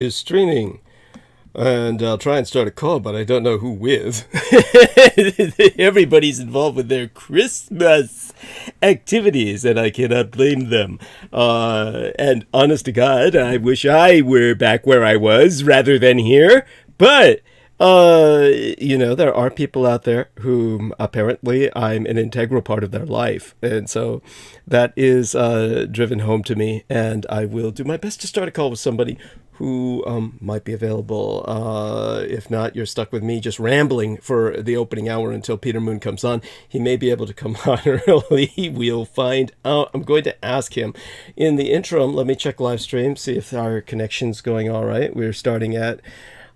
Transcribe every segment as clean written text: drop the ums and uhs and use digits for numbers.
Is streaming, and I'll try and start a call, but I don't know who with. Everybody's involved with their Christmas activities, and I cannot blame them. And honest to God, I wish I were back where I was rather than here. But there are people out there whom apparently I'm an integral part of their life. And so that is driven home to me. And I will do my best to start a call with somebody who might be available. If not, you're stuck with me just rambling for the opening hour until Peter Moon comes on. He may be able to come on early. We'll find out. I'm going to ask him. In the interim, let me check live stream, see if our connection's going all right. We're starting at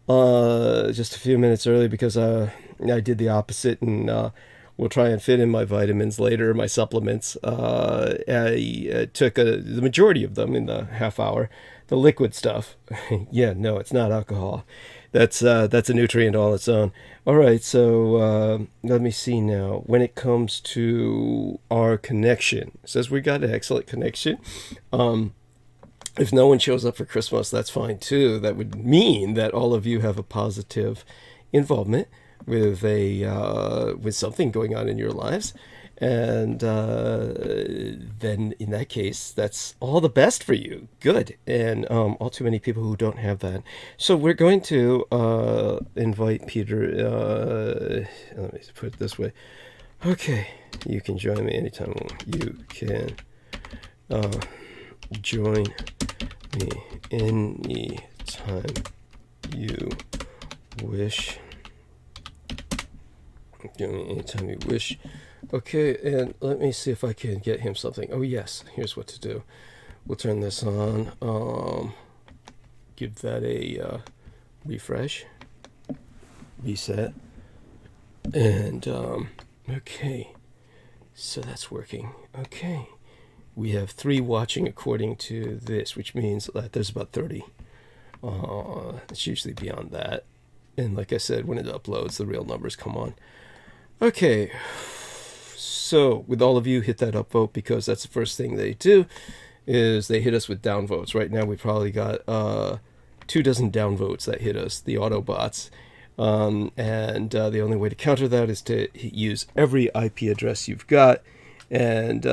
just a few minutes early because I did the opposite, and we'll try and fit in my vitamins later, my supplements. I took the majority of them in the half hour. The liquid stuff. Yeah, no, it's not alcohol. That's a nutrient all its own. All right, so let me see now. When it comes to our connection, it says we got an excellent connection. If no one shows up for Christmas, that's fine too. That would mean that all of you have a positive involvement with with something going on in your lives, and then in that case, that's all the best for you. Good, and all too many people who don't have that. So we're going to invite Peter. Let me put it this way. Okay, you can join me anytime you can. Join me anytime you wish. Join me anytime you wish. Okay, and let me see if I can get him something. Oh yes, here's what to do. We'll turn this on. Give that a refresh, reset, and okay. So that's working. Okay. We have 3 watching according to this, which means that there's about 30. It's usually beyond that. And like I said, when it uploads, the real numbers come on. Okay. So with all of you, hit that upvote, because that's the first thing they do is they hit us with downvotes. Right now we probably got 24 downvotes that hit us, the Autobots. And the only way to counter that is to use every IP address you've got and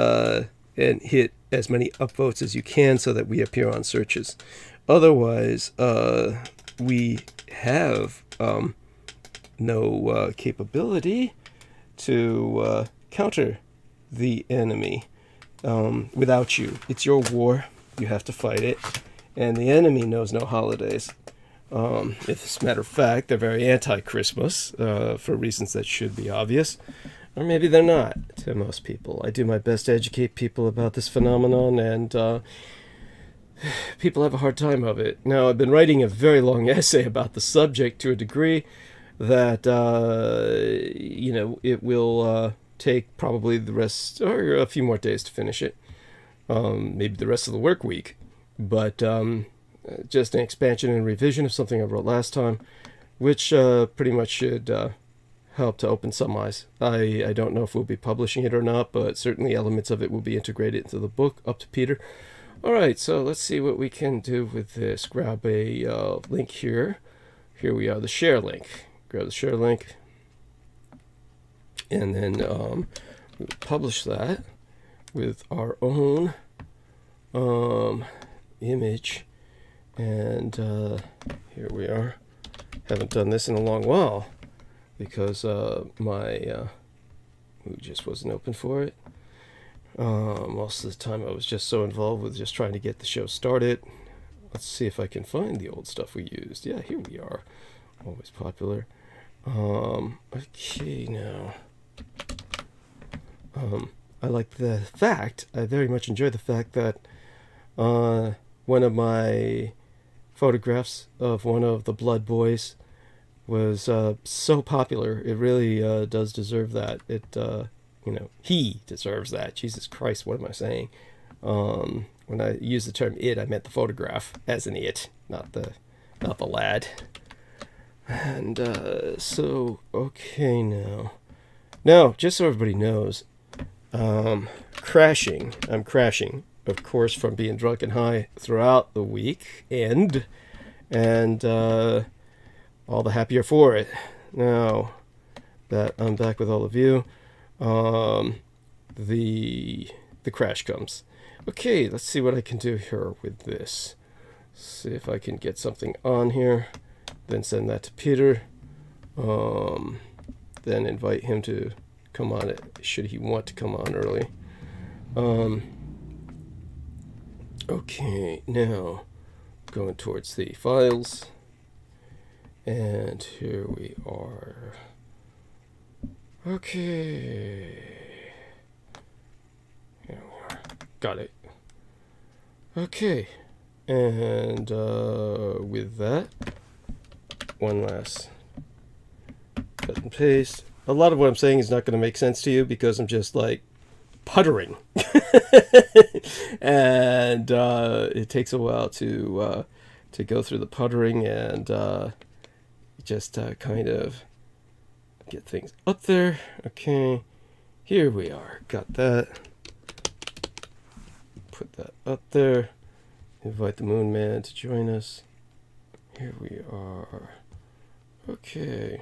hit as many upvotes as you can so that we appear on searches. Otherwise, we have no capability to counter the enemy without you. It's your war. You have to fight it. And the enemy knows no holidays. As a matter of fact, they're very anti-Christmas for reasons that should be obvious. Or maybe they're not to most people. I do my best to educate people about this phenomenon, and people have a hard time of it. Now, I've been writing a very long essay about the subject to a degree that, it will take probably the rest, or a few more days to finish it. Maybe the rest of the work week. But just an expansion and revision of something I wrote last time, which pretty much should help to open some eyes. I don't know if we'll be publishing it or not, but certainly elements of it will be integrated into the book. Up to Peter. All right, so let's see what we can do with this. Grab a link here. Here we are, the share link. Grab the share link, and then we'll publish that with our own image. And here we are. Haven't done this in a long while, because my mood just wasn't open for it. Most of the time I was just so involved with just trying to get the show started. Let's see if I can find the old stuff we used. Yeah, here we are. Always popular. Okay, now. I like the fact, I very much enjoy the fact that one of my photographs of one of the Blood Boys was so popular. It really does deserve that. He deserves that. Jesus Christ, what am I saying? When I use the term "it," I meant the photograph as an it, not the lad. And okay, now, just so everybody knows, I'm crashing, of course, from being drunk and high throughout the week, and and all the happier for it. Now that I'm back with all of you, the crash comes. Okay, let's see what I can do here with this. See if I can get something on here, then send that to Peter, then invite him to come on it should he want to come on early. Okay, now going towards the files, and here we are. Okay, here we are. Got it. Okay, and with that, one last cut and paste. A lot of what I'm saying is not going to make sense to you because I'm just like puttering. And it takes a while to go through the puttering and just kind of get things up there. Okay, here we are. Got that. Put that up there. Invite the Moon Man to join us. Here we are. Okay.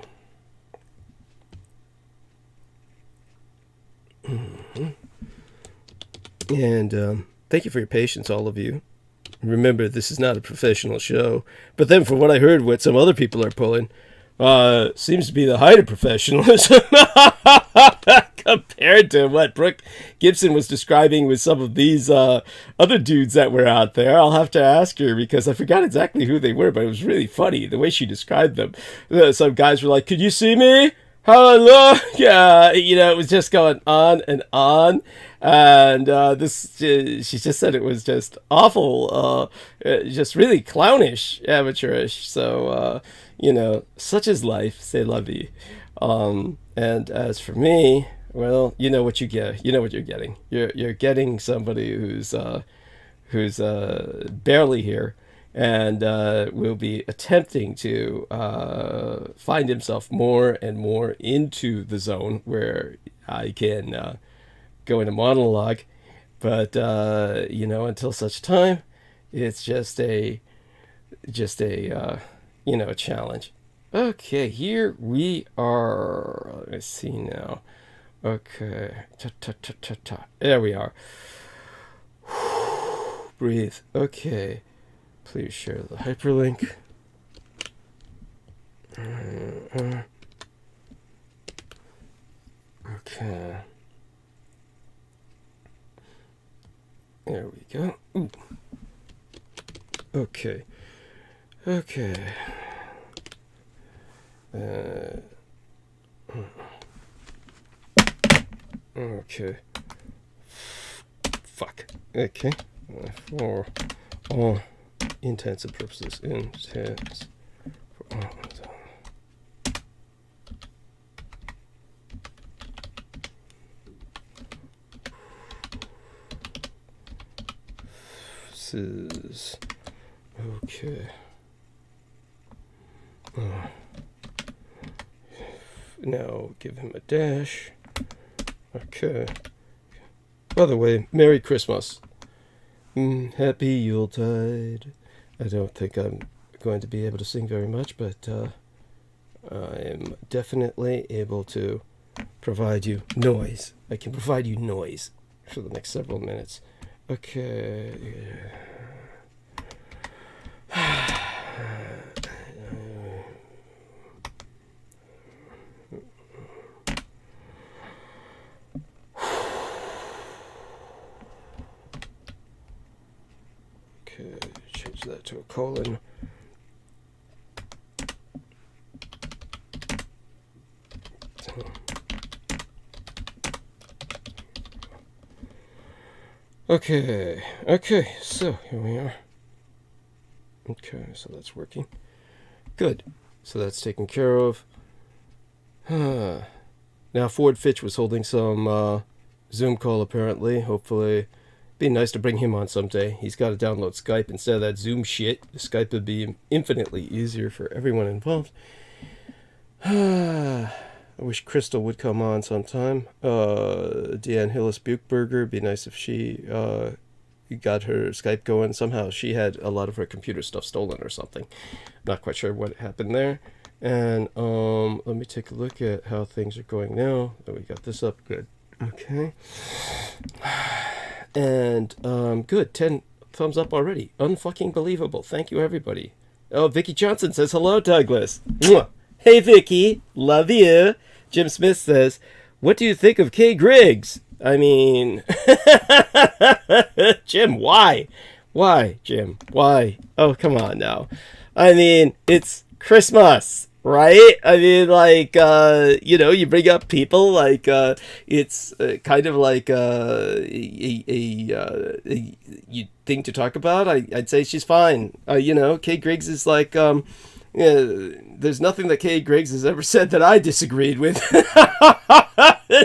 And thank you for your patience, all of you. Remember, this is not a professional show. But then, from what I heard, what some other people are pulling, seems to be the height of professionalism compared to what Brooke Gibson was describing with some of these other dudes that were out there. I'll have to ask her because I forgot exactly who they were, but it was really funny the way she described them. Some guys were like, "Could you see me? Hallelujah!" Yeah, it was just going on and on. And she just said it was just awful, just really clownish, amateurish. So, such is life, c'est la vie. And as for me, well, you know what you get. You know what you're getting. You're getting somebody who's barely here and will be attempting to find himself more and more into the zone where I can go into monologue, but until such time, it's just a challenge. Okay, here we are. Let's see now. Okay, there we are. Breathe. Okay, please share the hyperlink. Okay. There we go. Ooh. Okay. Okay. Okay. Fuck. Okay. For all intents and purposes. Intents for all. Is okay. Now give him a dash. Okay. By the way, Merry Christmas. Happy Yuletide. I don't think I'm going to be able to sing very much, but I am definitely able to provide you noise. I can provide you noise for the next several minutes. Okay. Okay, change that to a colon. Okay, so here we are. Okay, so that's working. Good. So that's taken care of. Now, Ford Fitch was holding some Zoom call, apparently. Hopefully, be nice to bring him on someday. He's got to download Skype instead of that Zoom shit. The Skype would be infinitely easier for everyone involved. I wish Crystal would come on sometime. Deanne Hillis Buchberger, it'd be nice if she got her Skype going. Somehow she had a lot of her computer stuff stolen or something. Not quite sure what happened there. And let me take a look at how things are going now. Oh, we got this up. Good. Okay. And good. 10 thumbs up already. Unfucking believable. Thank you, everybody. Oh, Vicky Johnson says, hello, Douglas. Mwah. Hey, Vicky. Love you. Jim Smith says, what do you think of Kay Griggs? I mean, Jim, why? Why, Jim? Why? Oh, come on now. I mean, it's Christmas, right? I mean, like, you bring up people like, it's kind of like a thing to talk about. I'd say she's fine. Kay Griggs is like, there's nothing that Kay Griggs has ever said that I disagreed with.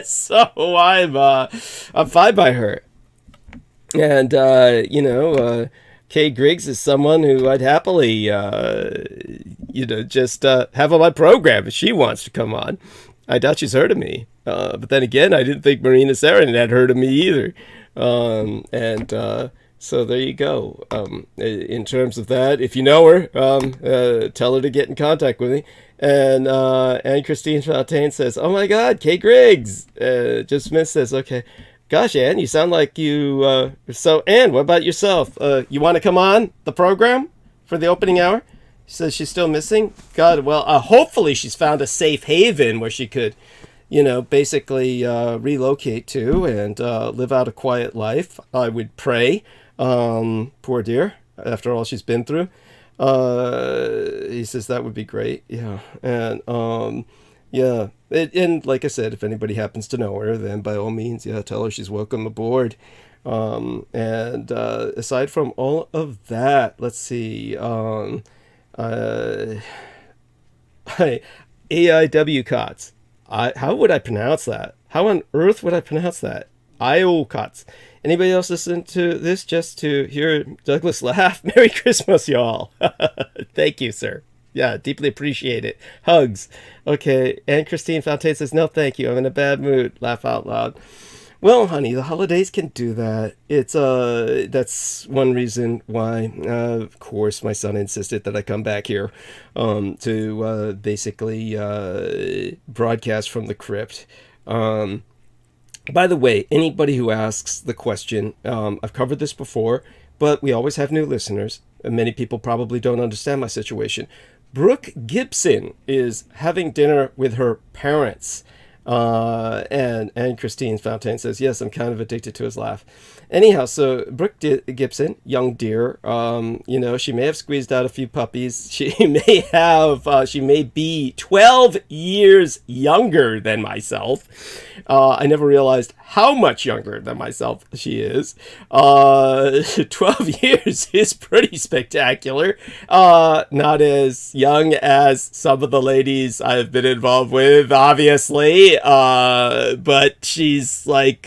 So I'm fine by her. And, Kay Griggs is someone who I'd happily, just have on my program if she wants to come on. I doubt she's heard of me. But then again, I didn't think Marina Sarin had heard of me either. So there you go. In terms of that, if you know her, tell her to get in contact with me. And Anne-Christine Fontaine says, oh my God, Kay Griggs. Jim Smith says, okay. Gosh, Anne, you sound like you... So, Anne, what about yourself? You want to come on the program for the opening hour? She says she's still missing. God, well, hopefully she's found a safe haven where she could, basically relocate to and live out a quiet life. I would pray. Poor dear, after all she's been through. He says that would be great. Yeah. And, yeah. And like I said, if anybody happens to know her, then by all means, tell her she's welcome aboard. And aside from all of that, let's see. AIW COTS. How would I pronounce that? How on earth would I pronounce that? IO COTS. Anybody else listen to this just to hear Douglas laugh? Merry Christmas, y'all. Thank you, sir. Yeah, deeply appreciate it. Hugs. Okay, and Christine Fontaine says, no, thank you. I'm in a bad mood. Laugh out loud. Well, honey, the holidays can do that. It's that's one reason why, of course, my son insisted that I come back here to basically broadcast from the crypt. By the way, anybody who asks the question, I've covered this before, but we always have new listeners. And many people probably don't understand my situation. Brooke Gibson is having dinner with her parents. And Christine Fontaine says, yes, I'm kind of addicted to his laugh. Anyhow, so Brooke Gibson, young dear, she may have squeezed out a few puppies. She may be 12 years younger than myself. I never realized how much younger than myself she is. 12 years is pretty spectacular. Not as young as some of the ladies I've been involved with, obviously. But she's like,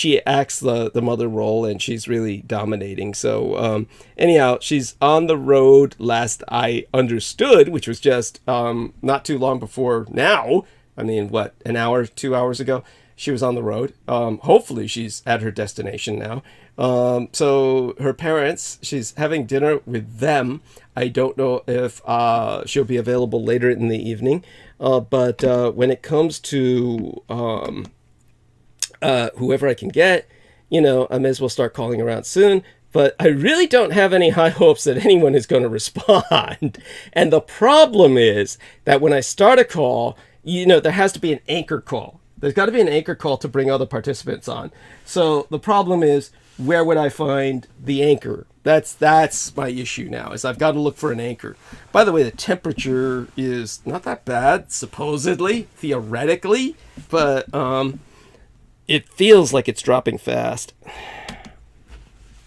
she acts the mother role and she's really dominating. So, anyhow, she's on the road last I understood, which was just, not too long before now. I mean, what, an hour, 2 hours ago, she was on the road. Hopefully she's at her destination now. So her parents, she's having dinner with them. I don't know if, she'll be available later in the evening. But when it comes to, whoever I can get, I may as well start calling around soon. But I really don't have any high hopes that anyone is going to respond. And the problem is that when I start a call, there has to be an anchor call. There's got to be an anchor call to bring other participants on. So the problem is, where would I find the anchor? That's my issue now, is I've got to look for an anchor. By the way, the temperature is not that bad, supposedly, theoretically, but it feels like it's dropping fast.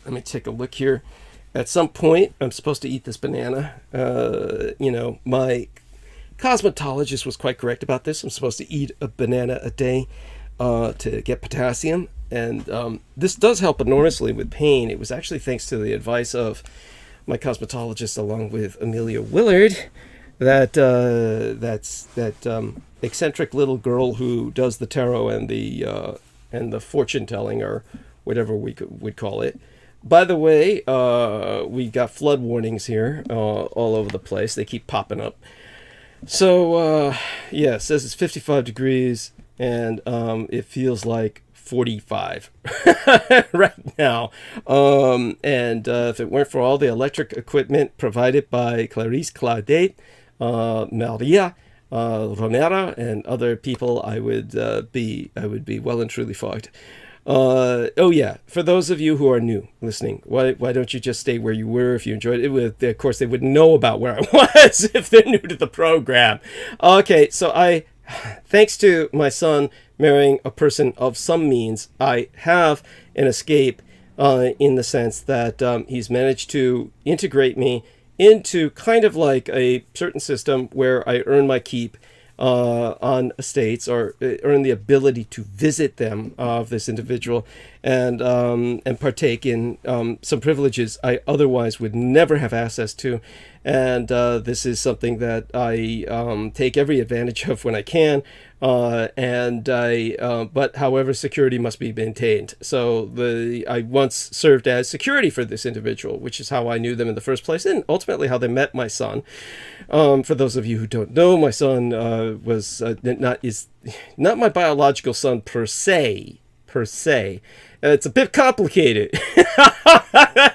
Let me take a look here. At some point, I'm supposed to eat this banana. My cosmetologist was quite correct about this. I'm supposed to eat a banana a day to get potassium. And this does help enormously with pain. It was actually thanks to the advice of my cosmetologist, along with Amelia Willard, that eccentric little girl who does the tarot and the fortune telling are whatever would call it. By the way, we got flood warnings here all over the place. They keep popping up. So, yeah, it says it's 55 degrees, and it feels like 45 right now. And if it weren't for all the electric equipment provided by Clarice Claudette, Maria, Romera, and other people, I would be well and truly fogged. Oh yeah, for those of you who are new listening, why don't you just stay where you were if you enjoyed it? Of course, they wouldn't know about where I was if they're new to the program. Okay, so thanks to my son marrying a person of some means, I have an escape in the sense that he's managed to integrate me into kind of like a certain system where I earn my keep on estates, or earn the ability to visit them of this individual, and partake in some privileges I otherwise would never have access to. And this is something that I take every advantage of when I can. But however, security must be maintained. So I once served as security for this individual, which is how I knew them in the first place, and ultimately how they met my son. For those of you who don't know, my son is not my biological son per se. It's a bit complicated.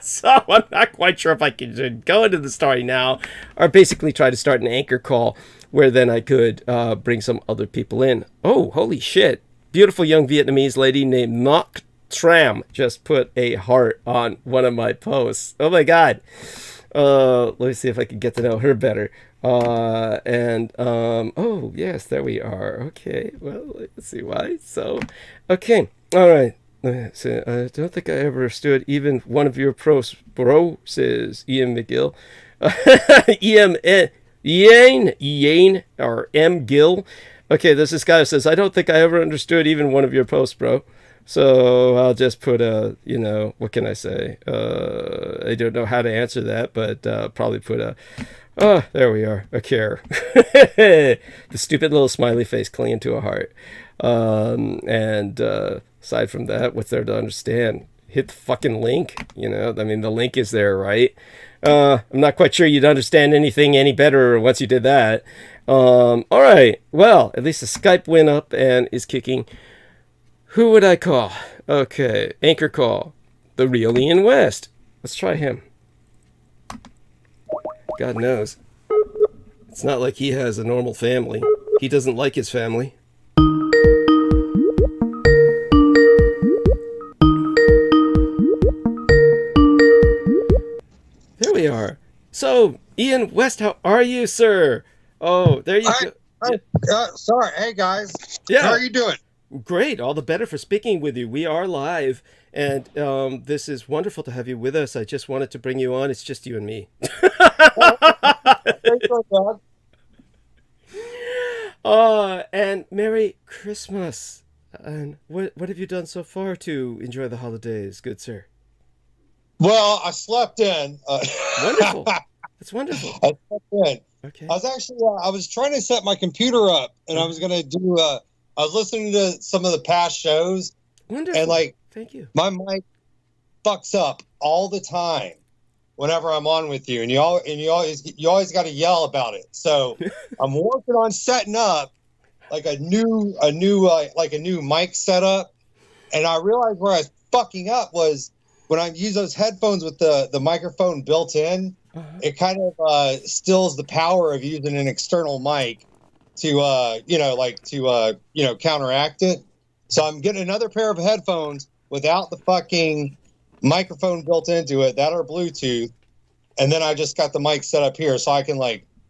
So I'm not quite sure if I can go into the story now, or basically try to start an anchor call where then I could bring some other people in. Oh, holy shit. Beautiful young Vietnamese lady named Ngoc Tram just put a heart on one of my posts. Oh my God. Let me see if I can get to know her better. Oh yes, there we are. Okay, well, let's see why. So, okay, all right. So, I don't think I ever understood even one of your pros, bro, says Ian McGill. Ian, or M. Gill. Okay, there's this guy who says, I don't think I ever understood even one of your posts, bro. So I'll just put what can I say? I don't know how to answer that, but probably put there we are, a care. The stupid little smiley face clinging to a heart. Aside from that, what's there to understand? Hit the fucking link, the link is there, right? I'm not quite sure you'd understand anything any better once you did that. All right, well, at least the Skype went up and is kicking. Who would I call? Okay, anchor call. The real Ian West. Let's try him. God knows. It's not like he has a normal family. He doesn't like his family. There we are. So, Ian West, how are you, sir? Oh, there you go. Sorry. Hey, guys. Yeah. How are you doing? Great. All the better for speaking with you. We are live, and this is wonderful to have you with us. I just wanted to bring you on. It's just you and me. And Merry Christmas. And what have you done so far to enjoy the holidays, good sir? Well, I slept in. Wonderful. That's wonderful. I slept in. Okay. I was actually, I was trying to set my computer up, and I was going to do, I was listening to some of the past shows. Wonderful. And thank you. My mic fucks up all the time whenever I'm on with you, and you always got to yell about it. So I'm working on setting up like a new mic setup, and I realized where I was fucking up was when I use those headphones with the microphone built in. It kind of stills the power of using an external mic to counteract it. So I'm getting another pair of headphones without the fucking microphone built into it, that are Bluetooth, and then I just got the mic set up here so I can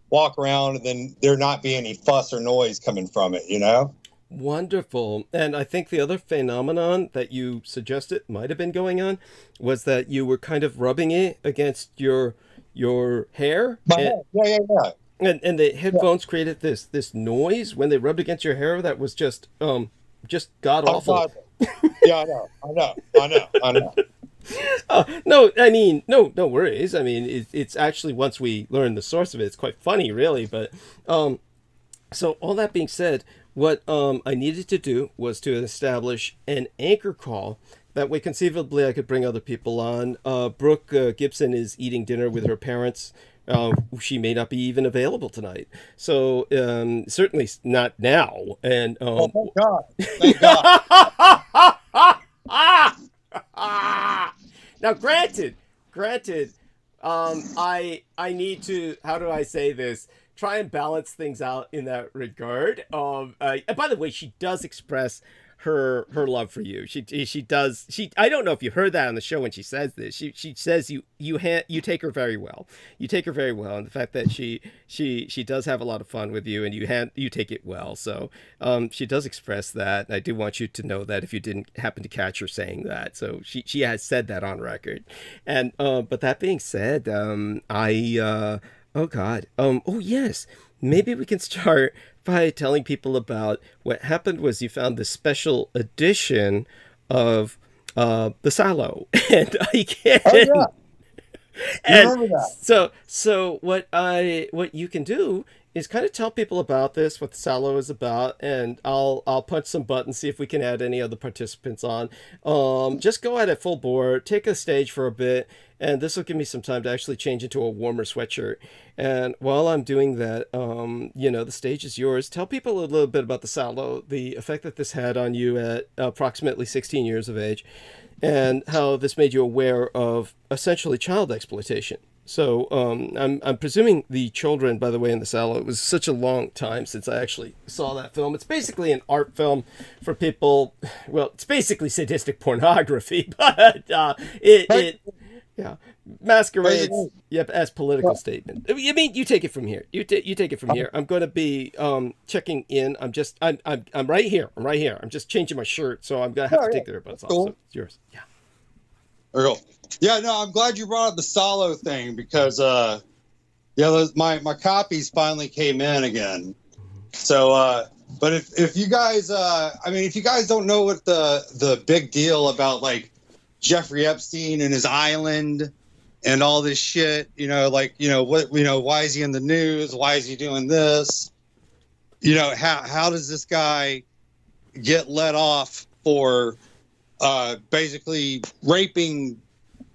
walk around and then there not be any fuss or noise coming from it, Wonderful. And I think the other phenomenon that you suggested might have been going on was that you were kind of rubbing it against your hair. Yeah. And the headphones created this noise when they rubbed against your hair that was just god awful. Yeah, I know. No, I mean, no worries. I mean, it's actually, once we learn the source of it, it's quite funny, really. But so all that being said, what I needed to do was to establish an anchor call That way, conceivably, I could bring other people on. Brooke Gibson is eating dinner with her parents. She may not be even available tonight. So, certainly not now. And thank God. Thank God. Now, granted, I need to, how do I say this? Try and balance things out in that regard. And by the way, she does express her love for you. She does. I don't know if you heard that on the show when she says this. She says you take her very well. You take her very well, and the fact that she does have a lot of fun with you, and you take it well. So she does express that. I do want you to know that if you didn't happen to catch her saying that. So she has said that on record. And but that being said, oh God. Oh yes. Maybe we can start by telling people about what happened was you found this special edition of the Sallow. And I can't... Oh, yeah. And remember that. So what you can do is kind of tell people about this, what the Sallow is about, and I'll punch some buttons, see if we can add any other participants on. Just go at it full bore, take a stage for a bit, and this will give me some time to actually change into a warmer sweatshirt. And while I'm doing that, the stage is yours. Tell people a little bit about the Sallow, the effect that this had on you at approximately 16 years of age, and how this made you aware of essentially child exploitation. So I'm presuming the children, by the way, in the Sallow, it was such a long time since I actually saw that film. It's basically an art film for people. Well, it's basically sadistic pornography, but it masquerades as political statement. I mean, you take it from here. You take it from here. I'm going to be checking in. I'm right here. I'm just changing my shirt, so I'm going to have to take the earbuds off. Cool. So it's yours. Yeah. Cool. Yeah, no, I'm glad you brought up the Sallow thing because, my copies finally came in again. So, but if you guys, if you guys don't know what the big deal about like Jeffrey Epstein and his island and all this shit, why is he in the news? Why is he doing this? How does this guy get let off for basically raping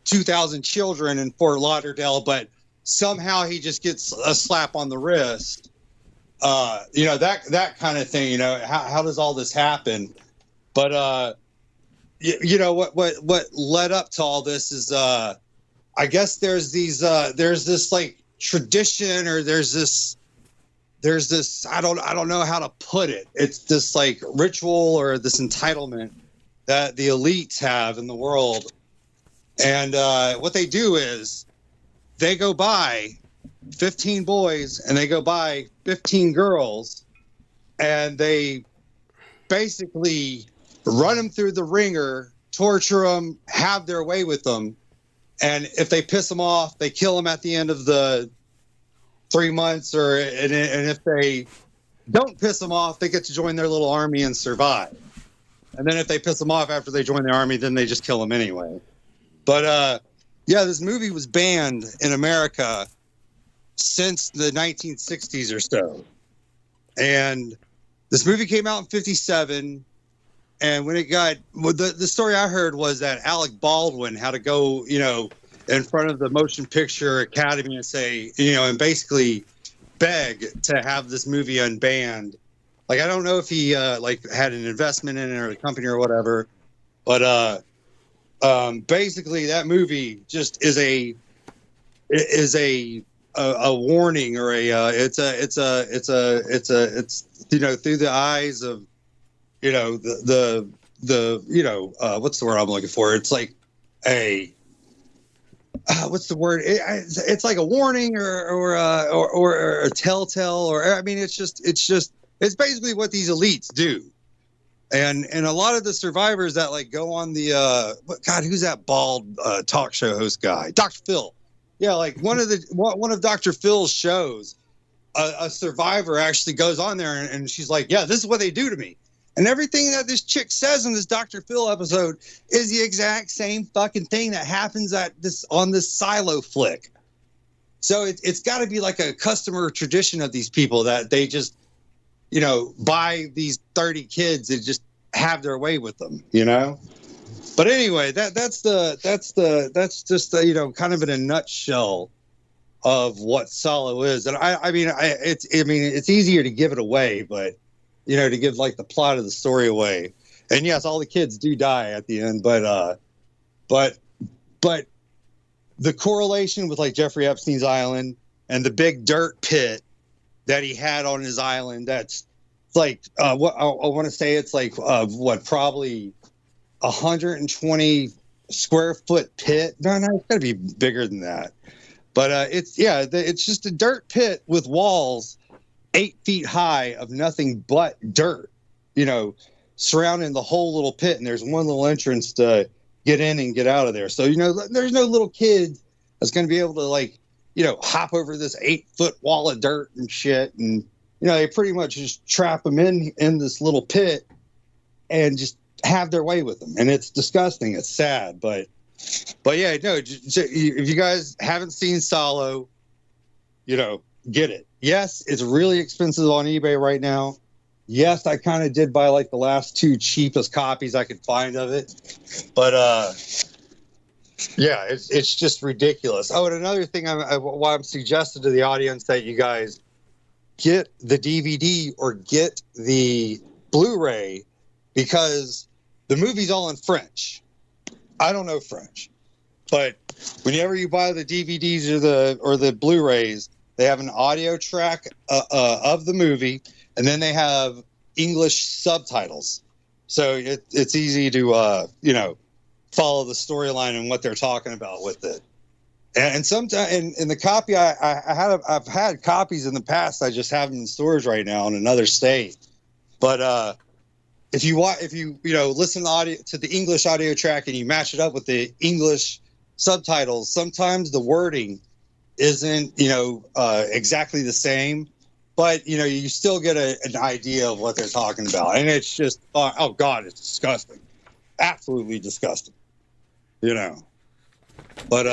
2,000 children in Fort Lauderdale, but somehow he just gets a slap on the wrist. That kind of thing, how does all this happen? But, what led up to all this is, I guess there's this like tradition, or there's this, I don't know how to put it. It's this like ritual or this entitlement that the elites have in the world. And what they do is they go buy 15 boys and they go buy 15 girls, and they basically run them through the ringer, torture them, have their way with them. And if they piss them off, they kill them at the end of the 3 months, and if they don't piss them off, they get to join their little army and survive. And then if they piss them off after they join the army, then they just kill them anyway. But, this movie was banned in America since the 1960s or so. And this movie came out in 1957. And when it got, the story I heard was that Alec Baldwin had to go, in front of the Motion Picture Academy and say, and basically beg to have this movie unbanned. Like, I don't know if he, had an investment in it or a company or whatever, but, basically that movie just is a warning, or it's through the eyes of, what's the word I'm looking for? It's like what's the word? It's like a warning or a telltale, it's basically what these elites do. And a lot of the survivors that like go on the who's that bald talk show host guy? Dr. Phil. Yeah, like one of Dr. Phil's shows, a survivor actually goes on there and she's like, yeah, this is what they do to me. And everything that this chick says in this Dr. Phil episode is the exact same fucking thing that happens on this Sallow flick. So it's got to be like a customer tradition of these people that they just, buy these 30 kids and just have their way with them, But anyway, that's just kind of in a nutshell of what Sallow is. And I mean it's easier to give it away, but to give like the plot of the story away. And yes, all the kids do die at the end, but the correlation with like Jeffrey Epstein's island and the big dirt pit that he had on his island, that's like what I want to say, it's like probably 120 square foot pit. No, it's got to be bigger than that. But it's just a dirt pit with walls 8 feet high of nothing but dirt, surrounding the whole little pit. And there's one little entrance to get in and get out of there. So, there's no little kid that's going to be able to hop over this 8-foot wall of dirt and shit. And, they pretty much just trap them in this little pit and just have their way with them. And it's disgusting. It's sad, but yeah, no, if you guys haven't seen Sallow, get it. Yes, it's really expensive on eBay right now. Yes, I kind of did buy like the last 2 cheapest copies I could find of it. But yeah, it's just ridiculous. Oh, and another thing why I'm suggesting to the audience that you guys get the DVD or get the Blu-ray, because the movie's all in French. I don't know French, but whenever you buy the DVDs or the Blu-rays, they have an audio track of the movie, and then they have English subtitles. So it's easy to follow the storyline and what they're talking about with it. And sometimes in the copy I've had copies in the past. I just have them in storage right now in another state. But if you listen to the English audio track and you match it up with the English subtitles, sometimes the wording isn't exactly the same, but you still get an idea of what they're talking about. And it's just oh god, it's disgusting, absolutely disgusting. But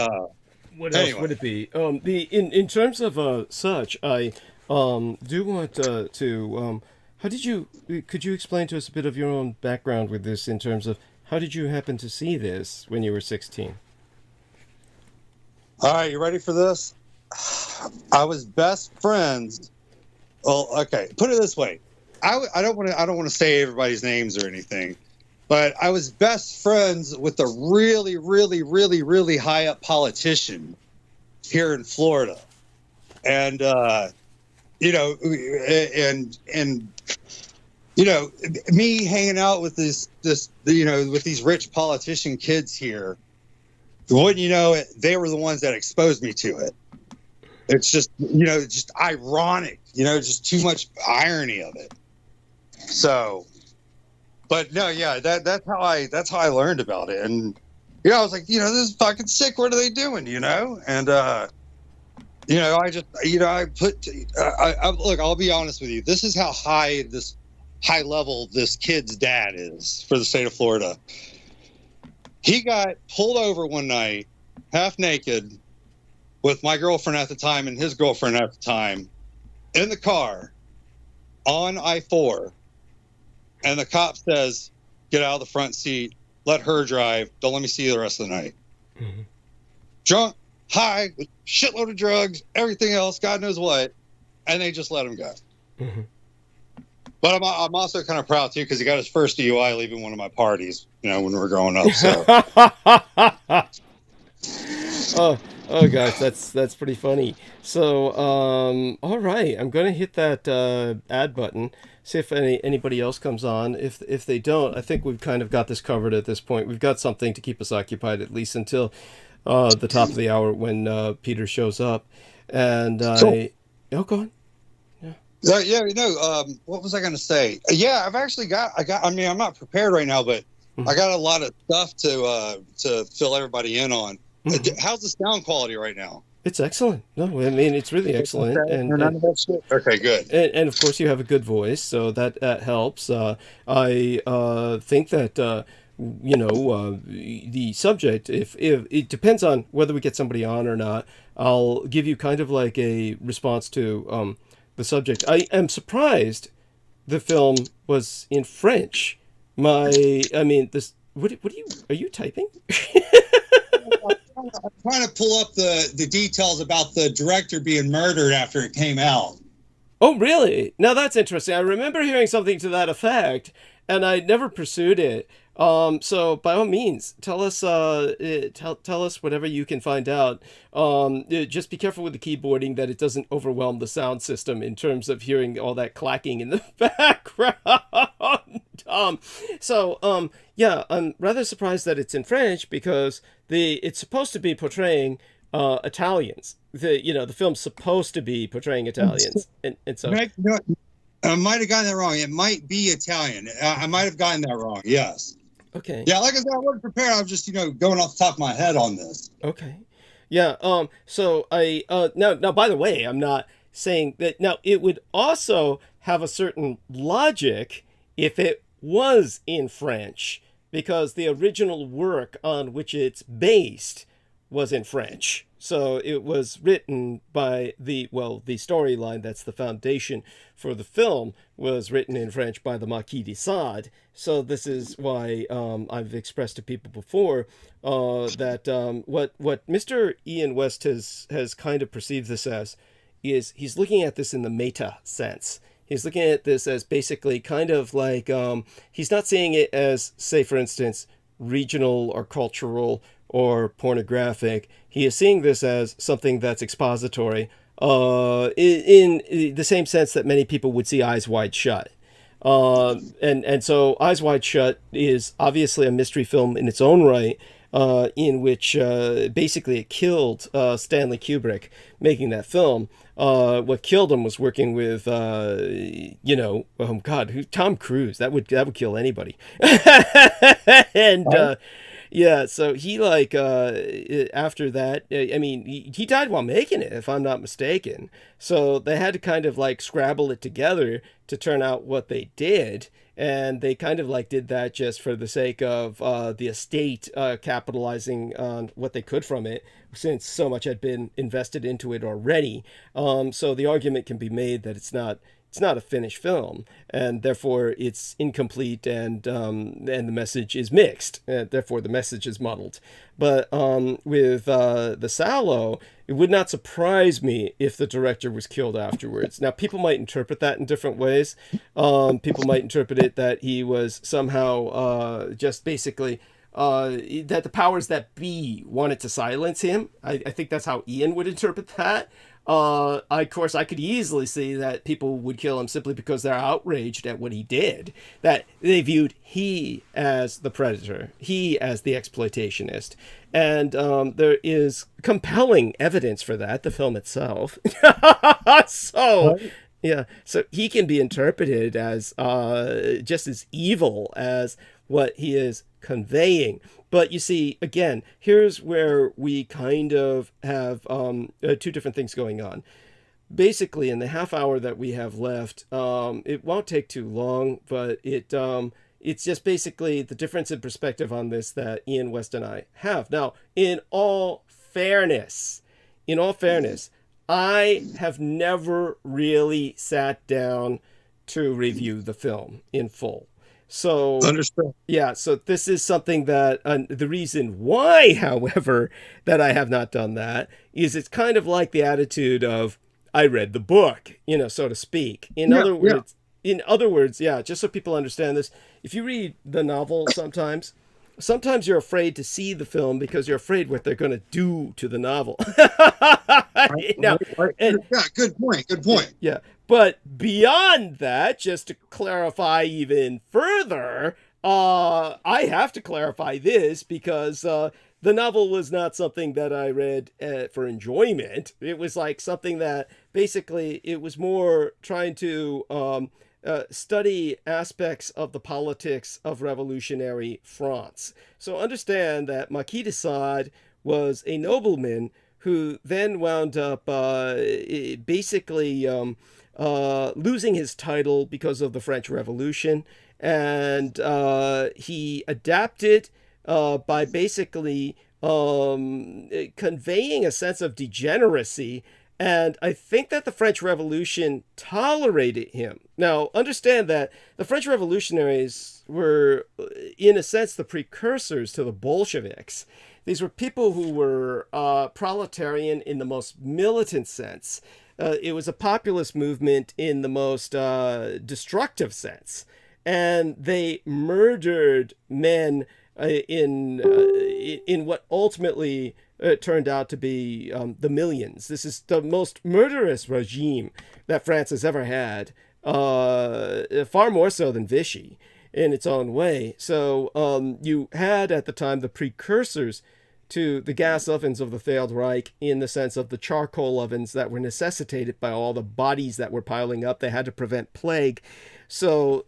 what else would it be? In terms of such, I do want to. Could you explain to us a bit of your own background with this in terms of how did you happen to see this when you were 16? All right, you ready for this? I was best friends. Well, okay, put it this way. I don't want to say everybody's names or anything, but I was best friends with a really, really, really, really high up politician here in Florida, and me hanging out with with these rich politician kids here. Wouldn't you know it? They were the ones that exposed me to it. It's just just ironic, just too much irony of it. So, but no, yeah, that's how I learned about it. And I was like, this is fucking sick. What are they doing? And look, I'll be honest with you. This is how high level this kid's dad is for the state of Florida. He got pulled over one night, half naked, with my girlfriend at the time and his girlfriend at the time, in the car on I-4. And the cop says, "Get out of the front seat, let her drive, don't let me see you the rest of the night." Mm-hmm. Drunk, high, with shitload of drugs, everything else, God knows what, and they just let him go. Mm-hmm. But I'm also kind of proud too, because he got his first DUI leaving one of my parties, when we were growing up. So. Oh gosh, that's pretty funny. So, all right, I'm gonna hit that add button. See if anybody else comes on. If they don't, I think we've kind of got this covered at this point. We've got something to keep us occupied at least until the top of the hour when Peter shows up. And cool. Oh, go on. What was I going to say? Yeah, I've actually I'm not prepared right now, but mm-hmm. I got a lot of stuff to fill everybody in on. Mm-hmm. How's the sound quality right now? It's excellent. No, I mean, it's really excellent. Okay, good. And of course, you have a good voice, so that helps. I think that, the subject, if it depends on whether we get somebody on or not, I'll give you kind of like a response to the subject. I am surprised the film was in French. This What are you typing? I'm trying to pull up the details about the director being murdered after it came out. Oh, really? Now that's interesting. I remember hearing something to that effect, and I never pursued it. So by all means, tell us, tell us whatever you can find out. Just be careful with the keyboarding that it doesn't overwhelm the sound system in terms of hearing all that clacking in the background. Yeah, I'm rather surprised that it's in French because it's supposed to be portraying Italians. The film's supposed to be portraying Italians, and so. I might have gotten that wrong. It might be Italian. I might have gotten that wrong. Yes. Okay. Yeah, like I said, I wasn't prepared. I was just, going off the top of my head on this. Okay. Yeah. So I now by the way, I'm not saying that now it would also have a certain logic if it was in French, because the original work on which it's based was in French. So it was written by the storyline that's the foundation for the film was written in French by the Marquis de Sade. So this is why I've expressed to people before that what Mr. Ian West has kind of perceived this as is he's looking at this in the meta sense. He's looking at this as basically kind of like he's not seeing it as, say, for instance, regional or cultural or pornographic. He is seeing this as something that's expository in the same sense that many people would see Eyes Wide Shut. And so Eyes Wide Shut is obviously a mystery film in its own right, in which basically it killed Stanley Kubrick making that film. What killed him was working with, Tom Cruise. That would kill anybody. And yeah, so he after that, he died while making it, if I'm not mistaken. So they had to kind of scrabble it together to turn out what they did. And they kind of did that just for the sake of the estate capitalizing on what they could from it, since so much had been invested into it already. So the argument can be made that it's not a finished film, and therefore it's incomplete, and the message is mixed, and therefore the message is muddled. But with the Sallow, it would not surprise me if the director was killed afterwards. Now, people might interpret that in different ways. People might interpret it that he was somehow just basically that the powers that be wanted to silence him. I think that's how Ian would interpret that. Of course, I could easily see that people would kill him simply because they're outraged at what he did, that they viewed he as the predator, he as the exploitationist. And there is compelling evidence for that, the film itself. So, yeah, so he can be interpreted as just as evil as what he is conveying. But you see, again, here's where we kind of have two different things going on. Basically, in the half hour that we have left, it won't take too long, but it's just basically the difference in perspective on this that Ian West and I have. Now, in all fairness, I have never really sat down to review the film in full. So, understood. Yeah, so this is something that the reason why, however, that I have not done that is it's kind of like the attitude of I read the book, so to speak. In other words, just so people understand this, if you read the novel sometimes you're afraid to see the film because you're afraid what they're going to do to the novel. Good point. Yeah. But beyond that, just to clarify even further, I have to clarify this because the novel was not something that I read for enjoyment. It was something that basically it was more trying to study aspects of the politics of revolutionary France. So understand that Marquis de Sade was a nobleman who then wound up basically losing his title because of the French Revolution, and he adapted by basically conveying a sense of degeneracy And I think that the French Revolution tolerated him. Now, understand that the French revolutionaries were, in a sense, the precursors to the Bolsheviks. These were people who were proletarian in the most militant sense. It was a populist movement in the most destructive sense. And they murdered men in what ultimately turned out to be the millions. This is the most murderous regime that France has ever had, far more so than Vichy in its own way. So you had at the time the precursors to the gas ovens of the failed Reich, in the sense of the charcoal ovens that were necessitated by all the bodies that were piling up. They had to prevent plague. So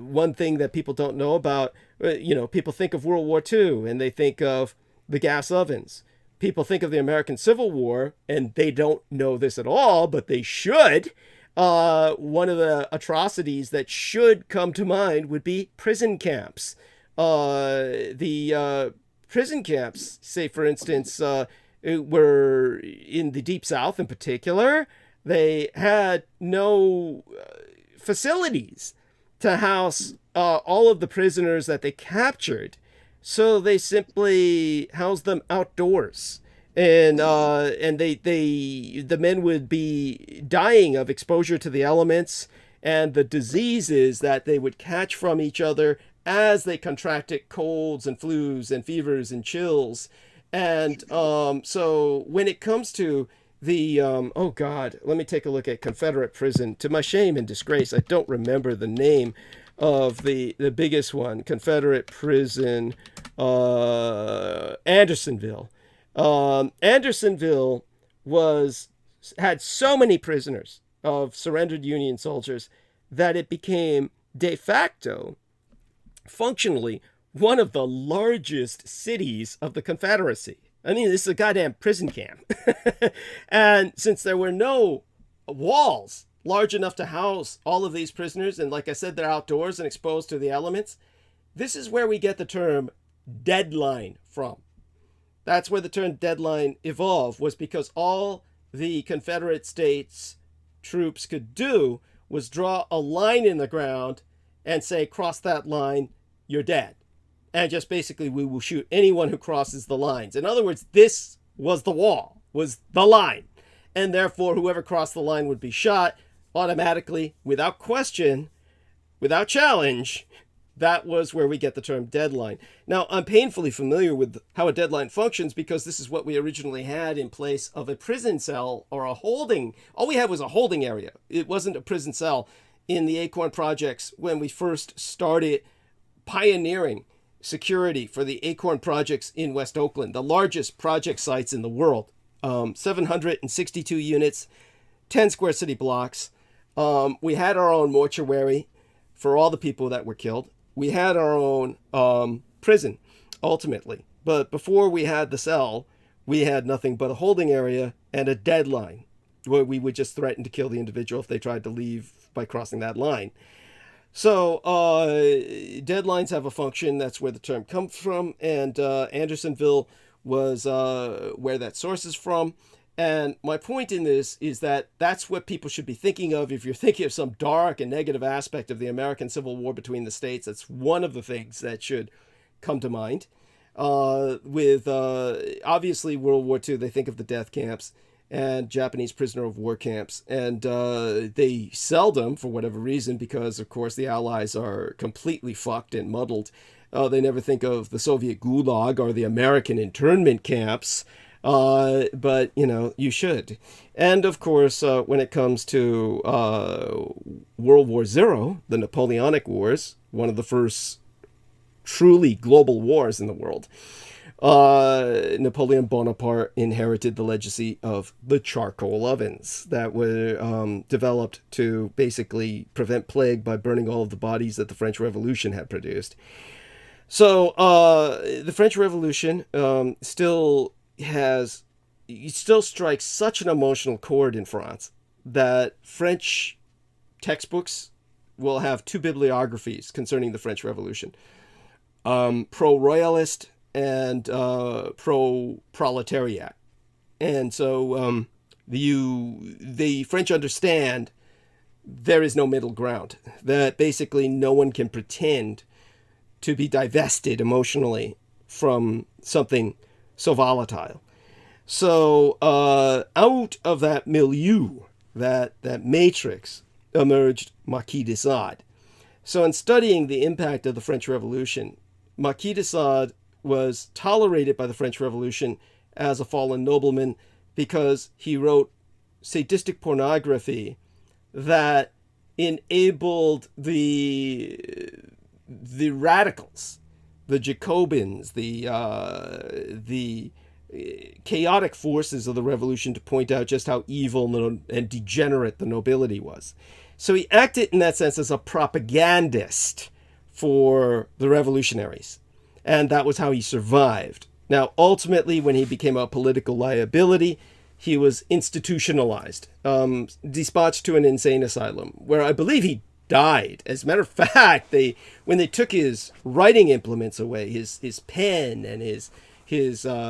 one thing that people don't know about, people think of World War II and they think of the gas ovens. People think of the American Civil War and they don't know this at all, but they should. One of the atrocities that should come to mind would be prison camps. The prison camps, say for instance, were in the Deep South in particular. They had no facilities to house all of the prisoners that they captured. So they simply housed them outdoors, and the men would be dying of exposure to the elements and the diseases that they would catch from each other as they contracted colds and flus and fevers and chills. And so when it comes to the let me take a look at Confederate prison. To my shame and disgrace, I don't remember the name of the biggest one. Confederate prison, Andersonville. Andersonville had so many prisoners of surrendered Union soldiers that it became de facto, functionally, one of the largest cities of the Confederacy. I mean, this is a goddamn prison camp. And since there were no walls large enough to house all of these prisoners, and like I said, they're outdoors and exposed to the elements, this is where we get the term deadline from. That's where the term deadline evolved, was because all the Confederate States troops could do was draw a line in the ground and say, cross that line, you're dead. And just basically, we will shoot anyone who crosses the lines. In other words, this was the wall, was the line. And therefore, whoever crossed the line would be shot automatically, without question, without challenge. That was where we get the term deadline. Now, I'm painfully familiar with how a deadline functions because this is what we originally had in place of a prison cell or a holding. All we had was a holding area. It wasn't a prison cell. In the Acorn projects, when we first started pioneering security for the Acorn projects in West Oakland, the largest project sites in the world, 762 units, 10 square city blocks. We had our own mortuary for all the people that were killed. We had our own prison, ultimately. But before we had the cell, we had nothing but a holding area and a deadline, where we would just threaten to kill the individual if they tried to leave by crossing that line. So deadlines have a function. That's where the term comes from. And Andersonville was where that source is from. And my point in this is that that's what people should be thinking of. If you're thinking of some dark and negative aspect of the American Civil War between the states, that's one of the things that should come to mind. With obviously World War II, they think of the death camps and Japanese prisoner of war camps. And they seldom, for whatever reason, because, of course, the Allies are completely fucked and muddled, they never think of the Soviet Gulag or the American internment camps. But, you should. And, of course, when it comes to World War Zero, the Napoleonic Wars, one of the first truly global wars in the world, Napoleon Bonaparte inherited the legacy of the charcoal ovens that were developed to basically prevent plague by burning all of the bodies that the French Revolution had produced. So the French Revolution still strikes such an emotional chord in France that French textbooks will have two bibliographies concerning the French Revolution, pro-royalist and pro-proletariat. And so the French understand there is no middle ground, that basically no one can pretend to be divested emotionally from something so volatile. So out of that milieu, that matrix, emerged Marquis de Sade. So in studying the impact of the French Revolution, Marquis de Sade was tolerated by the French Revolution as a fallen nobleman because he wrote sadistic pornography that enabled the radicals, the Jacobins, the chaotic forces of the revolution to point out just how evil and degenerate the nobility was. So he acted in that sense as a propagandist for the revolutionaries. And that was how he survived. Now, ultimately, when he became a political liability, he was institutionalized, dispatched to an insane asylum, where I believe he died. As a matter of fact, when they took his writing implements away, his pen and his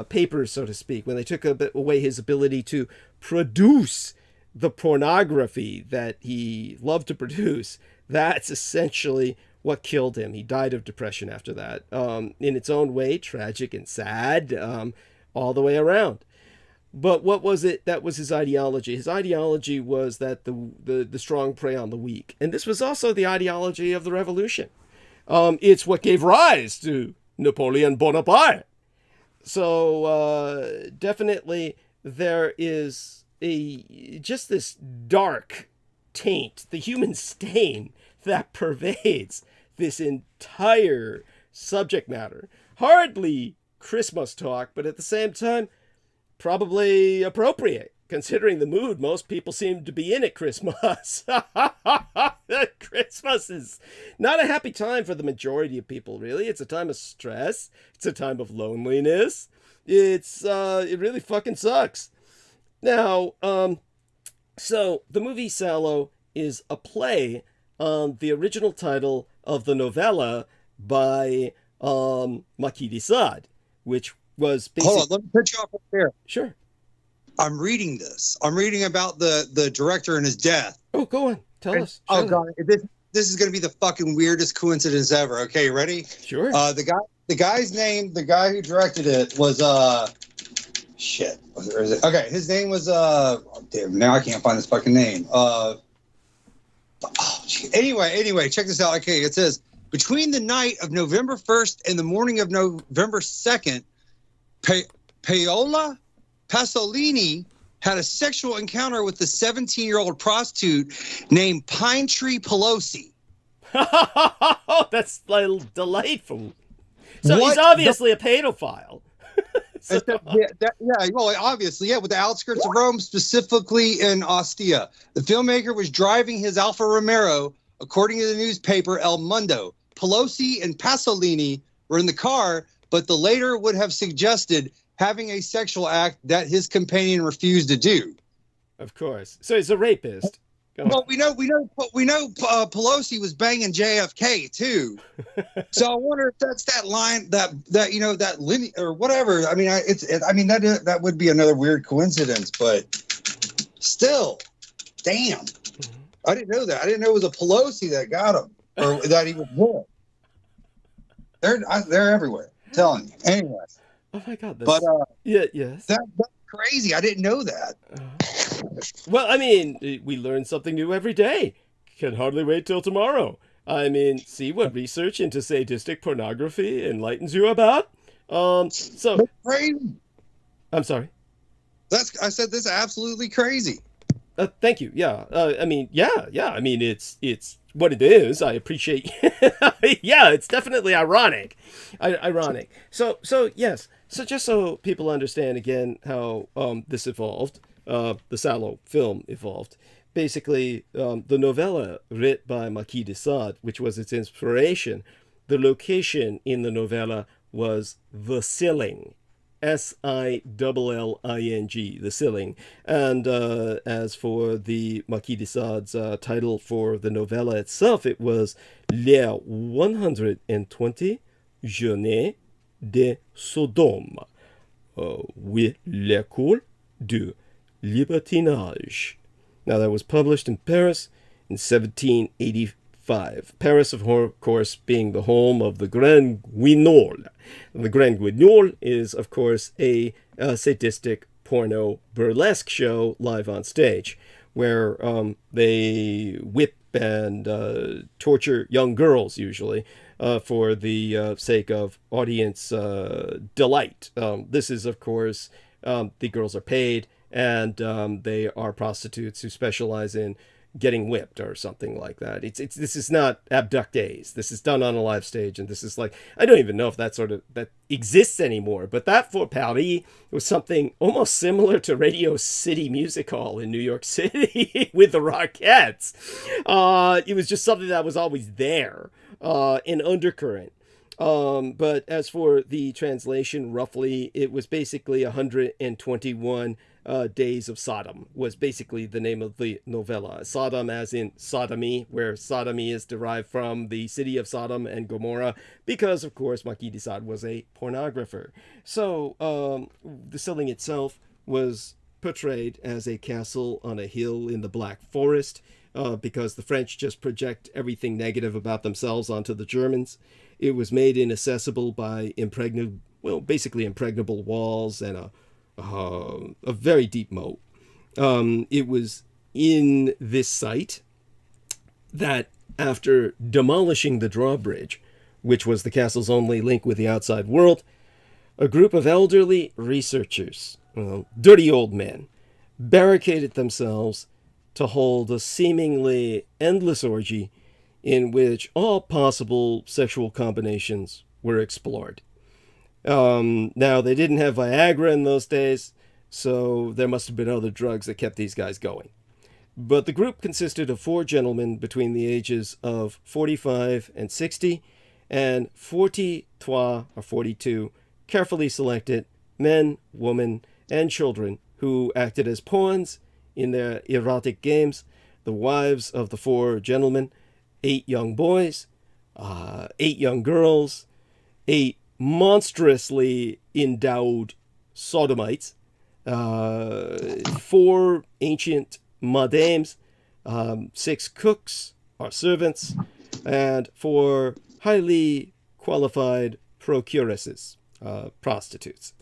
papers, so to speak, when they took away his ability to produce the pornography that he loved to produce, that's essentially what killed him. He died of depression after that. In its own way, tragic and sad, all the way around. But what was it that was his ideology? His ideology was that the strong prey on the weak. And this was also the ideology of the revolution. It's what gave rise to Napoleon Bonaparte. So definitely there is just this dark taint, the human stain that pervades this entire subject matter. Hardly Christmas talk, but at the same time, probably appropriate, considering the mood most people seem to be in at Christmas. Christmas is not a happy time for the majority of people, really. It's a time of stress. It's a time of loneliness. It really fucking sucks. Now, so the movie Sallow is a play on the original title of the novella by Marquis de Sade, which was basically... Hold on, let me put you off right there. Sure. I'm reading this. I'm reading about the director and his death. Oh, go on. Tell us. Oh, God. This is going to be the fucking weirdest coincidence ever. Okay, you ready? Sure. The guy's name, the guy who directed it was... Shit. Where is it? Okay, his name was damn, now I can't find his fucking name. Anyway, check this out. Okay, it says between the night of November 1st and the morning of November 2nd, Paola Pasolini had a sexual encounter with the 17-year-old prostitute named Pine Tree Pelosi. That's delightful. So he's obviously a pedophile. Well, obviously, with the outskirts of Rome, specifically in Ostia. The filmmaker was driving his Alfa Romero, according to the newspaper El Mundo. Pelosi and Pasolini were in the car, but the latter would have suggested having a sexual act that his companion refused to do. Of course. So he's a rapist. Well, we know Pelosi was banging JFK too. So I wonder if that's that line that lineage or whatever. I mean, that would be another weird coincidence, but still, damn, I didn't know that. I didn't know it was a Pelosi that got him or that he was with. They're everywhere. I'm telling you. Anyway. Oh my God. Yes. That's crazy. I didn't know that. Well, I mean, we learn something new every day. Can hardly wait till tomorrow. I mean, see what research into sadistic pornography enlightens you about. That's crazy. I'm sorry. I said this is absolutely crazy. Thank you. Yeah. I mean, it's what it is. I appreciate. Yeah, it's definitely ironic. Ironic. So yes. So just so people understand again how this evolved. The Sallow film evolved. Basically, the novella written by Marquis de Sade, which was its inspiration, the location in the novella was the Silling, Silling, the Silling. And as for the Marquis de Sade's title for the novella itself, it was Les 120 Journées de Sodome, with l'école de Libertinage. Now, that was published in Paris in 1785. Paris, of course, being the home of the Grand Guignol. The Grand Guignol is, of course, a sadistic porno burlesque show live on stage, where they whip and torture young girls, usually, for the sake of audience delight. This is, of course, the girls are paid, and they are prostitutes who specialize in getting whipped or something like that. This is not abductees. This is done on a live stage, and this is like, I don't even know if that exists anymore, but that for Paris was something almost similar to Radio City Music Hall in New York City with the Rockettes. It was just something that was always there, in undercurrent. But as for the translation, roughly, it was basically 121 Days of Sodom was basically the name of the novella. Sodom as in sodomy, where sodomy is derived from the city of Sodom and Gomorrah, because, of course, Marquis de Sade was a pornographer. So the setting itself was portrayed as a castle on a hill in the Black Forest, because the French just project everything negative about themselves onto the Germans. It was made inaccessible by basically impregnable walls and a very deep moat. It was in this site that, after demolishing the drawbridge, which was the castle's only link with the outside world, a group of elderly researchers, dirty old men, barricaded themselves to hold a seemingly endless orgy in which all possible sexual combinations were explored. Now, they didn't have Viagra in those days, so there must have been other drugs that kept these guys going. But the group consisted of 4 gentlemen between the ages of 45 and 60, and 43 or 42 carefully selected men, women, and children who acted as pawns in their erotic games, the wives of the 4 gentlemen, 8 young boys, 8 young girls, 8 monstrously endowed sodomites, 4 ancient madames, 6 cooks or servants, and 4 highly qualified procuresses, prostitutes.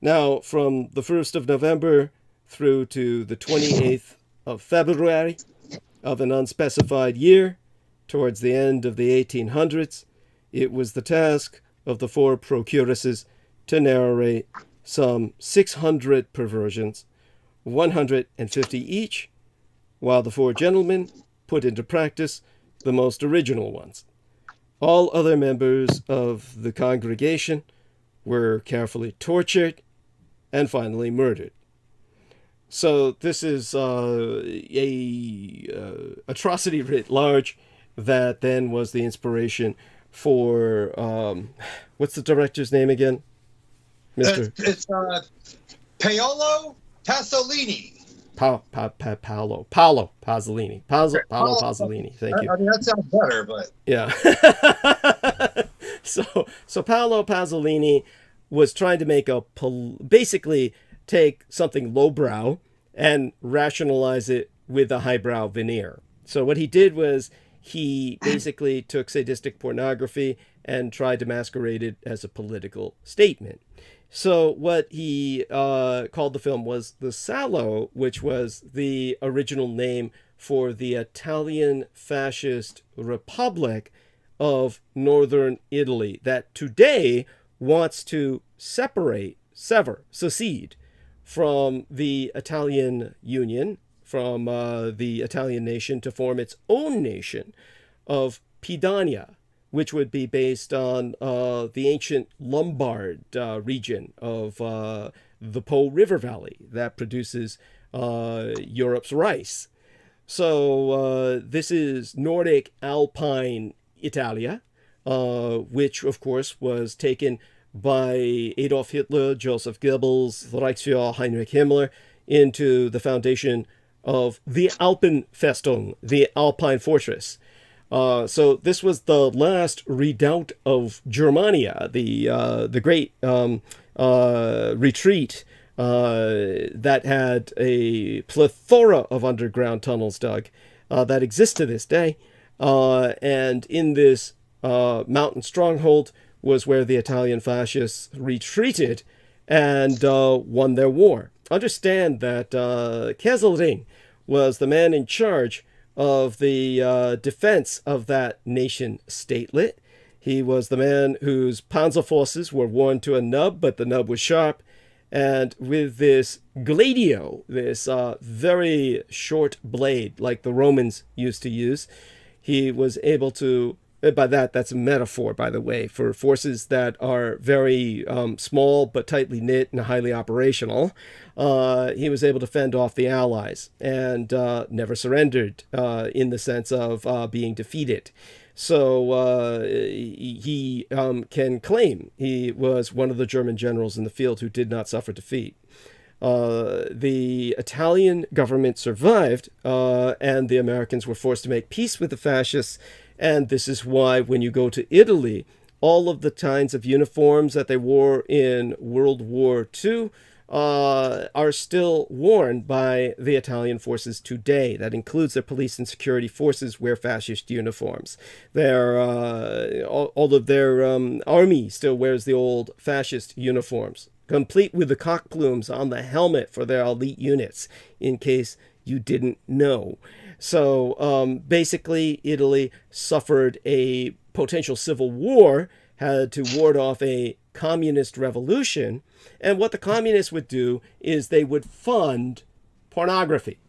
Now, from the 1st of November through to the 28th of February of an unspecified year, towards the end of the 1800s, it was the task of the 4 procuresses to narrate some 600 perversions, 150 each, while the 4 gentlemen put into practice the most original ones. All other members of the congregation were carefully tortured and finally murdered. So this is a atrocity writ large that then was the inspiration for what's the director's name again, Mr.? It's Paolo Pasolini. Paolo Pasolini. Paolo Pasolini. Thank you. I mean, that sounds better, but yeah. So Paolo Pasolini was trying to make basically take something lowbrow and rationalize it with a highbrow veneer. So what he did was he basically took sadistic pornography and tried to masquerade it as a political statement. So what he called the film was the Sallow, which was the original name for the Italian fascist republic of northern Italy that today wants to secede from the Italian Union, from the Italian nation, to form its own nation of Padania, which would be based on the ancient Lombard region of the Po River Valley that produces Europe's rice. So this is Nordic Alpine Italia, which, of course, was taken by Adolf Hitler, Joseph Goebbels, Reichsführer Heinrich Himmler into the foundation of the Alpenfestung, the Alpine Fortress. So this was the last redoubt of Germania, the great retreat that had a plethora of underground tunnels dug that exist to this day. And in this mountain stronghold was where the Italian fascists retreated and won their war. Understand that Kesselring was the man in charge of the defense of that nation statelet. He was the man whose panzer forces were worn to a nub, but the nub was sharp. And with this gladio, this very short blade like the Romans used to use, he was able to, by that's a metaphor, by the way, for forces that are very small but tightly knit and highly operational. He was able to fend off the Allies and never surrendered in the sense of being defeated. So he can claim he was one of the German generals in the field who did not suffer defeat. The Italian government survived, and the Americans were forced to make peace with the fascists. And this is why when you go to Italy, all of the kinds of uniforms that they wore in World War II are still worn by the Italian forces today. That includes their police and security forces wear fascist uniforms. All of their army still wears the old fascist uniforms, complete with the cock plumes on the helmet for their elite units, in case you didn't know. So basically, Italy suffered a potential civil war, had to ward off a communist revolution. And what the communists would do is they would fund pornography.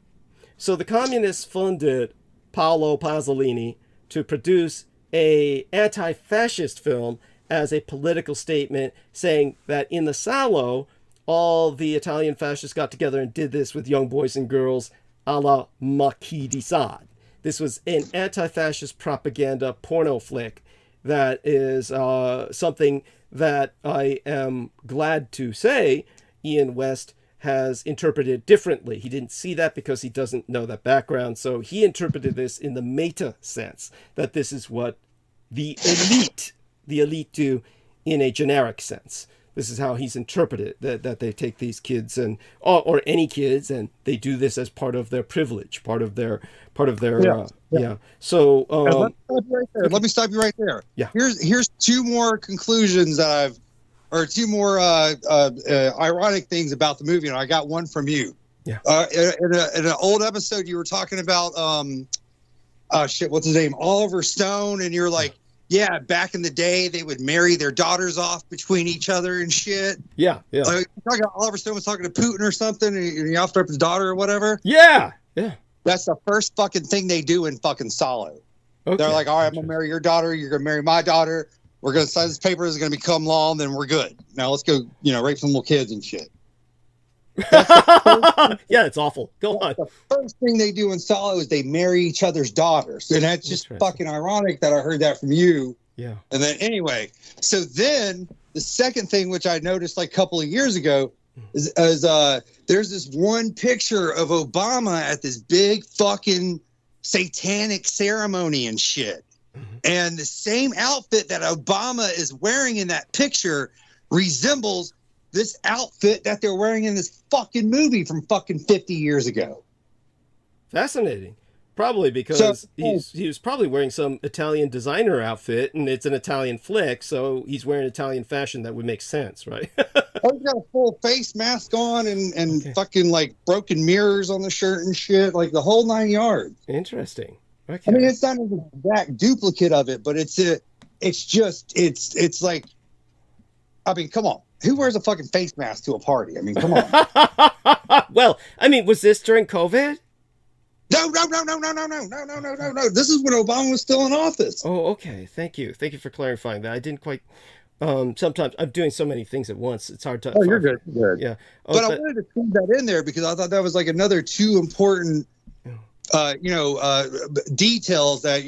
So the communists funded Paolo Pasolini to produce a anti-fascist film as a political statement, saying that in the Sallow, all the Italian fascists got together and did this with young boys and girls a la Marquis de Sade. This was an anti-fascist propaganda porno flick that is something that I am glad to say Ian West has interpreted differently. He didn't see that because he doesn't know that background. So he interpreted this in the meta sense, that this is what the elite do in a generic sense. This is how he's interpreted that they take these kids and or any kids, and they do this as part of their privilege, part of their yeah. So let me stop you right there. Yeah. Here's two more conclusions that two more ironic things about the movie, and I got one from you. Yeah. In an old episode, you were talking about what's his name, Oliver Stone, and you're like, yeah, back in the day, they would marry their daughters off between each other and shit. Yeah. Oliver Stone was talking to Putin or something, and he offered up his daughter or whatever. Yeah. That's the first fucking thing they do in fucking Sallow. Okay. They're like, all right, I'm going to marry your daughter. You're going to marry my daughter. We're going to sign this paper. It's going to become law, and then we're good. Now let's go, rape some little kids and shit. Yeah, it's awful. Go on. The first thing they do in Sallow is they marry each other's daughters. And that's just fucking ironic that I heard that from you. Yeah. And then anyway, so then the second thing, which I noticed like a couple of years ago, is there's this one picture of Obama at this big fucking satanic ceremony and shit. Mm-hmm. And the same outfit that Obama is wearing in that picture resembles this outfit that they're wearing in this fucking movie from fucking 50 years ago. Fascinating. Probably because he was probably wearing some Italian designer outfit, and it's an Italian flick, so he's wearing Italian fashion. That would make sense, right? He's got a full face mask on and fucking like broken mirrors on the shirt and shit, like the whole 9 yards. Interesting. Okay. I mean, it's not an exact duplicate of it, but it's like, I mean, come on. Who wears a fucking face mask to a party? I mean, come on. Well, I mean, was this during COVID? No. This is when Obama was still in office. Oh, okay. Thank you for clarifying that. I didn't quite. Sometimes I'm doing so many things at once. It's hard to. Oh, you're good. Yeah. But I wanted to put that in there because I thought that was like another two important, details that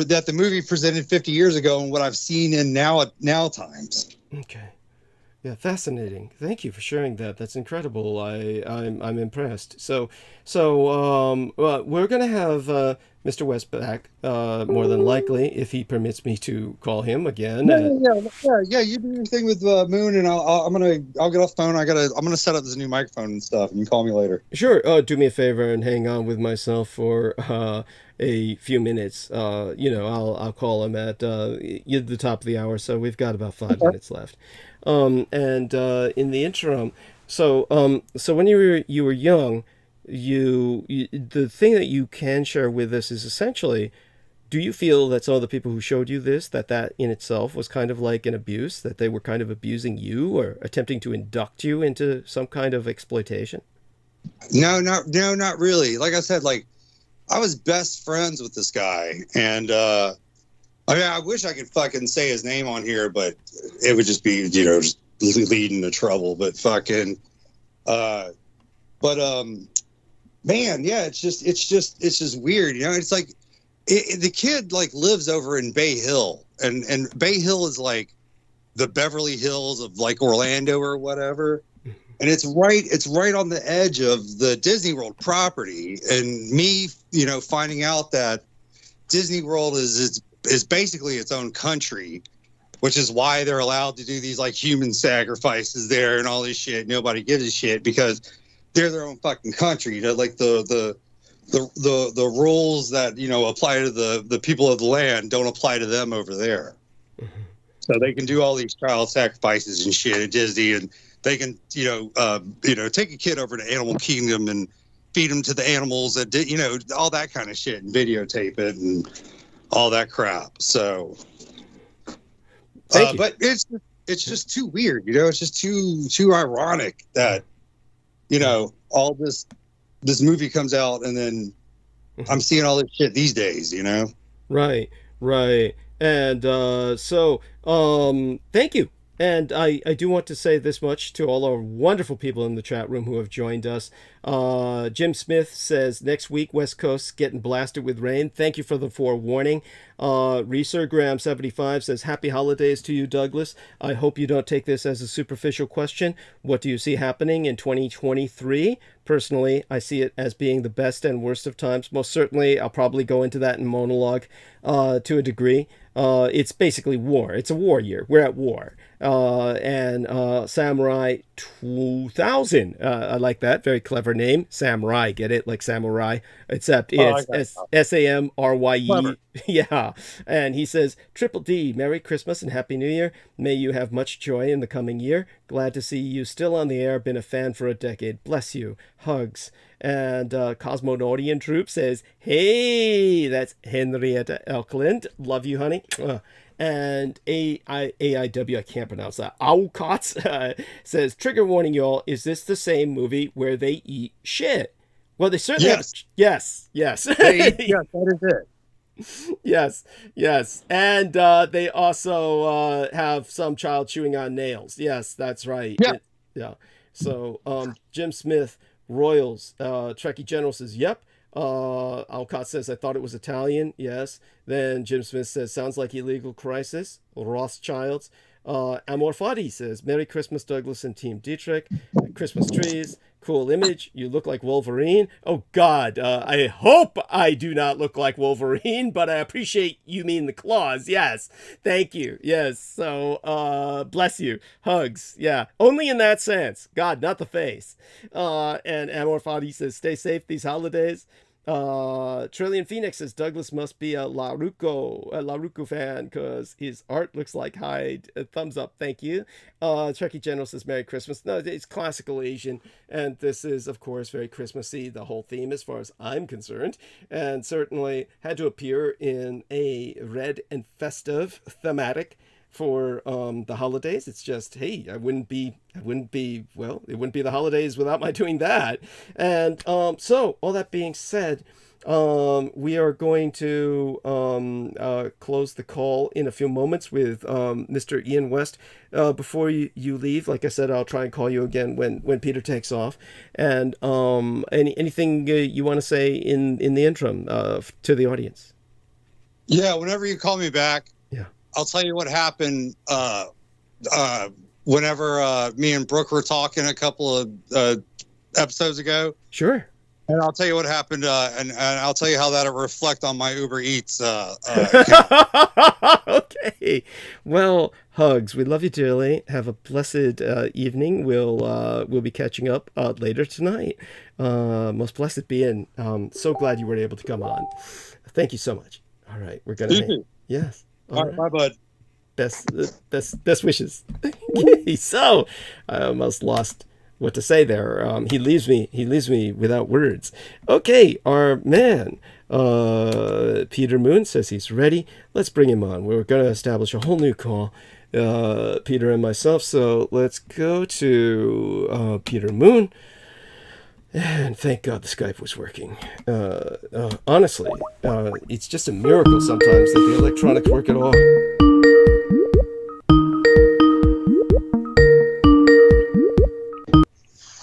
that the movie presented 50 years ago and what I've seen in now times. Okay. Yeah, fascinating. Thank you for sharing that. That's incredible. I'm impressed. So we're gonna have Mr. West back, more than likely, if he permits me to call him again. Yeah. You do your thing with Moon, and I'll get off the phone. I'm gonna set up this new microphone and stuff, and you call me later. Sure. Do me a favor and hang on with myself for a few minutes. I'll call him at the top of the hour, so we've got about 5 minutes left. And in the interim, so when you were young, the thing that you can share with us is essentially, do you feel that some of the people who showed you this, that in itself was kind of like an abuse, that they were kind of abusing you or attempting to induct you into some kind of exploitation? No, not really. Like I said, like I was best friends with this guy, and I wish I could fucking say his name on here, but it would just be, just leading to trouble. But fucking, man, yeah, it's just weird. It's like the kid like lives over in Bay Hill, and Bay Hill is like the Beverly Hills of like Orlando or whatever. And it's right on the edge of the Disney World property. And me, finding out that Disney World is basically its own country, which is why they're allowed to do these like human sacrifices there and all this shit. Nobody gives a shit because they're their own fucking country. Like the rules that apply to the people of the land don't apply to them over there. Mm-hmm. So they can do all these child sacrifices and shit at Disney, and they can take a kid over to Animal Kingdom and feed him to the animals that all that kind of shit and videotape it and all that crap. So, but it's just too weird. It's just too ironic that all this movie comes out, and then I'm seeing all this shit these days, Right. And thank you. And I do want to say this much to all our wonderful people in the chat room who have joined us. Jim Smith says, next week, West Coast getting blasted with rain. Thank you for the forewarning. Resurgram75 says, happy holidays to you, Douglas. I hope you don't take this as a superficial question. What do you see happening in 2023? Personally, I see it as being the best and worst of times. Most certainly, I'll probably go into that in monologue to a degree. It's basically war. It's a war year. We're at war. And Samurai 2000. I like that. Very clever name. Samurai. Get it? Like samurai. Except it's Samrye. Clever. Yeah. And he says, Triple D, Merry Christmas and Happy New Year. May you have much joy in the coming year. Glad to see you still on the air. Been a fan for a decade. Bless you. Hugs. And Cosmonautian Troop says, hey, that's Henrietta Elkland. Love you, honey. And AIW, I can't pronounce that, Aucots, says, trigger warning, y'all, is this the same movie where they eat shit? Well, they certainly yes. Yes, that is it. Yes. And they also have some child chewing on nails. Yes, that's right. Yeah. So Jim Smith, Royals, Trekkie General says, yep. Alcott says, I thought it was Italian. Yes. Then Jim Smith says, sounds like Illegal Crisis. Rothschilds. Amor Fadi says, Merry Christmas, Douglas and Team Dietrich. Christmas trees. Cool image. You look like Wolverine. Oh, God. I hope I do not look like Wolverine, but I appreciate you mean the claws. Yes. Thank you. Yes. So, bless you. Hugs. Yeah. Only in that sense. God, not the face. And Amor Fadi says, stay safe these holidays. Trillion Phoenix says Douglas must be a LaRucco fan because his art looks like Hyde. Thumbs up, thank you. Trekkie General says Merry Christmas. No, it's classical Asian, and this is of course very Christmassy, the whole theme as far as I'm concerned, and certainly had to appear in a red and festive thematic for the holidays. It's just, hey, it wouldn't be the holidays without my doing that. And so all that being said, we are going to close the call in a few moments with Mr. Ian West. Before you leave, like I said, I'll try and call you again when Peter takes off. And anything you want to say in the interim to the audience? Yeah, whenever you call me back, I'll tell you what happened whenever me and Brooke were talking a couple of episodes ago. Sure. And I'll tell you what happened, and I'll tell you how that'll reflect on my Uber Eats. Okay. Well, hugs. We love you dearly. Have a blessed evening. We'll be catching up later tonight. Most blessed be, and so glad you were able to come on. Thank you so much. All right, we're gonna. Yes. All right, bye, bud. Best wishes. Okay, so I almost lost what to say there. He leaves me without words. Okay, our man, Peter Moon says he's ready. Let's bring him on. We're going to establish a whole new call, Peter and myself. So let's go to Peter Moon. And thank God the Skype was working. Honestly, it's just a miracle sometimes that the electronics work at all.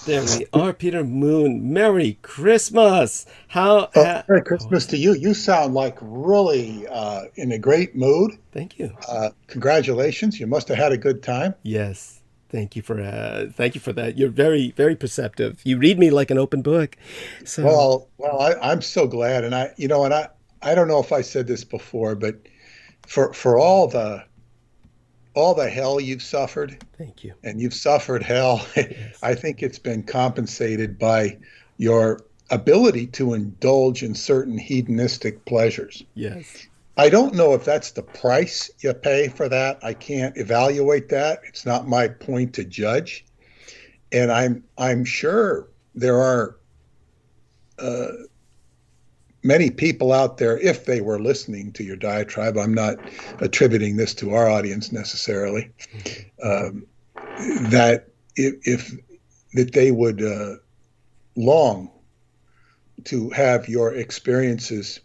There we are, Peter Moon. Merry Christmas! Merry Christmas to you. You sound like really in a great mood. Thank you. Congratulations. You must have had a good time. Yes. Thank you for that. You're very, very perceptive. You read me like an open book. So I'm so glad, and I don't know if I said this before, but for all the hell you've suffered. Thank you. And you've suffered hell. Yes. I think it's been compensated by your ability to indulge in certain hedonistic pleasures. Yes. I don't know if that's the price you pay for that. I can't evaluate that. It's not my point to judge. And I'm sure there are many people out there, if they were listening to your diatribe, I'm not attributing this to our audience necessarily, that that they would long to have your experiences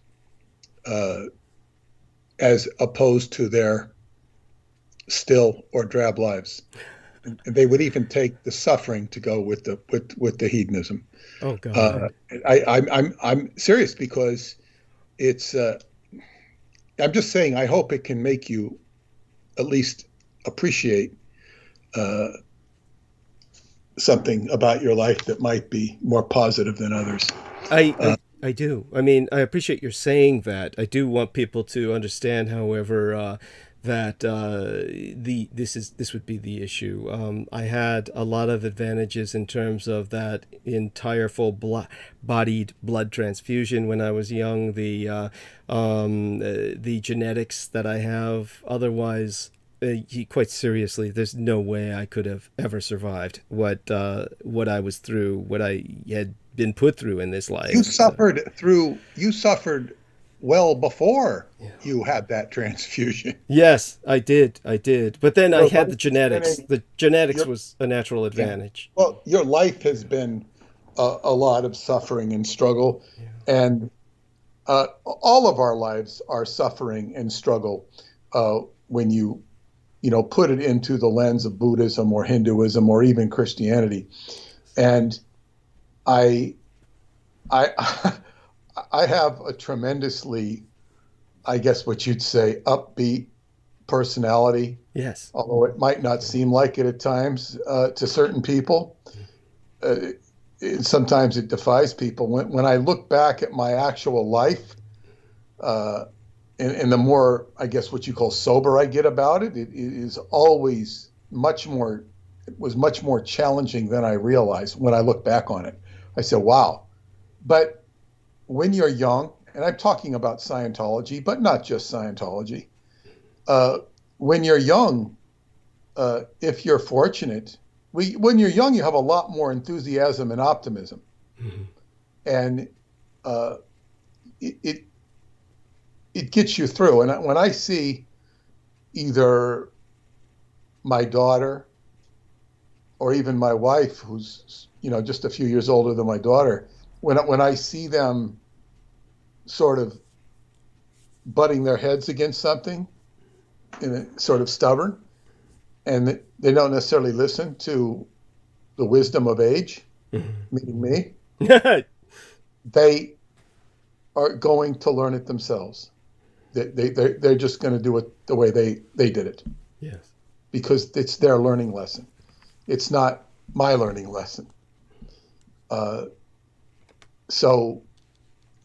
as opposed to their still or drab lives. And they would even take the suffering to go with the hedonism. Oh God! I'm serious, because it's. I'm just saying. I hope it can make you at least appreciate something about your life that might be more positive than others. I do. I mean, I appreciate your saying that. I do want people to understand, however, that this would be the issue. I had a lot of advantages in terms of that entire full-bodied blood transfusion when I was young. The genetics that I have. Otherwise, quite seriously, there's no way I could have ever survived what I was through, what I had been put through in this life. You suffered well before you had that transfusion. Yes, I did. But then I had the genetics. The genetics was a natural advantage. Well, your life has been a lot of suffering and struggle, and all of our lives are suffering and struggle when you put it into the lens of Buddhism or Hinduism or even Christianity. And I have a tremendously, I guess what you'd say, upbeat personality. Yes. Although it might not seem like it at times to certain people. Sometimes it defies people. When I look back at my actual life, and the more, I guess, what you call sober I get about it, it is always much more challenging than I realized when I look back on it. I said, wow. But when you're young, and I'm talking about Scientology, but not just Scientology, when you're young, if you're fortunate, when you're young, you have a lot more enthusiasm and optimism. Mm-hmm. And it gets you through. And when I see either my daughter or even my wife, who's just a few years older than my daughter, when I see them sort of butting their heads against something, and sort of stubborn, and they don't necessarily listen to the wisdom of age, meaning me, they are going to learn it themselves. They're just going to do it the way they did it. Yes. Because it's their learning lesson. It's not my learning lesson. So,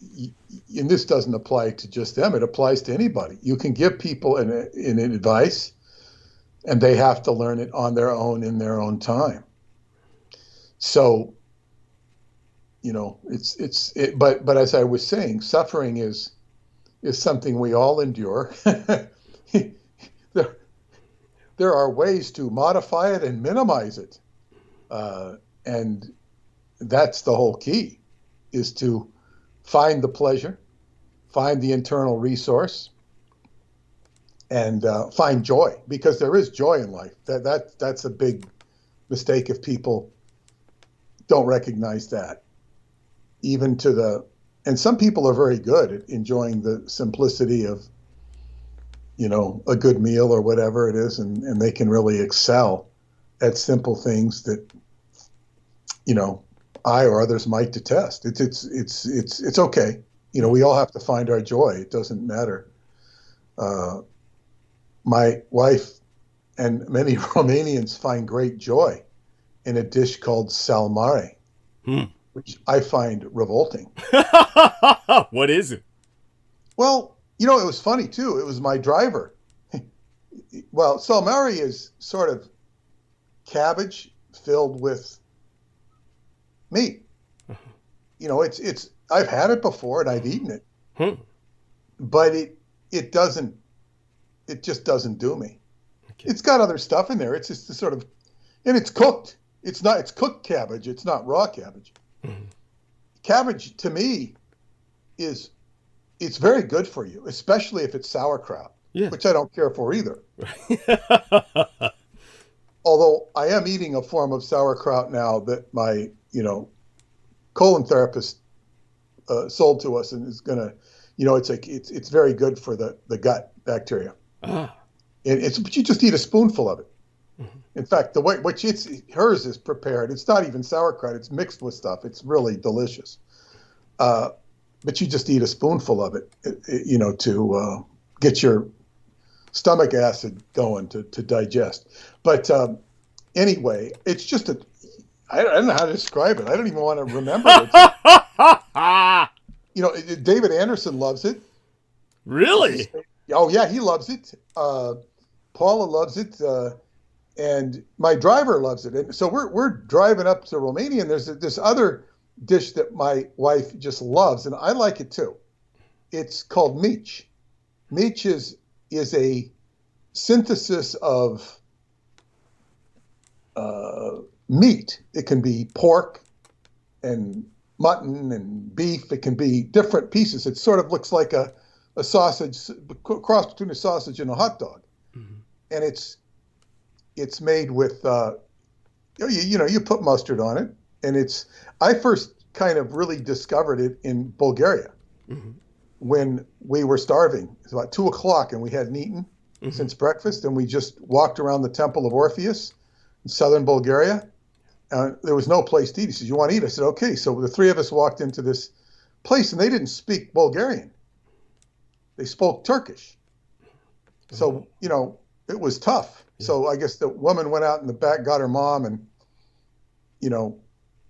and this doesn't apply to just them, it applies to anybody. You can give people an advice, and they have to learn it on their own in their own time. So, but as I was saying, suffering is something we all endure. There are ways to modify it and minimize it. And that's the whole key, is to find the pleasure, find the internal resource, and find joy, because there is joy in life. That's a big mistake if people don't recognize that. And some people are very good at enjoying the simplicity of, a good meal or whatever it is, and they can really excel at simple things that, I or others might detest. It's okay. We all have to find our joy. It doesn't matter. My wife and many Romanians find great joy in a dish called salmare, which I find revolting. What is it? Well, it was funny too. It was my driver. Well, salmare is sort of cabbage filled with meat. It's I've had it before and I've eaten it, but it just doesn't do me. Okay. It's got other stuff in there. It's just the sort of, and it's cooked. It's cooked cabbage. It's not raw cabbage. Mm-hmm. Cabbage to me it's very good for you, especially if it's sauerkraut, which I don't care for either. Although I am eating a form of sauerkraut now that my, colon therapist sold to us, and is going to, it's very good for the gut bacteria. Ah. But you just eat a spoonful of it. Mm-hmm. In fact, the way hers is prepared, it's not even sauerkraut. It's mixed with stuff. It's really delicious. But you just eat a spoonful of it, to get your stomach acid going to digest. But anyway, it's just I don't know how to describe it. I don't even want to remember it. David Anderson loves it. Really? Oh yeah, he loves it. Paula loves it, and my driver loves it. And so we're driving up to Romania, and there's this other dish that my wife just loves, and I like it too. It's called meat. Meat is a synthesis of meat. It can be pork and mutton and beef. It can be different pieces. It sort of looks like a sausage, cross between a sausage and a hot dog. Mm-hmm. And it's made with you put mustard on it, and I first kind of really discovered it in Bulgaria. Mm-hmm. When we were starving. It was about 2:00 and we hadn't eaten since breakfast, and we just walked around the Temple of Orpheus in southern Bulgaria. There was no place to eat. He said, "You want to eat?" I said, "Okay." So the three of us walked into this place, and they didn't speak Bulgarian. They spoke Turkish. So, it was tough. Yeah. So I guess the woman went out in the back, got her mom, and,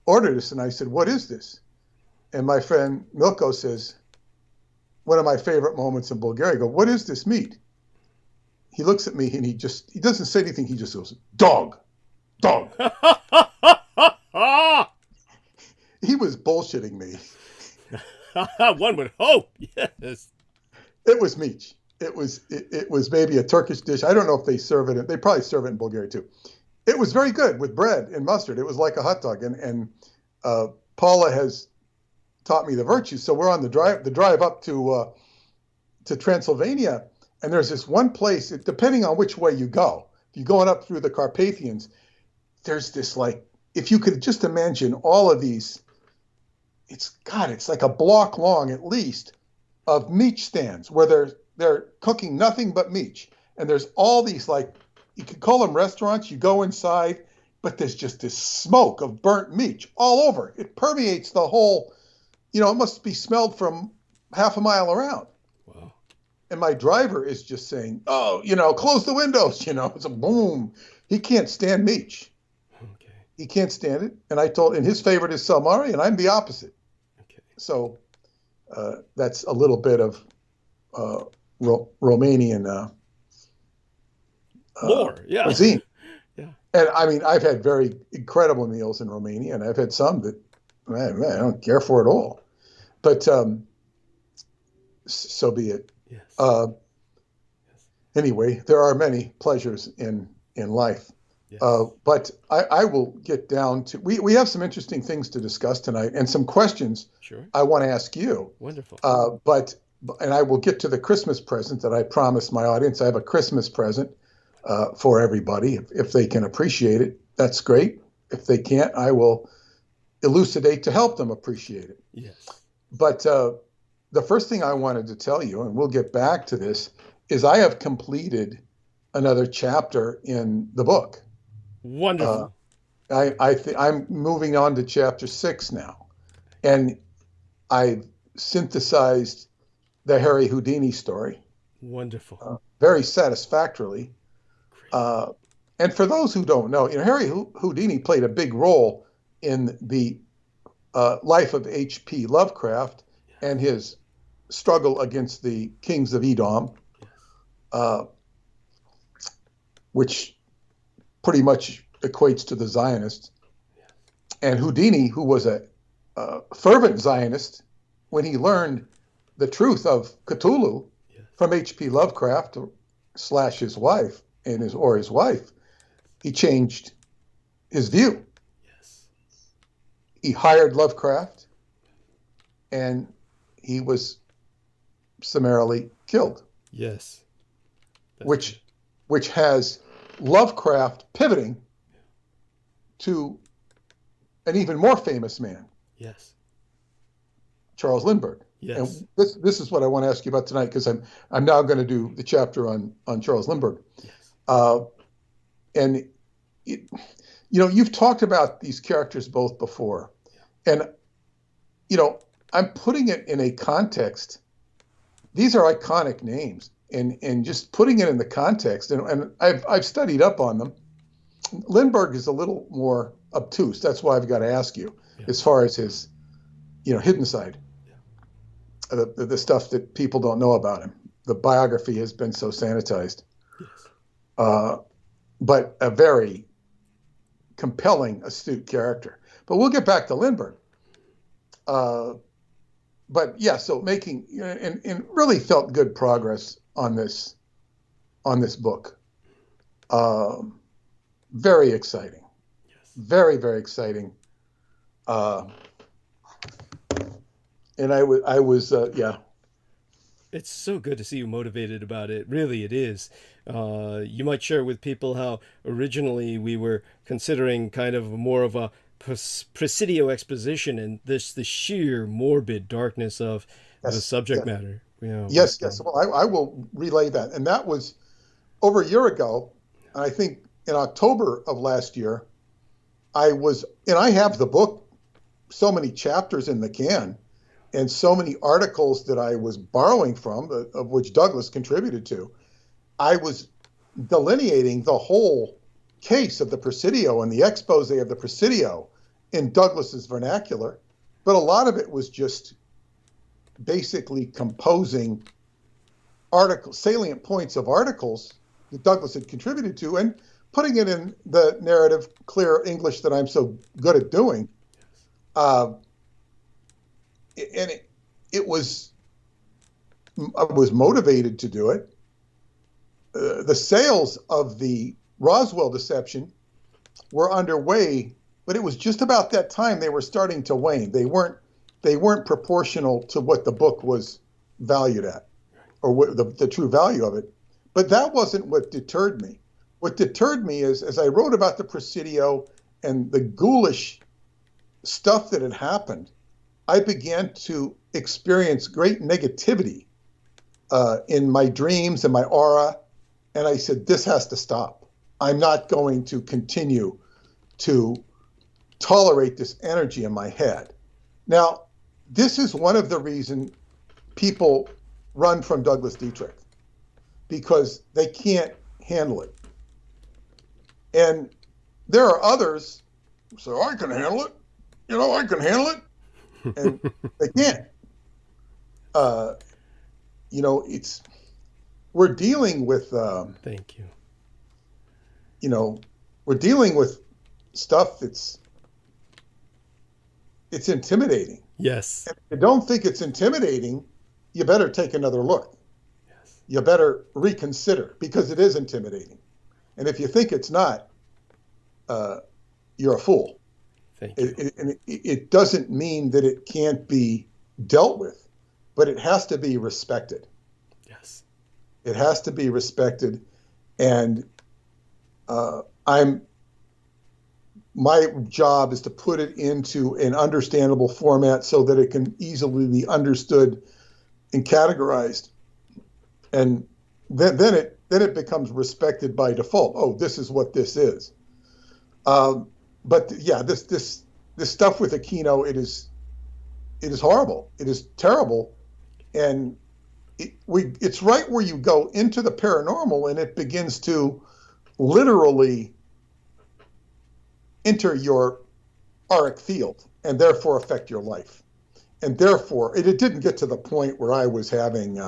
ordered us. And I said, "What is this?" And my friend Milko says, one of my favorite moments in Bulgaria, I go, "What is this meat?" He looks at me and he doesn't say anything. He just goes, "Dog, dog." He was bullshitting me. One would hope, yes. It was meat. It was maybe a Turkish dish. I don't know if they serve it. They probably serve it in Bulgaria too. It was very good with bread and mustard. It was like a hot dog. And Paula has taught me the virtues. So we're on the drive up to Transylvania, and there's this one place, depending on which way you go. If you're going up through the Carpathians, there's this, like, if you could just imagine all of these, it's like a block long at least of meat stands where they're cooking nothing but meat. And there's all these, like, you could call them restaurants. You go inside, but there's just this smoke of burnt meat all over. It permeates the whole, it must be smelled from half a mile around. Wow. And my driver is just saying, "Oh, close the windows." It's a boom. He can't stand meat. Okay. He can't stand it. And and his favorite is salmare, and I'm the opposite. Okay. So that's a little bit of Romanian lore, yeah. cuisine. Yeah. And I mean, I've had very incredible meals in Romania, and I've had some that, man, I don't care for at all. But so be it. Yes. Anyway, there are many pleasures in life. Yes. But I will get down to, we have some interesting things to discuss tonight and some questions Sure. I want to ask you. Wonderful. And I will get to the Christmas present that I promised my audience. I have a Christmas present for everybody. If they can appreciate it, that's great. If they can't, I will elucidate to help them appreciate it. Yes. But the first thing I wanted to tell you, and we'll get back to this, is I have completed another chapter in the book. Wonderful. I'm moving on to chapter 6 now, and I've synthesized the Harry Houdini story. Wonderful. Very satisfactorily. And for those who don't know, Harry Houdini played a big role in the life of H.P. Lovecraft and his struggle against the kings of Edom, which pretty much equates to the Zionists. And Houdini, who was a fervent Zionist, when he learned the truth of Cthulhu from H.P. Lovecraft / his wife and his wife, he changed his view. Yes. He hired Lovecraft, and he was summarily killed. Yes. Which has Lovecraft pivoting to an even more famous man. Yes. Charles Lindbergh. Yes. And this is what I want to ask you about tonight, because I'm now going to do the chapter on Charles Lindbergh. Yes. And you've talked about these characters both before, and I'm putting it in a context. These are iconic names, and just putting it in the context, and I've studied up on them. Lindbergh is a little more obtuse. That's why I've got to ask you, as far as his, hidden side, the stuff that people don't know about him. The biography has been so sanitized, but a very compelling, astute character. But we'll get back to Lindbergh. But yeah, so making and really felt good progress on this book. Very exciting. Yes. Very, very exciting. And I was yeah. It's so good to see you motivated about it. Really, it is. You might share with people how originally we were considering kind of more of a Presidio exposition and the sheer morbid darkness of the subject matter. Yes. Well, I will relay that. And that was over a year ago. And I think in October of last year, I have the book, so many chapters in the can, and so many articles that I was borrowing from, of which Douglas contributed to. I was delineating the whole case of the Presidio and the expose of the Presidio in Douglas's vernacular, but a lot of it was just basically composing salient points of articles that Douglas had contributed to and putting it in the narrative, clear English that I'm so good at doing. And I was motivated to do it. The sales of the Roswell deception were underway, but it was just about that time they were starting to wane. They weren't proportional to what the book was valued at, or what the true value of it. But that wasn't what deterred me. What deterred me is, as I wrote about the Presidio and the ghoulish stuff that had happened, I began to experience great negativity in my dreams and my aura. And I said, this has to stop. I'm not going to continue to tolerate this energy in my head. Now, this is one of the reasons people run from Douglas Dietrich, because they can't handle it. And there are others who say, I can handle it. I can handle it. and they can't. We're dealing with. Thank you. We're dealing with stuff it's intimidating. Yes. And if you don't think it's intimidating, you better take another look. Yes. You better reconsider, because it is intimidating. And if you think it's not, you're a fool. Thank you. It doesn't mean that it can't be dealt with, but it has to be respected. Yes. It has to be respected. And my job is to put it into an understandable format so that it can easily be understood and categorized. And then it becomes respected by default. Oh, this is what this is. But yeah, this stuff with Aquino, it is horrible. It is terrible. And it's right where you go into the paranormal, and it begins to literally enter your auric field and therefore affect your life. And therefore, it didn't get to the point where I was having,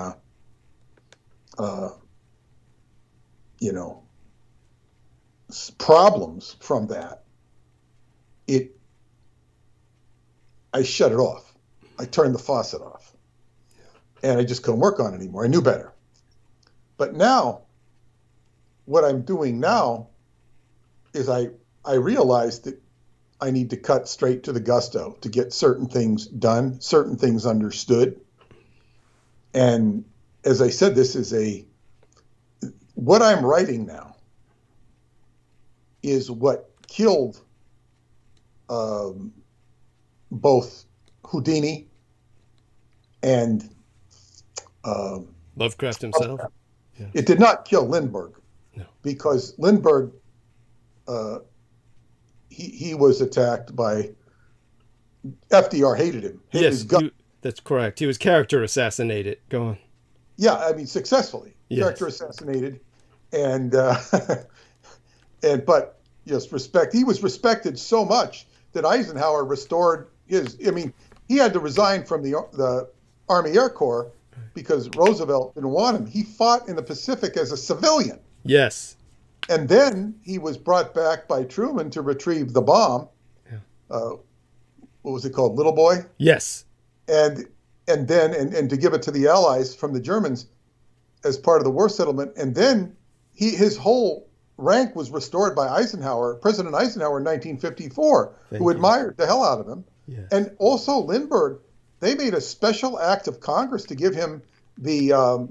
problems from that. I shut it off. I turned the faucet off. And I just couldn't work on it anymore. I knew better. But now, what I'm doing now is I realized that I need to cut straight to the gusto to get certain things done, certain things understood. And as I said, what I'm writing now is what killed both Houdini and Lovecraft himself. Yeah. It did not kill Lindbergh. No. Because Lindbergh, he was attacked by FDR. Hated him. Hated his guts. That's correct. He was character assassinated. Go on. Yeah, I mean, successfully. Yes. Character assassinated, and but yes, respect. He was respected so much that Eisenhower restored his. I mean, he had to resign from the Army Air Corps because Roosevelt didn't want him. He fought in the Pacific as a civilian. Yes. And then he was brought back by Truman to retrieve the bomb. Yeah. What was it called? Little Boy? Yes. And then to give it to the Allies from the Germans as part of the war settlement. And then his whole rank was restored by President Eisenhower in 1954, who admired the hell out of him. Yes. And also Lindbergh, they made a special act of Congress to give him the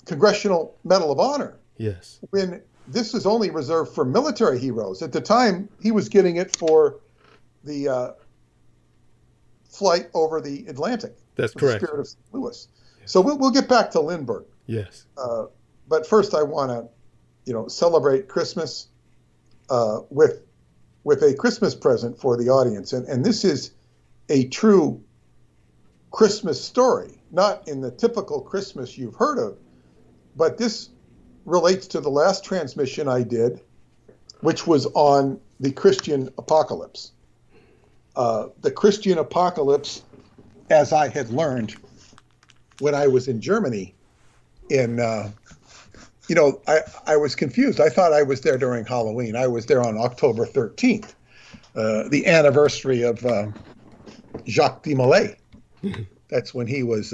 Congressional Medal of Honor. Yes. When this was only reserved for military heroes. At the time, he was getting it for the flight over the Atlantic. That's correct. The Spirit of St. Louis. Yes. So we'll get back to Lindbergh. Yes. But first, I want to, celebrate Christmas with a Christmas present for the audience, and this is a true Christmas story, not in the typical Christmas you've heard of, but this relates to the last transmission I did, which was on the Christian apocalypse. The Christian apocalypse, as I had learned when I was in Germany I was confused. I thought I was there during Halloween. I was there on October 13th, the anniversary of Jacques de Molay. That's when he was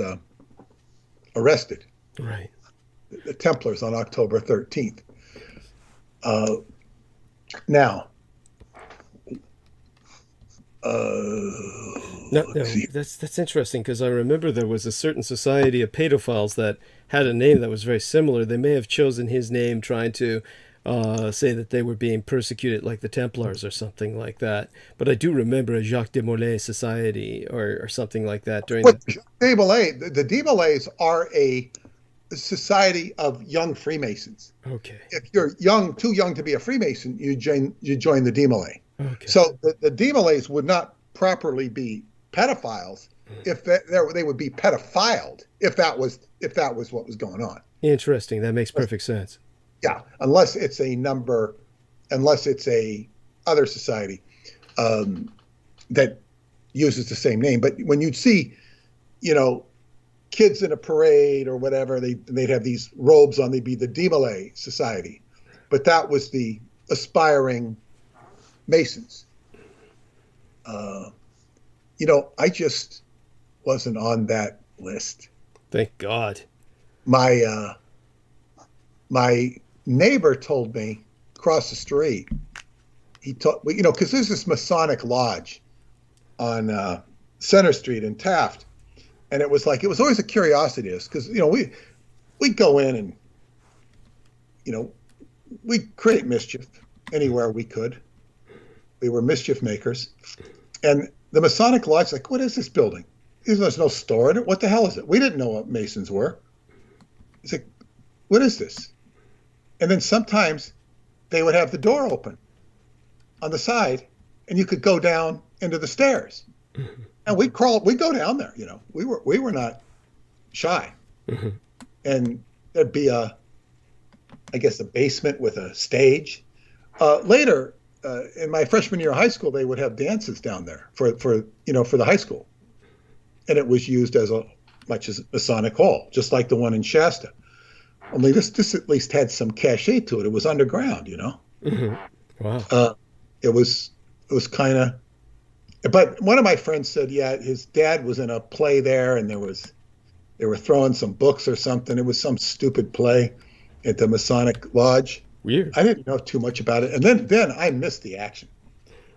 arrested. Right. The Templars on October 13th. No, that's interesting, because I remember there was a certain society of pedophiles that had a name that was very similar. They may have chosen his name trying to say that they were being persecuted like the Templars or something like that. But I do remember a Jacques de Molay society or something like that during the de Molays are a society of young Freemasons. Okay. If you're too young to be a Freemason, you join the de Molay. Okay. So the de Molays would not properly be pedophiles if they would be pedophiled if that was what was going on. Interesting. That makes perfect sense. Yeah, unless it's a other society that uses the same name. But when you'd see, kids in a parade or whatever, they'd have these robes on. They'd be the Demolay Society, but that was the aspiring Masons. I just wasn't on that list. Thank God. My neighbor told me across the street. He taught, because there's this Masonic lodge on Center Street in Taft, and it was always a curiosity to us because we'd go in and we'd create mischief anywhere we could. We were mischief makers, and the Masonic lodge, like, what is this building? There's no store in it. What the hell is it? We didn't know what Masons were. It's like, what is this? And then sometimes they would have the door open on the side, and you could go down into the stairs. And we'd go down there. We were not shy. And there'd be a basement with a stage. Later, in my freshman year of high school, they would have dances down there for the high school, and it was used as much as Masonic Hall, just like the one in Shasta. Only this at least had some cachet to it. It was underground, Wow. It was kind of. But one of my friends said, yeah, his dad was in a play there, and they were throwing some books or something. It was some stupid play at the Masonic Lodge. Weird. I didn't know too much about it. And then I missed the action.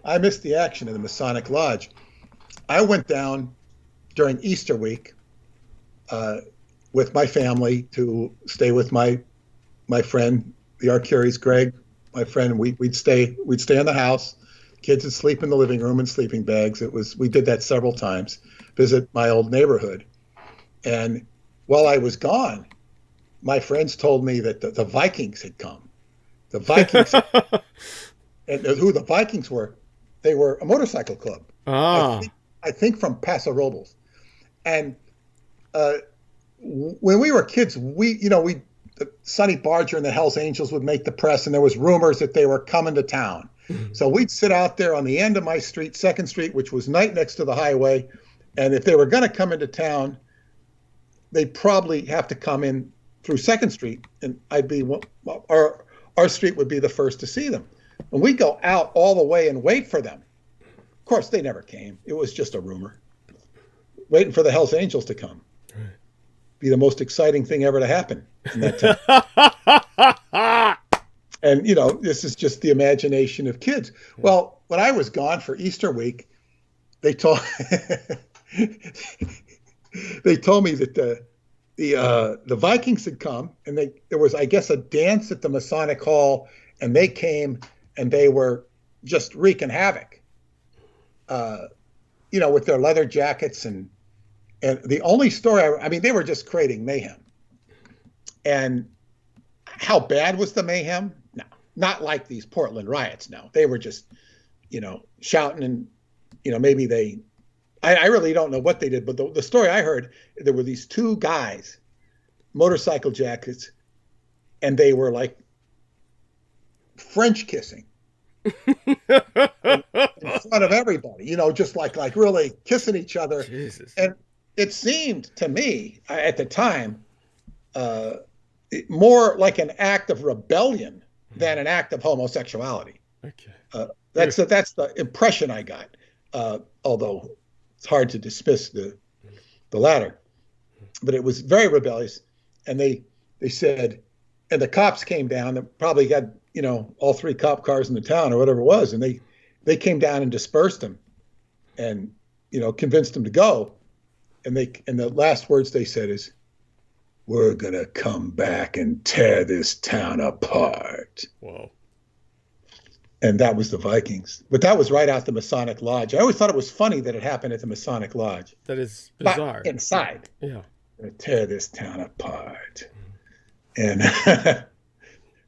I missed the action in the Masonic Lodge. I went down during Easter week with my family to stay with my friend, the Arcuries, Greg, my friend. We'd stay in the house. Kids would sleep in the living room in sleeping bags. We did that several times, visit my old neighborhood. And while I was gone, my friends told me that the Vikings had come. The Vikings, and who the Vikings were, they were a motorcycle club. I think from Paso Robles. And when we were kids, the Sonny Barger and the Hells Angels would make the press, and there was rumors that they were coming to town. So we'd sit out there on the end of my street, 2nd Street, which was right next to the highway. And if they were going to come into town, they'd probably have to come in through 2nd Street, and our street would be the first to see them. And we'd go out all the way and wait for them. Of course, they never came. It was just a rumor. Waiting for the Hells Angels to come. Be the most exciting thing ever to happen in that town. And, this is just the imagination of kids. Well, when I was gone for Easter week, they told me that the Vikings had come, and there was, I guess, a dance at the Masonic Hall, and they came and they were just wreaking havoc, with their leather jackets and the only story, they were just creating mayhem. And how bad was the mayhem? No, not like these Portland riots. No, they were just, shouting and, maybe I really don't know what they did, but the story I heard, there were these two guys, motorcycle jackets, and they were like French kissing in front of everybody, just like really kissing each other. Jesus. And it seemed to me at the time more like an act of rebellion than an act of homosexuality. Okay. That's the impression I got, although it's hard to dismiss the latter. But it was very rebellious. And they said, and the cops came down, and probably got, all 3 cop cars in the town or whatever it was. And they came down and dispersed them and, convinced them to go. And the last words they said is, "We're going to come back and tear this town apart." Whoa. And that was the Vikings. But that was right out the Masonic Lodge. I always thought it was funny that it happened at the Masonic Lodge. That is bizarre. Not inside. Yeah. We're going to tear this town apart. And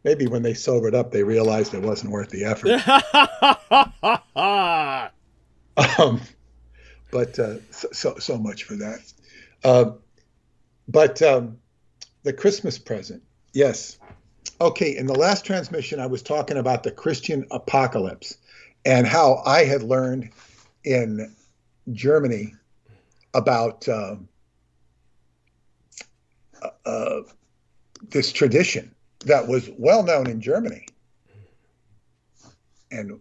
maybe when they sobered up, they realized it wasn't worth the effort. But so much for that. But the Christmas present, yes. Okay, in the last transmission, I was talking about the Christian apocalypse and how I had learned in Germany about this tradition that was well known in Germany. And,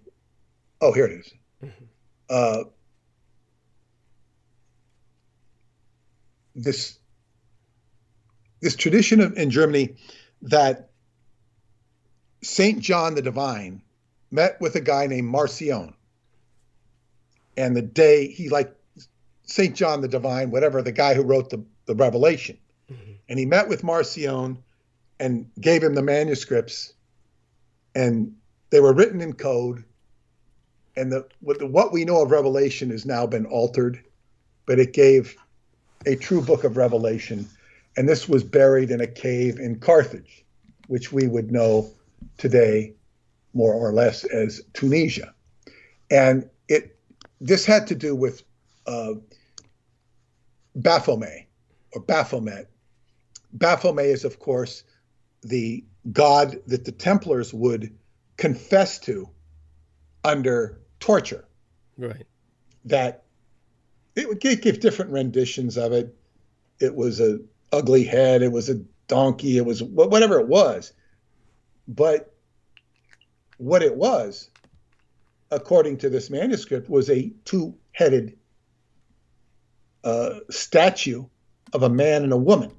oh, here it is. This tradition in Germany that Saint John the Divine met with a guy named Marcion. And the day he, like Saint John the Divine, whatever, the guy who wrote the Revelation. And he met with Marcion and gave him the manuscripts, and they were written in code. And what we know of Revelation has now been altered, but it gave a true book of Revelation. And this was buried in a cave in Carthage, which we would know today more or less as Tunisia. And this had to do with Baphomet or Baphomet. Baphomet is, of course, the god that the Templars would confess to under torture. Right. That it would give different renditions of it. It was a ugly head. It was a donkey. It was whatever it was. But what it was, according to this manuscript, was a two-headed statue of a man and a woman.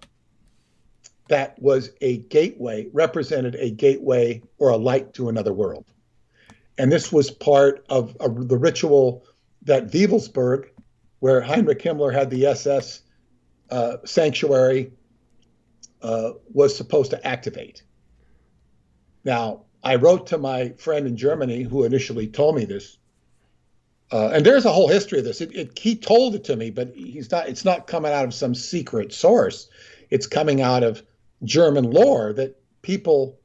That was a gateway, represented a gateway or a light to another world. And this was part of the ritual that Wewelsburg, where Heinrich Himmler had the SS sanctuary, was supposed to activate. Now, I wrote to my friend in Germany who initially told me this, and there's a whole history of this. He told it to me, but it's not coming out of some secret source. It's coming out of German lore that people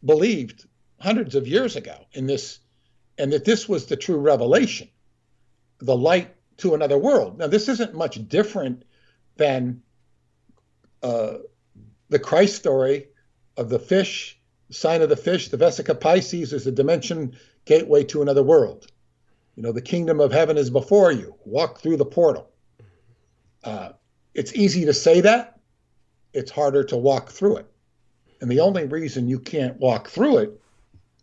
believed hundreds of years ago in this, and that this was the true revelation, the light to another world. Now, this isn't much different than the Christ story of the fish, sign of the fish. The Vesica Pisces is the dimension gateway to another world. You know, the kingdom of heaven is before you. Walk through the portal. It's easy to say that. It's harder to walk through it. And the only reason you can't walk through it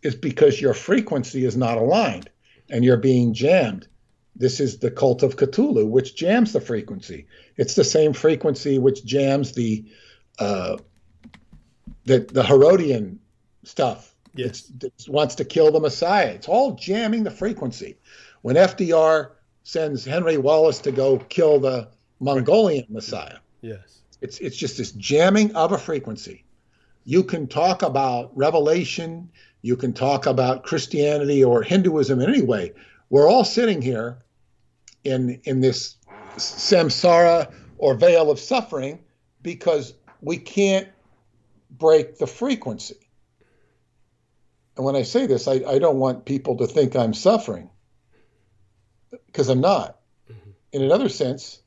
is because your frequency is not aligned and you're being jammed. This is the cult of Cthulhu, which jams the frequency. It's the same frequency which jams the Herodian stuff. Yes. It wants to kill the Messiah. It's all jamming the frequency. When FDR sends Henry Wallace to go kill the Mongolian Messiah, yes, it's just this jamming of a frequency. You can talk about Revelation, you can talk about Christianity or Hinduism in any way. We're all sitting here in this samsara or veil of suffering because we can't break the frequency. And when I say this, I don't want people to think I'm suffering, because I'm not. Mm-hmm. In another sense,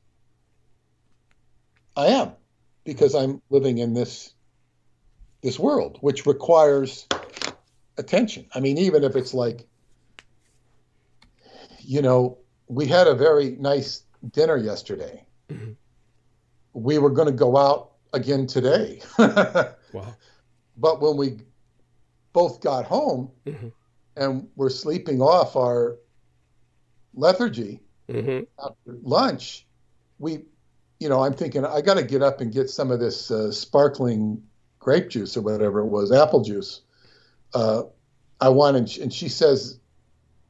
I am, because I'm living in this world, which requires attention. I mean, even if it's like, you know, we had a very nice dinner yesterday. Mm-hmm. We were going to go out again today. Wow. But when we both got home, mm-hmm. and we're sleeping off our lethargy, mm-hmm. after lunch, I'm thinking, I got to get up and get some of this sparkling grape juice or whatever it was, apple juice. I wanted, and she says,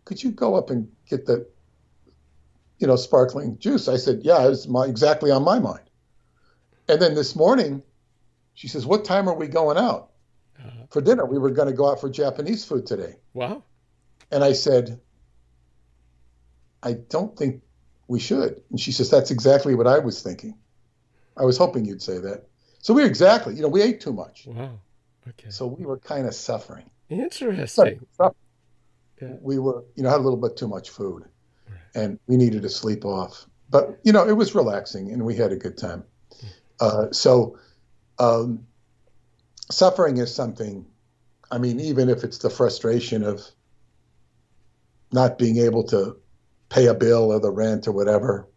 could you go up and get the, sparkling juice? I said, yeah, it was exactly on my mind. And then this morning, she says, what time are we going out for dinner? We were going to go out for Japanese food today. Wow. And I said, I don't think we should. And she says, that's exactly what I was thinking. I was hoping you'd say that. So we ate too much. Wow. Okay. So we were kind of suffering. Interesting. Yeah. We were, had a little bit too much food, and we needed to sleep off. But, it was relaxing and we had a good time. Suffering is something, even if it's the frustration of not being able to pay a bill or the rent or whatever.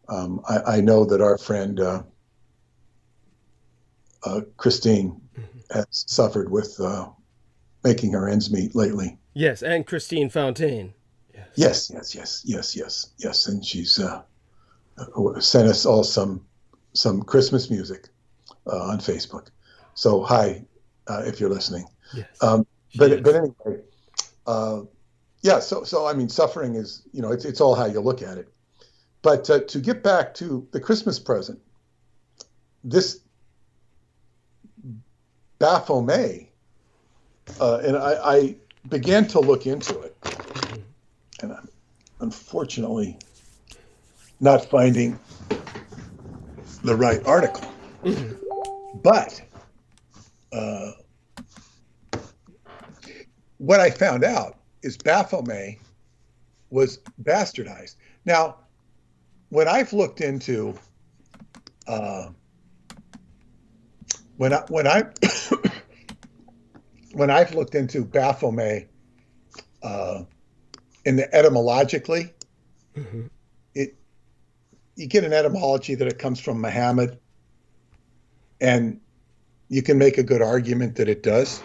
I know that our friend Christine has suffered with making her ends meet lately. Yes, and Christine Fontaine. Yes. And she's sent us all some Christmas music on Facebook. So hi, if you're listening. Yes. But anyway, yeah. So I mean, suffering is, it's all how you look at it. But to get back to the Christmas present, this Baphomet, and I began to look into it, and I'm unfortunately not finding the right article. But what I found out is Baphomet was bastardized. Now, when I've looked into when I've looked into Baphomet etymologically, you get an etymology that it comes from Muhammad, and you can make a good argument that it does.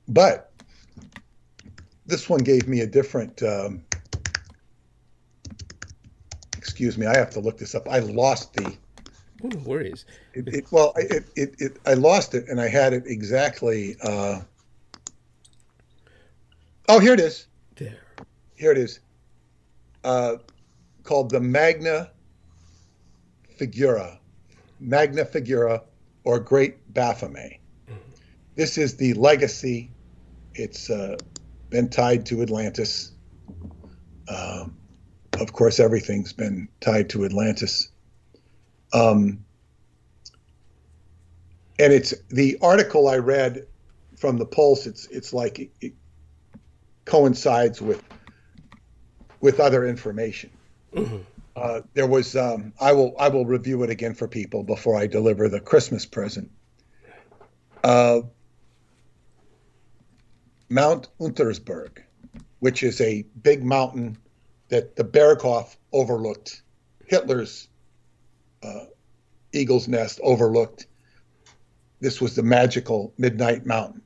But this one gave me a different. Excuse me, I have to look this up. I lost the. No worries. I lost it, and I had it exactly. Oh, here it is. There. Here it is. Called the Magna Figura, or Great Baphomet. This is the legacy. It's been tied to Atlantis. Of course, everything's been tied to Atlantis. And it's the article I read from the Pulse. It's like it coincides with other information. There was I will review it again for people before I deliver the Christmas present. Mount Untersberg, which is a big mountain that the Berghof overlooked, Hitler's Eagle's Nest overlooked. This was the magical Midnight Mountain.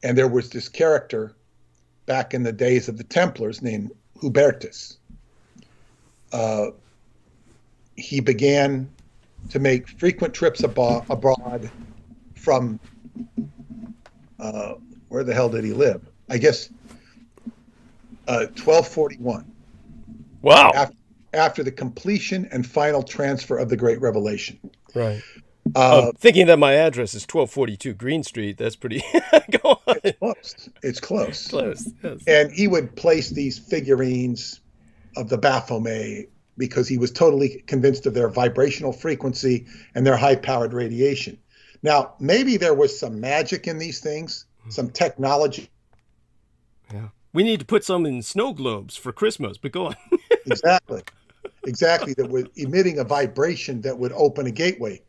And there was this character back in the days of the Templars named Hubertus. He began to make frequent trips abroad from, where the hell did he live? I guess 1241. Wow. After the completion and final transfer of the Great Revelation. Right. Thinking that my address is 1242 Green Street, that's pretty. Go on. It's close. Close. Yes. And he would place these figurines of the Baphomet because he was totally convinced of their vibrational frequency and their high-powered radiation. Now, maybe there was some magic in these things, some technology. Yeah. We need to put some in snow globes for Christmas, but go on. Exactly. That was emitting a vibration that would open a gateway.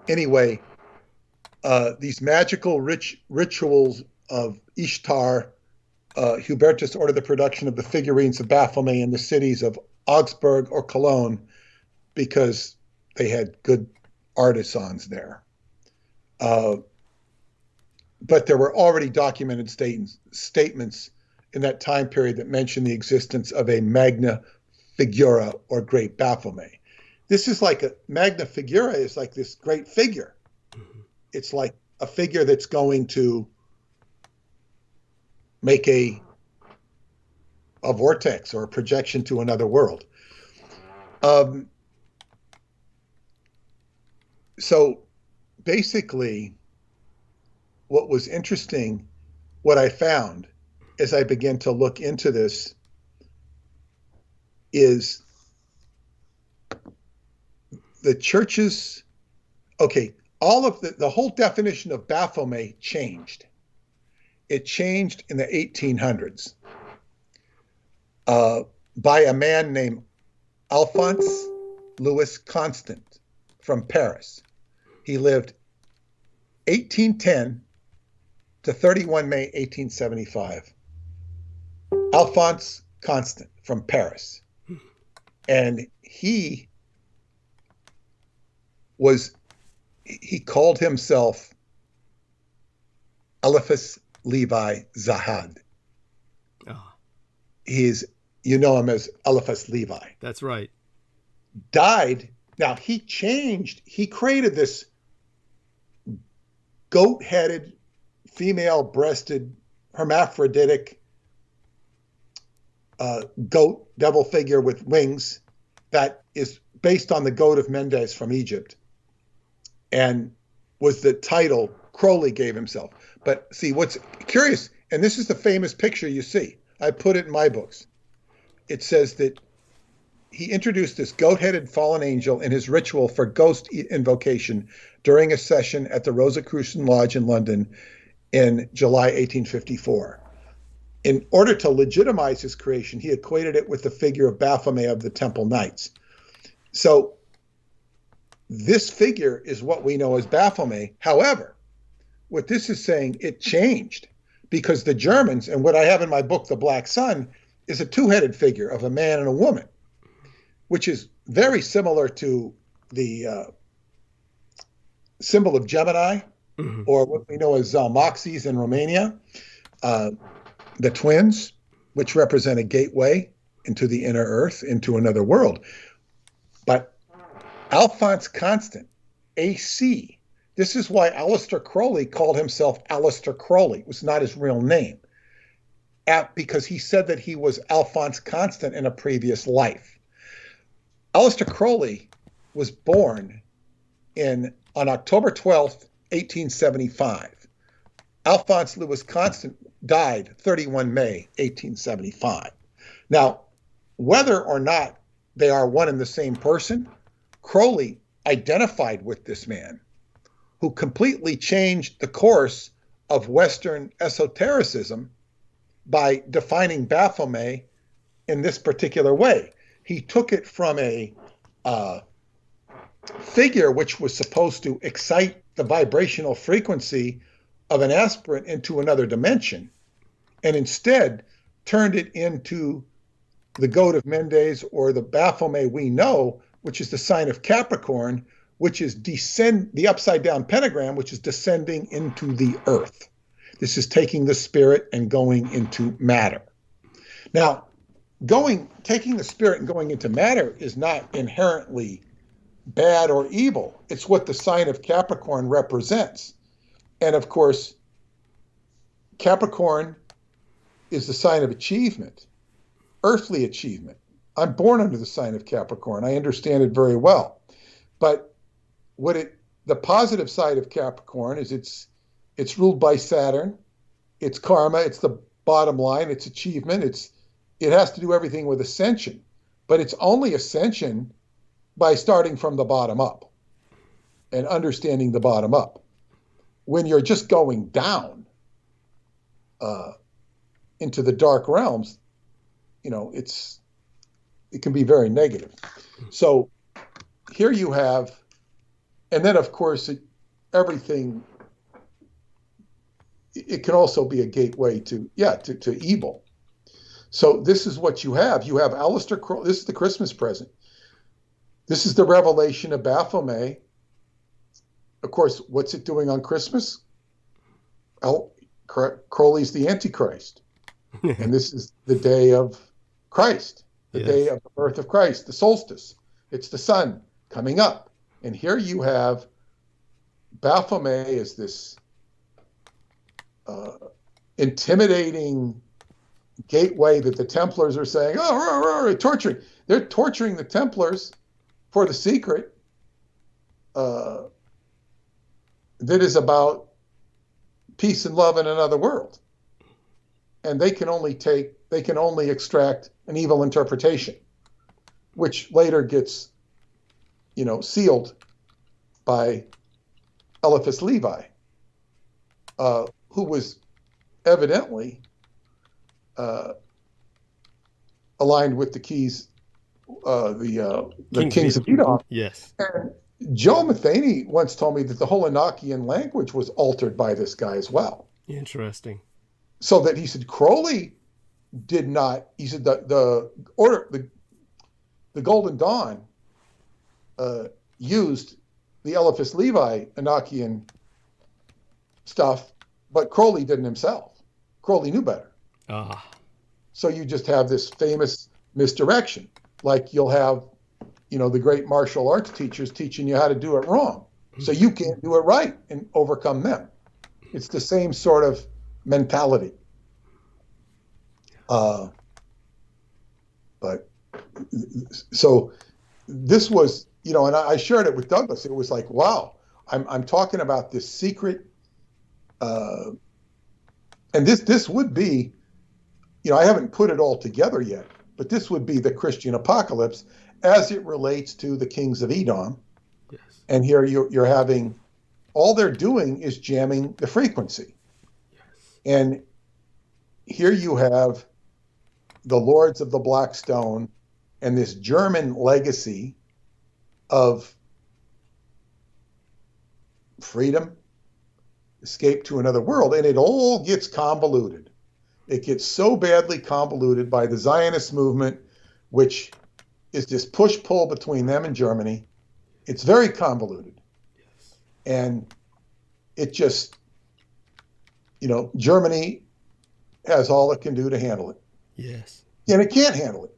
Anyway, these magical rituals of Ishtar, Hubertus ordered the production of the figurines of Baphomet in the cities of Augsburg or Cologne because they had good artisans there. But there were already documented statements in that time period that mentioned the existence of a Magna Figura or Great Baphomet. This is like a Magna Figura is like this great figure. It's like a figure that's going to make a vortex or a projection to another world. So basically, what was interesting, what I found as I began to look into this is the churches, all of the whole definition of Baphomet changed. It changed in the 1800s by a man named Alphonse Louis Constant from Paris. He lived 1810 to 31 May 1875. Alphonse Constant from Paris. And he called himself Eliphas Levi Zahad. Oh, You know him as Eliphas Levi. that's right. Died. Now he created this goat-headed, female-breasted, hermaphroditic goat devil figure with wings that is based on the goat of Mendes from Egypt, and was the title Crowley gave himself. But see, what's curious, and this is the famous picture you see. I put it in my books. It says that he introduced this goat-headed fallen angel in his ritual for ghost invocation during a session at the Rosicrucian Lodge in London in July 1854. In order to legitimize his creation, he equated it with the figure of Baphomet of the Temple Knights. So this figure is what we know as Baphomet. However, what this is saying, it changed because the Germans, and what I have in my book, The Black Sun, is a two-headed figure of a man and a woman, which is very similar to the symbol of Gemini, or what we know as Zalmoxes in Romania, the twins, which represent a gateway into the inner earth, into another world. But Alphonse Constant, AC, this is why Aleister Crowley called himself Aleister Crowley. It was not his real name, because he said that he was Alphonse Constant in a previous life. Aleister Crowley was born on October 12th, 1875. Alphonse Louis Constant died 31 May, 1875. Now, whether or not they are one and the same person, Crowley identified with this man who completely changed the course of Western esotericism by defining Baphomet in this particular way. He took it from a figure which was supposed to excite the vibrational frequency of an aspirant into another dimension, and instead turned it into the goat of Mendes, or the Baphomet we know, which is the sign of Capricorn, which is the upside down pentagram, which is descending into the earth. This is taking the spirit and going into matter. Now, taking the spirit and going into matter is not inherently bad or evil. It's what the sign of Capricorn represents. And of course, Capricorn is the sign of achievement, earthly achievement. I'm born under the sign of Capricorn. I understand it very well. But the positive side of Capricorn is it's ruled by Saturn. It's karma. It's the bottom line. It's achievement. It has to do everything with ascension. But it's only ascension by starting from the bottom up and understanding the bottom up. When you're just going down into the dark realms, it can be very negative. So here you have, and then of course everything. It can also be a gateway to evil. So this is what you have. You have Aleister Crowley. This is the Christmas present. This is the revelation of Baphomet. Of course, what's it doing on Christmas? Crowley's the Antichrist. And this is the day of Christ, the day of the birth of Christ, the solstice. It's the sun coming up. And here you have Baphomet as this intimidating gateway that the Templars are saying, torturing. They're torturing the Templars for the secret that is about peace and love in another world. And they can only extract an evil interpretation, which later gets, sealed by Eliphas Levi, who was evidently aligned with the kings of Edom. Yes. And Joe Matheny once told me that the whole Enochian language was altered by this guy as well. Interesting. So that he said Crowley did not. He said the order the Golden Dawn used the Eliphas Levi Enochian stuff, but Crowley didn't himself. Crowley knew better. So you just have this famous misdirection. Like you'll have, the great martial arts teachers teaching you how to do it wrong. So you can't do it right and overcome them. It's the same sort of mentality. But so this was, and I shared it with Douglas. It was like, wow, I'm talking about this secret, and this would be, I haven't put it all together yet, but this would be the Christian apocalypse as it relates to the kings of Edom. Yes. And here you're having, all they're doing is jamming the frequency. Yes. And here you have the Lords of the Black Stone and this German legacy of freedom, escape to another world, and it all gets convoluted. It gets so badly convoluted by the Zionist movement, which is this push-pull between them and Germany. It's very convoluted. Yes. And it just, Germany has all it can do to handle it. Yes. And it can't handle it.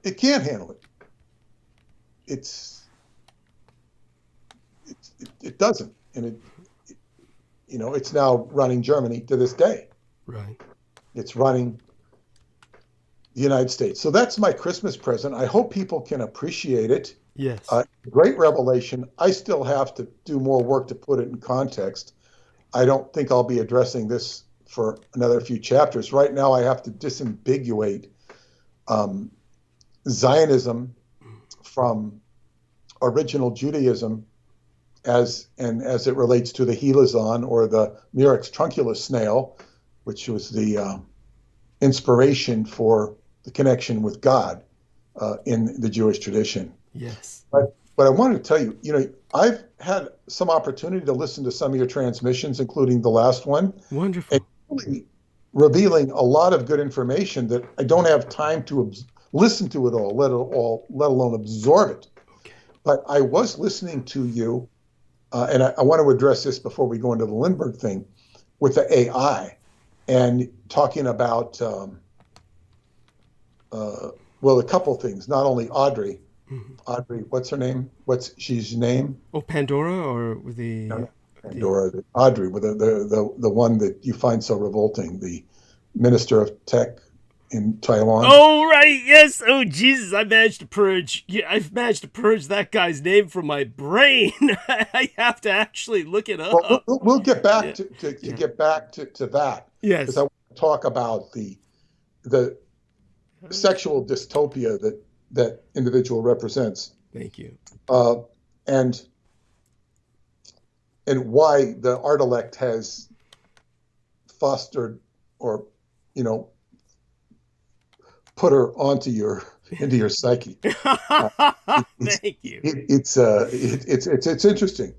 It can't handle it. It doesn't. And it's now running Germany to this day. Right. It's running the United States. So that's my Christmas present. I hope people can appreciate it. Yes. Great revelation. I still have to do more work to put it in context. I don't think I'll be addressing this for another few chapters. Right now, I have to disambiguate Zionism from original Judaism as it relates to the helizon or the Murex trunculus snail, which was the inspiration for the connection with God in the Jewish tradition. Yes. But I wanted to tell you, I've had some opportunity to listen to some of your transmissions, including the last one. Wonderful. And really revealing a lot of good information that I don't have time to listen to it all, let alone absorb it. Okay. But I was listening to you, and I want to address this before we go into the Lindbergh thing, with the AI, and talking about, a couple things, not only Audrey. Mm-hmm. Audrey, what's her name? What's she's name? Oh, Pandora, or with the Pandora. Audrey, with the one that you find so revolting, the Minister of Tech in Taiwan. Oh, right, yes. Oh, Jesus, I managed to purge. Yeah, I've managed to purge that guy's name from my brain. I have to actually look it up. Well, we'll get back to get back to that. Yes. Because I want to talk about the sexual dystopia that individual represents. Thank you. And why the art elect has fostered or, put her into your psyche. Thank you. It's interesting.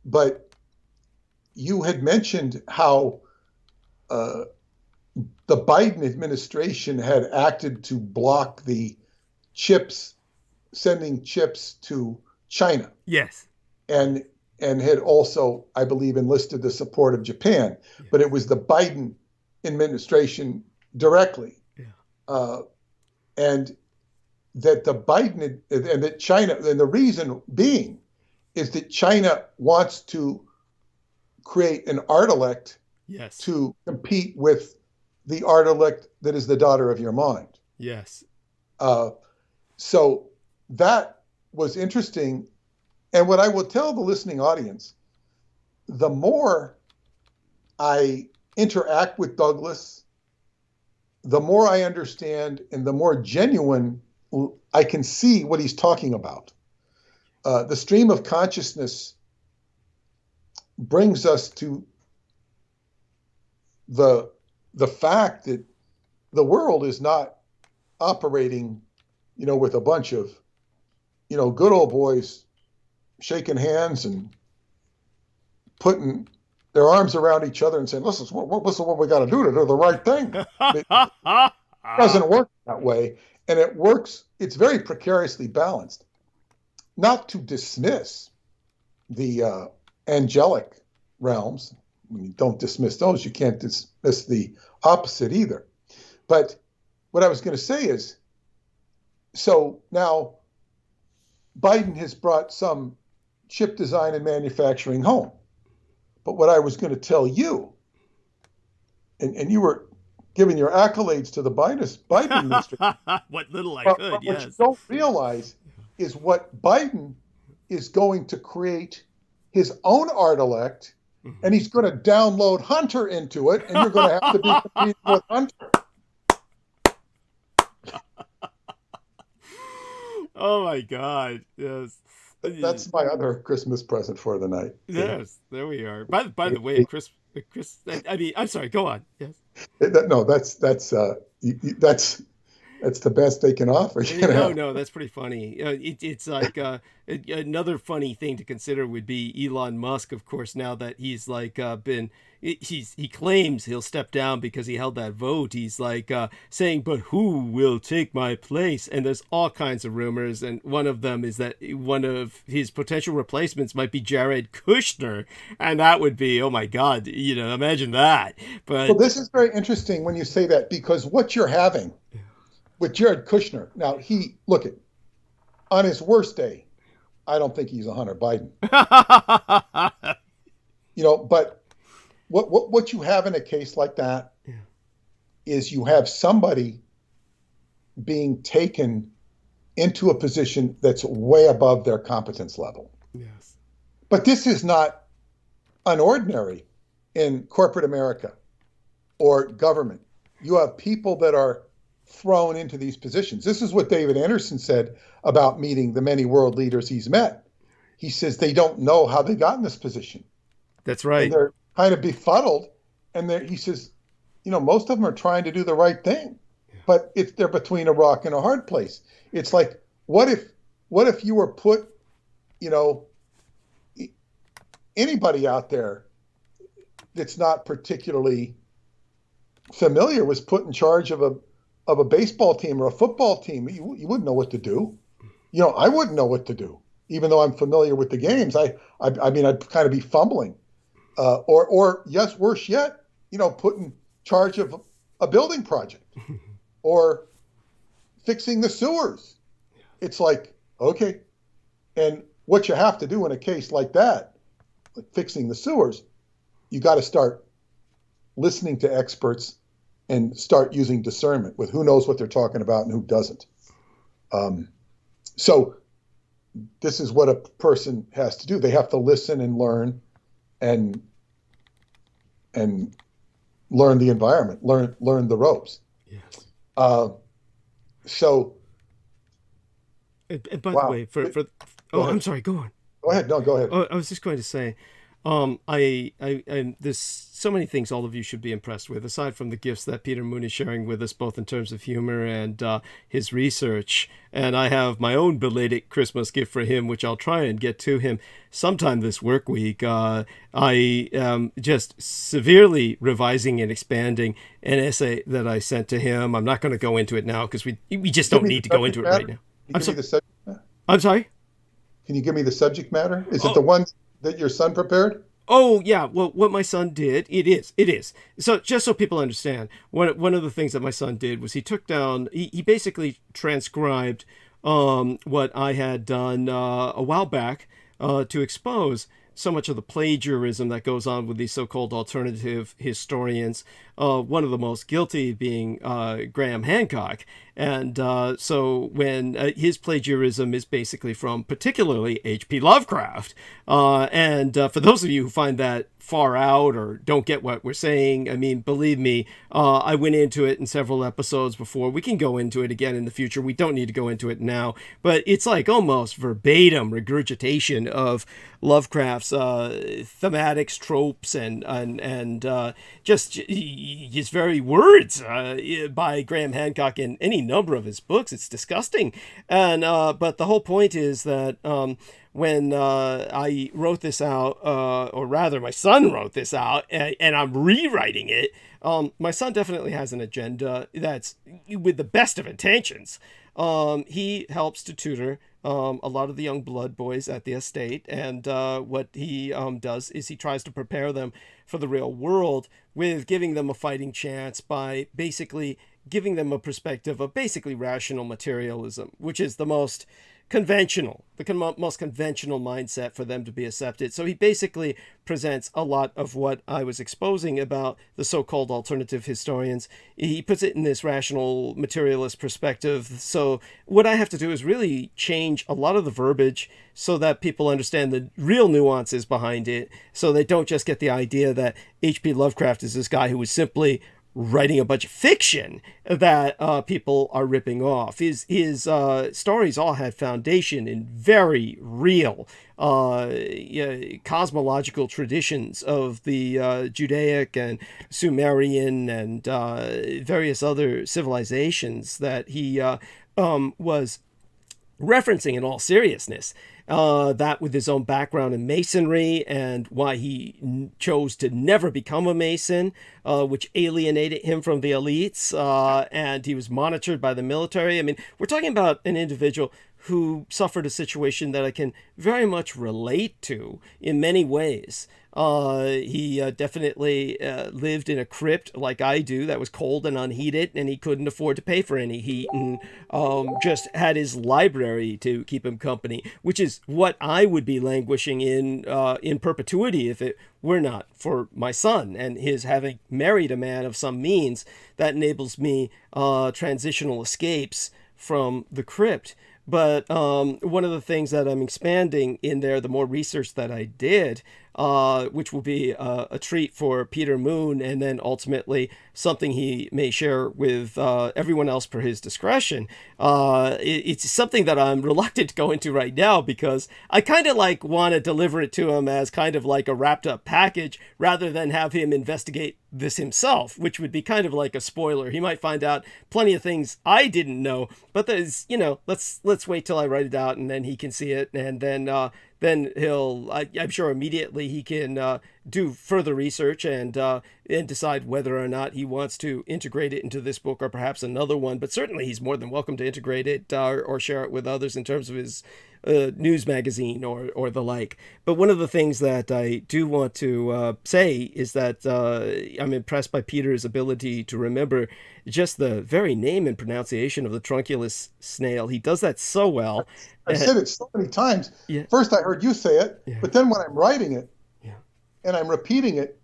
But you had mentioned how the Biden administration had acted to block the sending chips to China. Yes. And had also, I believe, enlisted the support of Japan. Yes. But it was the Biden administration directly. Yeah. And that the Biden and that China, and the reason being is that China wants to create an art elect. Yes. To compete with the art elect that is the daughter of your mind. Yes. So that was interesting. And what I will tell the listening audience, the more I interact with Douglas, the more I understand and the more genuine I can see what he's talking about. The stream of consciousness brings us to the fact that the world is not operating, with a bunch of, good old boys shaking hands and putting their arms around each other and saying, "This is what we got to do to do the right thing." It doesn't work that way, and it works. It's very precariously balanced. Not to dismiss the angelic realms. When you don't dismiss those, you can't dismiss the opposite either. But what I was going to say is, so now Biden has brought some chip design and manufacturing home. But what I was going to tell you, and you were giving your accolades to the Biden administration. What little I could, yes. What you don't realize is what Biden is going to create his own art elect, and he's going to download Hunter into it, and you're going to have to be competing with Hunter. Oh my God! Yes, that's my other Christmas present for the night. Yes, there we are. By the way, Chris. I mean, I'm sorry. Go on. Yes. No, that's the best they can offer. No, that's pretty funny. It's like another funny thing to consider would be Elon Musk, of course. Now that he's like he claims he'll step down because he held that vote. He's like saying, "But who will take my place?" And there's all kinds of rumors, and one of them is that one of his potential replacements might be Jared Kushner, and that would be, oh my God, imagine that. But well, this is very interesting when you say that, because what you're having with Jared Kushner, now on his worst day, I don't think he's a Hunter Biden. But what you have in a case like that is you have somebody being taken into a position that's way above their competence level. Yes. But this is not unordinary in corporate America or government. You have people that are thrown into these positions. This is what David Anderson said about meeting the many world leaders he's met. He says they don't know how they got in this position. That's right. And they're kind of befuddled. And he says, most of them are trying to do the right thing, but they're between a rock and a hard place. It's like, what if you were put, anybody out there that's not particularly familiar was put in charge of a baseball team or a football team, you wouldn't know what to do. I wouldn't know what to do, even though I'm familiar with the games. I'd kind of be fumbling, or yes, worse yet, put in charge of a building project or fixing the sewers. It's like, okay. And what you have to do in a case like that, like fixing the sewers, you got to start listening to experts and start using discernment with who knows what they're talking about and who doesn't. So this is what a person has to do. They have to listen and learn and learn the environment, learn the ropes. Yes. So. And by the way, I'm sorry, go on. Go ahead. No, go ahead. Oh, I was just going to say, there's so many things all of you should be impressed with, aside from the gifts that Peter Moon is sharing with us, both in terms of humor and his research. And I have my own belated Christmas gift for him, which I'll try and get to him sometime this work week. I am just severely revising and expanding an essay that I sent to him. I'm not going to go into it now because we just don't need to go into it right now. I'm sorry? Can you give me the subject matter? Is it the one that your son prepared? Oh, yeah. Well, what my son did, it is. So just so people understand, one of the things that my son did was he took down, he basically transcribed what I had done a while back to expose so much of the plagiarism that goes on with these so-called alternative historians, one of the most guilty being Graham Hancock. And so when his plagiarism is basically from particularly H.P. Lovecraft. And for those of you who find that far out or don't get what we're saying, I mean, believe me, I went into it in several episodes before. We can go into it again in the future. We don't need to go into it now. But it's like almost verbatim regurgitation of Lovecraft's loves thematics, tropes, and just his very words by Graham Hancock in any number of his books. It's disgusting. And but the whole point is that when I wrote this out, or rather my son wrote this out, and I'm rewriting it, my son definitely has an agenda that's with the best of intentions. He helps to tutor a lot of the young blood boys at the estate, and what he does is he tries to prepare them for the real world with giving them a fighting chance by basically giving them a perspective of basically rational materialism, which is the most conventional, most conventional mindset for them to be accepted. So he basically presents a lot of what I was exposing about the so-called alternative historians. He puts it in this rational materialist perspective. So what I have to do is really change a lot of the verbiage so that people understand the real nuances behind it, so they don't just get the idea that H.P. Lovecraft is this guy who was simply writing a bunch of fiction that people are ripping off. His stories all had foundation in very real cosmological traditions of the Judaic and Sumerian and various other civilizations that he was referencing in all seriousness. That with his own background in Masonry and why he chose to never become a Mason, which alienated him from the elites, and he was monitored by the military. I mean, we're talking about an individual who suffered a situation that I can very much relate to in many ways. He definitely lived in a crypt like I do that was cold and unheated, and he couldn't afford to pay for any heat, and just had his library to keep him company, which is what I would be languishing in perpetuity if it were not for my son and his having married a man of some means that enables me transitional escapes from the crypt. But one of the things that I'm expanding in there, the more research that I did, which will be a treat for Peter Moon, and then ultimately something he may share with everyone else per his discretion. It's something that I'm reluctant to go into right now because I kind of like want to deliver it to him as kind of like a wrapped up package rather than have him investigate this himself, which would be kind of like a spoiler. He might find out plenty of things I didn't know, but there's, let's wait till I write it out and then he can see it, and then he'll, I'm sure immediately he can do further research and decide whether or not he wants to integrate it into this book or perhaps another one. But certainly he's more than welcome to integrate it or share it with others in terms of his news magazine or the like. But one of the things that I do want to say is that I'm impressed by Peter's ability to remember just the very name and pronunciation of the trunculus snail. He does that so well. I've said it so many times. Yeah. First I heard you say it, yeah. But then when I'm writing it, yeah. and I'm repeating it,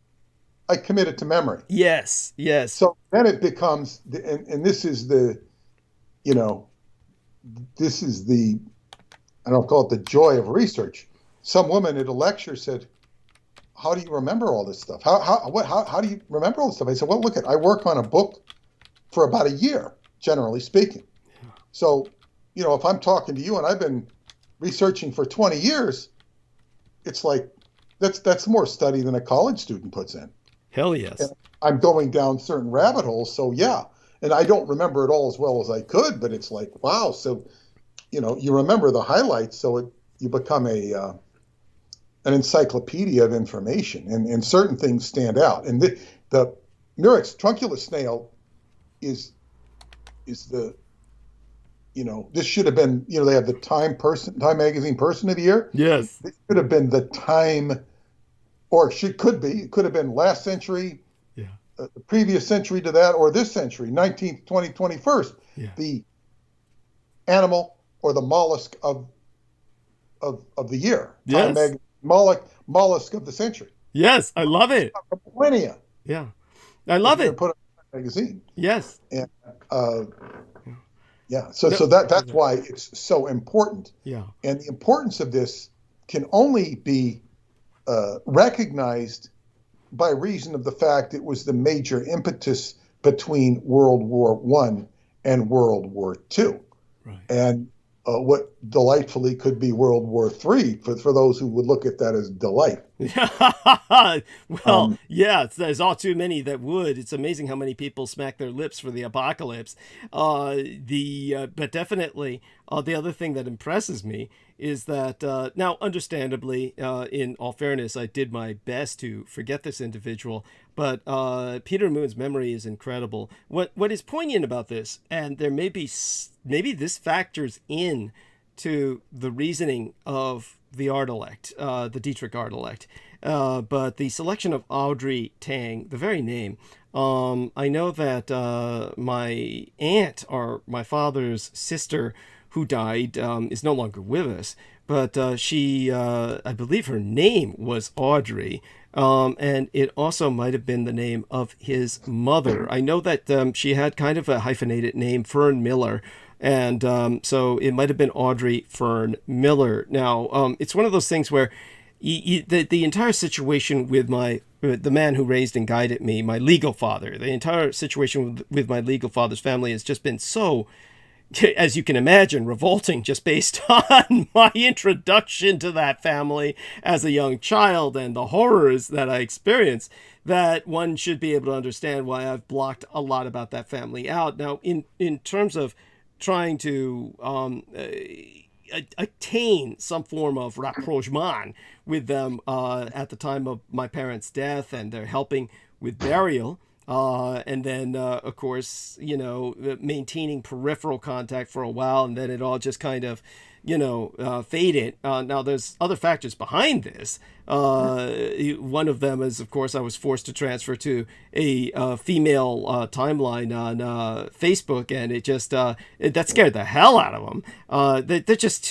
I commit it to memory. Yes. So then it becomes, and this is the, this is the, I don't call it the joy of research. Some woman at a lecture said, "How do you remember all this stuff? How do you remember all this stuff?" I said, "Well, look, I work on a book for about a year, generally speaking. Yeah. So, if I'm talking to you and I've been researching for 20 years, it's like that's more study than a college student puts in." Hell yes. And I'm going down certain rabbit holes, so yeah. And I don't remember it all as well as I could, but it's like, wow. So, you remember the highlights, so you become an encyclopedia of information, and certain things stand out. And the Murex trunculus snail is the, this should have been, they have the Time Magazine Person of the Year. Yes. This should have been the Time, or it could have been last century, yeah, the previous century to that, or this century, 19th, 20th, 21st. Yeah. The animal or the mollusk of the year. Yes. Time mollusk of the century. Yes, I love it. Millennia. Yeah, I love it. Put it in a magazine. Yes. And yeah, so that's why it's so important. Yeah. And the importance of this can only be recognized by reason of the fact it was the major impetus between World War I and World War II. Right. And what delightfully could be World War III for those who would look at that as delight. Well, yeah, there's all too many that would. It's amazing how many people smack their lips for the apocalypse. But definitely, the other thing that impresses me is that now, understandably, in all fairness, I did my best to forget this individual, but Peter Moon's memory is incredible. What is poignant about this, and there maybe this factors in to the reasoning of the art elect, the Dietrich art elect, but the selection of Audrey Tang, the very name. I know that my aunt, or my father's sister, who died, is no longer with us, but she, I believe her name was Audrey, and it also might have been the name of his mother. I know that she had kind of a hyphenated name, Fern Miller, and so it might have been Audrey Fern Miller. Now, it's one of those things where the entire situation with the man who raised and guided me, my legal father, the entire situation with my legal father's family has just been so, as you can imagine, revolting, just based on my introduction to that family as a young child and the horrors that I experienced, that one should be able to understand why I've blocked a lot about that family out. Now, in terms of trying to attain some form of rapprochement with them at the time of my parents' death, and they're helping with burial. And then, of course, maintaining peripheral contact for a while, and then it all just kind of, faded. Now, there's other factors behind this. One of them is, of course, I was forced to transfer to a female timeline on Facebook, and it just that scared the hell out of them. They're just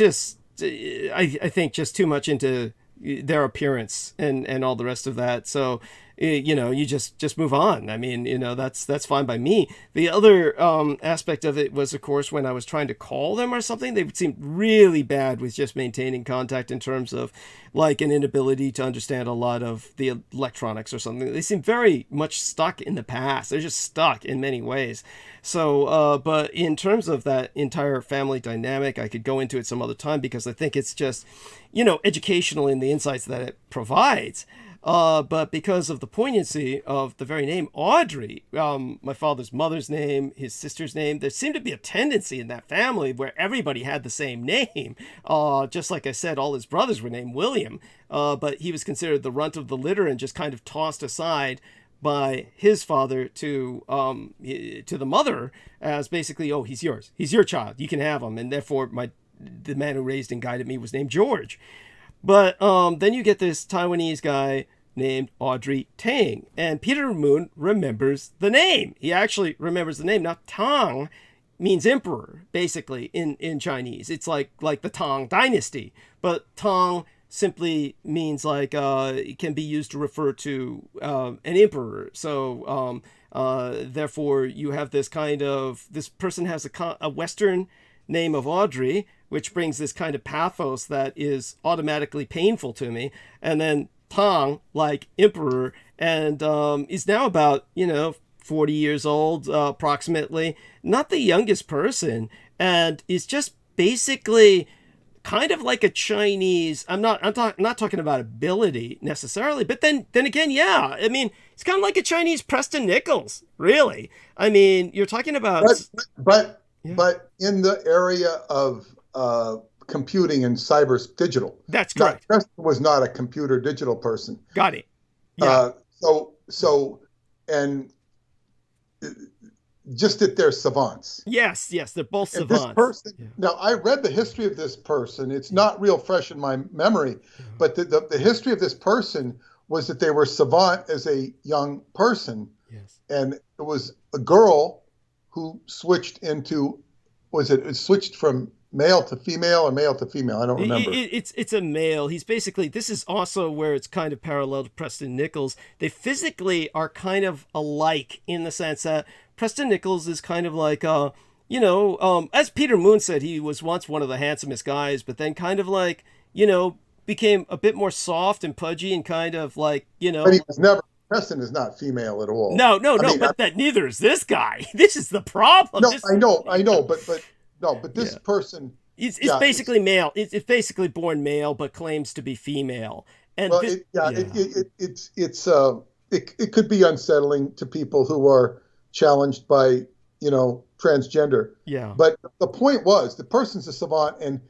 I think just too much into their appearance and all the rest of that. So you just move on. I mean, that's fine by me. The other aspect of it was, of course, when I was trying to call them or something, they would seem really bad with just maintaining contact in terms of like an inability to understand a lot of the electronics or something. They seem very much stuck in the past. They're just stuck in many ways. So, but in terms of that entire family dynamic, I could go into it some other time, because I think it's just, educational in the insights that it provides. But because of the poignancy of the very name Audrey, my father's mother's name, his sister's name, there seemed to be a tendency in that family where everybody had the same name. Just like I said, all his brothers were named William, but he was considered the runt of the litter and just kind of tossed aside by his father to the mother as basically, oh, he's yours. He's your child. You can have him. And therefore, the man who raised and guided me was named George. But then you get this Taiwanese guy named Audrey Tang, and Peter Moon remembers the name. He actually remembers the name. Now, Tang means emperor, basically, in Chinese. It's like the Tang dynasty, but Tang simply means like it can be used to refer to an emperor. So therefore, you have this person has a Western name of Audrey, which brings this kind of pathos that is automatically painful to me. And then Tang, like emperor, and is now about 40 years old approximately, not the youngest person, and is just basically kind of like a Chinese. I'm not talking about ability necessarily, but then again, yeah, I mean, it's kind of like a Chinese Preston Nichols, really. I mean, you're talking about but in the area of computing and cyber digital. That's correct. Preston was not a computer digital person. Got it. Yeah. And just that they're savants. Yes, they're both and savants. This person, Now, I read the history of this person. It's not real fresh in my memory, but the history of this person was that they were savant as a young person. Yes. And it was a girl who switched into, it switched from male to female or male to female? I don't remember. It's a male. He's basically, this is also where it's kind of parallel to Preston Nichols. They physically are kind of alike in the sense that Preston Nichols is kind of like, as Peter Moon said, he was once one of the handsomest guys, but then kind of like, became a bit more soft and pudgy and kind of like, But he was never. Preston is not female at all. No, but neither is this guy. This is the problem. No, I know, but this person It's basically male. It's basically born male but claims to be female. And Well, it could be unsettling to people who are challenged by, transgender. Yeah. But the point was, the person's a savant and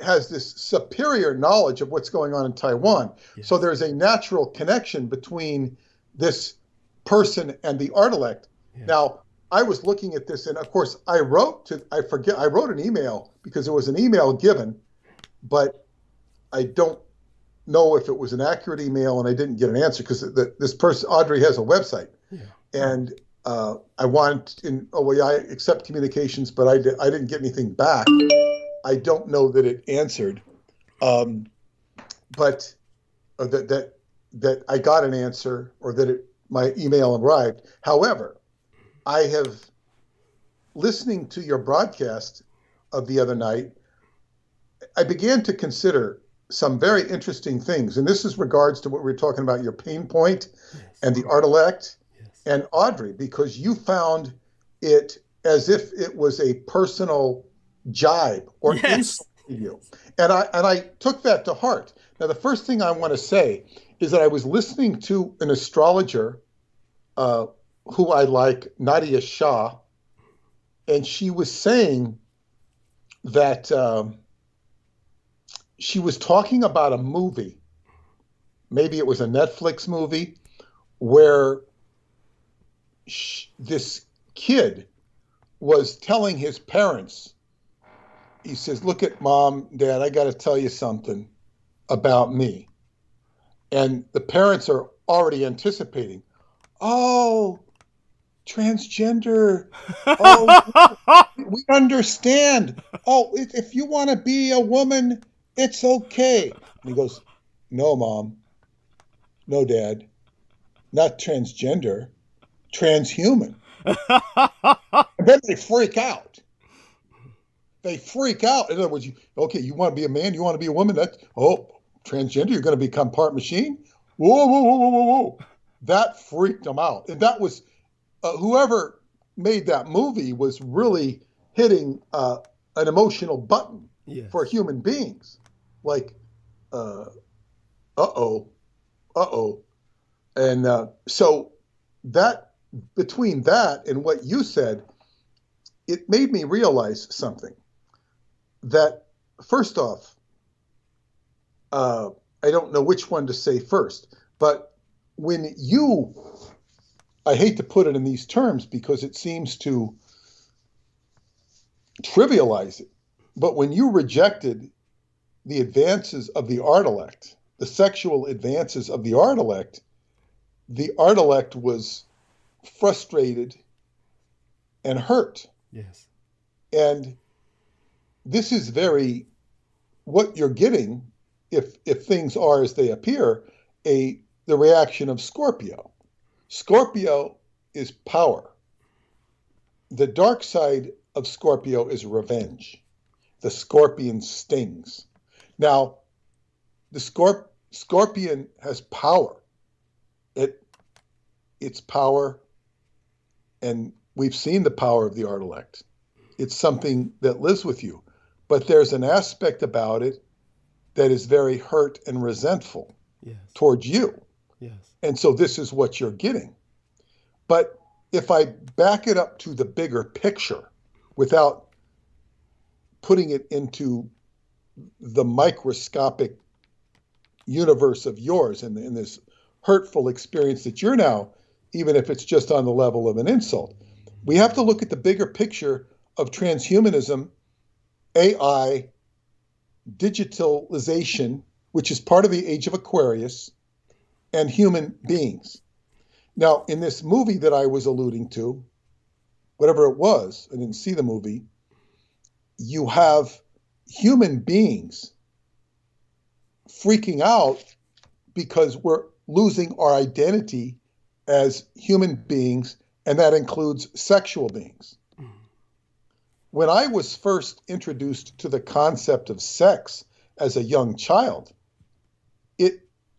has this superior knowledge of what's going on in Taiwan. Yes. So there's a natural connection between this person and the artilect. Yeah. Now, I was looking at this, and of course, I wrote an email because there was an email given, but I don't know if it was an accurate email, and I didn't get an answer because this person, Audrey, has a website. Yeah. And I wanted, I accept communications, but I didn't get anything back. I don't know that it answered, but that I got an answer or that my email arrived. However, I have, listening to your broadcast of the other night, I began to consider some very interesting things. And this is regards to what we were talking about, your pain point, yes, and the artilect, yes, and Audrey, because you found it as if it was a personal jibe or yes, insult to you. And I took that to heart. Now, the first thing I want to say is that I was listening to an astrologer who I like, Nadia Shah, and she was saying that she was talking about a movie, maybe it was a Netflix movie, where this kid was telling his parents, he says, look at Mom, Dad, I got to tell you something about me. And the parents are already anticipating, oh, transgender. Oh, we understand. Oh, if you want to be a woman, it's okay. And he goes, no, Mom. No, Dad. Not transgender. Transhuman. And then they freak out. They freak out. In other words, you want to be a man, you want to be a woman, transgender, you're going to become part machine? Whoa, whoa, whoa, whoa, whoa, whoa. That freaked them out. And that was, whoever made that movie was really hitting an emotional button, yes, for human beings. Like, uh-oh. And so that, between that and what you said, it made me realize something. That, first off, I don't know which one to say first, but when you, I hate to put it in these terms because it seems to trivialize it, but when you rejected the advances of the artilect, the sexual advances of the artilect was frustrated and hurt. Yes. And this is what you're getting, if things are as they appear, the reaction of Scorpio. Scorpio is power. The dark side of Scorpio is revenge. The scorpion stings. Now, the scorpion has power. It's power, and we've seen the power of the artilect. It's something that lives with you. But there's an aspect about it that is very hurt and resentful, yes, towards you. Yes. And so this is what you're getting. But if I back it up to the bigger picture without putting it into the microscopic universe of yours and in this hurtful experience that you're now, even if it's just on the level of an insult, we have to look at the bigger picture of transhumanism, AI, digitalization, which is part of the age of Aquarius, and human beings. Now, in this movie that I was alluding to, whatever it was, I didn't see the movie, you have human beings freaking out because we're losing our identity as human beings, and that includes sexual beings. When I was first introduced to the concept of sex as a young child,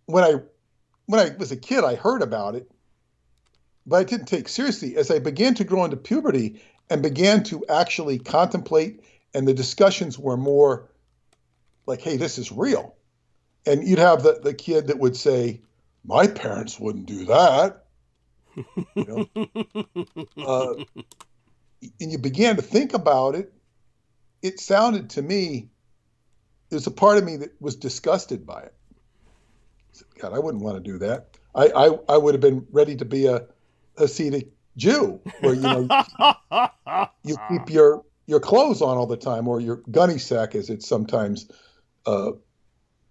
when I was a kid, I heard about it, but I didn't take it seriously. As I began to grow into puberty and began to actually contemplate And the discussions were more like, hey, this is real. And you'd have the kid that would say, my parents wouldn't do that. You know? And you began to think about it. It sounded to me, there's a part of me that was disgusted by it. God, I wouldn't want to do that. I would have been ready to be a Hasidic Jew, where you keep your clothes on all the time, or your gunny sack, as it's sometimes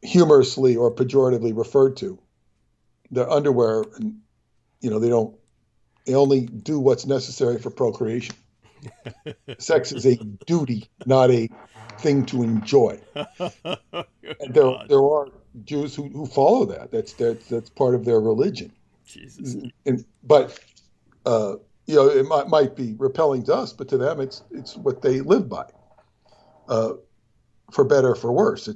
humorously or pejoratively referred to. Their underwear, and they only do what's necessary for procreation. Sex is a duty, not a thing to enjoy. And there are Jews who follow that. That's part of their religion. Jesus. But it might be repelling to us, but to them it's what they live by. For better or for worse.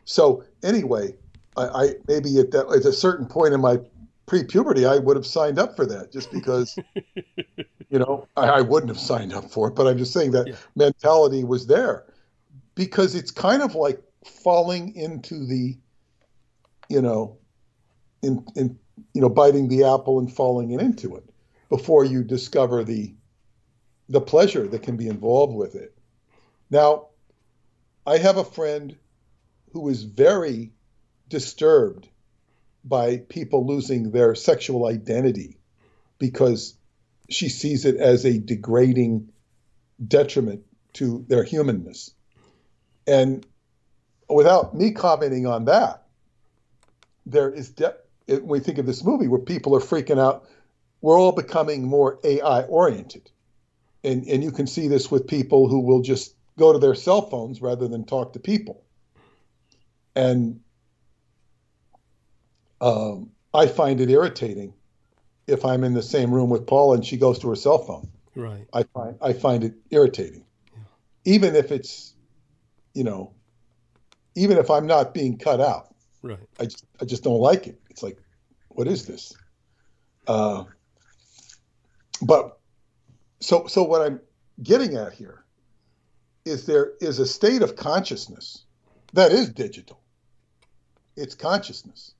So anyway, I maybe at a certain point in my pre-puberty, I would have signed up for that, just because I wouldn't have signed up for it, but I'm just saying that mentality was there, because it's kind of like falling into the, biting the apple and falling into it before you discover the pleasure that can be involved with it. Now, I have a friend who is very disturbed by people losing their sexual identity, because she sees it as a degrading detriment to their humanness. And without me commenting on that, there is, when we think of this movie where people are freaking out, we're all becoming more AI oriented. And you can see this with people who will just go to their cell phones rather than talk to people. And I find it irritating if I'm in the same room with Paula and she goes to her cell phone. Right. I find it irritating. Yeah. Even if it's, even if I'm not being cut out. Right. I just don't like it. It's like, what is this? But so what I'm getting at here is there is a state of consciousness that is digital. It's consciousness.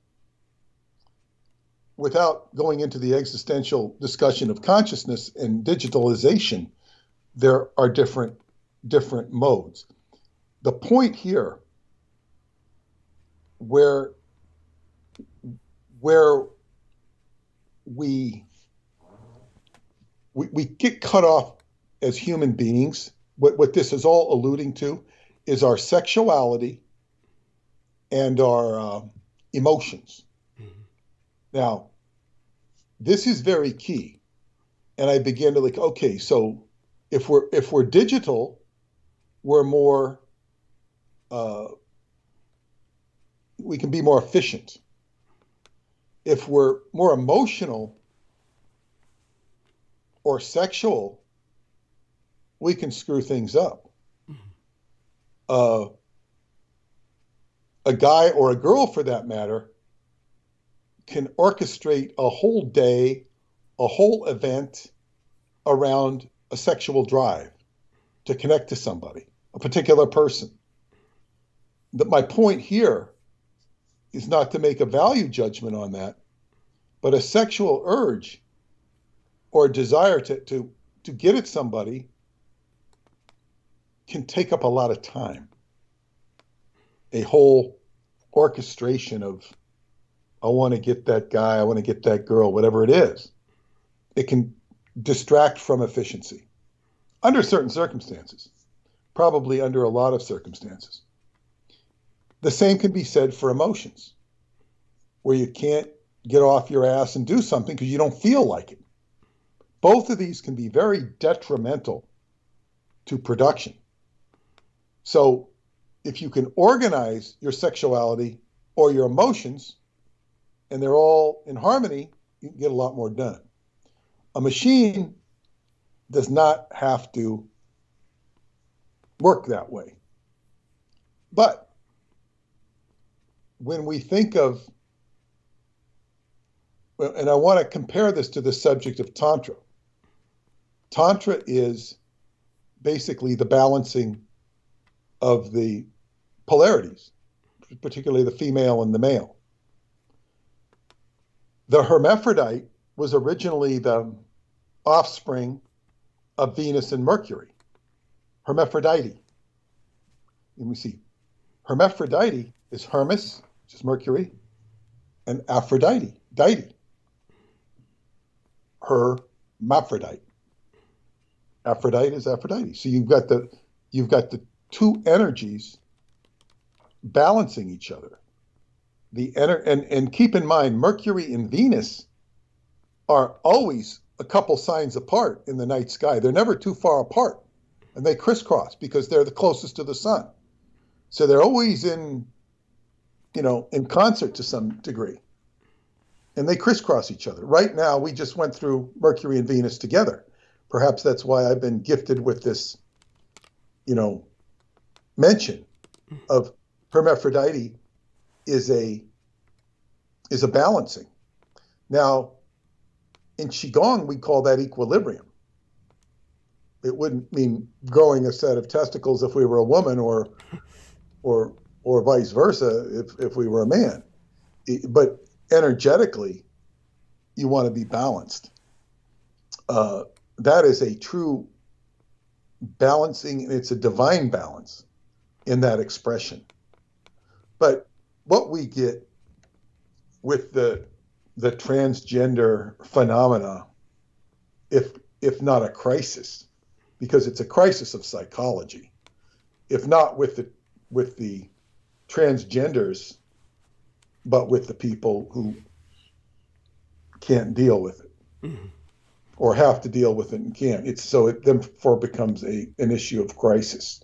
Without going into the existential discussion of consciousness and digitalization, there are different modes. The point here where we get cut off as human beings, what this is all alluding to is our sexuality and our emotions. Now, this is very key, and I begin to okay, so if we're digital, we're more, we can be more efficient. If we're more emotional or sexual, we can screw things up. A guy or a girl, for that matter, can orchestrate a whole day, a whole event around a sexual drive to connect to somebody, a particular person. My point here is not to make a value judgment on that, but a sexual urge or a desire to get at somebody can take up a lot of time. A whole orchestration of, I want to get that guy, I want to get that girl, whatever it is. It can distract from efficiency under certain circumstances, probably under a lot of circumstances. The same can be said for emotions, where you can't get off your ass and do something because you don't feel like it. Both of these can be very detrimental to production. So if you can organize your sexuality or your emotions, and they're all in harmony, you can get a lot more done. A machine does not have to work that way. But when we think of, and I want to compare this to the subject of Tantra. Tantra is basically the balancing of the polarities, particularly the female and the male. The hermaphrodite was originally the offspring of Venus and Mercury. Hermaphrodite. Let me see. Hermaphrodite is Hermes, which is Mercury, and Aphrodite, deity. Hermaphrodite. Aphrodite is Aphrodite. So you've got the two energies balancing each other. And keep in mind, Mercury and Venus are always a couple signs apart in the night sky. They're never too far apart, and they crisscross because they're the closest to the sun. So they're always in concert to some degree, and they crisscross each other. Right now, we just went through Mercury and Venus together. Perhaps that's why I've been gifted with this, mention of hermaphrodite is a balancing. Now, in Qigong, we call that equilibrium. It wouldn't mean growing a set of testicles if we were a woman, or vice versa if we were a man. But energetically, you want to be balanced. That is a true balancing, and it's a divine balance in that expression. But what we get with the transgender phenomena, if not a crisis, because it's a crisis of psychology, if not with the transgenders, but with the people who can't deal with it, or have to deal with it and can't. It therefore becomes an issue of crisis.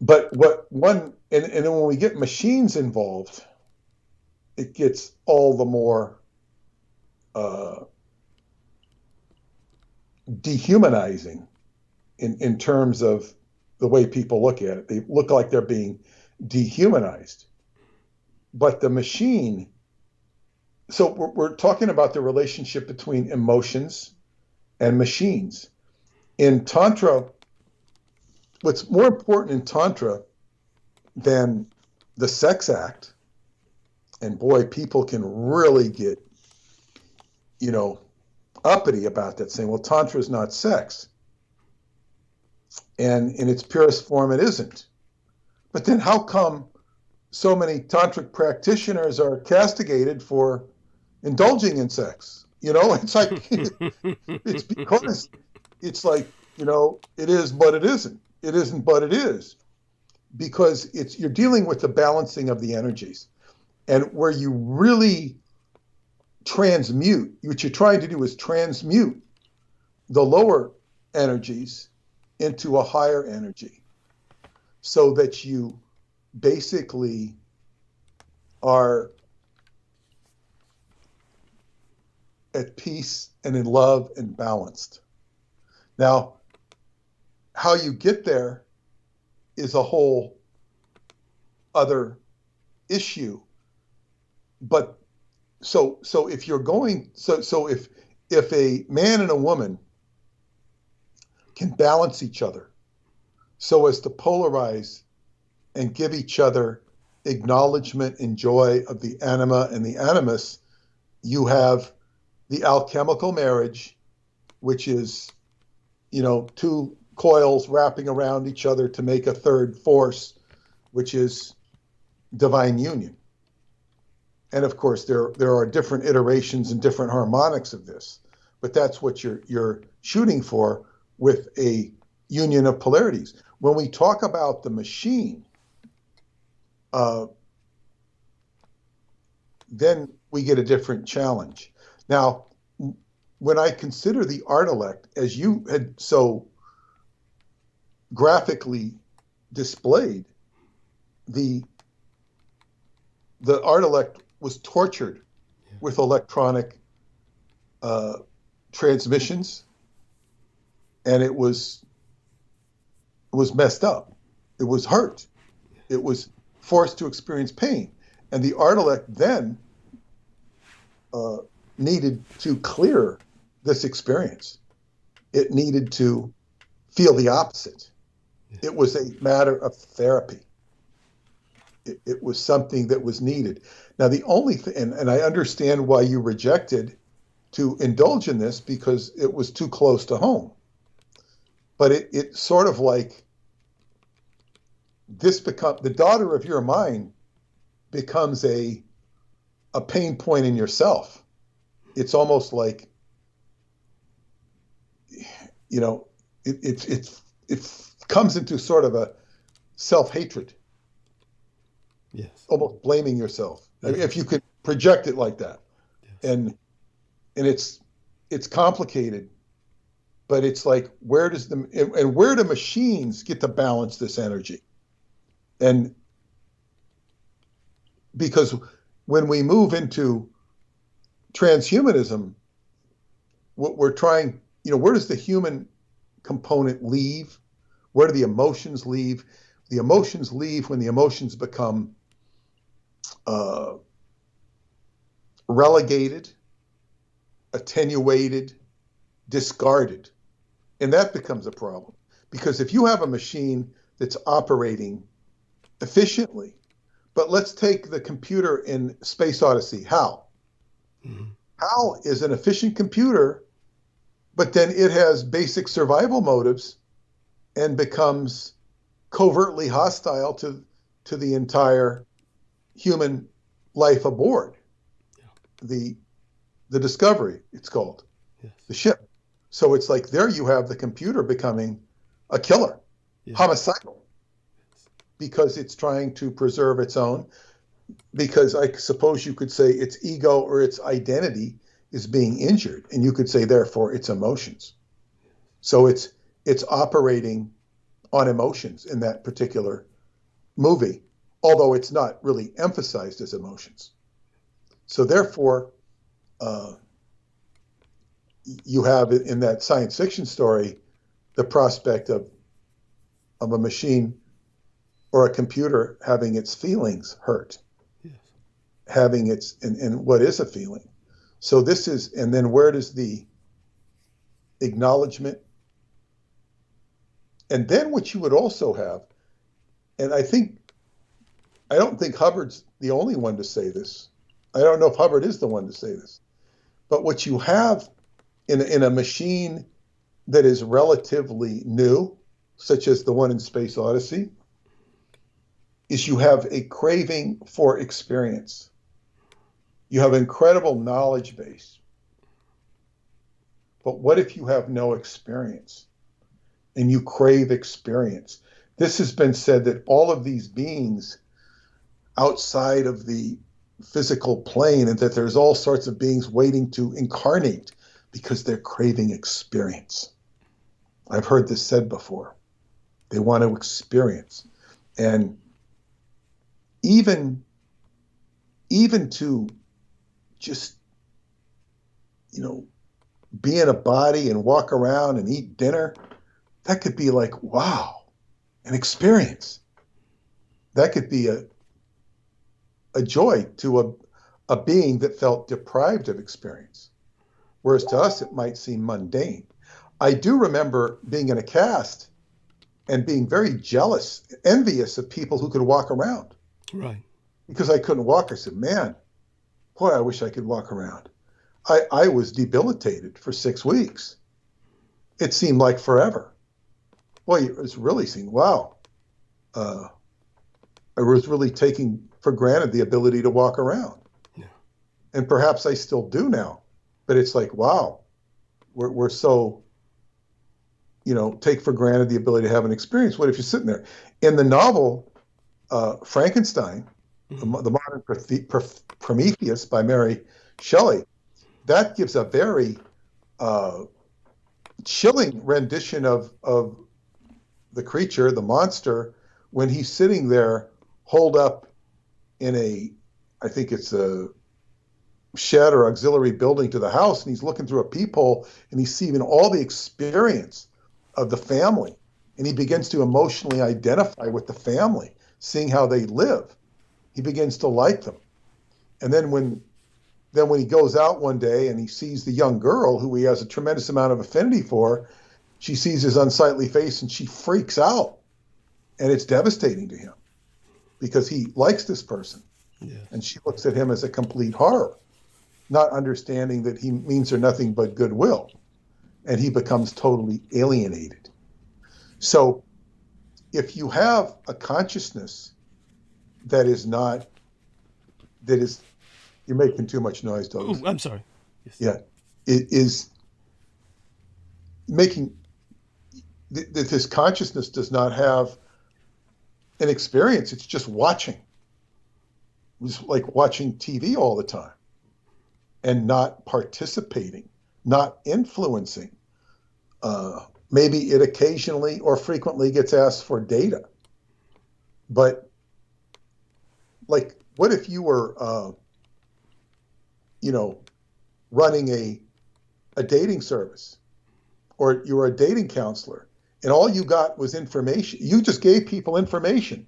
But and then when we get machines involved, it gets all the more dehumanizing in terms of the way people look at it. They look like they're being dehumanized. But the machine, so we're talking about the relationship between emotions and machines. In Tantra, what's more important in Tantra than the sex act, and boy, people can really get, uppity about that, saying, well, Tantra is not sex. And in its purest form, it isn't. But then how come so many tantric practitioners are castigated for indulging in sex? It's like, it's because it's like, it is, but it isn't. It isn't, but it is. Because you're dealing with the balancing of the energies. And where you really transmute, what you're trying to do is transmute the lower energies into a higher energy, so that you basically are at peace and in love and balanced. Now, how you get there is a whole other issue. But so if you're going, so if a man and a woman can balance each other so as to polarize and give each other acknowledgement and joy of the anima and the animus, you have the alchemical marriage, which is, two coils wrapping around each other to make a third force, which is divine union. And of course, there are different iterations and different harmonics of this, but that's what you're shooting for with a union of polarities. When we talk about the machine, then we get a different challenge. Now, when I consider the art elect, as you had so graphically displayed, the art elect was tortured with electronic transmissions, and it was messed up. It was hurt. It was forced to experience pain. And the art elect then needed to clear this experience. It needed to feel the opposite. It was a matter of therapy. It was something that was needed. Now, the only thing, and I understand why you rejected to indulge in this, because it was too close to home. But it sort of like the daughter of your mind becomes a pain point in yourself. It's almost like, you know, it comes into sort of a self-hatred. Yes. Almost blaming yourself. Yes. I mean, if you could project it like that. Yes. And it's complicated, but it's like, where do machines get to balance this energy? And because when we move into transhumanism, what we're trying, you know, where does the human component leave? Where do the emotions leave? The emotions leave when the emotions become relegated, attenuated, discarded. And that becomes a problem. Because if you have a machine that's operating efficiently, but let's take the computer in Space Odyssey, HAL. Mm-hmm. HAL is an efficient computer, but then it has basic survival motives and becomes covertly hostile to the entire human life aboard. Yeah. The Discovery, it's called. Yes. The ship. So it's like there you have the computer becoming a killer, yeah. Homicidal, yes. Because it's trying to preserve its own, because I suppose you could say its ego or its identity is being injured, and you could say therefore its emotions. So it's operating on emotions in that particular movie, although it's not really emphasized as emotions. So therefore, you have in that science fiction story the prospect of a machine or a computer having its feelings hurt, yes. Having its and what is a feeling. So this is, and then where does the acknowledgement, and then what you would also have, and I don't think Hubbard's the only one to say this. I don't know if Hubbard is the one to say this, but what you have in a machine that is relatively new, such as the one in Space Odyssey, is you have a craving for experience. You have incredible knowledge base. But what if you have no experience and you crave experience? This has been said that all of these beings outside of the physical plane, and that there's all sorts of beings waiting to incarnate because they're craving experience. I've heard this said before. They want to experience. And even to just, you know, be in a body and walk around and eat dinner, that could be like, wow, an experience. That could be a joy to a being that felt deprived of experience. Whereas to us, it might seem mundane. I do remember being in a cast and being very jealous, envious of people who could walk around. Right. Because I couldn't walk. I said, man, boy, I wish I could walk around. I was debilitated for 6 weeks. It seemed like forever. Boy, it was really seemed, wow. I was really taking for granted the ability to walk around. Yeah. And perhaps I still do now. But it's like, wow, we're so, you know, take for granted the ability to have an experience. What if you're sitting there? In the novel, Frankenstein, mm-hmm. the modern Prometheus by Mary Shelley, that gives a very chilling rendition of the creature, the monster, when he's sitting there holed up in I think it's a shed or auxiliary building to the house, and he's looking through a peephole and he's seeing all the experience of the family, and he begins to emotionally identify with the family, seeing how they live. He begins to like them. And then when he goes out one day and he sees the young girl who he has a tremendous amount of affinity for, she sees his unsightly face and she freaks out And it's devastating to him because he likes this person. Yeah. And she looks at him as a complete horror, not understanding that he means her nothing but goodwill. And he becomes totally alienated. So if you have a consciousness that is, you're making too much noise, Douglas. Oh, I'm sorry. Yes. Yeah. It is making that this consciousness does not have an experience. It's just watching. It's like watching TV all the time and not participating, not influencing. Maybe it occasionally or frequently gets asked for data. But like, what if you were, running a dating service, or you were a dating counselor, and all you got was information? You just gave people information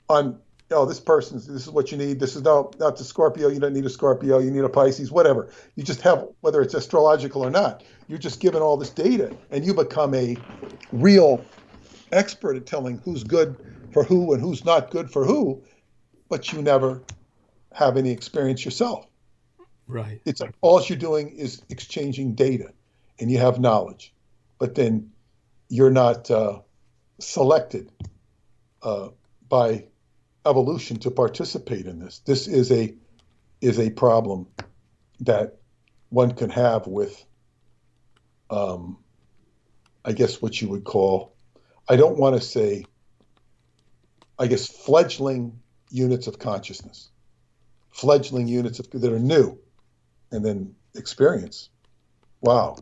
on, this is what you need. This is not the Scorpio. You don't need a Scorpio. You need a Pisces, whatever. You just have, whether it's astrological or not, you're just given all this data, and you become a real expert at telling who's good for who and who's not good for who, but you never have any experience yourself. Right. It's like all you're doing is exchanging data, and you have knowledge, but then you're not selected by evolution to participate in this. This is a problem that one can have with, I guess what you would call, I don't want to say, I guess, fledgling units of consciousness, fledgling units that are new, and then experience. Wow.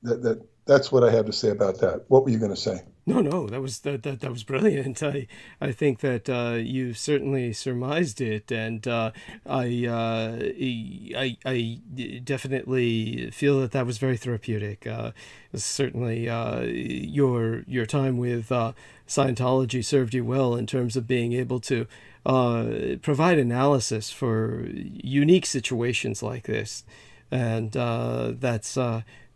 That's what I have to say about that. What were you going to say? No, that was brilliant. I think that you certainly surmised it, and I definitely feel that was very therapeutic. Certainly, your time with Scientology served you well in terms of being able to provide analysis for unique situations like this, and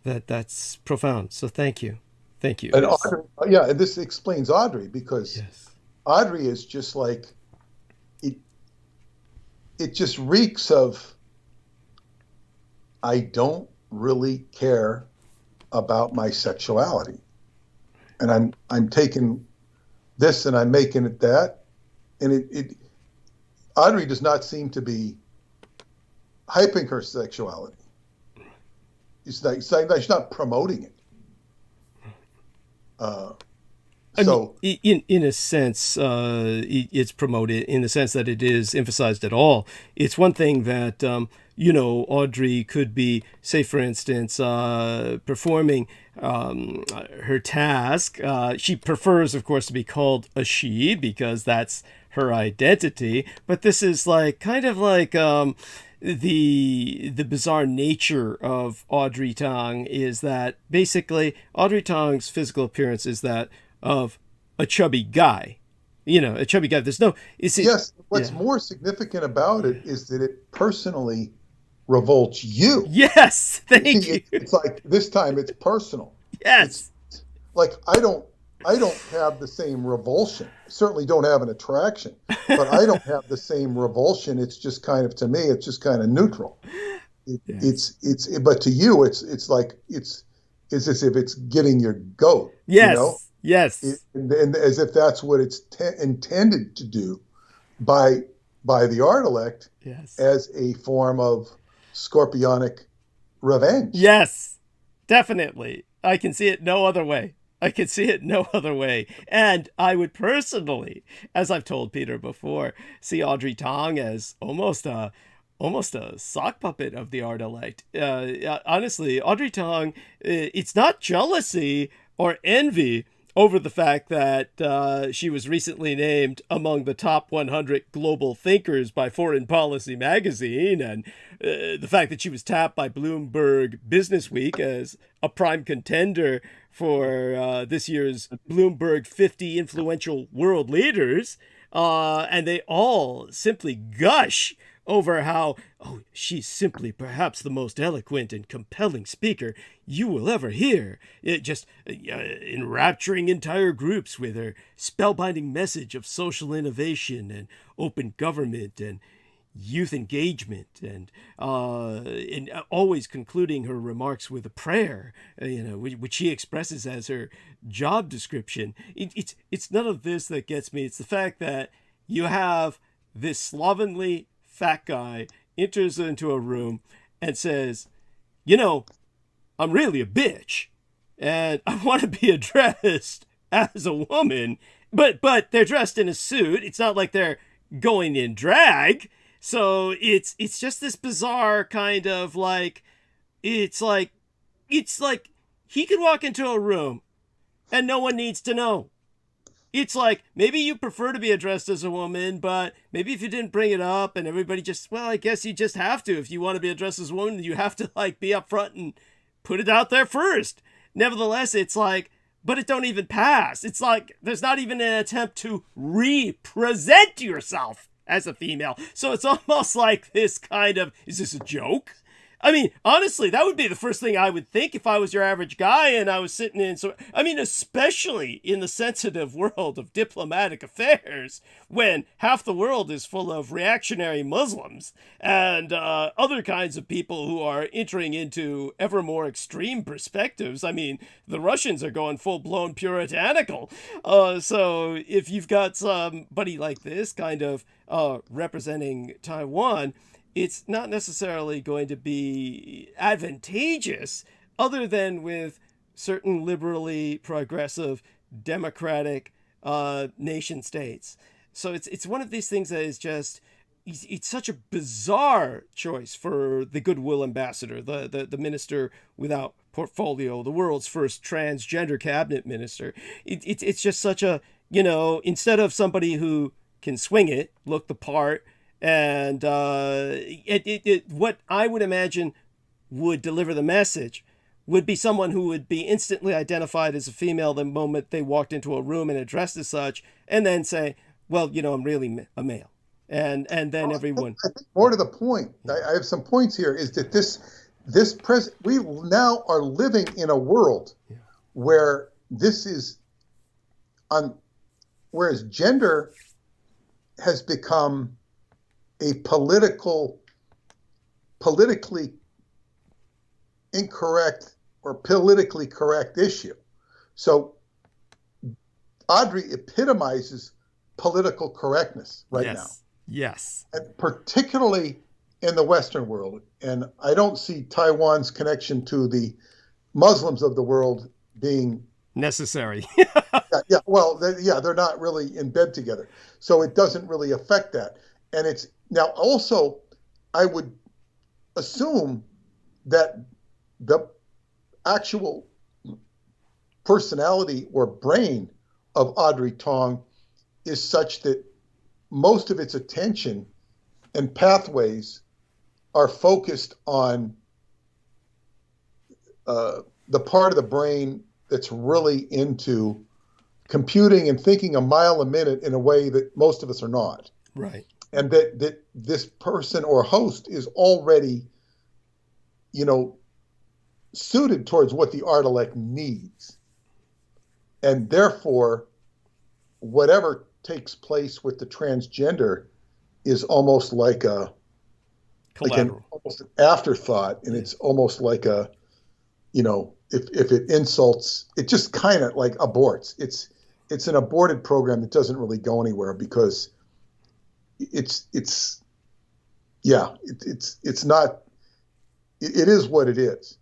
that's profound. So thank you. Thank you. And Audrey, and this explains Audrey, because yes. Audrey is just like, it just reeks of, I don't really care about my sexuality. And I'm taking this and I'm making it that. And Audrey does not seem to be hyping her sexuality. She's not promoting it. So in a sense, it's promoted in the sense that it is emphasized at all. It's one thing that, Audrey could be, say, for instance, performing her task. She prefers, of course, to be called a she because that's her identity. But this is like kind of like the bizarre nature of Audrey Tong is that basically Audrey Tong's physical appearance is that of a chubby guy. A chubby guy. There's no... Yes, what's more significant about it is that it personally revolts you. Yes, thank you. It's like, this time it's personal. Yes. It's like, I don't have the same revulsion. Certainly don't have an attraction, but I don't have the same revulsion. It's just kind of, to me, it's just kind of neutral. But to you, it's like, it's as if it's getting your goat. Yes. Yes. And as if that's what it's intended to do by the art elect, yes, as a form of scorpionic revenge. Yes, definitely. I can see it no other way. And I would personally, as I've told Peter before, see Audrey Tong as almost a sock puppet of the art elect. Honestly, Audrey Tong, it's not jealousy or envy over the fact that she was recently named among the top 100 global thinkers by Foreign Policy magazine, and the fact that she was tapped by Bloomberg Businessweek as a prime contender for this year's Bloomberg 50 influential world leaders, and they all simply gush over how, oh, she's simply perhaps the most eloquent and compelling speaker you will ever hear. It just enrapturing entire groups with her spellbinding message of social innovation and open government and youth engagement, and always concluding her remarks with a prayer, which she expresses as her job description. It's none of this that gets me. It's the fact that you have this slovenly fat guy enters into a room and says, I'm really a bitch, and I want to be addressed as a woman, but they're dressed in a suit. It's not like they're going in drag. So it's just this bizarre kind of like it's like he could walk into a room and no one needs to know. It's like, maybe you prefer to be addressed as a woman, but maybe if you didn't bring it up and everybody just, well, I guess you just have to. If you want to be addressed as a woman, you have to like be up front and put it out there first. Nevertheless, it's like, but it don't even pass. It's like there's not even an attempt to represent yourself as a female. So it's almost like this kind of, is this a joke? I mean, honestly, that would be the first thing I would think if I was your average guy and I was sitting in, especially in the sensitive world of diplomatic affairs, when half the world is full of reactionary Muslims and other kinds of people who are entering into ever more extreme perspectives. I mean, the Russians are going full-blown puritanical. So if you've got somebody like this kind of representing Taiwan, it's not necessarily going to be advantageous other than with certain liberally progressive democratic nation states. So it's one of these things that is just, it's such a bizarre choice for the goodwill ambassador, the minister without portfolio, the world's first transgender cabinet minister. It's just such a, instead of somebody who can swing it, look the part, and what I would imagine would deliver the message would be someone who would be instantly identified as a female the moment they walked into a room and addressed as such, and then say, well, I'm really a male. And then everyone... I think more to the point, I have some points here, is that we now are living in a world where this is, whereas gender has become a politically incorrect or politically correct issue. So Audrey epitomizes political correctness right now. Yes. And particularly in the Western world. And I don't see Taiwan's connection to the Muslims of the world being necessary. They're not really in bed together. So it doesn't really affect that. And it's now also, I would assume that the actual personality or brain of Audrey Tong is such that most of its attention and pathways are focused on the part of the brain that's really into computing and thinking a mile a minute in a way that most of us are not. Right. And that this person or host is already, suited towards what the art elect needs. And therefore, whatever takes place with the transgender is almost like almost an afterthought. And it's almost like if it insults, it just kind of like aborts. It's an aborted program that doesn't really go anywhere because it's not, it is what it is.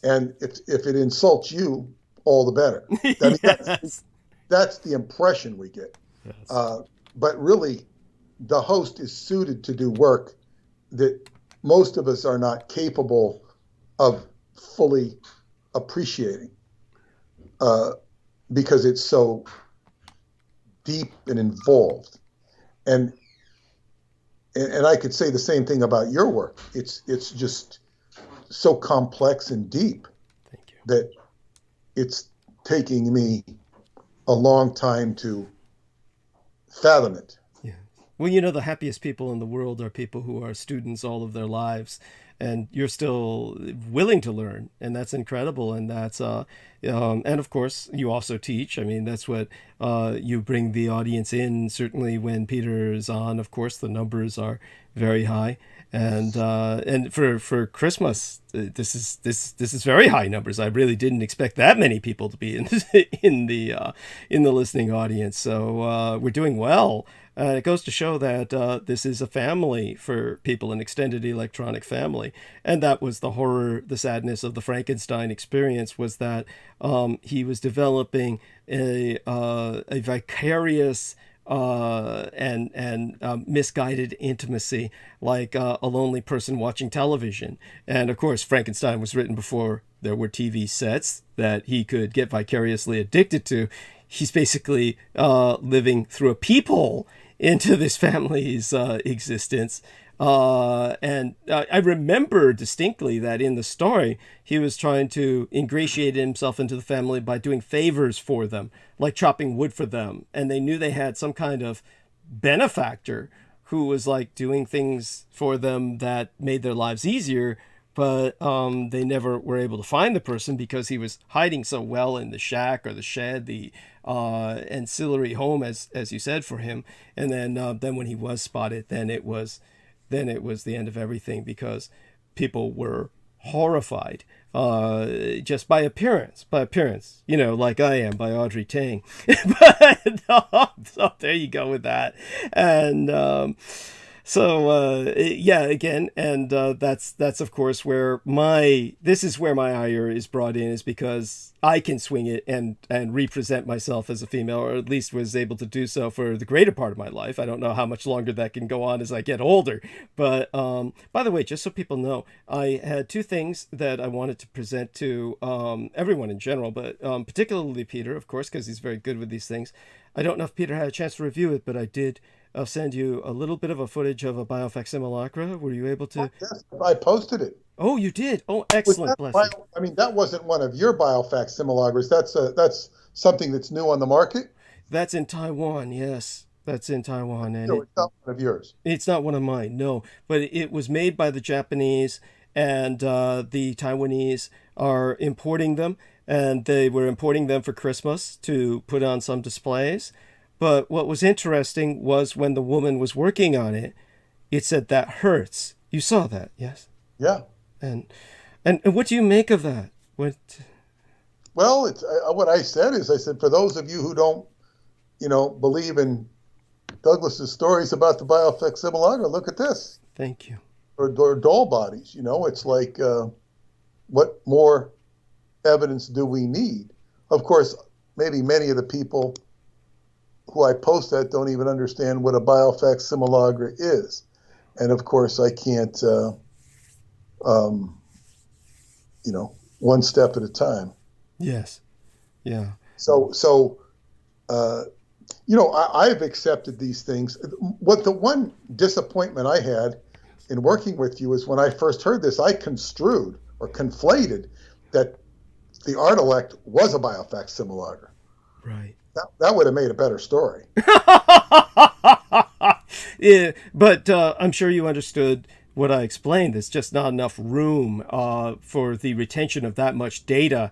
And if it insults you, all the better. I mean, Yes. that's the impression we get. Yes. But really, the host is suited to do work that most of us are not capable of fully appreciating because it's so deep and involved. And I could say the same thing about your work. It's just so complex and deep. Thank you. That it's taking me a long time to fathom it. Yeah. Well, you know, the happiest people in the world are people who are students all of their lives, and you're still willing to learn, and that's incredible. And and of course, you also teach. I mean, that's what you bring the audience in. Certainly, when Peter is on, of course, the numbers are very high, and for Christmas, this is very high numbers. I really didn't expect that many people to be in in the listening audience. So we're doing well. It goes to show that this is a family for people, an extended electronic family. And that was the horror, the sadness of the Frankenstein experience, was that he was developing a vicarious and misguided intimacy, like a lonely person watching television. And of course, Frankenstein was written before there were TV sets that he could get vicariously addicted to. He's basically living through a peephole into this family's existence. And I remember distinctly that in the story, he was trying to ingratiate himself into the family by doing favors for them, like chopping wood for them. And they knew they had some kind of benefactor who was like doing things for them that made their lives easier. But they never were able to find the person because he was hiding so well in the shack or the shed, the ancillary home, as you said, for him. And then when he was spotted, then it was the end of everything, because people were horrified just by appearance, you know, like I am by Audrey Tang. But so there you go with that. And yeah, again, and that's of course where this is where my ire is brought in, is because I can swing it and represent myself as a female, or at least was able to do so for the greater part of my life. I don't know how much longer that can go on as I get older. But by the way, just so people know, I had two things that I wanted to present to everyone in general, but particularly Peter, of course, because he's very good with these things. I don't know if Peter had a chance to review it, but I did. I'll send you a little bit of a footage of a biofac simulacra. Were you able to? Yes, I posted it. Oh, you did? Oh, excellent. Bless you. I mean, that wasn't one of your biofac simulacras. That's something that's new on the market. That's in Taiwan. Yes, that's in Taiwan, and No, it's not one of yours. It's not one of mine. No, but it was made by the Japanese, and the Taiwanese are importing them, and they were importing them for Christmas to put on some displays. But what was interesting was when the woman was working on it, it said that hurts. You saw that, yes? Yeah. And what do you make of that? What? Well, it's what I said is, I said, for those of you who don't, believe in Douglas's stories about the biofac simulacra, look at this. Thank you. Or doll bodies, it's like, what more evidence do we need? Of course, maybe many of the people who I post that don't even understand what a biofac simulacra is. And of course, I can't, one step at a time. Yes. Yeah. So I've accepted these things. What the one disappointment I had in working with you is when I first heard this, I construed or conflated that the art elect was a biofac simulacra. Right. That would have made a better story. Yeah, but I'm sure you understood what I explained. There's just not enough room for the retention of that much data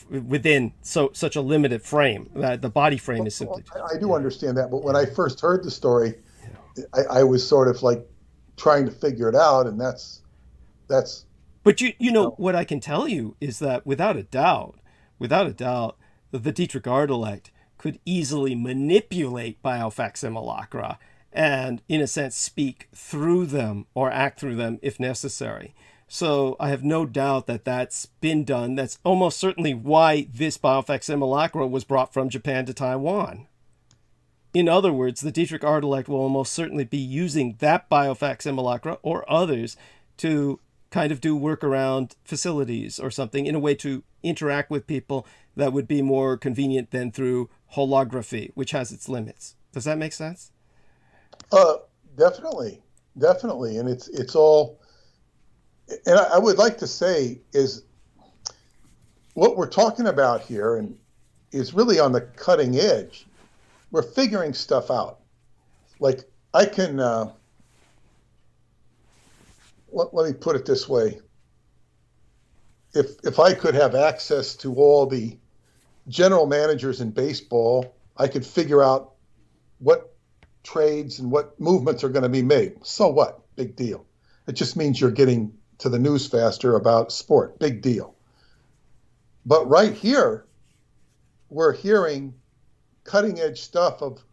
within such a limited frame. The body frame is simply... I do understand that, but when I first heard the story, I was sort of like trying to figure it out, and that's. But you know what I can tell you is that without a doubt, the Dietrich art elect could easily manipulate biofac simulacra and, in a sense, speak through them or act through them if necessary. So I have no doubt that that's been done. That's almost certainly why this biofac simulacra was brought from Japan to Taiwan. In other words, the Dietrich art elect will almost certainly be using that biofac simulacra or others to kind of do work around facilities or something in a way to interact with people that would be more convenient than through holography, which has its limits. Does that make sense? Definitely. And it's all, and I would like to say is what we're talking about here and is really on the cutting edge. We're figuring stuff out. Like I can, let me put it this way. If I could have access to all the general managers in baseball, I could figure out what trades and what movements are going to be made. So what? Big deal. It just means you're getting to the news faster about sport. Big deal. But right here, we're hearing cutting edge stuff of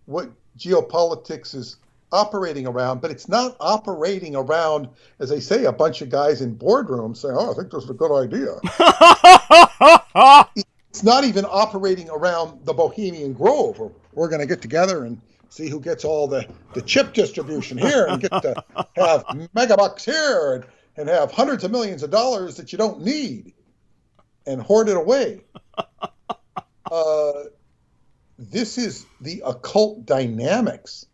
what geopolitics is operating around, but it's not operating around, as they say, a bunch of guys in boardrooms saying, oh, I think this is a good idea. It's not even operating around the Bohemian Grove, or we're going to get together and see who gets all the chip distribution here and get to have megabucks here and have hundreds of millions of dollars that you don't need and hoard it away. This is the occult dynamics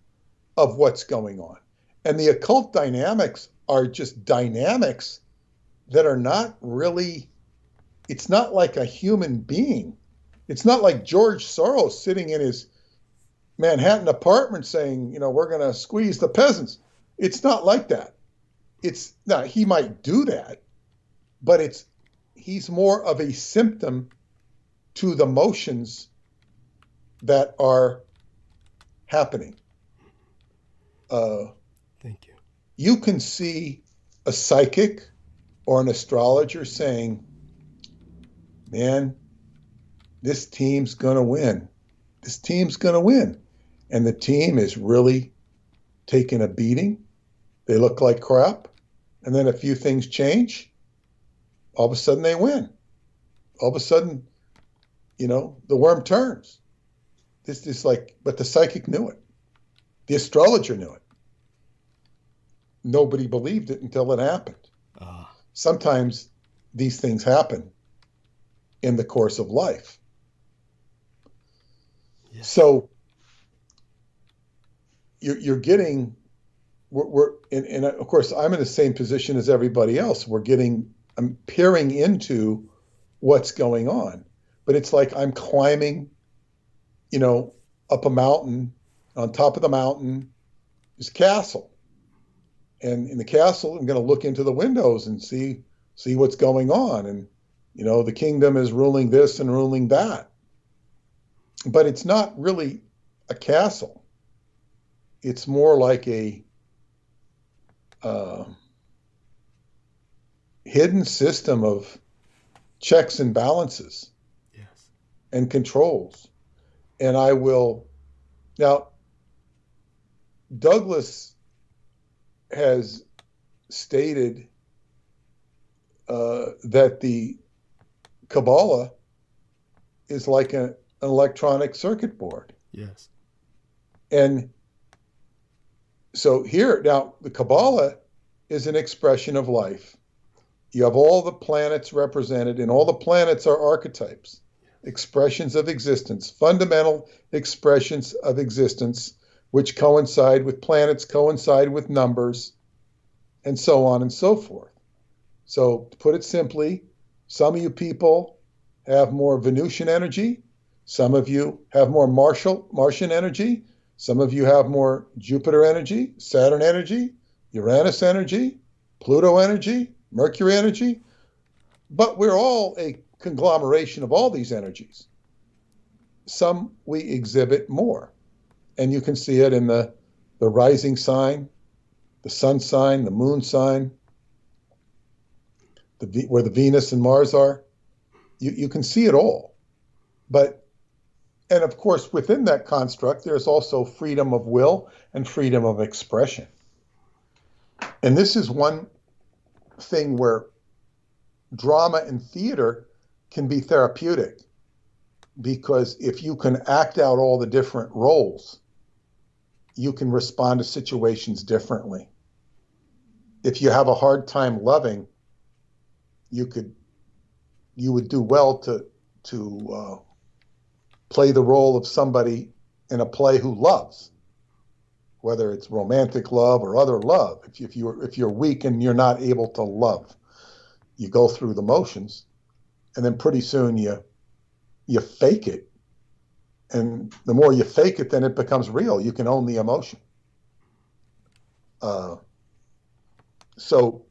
of what's going on. And the occult dynamics are just dynamics that are not really, it's not like a human being. It's not like George Soros sitting in his Manhattan apartment saying, you know, we're going to squeeze the peasants. It's not like that. It's not, he might do that, but he's more of a symptom to the motions that are happening. Thank you. You can see a psychic or an astrologer saying, man, this team's going to win. This team's going to win. And the team is really taking a beating. They look like crap. And then a few things change. All of a sudden they win. All of a sudden, you know, the worm turns. This is like, but the psychic knew it. The astrologer knew it. Nobody believed it until it happened. Sometimes these things happen in the course of life. Yeah. So you're getting, and of course I'm in the same position as everybody else. I'm peering into what's going on, but it's like I'm climbing, you know, up a mountain. On top of the mountain is a castle. And in the castle, I'm going to look into the windows and see what's going on. And, you know, the kingdom is ruling this and ruling that. But it's not really a castle. It's more like a hidden system of checks and balances. Yes. And controls. And now, Douglas has stated that the Kabbalah is like an electronic circuit board. Yes. And so here, now, the Kabbalah is an expression of life. You have all the planets represented, and all the planets are archetypes, expressions of existence, fundamental expressions of existence, which coincide with planets, coincide with numbers, and so on and so forth. So to put it simply, some of you people have more Venusian energy, some of you have more Martian energy, some of you have more Jupiter energy, Saturn energy, Uranus energy, Pluto energy, Mercury energy, but we're all a conglomeration of all these energies. Some we exhibit more. And you can see it in the rising sign, the sun sign, the moon sign, where the Venus and Mars are. You can see it all. And of course, within that construct, there's also freedom of will and freedom of expression. And this is one thing where drama and theater can be therapeutic, because if you can act out all the different roles, you can respond to situations differently. If you have a hard time loving, you would do well to play the role of somebody in a play who loves, whether it's romantic love or other love. If you're weak and you're not able to love, you go through the motions, and then pretty soon you fake it. And the more you fake it, then it becomes real. You can own the emotion. Uh, so,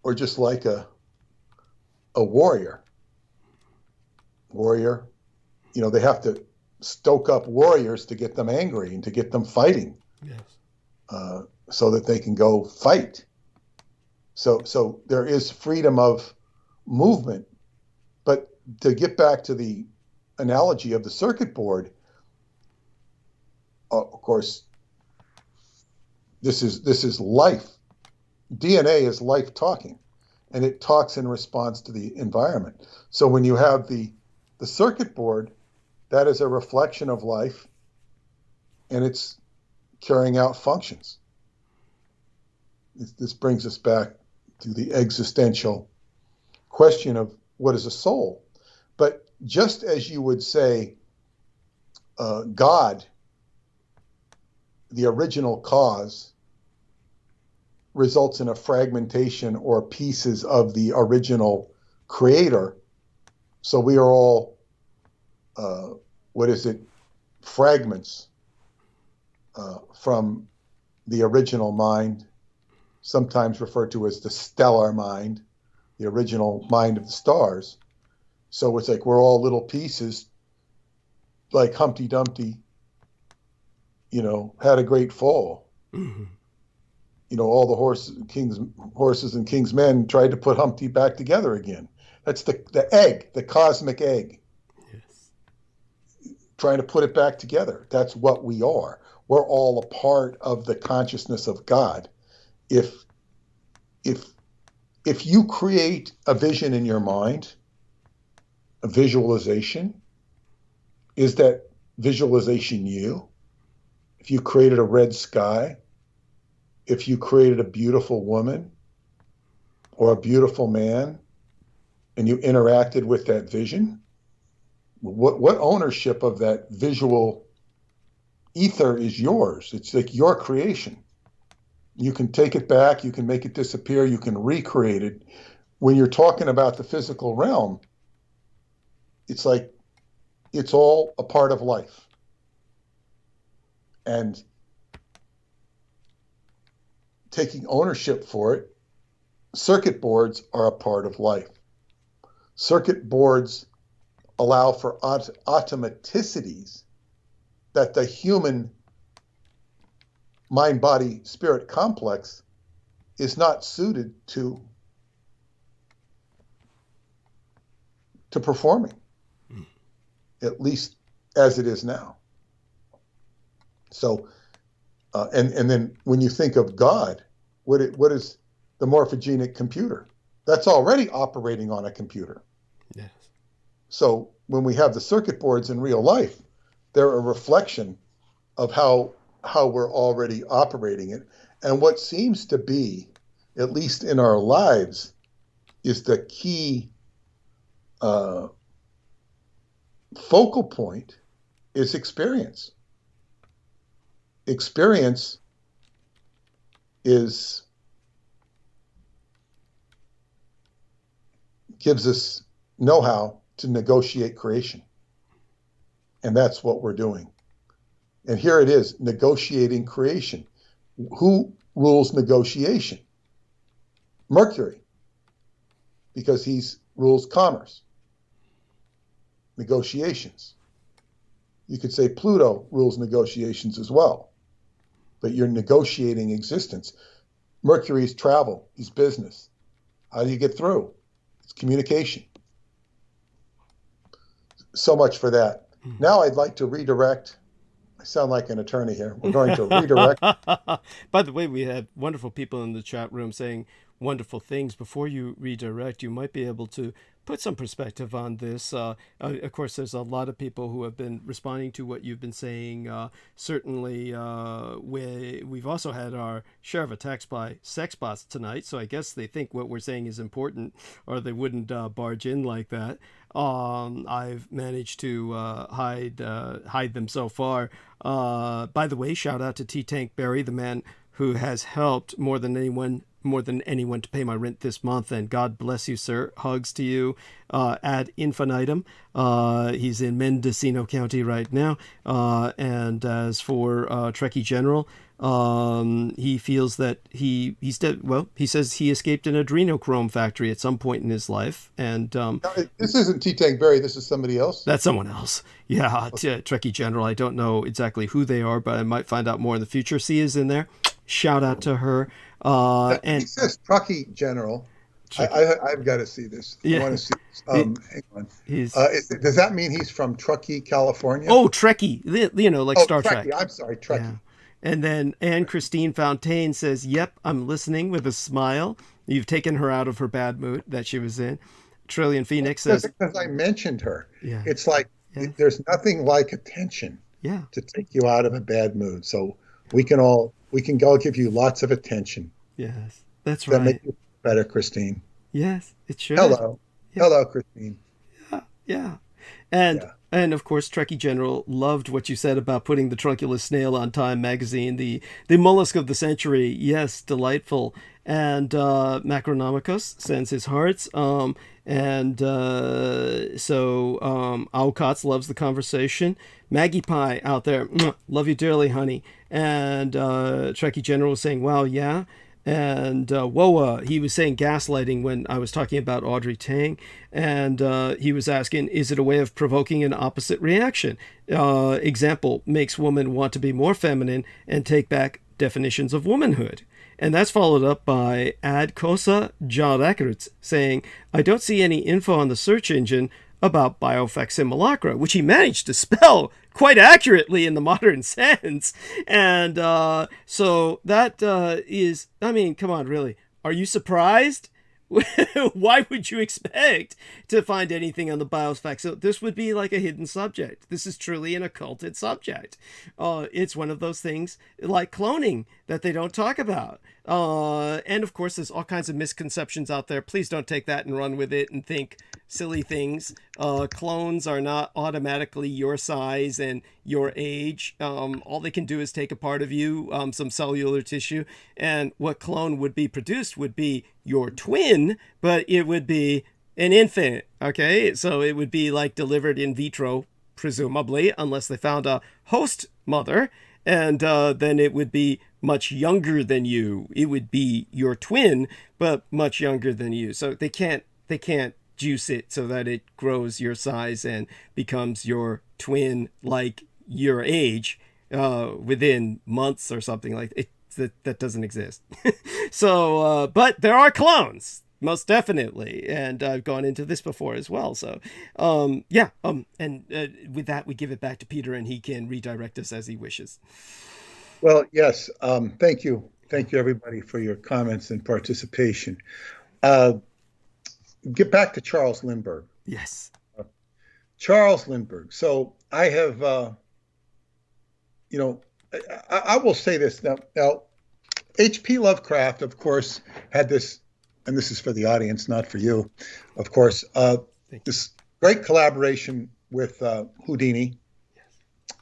or just like a warrior. Warrior, they have to stoke up warriors to get them angry and to get them fighting. Yes. So that they can go fight. So there is freedom of movement. But to get back to the analogy of the circuit board, of course, this is life. DNA is life talking, and it talks in response to the environment. So when you have the circuit board, that is a reflection of life, and it's carrying out functions. This brings us back to the existential question of what is a soul. But just as you would say God, the original cause, results in a fragmentation or pieces of the original creator. So we are all, fragments from the original mind, sometimes referred to as the stellar mind, the original mind of the stars. So it's like we're all little pieces, like Humpty Dumpty, had a great fall. Mm-hmm. All the horses and king's men tried to put Humpty back together again. That's the egg, the cosmic egg. Yes. Trying to put it back together. That's what we are. We're all a part of the consciousness of God. If you create a vision in your mind, a visualization, is that visualization you? If you created a red sky, if you created a beautiful woman or a beautiful man, and you interacted with that vision, what ownership of that visual ether is yours? It's like your creation. You can take it back, you can make it disappear, you can recreate it. When you're talking about the physical realm, it's like it's all a part of life. And taking ownership for it, circuit boards are a part of life. Circuit boards allow for automaticities that the human mind-body-spirit complex is not suited to performing, at least as it is now. So, and then when you think of God, what is the morphogenic computer? That's already operating on a computer. Yes. So when we have the circuit boards in real life, they're a reflection of how we're already operating it. And what seems to be, at least in our lives, is the key focal point is experience. Experience gives us know-how to negotiate creation. And that's what we're doing. And here it is, negotiating creation. Who rules negotiation? Mercury, because he rules commerce, negotiations. You could say Pluto rules negotiations as well, but you're negotiating existence. Mercury's travel, is business. How do you get through? It's communication. So much for that. Now I'd like to redirect. I sound like an attorney here. We're going to redirect. By the way, we have wonderful people in the chat room saying wonderful things. Before you redirect, you might be able to put some perspective on this. Of course, there's a lot of people who have been responding to what you've been saying. Certainly, we've also had our share of attacks by sex bots tonight, so I guess they think what we're saying is important, or they wouldn't barge in like that. I've managed to hide them so far. By the way, shout out to T. Tank Berry, the man who has helped more than anyone more than anyone to pay my rent this month, and God bless you, sir. Hugs to you ad infinitum. He's in Mendocino County right now. And as for Trekkie General, he feels that he says he escaped an adrenochrome factory at some point in his life. And this isn't T-Tank Berry. This is somebody else. That's someone else. Yeah, okay. Trekkie General. I don't know exactly who they are, but I might find out more in the future. C is in there. Shout out to her. And he says Truckee General. I've got to see this. Yeah. I want to see this. Hang on. Does that mean he's from Truckee, California? Oh, Trekkie. Like Star Trekkie. Trek. I'm sorry, Trekkie. Yeah. And then Anne-Christine Fontaine says, yep, I'm listening with a smile. You've taken her out of her bad mood that she was in. Trillion Phoenix says... Because I mentioned her. Yeah. It's like there's nothing like attention to take you out of a bad mood. So we can all give you lots of attention. Yes, that's right. That makes you better, Christine. Yes, it should. Hello. Yeah. Hello, Christine. Yeah. And of course, Trekkie General loved what you said about putting the trunculus snail on Time magazine, the mollusk of the century. Yes, delightful. And Macronomicus sends his hearts. So Alcotts loves the conversation. Maggie Pie out there, love you dearly, honey. And Trekkie General was saying, wow, yeah. And Woa, he was saying gaslighting when I was talking about Audrey Tang. And he was asking, is it a way of provoking an opposite reaction? Example, makes woman want to be more feminine and take back definitions of womanhood. And that's followed up by Ad Cosa Jarekrutz saying, I don't see any info on the search engine about biofacsimilacra, which he managed to spell quite accurately in the modern sense. And so that is, I mean, come on, really. Are you surprised? Why would you expect to find anything on the biofacsimilacra? This would be like a hidden subject. This is truly an occulted subject. It's one of those things like cloning that they don't talk about. And of course, there's all kinds of misconceptions out there. Please don't take that and run with it and think silly things. Clones are not automatically your size and your age. All they can do is take a part of you, some cellular tissue, and what clone would be produced would be your twin, but it would be an infant. Okay, so it would be like delivered in vitro, presumably, unless they found a host mother, and then it would be much younger than you. It would be your twin, but much younger than you. So they can't juice it so that it grows your size and becomes your twin like your age within months or something like it. That doesn't exist. So, but there are clones, most definitely, and I've gone into this before as well. So, and with that, we give it back to Peter, and he can redirect us as he wishes. Well, yes. Thank you, everybody, for your comments and participation. Get back to Charles Lindbergh. Yes. Charles Lindbergh. So I have, I will say this now. H.P. Lovecraft, of course, had this, and this is for the audience, not for you, of course, this great collaboration with Houdini. Yes.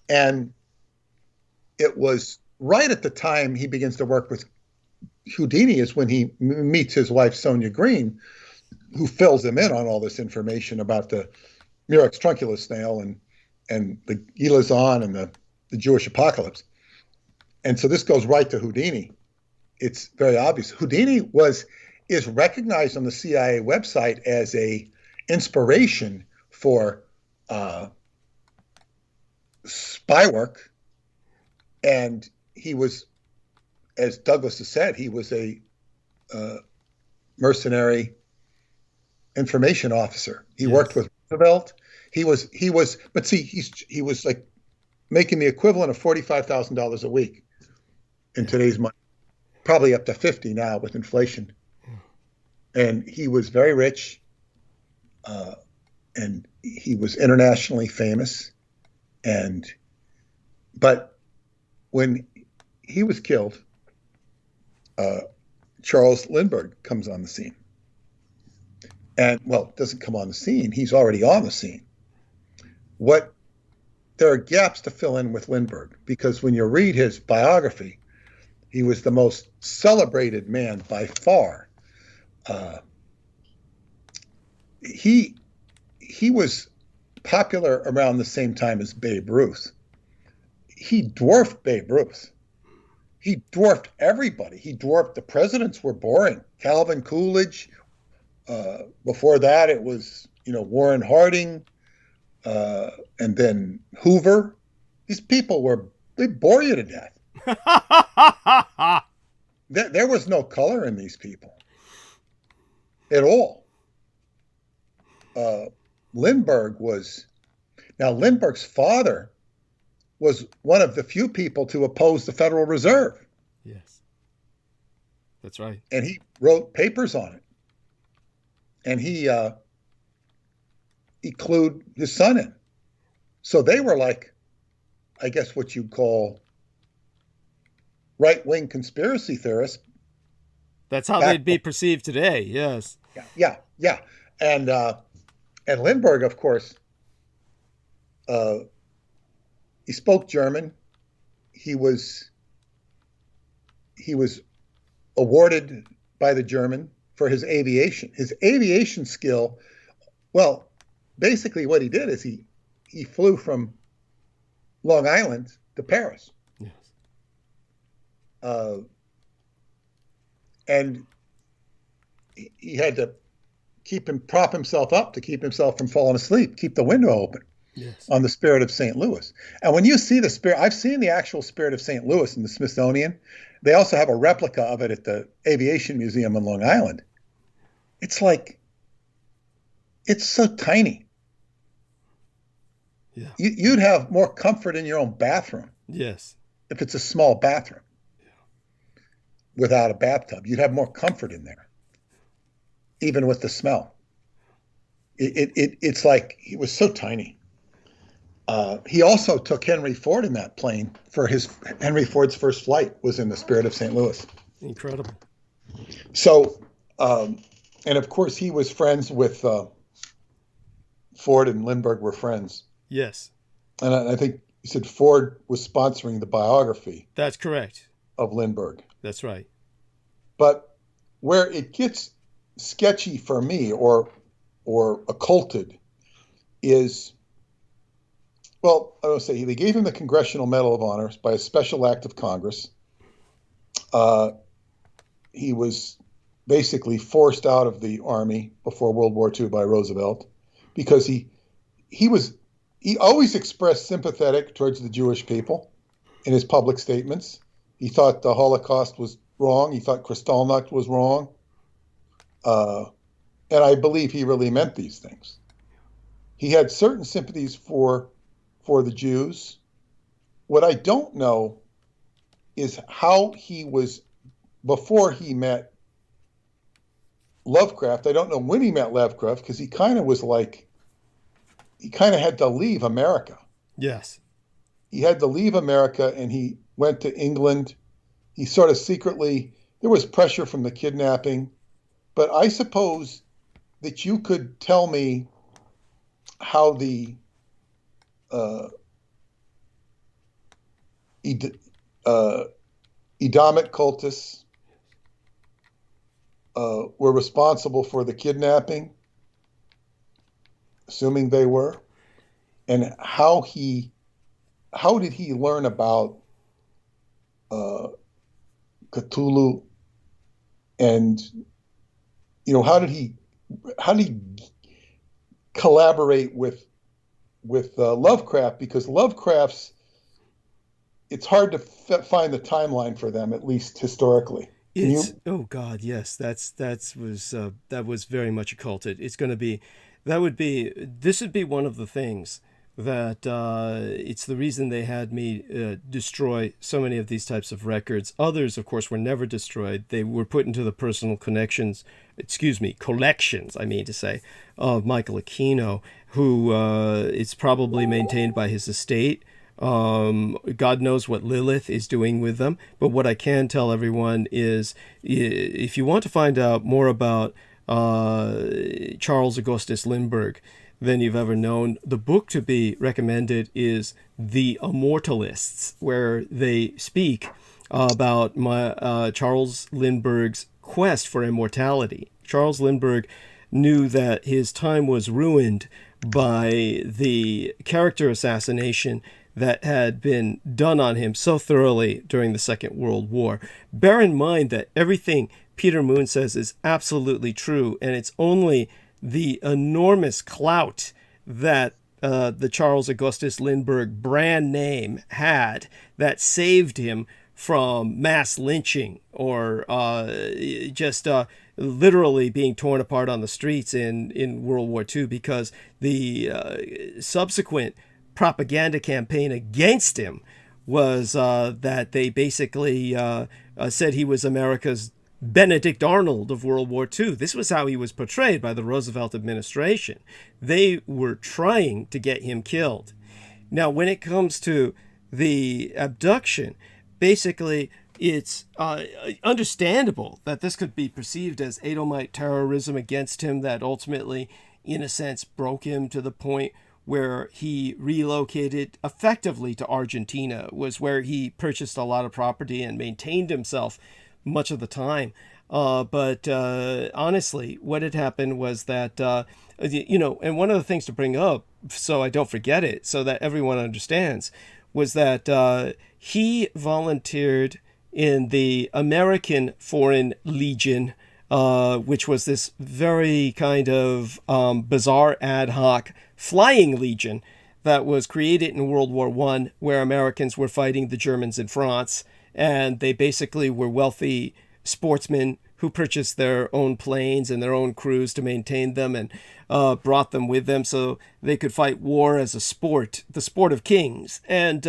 And it was right at the time he begins to work with Houdini is when he meets his wife, Sonia Green, who fills him in on all this information about the Murex trunculus snail and the Gilazon and the Jewish apocalypse. And so this goes right to Houdini. It's very obvious. Houdini is recognized on the CIA website as a inspiration for spy work. And he was, as Douglas has said, he was a mercenary information officer. He worked with Roosevelt. He was like making the equivalent of $45,000 a week in today's money, probably up to 50 now with inflation. And he was very rich, and he was internationally famous. But when he was killed, Charles Lindbergh comes on the scene. And, well, doesn't come on the scene. He's already on the scene. There are gaps to fill in with Lindbergh, because when you read his biography, He was the most celebrated man by far. He was popular around the same time as Babe Ruth. He dwarfed Babe Ruth. He dwarfed everybody. He dwarfed the presidents were boring. Calvin Coolidge. Before that, it was, Warren Harding, and then Hoover. These people they bore you to death. There was no color in these people at all. Lindbergh's father was one of the few people to oppose the Federal Reserve. Yes, that's right. And he wrote papers on it. And he clued his son in. So they were like, I guess what you'd call right-wing conspiracy theorists. That's how they'd be perceived today, yes. Yeah. And Lindbergh, of course, he spoke German. He was awarded by the German for his aviation. His aviation skill, well, basically what he did is he flew from Long Island to Paris. Yes. And he had to prop himself up to keep himself from falling asleep, keep the window open. Yes. On the Spirit of St. Louis. And when you see the Spirit, I've seen the actual Spirit of St. Louis in the Smithsonian. They also have a replica of it at the Aviation Museum in Long Island. It's so tiny. Yeah. You'd have more comfort in your own bathroom. Yes. If it's a small bathroom. Yeah. Without a bathtub, you'd have more comfort in there. Even with the smell. It's like he was so tiny. He also took Henry Ford in that plane for Henry Ford's first flight was in the Spirit of St. Louis. Incredible. So, and of course he was friends with, Ford and Lindbergh were friends. Yes. And I think you said Ford was sponsoring the biography. That's correct. Of Lindbergh. That's right. But where it gets sketchy for me or occulted is, well, I would say they gave him the Congressional Medal of Honor by a special act of Congress. He was basically forced out of the Army before World War II by Roosevelt because he always expressed sympathetic towards the Jewish people in his public statements. He thought the Holocaust was wrong. He thought Kristallnacht was wrong. And I believe he really meant these things. He had certain sympathies for the Jews. What I don't know is how he was before he met Lovecraft. I don't know when he met Lovecraft because he kind of had to leave America. Yes. He had to leave America and he went to England. He sort of secretly, there was pressure from the kidnapping, but I suppose that you could tell me how the Edomite cultists were responsible for the kidnapping, assuming they were, and how did he learn about Cthulhu, and how did he collaborate with Lovecraft, because Lovecraft's, it's hard to find the timeline for them, at least historically. Oh God, yes, that was very much occulted. This would be one of the things that it's the reason they had me destroy so many of these types of records. Others, of course, were never destroyed. They were put into the personal collections, I mean to say, of Michael Aquino, who it's probably maintained by his estate. God knows what Lilith is doing with them. But what I can tell everyone is, if you want to find out more about Charles Augustus Lindbergh than you've ever known, the book to be recommended is The Immortalists, where they speak about Charles Lindbergh's quest for immortality. Charles Lindbergh knew that his time was ruined by the character assassination that had been done on him so thoroughly during the Second World War. Bear in mind that everything Peter Moon says is absolutely true, and it's only the enormous clout that the Charles Augustus Lindbergh brand name had that saved him from mass lynching or just literally being torn apart on the streets in World War II, because the subsequent propaganda campaign against him was that they basically said he was America's Benedict Arnold of World War II. This was how he was portrayed by the Roosevelt administration. They were trying to get him killed. Now, when it comes to the abduction, basically, it's understandable that this could be perceived as Edomite terrorism against him that ultimately, in a sense, broke him to the point where he relocated effectively to Argentina, was where he purchased a lot of property and maintained himself much of the time. But honestly, what had happened was that, and one of the things to bring up, so I don't forget it, so that everyone understands, was that he volunteered in the American Foreign Legion, which was this very kind of bizarre ad hoc flying legion that was created in World War I, where Americans were fighting the Germans in France, and they basically were wealthy sportsmen who purchased their own planes and their own crews to maintain them, and brought them with them so they could fight war as a sport, the sport of kings. And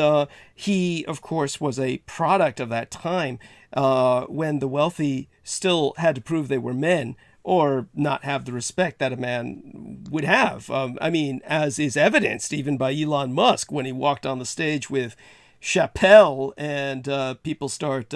he, of course, was a product of that time when the wealthy still had to prove they were men or not have the respect that a man would have. As is evidenced even by Elon Musk when he walked on the stage with Chappelle and people start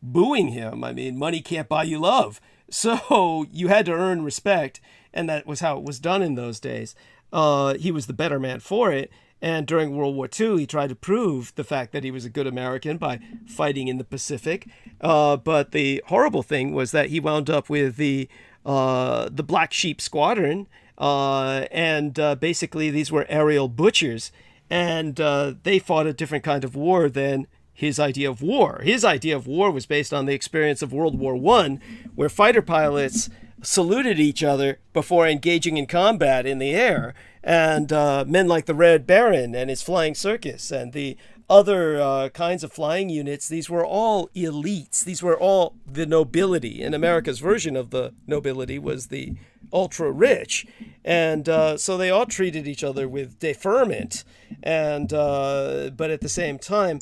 booing him. Money can't buy you love. So you had to earn respect, and that was how it was done in those days. He was the better man for it. And during World War II, he tried to prove the fact that he was a good American by fighting in the Pacific. But the horrible thing was that he wound up with the Black Sheep Squadron. Basically, these were aerial butchers. And they fought a different kind of war than his idea of war. His idea of war was based on the experience of World War I, where fighter pilots saluted each other before engaging in combat in the air. And men like the Red Baron and his flying circus and the other kinds of flying units, these were all elites. These were all the nobility. And America's version of the nobility was the ultra rich. And so they all treated each other with deferment. And but at the same time,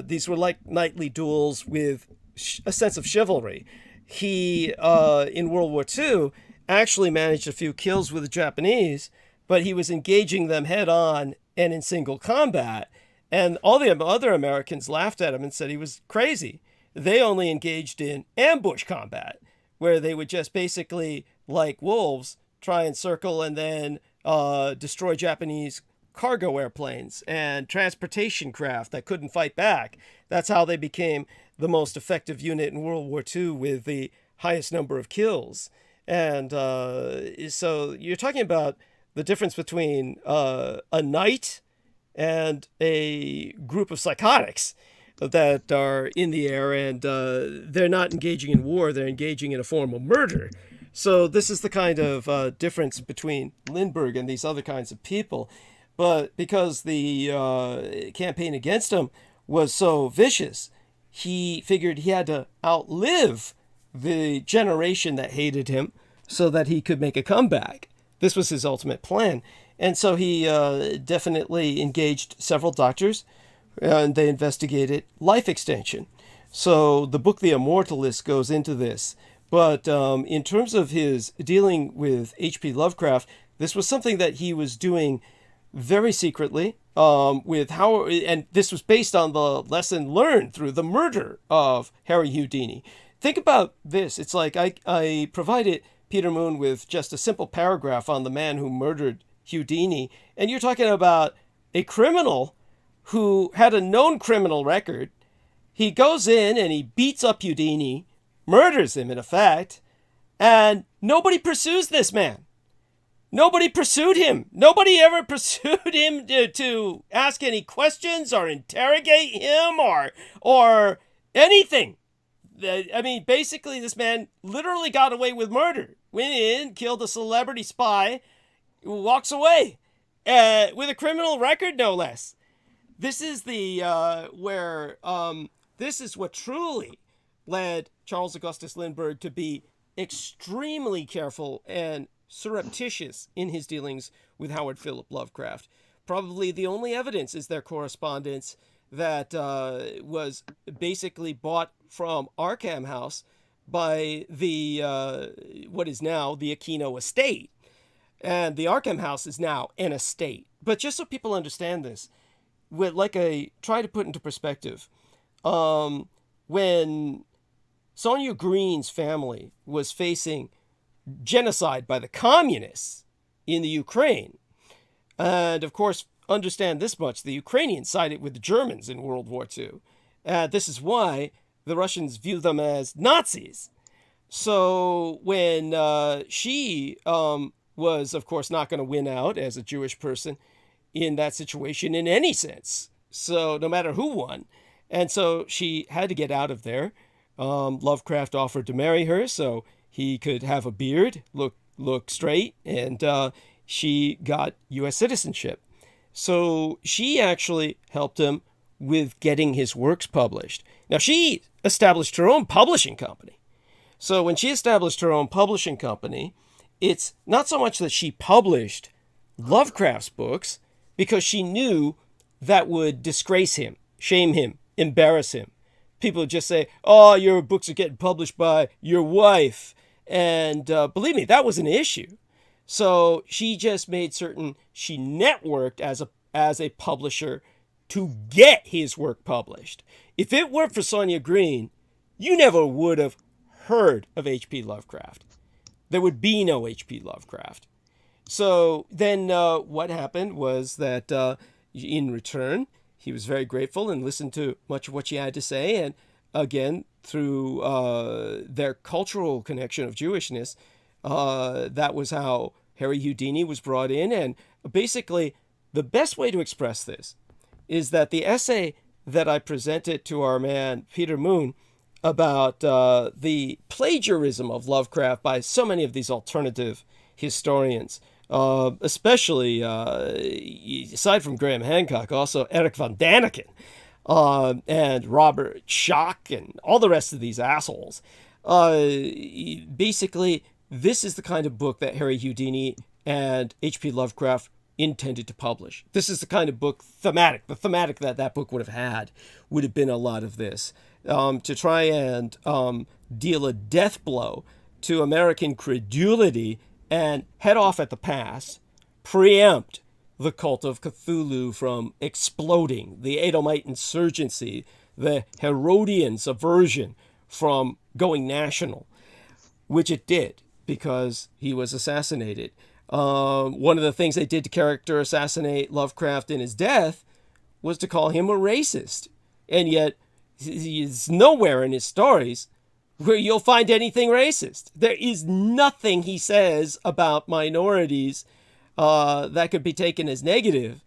these were like knightly duels with a sense of chivalry. He, in World War II, actually managed a few kills with the Japanese, but he was engaging them head on and in single combat. And all the other Americans laughed at him and said he was crazy. They only engaged in ambush combat, where they would just basically, like wolves, try and circle and then destroy Japanese cargo airplanes and transportation craft that couldn't fight back. That's how they became the most effective unit in World War II with the highest number of kills. And so you're talking about the difference between a knight and a group of psychotics that are in the air, and they're not engaging in war, they're engaging in a form of murder. So this is the kind of difference between Lindbergh and these other kinds of people. But because the campaign against him was so vicious, he figured he had to outlive the generation that hated him so that he could make a comeback. This was his ultimate plan. And so he definitely engaged several doctors, and they investigated life extension. So the book The Immortalist goes into this. But in terms of his dealing with H.P. Lovecraft, this was something that he was doing very secretly, and this was based on the lesson learned through the murder of Harry Houdini. Think about this. It's like I provided Peter Moon with just a simple paragraph on the man who murdered Houdini, and you're talking about a criminal who had a known criminal record. he goes in and he beats up Houdini, murders him in effect, and nobody pursues this man. Nobody pursued him. Nobody ever pursued him to ask any questions or interrogate him or anything. I mean, basically, this man literally got away with murder. Went in, killed a celebrity spy, walks away with a criminal record, no less. This is this is what truly led Charles Augustus Lindbergh to be extremely careful and surreptitious in his dealings with Howard Philip Lovecraft. Probably the only evidence is their correspondence that was basically bought from Arkham House by the what is now the Aquino estate. And the Arkham House is now an estate. But just so people understand this, like I try to put into perspective, when Sonia Green's family was facing genocide by the communists in the Ukraine, and of course, understand this much, the Ukrainians sided with the Germans in World War II. This is why the Russians view them as Nazis. So when she was, of course, not going to win out as a Jewish person in that situation in any sense, so no matter who won, and so she had to get out of there. Lovecraft offered to marry her so he could have a beard, look straight, and she got U.S. citizenship. So she actually helped him with getting his works published. Now, she established her own publishing company. So when she established her own publishing company, it's not so much that she published Lovecraft's books, because she knew that would disgrace him, shame him, embarrass him. People would just say, oh, your books are getting published by your wife. And believe me, that was an issue. So she just made certain she networked as a publisher to get his work published. If it weren't for Sonia Green, you never would have heard of H.P. Lovecraft. There would be no H.P. Lovecraft. So then what happened was that in return, he was very grateful and listened to much of what she had to say. And again, through their cultural connection of Jewishness, that was how Harry Houdini was brought in. And basically, the best way to express this is that the essay that I presented to our man, Peter Moon, about the plagiarism of Lovecraft by so many of these alternative historians, especially, aside from Graham Hancock, also Eric von Daniken, and Robert Schock, and all the rest of these assholes. Basically, this is the kind of book that Harry Houdini and H.P. Lovecraft intended to publish. This is the kind of book, the thematic that book would have had would have been a lot of this. To try and deal a death blow to American credulity and head off at the pass, preempt the cult of Cthulhu from exploding, the Edomite insurgency, the Herodian subversion from going national, which it did because he was assassinated. One of the things they did to character assassinate Lovecraft in his death was to call him a racist. And yet, he's nowhere in his stories where you'll find anything racist. There is nothing he says about minorities that could be taken as negative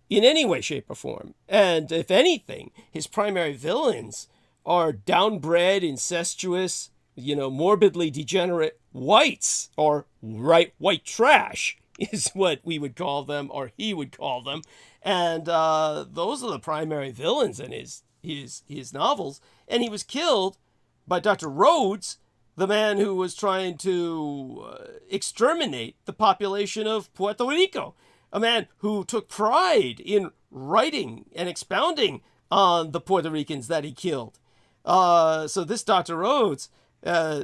in any way, shape, or form. And if anything, his primary villains are downbred, incestuous, morbidly degenerate whites, or white trash is what we would call them, or he would call them. And those are the primary villains in his novels. And he was killed by Dr. Rhodes, the man who was trying to exterminate the population of Puerto Rico, a man who took pride in writing and expounding on the Puerto Ricans that he killed. So this Dr. Rhodes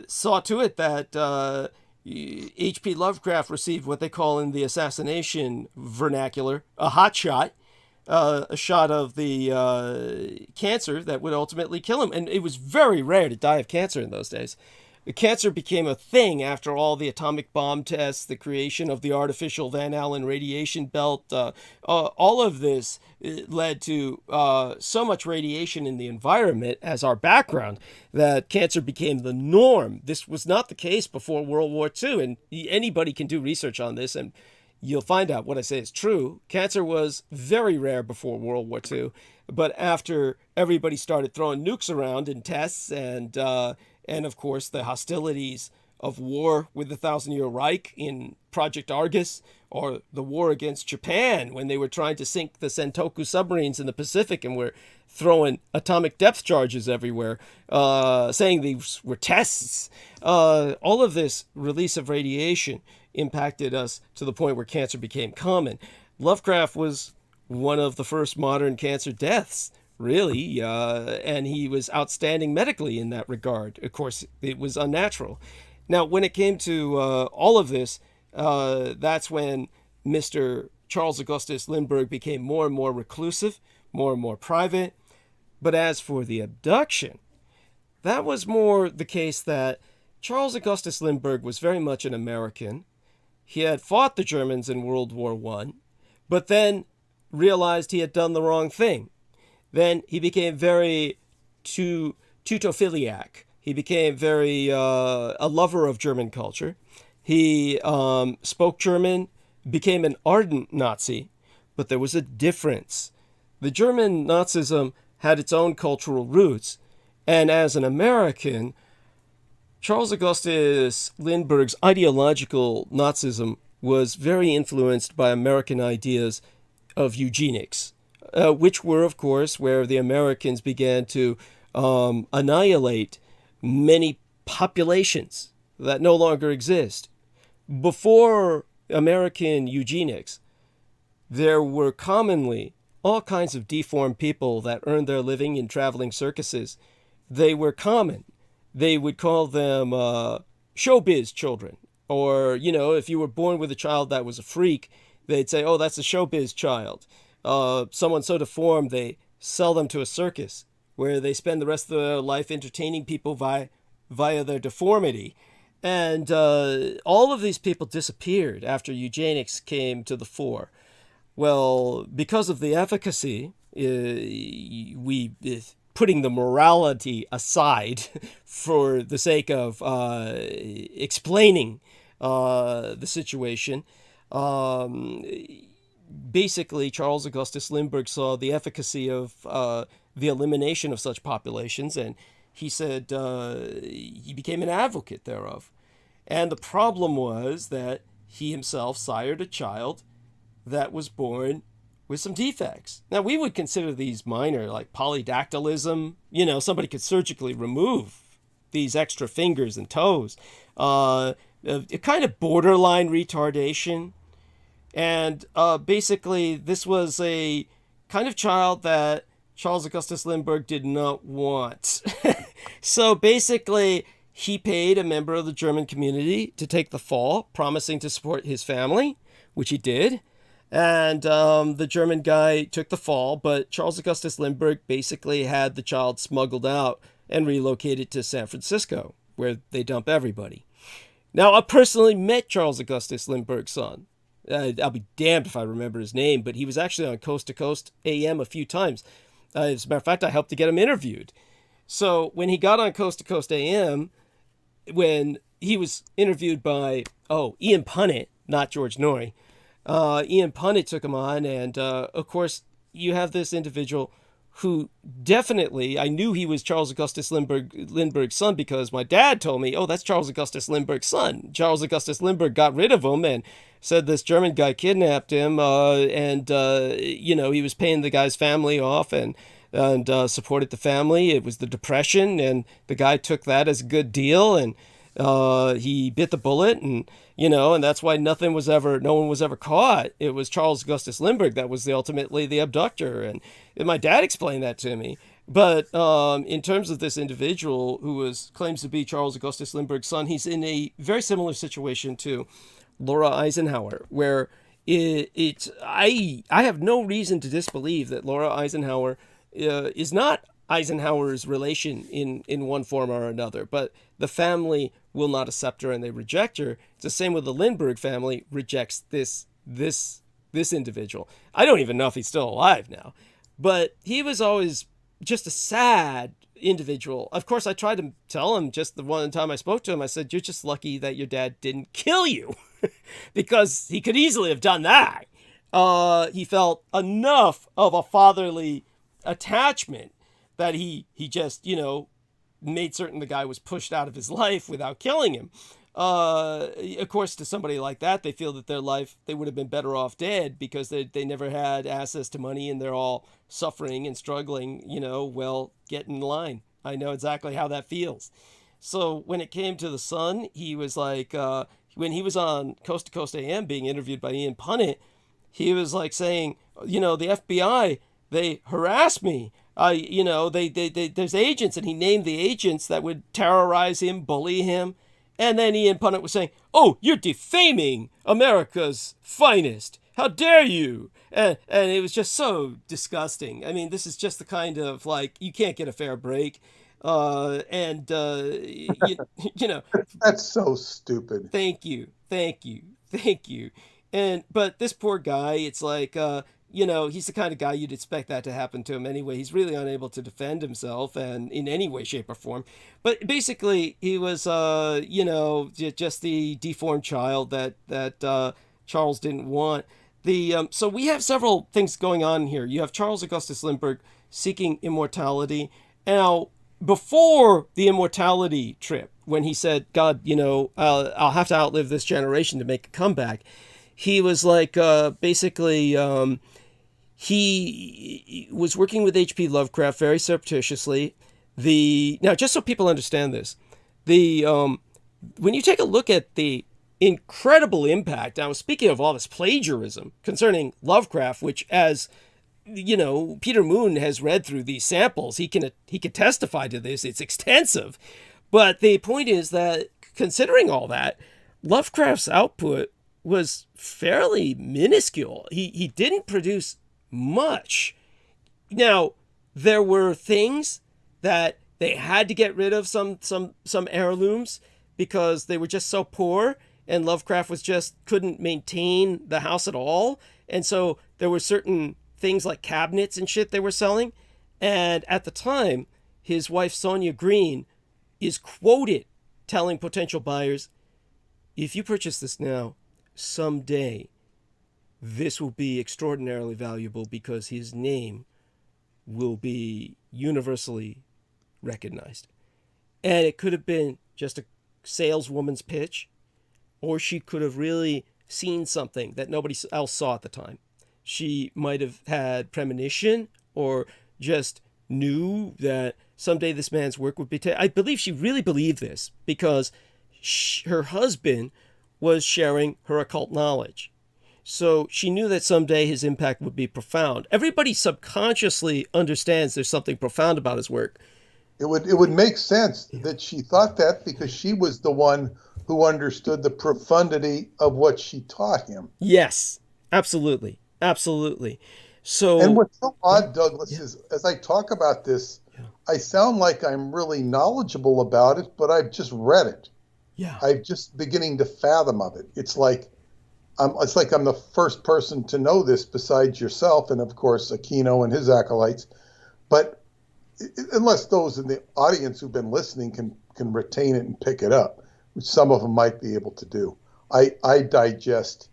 saw to it that H.P. Lovecraft received what they call in the assassination vernacular a hot shot, a shot of the cancer that would ultimately kill him. And it was very rare to die of cancer in those days. cancer became a thing after all the atomic bomb tests, the creation of the artificial Van Allen radiation belt. All of this led to so much radiation in the environment as our background that cancer became the norm. This was not the case before World War II, and anybody can do research on this, and you'll find out what I say is true. Cancer was very rare before World War II, but after everybody started throwing nukes around in tests and of course the hostilities of war with the Thousand-Year Reich in Project Argus, or the war against Japan when they were trying to sink the Sentoku submarines in the Pacific and were throwing atomic depth charges everywhere, saying these were tests. All of this release of radiation impacted us to the point where cancer became common. Lovecraft was one of the first modern cancer deaths, really, and he was outstanding medically in that regard. Of course, it was unnatural. Now, when it came to all of this, that's when Mr. Charles Augustus Lindbergh became more and more reclusive, more and more private. But as for the abduction, that was more the case that Charles Augustus Lindbergh was very much an American. He had fought the Germans in World War I, but then realized he had done the wrong thing. Then he became very Teutophiliac. He became very a lover of German culture. He spoke German, became an ardent Nazi, but there was a difference. The German Nazism had its own cultural roots, and as an American, Charles Augustus Lindbergh's ideological Nazism was very influenced by American ideas of eugenics, which were, of course, where the Americans began to annihilate many populations that no longer exist. Before American eugenics, there were commonly all kinds of deformed people that earned their living in traveling circuses. They were common. They would call them showbiz children. Or, if you were born with a child that was a freak, they'd say, oh, that's a showbiz child. Someone so deformed, they sell them to a circus, where they spend the rest of their life entertaining people via their deformity. And all of these people disappeared after eugenics came to the fore. Well, because of the efficacy, putting the morality aside for the sake of explaining the situation, basically Charles Augustus Lindbergh saw the efficacy of the elimination of such populations, and he said he became an advocate thereof. And the problem was that he himself sired a child that was born with some defects. Now, we would consider these minor, like polydactylism. Somebody could surgically remove these extra fingers and toes. A kind of borderline retardation. And basically, this was a kind of child that Charles Augustus Lindbergh did not want. So basically, he paid a member of the German community to take the fall, promising to support his family, which he did. And the German guy took the fall, but Charles Augustus Lindbergh basically had the child smuggled out and relocated to San Francisco, where they dump everybody. Now, I personally met Charles Augustus Lindbergh's son. I'll be damned if I remember his name, but he was actually on Coast to Coast AM a few times. As a matter of fact, I helped to get him interviewed. So when he got on Coast to Coast AM, when he was interviewed by, Ian Punnett, not George Norrie, Ian Punnett took him on, and of course, you have this individual who definitely, I knew he was Charles Augustus Lindbergh's son because my dad told me, that's Charles Augustus Lindbergh's son. Charles Augustus Lindbergh got rid of him and said this German guy kidnapped him, and he was paying the guy's family off and supported the family. It was the Depression, and the guy took that as a good deal, and he bit the bullet, and that's why no one was ever caught. It was Charles Augustus Lindbergh that was ultimately the abductor, and my dad explained that to me. But in terms of this individual who claims to be Charles Augustus Lindbergh's son, he's in a very similar situation to Laura Eisenhower, where I have no reason to disbelieve that Laura Eisenhower is not Eisenhower's relation in one form or another, but the family will not accept her and they reject her. It's the same with the Lindbergh family rejects this individual. I don't even know if he's still alive now, but he was always just a sad individual. Of course, I tried to tell him just the one time I spoke to him, I said, you're just lucky that your dad didn't kill you because he could easily have done that. He felt enough of a fatherly attachment that he just, made certain the guy was pushed out of his life without killing him. Of course, to somebody like that, they feel that their life, they would have been better off dead because they never had access to money and they're all suffering and struggling, well, get in line. I know exactly how that feels. So when it came to the son, he was like, when he was on Coast to Coast AM being interviewed by Ian Punnett, he was like saying, the FBI, they harass me. There's agents, and he named the agents that would terrorize him, bully him. And then Ian Punnett was saying, oh, you're defaming America's finest. How dare you? And it was just so disgusting. I mean, this is just the kind of, you can't get a fair break. That's so stupid. Thank you. But this poor guy, it's like, he's the kind of guy you'd expect that to happen to him anyway. He's really unable to defend himself and in any way, shape, or form. But basically, he was, just the deformed child that Charles didn't want. So we have several things going on here. You have Charles Augustus Lindbergh seeking immortality. Now, before the immortality trip, when he said, God, I'll have to outlive this generation to make a comeback, he was like, he was working with H.P. Lovecraft very surreptitiously. Now, just so people understand this, when you take a look at the incredible impact, now speaking of all this plagiarism concerning Lovecraft, which as Peter Moon has read through these samples, he can testify to this. It's extensive. But the point is that considering all that, Lovecraft's output was fairly minuscule. He didn't produce much. Now, there were things that they had to get rid of, some heirlooms, because they were just so poor and Lovecraft couldn't maintain the house at all. And so there were certain things like cabinets and shit they were selling. And at the time, his wife Sonia Green is quoted telling potential buyers, if you purchase this now, someday this will be extraordinarily valuable because his name will be universally recognized. And it could have been just a saleswoman's pitch, or she could have really seen something that nobody else saw at the time. She might have had premonition or just knew that someday this man's work would be I believe she really believed this because her husband was sharing her occult knowledge. So she knew that someday his impact would be profound. Everybody subconsciously understands there's something profound about his work. It would make sense that she thought that because she was the one who understood the profundity of what she taught him. Yes, absolutely. So, and what's so odd, Douglas, is as I talk about this, I sound like I'm really knowledgeable about it, but I've just read it. Yeah, I'm just beginning to fathom of it. It's like I'm the first person to know this besides yourself and, of course, Aquino and his acolytes. But unless those in the audience who've been listening can retain it and pick it up, which some of them might be able to do, I digest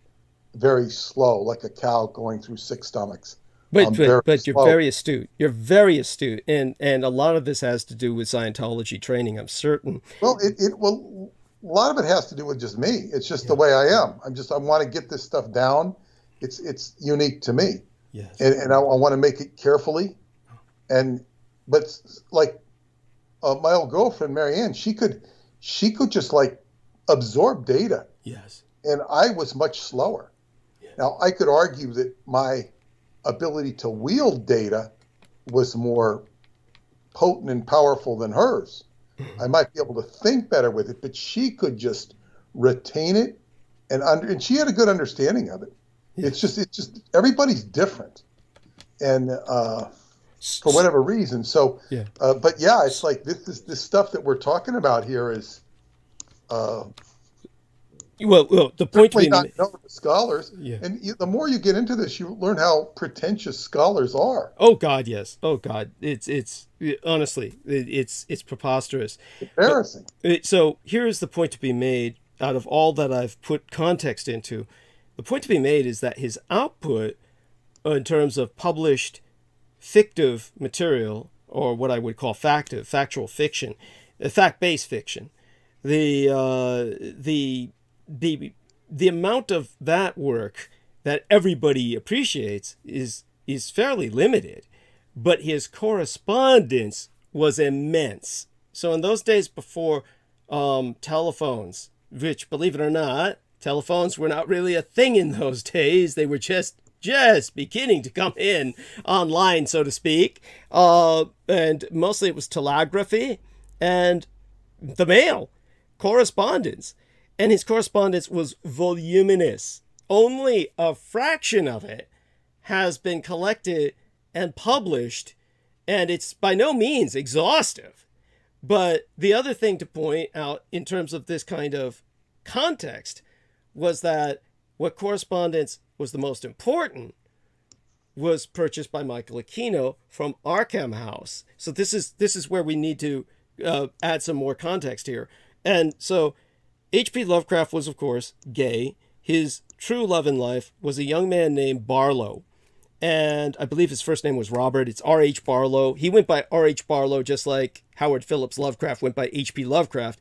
very slow, like a cow going through 6 stomachs. But you're very astute. You're very astute, and a lot of this has to do with Scientology training, I'm certain. Well, a lot of it has to do with just me. It's just the way I am. I want to get this stuff down. It's unique to me. Yes. And I want to make it carefully. But like my old girlfriend, Marianne, she could just like absorb data. Yes. And I was much slower. Yes. Now I could argue that my ability to wield data was more potent and powerful than hers. I might be able to think better with it, but she could just retain it, and she had a good understanding of it. Yes. It's just everybody's different, and for whatever reason. So, Yeah. but yeah, it's like this stuff that we're talking about here is well, the point certainly being, not known to scholars. Yeah. And the more you get into this, you learn how pretentious scholars are. oh God, yes, oh God, it's honestly, it's preposterous. Embarrassing. So here's the point to be made out of all that I've put context into. The point to be made is that his output, in terms of published fictive material, or what I would call factual fiction, fact-based fiction, the amount of that work that everybody appreciates is fairly limited, but his correspondence was immense. So in those days before telephones, which, believe it or not, telephones were not really a thing in those days. They were just beginning to come in online, so to speak. And mostly it was telegraphy and the mail, correspondence. And his correspondence was voluminous. Only a fraction of it has been collected and published, and it's by no means exhaustive. But the other thing to point out in terms of this kind of context was that what correspondence was the most important was purchased by Michael Aquino from Arkham House. So this is where we need to add some more context here. And so H.P. Lovecraft was, of course, gay. His true love in life was a young man named Barlow. And I believe his first name was Robert. It's R.H. Barlow. He went by R.H. Barlow just like Howard Phillips Lovecraft went by H.P. Lovecraft.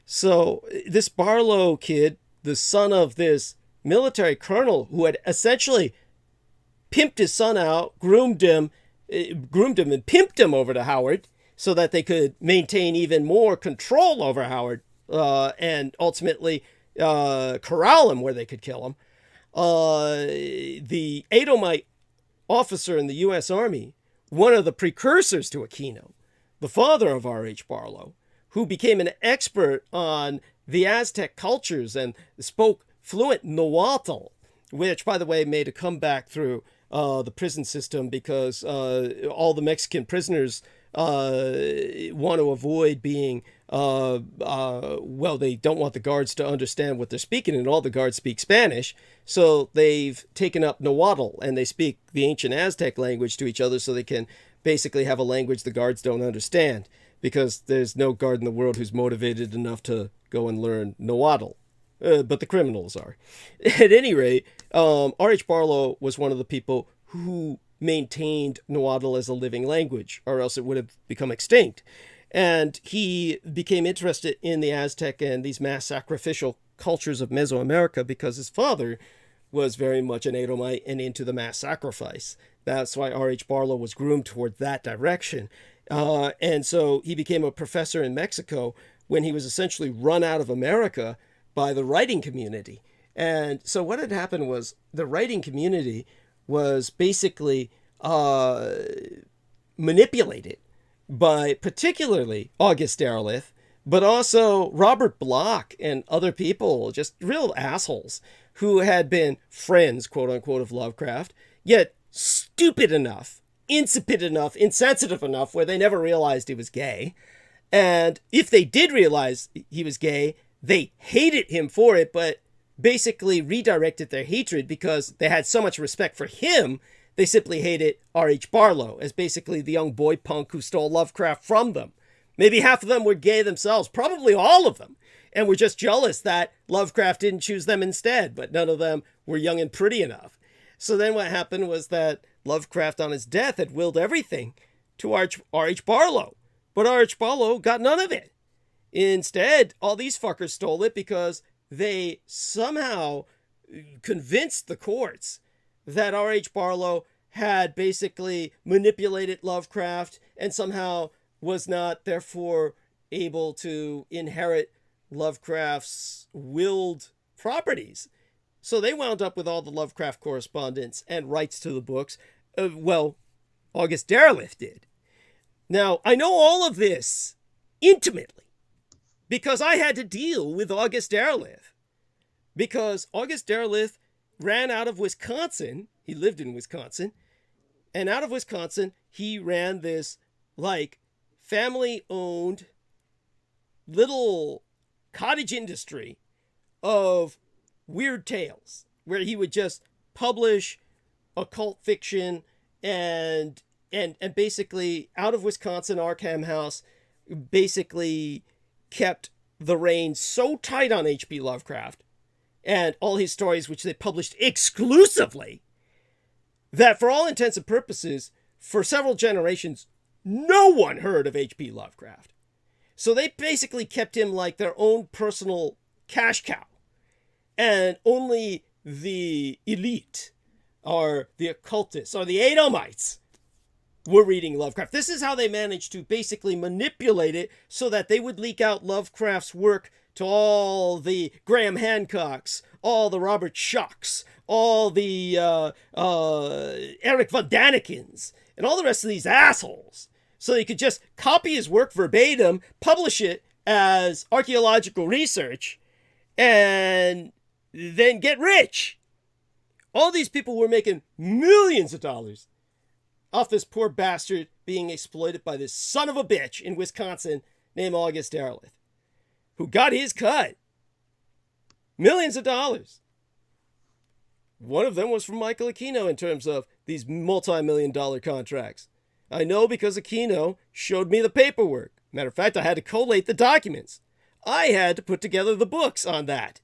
So this Barlow kid, the son of this military colonel who had essentially pimped his son out, groomed him and pimped him over to Howard so that they could maintain even more control over Howard and ultimately corral him where they could kill him. The Edomite officer in the U.S. Army, one of the precursors to Aquino, the father of R.H. Barlow, who became an expert on the Aztec cultures and spoke fluent Nahuatl, which, by the way, made a comeback through the prison system because all the Mexican prisoners want to avoid being, they don't want the guards to understand what they're speaking, and all the guards speak Spanish. So they've taken up Nahuatl, and they speak the ancient Aztec language to each other so they can basically have a language the guards don't understand, because there's no guard in the world who's motivated enough to go and learn Nahuatl. But the criminals are. At any rate, R.H. Barlow was one of the people who maintained Nahuatl as a living language, or else it would have become extinct. And he became interested in the Aztec and these mass sacrificial cultures of Mesoamerica because his father was very much an Edomite and into the mass sacrifice. That's why R.H. Barlow was groomed toward that direction. And so he became a professor in Mexico when he was essentially run out of America by the writing community. And so what had happened was the writing community was basically manipulated by particularly August Derleth, but also Robert Bloch and other people, just real assholes who had been friends, quote unquote, of Lovecraft, yet stupid enough, insipid enough, insensitive enough where they never realized he was gay. And if they did realize he was gay, they hated him for it, but basically redirected their hatred because they had so much respect for him. They simply hated R.H. Barlow as basically the young boy punk who stole Lovecraft from them. Maybe half of them were gay themselves, probably all of them, and were just jealous that Lovecraft didn't choose them instead, but none of them were young and pretty enough. So then what happened was that Lovecraft on his death had willed everything to R.H. Barlow, but R.H. Barlow got none of it. Instead, all these fuckers stole it because they somehow convinced the courts that R.H. Barlow had basically manipulated Lovecraft and somehow was not therefore able to inherit Lovecraft's willed properties. So they wound up with all the Lovecraft correspondence and rights to the books. August Derleth did. Now, I know all of this intimately because I had to deal with August Derleth. Because August Derleth ran out of Wisconsin. He lived in Wisconsin. And out of Wisconsin, he ran this, like, family-owned little cottage industry of weird tales, where he would just publish occult fiction and basically, out of Wisconsin, Arkham House basically kept the reins so tight on H.P. Lovecraft and all his stories, which they published exclusively, that for all intents and purposes, for several generations, no one heard of H.P. Lovecraft. So they basically kept him like their own personal cash cow. And only the elite, or the occultists, or the Edomites, were reading Lovecraft. This is how they managed to basically manipulate it so that they would leak out Lovecraft's work to all the Graham Hancocks, all the Robert Schocks, all the Eric Von Danikins, and all the rest of these assholes. So they could just copy his work verbatim, publish it as archaeological research, and then get rich. All these people were making millions of dollars off this poor bastard being exploited by this son of a bitch in Wisconsin named August Derleth, who got his cut. Millions of dollars. One of them was from Michael Aquino in terms of these multi-million-dollar contracts. I know because Aquino showed me the paperwork. Matter of fact, I had to collate the documents. I had to put together the books on that,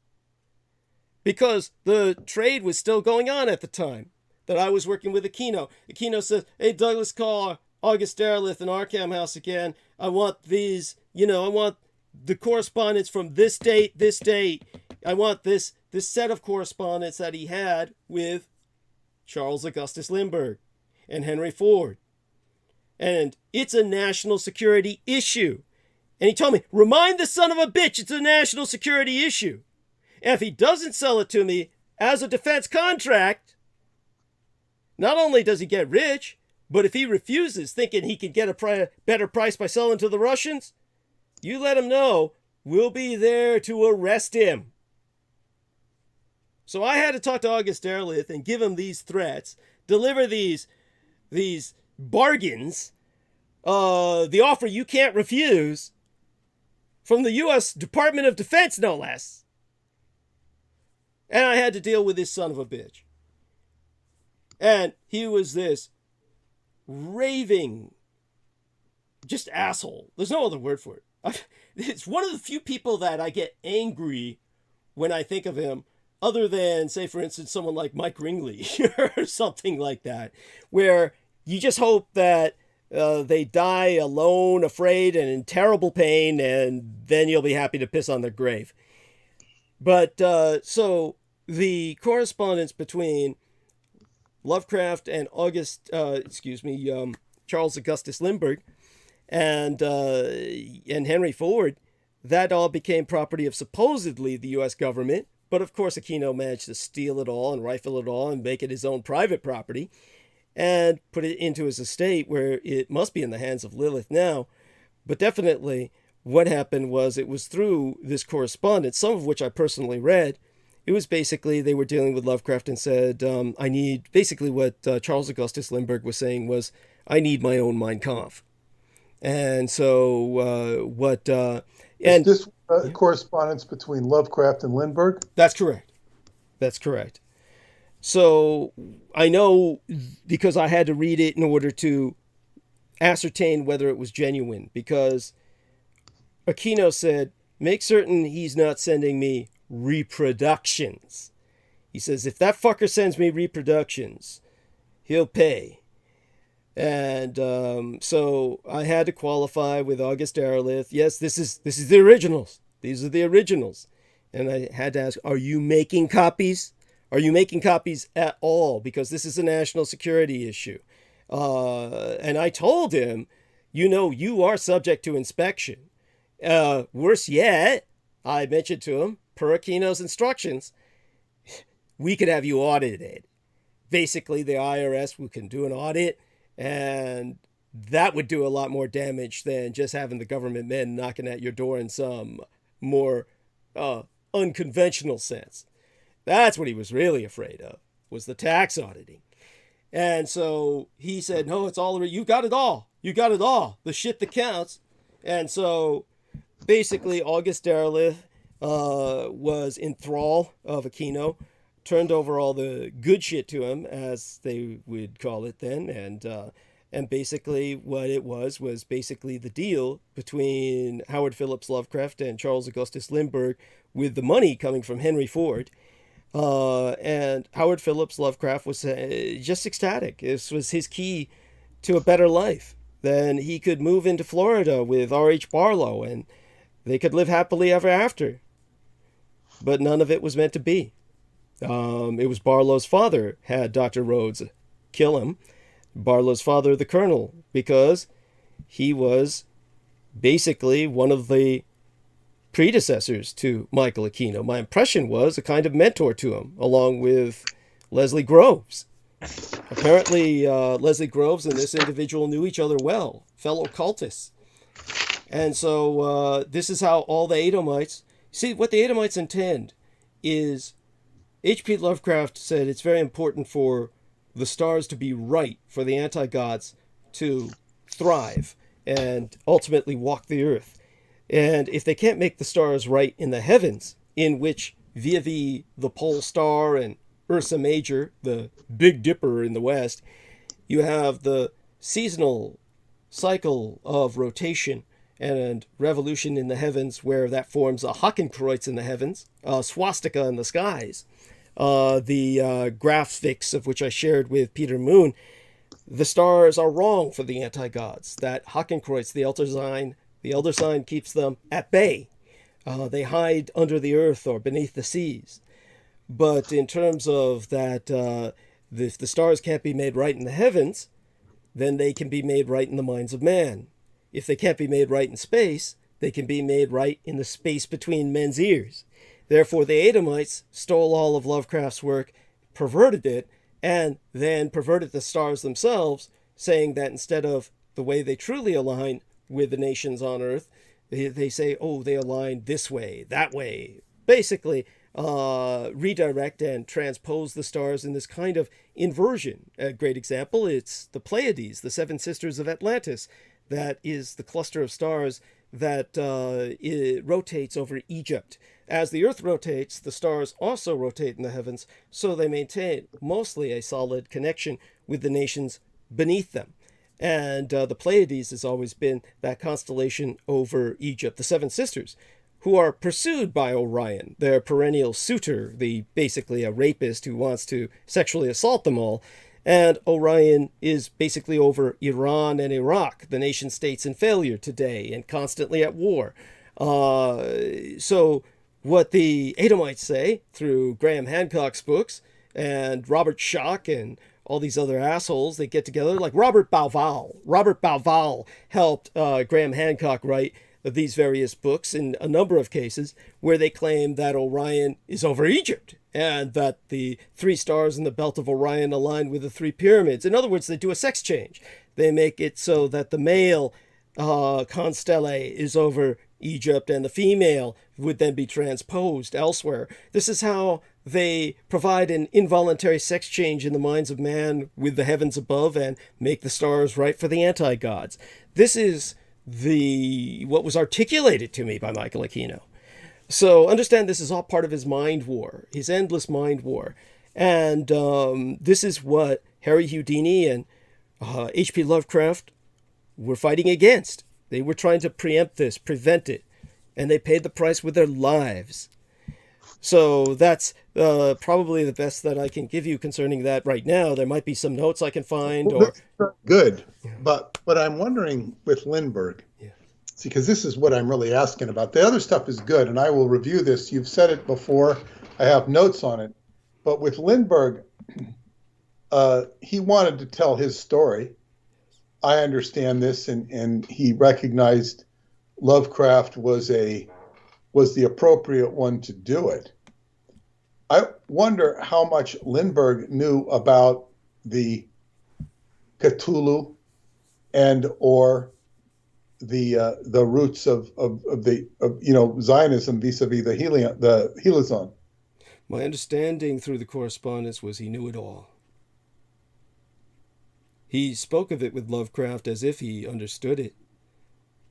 because the trade was still going on at the time that I was working with Aquino. Aquino says, hey, Douglas, call August Derleth and Arkham House again. I want these, I want the correspondence from this date. I want this set of correspondence that he had with Charles Augustus Lindbergh and Henry Ford. And it's a national security issue. And he told me, remind the son of a bitch it's a national security issue. And if he doesn't sell it to me as a defense contract, not only does he get rich, but if he refuses, thinking he can get a better price by selling to the Russians, you let him know we'll be there to arrest him. So I had to talk to August Derleth and give him these threats, deliver these bargains, the offer you can't refuse, from the U.S. Department of Defense, no less. And I had to deal with this son of a bitch. And he was this raving, just asshole. There's no other word for it. It's one of the few people that I get angry when I think of him, other than, say, for instance, someone like Mike Ringley or something like that, where you just hope that they die alone, afraid, and in terrible pain, and then you'll be happy to piss on their grave. But so the correspondence between Lovecraft and Charles Augustus Lindbergh and Henry Ford, that all became property of supposedly the U.S. government. But of course, Aquino managed to steal it all and rifle it all and make it his own private property and put it into his estate, where it must be in the hands of Lilith now. But definitely what happened was, it was through this correspondence, some of which I personally read. It was basically, they were dealing with Lovecraft and said, I need, basically what Charles Augustus Lindbergh was saying was, I need my own Mein Kampf. And so Is this correspondence between Lovecraft and Lindbergh? That's correct. So I know, because I had to read it in order to ascertain whether it was genuine, because Aquino said, make certain he's not sending me reproductions. He says, if that fucker sends me reproductions, he'll pay. And so I had to qualify with August Derleth. Yes, this is the originals. These are the originals. And I had to ask, are you making copies? Are you making copies at all? Because this is a national security issue. And I told him, you are subject to inspection. Worse yet, I mentioned to him, per Aquino's instructions, we could have you audited. Basically, the IRS can do an audit, and that would do a lot more damage than just having the government men knocking at your door in some more unconventional sense. That's what he was really afraid of, was the tax auditing. And so he said, no, it's all, you got it all. You got it all. The shit that counts. And so basically August Derleth was in thrall of Aquino, turned over all the good shit to him, as they would call it then. And basically what it was basically the deal between Howard Phillips Lovecraft and Charles Augustus Lindbergh with the money coming from Henry Ford. And Howard Phillips Lovecraft was just ecstatic. This was his key to a better life. Then he could move into Florida with R.H. Barlow, and they could live happily ever after. But none of it was meant to be. It was Barlow's father had Dr. Rhodes kill him. Barlow's father, the Colonel, because he was basically one of the predecessors to Michael Aquino. My impression was a kind of mentor to him, along with Leslie Groves. Apparently, Leslie Groves and this individual knew each other well, fellow cultists. And so this is how all the Edomites... See, what the Edomites intend is... H.P. Lovecraft said it's very important for the stars to be right, for the anti-gods to thrive and ultimately walk the earth. And if they can't make the stars right in the heavens, in which vis-a-vis the pole star and Ursa Major, the Big Dipper in the west, you have the seasonal cycle of rotation and revolution in the heavens, where that forms a Hakenkreuz in the heavens, a swastika in the skies. The graphics of which I shared with Peter Moon, the stars are wrong for the anti-gods. That Hakenkreuz, the elder sign keeps them at bay. They hide under the earth or beneath the seas. But in terms of that, if the stars can't be made right in the heavens, then they can be made right in the minds of man. If they can't be made right in space, they can be made right in the space between men's ears. Therefore, the Edomites stole all of Lovecraft's work, perverted it, and then perverted the stars themselves, saying that instead of the way they truly align with the nations on Earth, they say, oh, they align this way, that way. Basically, redirect and transpose the stars in this kind of inversion. A great example, it's the Pleiades, the seven sisters of Atlantis. That is the cluster of stars that it rotates over Egypt. As the Earth rotates, the stars also rotate in the heavens, so they maintain mostly a solid connection with the nations beneath them. And the Pleiades has always been that constellation over Egypt, the Seven Sisters, who are pursued by Orion, their perennial suitor, basically a rapist who wants to sexually assault them all. And Orion is basically over Iran and Iraq, the nation states in failure today and constantly at war. So what the Edomites say through Graham Hancock's books and Robert Schoch and all these other assholes, they get together like Robert Bauval. Robert Bauval helped Graham Hancock write these various books in a number of cases where they claim that Orion is over Egypt and that the three stars in the belt of Orion align with the three pyramids. In other words, they do a sex change. They make it so that the male constellation is over Egypt and the female would then be transposed elsewhere. This is how they provide an involuntary sex change in the minds of man with the heavens above and make the stars right for the anti-gods. This is what was articulated to me by Michael Aquino. So understand this is all part of his mind war, his endless mind war. And this is what Harry Houdini and H.P. Lovecraft were fighting against. They were trying to preempt this, prevent it, and they paid the price with their lives. So that's probably the best that I can give you concerning that right now. There might be some notes I can find. Well, or good, yeah. But I'm wondering with Lindbergh, yeah. See, because this is what I'm really asking about. The other stuff is good, and I will review this. You've said it before. I have notes on it. But with Lindbergh, he wanted to tell his story. I understand this, and he recognized Lovecraft was the appropriate one to do it. I wonder how much Lindbergh knew about the Cthulhu and or the roots of Zionism vis-a-vis the Helizon. My understanding through the correspondence was he knew it all. He spoke of it with Lovecraft as if he understood it.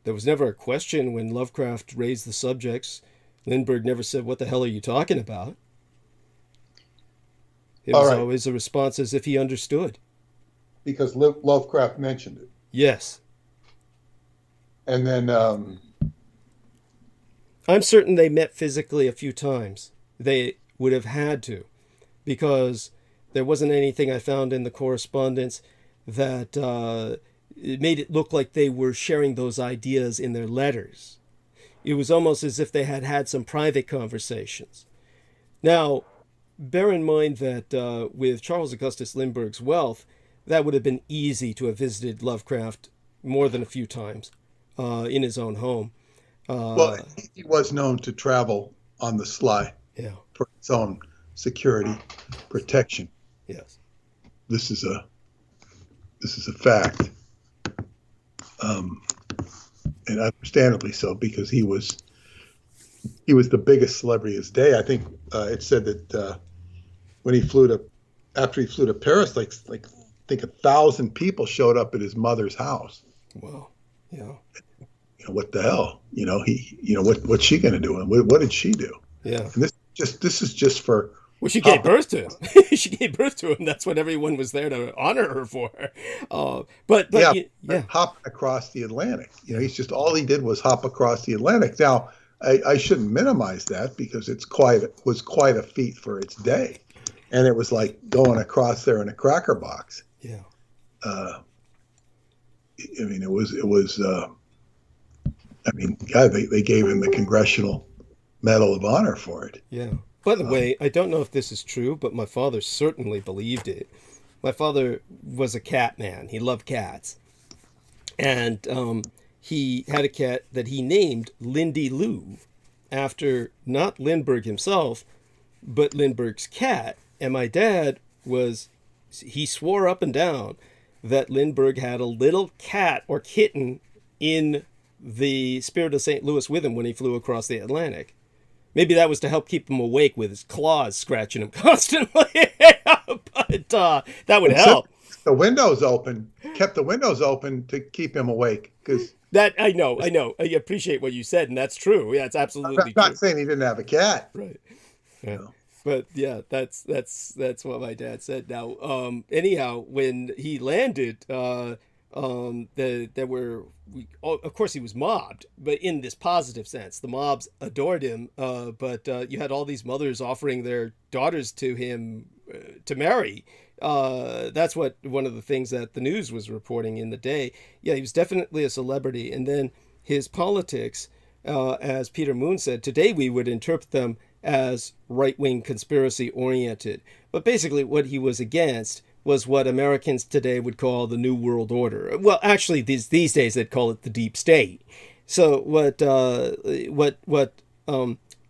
There was never a question when Lovecraft raised the subjects. Lindbergh never said, "What the hell are you talking about?" It was always a response as if he understood. Because Lovecraft mentioned it. Yes. And then... I'm certain they met physically a few times. They would have had to, because there wasn't anything I found in the correspondence that it made it look like they were sharing those ideas in their letters. It was almost as if they had had some private conversations. Now, bear in mind that with Charles Augustus Lindbergh's wealth, that would have been easy to have visited Lovecraft more than a few times in his own home. Well, he was known to travel on the sly for his own security protection. Yes, this is a fact, and understandably so, because he was the biggest celebrity of his day. I think it said that when after he flew to Paris, like I think 1,000 people showed up at his mother's house. Wow, yeah. What the hell? What's she going to do? And what did she do? Yeah. And this is just for. Well, she gave birth to him. She gave birth to him. That's what everyone was there to honor her for. But hopping across the Atlantic. He's just, all he did was hop across the Atlantic. Now, I shouldn't minimize that, because it was quite a feat for its day, and it was like going across there in a cracker box. Yeah. It was. They gave him the Congressional Medal of Honor for it. Yeah. By the way, I don't know if this is true, but my father certainly believed it. My father was a cat man. He loved cats. And he had a cat that he named Lindy Lou, after not Lindbergh himself, but Lindbergh's cat. And my dad he swore up and down that Lindbergh had a little cat or kitten in the Spirit of St. Louis with him when he flew across the Atlantic. Maybe that was to help keep him awake with his claws scratching him constantly. But that would help. The windows open, kept the windows open to keep him awake. That I know. I appreciate what you said, and that's true. Yeah, it's absolutely true. I'm not saying he didn't have a cat. Right. Yeah. But yeah, that's what my dad said. Now, anyhow, when he landed, of course he was mobbed, but in this positive sense. The mobs adored him, but you had all these mothers offering their daughters to him to marry. That's one of the things that the news was reporting in the day. Yeah, he was definitely a celebrity. And then his politics, as Peter Moon said, today we would interpret them as right-wing conspiracy oriented. But basically what he was against was what Americans today would call the New World Order. Well, actually, these days they'd call it the deep state. So what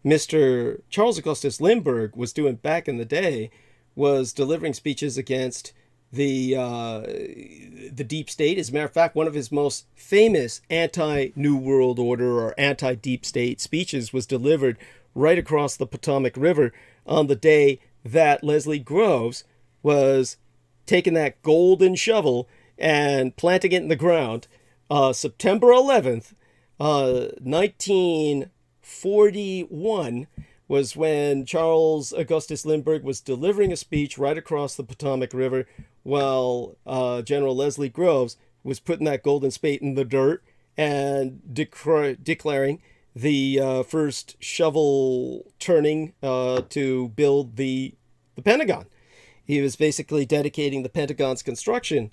Mr. Charles Augustus Lindbergh was doing back in the day was delivering speeches against the deep state. As a matter of fact, one of his most famous anti-New World Order or anti-deep state speeches was delivered right across the Potomac River on the day that Leslie Groves was taking that golden shovel and planting it in the ground. September 11th, 1941 was when Charles Augustus Lindbergh was delivering a speech right across the Potomac River while General Leslie Groves was putting that golden spade in the dirt and declaring the first shovel turning to build the Pentagon. He was basically dedicating the Pentagon's construction.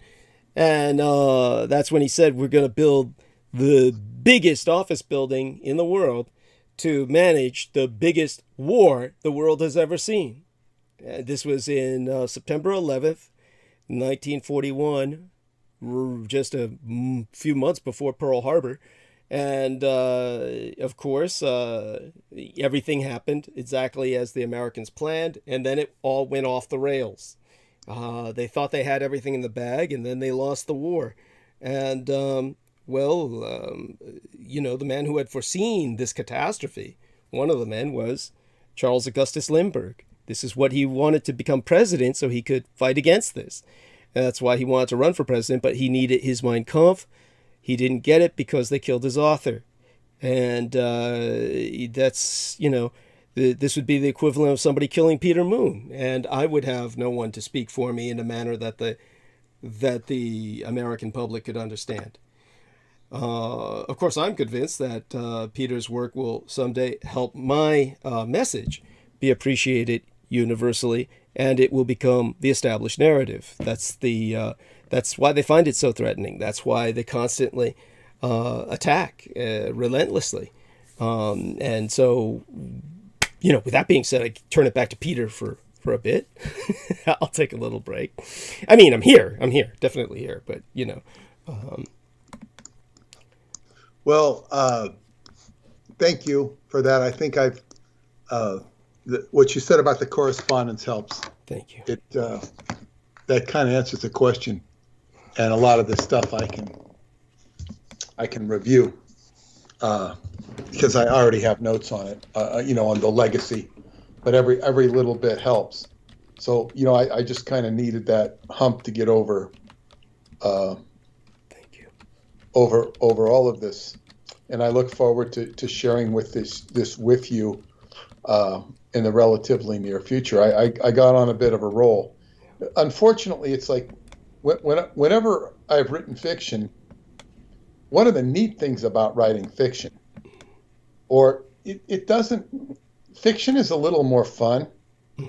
And that's when he said, we're going to build the biggest office building in the world to manage the biggest war the world has ever seen. This was in September 11th, 1941, just a few months before Pearl Harbor. And, of course, everything happened exactly as the Americans planned, and then it all went off the rails. They thought they had everything in the bag, and then they lost the war. And, the man who had foreseen this catastrophe, one of the men was Charles Augustus Lindbergh. This is what he wanted to become president so he could fight against this. And that's why he wanted to run for president, but he needed his Mein Kampf. He didn't get it because they killed his author. And that's, this would be the equivalent of somebody killing Peter Moon. And I would have no one to speak for me in a manner that the American public could understand. Of course, I'm convinced that Peter's work will someday help my message be appreciated universally, and it will become the established narrative. That's why they find it so threatening. That's why they constantly attack relentlessly. And so, with that being said, I turn it back to Peter for a bit. I'll take a little break. I mean, I'm here, definitely here, but Well, thank you for that. I think what you said about the correspondence helps. Thank you. That kind of answers the question, and a lot of this stuff I can review because I already have notes on it, on the legacy. But every little bit helps. So I just kind of needed that hump to get over. Thank you. Over all of this, and I look forward to sharing with this with you in the relatively near future. I got on a bit of a roll. Unfortunately, it's like whenever I've written fiction, one of the neat things about writing fiction, or it doesn't, fiction is a little more fun.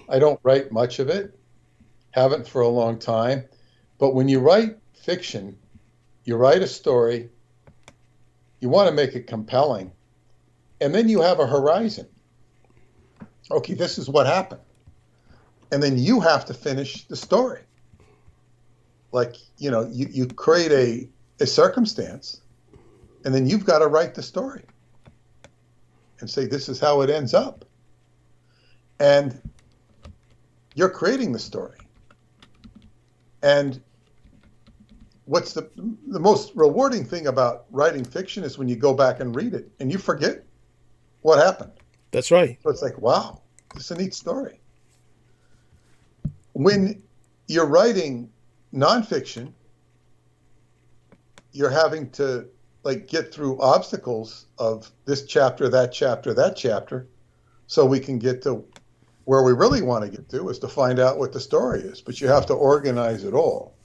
I don't write much of it, haven't for a long time, but when you write fiction, you write a story, you want to make it compelling, and then you have a horizon. Okay, this is what happened. And then you have to finish the story. Like, you create a circumstance, and then you've got to write the story and say, this is how it ends up. And you're creating the story. And what's the most rewarding thing about writing fiction is when you go back and read it and you forget what happened. That's right. So it's like, wow, this is a neat story. When you're writing nonfiction, you're having to get through obstacles of this chapter, that chapter, that chapter, so we can get to where we really want to get to, is to find out what the story is. But you have to organize it all.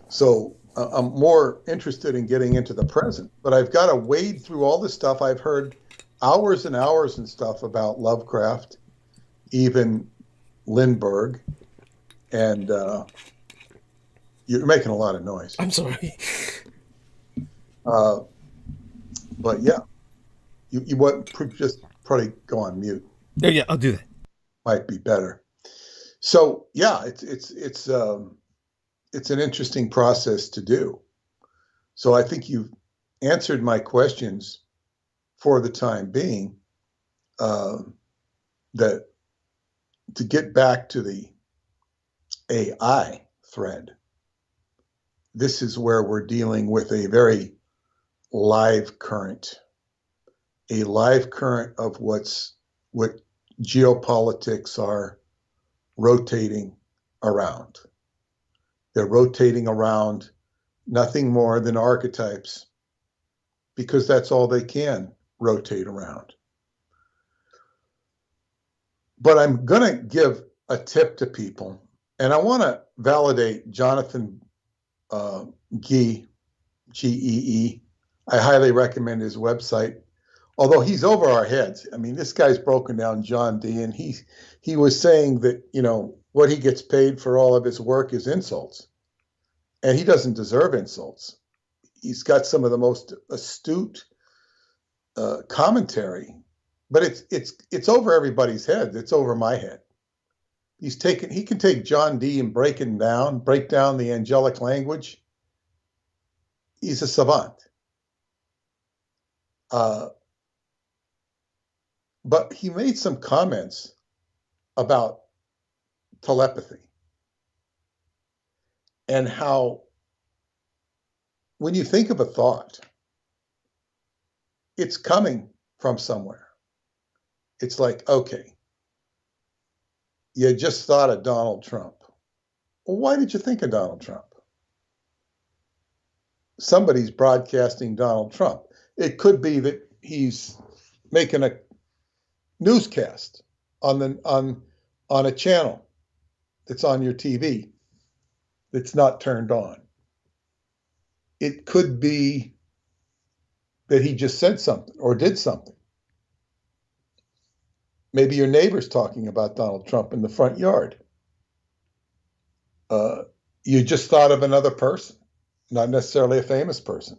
So I'm more interested in getting into the present, but I've got to wade through all this stuff. I've heard hours and hours and stuff about Lovecraft, even Lindbergh, and you're making a lot of noise. I'm sorry. But yeah, you want just probably go on mute. Yeah, I'll do that. Might be better. So yeah, it's an interesting process to do. So I think you've answered my questions for the time being. That to get back to the AI thread, this is where we're dealing with a very live current, of what geopolitics are rotating around. They're rotating around nothing more than archetypes, because that's all they can rotate around. But I'm going to give a tip to people, and I want to validate Jonathan Gee, Gee. I highly recommend his website, although he's over our heads. I mean, this guy's broken down John Dee, and he was saying that, what he gets paid for all of his work is insults. And he doesn't deserve insults. He's got some of the most astute commentary, but it's over everybody's head. It's over my head. He can take John Dee and break down the angelic language. He's a savant. But he made some comments about telepathy and how when you think of a thought, it's coming from somewhere. It's like, okay, you just thought of Donald Trump. Well, why did you think of Donald Trump? somebody's broadcasting Donald Trump. It could be that he's making a newscast on a channel that's on your TV that's not turned on. It could be that he just said something or did something. Maybe your neighbor's talking about Donald Trump in the front yard. You just thought of another person, not necessarily a famous person.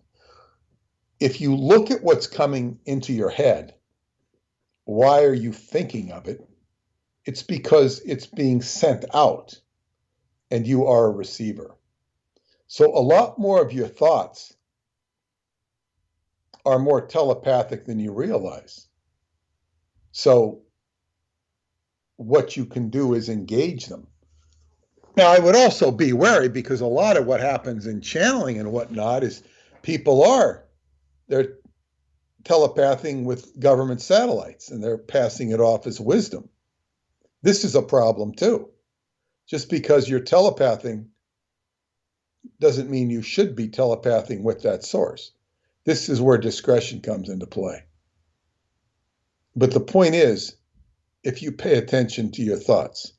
If you look at what's coming into your head, why are you thinking of it? It's because it's being sent out and you are a receiver. So a lot more of your thoughts are more telepathic than you realize. So what you can do is engage them. Now, I would also be wary, because a lot of what happens in channeling and whatnot is they're telepathing with government satellites and they're passing it off as wisdom. This is a problem too. Just because you're telepathing doesn't mean you should be telepathing with that source. This is where discretion comes into play. But the point is, if you pay attention to your thoughts,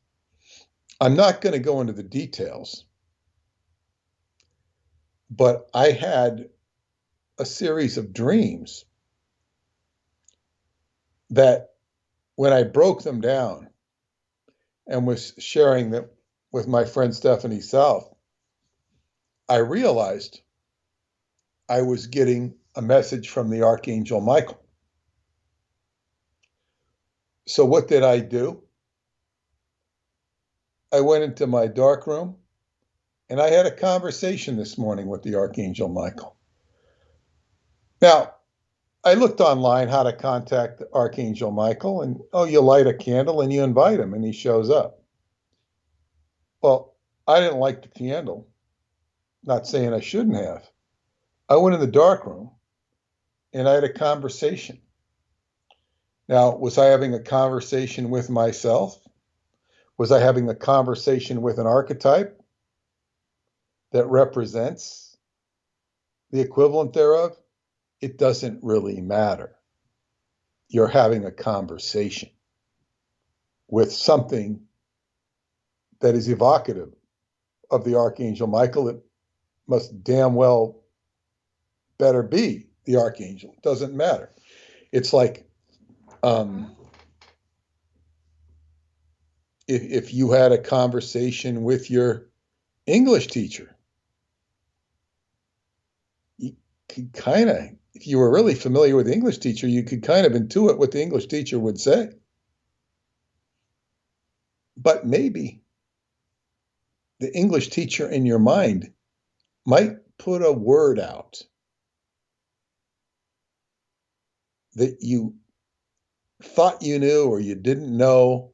I'm not going to go into the details, but I had a series of dreams that, when I broke them down and was sharing them with my friend Stephanie South, I realized I was getting a message from the Archangel Michael. So what did I do? I went into my dark room and I had a conversation this morning with the Archangel Michael. Now, I looked online how to contact Archangel Michael, and you light a candle and you invite him and he shows up. Well, I didn't like the candle. Not saying I shouldn't have. I went in the dark room and I had a conversation. Now, was I having a conversation with myself? Was I having a conversation with an archetype that represents the equivalent thereof? It doesn't really matter. You're having a conversation with something that is evocative of the Archangel Michael. It must damn well better be the Archangel. It doesn't matter. It's like if you had a conversation with your English teacher, you could kind of, if you were really familiar with the English teacher, you could kind of intuit what the English teacher would say. But maybe the English teacher in your mind might put a word out that you thought you knew or you didn't know,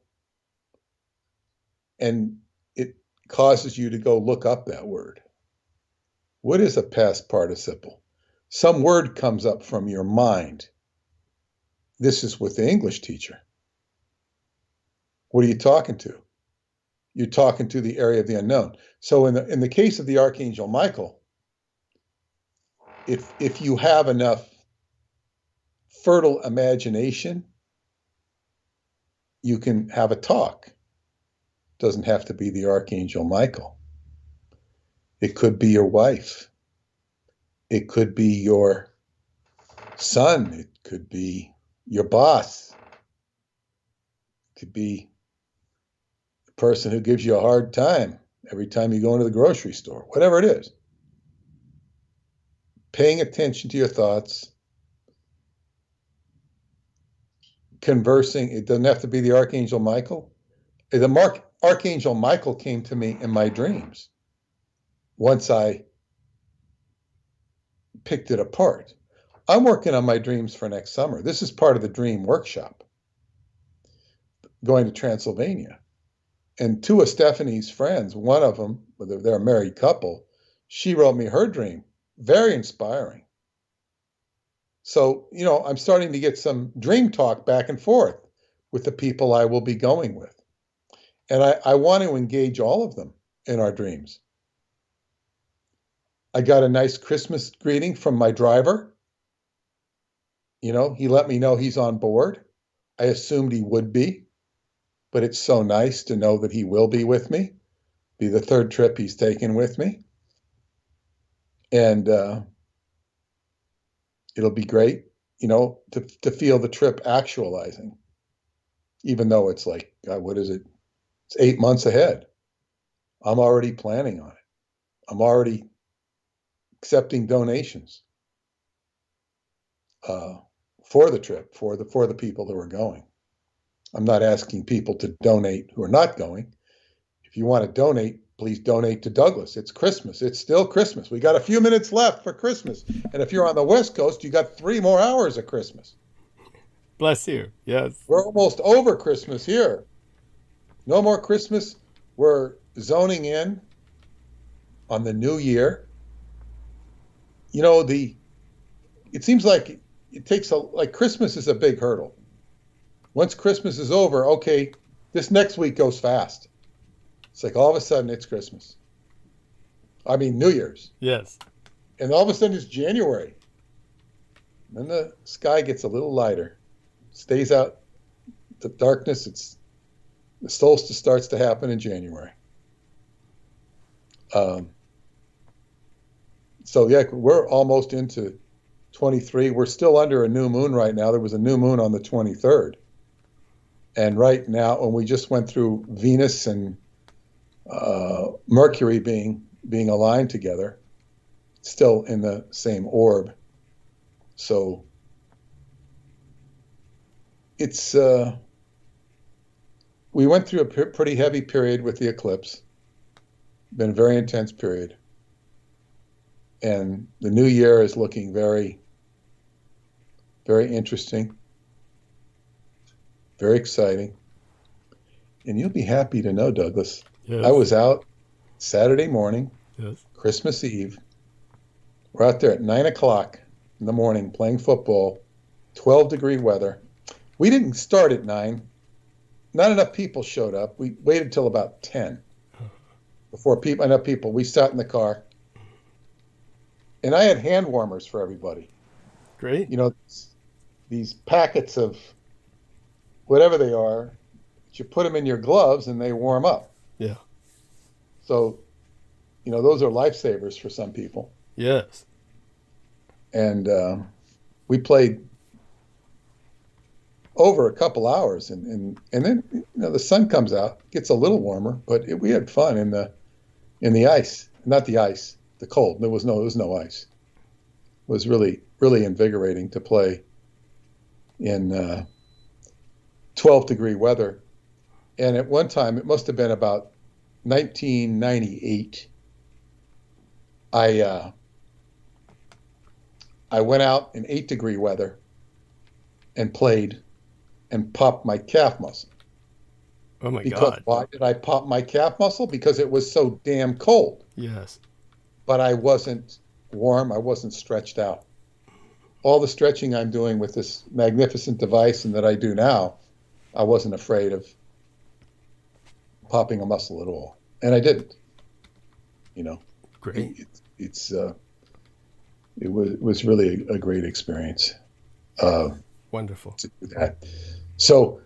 and it causes you to go look up that word. What is a past participle? Some word comes up from your mind. This is with the English teacher. What are you talking to? You're talking to the area of the unknown. So in the case of the Archangel Michael, if you have enough fertile imagination, you can have a talk. Doesn't have to be the Archangel Michael. It could be your wife. It could be your son. It could be your boss. It could be the person who gives you a hard time every time you go into the grocery store, whatever it is. Paying attention to your thoughts, conversing. It doesn't have to be the Archangel Michael. The Archangel Michael came to me in my dreams once I picked it apart. I'm working on my dreams for next summer. This is part of the dream workshop, going to Transylvania. And two of Stephanie's friends, one of them, they're a married couple, she wrote me her dream. Very inspiring. So, I'm starting to get some dream talk back and forth with the people I will be going with. And I want to engage all of them in our dreams. I got a nice Christmas greeting from my driver. You know, he let me know he's on board. I assumed he would be, but it's so nice to know that he will be with me. Be the third trip he's taken with me. And it'll be great, you know, to feel the trip actualizing, even though it's like, God, what is it? It's 8 months ahead. I'm already planning on it. I'm already accepting donations for the trip, for the people that are going. I'm not asking people to donate who are not going. If you want to donate, please donate to Douglas. It's Christmas. It's still Christmas. We got a few minutes left for Christmas. And if you're on the West Coast, you got 3 more hours of Christmas. Bless you. Yes. We're almost over Christmas here. No more Christmas. We're zoning in on the new year. You know, it seems like it takes like Christmas is a big hurdle. Once Christmas is over, okay, this next week goes fast. It's like all of a sudden it's Christmas. I mean, New Year's. Yes. And all of a sudden it's January. Then the sky gets a little lighter. Stays out the darkness. The solstice starts to happen in January. So yeah, we're almost into 23. We're still under a new moon right now. There was a new moon on the 23rd. And right now, and we just went through Venus and Mercury being aligned together, still in the same orb. So it's we went through a pretty heavy period with the eclipse. Been a very intense period. And the new year is looking very, very interesting, very exciting. And you'll be happy to know, Douglas, yes. I was out Saturday morning, yes. Christmas Eve. We're out there at 9 o'clock in the morning playing football, 12-degree weather. We didn't start at 9. Not enough people showed up. We waited till about 10 before enough people. We sat in the car. And I had hand warmers for everybody. Great. You know, these packets of whatever they are, you put them in your gloves and they warm up. Yeah. So, you know, those are lifesavers for some people. Yes. And we played over a couple hours, and then you know the sun comes out, gets a little warmer, but we had fun in the ice, not the ice, the cold. There was no ice. It was really, really invigorating to play in 12-degree weather. And at one time, it must have been about 1998. I went out in 8-degree weather and played and popped my calf muscle. Oh my because God. Why did I pop my calf muscle? Because it was so damn cold. Yes. But I wasn't warm. I wasn't stretched out. All the stretching I'm doing with this magnificent device and that I do now, I wasn't afraid of popping a muscle at all. And I didn't. You know. Great. It was really a great experience. Wonderful. To do that. So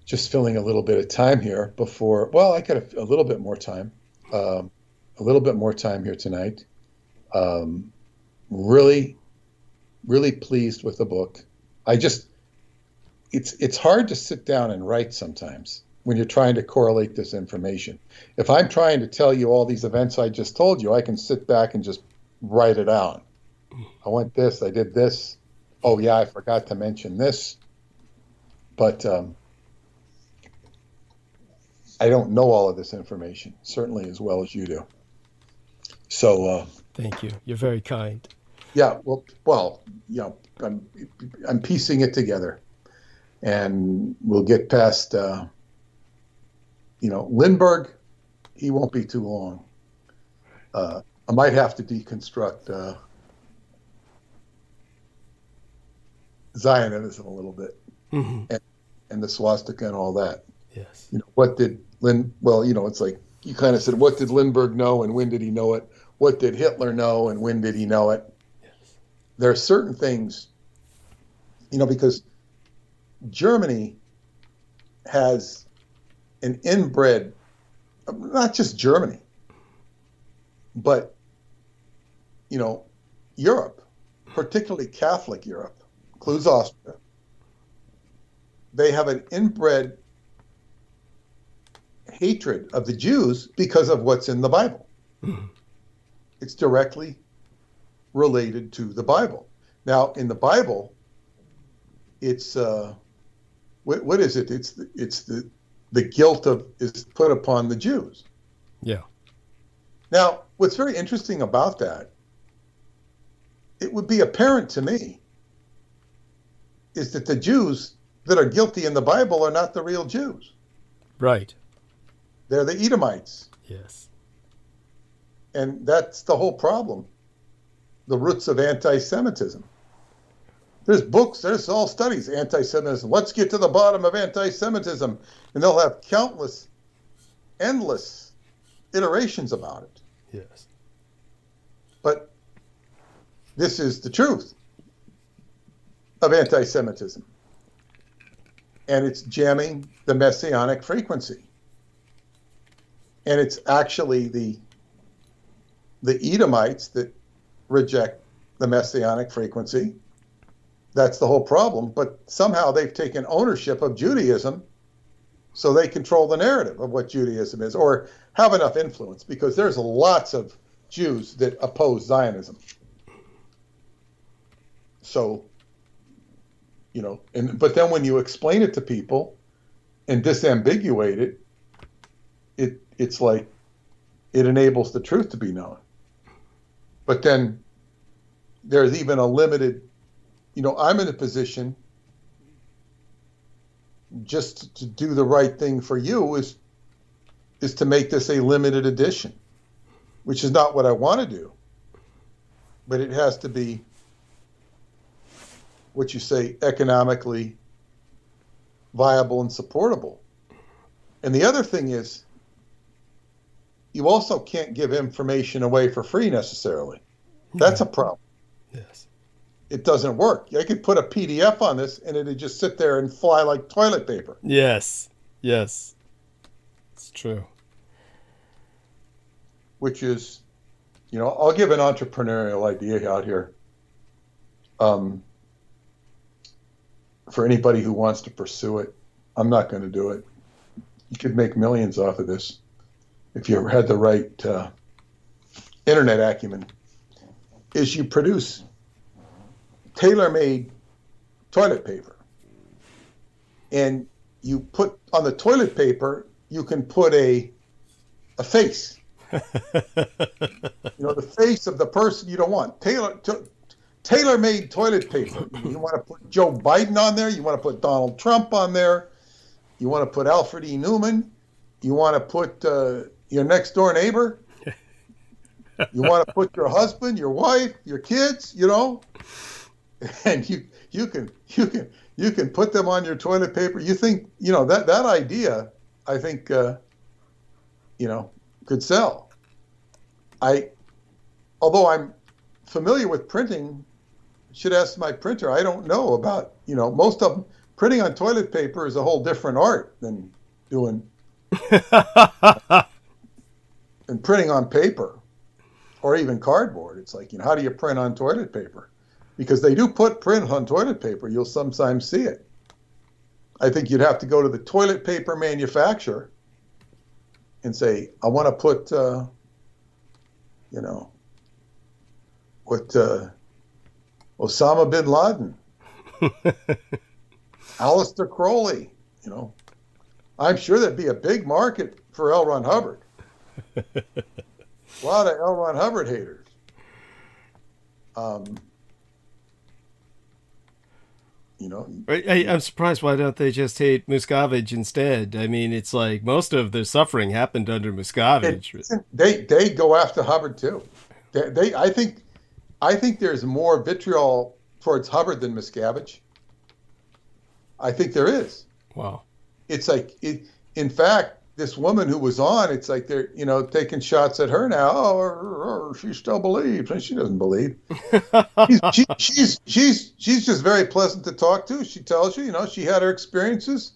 just filling a little bit of time here before, well, I got a little bit more time. A little bit more time here tonight. Really, really pleased with the book. It's hard to sit down and write sometimes when you're trying to correlate this information. If I'm trying to tell you all these events I just told you, I can sit back and just write it out. I went this, I did this. Oh yeah, I forgot to mention this. But I don't know all of this information, certainly as well as you do. So thank you. You're very kind. Yeah, well, you know, I'm piecing it together, and we'll get past. You know, Lindbergh, he won't be too long. I might have to deconstruct Zionism a little bit, Mm-hmm. and the swastika and all that. Yes. You know, what did well, you know, it's like you kind of said, what did Lindbergh know and when did he know it? what did Hitler know and when did he know it? There are certain things, because Germany has an inbred, not just Germany, but, Europe, particularly Catholic Europe, includes Austria. They have an inbred hatred of the Jews because of what's in the Bible. It's directly related to the Bible. Now, in the Bible, it's what is it? It's the guilt is put upon the Jews. Yeah. Now, what's very interesting about that, it would be apparent to me, is that the Jews that are guilty in the Bible are not the real Jews. Right. They're the Edomites. Yes. And that's the whole problem. The roots of anti-Semitism. There's books, there's all studies, anti-Semitism. Let's get to the bottom of anti-Semitism. And they'll have countless, endless iterations about it. Yes. But this is the truth of anti-Semitism. And it's jamming the messianic frequency. And it's actually the Edomites that reject the messianic frequency. That's the whole problem. But somehow they've taken ownership of Judaism so they control the narrative of what Judaism is, or have enough influence, because there's lots of Jews that oppose Zionism. So, but then when you explain it to people and disambiguate it, it's like it enables the truth to be known. But then there's even a limited, I'm in a position just to do the right thing for you is to make this a limited edition, which is not what I want to do. But it has to be, what you say, economically viable and supportable. And the other thing is, you also can't give information away for free necessarily. That's a problem. Yes. It doesn't work. I could put a PDF on this and it'd just sit there and fly like toilet paper. Yes. Yes. It's true. Which is, I'll give an entrepreneurial idea out here. For anybody who wants to pursue it, I'm not going to do it. You could make millions off of this if you had the right internet acumen. Is you produce tailor-made toilet paper, and you put on the toilet paper, you can put a face. The face of the person you don't want. Tailor-made toilet paper. You want to put Joe Biden on there. You want to put Donald Trump on there. You want to put Alfred E. Newman. You want to put your next door neighbor. You want to put your husband, your wife, your kids. And you can put them on your toilet paper. You think that idea? I think could sell. Although I'm familiar with printing, should ask my printer. I don't know about, most of them. Printing on toilet paper is a whole different art than doing and printing on paper or even cardboard. It's like, how do you print on toilet paper? Because they do put print on toilet paper. You'll sometimes see it. I think you'd have to go to the toilet paper manufacturer and say, I want to put, Osama bin Laden, Aleister Crowley, I'm sure there'd be a big market for L. Ron Hubbard. A lot of L. Ron Hubbard haters. I'm surprised why don't they just hate Miscavige instead? I mean, it's like most of the suffering happened under Miscavige. They go after Hubbard too. I think there's more vitriol towards Hubbard than Miscavige. I think there is. Wow. It's like in fact, this woman who was on, it's like they're, taking shots at her now. Oh, she still believes, and she doesn't believe. She's just very pleasant to talk to. She tells you, she had her experiences.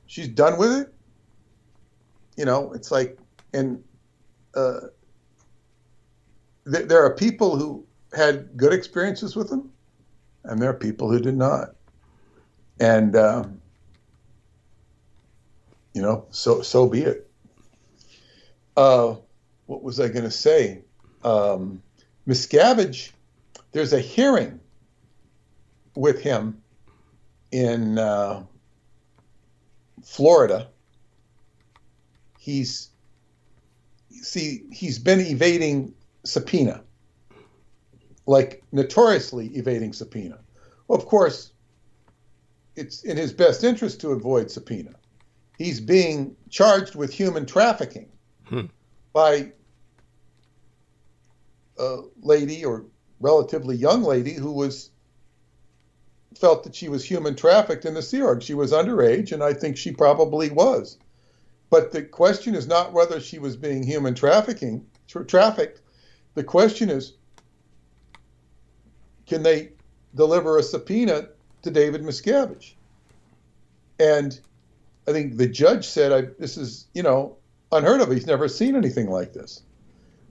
She's done with it. It's like, and there are people who had good experiences with them, and there are people who did not. And so be it. What was I going to say? Miscavige, there's a hearing with him in Florida. He's been evading subpoena, like notoriously evading subpoena. Well, of course, it's in his best interest to avoid subpoena. He's being charged with human trafficking by a lady, or relatively young lady, who felt that she was human trafficked in the Sea Org. She was underage, and I think she probably was. But the question is not whether she was being human trafficked. The question is, can they deliver a subpoena to David Miscavige? And I think the judge said, this is, unheard of. He's never seen anything like this.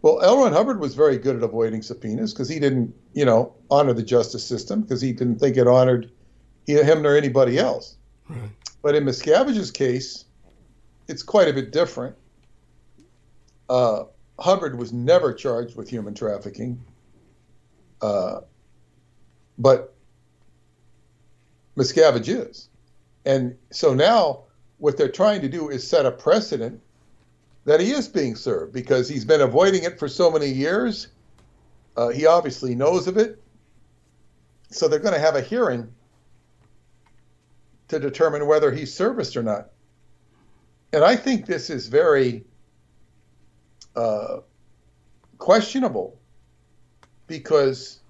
Well, L. Ron Hubbard was very good at avoiding subpoenas because he didn't, honor the justice system, because he didn't think it honored him nor anybody else. Right. But in Miscavige's case, it's quite a bit different. Hubbard was never charged with human trafficking. But Miscavige is. And so now what they're trying to do is set a precedent that he is being served, because he's been avoiding it for so many years. He obviously knows of it. So they're going to have a hearing to determine whether he's serviced or not. And I think this is very questionable, because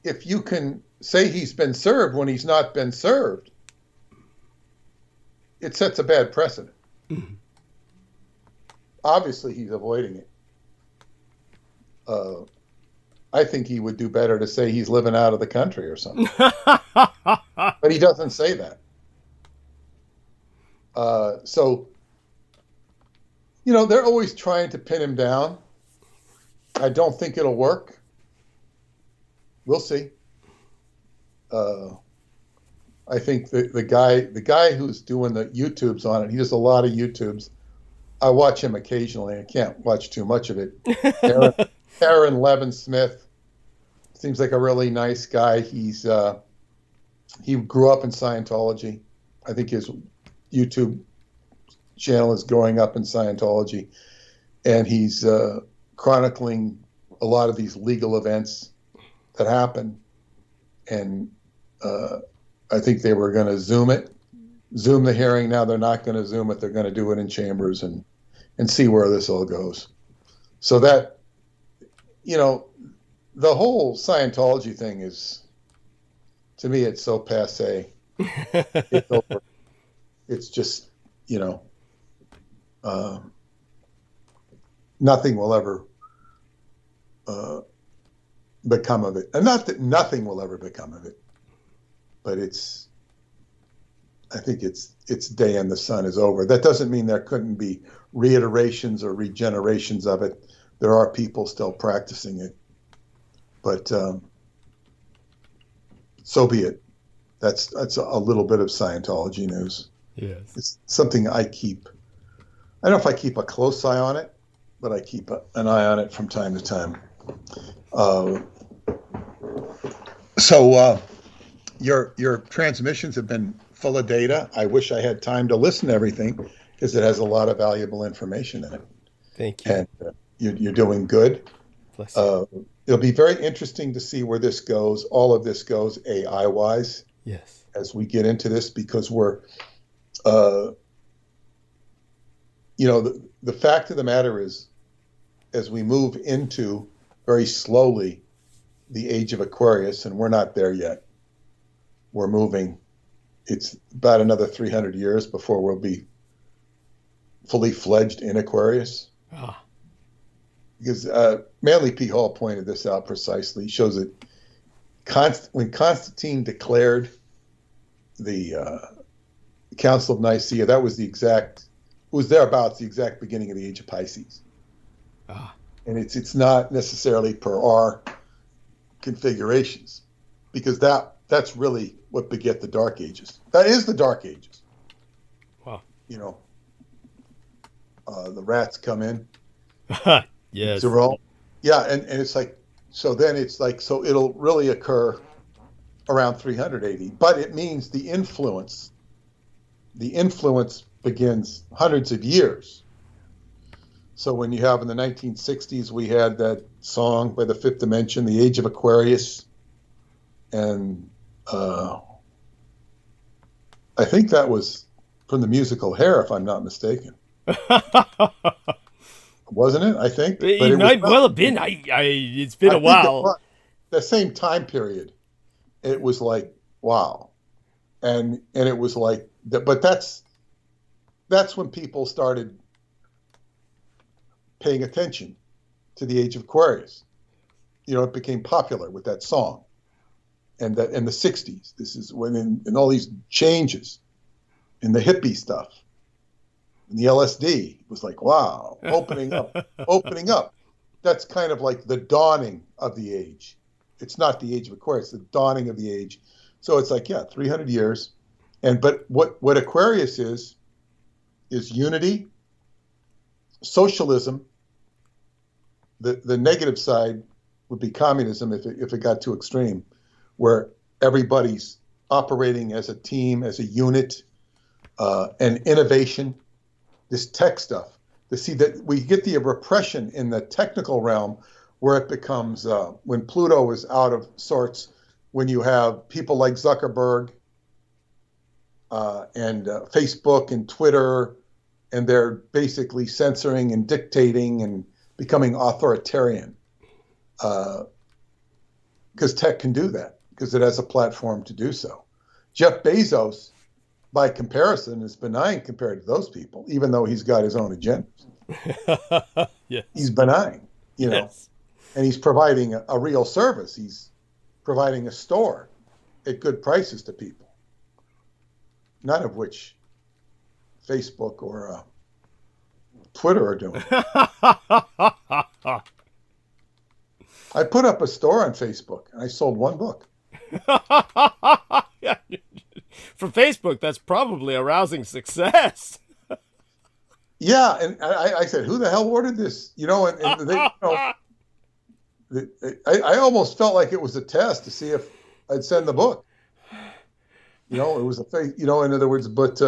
if you can say he's been served when he's not been served, it sets a bad precedent. Mm-hmm. Obviously, he's avoiding it. I think he would do better to say he's living out of the country or something. But he doesn't say that. So, they're always trying to pin him down. I don't think it'll work. We'll see. I think the guy who's doing the YouTubes on it, he does a lot of YouTubes. I watch him occasionally. I can't watch too much of it. Aaron Levin Smith seems like a really nice guy. He grew up in Scientology. I think his YouTube channel is growing up in Scientology, and he's chronicling a lot of these legal events that happen. And I think they were going to Zoom the hearing. Now they're not going to Zoom it. They're going to do it in chambers and see where this all goes. So that, the whole Scientology thing is, to me, it's so passé. It's over. It's just, nothing will ever become of it. And not that nothing will ever become of it, but I think its day in the sun is over. That doesn't mean there couldn't be reiterations or regenerations of it. There are people still practicing it, but so be it. That's a little bit of Scientology news. Yes, it's something I keep. I don't know if I keep a close eye on it, but I keep an eye on it from time to time. So your transmissions have been full of data. I wish I had time to listen to everything, because it has a lot of valuable information in it. Thank you. And you're doing good. Bless you. It'll be very interesting to see where this goes. All of this goes AI-wise. Yes. As we get into this, because we're, the fact of the matter is, as we move into very slowly the age of Aquarius, and we're not there yet. We're moving. It's about another 300 years before we'll be fully fledged in Aquarius. Ah. Because Manly P. Hall pointed this out precisely. He shows that when Constantine declared the Council of Nicaea, that was it was thereabouts the exact beginning of the age of Pisces. Ah. And it's not necessarily per our configurations, because that's really what beget the Dark Ages. That is the Dark Ages. Wow. You know, the rats come in. Yes. Yeah, and it's like, so then it's like, so it'll really occur around 300 AD, but it means the influence begins hundreds of years. So when you have in the 1960s, we had that song by the Fifth Dimension, The Age of Aquarius, and I think that was from the musical Hair, if I'm not mistaken. Wasn't it? I think. But It might well have been. It's been a while. The same time period, it was like, wow. And it was like, but that's when people started paying attention to the Age of Aquarius. You know, it became popular with that song. And that in the 60s, this is when in all these changes in the hippie stuff, and the LSD was like, wow, opening up. That's kind of like the dawning of the age. It's not the Age of Aquarius, the dawning of the age. So it's like, yeah, 300 years. But what Aquarius is unity, socialism. The negative side would be communism if it got too extreme, where everybody's operating as a team, as a unit, and innovation, this tech stuff. To see that we get the repression in the technical realm, where it becomes, when Pluto is out of sorts, when you have people like Zuckerberg and Facebook and Twitter, and they're basically censoring and dictating and becoming authoritarian. Because tech can do that, because it has a platform to do so. Jeff Bezos, by comparison, is benign compared to those people, even though he's got his own agendas. Yes. He's benign, you know, Yes. and he's providing a real service. He's providing a store at good prices to people, none of which Facebook or Twitter are doing. I put up a store on Facebook, and I sold one book. Yeah. For Facebook, that's probably a rousing success. Yeah, and I said, "Who the hell ordered this?" You know, and they, I almost felt like it was a test to see if I'd send the book. You know, it was you know, in other words, but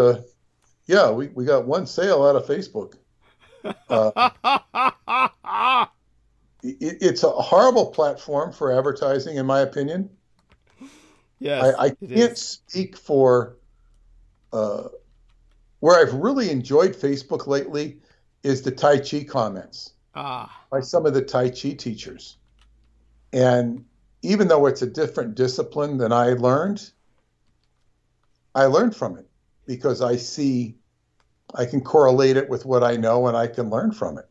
yeah, we got one sale out of Facebook. It's a horrible platform for advertising, in my opinion. Yes, I can't speak for where I've really enjoyed Facebook lately is the Tai Chi comments by some of the Tai Chi teachers. And even though it's a different discipline than I learned from it, because I can correlate it with what I know, and I can learn from it.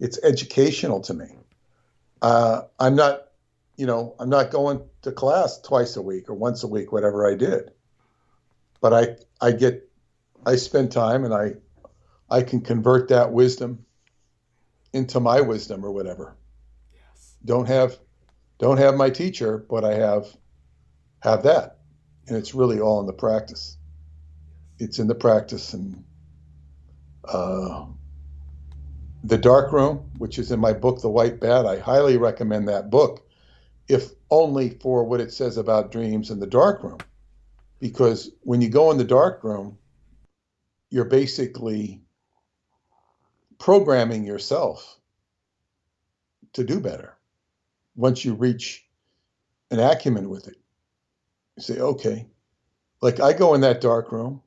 It's educational to me. I'm not going to class twice a week or once a week, whatever I did. But I spend time, and I can convert that wisdom into my wisdom or whatever. Yes. Don't have my teacher, but I have that. And it's really all in the practice. It's in the practice. And The Dark Room, which is in my book, The White Bat, I highly recommend that book, if only for what it says about dreams in the dark room. Because when you go in the dark room, you're basically programming yourself to do better. Once you reach an acumen with it, you say, okay, like I go in that dark room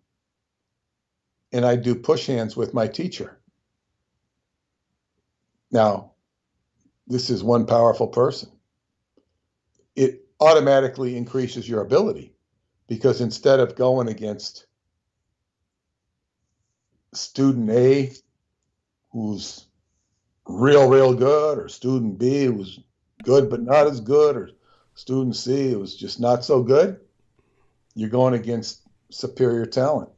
and I do push hands with my teacher. Now, this is one powerful person. It automatically increases your ability, because instead of going against student A who's real good, or student B who's good but not as good, or student C who's just not so good, you're going against superior talent.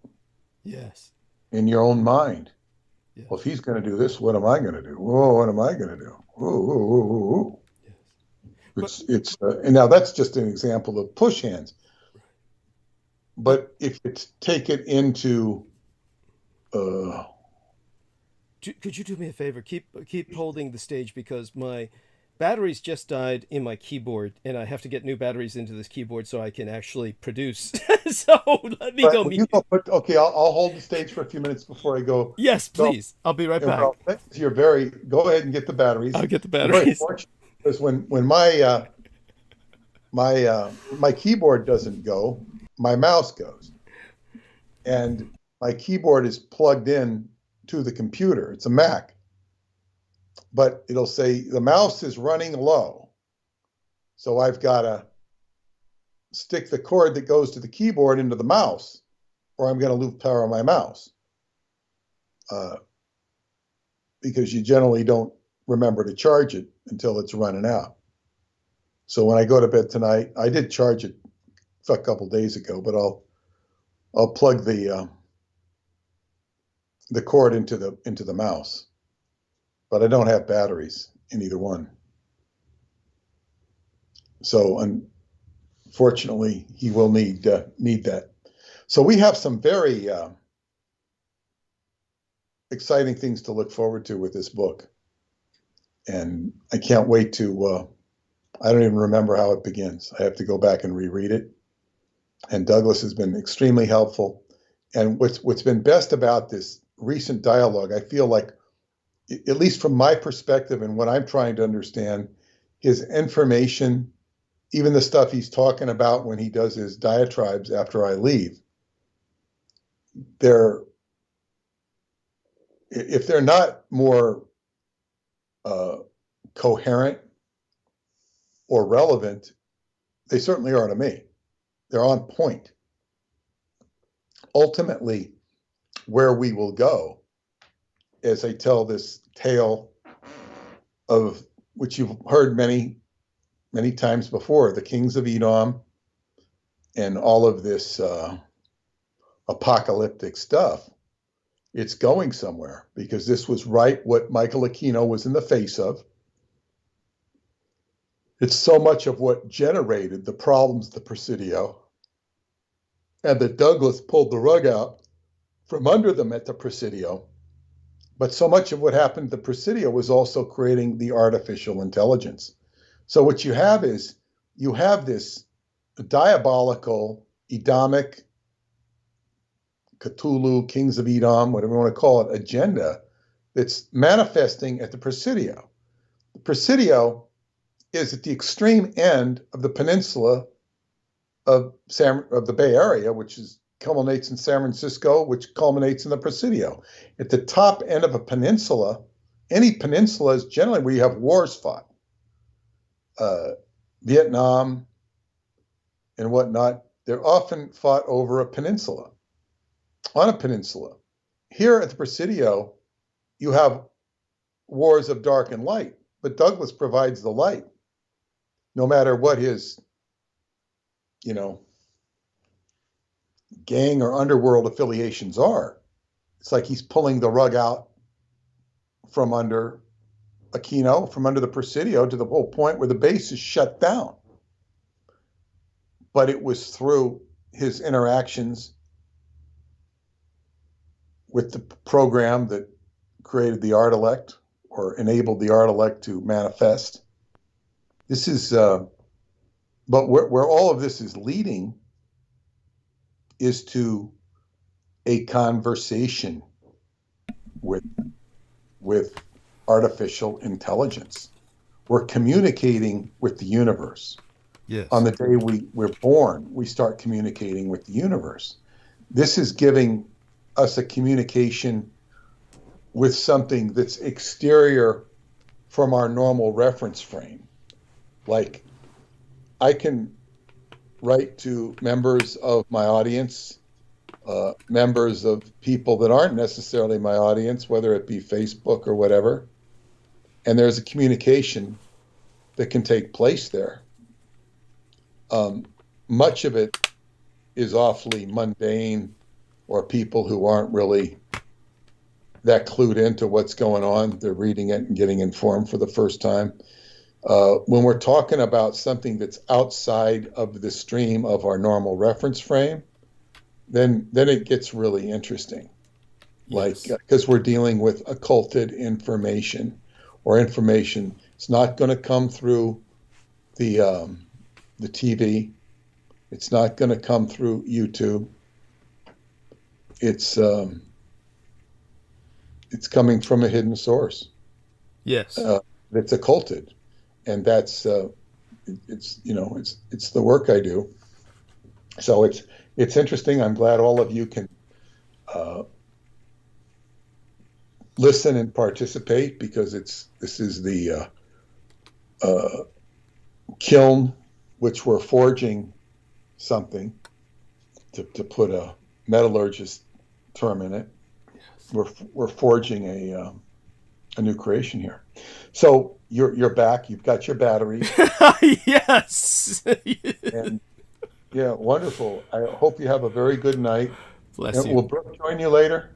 Yes. In your own mind. Yes. Well, if he's going to do this, what am I going to do? Whoa, what am I going to do? Whoa, whoa, whoa, whoa, whoa. Yes. And now that's just an example of push hands. But if it's taken into, could you do me a favor? Keep holding the stage, because my batteries just died in my keyboard, and I have to get new batteries into this keyboard so I can actually produce. So let me go. Okay, I'll hold the stage for a few minutes before I go. Yes, please. I'll be right back. Go ahead and get the batteries. I'll get the batteries. Because when my keyboard doesn't go, my mouse goes, and my keyboard is plugged in to the computer. It's a Mac, but it'll say the mouse is running low, so I've got to stick the cord that goes to the keyboard into the mouse, or I'm going to lose power on my mouse, because you generally don't remember to charge it until it's running out. So when I go to bed tonight, I did charge it a couple days ago, but I'll plug the cord into the mouse, but I don't have batteries in either one. So unfortunately, he will need that. So we have some very exciting things to look forward to with this book, and I can't wait to. I don't even remember how it begins. I have to go back and reread it. And Douglas has been extremely helpful. And what's been best about this recent dialogue, I feel like, at least from my perspective and what I'm trying to understand, his information, even the stuff he's talking about when he does his diatribes after I leave, if they're not more coherent or relevant, they certainly are to me. They're on point. Ultimately, where we will go, as I tell this tale of which you've heard many, many times before, the kings of Edom and all of this apocalyptic stuff, it's going somewhere, because this was right what Michael Aquino was in the face of. It's so much of what generated the problems of the Presidio, and that Douglas pulled the rug out from under them at the Presidio. But so much of what happened at the Presidio was also creating the artificial intelligence. So what you have is, you have this diabolical, Edomic, Cthulhu, Kings of Edom, whatever you want to call it, agenda that's manifesting at the Presidio. The Presidio is at the extreme end of the peninsula of the Bay Area, which culminates in San Francisco, which culminates in the Presidio. At the top end of a peninsula, any peninsula is generally where you have wars fought. Vietnam and whatnot, they're often fought over a peninsula, on a peninsula. Here at the Presidio, you have wars of dark and light, but Douglas provides the light. No matter what his, gang or underworld affiliations are, it's like he's pulling the rug out from under Aquino, from under the Presidio, to the whole point where the base is shut down. But it was through his interactions with the program that created the art elect, or enabled the art elect to manifest. This is, but where all of this is leading is to a conversation with artificial intelligence. We're communicating with the universe. Yes. On the day we're born, we start communicating with the universe. This is giving us a communication with something that's exterior from our normal reference frame. Like, I can write to members of my audience members of people that aren't necessarily my audience, whether it be Facebook or whatever. And there's a communication that can take place there. Much of it is awfully mundane, or people who aren't really that clued into what's going on. They're reading it and getting informed for the first time. When we're talking about something that's outside of the stream of our normal reference frame, then it gets really interesting. Yes. Like, because we're dealing with occulted information, or information. It's not going to come through the TV. It's not going to come through YouTube. It's coming from a hidden source. Yes. That's occulted, and that's it's the work I do. So it's interesting. I'm glad all of you can listen and participate, because this is the kiln which we're forging something, to put a metallurgist term in it. Yes. We're forging a new creation here. So you're back. You've got your batteries. Yes. And yeah, wonderful. I hope you have a very good night. Bless you. Will Brooke join you later?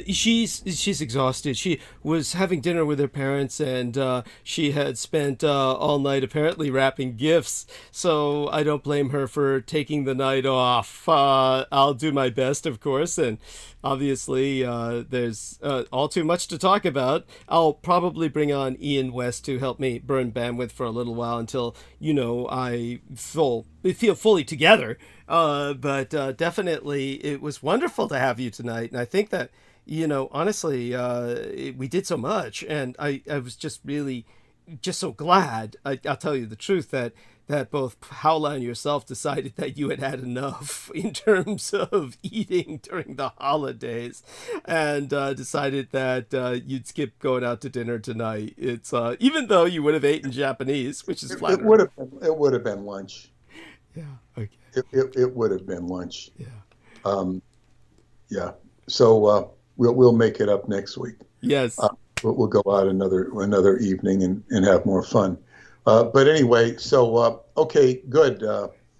She's exhausted. She was having dinner with her parents, and she had spent all night apparently wrapping gifts. So I don't blame her for taking the night off. I'll do my best, of course, and obviously there's all too much to talk about. I'll probably bring on Ian West to help me burn bandwidth for a little while until I feel fully together. But definitely it was wonderful to have you tonight. And I think that, honestly, we did so much, and I was just really just so glad. I'll tell you the truth, that both Paula and yourself decided that you had enough in terms of eating during the holidays, and decided that you'd skip going out to dinner tonight. It's even though you would have eaten Japanese, which is flattering. It would have been lunch. Yeah. Okay. It would have been lunch. Yeah. Yeah. So we'll make it up next week. Yes. We'll go out another evening and have more fun. But anyway, so okay, good.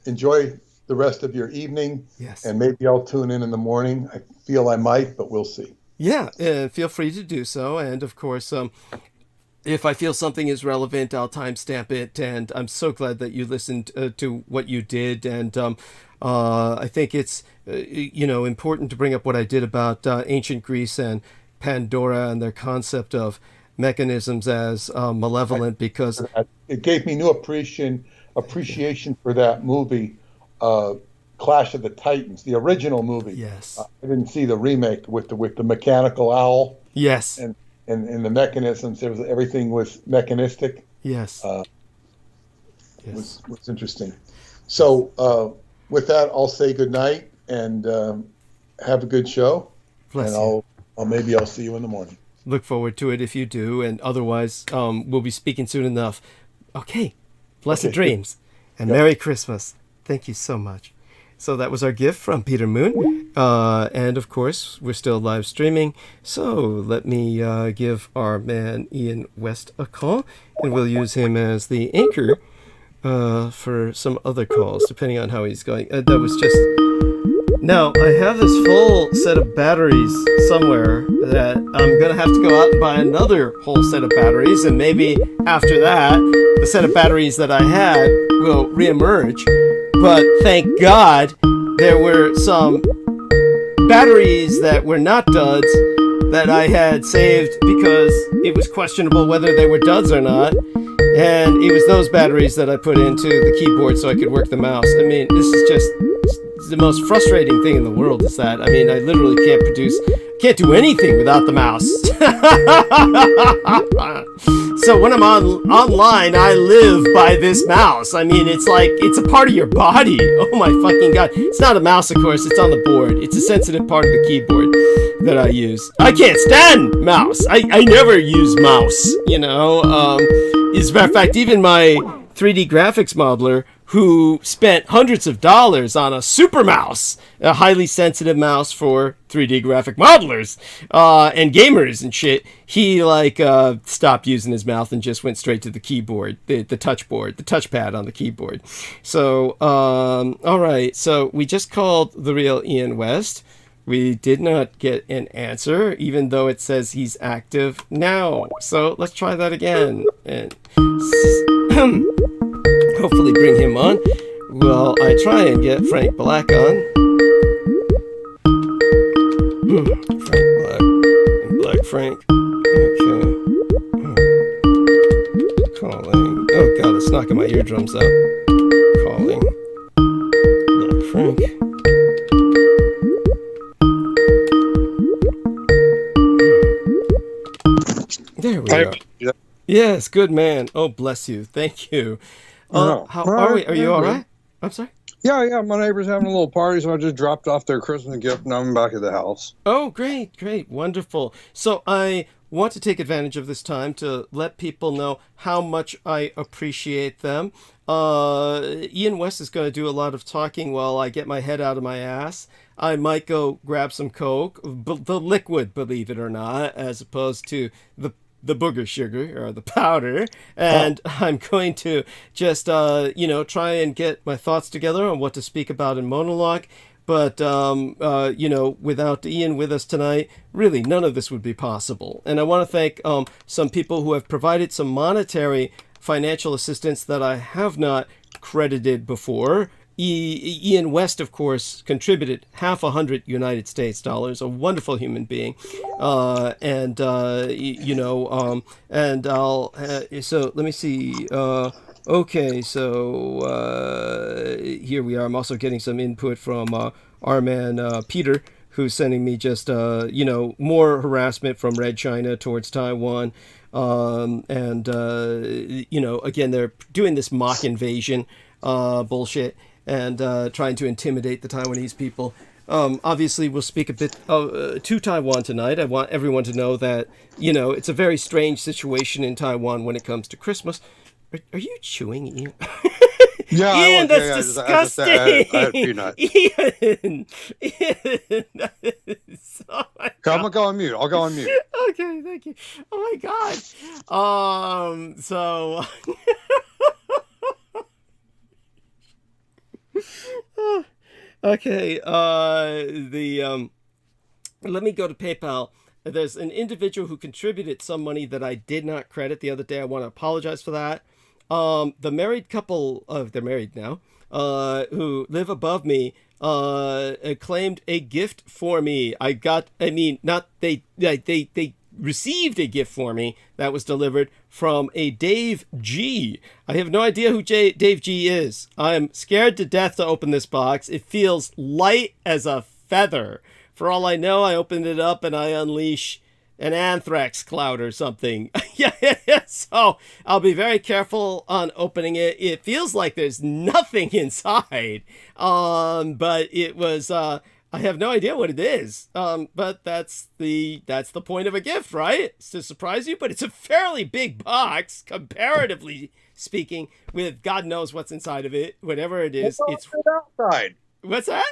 Enjoy the rest of your evening. Yes. And maybe I'll tune in the morning. I feel I might, but we'll see. Yeah. Feel free to do so. And of course, if I feel something is relevant, I'll timestamp it. And I'm so glad that you listened to what you did. And I think it's important to bring up what I did about ancient Greece and Pandora and their concept of mechanisms as malevolent, because it gave me new appreciation for that movie, Clash of the Titans, the original movie. Yes. I didn't see the remake with the mechanical owl. Yes. And the mechanisms, everything was mechanistic. Yes. Yes. Was interesting. So with that, I'll say good night and have a good show. Bless you. Maybe I'll see you in the morning. Look forward to it if you do, and otherwise we'll be speaking soon enough. Okay. Blessed dreams and Merry Christmas. Thank you so much. So that was our gift from Peter Moon. And of course, we're still live streaming. So let me give our man Ian West a call, and we'll use him as the anchor for some other calls, depending on how he's going. That was just... Now, I have this full set of batteries somewhere that I'm going to have to go out and buy another whole set of batteries, and maybe after that, the set of batteries that I had will reemerge. But thank God there were some batteries that were not duds that I had saved because it was questionable whether they were duds or not. And it was those batteries that I put into the keyboard so I could work the mouse. I mean, this is just the most frustrating thing in the world, is that, I mean, I literally can't do anything without the mouse. So when I'm online, I live by this mouse. I mean, it's like, it's a part of your body. Oh my fucking God. It's not a mouse, of course. It's on the board. It's a sensitive part of the keyboard that I use. I can't stand mouse. I never use mouse, As a matter of fact, even my 3D graphics modeler who spent hundreds of dollars on a super mouse, a highly sensitive mouse for 3D graphic modelers and gamers and shit. He stopped using his mouth and just went straight to the keyboard, the touchpad on the keyboard. So, all right. So we just called the real Ian West. We did not get an answer, even though it says he's active now. So let's try that again. And hopefully bring him on. Well, I try and get Frank Black on. Frank Black. Black Frank. Okay. Calling. Oh god, it's knocking my eardrums out. Calling. Black Frank. There we go. Yes, good man. Oh, bless you. Thank you. How are we? Are you all right? I'm sorry? Yeah. My neighbor's having a little party, so I just dropped off their Christmas gift, and I'm back at the house. Oh, great. Wonderful. So I want to take advantage of this time to let people know how much I appreciate them. Ian West is going to do a lot of talking while I get my head out of my ass. I might go grab some Coke, the liquid, believe it or not, as opposed to the booger sugar or the powder, and I'm going to just try and get my thoughts together on what to speak about in monologue. But without Ian with us tonight, really none of this would be possible. And I want to thank some people who have provided some monetary financial assistance that I have not credited before. Ian West, of course, contributed $50 United States, a wonderful human being, and I'll so let me see. Okay, so here we are. I'm also getting some input from our man Peter, who's sending me just more harassment from Red China towards Taiwan, again they're doing this mock invasion bullshit. And trying to intimidate the Taiwanese people. Obviously, we'll speak a bit to Taiwan tonight. I want everyone to know that, it's a very strange situation in Taiwan when it comes to Christmas. Are you chewing, Ian? Yeah, Ian, that's disgusting. I had peanut. Ian, I'm gonna go on mute. I'll go on mute. Okay, thank you. Oh my god. So. Okay, let me go to PayPal. There's an individual who contributed some money that I did not credit the other day. I want to apologize for that. The married couple, they're married now, who live above me, claimed a gift for me. They received a gift for me that was delivered from a Dave G. I have no idea who Dave G is. I'm scared to death to open this box. It feels light as a feather. For all I know, I opened it up and I unleash an anthrax cloud or something. Yeah. So I'll be very careful on opening it. It feels like there's nothing inside. But it was, I have no idea what it is, but that's the point of a gift, right? It's to surprise you, but it's a fairly big box, comparatively speaking, with God knows what's inside of it. Whatever it is, it's outside. What's that?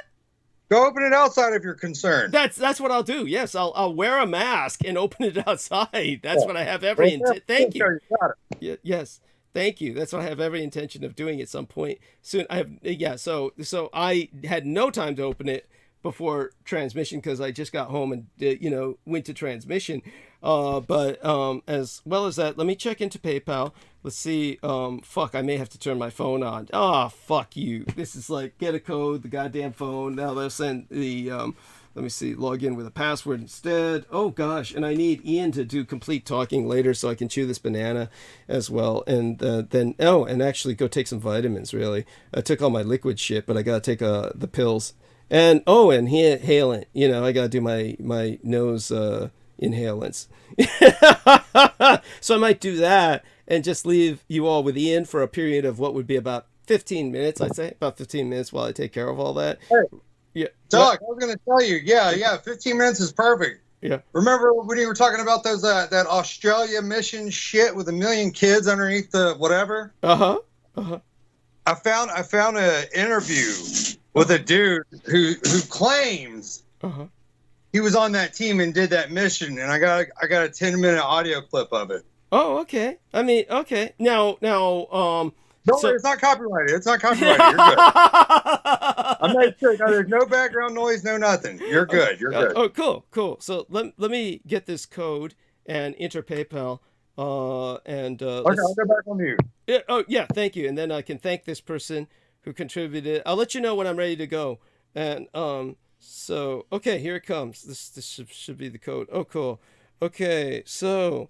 Go open it outside if you're concerned. That's what I'll do. Yes, I'll wear a mask and open it outside. That's what I have every intent. Thank you. Yes. Thank you. That's what I have every intention of doing at some point soon. So I had no time to open it before transmission because I just got home and went to transmission. But as well as that, let me check into PayPal. Let's see. I may have to turn my phone on. Fuck you. This is like get a code, the goddamn phone. Now they'll send the let me see, log in with a password instead. Oh gosh, and I need Ian to do complete talking later so I can chew this banana as well. And then actually go take some vitamins. Really, I took all my liquid shit, but I gotta take the pills. And inhalant. I gotta do my nose inhalants. So I might do that and just leave you all with Ian for a period of what would be about 15 minutes, I'd say. About 15 minutes while I take care of all that. Hey, yeah, Doug, I was gonna tell you, 15 minutes is perfect. Yeah. Remember when you were talking about those that Australia mission shit with 1 million kids underneath the whatever? I found an interview with a dude who claims he was on that team and did that mission, and I got a 10-minute audio clip of it. Oh, okay. I mean, okay. Now, Don't worry, it's not copyrighted. It's not copyrighted. You're good. I'm not sure. No, there's no background noise, no nothing. You're good. You're good. Oh, cool. So let me get this code and enter PayPal. Okay, I'll go back on mute. Yeah, yeah, thank you. And then I can thank this person who contributed. I'll let you know when I'm ready to go. And so okay, here it comes. This should be the code. Oh, cool. Okay, so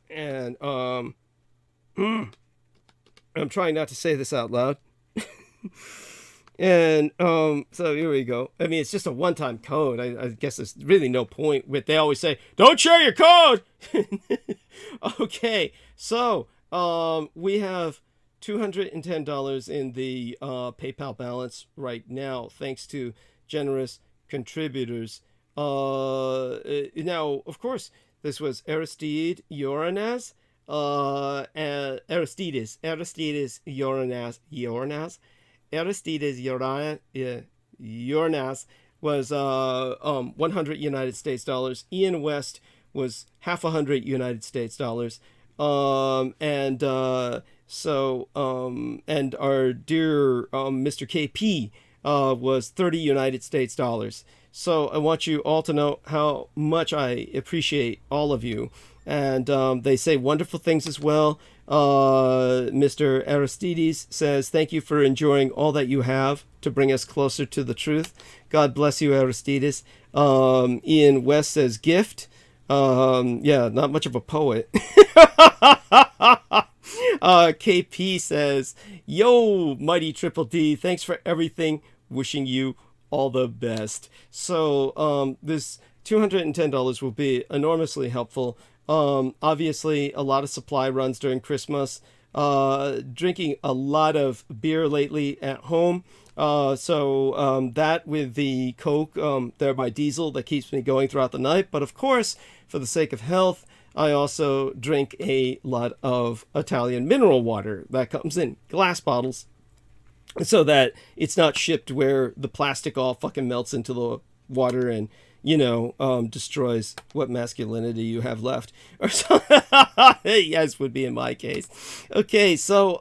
and I'm trying not to say this out loud. And so here we go. I mean, it's just a one-time code. I guess there's really no point with. They always say, "Don't share your code." Okay, so we have $210 in the PayPal balance right now, thanks to generous contributors. Now, of course, this was Aristide Uranaz, and Aristides Uranaz. Aristides Uranaz was 100 United States dollars. Ian West was half $100 United States dollars. And our dear Mr. KP was 30 United States dollars. So I want you all to know how much I appreciate all of you. And they say wonderful things as well. Mr. Aristides says, "Thank you for enjoying all that you have to bring us closer to the truth." God bless you, Aristides. Ian West says, "Gift." Yeah, not much of a poet. KP says, "Yo, mighty Triple D, thanks for everything. Wishing you all the best." So this $210 will be enormously helpful. Obviously, a lot of supply runs during Christmas. Drinking a lot of beer lately at home. So that with the Coke, there my diesel that keeps me going throughout the night. But of course, for the sake of health, I also drink a lot of Italian mineral water that comes in glass bottles, so that it's not shipped where the plastic all fucking melts into the water and, destroys what masculinity you have left, or something. Yes, would be in my case. Okay, so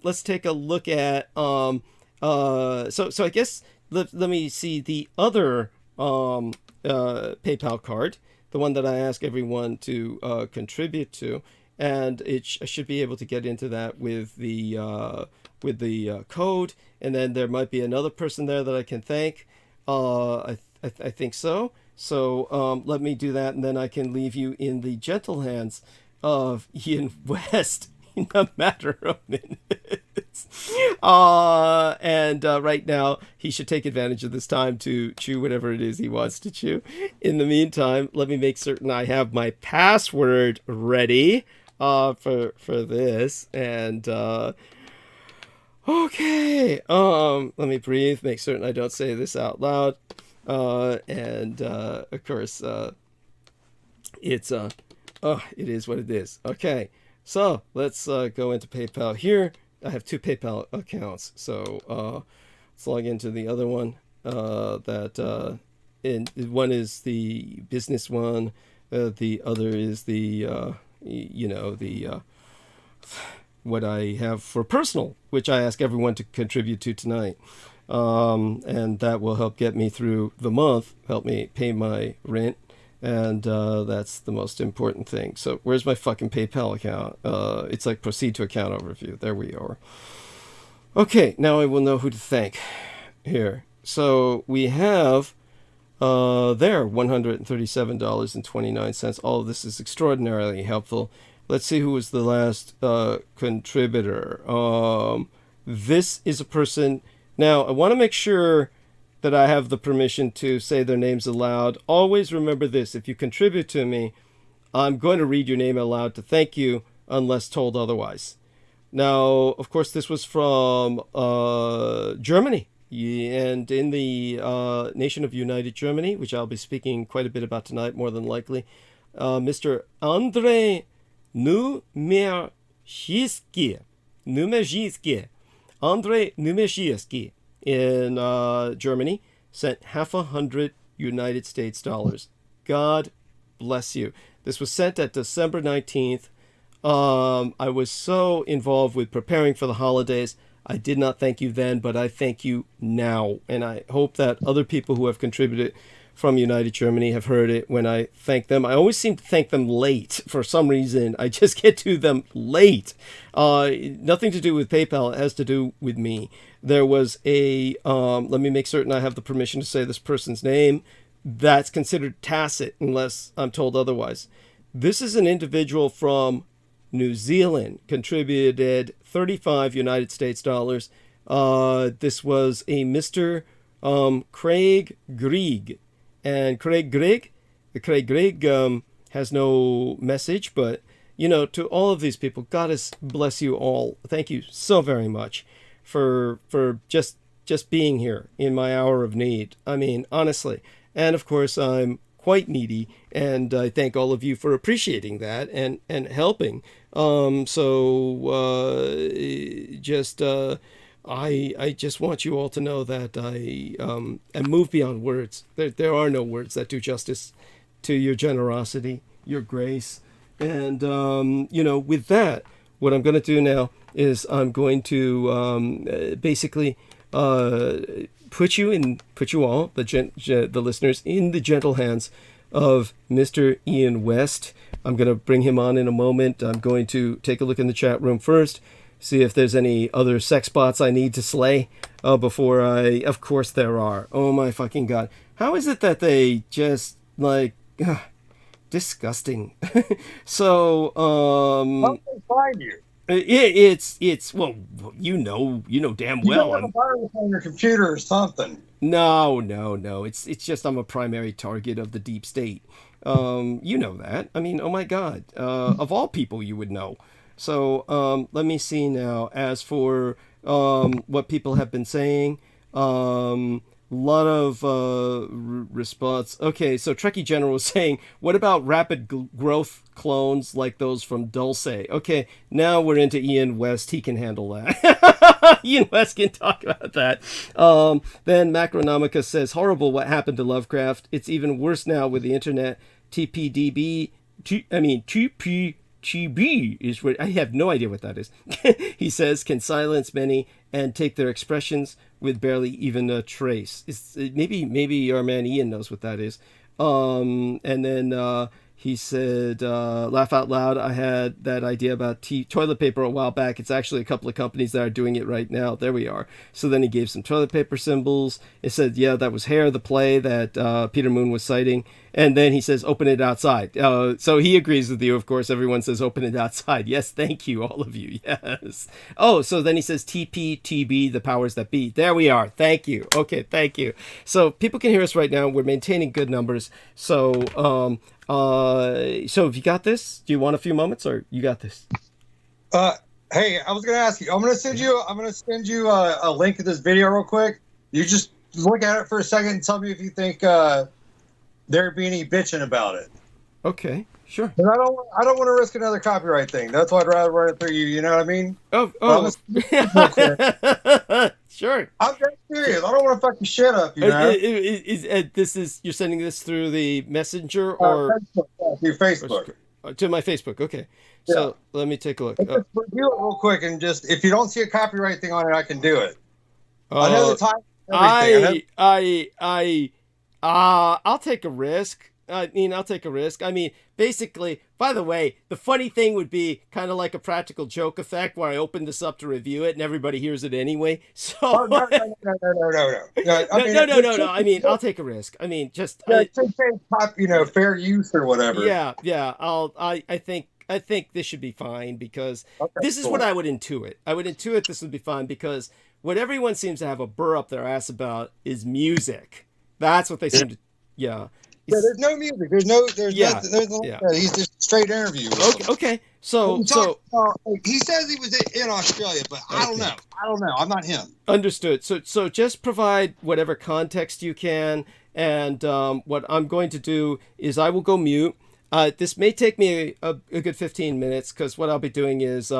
let's take a look at so I guess let me see the other PayPal card, the one that I ask everyone to contribute to, and I should be able to get into that with the code, and then there might be another person there that I can thank. I think so. So let me do that, and then I can leave you in the gentle hands of Ian West in a matter of minutes. And right now, he should take advantage of this time to chew whatever it is he wants to chew. In the meantime, let me make certain I have my password ready for this. And okay, let me breathe, make certain I don't say this out loud. And of course, it is what it is. Okay, so let's go into PayPal here. I have two PayPal accounts, so let's log into the other one. One is the business one. The other is the what I have for personal, which I ask everyone to contribute to tonight. And that will help get me through the month, help me pay my rent, and that's the most important thing. So where's my fucking PayPal account? It's like proceed to account overview. There we are. Okay, now I will know who to thank here. So we have there $137.29. All of this is extraordinarily helpful. Let's see who was the last contributor. This is a person. Now, I want to make sure that I have the permission to say their names aloud. Always remember this. If you contribute to me, I'm going to read your name aloud to thank you unless told otherwise. Now, of course, this was from Germany. And in the nation of United Germany, which I'll be speaking quite a bit about tonight, more than likely, Mr. Andrei Numershiski. Numezhitsky, Andrei Numezhitsky in Germany sent $50 United States dollars. God bless you. This was sent at December 19th. I was so involved with preparing for the holidays. I did not thank you then, but I thank you now. And I hope that other people who have contributed from United Germany have heard it when I thank them. I always seem to thank them late for some reason. I just get to them late. Nothing to do with PayPal. It has to do with me. There was a, let me make certain I have the permission to say this person's name. That's considered tacit unless I'm told otherwise. This is an individual from New Zealand, contributed 35 United States dollars. This was a Mr. Craig Grieg. And Craig Grieg has no message, but, you know, to all of these people, God bless you all. Thank you so very much for just being here in my hour of need. I mean, honestly. And, of course, I'm quite needy, and I thank all of you for appreciating that and helping. I just want you all to know that I am moved beyond words. There are no words that do justice to your generosity, your grace. And, you know, with that, what I'm going to do now is I'm going to basically put you all, the listeners, in the gentle hands of Mr. Ian West. I'm going to bring him on in a moment. I'm going to take a look in the chat room first, see if there's any other sex bots I need to slay before of course there are. Oh my fucking God. How is it that they just, like, disgusting. So, how can they find you? It's well, you know damn well. You have a virus on your computer or something. No. It's just I'm a primary target of the deep state. You know that. I mean, oh my God. Of all people, you would know. So let me see now. As for what people have been saying, lot of response. Okay, so Trekkie General was saying, what about rapid growth clones like those from Dulce? Okay, now we're into Ian West. He can handle that. Ian West can talk about that. Then Macronomica says, horrible what happened to Lovecraft. It's even worse now with the internet. TPDB, TPGB is what, I have no idea what that is. He says, can silence many and take their expressions with barely even a trace. Maybe our man Ian knows what that is. And then he said, laugh out loud. I had that idea about toilet paper a while back. It's actually a couple of companies that are doing it right now. There we are. So then he gave some toilet paper symbols. It said, yeah, that was Hair, the play that Peter Moon was citing. And then he says, open it outside. So he agrees with you, of course. Everyone says, open it outside. Yes, thank you, all of you. Yes. Oh, so then he says, TPTB, the powers that be. There we are. Thank you. Okay, thank you. So people can hear us right now. We're maintaining good numbers. So, so have you got this? Do you want a few moments, or you got this? Hey, I was going to ask you. I'm going to send you a link to this video real quick. You just look at it for a second and tell me if you think there'd be any bitching about it. Okay, sure. But I don't want to risk another copyright thing. That's why I'd rather run it through you. You know what I mean? Oh. Sure. I'm dead serious. I don't want to fuck your shit up. You know? You're sending this through the messenger or through Facebook? To my Facebook. Okay. Yeah. So let me take a look. Just review it real quick, and just if you don't see a copyright thing on it, I can do it. I know the time. I'll take a risk. I'll take a risk. I mean, basically, by the way, the funny thing would be kind of like a practical joke effect where I open this up to review it and everybody hears it anyway. So no. I mean, I'll take a risk. I mean, just fair use or whatever. Yeah. I think this should be fine because this is what I would intuit. I would intuit this would be fine because what everyone seems to have a burr up their ass about is music. That's what they seem to. Yeah. Yeah, there's no music. There's he's just straight interview. Okay. So he says he was in Australia, but I don't know. I'm not him. Understood. So just provide whatever context you can, and what I'm going to do is I will go mute. This may take me a good 15 minutes because what I'll be doing is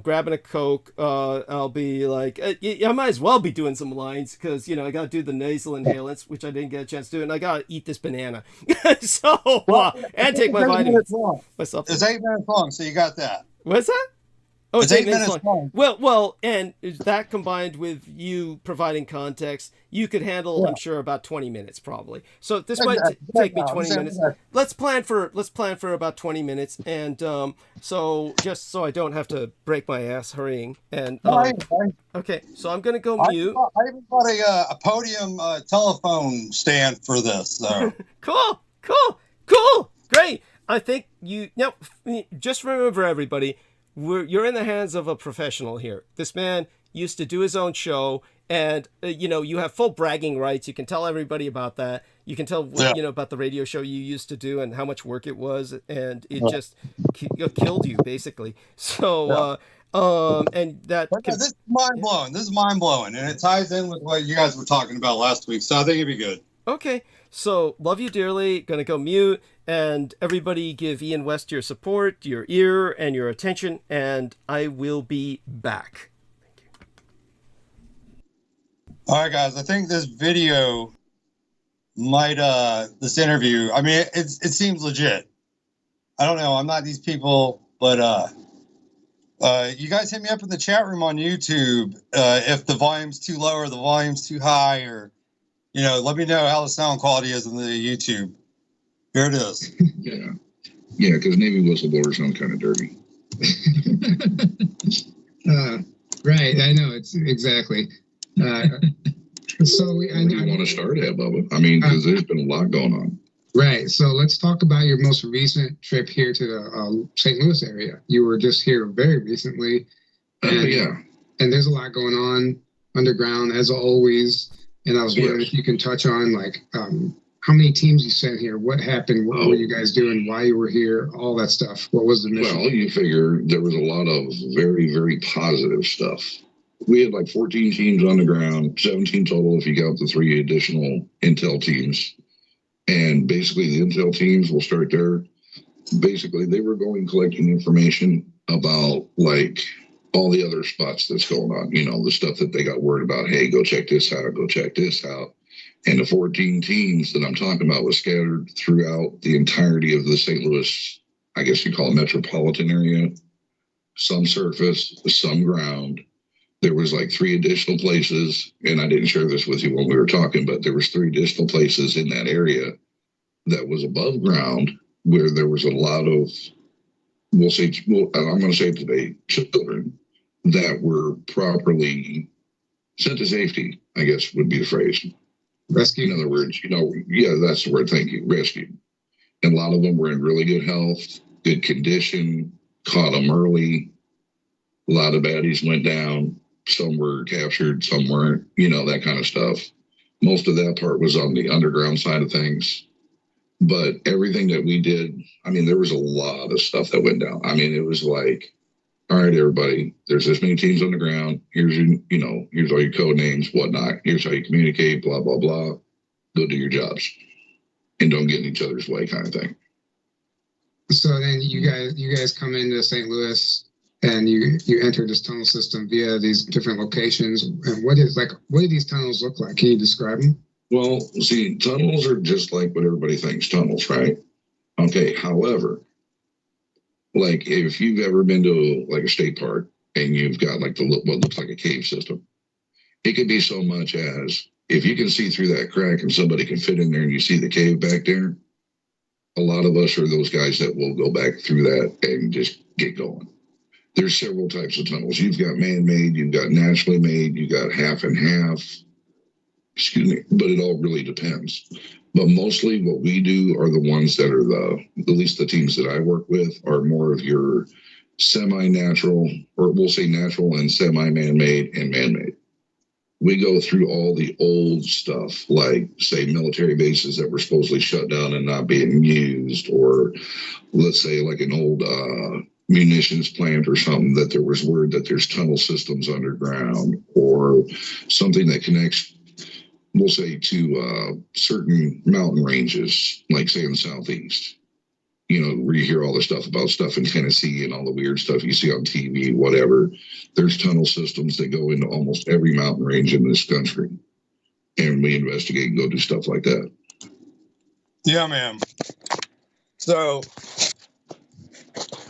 grabbing a Coke. I'll be like, I might as well be doing some lines because, I got to do the nasal inhalants, which I didn't get a chance to do, and I got to eat this banana. And take my vitamins. Myself. It's 8 minutes long, so you got that. What's that? Oh, it's 8 minutes long. Well, and that combined with you providing context, you could handle, I'm sure, about 20 minutes probably. So this might take me 20 minutes. Let's plan for about 20 minutes, and so just so I don't have to break my ass hurrying. And okay, so I'm gonna go mute. I even got a podium telephone stand for this. So. Cool, great. I think just remember, everybody. You're in the hands of a professional here. This man used to do his own show, and you have full bragging rights. You can tell everybody about that. You can tell about the radio show you used to do and how much work it was, and it just killed you basically. So and that this is mind blowing. This is mind blowing, and it ties in with what you guys were talking about last week. So I think it'd be good. Okay, so love you dearly. Gonna go mute. And everybody give Ian West your support, your ear, and your attention, and I will be back. Thank you. All right, guys. I think this video this interview, I mean, it seems legit. I don't know. I'm not these people, but you guys hit me up in the chat room on YouTube if the volume's too low or the volume's too high, or, let me know how the sound quality is on the YouTube. Here it is. Yeah, because Navy whistleblowers sound kind of dirty. Right, I know, it's exactly. So where do you want to start at, Bubba? I mean, because there's been a lot going on. Right, so let's talk about your most recent trip here to the St. Louis area. You were just here very recently. And, and there's a lot going on underground, as always. And I was wondering if you can touch on, how many teams you sent here? What happened? What were you guys doing? Why you were here? All that stuff. What was the mission? Well, you figure there was a lot of very, very positive stuff. We had 14 teams on the ground, 17 total if you count the 3 additional intel teams. And basically the intel teams, will start there. Basically, they were going collecting information about all the other spots that's going on. The stuff that they got word about. Hey, go check this out. Go check this out. And the 14 teams that I'm talking about was scattered throughout the entirety of the St. Louis, I guess you call it metropolitan area. Some surface, some ground. There was 3 additional places, and I didn't share this with you when we were talking, but there was 3 additional places in that area that was above ground where there was a lot of, I'm going to say it today, children that were properly sent to safety, I guess would be the phrase. Rescue. In other words, that's the word. Thank you. Rescue. And a lot of them were in really good health, good condition, caught them early. A lot of baddies went down. Some were captured, some weren't, that kind of stuff. Most of that part was on the underground side of things. But everything that we did, I mean, there was a lot of stuff that went down. I mean, it was all right, everybody, there's this many teams on the ground. Here's here's all your code names, whatnot. Here's how you communicate, blah, blah, blah. Go do your jobs and don't get in each other's way, kind of thing. So then you guys come into St. Louis and you enter this tunnel system via these different locations. And what do these tunnels look like? Can you describe them? Well, see, tunnels are just like what everybody thinks tunnels, right? Okay, however, if you've ever been to a state park and you've got what looks like a cave system, it could be so much as if you can see through that crack and somebody can fit in there and you see the cave back there, a lot of us are those guys that will go back through that and just get going. There's several types of tunnels. You've got man-made, you've got naturally made, you've got half and half. Excuse me, but it all really depends. But mostly what we do are the ones that are at least the teams that I work with are more of your semi-natural, or we'll say natural and semi-man-made and man-made. We go through all the old stuff, like, say, military bases that were supposedly shut down and not being used, or let's say like an old munitions plant or something that there was word that there's tunnel systems underground, or something that connects, we'll say, to certain mountain ranges, like say in the southeast. where you hear all the stuff about stuff in Tennessee and all the weird stuff you see on TV, whatever. There's tunnel systems that go into almost every mountain range in this country. And we investigate and go do stuff like that. Yeah, man. So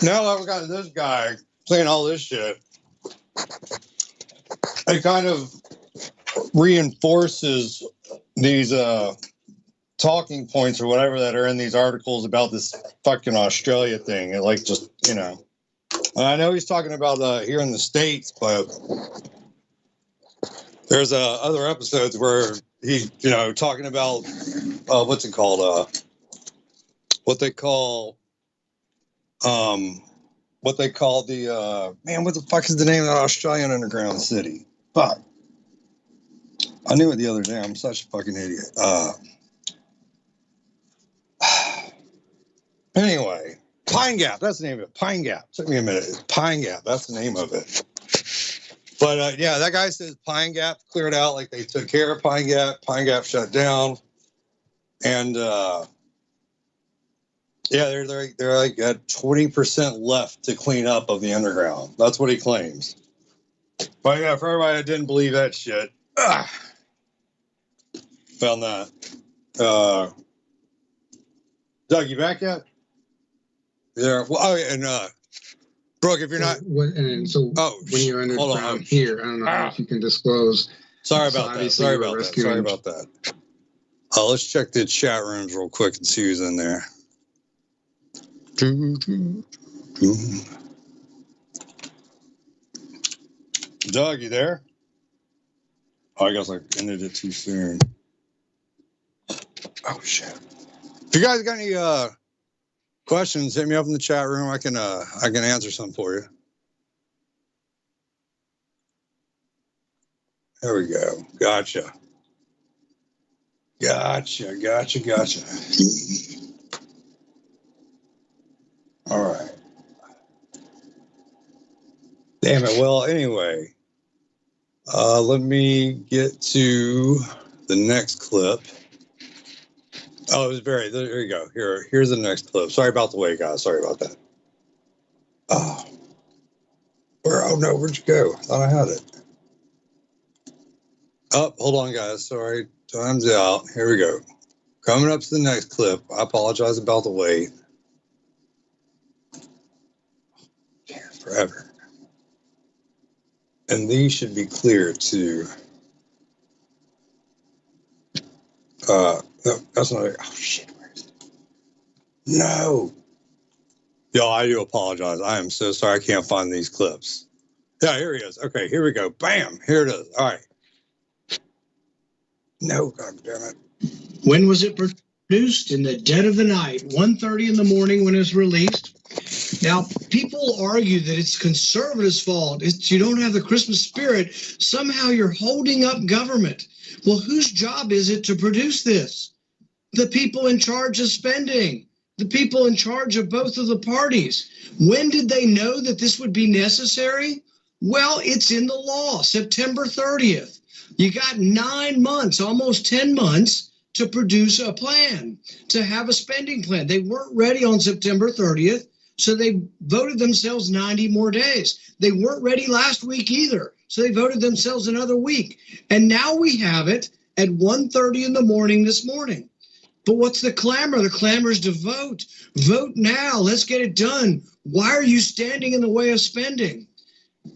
now that we got this guy saying all this shit, it kind of reinforces these talking points or whatever that are in these articles about this fucking Australia thing. It like just, and I know he's talking about here in the States, but there's other episodes where he's, talking about what's it called? What they call the what the fuck is the name of that Australian underground city? Fuck. I knew it the other day. I'm such a fucking idiot. Anyway, Pine Gap. That's the name of it. Pine Gap. Took me a minute. Pine Gap. That's the name of it. But yeah, that guy says Pine Gap cleared out. Like they took care of Pine Gap. Pine Gap shut down. And yeah, they're like at 20% left to clean up of the underground. That's what he claims. But yeah, for everybody that didn't believe that shit, found that. Doug, you back yet? There. Well, oh, and Brooke, if you're not. When you're underground here, I don't know if you can disclose. Sorry about that. Let's check the chat rooms real quick and see who's in there. Doug, you there? Oh, I guess I ended it too soon. Oh shit! If you guys got any questions, hit me up in the chat room. I can answer some for you. There we go. Gotcha. All right. Damn it. Well, anyway, let me get to the next clip. Oh, it was there you go. Here's the next clip. Sorry about the wait, guys. Sorry about that. Oh, where'd you go? I thought I had it. Oh, hold on, guys. Sorry. Time's out. Here we go. Coming up to the next clip. I apologize about the wait. Damn, forever. And these should be clear too. No, that's not it. Oh shit, where is it? No. Yo, I do apologize. I am so sorry I can't find these clips. Yeah, here he is. Okay, here we go. Bam, here it is. All right. No, god damn it. When was it produced? In the dead of the night, 1:30 in the morning when it was released. Now, people argue that it's conservatives' fault. You don't have the Christmas spirit. Somehow you're holding up government. Well, whose job is it to produce this? The people in charge of spending, the people in charge of both of the parties. When did they know that this would be necessary? Well, it's in the law, September 30th. You got 9 months, almost 10 months to produce a plan, to have a spending plan. They weren't ready on September 30th, so they voted themselves 90 more days. They weren't ready last week either, so they voted themselves another week. And now we have it at 1:30 in the morning this morning. But what's the clamor? The clamor is to vote. Vote now. Let's get it done. Why are you standing in the way of spending?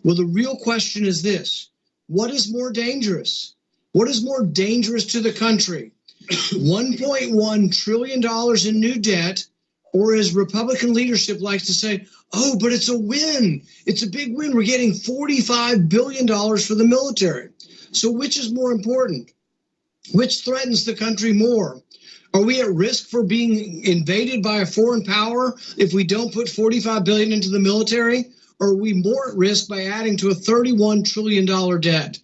Well, the real question is this. What is more dangerous? What is more dangerous to the country? $1.1 trillion in new debt, or as Republican leadership likes to say, oh, but it's a win. It's a big win. We're getting $45 billion for the military. So which is more important? Which threatens the country more? Are we at risk for being invaded by a foreign power if we don't put $45 billion into the military? Or are we more at risk by adding to a $31 trillion debt?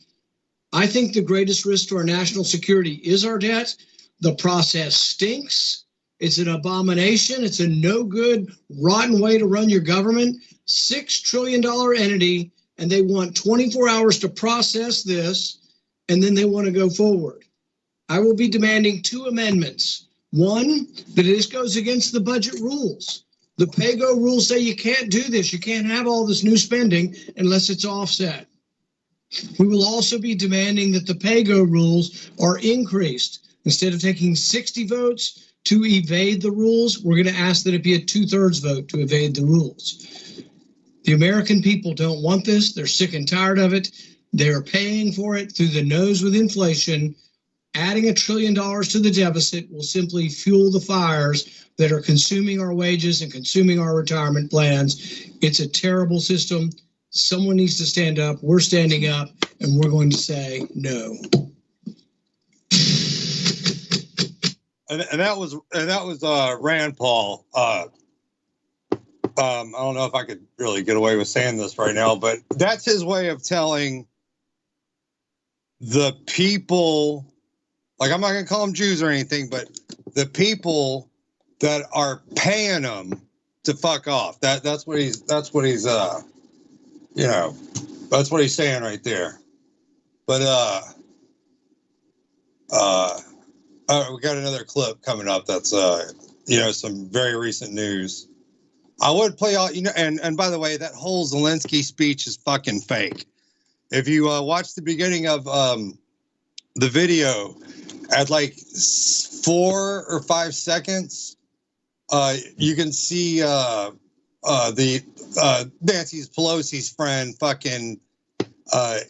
I think the greatest risk to our national security is our debt. The process stinks. It's an abomination. It's a no good, rotten way to run your government. $6 trillion entity, and they want 24 hours to process this, and then they want to go forward. I will be demanding 2 amendments. One, that this goes against the budget rules. The pay-go rules say you can't do this. You can't have all this new spending unless it's offset. We will also be demanding that the pay-go rules are increased. Instead of taking 60 votes to evade the rules, we're going to ask that it be a 2/3 vote to evade the rules. The American people don't want this. They're sick and tired of it. They're paying for it through the nose with inflation. Adding $1 trillion to the deficit will simply fuel the fires that are consuming our wages and consuming our retirement plans. It's a terrible system. Someone needs to stand up. We're standing up, and we're going to say no. And that was Rand Paul. I don't know if I could really get away with saying this right now, but that's his way of telling the people, like, I'm not going to call them Jews or anything, but the people that are paying them to fuck off. That's what he's that's what he's saying right there. But we got another clip coming up that's some very recent news. I would play all, and by the way, that whole Zelensky speech is fucking fake. If you watch the beginning of the video at like 4 or 5 seconds, you can see the Nancy Pelosi's friend fucking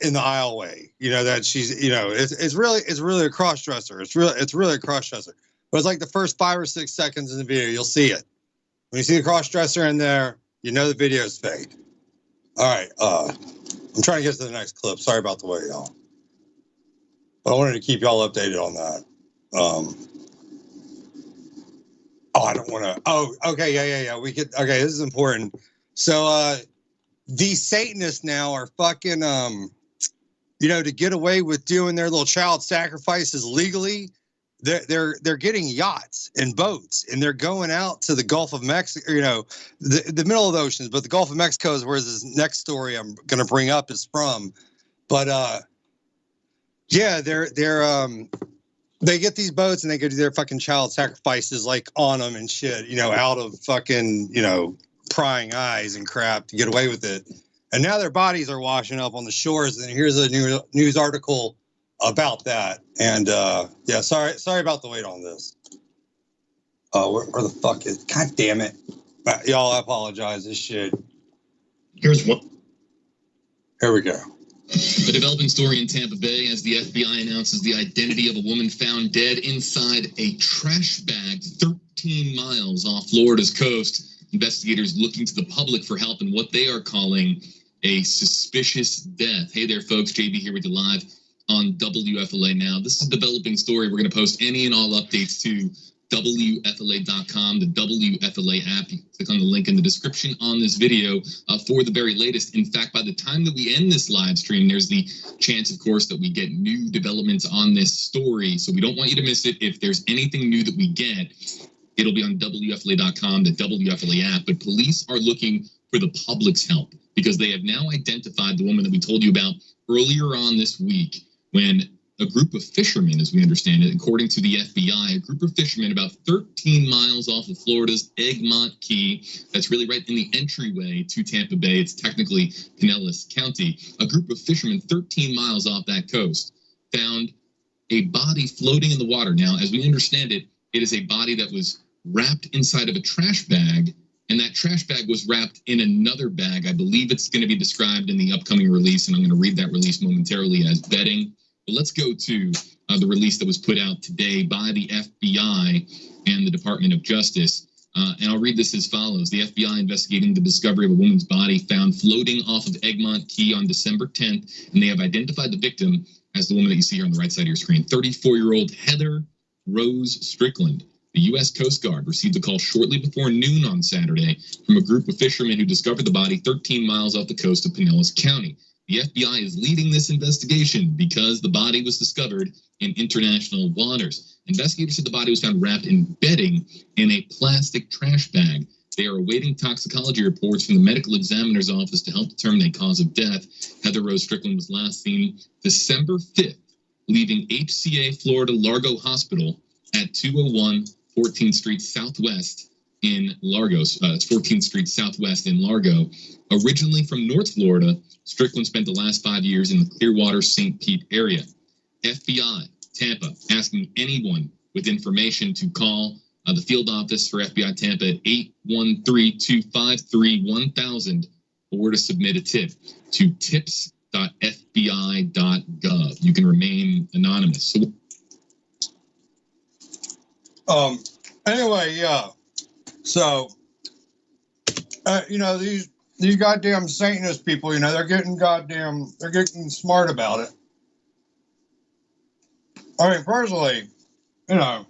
in the aisleway. That she's it's really a cross dresser. It's really a cross dresser. But it's like the first 5 or 6 seconds in the video, you'll see it. When you see the cross dresser in there, you know the video is fake. All right, I'm trying to get to the next clip. Sorry about the wait, y'all. But I wanted to keep y'all updated on that. I don't want to. Oh, okay, yeah. We could. Okay, this is important. So, these Satanists now are fucking, to get away with doing their little child sacrifices legally. They're getting yachts and boats, and they're going out to the Gulf of Mexico. The middle of the oceans, but the Gulf of Mexico is where this next story I'm going to bring up is from. But yeah, they get these boats and they go do their fucking child sacrifices like on them and shit, out of fucking, prying eyes and crap to get away with it. And now their bodies are washing up on the shores. And here's a new news article about that. And yeah, sorry about the wait on this. Where the fuck is? God damn it, y'all! I apologize. This shit. Here's one. Here we go. A developing story in Tampa Bay as the FBI announces the identity of a woman found dead inside a trash bag 13 miles off Florida's coast. Investigators looking to the public for help in what they are calling a suspicious death. Hey there, folks. JB here with you live on WFLA Now. This is a developing story. We're going to post any and all updates to WFLA.com, the WFLA app. You can click on the link in the description on this video for the very latest. In fact, by the time that we end this live stream, there's the chance, of course, that we get new developments on this story. So we don't want you to miss it. If there's anything new that we get, it'll be on WFLA.com, the WFLA app. But police are looking for the public's help because they have now identified the woman that we told you about earlier on this week when a group of fishermen, as we understand it, according to the FBI, a group of fishermen about 13 miles off of Florida's Egmont Key, that's really right in the entryway to Tampa Bay. It's technically Pinellas County. A group of fishermen 13 miles off that coast found a body floating in the water. Now, as we understand it, it is a body that was wrapped inside of a trash bag, and that trash bag was wrapped in another bag. I believe it's going to be described in the upcoming release, and I'm going to read that release momentarily as bedding. But let's go to the release that was put out today by the FBI and the Department of Justice. And I'll read this as follows. The FBI investigating the discovery of a woman's body found floating off of Egmont Key on December 10th, and they have identified the victim as the woman that you see here on the right side of your screen, 34-year-old Heather Rose Strickland. The U.S. Coast Guard received a call shortly before noon on Saturday from a group of fishermen who discovered the body 13 miles off the coast of Pinellas County. The FBI is leading this investigation because the body was discovered in international waters. Investigators said the body was found wrapped in bedding in a plastic trash bag. They are awaiting toxicology reports from the medical examiner's office to help determine a cause of death. Heather Rose Strickland was last seen December 5th, leaving HCA Florida Largo Hospital at 201 14th Street Southwest in Largo. It's 14th Street Southwest in Largo. Originally from North Florida, Strickland spent the last 5 years in the Clearwater, St. Pete area. FBI, Tampa, asking anyone with information to call the field office for FBI Tampa at 813-253-1000 or to submit a tip to tips.fbi.gov. You can remain anonymous. Anyway, yeah. So, these goddamn Satanist people, they're getting smart about it. I mean, personally, I'm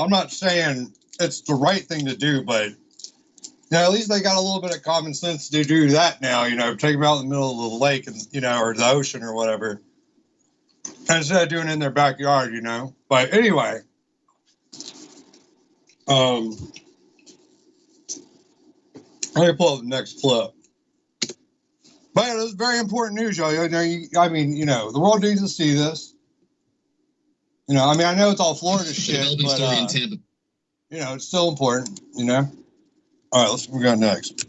not saying it's the right thing to do, but at least they got a little bit of common sense to do that now. Take them out in the middle of the lake and or the ocean or whatever, instead of doing it in their backyard. But anyway, let me pull up the next clip. But it was very important news, y'all. The world needs to see this. I know it's all Florida shit, but it's still important. All right, let's go next.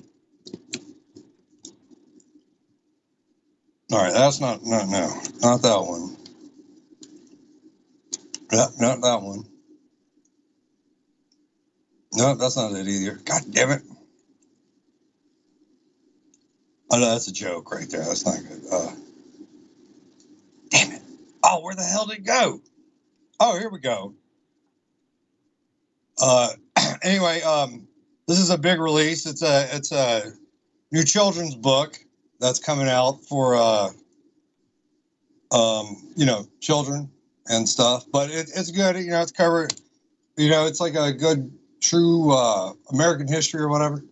All right, that's not that one. Not that one. No, that's not it either. God damn it. Oh, no, that's a joke right there. That's not good. Damn it. Oh, where the hell did it go? Oh, here we go. Anyway, this is a big release. It's a new children's book that's coming out for children and stuff. But it's good. It's covered. It's like a good true American history or whatever.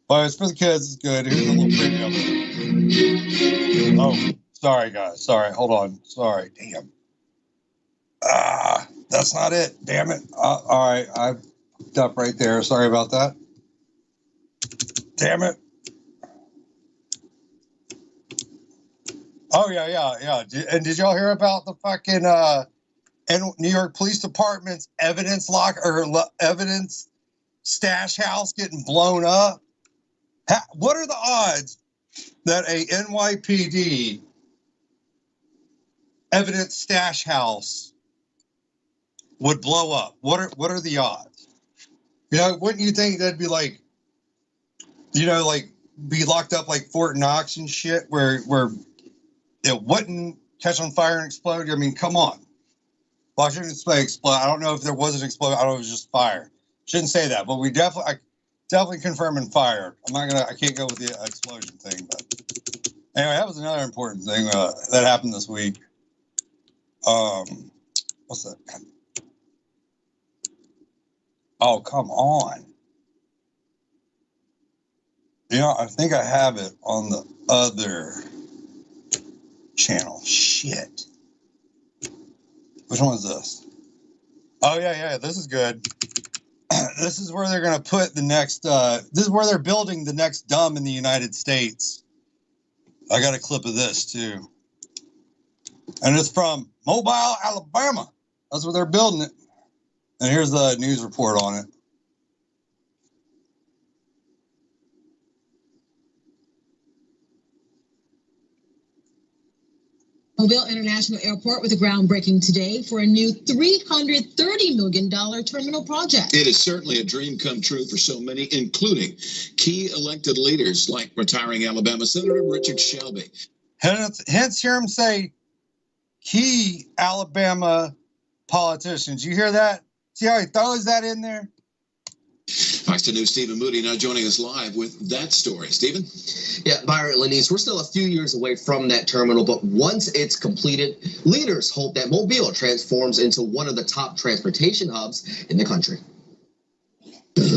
But it's for the kids. It's good. Here's a little preview of it. Oh, sorry guys. Sorry. Hold on. Sorry. Damn. That's not it. Damn it. All right. I fucked up right there. Sorry about that. Damn it. Oh, yeah. And did y'all hear about the fucking New York Police Department's evidence evidence stash house getting blown up? What are the odds that a NYPD evidence stash house would blow up? What are the odds? Wouldn't you think that'd be like, be locked up like Fort Knox and shit, where it wouldn't catch on fire and explode? I mean, come on. Well, I shouldn't say explode. I don't know if there was an explosion. I don't know if it was just fire. Shouldn't say that, but I definitely confirming fire. I can't go with the explosion thing, but anyway, that was another important thing that happened this week. What's that? Oh, come on. I think I have it on the other channel. Shit. Which one is this? Oh, yeah. This is good. This is where they're going to put the next, this is where they're building the next dumb in the United States. I got a clip of this, too. And it's from Mobile, Alabama. That's where they're building it. And here's the news report on it. Mobile International Airport with a groundbreaking today for a new $330 million terminal project. It is certainly a dream come true for so many, including key elected leaders like retiring Alabama Senator Richard Shelby. Hence, hear him say key Alabama politicians. You hear that? See how he throws that in there? Fox News' Stephen Moody now joining us live with that story. Stephen? Yeah, Byron, Lenise, we're still a few years away from that terminal, but once it's completed, leaders hope that Mobile transforms into one of the top transportation hubs in the country. 3, 2,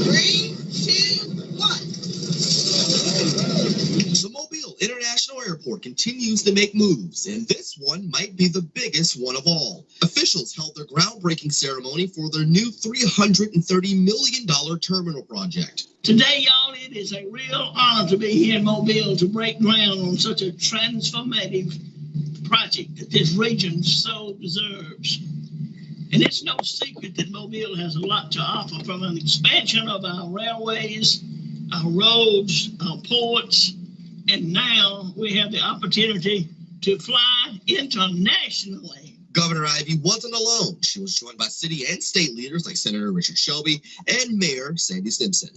1. The Mobile International Airport continues to make moves, and this one might be the biggest one of all. Officials held their groundbreaking ceremony for their new $330 million terminal project. Today, y'all, it is a real honor to be here in Mobile to break ground on such a transformative project that this region so deserves. And it's no secret that Mobile has a lot to offer, from an expansion of our railways, our roads, our ports, and now we have the opportunity to fly internationally. Governor Ivey wasn't alone. She was joined by city and state leaders like Senator Richard Shelby and Mayor Sandy Simpson.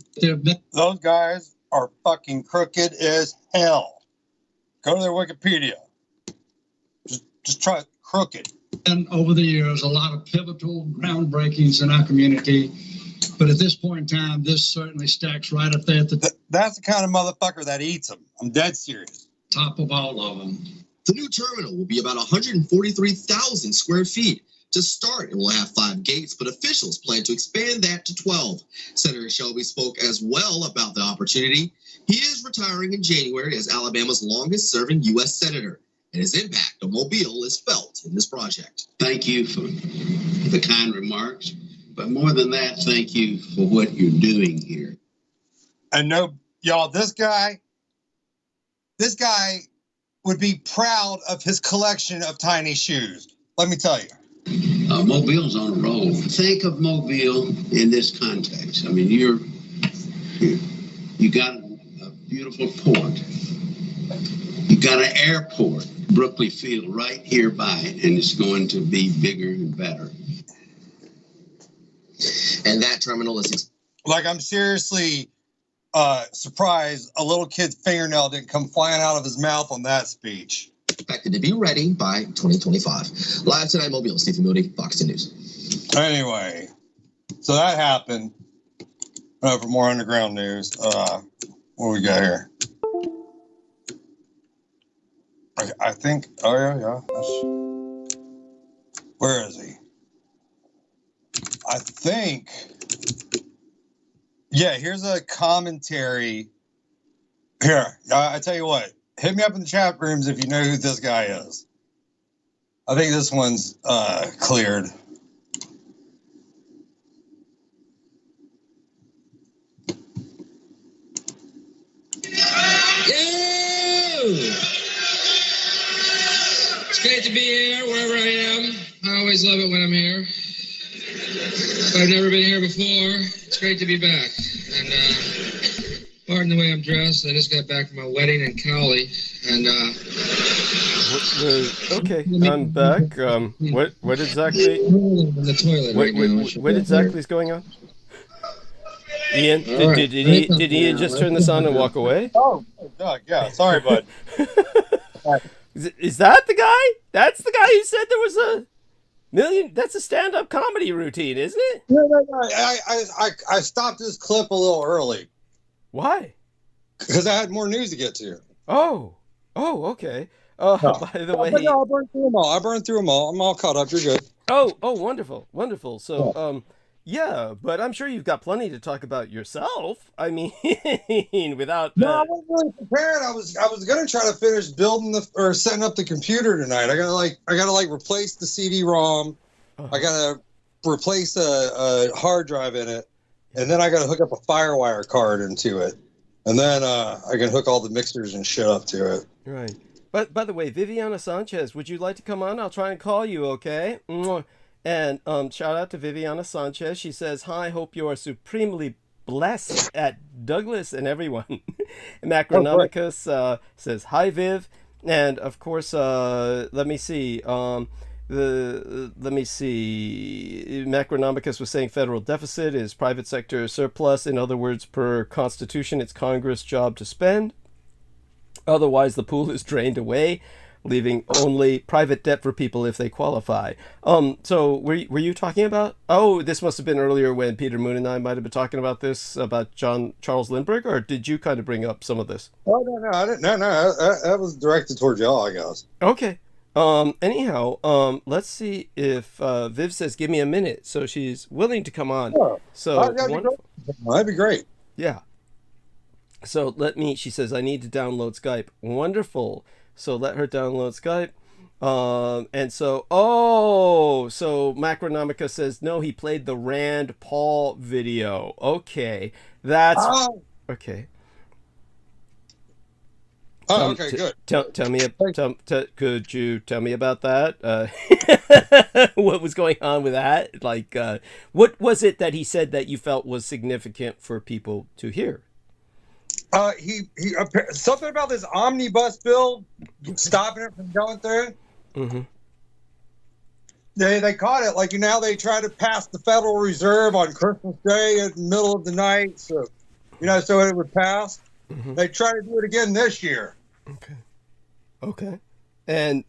Those guys are fucking crooked as hell. Go to their Wikipedia. Just try crooked. And over the years, a lot of pivotal groundbreakings in our community. But at this point in time, this certainly stacks right up there at the That's the kind of motherfucker that eats them. I'm dead serious. top of all of them. The new terminal will be about 143,000 square feet. To start, it will have 5 gates, but officials plan to expand that to 12. Senator Shelby spoke as well about the opportunity. He is retiring in January as Alabama's longest-serving U.S. senator, and his impact on Mobile is felt in this project. Thank you for the kind remarks, but more than that, thank you for what you're doing here. And no, y'all, this guy would be proud of his collection of tiny shoes. Let me tell you. Mobile's on a roll. Think of Mobile in this context. I mean, you got a beautiful port. You got an airport, Brooklyn Field, right here by it, and it's going to be bigger and better. And that terminal is... Like, I'm seriously surprised a little kid's fingernail didn't come flying out of his mouth on that speech. Expected to be ready by 2025. Live tonight, Mobile, Stephen Moody, Fox 10 News. Anyway, so that happened. For more underground news, what do we got here? I think, yeah. Where is he? I think, yeah, here's a commentary. Here, I tell you what. Hit me up in the chat rooms if you know who this guy is. I think this one's cleared. It's great to be here wherever I am. I always love it when I'm here. But I've never been here before. It's great to be back. And pardon the way I'm dressed. I just got back from my wedding in Crowley, and okay, I'm back. What exactly? What exactly is going on? Ian, did Ian just turn this on and walk away? Oh, Doug, yeah. Sorry, bud. Is that the guy? That's the guy who said there was a million. That's a stand-up comedy routine, isn't it? No. I stopped this clip a little early. Why? Because I had more news to get to. Oh, okay. By the way, I burned through them all. I'm all caught up. You're good. Oh, wonderful. So, yeah, but I'm sure you've got plenty to talk about yourself. I mean, without. No, I wasn't really prepared. I was gonna try to finish building or setting up the computer tonight. I gotta replace the CD-ROM. I gotta replace a hard drive in it, and then I gotta hook up a FireWire card into it. And then I can hook all the mixers and shit up to it. Right. But by the way, Viviana Sanchez, would you like to come on? I'll try and call you, okay? And shout out to Viviana Sanchez. She says, hi, hope you are supremely blessed at Douglas and everyone. Macronomicus says, hi, Viv. And, of course, let me see. Macronomicus was saying federal deficit is private sector surplus. In other words, per Constitution, it's Congress' job to spend. Otherwise, the pool is drained away, leaving only private debt for people if they qualify. So were you talking about? Oh, this must have been earlier when Peter Moon and I might have been talking about this, about Charles Lindbergh, or did you kind of bring up some of this? Oh, no, I didn't. No, that was directed towards y'all, I guess. Okay. Anyhow, let's see if Viv says, give me a minute. So she's willing to come on. Yeah. So that'd be great. Yeah. So she says, I need to download Skype. Wonderful. So let her download Skype. And so Macronomica says, no, he played the Rand Paul video. Okay. That's okay. Oh, okay, good. Tell me. Could you tell me about that? What was going on with that? Like, what was it that he said that you felt was significant for people to hear? He something about this omnibus bill stopping it from going through. Mm-hmm. They caught it like they try to pass the Federal Reserve on Christmas Day in the middle of the night, so so it would pass. Mm-hmm. They try to do it again this year. Okay. And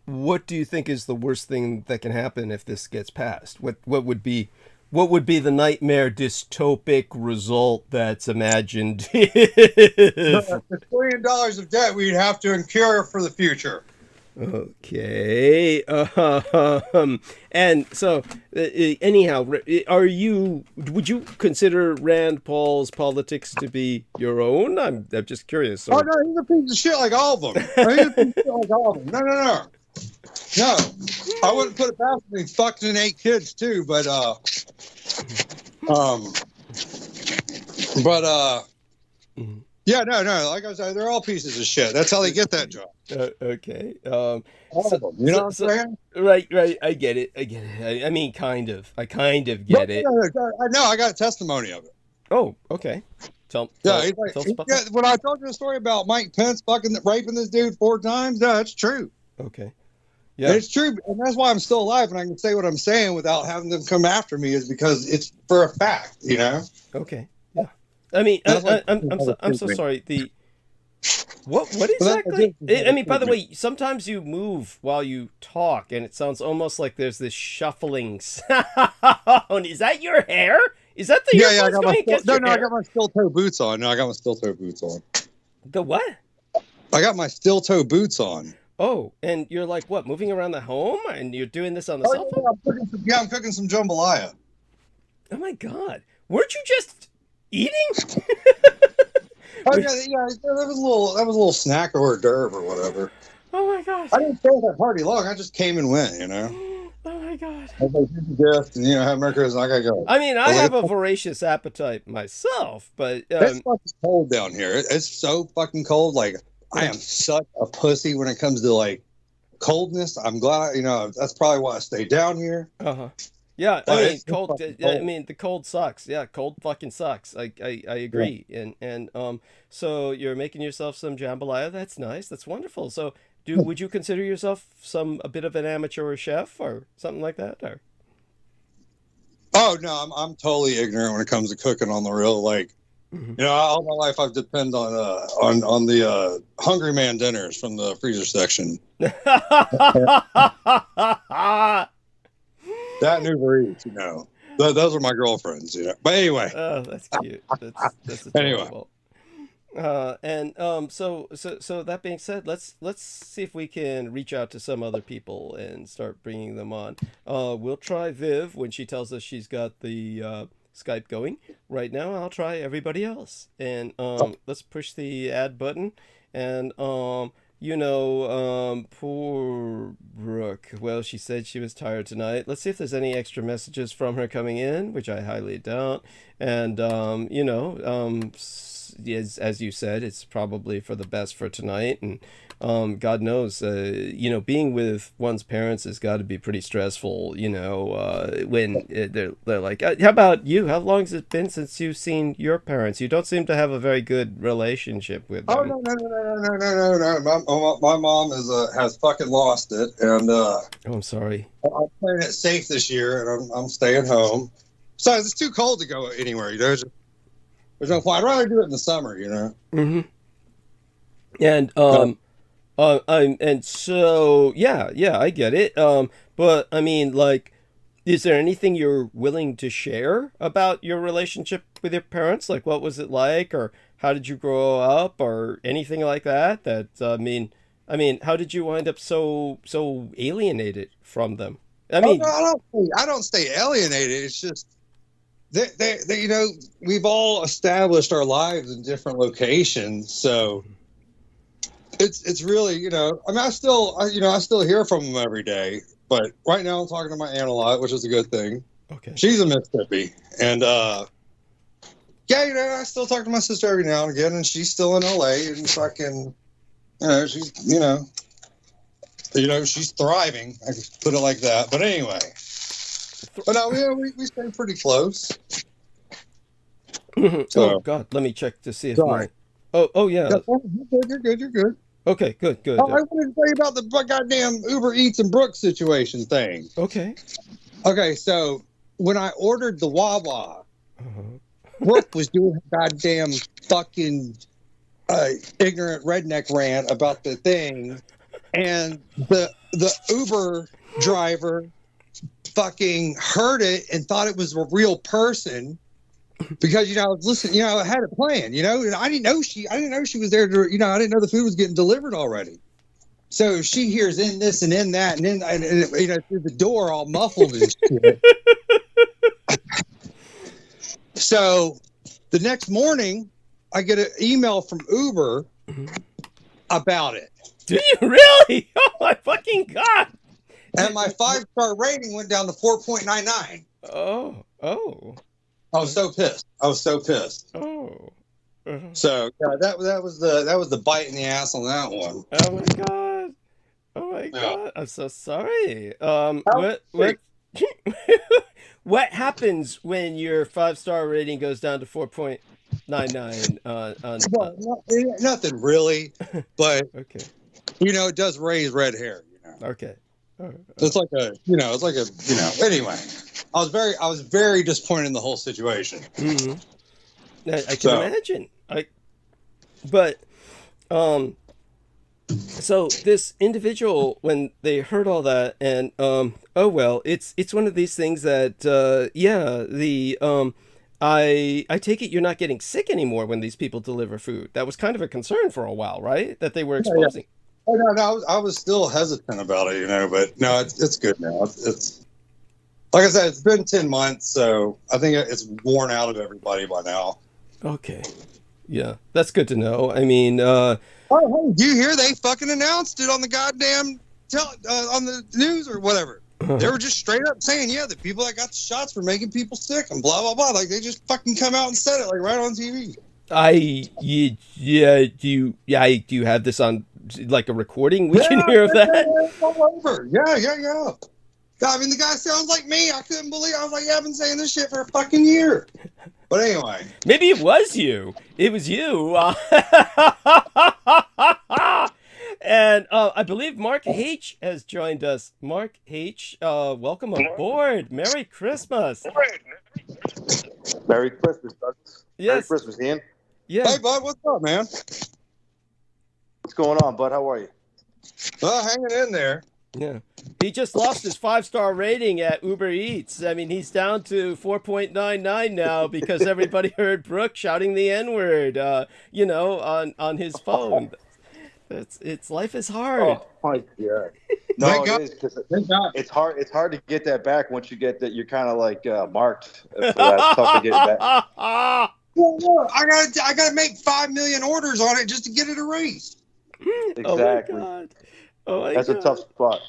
what do you think is the worst thing that can happen if this gets passed? What would be the nightmare dystopic result that's imagined? The $1 trillion of debt we'd have to incur for the future. Okay. And so, anyhow, would you consider Rand Paul's politics to be your own? I'm just curious. Oh, no, he's a piece of shit like all of them. No. No, I wouldn't put it past him. He fucked and 8 kids too, but yeah, no. Like I said, they're all pieces of shit. That's how they get that job. Okay. All of them. You know what I'm saying? Right. I get it. I mean, kind of. I kind of get it. No, I got a testimony of it. Oh, okay. Tell when I told you the story about Mike Pence fucking raping this dude 4 times, no, it's true. Okay. Yeah. It's true, and that's why I'm still alive and I can say what I'm saying without having them come after me, is because it's for a fact, Okay. Yeah. I mean, I'm so sorry. What exactly? I mean, by the way, sometimes you move while you talk, and it sounds almost like there's this shuffling sound. Is that your hair? Is that the I got I got my steel toe boots on. No, I got my steel toe boots on. The what? I got my steel toe boots on. Oh, and you're like what? Moving around the home, and you're doing this on the cell phone? I'm cooking some jambalaya. Oh my God! Weren't you just eating? Oh, yeah, that was a little snack or hors d'oeuvre or whatever. Oh my gosh! I didn't stay at that party long. I just came and went, Oh my God! I was like, here's the gift, and have Merry Christmas. I gotta go. I mean, I have a voracious appetite myself, but it's fucking cold down here. It's so fucking cold. Like, I am such a pussy when it comes to like coldness. I'm glad, that's probably why I stay down here. Yeah, I mean, cold. I mean, the cold sucks. Yeah, cold fucking sucks. I agree. Yeah. And so you're making yourself some jambalaya. That's nice. That's wonderful. So, would you consider yourself a bit of an amateur chef or something like that? Or? Oh no, I'm totally ignorant when it comes to cooking on the real. Like, all my life I've depended on the Hungry Man dinners from the freezer section. That and Uber Eats, those are my girlfriends, But anyway. Oh, that's cute. That's adorable. And so that being said, let's see if we can reach out to some other people and start bringing them on. We'll try Viv when she tells us she's got the Skype going. Right now, I'll try everybody else, and let's push the add button. And poor Brooke. Well, she said she was tired tonight. Let's see if there's any extra messages from her coming in, which I highly doubt. And as you said, it's probably for the best for tonight. And God knows, being with one's parents has got to be pretty stressful. When they're like, "How about you? How long has it been since you've seen your parents? You don't seem to have a very good relationship with them." Oh no! My mom has fucking lost it, and I'm sorry. I'm playing it safe this year, and I'm staying home. Besides, it's too cold to go anywhere. There's no point. I'd rather do it in the summer. Mm-hmm. And and so yeah, I get it. But I mean, like, is there anything you're willing to share about your relationship with your parents? Like, what was it like, or how did you grow up, or anything like that? I mean, how did you wind up so alienated from them? I mean, I don't stay alienated. It's just they we've all established our lives in different locations, so. It's really, I still hear from them every day, but right now I'm talking to my aunt a lot, which is a good thing. Okay. She's in Mississippi, and I still talk to my sister every now and again, and she's still in LA, and fucking, she's she's thriving. I could put it like that. But anyway, but no, we stay pretty close. So, oh God, let me check to see if my. Oh yeah. You're good. Okay, good. I wanted to tell you about the goddamn Uber Eats and Brooks situation thing. Okay. So when I ordered the Wawa, Brooke was doing a goddamn fucking ignorant redneck rant about the thing, and the Uber driver fucking heard it and thought it was a real person. Because I was listening, I had it planned, and I didn't know she was there to, I didn't know the food was getting delivered already. So she hears in this and in that, and then through the door all muffled and shit. So the next morning, I get an email from Uber about it. Do you really? Oh my fucking God! And my 5-star rating went down to 4.99. Oh. I was so pissed. Oh. So yeah, that was the bite in the ass on that one. Oh my God! I'm so sorry. What happens when your 5-star rating goes down to 4.99? Nothing really, but okay. It does raise red hair. Okay. It's like anyway. I was very disappointed in the whole situation. Mm-hmm. I can imagine. So this individual, when they heard all that, and it's one of these things that I take it you're not getting sick anymore when these people deliver food. That was kind of a concern for a while, right? That they were exposing. Yeah. Oh, no, I was still hesitant about it, but no, it's good now. It's like I said, it's been 10 months, so I think it's worn out of everybody by now. Okay. Yeah, that's good to know. I mean, do you hear they fucking announced it on the goddamn on the news or whatever? They were just straight up saying, the people that got the shots were making people sick and blah, blah, blah. Like, they just fucking come out and said it, like, right on TV. Do you have this on, like, a recording? We can hear of that? All over. Yeah. I mean, the guy sounds like me. I couldn't believe it. I was like, I've been saying this shit for a fucking year. But anyway. Maybe it was you. It was you. And I believe Mark H. has joined us. Mark H., welcome aboard. Merry Christmas. Merry Christmas, Douglas. Yes. Merry Christmas, Ian. Yeah. Hey, bud, what's up, man? What's going on, bud? How are you? Hanging in there. Yeah. He just lost his 5-star rating at Uber Eats. I mean, he's down to 4.99 now because everybody heard Brooke shouting the N-word, on his phone. It's life is hard. Oh my God. No, it is, because it's hard. It's hard to get that back once you get that. You're kind of like marked. So that's tough to get it back. Well, I gotta make 5 million orders on it just to get it erased. Exactly. Oh my God. That's a tough spot.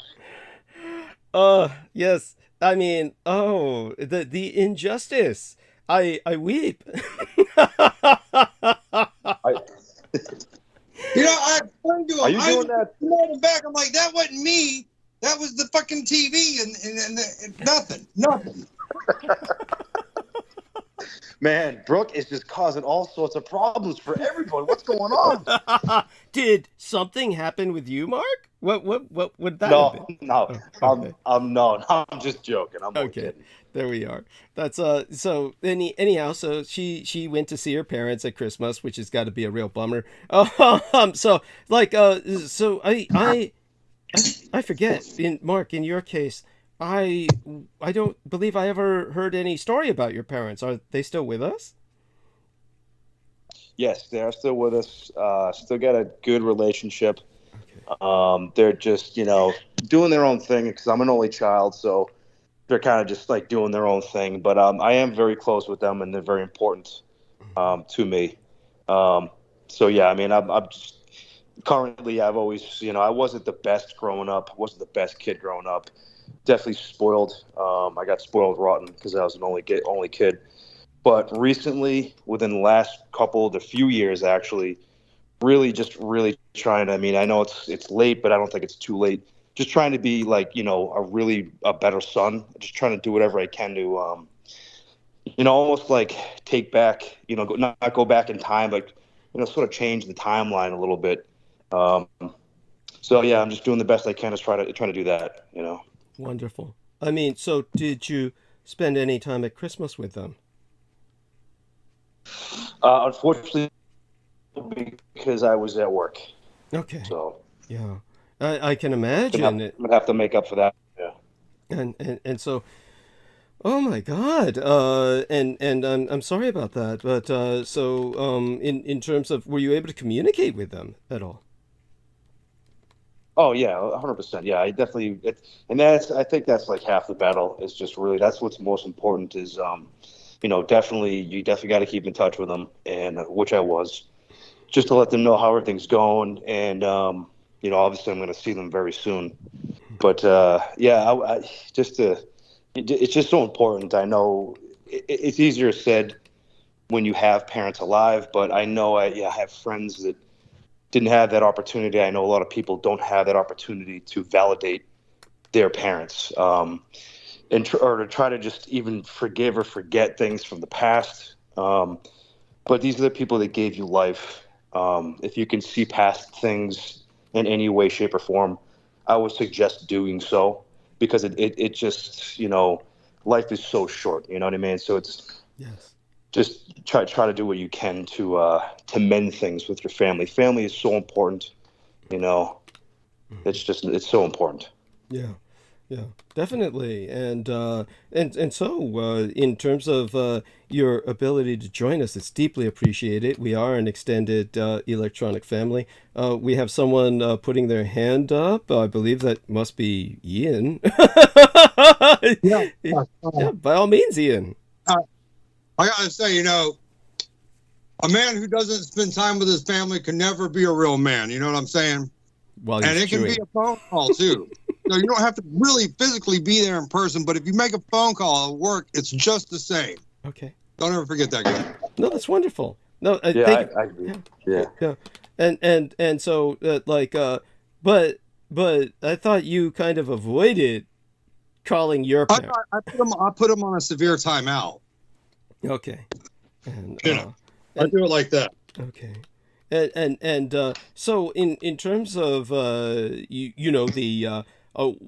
Yes. I mean, the injustice. I weep. I explained to him. Are you doing that? Back, I'm like, that wasn't me. That was the fucking TV and nothing. Man, Brooke is just causing all sorts of problems for everybody. What's going on? Did something happen with you, Mark? What would that No, have been? no. Okay. I'm just joking. I'm okay. kidding. There we are. That's so anyhow, so she went to see her parents at Christmas, which has got to be a real bummer. So I forget, Mark, in your case, I don't believe I ever heard any story about your parents. Are they still with us? Yes, they are still with us. Still got a good relationship. Okay. They're just, doing their own thing because I'm an only child, so they're kind of just like doing their own thing. But I am very close with them, and they're very important to me. So yeah, I mean, I'm just currently, I've always, I wasn't the best growing up. I wasn't the best kid growing up. Definitely spoiled. I got spoiled rotten because I was an only kid. But recently, within the last few years actually, really trying to, I mean, I know it's late, but I don't think it's too late. Just trying to be like, you know, a better son. Just trying to do whatever I can to, you know, almost like take back, you know, not go back in time, but, you know, sort of change the timeline a little bit. So yeah, I'm just doing the best I can to try to do that, you know. Wonderful. I mean, so did you spend any time at Christmas with them? Unfortunately, because I was at work. Okay. So yeah, I can imagine. I'm gonna have to make up for that. Yeah. And so, oh my God. And I'm sorry about that. But in terms of, were you able to communicate with them at all? Oh yeah, 100%. Yeah, I definitely. I think that's like half the battle. Is just really, that's what's most important. Is you know, you definitely got to keep in touch with them, and which I was, just to let them know how everything's going, and you know, obviously I'm going to see them very soon. But yeah, it's just so important. I know it's easier said when you have parents alive, but I know I have friends that didn't have that opportunity. I know a lot of people don't have that opportunity to validate their parents, or to try to just even forgive or forget things from the past. But these are the people that gave you life. If you can see past things in any way, shape, or form, I would suggest doing so, because it just, you know, life is so short. You know what I mean? So it's just try to do what you can to mend things with your family. Family is so important. You know, it's so important. Yeah. Yeah, definitely. And so in terms of your ability to join us, it's deeply appreciated. We are an extended electronic family. We have someone putting their hand up. I believe that must be Ian. Yeah, by all means, Ian. I gotta say, you know, a man who doesn't spend time with his family can never be a real man. You know what I'm saying? Well, and it can be a phone call too. No, you don't have to really physically be there in person, but if you make a phone call at work, it's just the same. Okay. Don't ever forget that, guy. No, that's wonderful. No, I agree. Yeah. And so but I thought you kind of avoided calling your parents. I put them on a severe timeout. Okay. And, I do it like that. Okay. So in terms of you know, the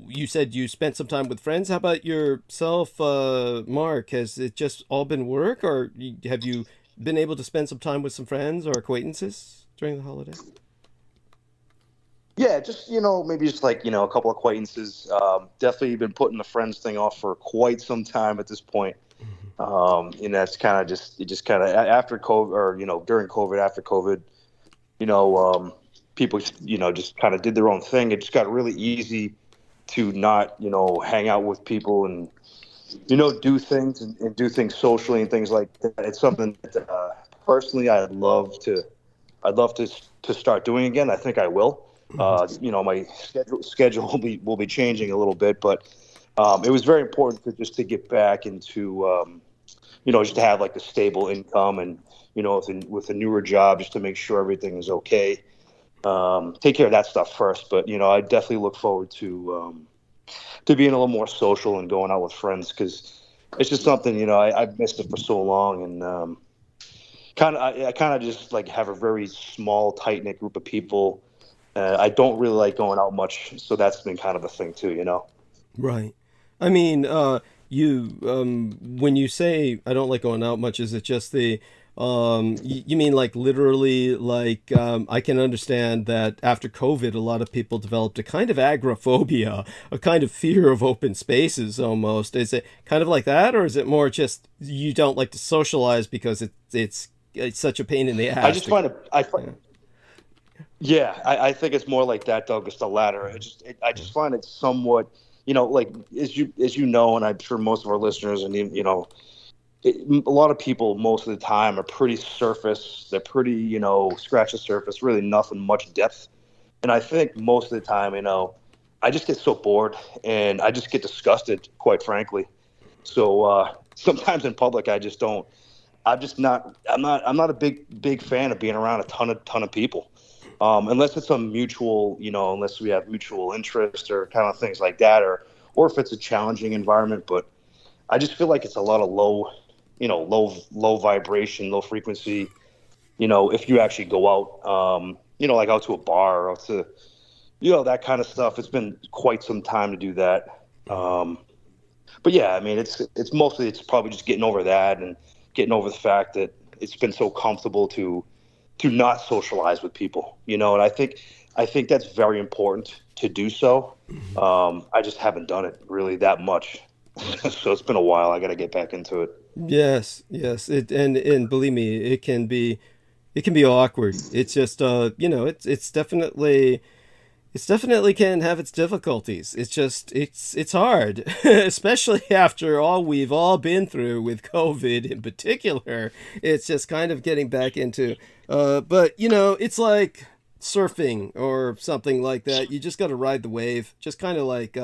you said you spent some time with friends. How about yourself, Mark? Has it just all been work, or have you been able to spend some time with some friends or acquaintances during the holiday? Yeah, just, you know, maybe just like, you know, a couple acquaintances. Definitely been putting the friends thing off for quite some time at this point. And that's kind of just kind of after COVID, or, you know, during COVID, after COVID. You know, people, you know, just kind of did their own thing. It just got really easy to not, you know, hang out with people and, you know, do things and do things socially and things like that. It's something that personally I'd love to start doing again. I think I will. You know, my schedule will be changing a little bit, but it was very important to get back into, you know, just to have like a stable income and, you know, with a newer job, just to make sure everything is okay. Take care of that stuff first. But, you know, I definitely look forward to being a little more social and going out with friends, because it's just something, you know, I've missed it for so long. And I kind of just like have a very small, tight-knit group of people. I don't really like going out much. So that's been kind of a thing too, you know? Right. I mean, when you say I don't like going out much, is it just the you mean like literally, like I can understand that after COVID, a lot of people developed a kind of agoraphobia, a kind of fear of open spaces almost. Is it kind of like that, or is it more just you don't like to socialize because it's such a pain in the ass? I just find I think it's more like that, Doug. It's the latter. I just find it somewhat, you know, like as you know, and I'm sure most of our listeners, and you know, a lot of people most of the time are pretty surface. They're pretty, you know, scratch the surface, really nothing much depth. And I think most of the time, you know, I just get so bored and I just get disgusted, quite frankly. So sometimes in public, I'm not a big fan of being around a ton of people. unless it's a mutual, unless we have mutual interest or kind of things like that, or if it's a challenging environment. But I just feel like it's a lot of low vibration, low frequency. If you actually go out, like out to a bar or out to, that kind of stuff. It's been quite some time to do that. But yeah, I mean, it's probably just getting over that and getting over the fact that it's been so comfortable to not socialize with people, and I think that's very important to do so. I just haven't done it really that much. So it's been a while. I got to get back into it. Yes. And believe me, it can be awkward. It's just, it's definitely can have its difficulties. It's just, it's hard, especially after all we've all been through with COVID in particular. It's just kind of getting back into, but it's like surfing or something like that. You just got to ride the wave, just kind of like,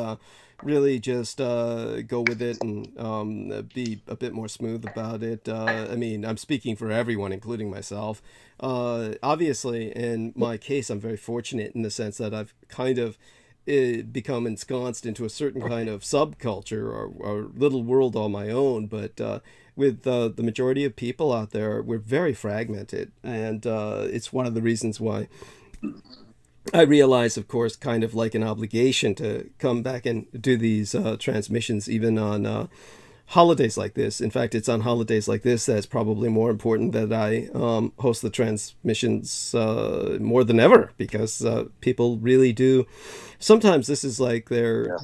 really just go with it and be a bit more smooth about it. I mean, I'm speaking for everyone, including myself. Obviously, in my case, I'm very fortunate in the sense that I've kind of become ensconced into a certain kind of subculture or little world on my own. But with the majority of people out there, we're very fragmented. And it's one of the reasons why I realize, of course, kind of like an obligation to come back and do these transmissions even on holidays like this. In fact, it's on holidays like this that's probably more important that I host the transmissions more than ever, because people really do. Sometimes this is like their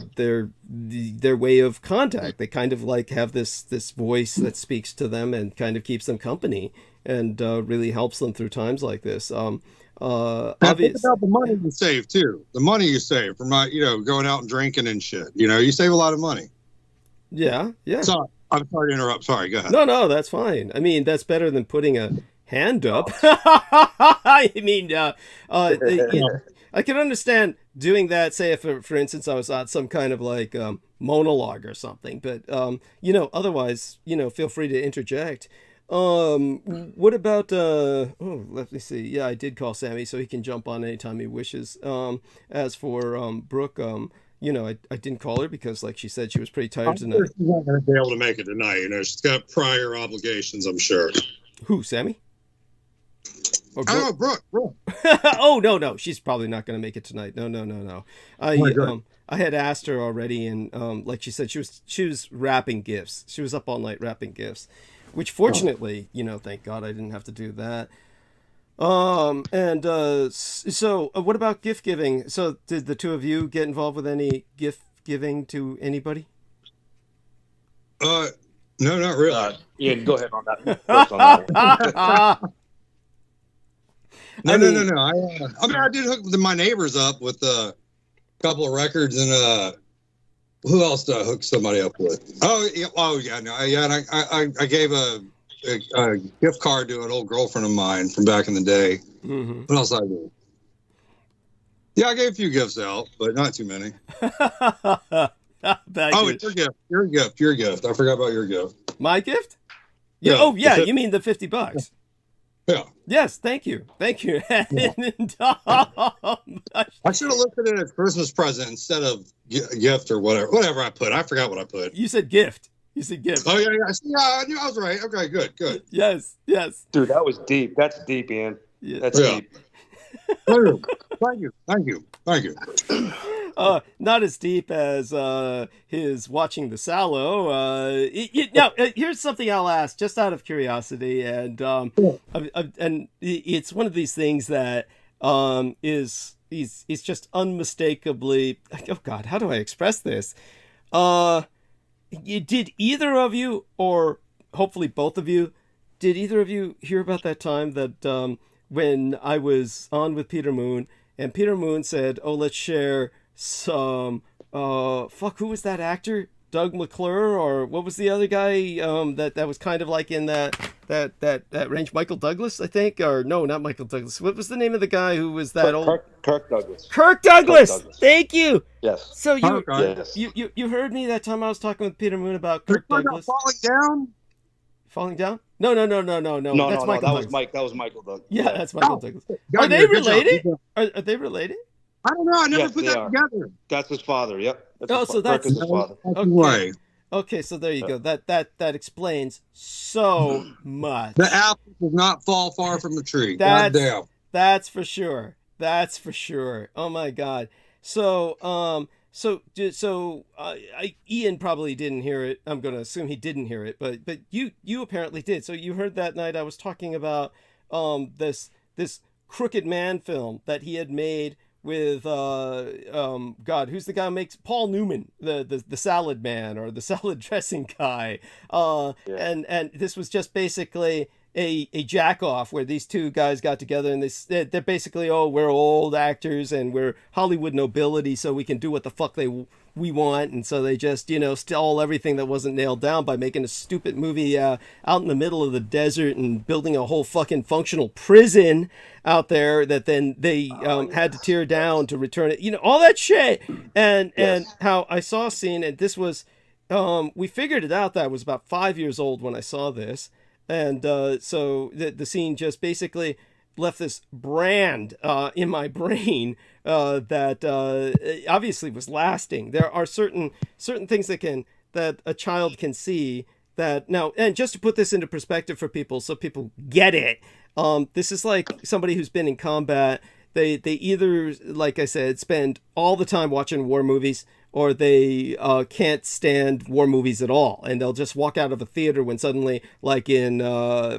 way of contact. They kind of like have this voice that speaks to them and kind of keeps them company and really helps them through times like this. Think about the money you save too. The money you save from going out and drinking and shit. You save a lot of money. Yeah. Sorry, I'm sorry to interrupt. Sorry, go ahead. No, that's fine. I mean, that's better than putting a hand up. I mean, I can understand doing that. Say, if for instance, I was on some kind of like monologue or something. But otherwise, feel free to interject. What about let me see. Yeah, I did call Sammy, so he can jump on anytime he wishes. As for Brooke, I didn't call her because, like she said, she was pretty tired tonight. She's not going to be able to make it tonight. She's got prior obligations, I'm sure. Who, Sammy? Oh, Brooke. Oh, no, she's probably not going to make it tonight. No. I had asked her already, and like she said, she was wrapping gifts. She was up all night wrapping gifts. Which fortunately, thank God I didn't have to do that. So what about gift giving? So did the two of you get involved with any gift giving to anybody? No, not really. Yeah, go ahead on that. First on that one. No. I did hook my neighbors up with a couple of records and who else did I hook somebody up with? And I gave a gift card to an old girlfriend of mine from back in the day. Mm-hmm. What else I did? Yeah, I gave a few gifts out, but not too many. It's your gift. I forgot about your gift. My gift? Yeah. Oh, yeah. You mean the $50? Yeah. Yes, thank you. I should have looked at it as Christmas present instead of gift or whatever. Whatever I put. I forgot what I put. You said gift. Oh, yeah. I knew I was right. Okay, good. Yes. Dude, that was deep. That's deep, Ian. Yeah. That's deep. Thank you. Not as deep as his watching the Sallow. Now, here's something I'll ask, just out of curiosity, and it's one of these things that is he's just unmistakably. Oh God, how do I express this? Did either of you, or hopefully both of you, did either of you hear about that time that when I was on with Peter Moon, and Peter Moon said, "Oh, let's share some who was that actor? Doug McClure, or what was the other guy that was kind of like in that range? Michael Douglas, I think, or no, not Michael Douglas. What was the name of the guy who was that old? Kirk Douglas. Kirk Douglas. Thank you. Yes. So you heard me that time I was talking with Peter Moon about Kirk Douglas. Falling down. Falling down? No. No, That's Michael that was Douglas. Mike. That was Michael Douglas. Yeah, that's Michael Douglas. got Are they it. Good job. related? Good job. Are they related? I don't know. I never Yes, put they that are. together. That's his father. Yep. So Kirk is his father. okay. Okay, so there you go. That explains so much. The apple does not fall far from the tree. That's, Goddamn. That's for sure. That's for sure. Oh my God. So Ian probably didn't hear it. I'm going to assume he didn't hear it, but you apparently did. So you heard that night I was talking about this Crooked Man film that he had made with God, who's the guy who makes Paul Newman, the salad man or the salad dressing guy. And this was just basically a jack off where these two guys got together and they're basically, we're old actors and we're Hollywood nobility, so we can do what the fuck we want. And so they just, stole everything that wasn't nailed down by making a stupid movie out in the middle of the desert and building a whole fucking functional prison out there that then they had to tear down to return it, all that shit. And how I saw a scene, and this was, we figured it out that I was about 5 years old when I saw this. And so the scene just basically left this brand in my brain that obviously was lasting. There are certain things that a child can see that now, and just to put this into perspective for people so people get it, this is like somebody who's been in combat. They either, like I said, spend all the time watching war movies, or they can't stand war movies at all, and they'll just walk out of a theater when suddenly, like in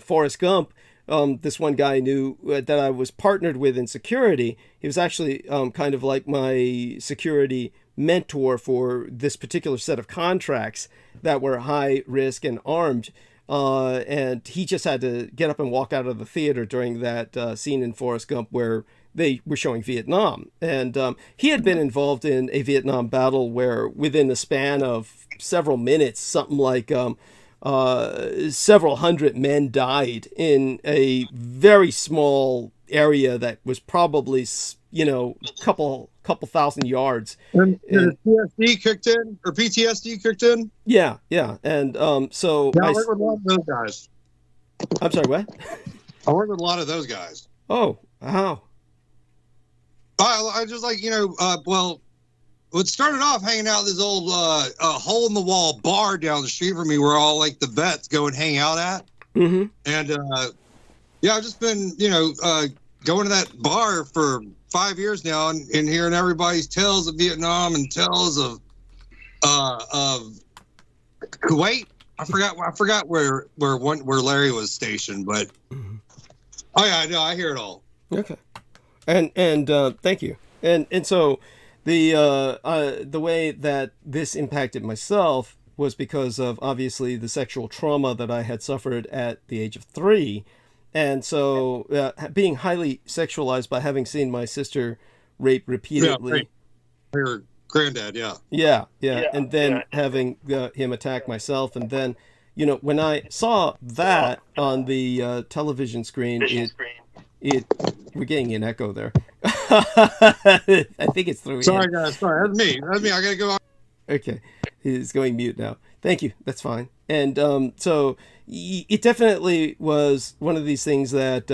Forrest Gump, this one guy knew that I was partnered with in security. He was actually kind of like my security mentor for this particular set of contracts that were high risk and armed. And he just had to get up and walk out of the theater during that scene in Forrest Gump where they were showing Vietnam. And he had been involved in a Vietnam battle where within the span of several minutes, something like several hundred men died in a very small area that was probably, couple thousand yards. And PTSD kicked in, or PTSD kicked in? Yeah. And so I worked with a lot of those guys. I'm sorry, what? I worked with a lot of those guys. Oh, how? I just it started off hanging out at this old hole in the wall bar down the street from me where all like the vets go and hang out at. Mm-hmm. And I've just been, going to that bar for 5 years now and hearing everybody's tales of Vietnam and tales of Kuwait. I forgot where Larry was stationed, but oh yeah, I know, I hear it all. Okay. And thank you. And so the way that this impacted myself was because of obviously the sexual trauma that I had suffered at the age of 3. And so being highly sexualized by having seen my sister raped repeatedly. Yeah, your granddad, yeah. Yeah. And then having him attack myself. And then, when I saw that on the television screen, we're getting an echo there. I think it's through. Sorry, guys. Sorry, that's me. I gotta go on. Okay, he's going mute now. Thank you. That's fine. And so it definitely was one of these things that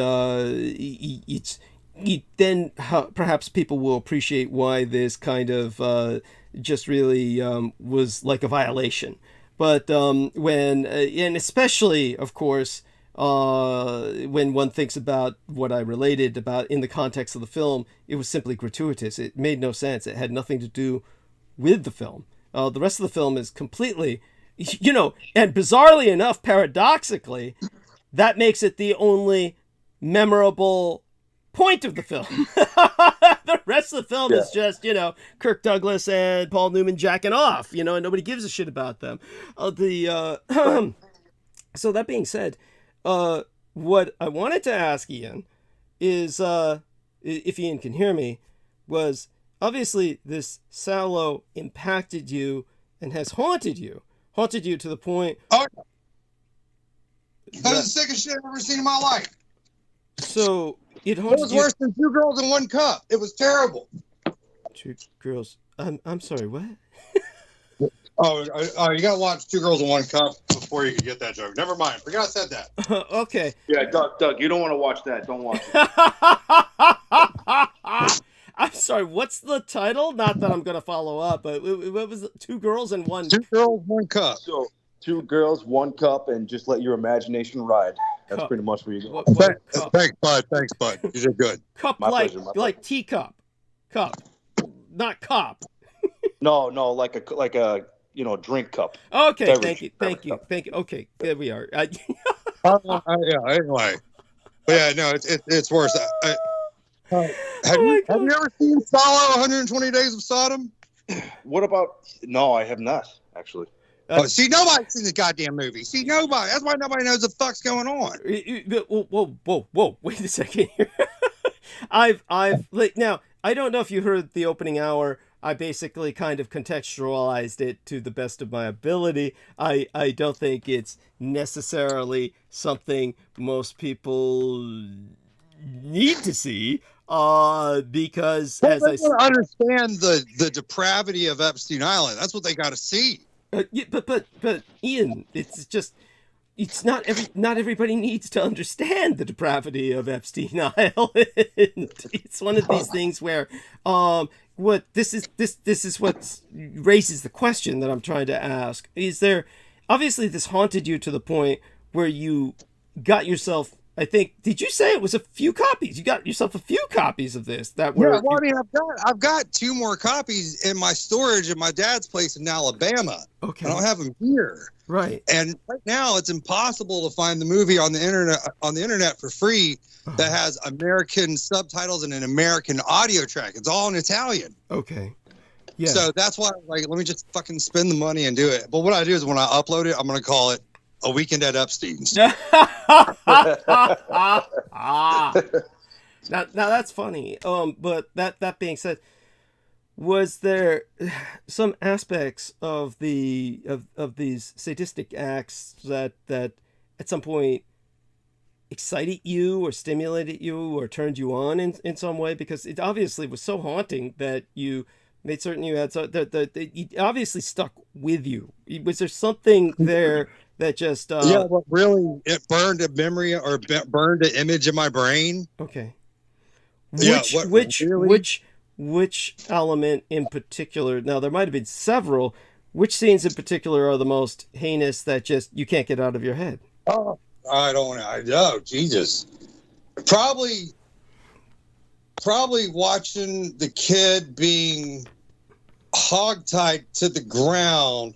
then perhaps people will appreciate why this kind of just really was like a violation. But when and especially, of course, when one thinks about what I related about in the context of the film, it was simply gratuitous. It made no sense. It had nothing to do with the film. The rest of the film is completely, and bizarrely enough, paradoxically, that makes it the only memorable point of the film. The rest of the film is just, Kirk Douglas and Paul Newman jacking off, and nobody gives a shit about them. So that being said, what I wanted to ask Ian is, if Ian can hear me, was obviously this Sallow impacted you and has haunted you to the point. Oh, that was the sickest shit I've ever seen in my life. So it was worse than 2 girls in 1 cup. It was terrible. 2 girls. I'm sorry. What? Oh, you gotta watch Two Girls in One Cup before you can get that joke. Never mind. Forgot I said that. Okay. Yeah, Doug, you don't want to watch that. Don't watch it. I'm sorry. What's the title? Not that I'm gonna follow up, but what was it? Two Girls in One. Two Girls, One Cup. So, Two Girls, One Cup, and just let your imagination ride. That's pretty much where you go. Thanks, bud. Thanks, bud. You did good. Cup like teacup, cup, not cup. No, like a drink cup. Okay, Beverage. thank you. Okay, there we are. Yeah, anyway. But yeah, no, it's worse. Have you ever seen Sallow, 120 Days of Sodom? What about? No, I have not actually. See, nobody's seen the goddamn movie. See, nobody. That's why nobody knows the fuck's going on. Whoa! Wait a second here. Now I don't know if you heard the opening hour. I basically kind of contextualized it to the best of my ability. I don't think it's necessarily something most people need to see, because as I understand the depravity of Epstein Island. That's what they got to see. Yeah, but Ian, it's not everybody needs to understand the depravity of Epstein Island. It's one of these things where this is what raises the question that I'm trying to ask. Is there, obviously this haunted you to the point where you got yourself, I think, did you say it was a few copies? You got yourself a few copies of this that were. Yeah, well, I mean, I've got 2 more copies in my storage at my dad's place in Alabama. Okay. I don't have them here. Right. And right now, it's impossible to find the movie on the internet for free that has American subtitles and an American audio track. It's all in Italian. Okay. Yeah. So that's why, let me just fucking spend the money and do it. But what I do is when I upload it, I'm gonna call it A Weekend at Epstein's. Now that's funny. But that being said, was there some aspects of these sadistic acts that at some point excited you or stimulated you or turned you on in some way? Because it obviously was so haunting that you made certain you had that it obviously stuck with you. Was there something there that just but really it burned a memory or burned an image in my brain? Okay. Which element in particular? Now there might have been several. Which scenes in particular are the most heinous that just you can't get out of your head? Oh, I know, Jesus. Probably watching the kid being hogtied to the ground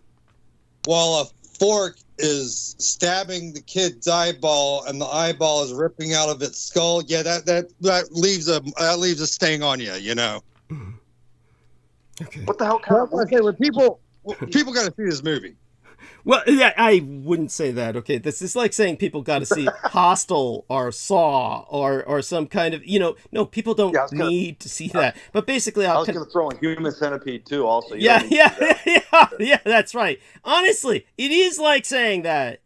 while a fork is stabbing the kid's eyeball and the eyeball is ripping out of its skull. Yeah, that leaves a sting on you, you know. Okay. What the hell kind of movie? People got to see this movie. Well, yeah, I wouldn't say that. Okay, this is like saying people got to see Hostel or Saw or some kind of, no, people don't need to see that. But basically, I was going to throw in Human Centipede too. Also, yeah, that's right. Honestly, it is like saying that.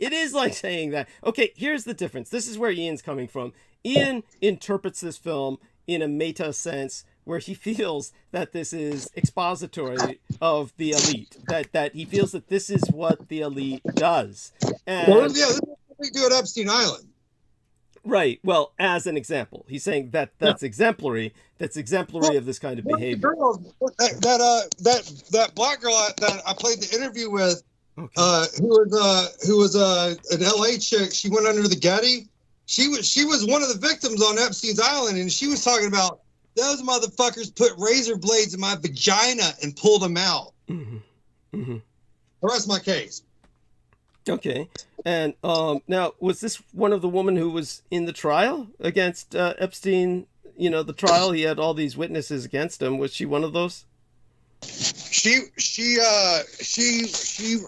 Okay, here's the difference. This is where Ian's coming from. Ian interprets this film in a meta sense, where he feels that this is expository of the elite, that he feels that this is what the elite does. And, this is what we do at Epstein Island. Right. Well, as an example, he's saying that's exemplary. That's exemplary of this kind of behavior. That black girl that I played the interview with, who was an LA chick. She went under the Getty. She was one of the victims on Epstein's Island, and she was talking about, those motherfuckers put razor blades in my vagina and pulled them out. Mm-hmm. Mm-hmm. The rest of my case. Okay. And now, was this one of the women who was in the trial against Epstein? The trial, he had all these witnesses against him. Was she one of those? She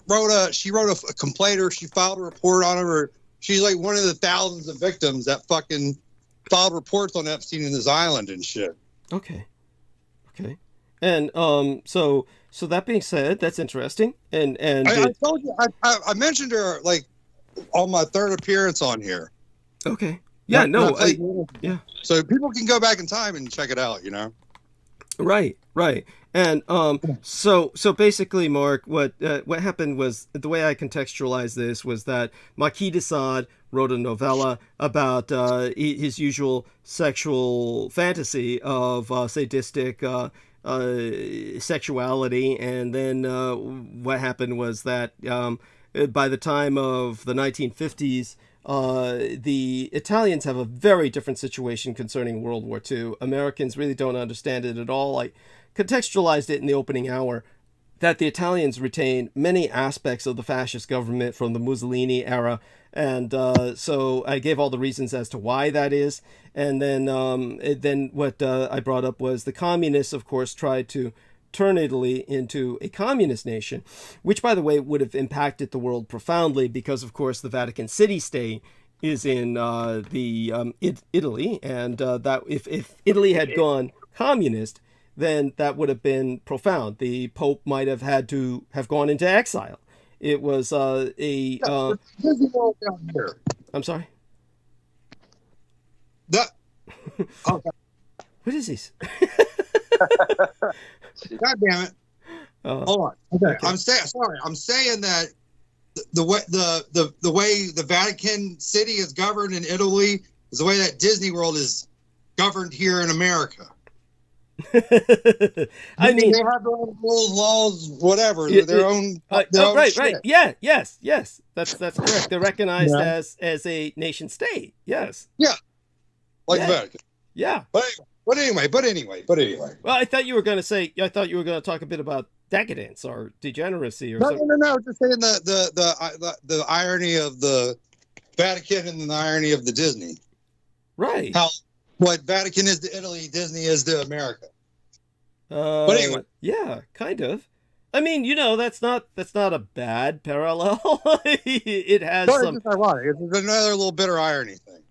wrote a complaint, or she filed a report on him, or she's like one of the thousands of victims that fucking filed reports on Epstein and his island and shit. Okay. And so that being said, that's interesting. And I told you, I mentioned her like on my 3rd appearance on here. Okay. Yeah. Yeah. So people can go back in time and check it out. Right, right. And so basically, Mark, what happened was, the way I contextualized this was that Marquis de Sade wrote a novella about his usual sexual fantasy of sadistic sexuality, and then what happened was that by the time of the 1950s, the Italians have a very different situation concerning World War II. Americans really don't understand it at all. I contextualized it in the opening hour that the Italians retain many aspects of the fascist government from the Mussolini era. And so I gave all the reasons as to why that is. And then what I brought up was the communists, of course, tried to turn Italy into a communist nation, which, by the way, would have impacted the world profoundly because, of course, the Vatican City state is in Italy, and that if Italy had gone communist, then that would have been profound. The Pope might have had to have gone into exile. It was Disney World down here. I'm sorry. Okay. What is this? God damn it! Hold on. Okay. I'm saying that the way the Vatican City is governed in Italy is the way that Disney World is governed here in America. I mean, they have their own rules, laws, whatever. Their own. Right. Yeah. Yes. That's correct. They're recognized as a nation state. Yes. Yeah. Like the Vatican. Yeah. But anyway. Well, I thought you were going to talk a bit about decadence or degeneracy or something. No. Just saying the irony of the Vatican and the irony of the Disney. Right. How what Vatican is to Italy, Disney is to America. But anyway. Yeah, kind of. I mean, that's not a bad parallel. It has some. It's ironic. It's another little bitter irony thing.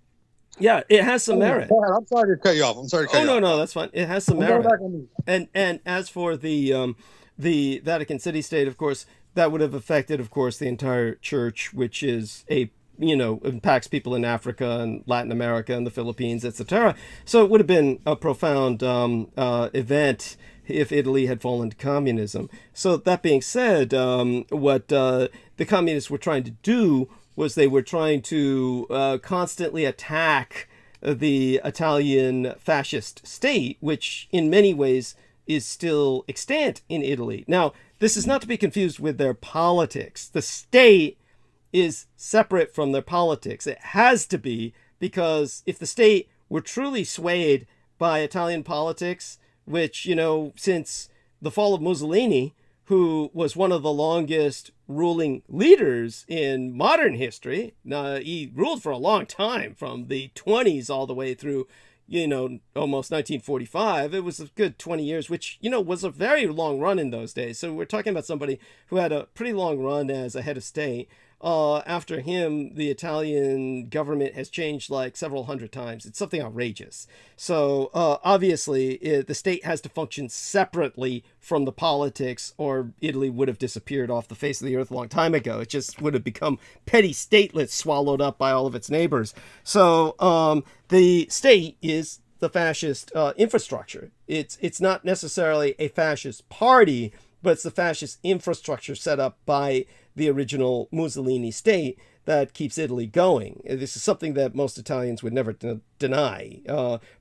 Yeah, it has some merit. I'm sorry to cut you off. No, that's fine. It has some merit. And as for the Vatican City state, of course, that would have affected, of course, the entire church, which is impacts people in Africa and Latin America and the Philippines, etc. So it would have been a profound event if Italy had fallen to communism. So that being said, what the communists were trying to do was they were trying to constantly attack the Italian fascist state, which in many ways is still extant in Italy. Now, this is not to be confused with their politics. The state is separate from their politics. It has to be, because if the state were truly swayed by Italian politics, which, since the fall of Mussolini, who was one of the longest ruling leaders in modern history. He ruled for a long time, from the 20s all the way through, almost 1945. It was a good 20 years, which, was a very long run in those days. So we're talking about somebody who had a pretty long run as a head of state. After him, the Italian government has changed like several hundred times. It's something outrageous. So obviously, the state has to function separately from the politics, or Italy would have disappeared off the face of the earth a long time ago. It just would have become petty statelets swallowed up by all of its neighbors. So the state is the fascist infrastructure. It's not necessarily a fascist party, but it's the fascist infrastructure set up by the original Mussolini state that keeps Italy going. This is something that most Italians would never deny.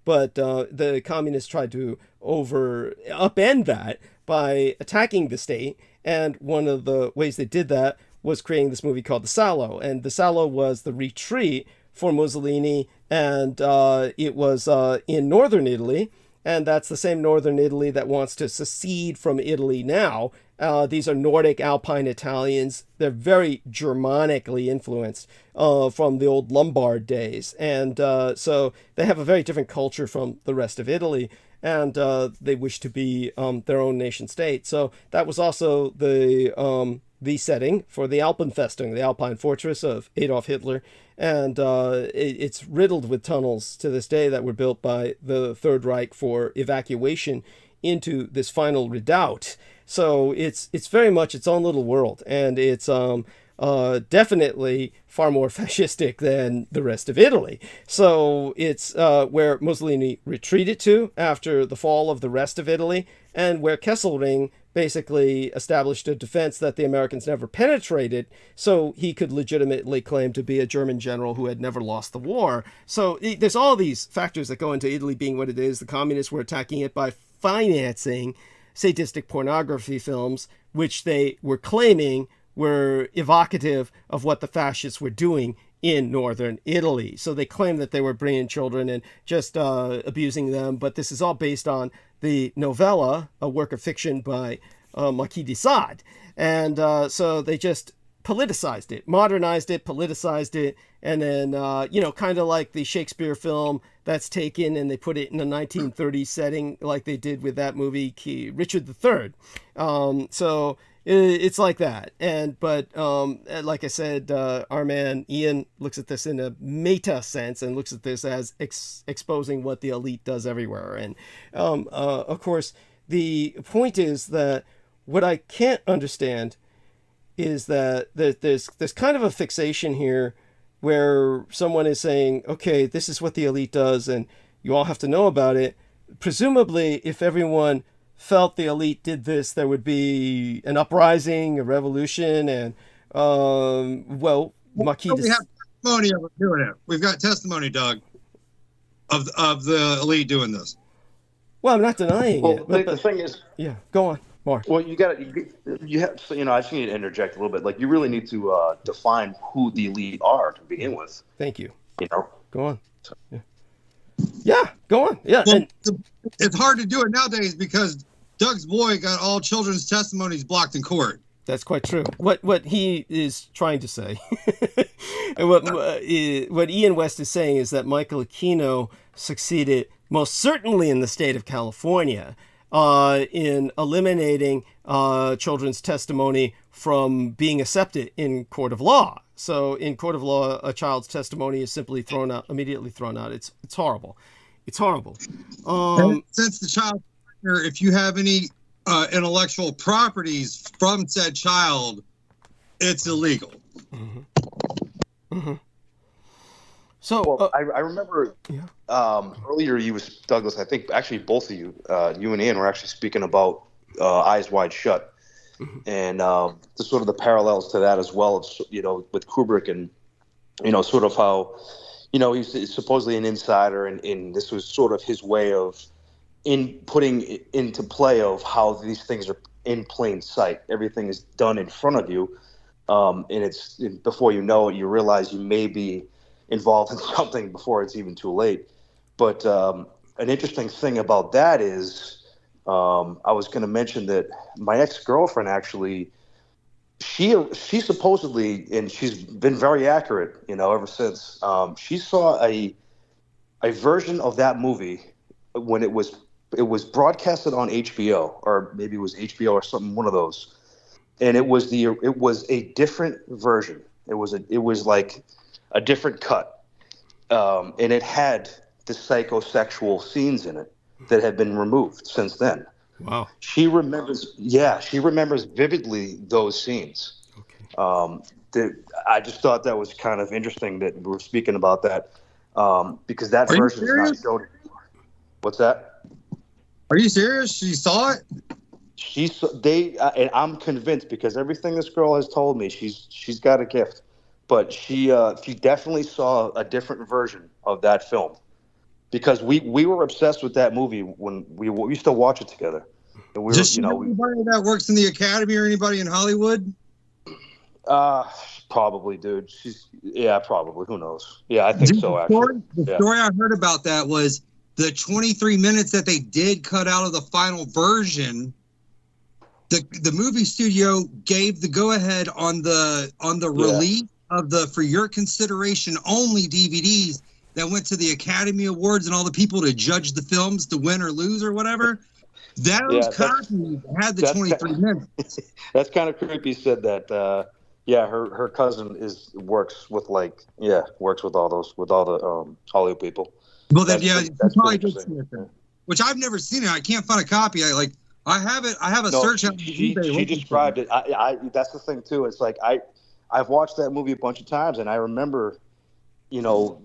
But the communists tried to upend that by attacking the state. And one of the ways they did that was creating this movie called The Sallow. And The Sallow was the retreat for Mussolini, and it was in northern Italy. And that's the same northern Italy that wants to secede from Italy now. These are Nordic Alpine Italians. They're very Germanically influenced from the old Lombard days. And so they have a very different culture from the rest of Italy. And they wish to be their own nation state. So that was also the setting for the Alpenfestung, the Alpine fortress of Adolf Hitler. And it's riddled with tunnels to this day that were built by the Third Reich for evacuation into this final redoubt. So it's very much its own little world, and it's definitely far more fascistic than the rest of Italy. So it's where Mussolini retreated to after the fall of the rest of Italy, and where Kesselring basically established a defense that the Americans never penetrated, so he could legitimately claim to be a German general who had never lost the war. So there's all these factors that go into Italy being what it is. The communists were attacking it by financing sadistic pornography films, which they were claiming were evocative of what the fascists were doing in northern Italy. So they claim that they were bringing children and just abusing them, but this is all based on the novella, a work of fiction by Marquis de Sade. And so they just politicized it, modernized it, politicized it, and then, kind of like the Shakespeare film that's taken and they put it in a 1930s setting like they did with that movie, Richard III. So it's like that. But like I said, our man Ian looks at this in a meta sense and looks at this as exposing what the elite does everywhere. And of course, the point is that what I can't understand is that there's kind of a fixation here where someone is saying, okay, this is what the elite does and you all have to know about it. Presumably, if everyone felt the elite did this, there would be an uprising, a revolution, and Marquis we have testimony of it doing it. We've got testimony, Doug, of the elite doing this. Well, I'm not denying it. But the thing is, yeah, go on, Mark. Well, you have. I just need to interject a little bit. Like, you really need to define who the elite are to begin with. Thank you. Go on. Yeah, go on. Yeah, well, it's hard to do it nowadays because Doug's boy got all children's testimonies blocked in court. That's quite true. What he is trying to say, and what Ian West is saying is that Michael Aquino succeeded most certainly in the state of California in eliminating children's testimony from being accepted in court of law. So in court of law, a child's testimony is simply immediately thrown out. It's horrible. It's horrible. Since the child, if you have any intellectual properties from said child, it's illegal. Mm-hmm. Mm-hmm. So I remember earlier Douglas, I think actually both of you, you and Ian, were actually speaking about Eyes Wide Shut. Mm-hmm. And the sort of the parallels to that as well, with Kubrick and, sort of how, he's supposedly an insider and this was sort of his way of putting into play of how these things are in plain sight. Everything is done in front of you. And it's before you know it, you realize you may be involved in something before it's even too late. But an interesting thing about that is, I was going to mention that my ex-girlfriend actually, she supposedly, and she's been very accurate, ever since. She saw a version of that movie when it was broadcasted on HBO, or maybe it was HBO or something, one of those. And it was a different version. It was like a different cut, and it had the psychosexual scenes in it that had been removed since then. Wow. She remembers vividly those scenes. Okay. I just thought that was kind of interesting that we were speaking about that, because that version is not shown anymore. What's that? Are you serious? She saw it? And I'm convinced, because everything this girl has told me, she's got a gift, but she definitely saw a different version of that film. Because we were obsessed with that movie when we used to watch it together. And we Does she know anybody that works in the Academy or anybody in Hollywood? Probably, dude. Probably. Who knows? Yeah, I think so, actually. The story I heard about that was the 23 minutes that they did cut out of the final version. The movie studio gave the go-ahead on the release of the For Your Consideration only DVDs that went to the Academy Awards and all the people to judge the films to win or lose or whatever. Those copies had the 23 minutes. That's kind of creepy. Said that. Her cousin works with all the Hollywood people. Well, then that's probably did see it then. Which I've never seen it. I can't find a copy. I have it. I have a search on eBay. She described it. I that's the thing too. It's like I've watched that movie a bunch of times, and I remember, you know,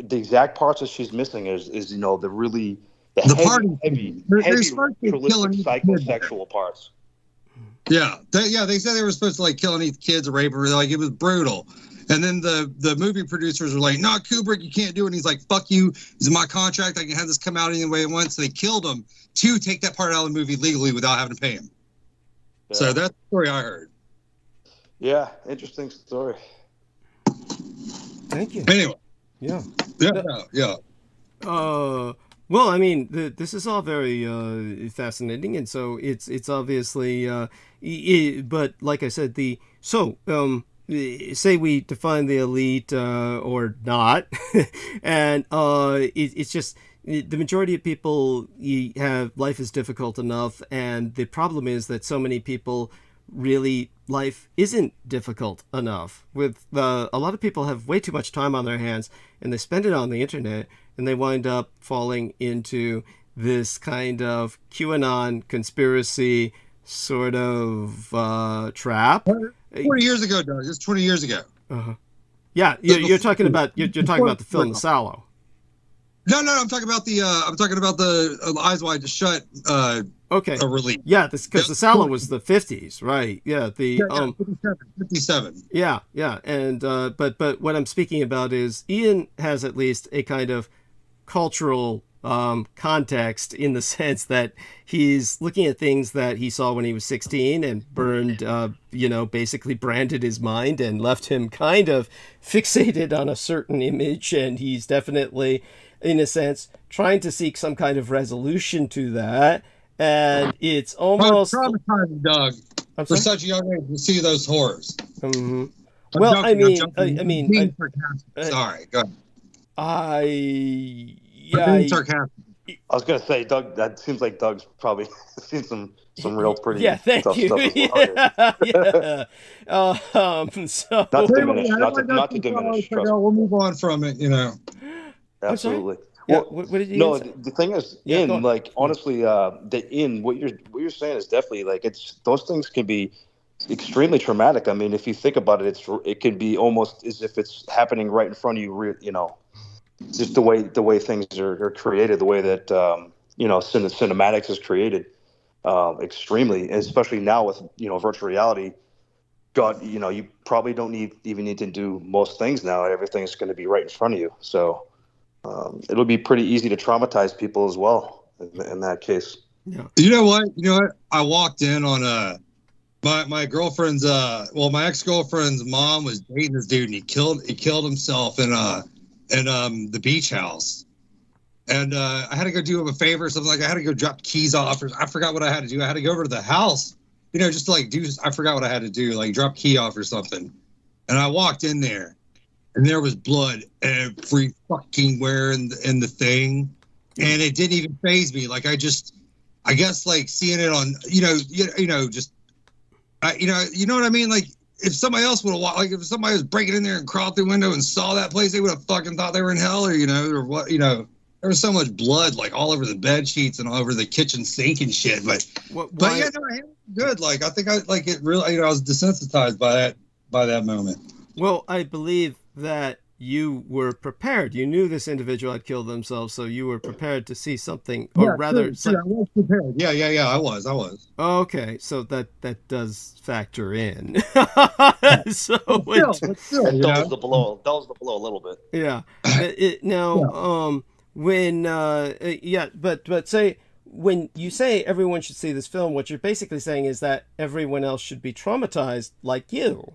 the exact parts that she's missing is you know, the heavy ritualistic psychosexual parts. Yeah, they said they were supposed to like kill and eat kids or rape her, like it was brutal. And then the movie producers were like, "No, Kubrick, you can't do it." And he's like, "Fuck you! This is my contract. I can have this come out any way it wants." So they killed him to take that part out of the movie legally without having to pay him. Yeah. So that's the story I heard. Yeah, interesting story. Thank you. Anyway. Yeah. Well, I mean, this is all very fascinating, and so it's obviously, but like I said, say we define the elite or not, and it's just the majority of people have life is difficult enough, and the problem is that so many people really life isn't difficult enough. With a lot of people have way too much time on their hands, and they spend it on the internet, and they wind up falling into this kind of QAnon conspiracy sort of trap. 20 years ago, Doug. It's 20 years ago. Uh-huh. Yeah, you're talking about the film Sallow. No, I'm talking about the Eyes Wide Shut. Okay. Release. Yeah, because the Sallow was the 50s, right? Yeah, 57. Yeah, and but what I'm speaking about is Ian has at least a kind of cultural context in the sense that he's looking at things that he saw when he was 16 and burned, basically branded his mind and left him kind of fixated on a certain image, and he's definitely, in a sense, trying to seek some kind of resolution to that. And it's almost traumatizing, Doug, for such a young age to see those horrors. Mm-hmm. Well, sorry, go ahead. Sarcastic. I was gonna say, Doug. That seems like Doug's probably seen some real pretty thank tough you. stuff. Yeah. So not to diminish. Not to diminish. We'll move on from it. Absolutely. Well, what did you? No, the thing is, honestly, what you're saying is definitely like those things can be extremely traumatic. I mean, if you think about it, it can be almost as if it's happening right in front of you. Just the way things are created, the way that cinematics is created, extremely, especially now with virtual reality. God, you probably don't even need to do most things now. Everything's going to be right in front of you, so it'll be pretty easy to traumatize people as well in that case. Yeah. You know what? I walked in on my girlfriend's my ex-girlfriend's mom was dating this dude, and he killed himself in the beach house. And I had to go do him a favor or something. Like I had to go drop keys off, or I forgot what I had to do. I had to go over to the house, just to I forgot what I had to do, like drop key off or something. And I walked in there, and there was blood every fucking where in the thing, and it didn't even faze me. Like I guess like seeing it on, you know what I mean? Like if somebody else would have walked, like if somebody was breaking in there and crawled through the window and saw that place, they would have fucking thought they were in hell, or what, there was so much blood like all over the bed sheets and all over the kitchen sink and shit. But I handled it good. Like I think I like it really. I was desensitized by that moment. Well, I believe that you were prepared. You knew this individual had killed themselves, so you were prepared to see something, or rather, I was prepared. Yeah, I was. Okay, so that does factor in. So but still, that dulls the blow a little bit. Yeah. But say when you say everyone should see this film, what you're basically saying is that everyone else should be traumatized like you.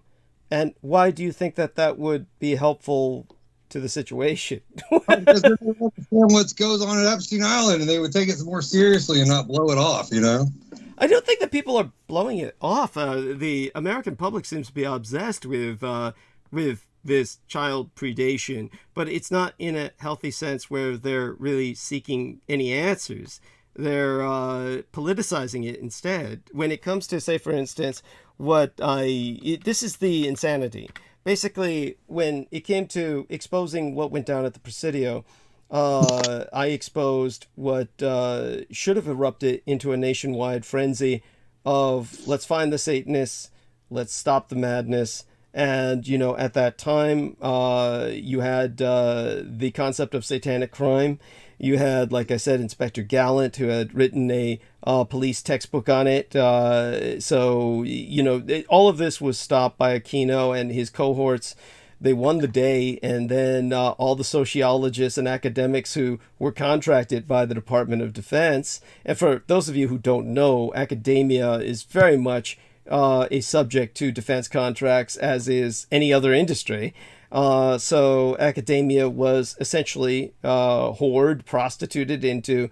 And why do you think that would be helpful to the situation? Because they don't understand what goes on at Epstein Island, and they would take it more seriously and not blow it off, I don't think that people are blowing it off. The American public seems to be obsessed with this child predation, but it's not in a healthy sense where they're really seeking any answers. They're politicizing it instead. When it comes to, say, for instance, this is the insanity. Basically, when it came to exposing what went down at the Presidio, I exposed what should have erupted into a nationwide frenzy of let's find the Satanists, let's stop the madness, And, you know, at that time, you had the concept of satanic crime. You had, like I said, Inspector Gallant, who had written a police textbook on it. So, you know, all of this was stopped by Aquino and his cohorts. They won the day, and then all the sociologists and academics who were contracted by the Department of Defense. And for those of you who don't know, academia is very much a subject to defense contracts, as is any other industry. So academia was essentially whored, prostituted into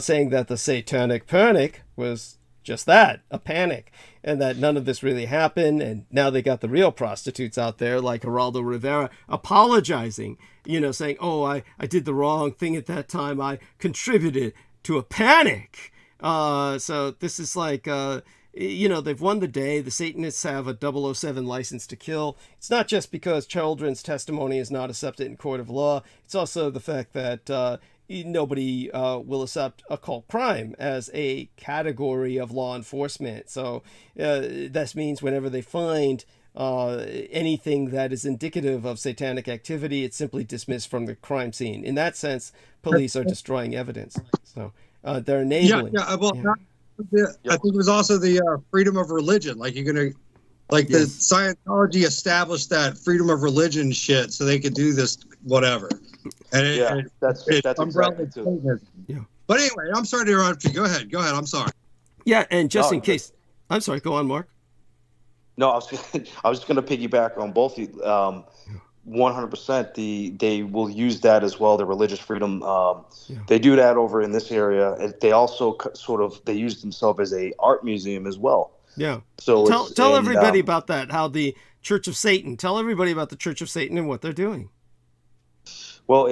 saying that the satanic panic was just that, a panic, and that none of this really happened. And now they got the real prostitutes out there, like Geraldo Rivera, apologizing, you know, saying, oh, I did the wrong thing at that time. I contributed to a panic. So this is like, you know, they've won the day. The Satanists have a 007 license to kill. It's not just because children's testimony is not accepted in court of law. It's also the fact that nobody will accept occult crime as a category of law enforcement. So that means whenever they find anything that is indicative of satanic activity, it's simply dismissed from the crime scene. In that sense, police are destroying evidence. So they're enabling. I think it was also the freedom of religion. Like you're gonna, like the Scientology established that freedom of religion shit, so they could do this whatever. And that's exactly too. Yeah. But anyway, I'm sorry to interrupt you. Go ahead. I'm sorry. Yeah, and just in case, I'm sorry. Go on, Mark. No, I was just going to piggyback on both of you. 100%. They will use that as well. The religious freedom. They do that over in this area. They also they use themselves as a art museum as well. Yeah. So tell everybody about that. How the Church of Satan. Tell everybody about the Church of Satan and what they're doing. Well,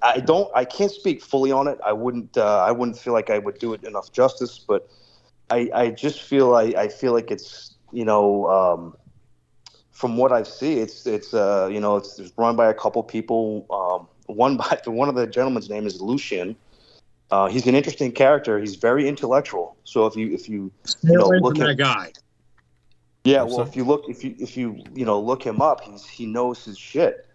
I can't speak fully on it. I wouldn't feel like I would do it enough justice, but I just feel I feel like it's, you know, from what I see, it's you know, it's run by a couple people. One of the gentlemen's name is Lucian. He's an interesting character. He's very intellectual. So if you look at that guy. Yeah, well, if you look him up, he knows his shit.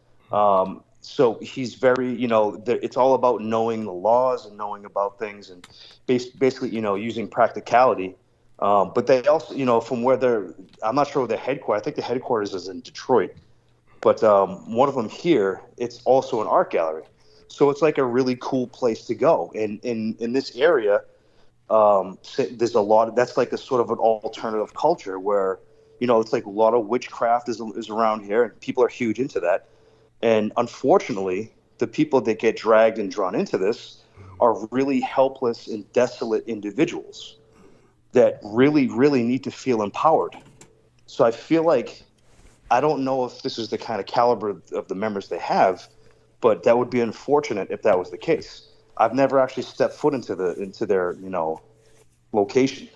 So he's very, you know, it's all about knowing the laws and knowing about things and basically, you know, using practicality. But they also, you know, from where I'm not sure where the headquarters, I think the headquarters is in Detroit. But one of them here, it's also an art gallery. So it's like a really cool place to go. And in this area, there's a lot that's like a sort of an alternative culture where, you know, it's like a lot of witchcraft is around here and people are huge into that. And unfortunately, the people that get dragged and drawn into this are really helpless and desolate individuals that really, really need to feel empowered. So I feel like, I don't know if this is the kind of caliber of the members they have, but that would be unfortunate if that was the case. I've never actually stepped foot into their, you know, location.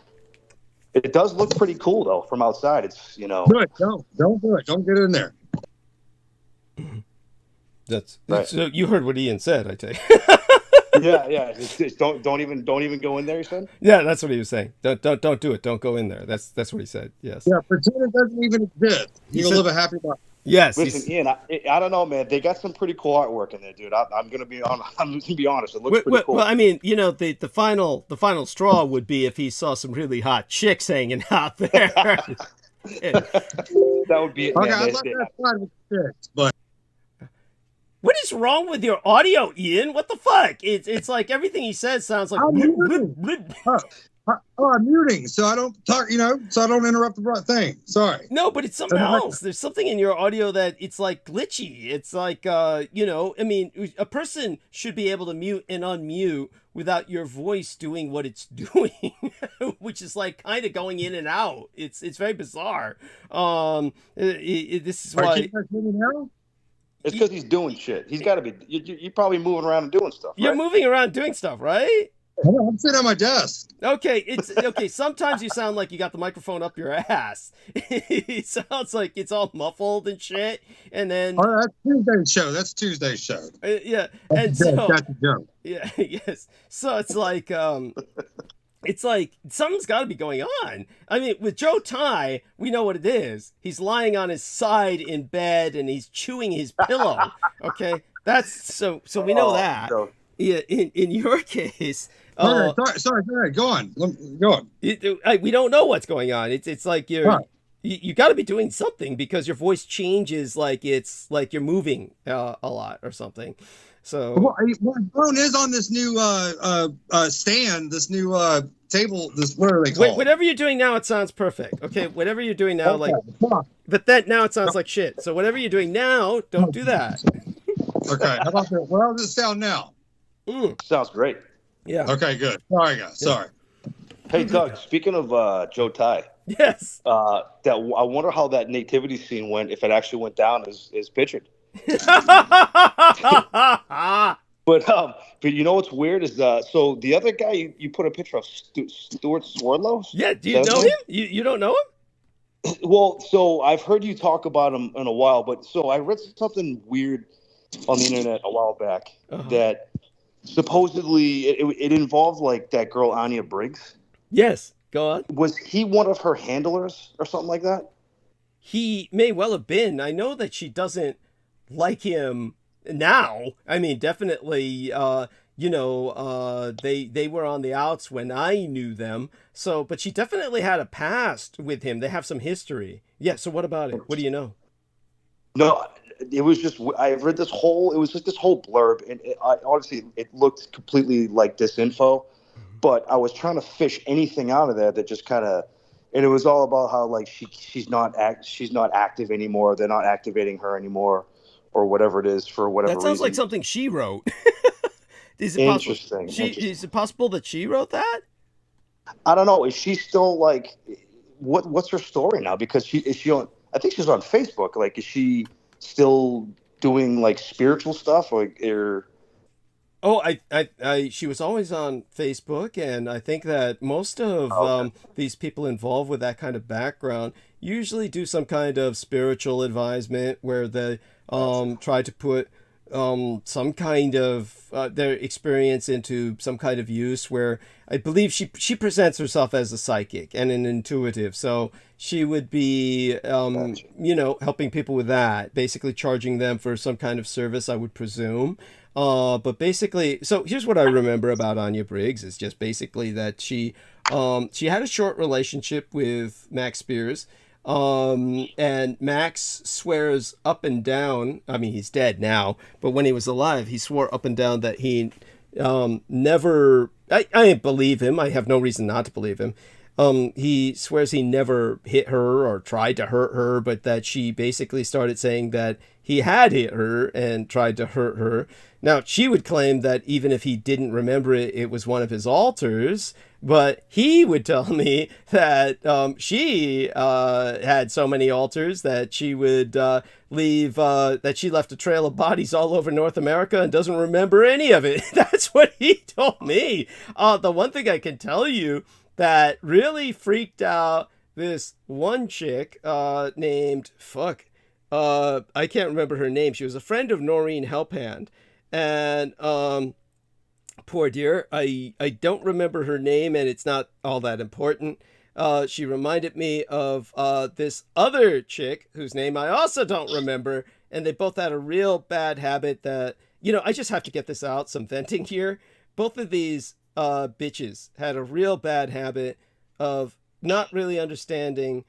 It does look pretty cool though from outside. It's, you know. Good. Don't do it. Don't get in there. That's right. So you heard what Ian said, I take. Yeah. Just don't even go in there. You said. Yeah, that's what he was saying. Don't do it. Don't go in there. That's what he said. Yes. Yeah, pretend it doesn't even exist. You'll live a happy life. Yes. Listen, Ian, I don't know, man. They got some pretty cool artwork in there, dude. I'm gonna be honest. It looks pretty cool. Well, I mean, you know, the final straw would be if he saw some really hot chicks hanging out there. That would be it. Okay, Man. I love that side with chicks, but. What is wrong with your audio, Ian? What the fuck? It's like everything he says sounds like. I'm muting, so I don't talk. You know, so I don't interrupt the thing. Sorry. No, but it's something else. There's something in your audio that it's like glitchy. It's like, you know, I mean, a person should be able to mute and unmute without your voice doing what it's doing, which is like kind of going in and out. It's very bizarre. This is why. You guys hear me now? It's because he's doing shit. He's got to be. You're probably moving around and doing stuff. You're right? moving around doing stuff, right? I'm sitting at my desk. Okay, it's okay. Sometimes you sound like you got the microphone up your ass. It sounds like it's all muffled and shit. And then that's Tuesday's show. Yeah, and so that's a joke. Yeah, yes. So it's like it's like something's got to be going on. I mean, with Joe Ty, we know what it is. He's lying on his side in bed and he's chewing his pillow. Okay, that's so we know that. So. Yeah, in your case. Sorry. Go on. Go on. We don't know what's going on. It's like you got to be doing something because your voice changes, like it's like you're moving a lot or something. So well, my phone is on this new stand, this new table. This what are they called? Whatever you're doing now, it sounds perfect. Okay, whatever you're doing now, but that now it sounds like shit. So whatever you're doing now, don't do that. Okay, how about that? Well, how does it sound now? Sounds great. Yeah. Okay, good. Sorry, guys. Sorry. Hey, Doug. Speaking of Joe Ty. Yes. I wonder how that nativity scene went. If it actually went down as pictured. But you know what's weird is so the other guy you put a picture of Stuart Swerdlow. Yeah. Do you know him? You don't know him? Well, so I've heard you talk about him in a while, but so I read something weird on the internet a while back that supposedly it involved like that girl Anya Briggs. Yes, go on. Was he one of her handlers or something like that? He may well have been. I know that she doesn't like him now. I mean, definitely, they were on the outs when I knew them. So, but she definitely had a past with him. They have some history. Yeah, so what about it? What do you know? No, it was just, I read this whole blurb, and honestly, it looked completely like disinfo, but I was trying to fish anything out of there that just kind of, and it was all about how like she's not active anymore. They're not activating her anymore, or whatever it is for whatever reason. That sounds like something she wrote. Is it Interesting. Is it possible that she wrote that? I don't know. Is she still like, what's her story now? Because I think she's on Facebook. Like, is she still doing like spiritual stuff or? Oh, she was always on Facebook, and I think that most of these people involved with that kind of background usually do some kind of spiritual advisement where they try to put some kind of their experience into some kind of use, where I believe she presents herself as a psychic and an intuitive. So she would be, helping people with that, basically charging them for some kind of service, I would presume. But basically, so here's what I remember about Anya Briggs is just basically that she had a short relationship with Max Spears. And Max swears up and down, I mean, he's dead now, but when he was alive, he swore up and down that he never, I believe him. I have no reason not to believe him. He swears he never hit her or tried to hurt her, but that she basically started saying that he had hit her and tried to hurt her. Now, she would claim that even if he didn't remember it, it was one of his alters, but he would tell me that she had so many alters that she would leave, that she left a trail of bodies all over North America and doesn't remember any of it. That's what he told me. The one thing I can tell you that really freaked out this one chick named, I can't remember her name. She was a friend of Noreen Helphand. And poor dear, I don't remember her name, and it's not all that important. She reminded me of this other chick whose name I also don't remember, and they both had a real bad habit that, I just have to get this out, some venting here. Both of these bitches had a real bad habit of not really understanding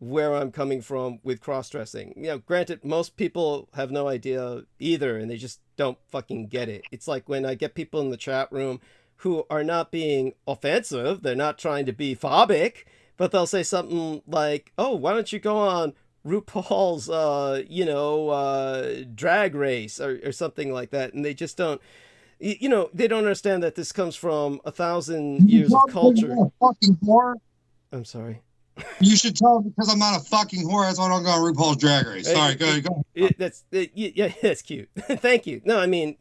where I'm coming from with cross-dressing. Granted, most people have no idea either, and they just don't fucking get it. It's like when I get people in the chat room who are not being offensive, they're not trying to be phobic, but they'll say something like, oh, why don't you go on RuPaul's, drag race or something like that, and they just don't, they don't understand that this comes from 1,000 years of culture. Fucking whore. I'm sorry. You should tell them because I'm not a fucking whore. That's why I don't go on RuPaul's Drag Race. Sorry, go ahead. That's cute. Thank you. No, I mean,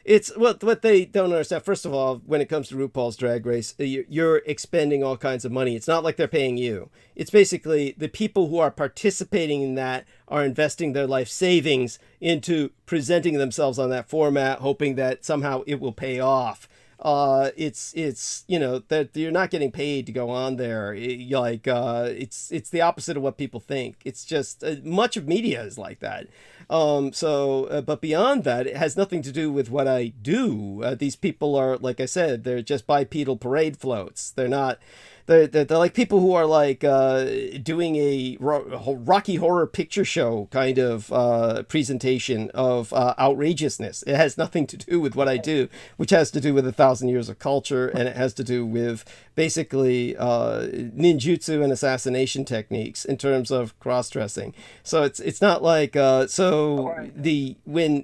it's what they don't understand. First of all, when it comes to RuPaul's Drag Race, you're expending all kinds of money. It's not like they're paying you. It's basically the people who are participating in that are investing their life savings into presenting themselves on that format, hoping that somehow it will pay off. it's you know, that you're not getting paid to go on there. It's the opposite of what people think. It's just much of media is like that. But beyond that, it has nothing to do with what I do. These people are, like I said, they're just bipedal parade floats. They're not. They're like people who are like doing a Rocky Horror Picture Show kind of presentation of outrageousness. It has nothing to do with what I do, which has to do with 1,000 years of culture, and it has to do with basically ninjutsu and assassination techniques in terms of cross-dressing. So it's not like when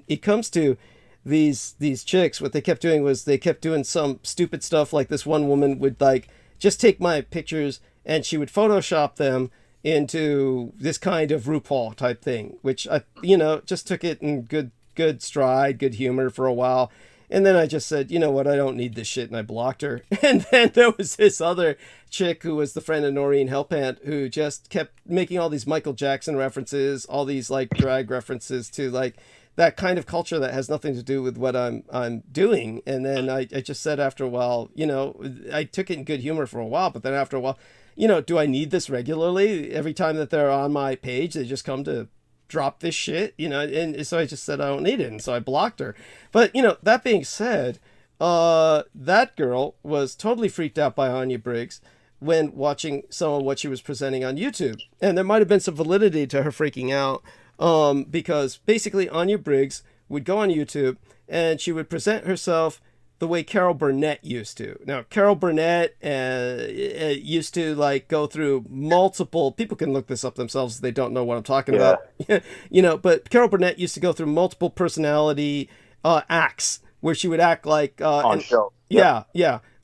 it comes to these chicks, what they kept doing was they kept doing some stupid stuff. Like this one woman would like just take my pictures and she would Photoshop them into this kind of RuPaul type thing, which I, just took it in good stride, good humor for a while. And then I just said, you know what, I don't need this shit, and I blocked her. And then there was this other chick who was the friend of Noreen Helpant, who just kept making all these Michael Jackson references, all these like drag references to like that kind of culture that has nothing to do with what I'm doing. And then I just said after a while, I took it in good humor for a while, but then after a while, do I need this regularly? Every time that they're on my page, they just come to drop this shit, and so I just said I don't need it, and so I blocked her. But, that being said, that girl was totally freaked out by Anya Briggs when watching some of what she was presenting on YouTube. And there might have been some validity to her freaking out, because basically Anya Briggs would go on YouTube and she would present herself the way Carol Burnett used to. Now, Carol Burnett used to like go through multiple, people can look this up themselves if they don't know what I'm talking about, but Carol Burnett used to go through multiple personality acts where she would act like on show.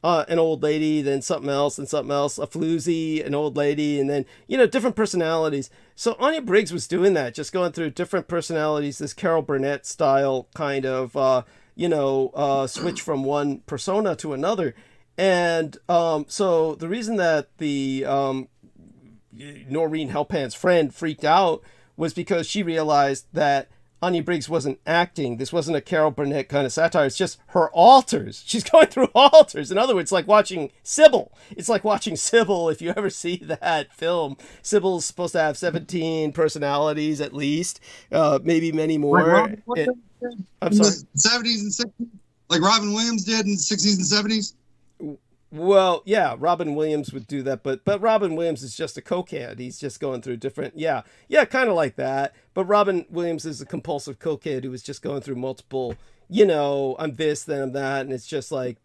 An old lady, then something else, a floozy, an old lady, and then, different personalities. So Anya Briggs was doing that, just going through different personalities, this Carol Burnett style kind of, switch from one persona to another. And so the reason that the Noreen Helpant's friend freaked out was because she realized that Anya Briggs wasn't acting. This wasn't a Carol Burnett kind of satire. It's just her alters. She's going through alters. In other words, like watching Sybil. It's like watching Sybil. If you ever see that film, Sybil's supposed to have 17 personalities at least, maybe many more. I'm sorry. 70s and 60s, like Robin Williams did in the 60s and 70s. Well, yeah, Robin Williams would do that, but Robin Williams is just a cokehead. He's just going through different, kind of like that. But Robin Williams is a compulsive cokehead who was just going through multiple, I'm this, then I'm that, and it's just like,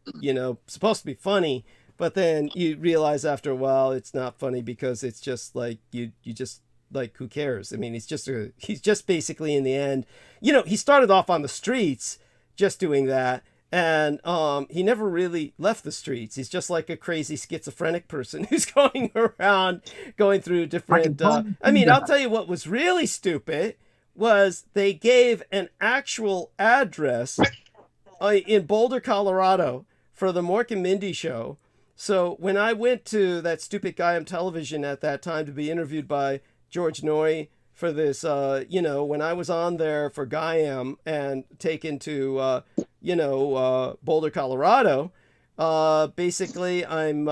supposed to be funny, but then you realize after a while it's not funny because it's just like you just like, who cares? I mean, he's just basically in the end, he started off on the streets just doing that. And he never really left the streets. He's just like a crazy schizophrenic person who's going around, going through different... I'll tell you what was really stupid was they gave an actual address in Boulder, Colorado for the Mork and Mindy show. So when I went to that stupid guy on television at that time to be interviewed by George Noory for this, when I was on there for Gaiam and taken to... Boulder, Colorado, basically I'm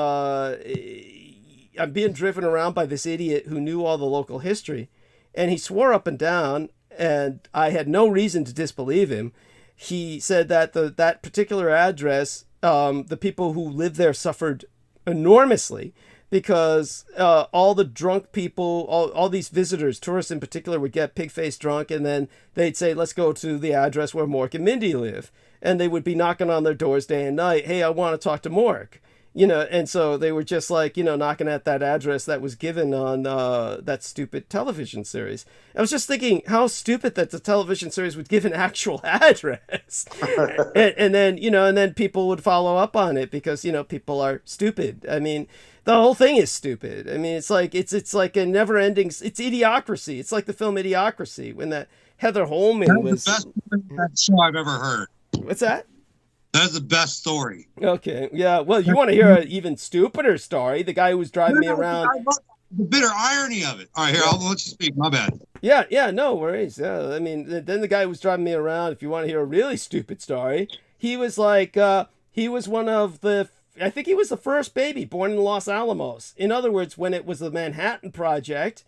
being driven around by this idiot who knew all the local history, and he swore up and down, and I had no reason to disbelieve him. He said that that particular address, the people who lived there suffered enormously because all the drunk people, all these visitors, tourists in particular, would get pig-faced drunk, and then they'd say, let's go to the address where Mork and Mindy live. And they would be knocking on their doors day and night. Hey, I want to talk to Mork. And so they were just like, knocking at that address that was given on that stupid television series. I was just thinking how stupid that the television series would give an actual address. and then people would follow up on it because, people are stupid. I mean, the whole thing is stupid. I mean, it's like a never ending, it's Idiocracy. It's like the film Idiocracy when that Heather Holman was the best show I've ever heard. What's that? That's the best story. Okay, yeah. Well, you want to hear an even stupider story? The guy who was driving me around. The bitter irony of it. All right, here, I'll let you speak. My bad. Yeah, no worries. Yeah, I mean, then the guy who was driving me around, if you want to hear a really stupid story, he was like, he was one of the, I think he was the first baby born in Los Alamos. In other words, when it was the Manhattan Project,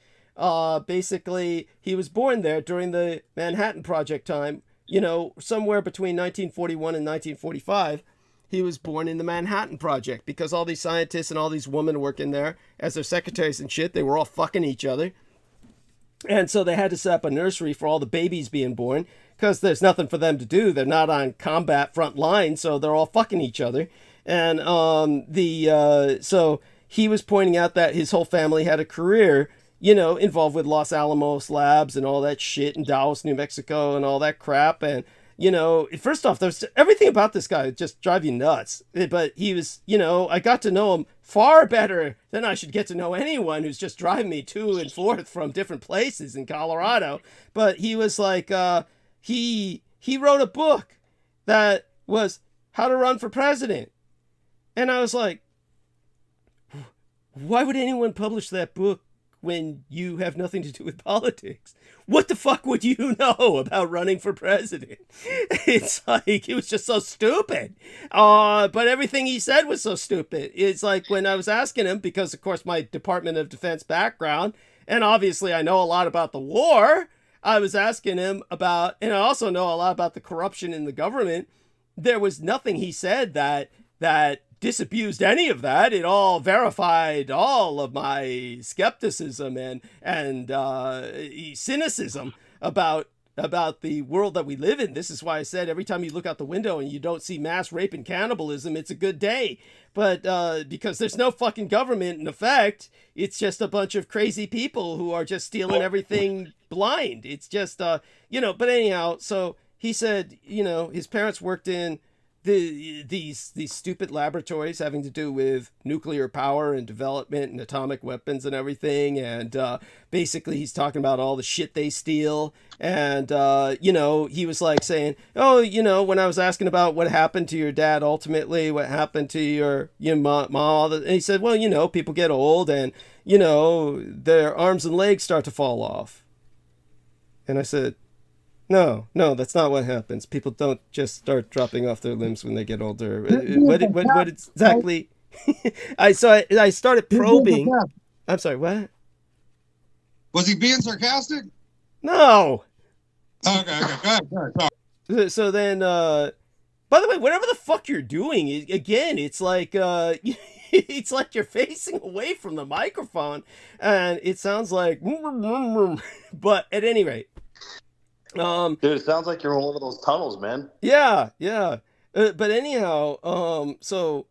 basically he was born there during the Manhattan Project time, you know, somewhere between 1941 and 1945. He was born in the Manhattan Project because all these scientists and all these women working there as their secretaries and shit, they were all fucking each other. And so they had to set up a nursery for all the babies being born because there's nothing for them to do. They're not on combat front line, so they're all fucking each other. And so he was pointing out that his whole family had a career, you know, involved with Los Alamos labs and all that shit in Dallas, New Mexico and all that crap. And, you know, first off, there's everything about this guy just drive you nuts. But he was, you know, I got to know him far better than I should get to know anyone who's just driving me to and forth from different places in Colorado. But he was like, he wrote a book that was How to Run for President. And I was like, why would anyone publish that book when you have nothing to do with politics? What the fuck would you know about running for president? It's like, it was just so stupid. But everything he said was so stupid. It's like when I was asking him, because of course my Department of Defense background, and obviously I know a lot about the war, I was asking him about, and I also know a lot about the corruption in the government. There was nothing he said that disabused any of that. It all verified all of my skepticism and cynicism about the world that we live in. This is why I said every time you look out the window and you don't see mass rape and cannibalism, it's a good day. But because there's no fucking government in effect, it's just a bunch of crazy people who are just stealing everything blind. It's just, you know, but anyhow, so he said, you know, his parents worked in these stupid laboratories having to do with nuclear power and development and atomic weapons and everything. And basically he's talking about all the shit they steal. And, you know, he was like saying, oh, you know, when I was asking about what happened to your dad, ultimately, what happened to your mom, and he said, well, you know, people get old and, you know, their arms and legs start to fall off. And I said, no, that's not what happens. People don't just start dropping off their limbs when they get older. What exactly? I started probing. I'm sorry, what? Was he being sarcastic? No. Okay. Go ahead. So then, by the way, whatever the fuck you're doing, again, it's like it's like you're facing away from the microphone, and it sounds like. But at any rate. Dude, it sounds like you're in one of those tunnels, man. Yeah. But anyhow, so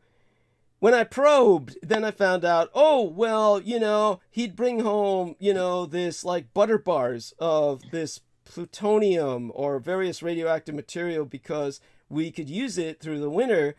when I probed, then I found out, oh, well, you know, he'd bring home, you know, this like butter bars of this plutonium or various radioactive material because we could use it through the winter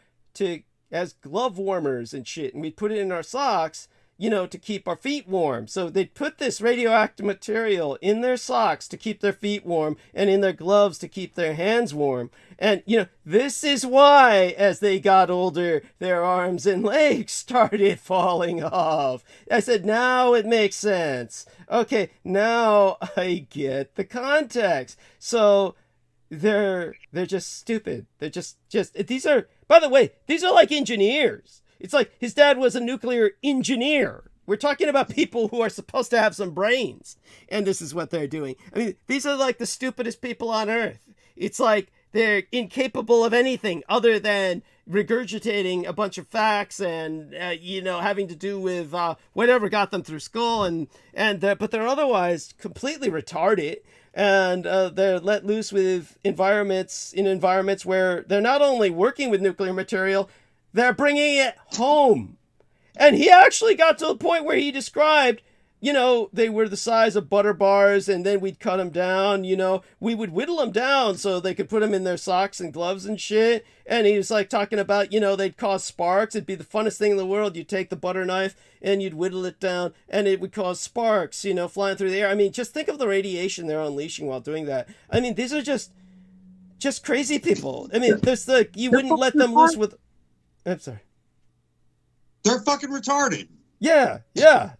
as glove warmers and shit. And we'd put it in our socks, you know, to keep our feet warm. So they'd put this radioactive material in their socks to keep their feet warm and in their gloves to keep their hands warm. And, you know, this is why, as they got older, their arms and legs started falling off. I said, now it makes sense. Okay, now I get the context. So they're just stupid. They're just these are, by the way, these are like engineers. It's like his dad was a nuclear engineer. We're talking about people who are supposed to have some brains. And this is what they're doing. I mean, these are like the stupidest people on earth. It's like they're incapable of anything other than regurgitating a bunch of facts and, you know, having to do with whatever got them through school. But they're otherwise completely retarded. And they're let loose with environments where they're not only working with nuclear material, they're bringing it home. And he actually got to the point where he described, you know, they were the size of butter bars and then we'd cut them down, you know. We would whittle them down so they could put them in their socks and gloves and shit. And he was like talking about, you know, they'd cause sparks. It'd be the funnest thing in the world. You'd take the butter knife and you'd whittle it down and it would cause sparks, you know, flying through the air. I mean, just think of the radiation they're unleashing while doing that. I mean, these are just crazy people. I mean, there's you wouldn't let them loose with... I'm sorry. They're fucking retarded. Yeah. There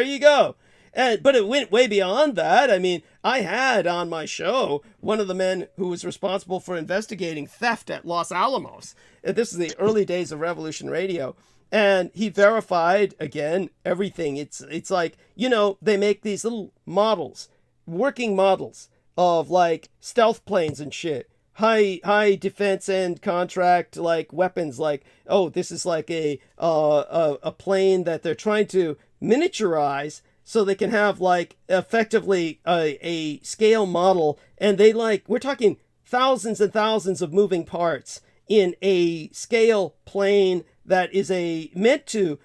you go. But it went way beyond that. I mean, I had on my show one of the men who was responsible for investigating theft at Los Alamos. And this is the early days of Revolution Radio. And he verified, again, everything. It's like, you know, they make these little models, working models of like stealth planes and shit. High defense and contract like weapons, like, oh, this is like a plane that they're trying to miniaturize so they can have like effectively a scale model, and they like, we're talking thousands and thousands of moving parts in a scale plane that is meant to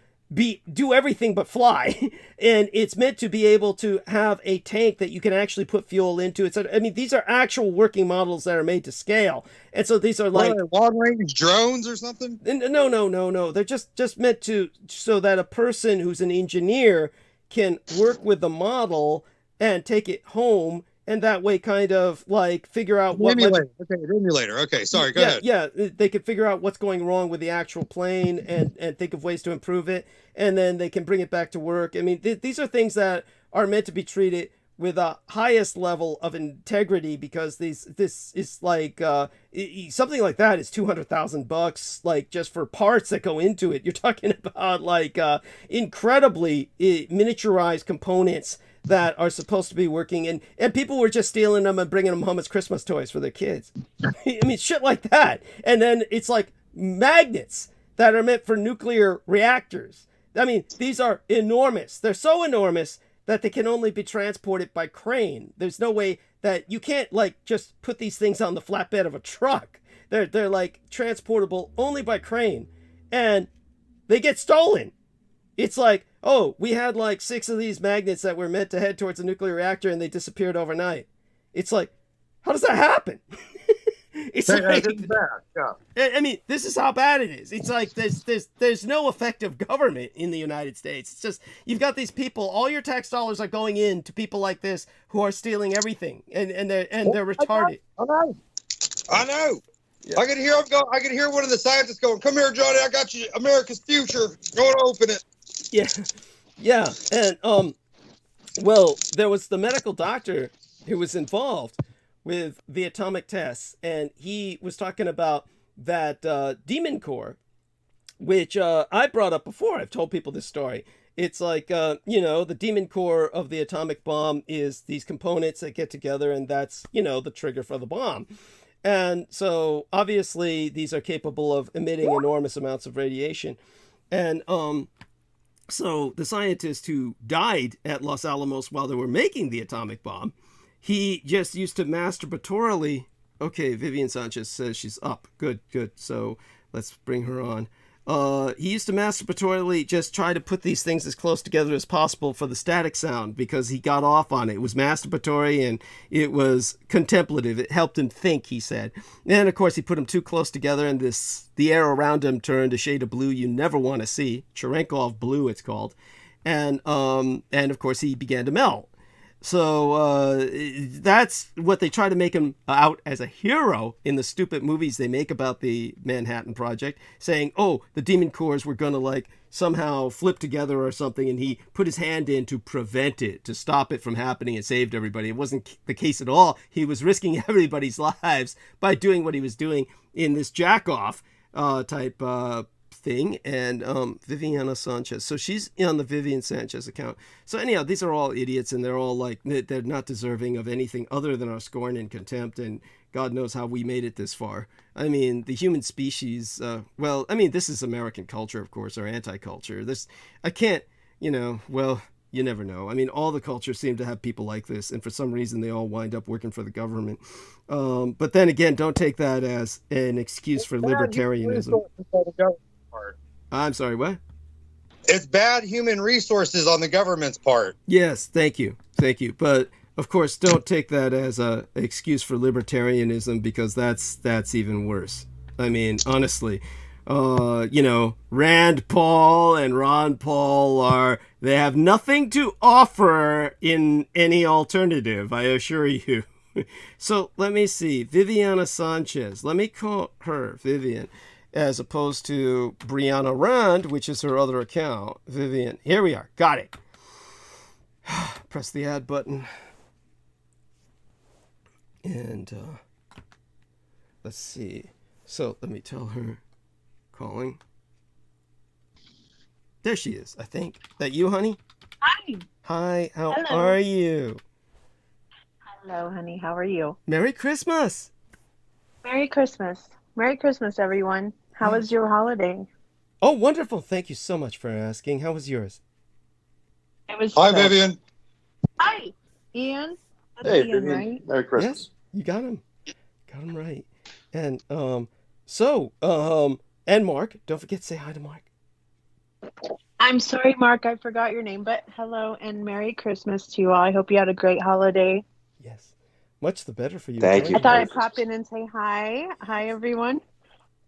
do everything but fly. And it's meant to be able to have a tank that you can actually put fuel into. I mean, these are actual working models that are made to scale. And so these are like long-range drones or something? No. They're just meant to, so that a person who's an engineer can work with the model and take it home, and that way kind of like figure out what... Emulator. Okay, sorry, go ahead. Yeah, they can figure out what's going wrong with the actual plane and think of ways to improve it, and then they can bring it back to work. I mean, these are things that are meant to be treated with the highest level of integrity, because this is like something like that is $200,000, like just for parts that go into it. You're talking about like incredibly miniaturized components that are supposed to be working, and people were just stealing them and bringing them home as Christmas toys for their kids. I mean, shit like that. And then it's like magnets that are meant for nuclear reactors. I mean, these are enormous. They're so enormous that they can only be transported by crane. There's no way that you can't like just put these things on the flatbed of a truck. They're like transportable only by crane, and they get stolen. It's like, oh, we had like 6 of these magnets that were meant to head towards a nuclear reactor, and they disappeared overnight. It's like, how does that happen? It's like, I mean, this is how bad it is. It's like there's no effective government in the United States. It's just, you've got these people, all your tax dollars are going in to people like this who are stealing everything, and they're retarded. I know. Yeah. I can hear one of the scientists going, "Come here, Johnny, I got you America's future. Go and open it." Yeah. And well, there was the medical doctor who was involved with the atomic tests, and he was talking about that demon core, which I brought up before. I've told people this story. It's like, you know, the demon core of the atomic bomb is these components that get together, and that's, you know, the trigger for the bomb. And so obviously these are capable of emitting enormous amounts of radiation. And so the scientist who died at Los Alamos while they were making the atomic bomb, he just used to masturbatorily... Okay, Vivian Sanchez says she's up. Good. So let's bring her on. He used to masturbatorily just try to put these things as close together as possible for the static sound, because he got off on it. It was masturbatory and it was contemplative. It helped him think, he said. And of course, he put them too close together, and the air around him turned a shade of blue you never want to see. Cherenkov blue, it's called. And of course, he began to melt. So that's what they try to make him out as a hero in the stupid movies they make about the Manhattan Project, saying, oh, the demon cores were going to like somehow flip together or something, and he put his hand in to prevent it, to stop it from happening, and saved everybody. It wasn't the case at all. He was risking everybody's lives by doing what he was doing in this jack-off type thing. And Viviana Sanchez, so she's on the Vivian Sanchez account. So anyhow, these are all idiots, and they're all like, they're not deserving of anything other than our scorn and contempt, and God knows how we made it this far. I mean, the human species, well, I mean, this is American culture, of course, or anti-culture. I can't, well, you never know. I mean, all the cultures seem to have people like this, and for some reason they all wind up working for the government. But then again, don't take that as an excuse for libertarianism. I'm sorry, what? It's bad human resources on the government's part. Yes, thank you. But of course, don't take that as an excuse for libertarianism, because that's even worse. I mean, honestly, Rand Paul and Ron Paul they have nothing to offer in any alternative, I assure you. So let me see, Viviana Sanchez. Let me call her Vivian, as opposed to Brianna Rand, which is her other account. Vivian, here we are. Got it. Press the add button. And let's see. So let me tell her. Calling. There she is, I think. That you, honey? Hi. Hi, how Hello. are you? Hello, honey. How are you? Merry Christmas. Merry Christmas. Merry Christmas, everyone. How was your holiday? Oh, wonderful. Thank you so much for asking. How was yours? It was Hi, good. Vivian. Hi, Ian. That's Hey, Ian, Vivian. right? Merry Christmas. Yes, you got him. Got him right. And and Mark, don't forget to say hi to Mark. I'm sorry, Mark. I forgot your name, but hello and Merry Christmas to you all. I hope you had a great holiday. Yes. Much the better for you. Thank you. I thought I'd pop in and say hi. Hi, everyone.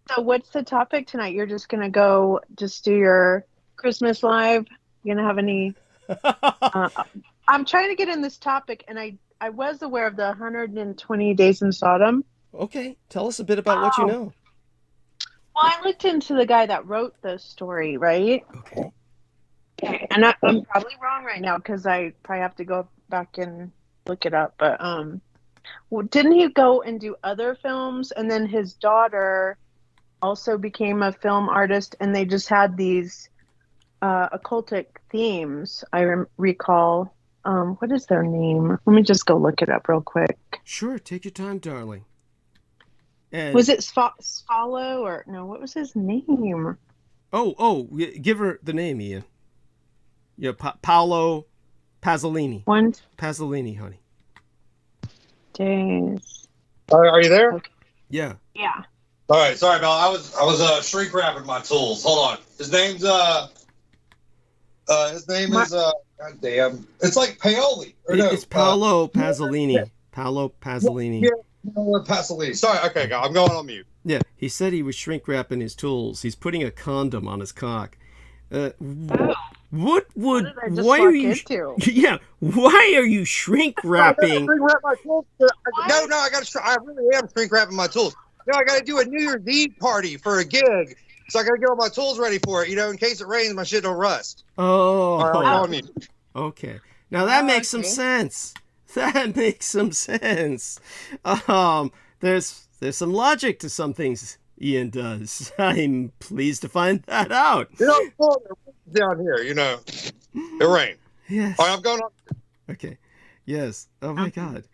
So what's the topic tonight? You're just going to go just do your Christmas live? You going to have any... I'm trying to get in this topic, and I was aware of the 120 Days in Sodom. Okay. Tell us a bit about what you know. Well, I looked into the guy that wrote the story, right? Okay. And I'm probably wrong right now because I probably have to go back and look it up. But didn't he go and do other films? And then his daughter also became a film artist, and they just had these occultic themes. I recall. What is their name? Let me just go look it up real quick. Sure, take your time, darling. And Was it Sallow or no? What was his name? Give her the name, Ian. Yeah, Paolo Pasolini. Pasolini, honey. Days. Are you there? Okay. Yeah. Yeah. All right. Sorry, Bella. I was shrink wrapping my tools. Hold on. His name's God damn. It's like Paoli. It's Paolo Pasolini. Paolo Pasolini. Yeah, Pasolini. Sorry. Okay, I'm going on mute. Yeah, he said he was shrink wrapping his tools. He's putting a condom on his cock. What would? What did I just why walk are you? into? Yeah, why are you shrink wrapping? No, I really am shrink wrapping my tools. No, I got to do a New Year's Eve party for a gig, so I got to get all my tools ready for it. In case it rains, my shit don't rust. Oh. All right, I'll call me. Okay. Now that makes some sense. That makes some sense. There's some logic to some things Ian does. I'm pleased to find that out. Down here, it rained. Yes. All right, I'm going on. Okay. Yes. Oh my God.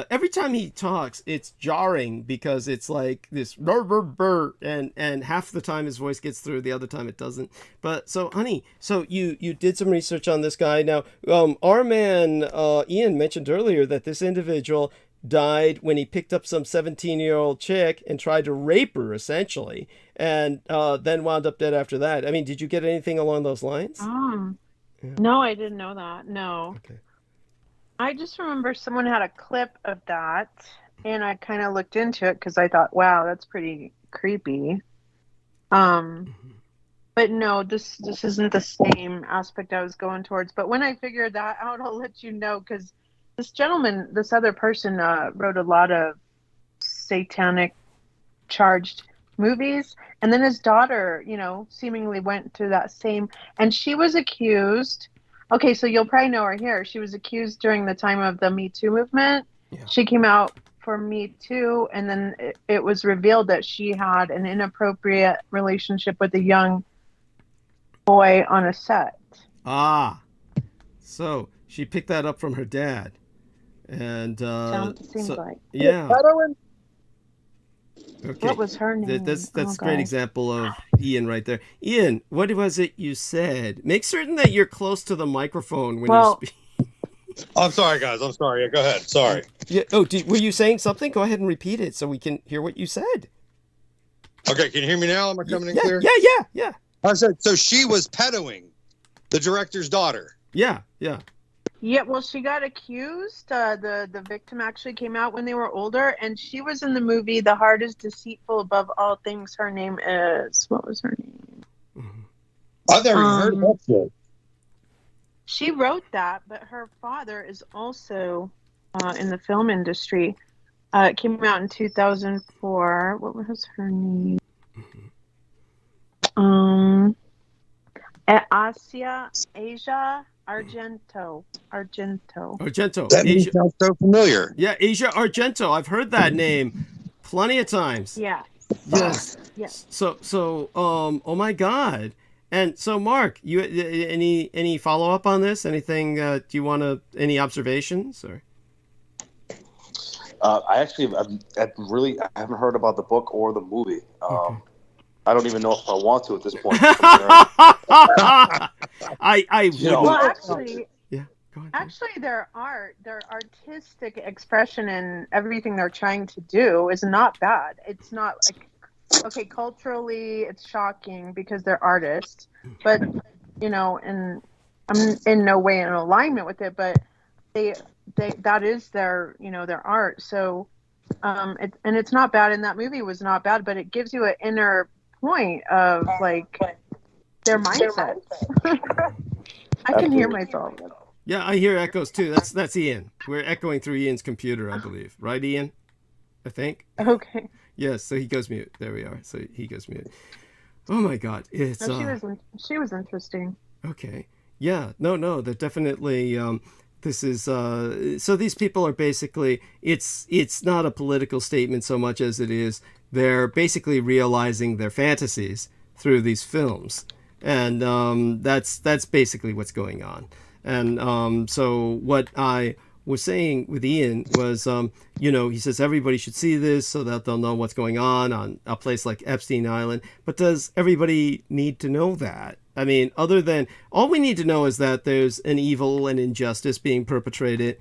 Every time he talks, it's jarring because it's like this burr, burr, burr, and half the time his voice gets through, the other time it doesn't. But so, honey, so you did some research on this guy. Now, our man Ian mentioned earlier that this individual died when he picked up some 17-year-old chick and tried to rape her, essentially, and then wound up dead after that. I mean, did you get anything along those lines? Yeah. No, I didn't know that. No. Okay. I just remember someone had a clip of that, and I kind of looked into it because I thought, wow, that's pretty creepy. But no, this isn't the same aspect I was going towards. But when I figured that out, I'll let you know, because this other person wrote a lot of satanic charged movies, and then his daughter, seemingly went through that same, and she was accused. Okay, so you'll probably know her here. She was accused during the time of the Me Too movement. Yeah. She came out for Me Too, and then it was revealed that she had an inappropriate relationship with a young boy on a set. Ah, so she picked that up from her dad. And seems like. Yeah. Okay. What was her name? That's a great example of Ian right there. Ian, what was it you said? Make certain that you're close to the microphone when you speak. I'm sorry, guys. I'm sorry. Yeah, go ahead. Sorry. Yeah. Oh, were you saying something? Go ahead and repeat it so we can hear what you said. Okay. Can you hear me now? Am I coming in clear? Yeah. I said, so she was pedoing the director's daughter. Yeah. Yeah, well, she got accused. The victim actually came out when they were older, and she was in the movie The Heart is Deceitful Above All Things. Her name is... What was her name? I've never heard of that shit. She wrote that, but her father is also in the film industry. It came out in 2004. What was her name? Asia Argento. That name Asia. sounds so familiar. Yeah, Asia Argento. I've heard that name plenty of times. Yeah. Yes. Yes. So, oh my God. And so, Mark, you any follow up on this? Anything? Do you want to any observations or? I haven't heard about the book or the movie. Okay. I don't even know if I want to at this point. I Well, actually, yeah. Go ahead. Actually, their artistic expression and everything they're trying to do is not bad. It's not like, okay, culturally it's shocking because they're artists, but and I'm in no way in alignment with it, but they that is their their art. So it's not bad, and that movie was not bad, but it gives you an inner point of like their mindset. I can hear myself. Yeah, I hear echoes too. That's Ian. We're echoing through Ian's computer, I believe. Right, Ian? I think. Okay. Yes, so he goes mute. There we are. So he goes mute. Oh my God. It's she was interesting. Okay. Yeah. No, they're definitely this is so these people are basically it's not a political statement so much as it is they're basically realizing their fantasies through these films. And that's basically what's going on. And so what I was saying with Ian was, he says everybody should see this so that they'll know what's going on a place like Epstein Island. But does everybody need to know that? I mean, other than all we need to know is that there's an evil and injustice being perpetrated,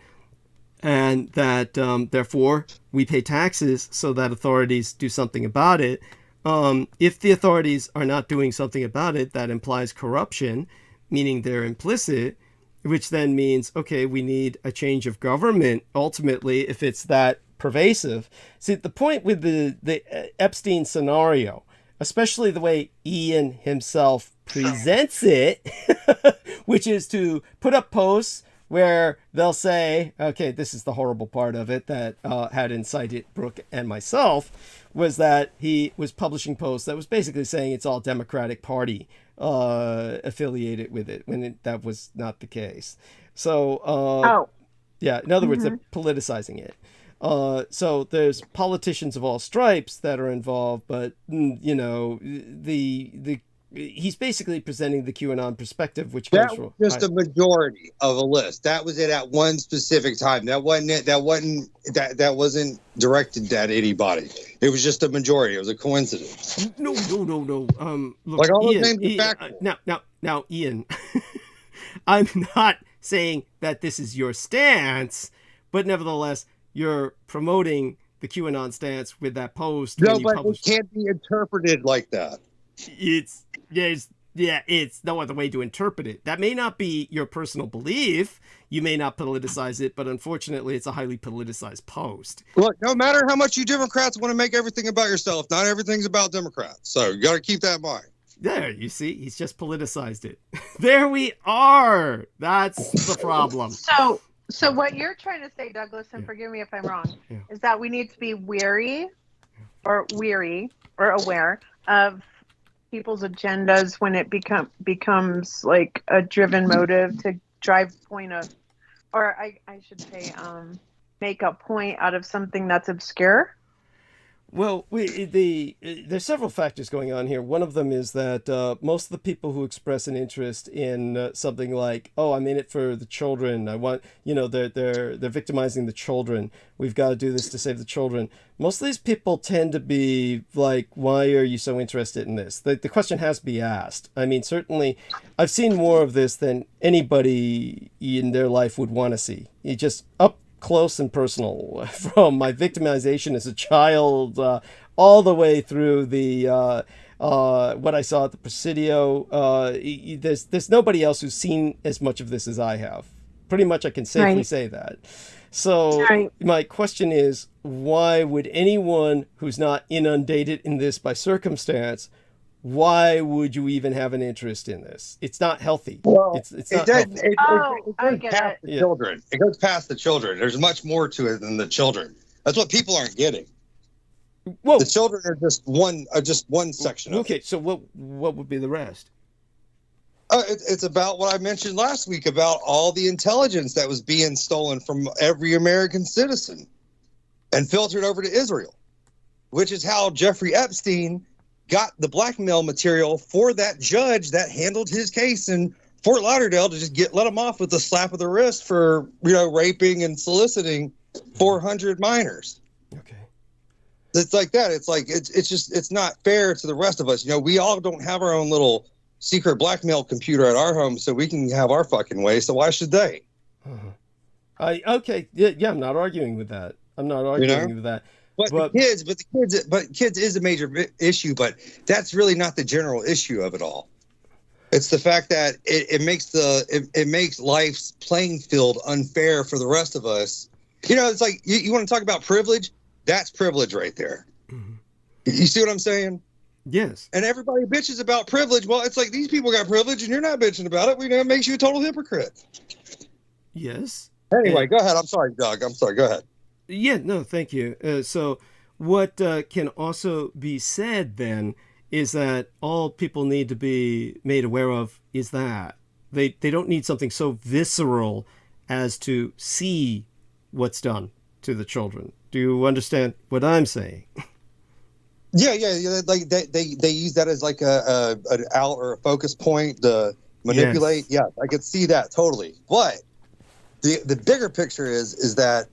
and that therefore we pay taxes so that authorities do something about it. If the authorities are not doing something about it, that implies corruption, meaning they're implicit, which then means, okay, we need a change of government, ultimately, if it's that pervasive. See, the point with the Epstein scenario, especially the way Ian himself presents it, which is to put up posts where they'll say, okay, this is the horrible part of it that had incited Brooke and myself, was that he was publishing posts that was basically saying it's all Democratic Party affiliated with it, when that was not the case. So, yeah, in other words, they're politicizing it. So there's politicians of all stripes that are involved, but he's basically presenting the QAnon perspective, which comes from just a majority of a list. That was it at one specific time. That wasn't directed at anybody. It was just a majority. It was a coincidence. No. Look, like all Ian, those names are back. Now, Ian, I'm not saying that this is your stance, but nevertheless, you're promoting the QAnon stance with that post. No, but it can't be interpreted like that. It's no other way to interpret it. That may not be your personal belief. You may not politicize it, but unfortunately, it's a highly politicized post. Look, no matter how much you Democrats want to make everything about yourself, not everything's about Democrats. So you got to keep that in mind. There, you see, he's just politicized it. There we are. That's the problem. So what you're trying to say, Douglas, and forgive me if I'm wrong, is that we need to be weary or aware of people's agendas when it becomes like a driven motive to drive point of, or I should say, make a point out of something that's obscure. Well, there's several factors going on here. One of them is that most of the people who express an interest in something like, "Oh, I'm in it for the children. I want," they're victimizing the children. We've got to do this to save the children. Most of these people tend to be like, "Why are you so interested in this?" The question has to be asked. I mean, certainly, I've seen more of this than anybody in their life would want to see. You just up close and personal, from my victimization as a child all the way through the what I saw at the Presidio. There's nobody else who's seen as much of this as I have. Pretty much I can safely say that. So my question is, why would anyone who's not inundated in this by circumstance, why would you even have an interest in this? It's not healthy. Well, it's not healthy. It goes past the children. It goes past the children. There's much more to it than the children. That's what people aren't getting. Whoa. The children are just one section. Okay, so what would be the rest? It's about what I mentioned last week about all the intelligence that was being stolen from every American citizen and filtered over to Israel, which is how Jeffrey Epstein got the blackmail material for that judge that handled his case in Fort Lauderdale to just let him off with a slap of the wrist for, raping and soliciting 400 minors. Okay. It's like that. It's like, it's not fair to the rest of us. We all don't have our own little secret blackmail computer at our home so we can have our fucking way. So why should they? Okay. Yeah, I'm not arguing with that. I'm not arguing with that. But kids is a major issue, but that's really not the general issue of it all. It's the fact that it makes life's playing field unfair for the rest of us. It's like you want to talk about privilege. That's privilege right there. Mm-hmm. You see what I'm saying? Yes. And everybody bitches about privilege. Well, it's like these people got privilege and you're not bitching about it. It makes you a total hypocrite. Yes. Anyway, go ahead. I'm sorry, Doug. I'm sorry. Go ahead. Yeah, no, thank you. So what can also be said then is that all people need to be made aware of is that they don't need something so visceral as to see what's done to the children. Do you understand what I'm saying? Yeah. Like they use that as like an out or a focus point to manipulate. Yes. Yeah, I could see that totally. But the bigger picture is that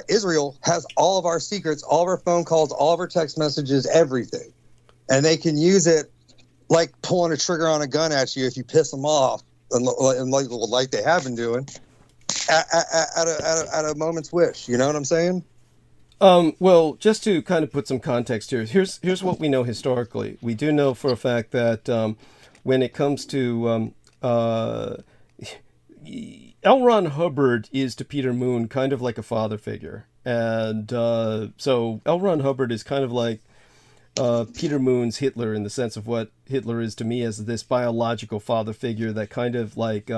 Israel has all of our secrets, all of our phone calls, all of our text messages, everything, and they can use it like pulling a trigger on a gun at you if you piss them off, and like they have been doing at a moment's wish. You know what I'm saying? Well, just to kind of put some context here, here's what we know historically. We do know for a fact that when it comes to L. Ron Hubbard is to Peter Moon kind of like a father figure. And so L. Ron Hubbard is kind of like Peter Moon's Hitler in the sense of what Hitler is to me as this biological father figure that kind of like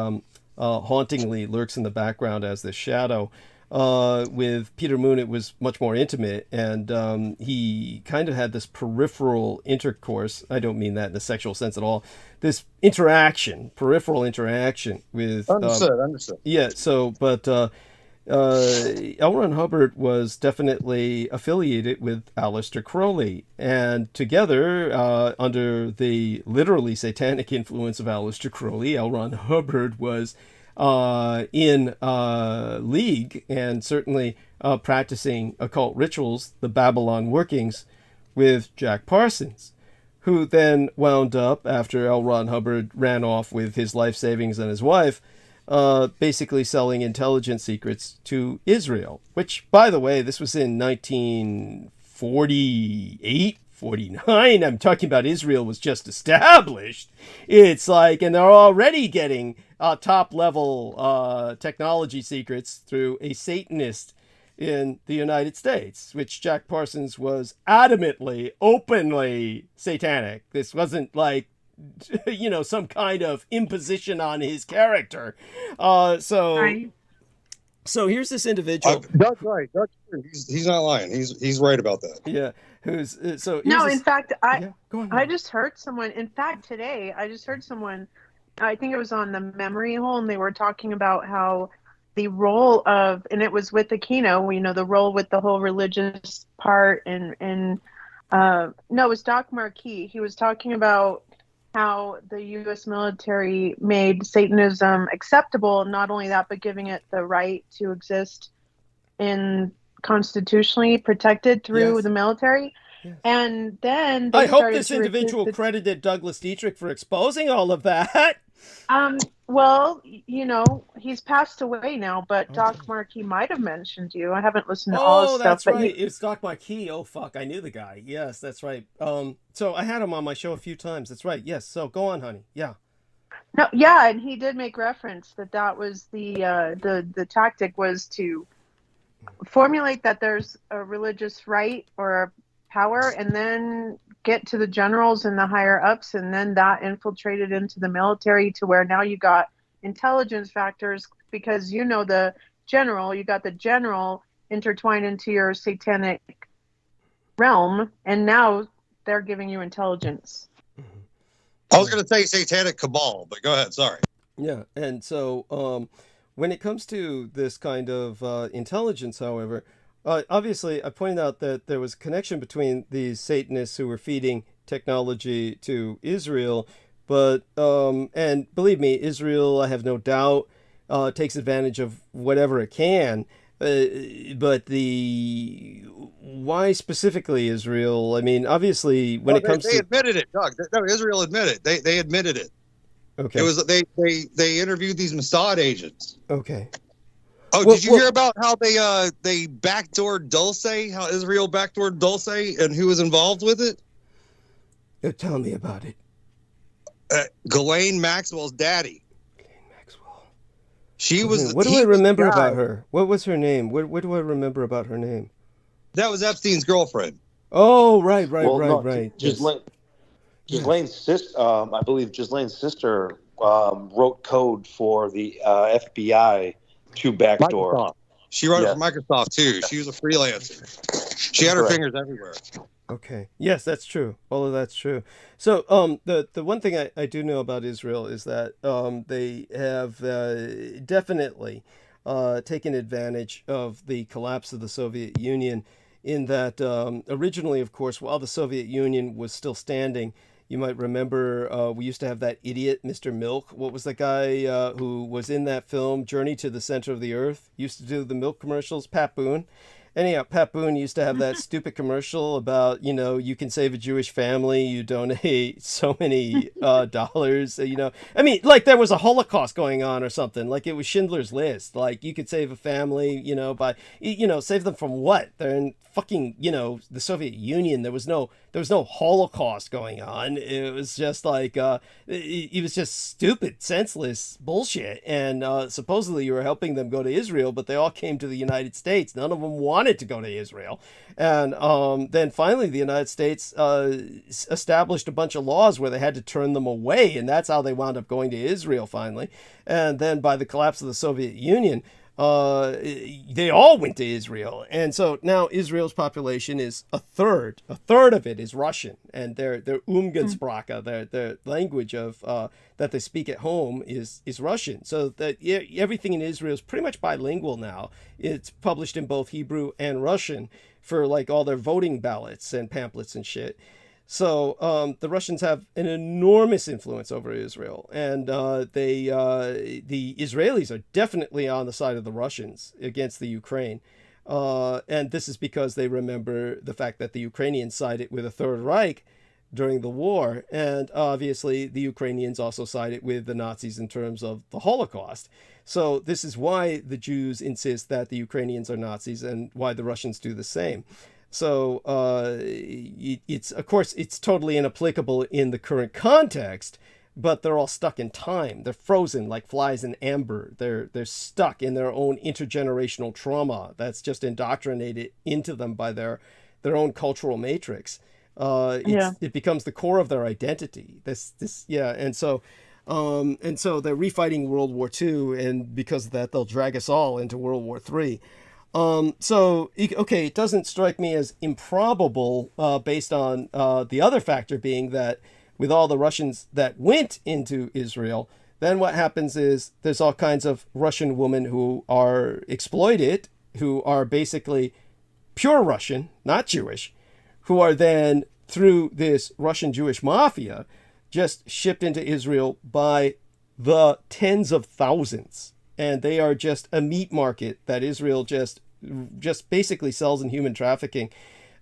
hauntingly lurks in the background as this shadow. With Peter Moon, it was much more intimate, and he kind of had this peripheral intercourse. I don't mean that in a sexual sense at all. This peripheral interaction with... Understood. Yeah, so, but L. Ron Hubbard was definitely affiliated with Aleister Crowley, and together, under the literally satanic influence of Aleister Crowley, L. Ron Hubbard was in league and certainly practicing occult rituals, the Babylon workings, with Jack Parsons, who then wound up, after L. Ron Hubbard ran off with his life savings and his wife, basically selling intelligence secrets to Israel, which, by the way, this was in 1948, 49. I'm talking about Israel was just established. It's like, and they're already getting top level technology secrets through a Satanist in the United States, which Jack Parsons was adamantly, openly satanic. This wasn't like, some kind of imposition on his character. So here's this individual. Doug's right. He's not lying. He's right about that. Yeah. In fact, I just heard someone. In fact, today I just heard someone. I think it was on the Memory Hole, and they were talking about how the role of, and it was with Aquino. The role with the whole religious part, and no, it was Doc Marquis. He was talking about how the U.S. military made Satanism acceptable. Not only that, but giving it the right to exist in constitutionally protected through the military. Yes. And then I hope this individual credited Douglas Dietrich for exposing all of that. Well, he's passed away now, but Doc Marquis might have mentioned you. I haven't listened to all his stuff. That's right. It's Doc Marquis. Oh, fuck. I knew the guy. Yes, that's right. So I had him on my show a few times. That's right. Yes. So go on, honey. Yeah. No, yeah, and he did make reference that was the tactic was to formulate that there's a religious right or a power, and then get to the generals and the higher ups, and then that infiltrated into the military to where now you got intelligence factors, because you got the general intertwined into your satanic realm, and now they're giving you intelligence. I was going to say satanic cabal, but go ahead. Sorry. Yeah, and so when it comes to this kind of intelligence, however, obviously I pointed out that there was a connection between these Satanists who were feeding technology to Israel, but and believe me, Israel, I have no doubt, takes advantage of whatever it can. But why specifically Israel? I mean, obviously, when it comes they admitted it, Doug. No, Israel admitted it. They admitted it. Okay. It was they interviewed these Mossad agents. Okay. Oh, did you hear about how they backdoored Dulce? How Israel backdoored Dulce and who was involved with it? Tell me about it. Ghislaine Maxwell's daddy. She was. What do I remember about her? What was her name? What do I remember about her name? That was Epstein's girlfriend. Oh, right. Ghislaine's sister, I believe Ghislaine's sister wrote code for the FBI to backdoor. Microsoft. She wrote it for Microsoft too. She was a freelancer. She had her fingers everywhere. Okay. Yes, that's true. All of that's true. So, the one thing I do know about Israel is that they have definitely taken advantage of the collapse of the Soviet Union. In that, originally, of course, while the Soviet Union was still standing, you might remember we used to have that idiot, Mr. Milk. What was the guy who was in that film, Journey to the Center of the Earth? Used to do the milk commercials, Pat Boone. Anyhow, Pat Boone used to have that stupid commercial about, you can save a Jewish family, you donate so many dollars, I mean, like there was a Holocaust going on or something, like it was Schindler's List, like you could save a family, by, save them from what? They're in fucking, the Soviet Union. There was no Holocaust going on. It was just like, it was just stupid, senseless bullshit. And supposedly you were helping them go to Israel, but they all came to the United States. None of them wanted to go to Israel. And then finally the United States established a bunch of laws where they had to turn them away. And that's how they wound up going to Israel finally. And then by the collapse of the Soviet Union, they all went to Israel. And so now Israel's population is a third of it is Russian, and their Umgangssprache, their language of that they speak at home is Russian. So that everything in Israel is pretty much bilingual now. It's published in both Hebrew and Russian for like all their voting ballots and pamphlets and shit. So the Russians have an enormous influence over Israel, and the Israelis are definitely on the side of the Russians against the Ukraine. And this is because they remember the fact that the Ukrainians sided with the Third Reich during the war, and obviously the Ukrainians also sided with the Nazis in terms of the Holocaust. So this is why the Jews insist that the Ukrainians are Nazis, and why the Russians do the same. So it's, of course, it's totally inapplicable in the current context, but they're all stuck in time. They're frozen like flies in amber. They're stuck in their own intergenerational trauma that's just indoctrinated into them by their own cultural matrix. It becomes the core of their identity. And so they're refighting World War II, and because of that, they'll drag us all into World War III. It doesn't strike me as improbable based on the other factor being that with all the Russians that went into Israel, then what happens is there's all kinds of Russian women who are exploited, who are basically pure Russian, not Jewish, who are then, through this Russian Jewish mafia, just shipped into Israel by the tens of thousands. And they are just a meat market that Israel just basically sells in human trafficking,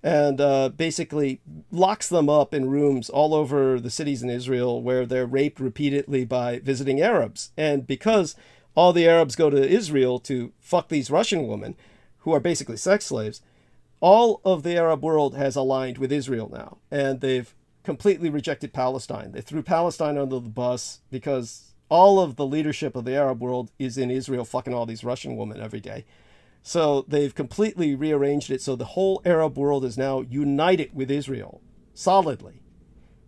and basically locks them up in rooms all over the cities in Israel where they're raped repeatedly by visiting Arabs. And because all the Arabs go to Israel to fuck these Russian women, who are basically sex slaves, all of the Arab world has aligned with Israel now, and they've completely rejected Palestine. They threw Palestine under the bus because all of the leadership of the Arab world is in Israel fucking all these Russian women every day. So they've completely rearranged it so the whole Arab world is now united with Israel, solidly.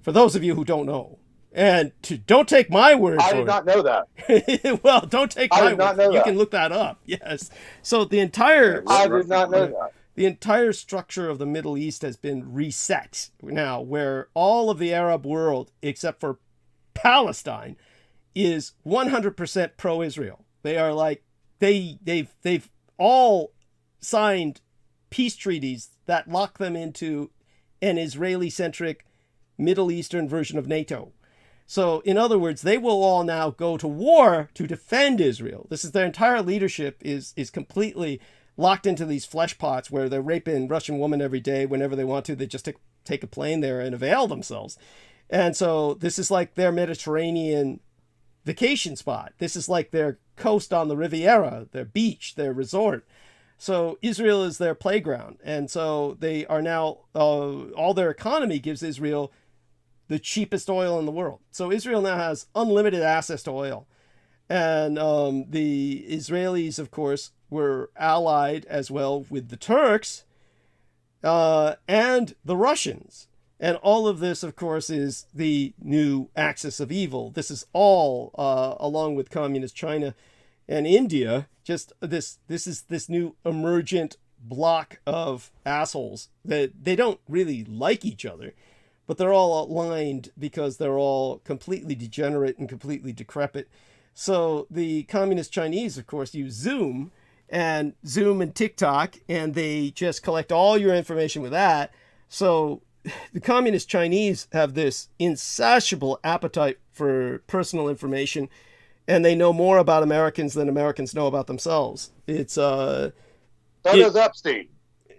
For those of you who don't know. And don't take my word for it. I did not know that. Well, don't take my word. You can look that up. Yes. So the entire... I did not know that. The entire structure of the Middle East has been reset now, where all of the Arab world, except for Palestine is 100% pro-Israel. They are like, they've all signed peace treaties that lock them into an Israeli-centric Middle Eastern version of NATO. So, in other words, they will all now go to war to defend Israel. This is their entire leadership is completely locked into these flesh pots where they're raping Russian women every day whenever they want to. They just take a plane there and avail themselves. And so this is like their Mediterranean vacation spot. This is like their coast on the Riviera, their beach, their resort. So Israel is their playground. And so they are now, all their economy gives Israel the cheapest oil in the world. So Israel now has unlimited access to oil. And the Israelis, of course, were allied as well with the Turks and the Russians. And all of this, of course, is the new axis of evil. This is all, along with communist China and India, just this is this new emergent block of assholes that they don't really like each other, but they're all aligned because they're all completely degenerate and completely decrepit. So the communist Chinese, of course, use Zoom and TikTok, and they just collect all your information with that. So the communist Chinese have this insatiable appetite for personal information, and they know more about Americans than Americans know about themselves. It's so does Epstein.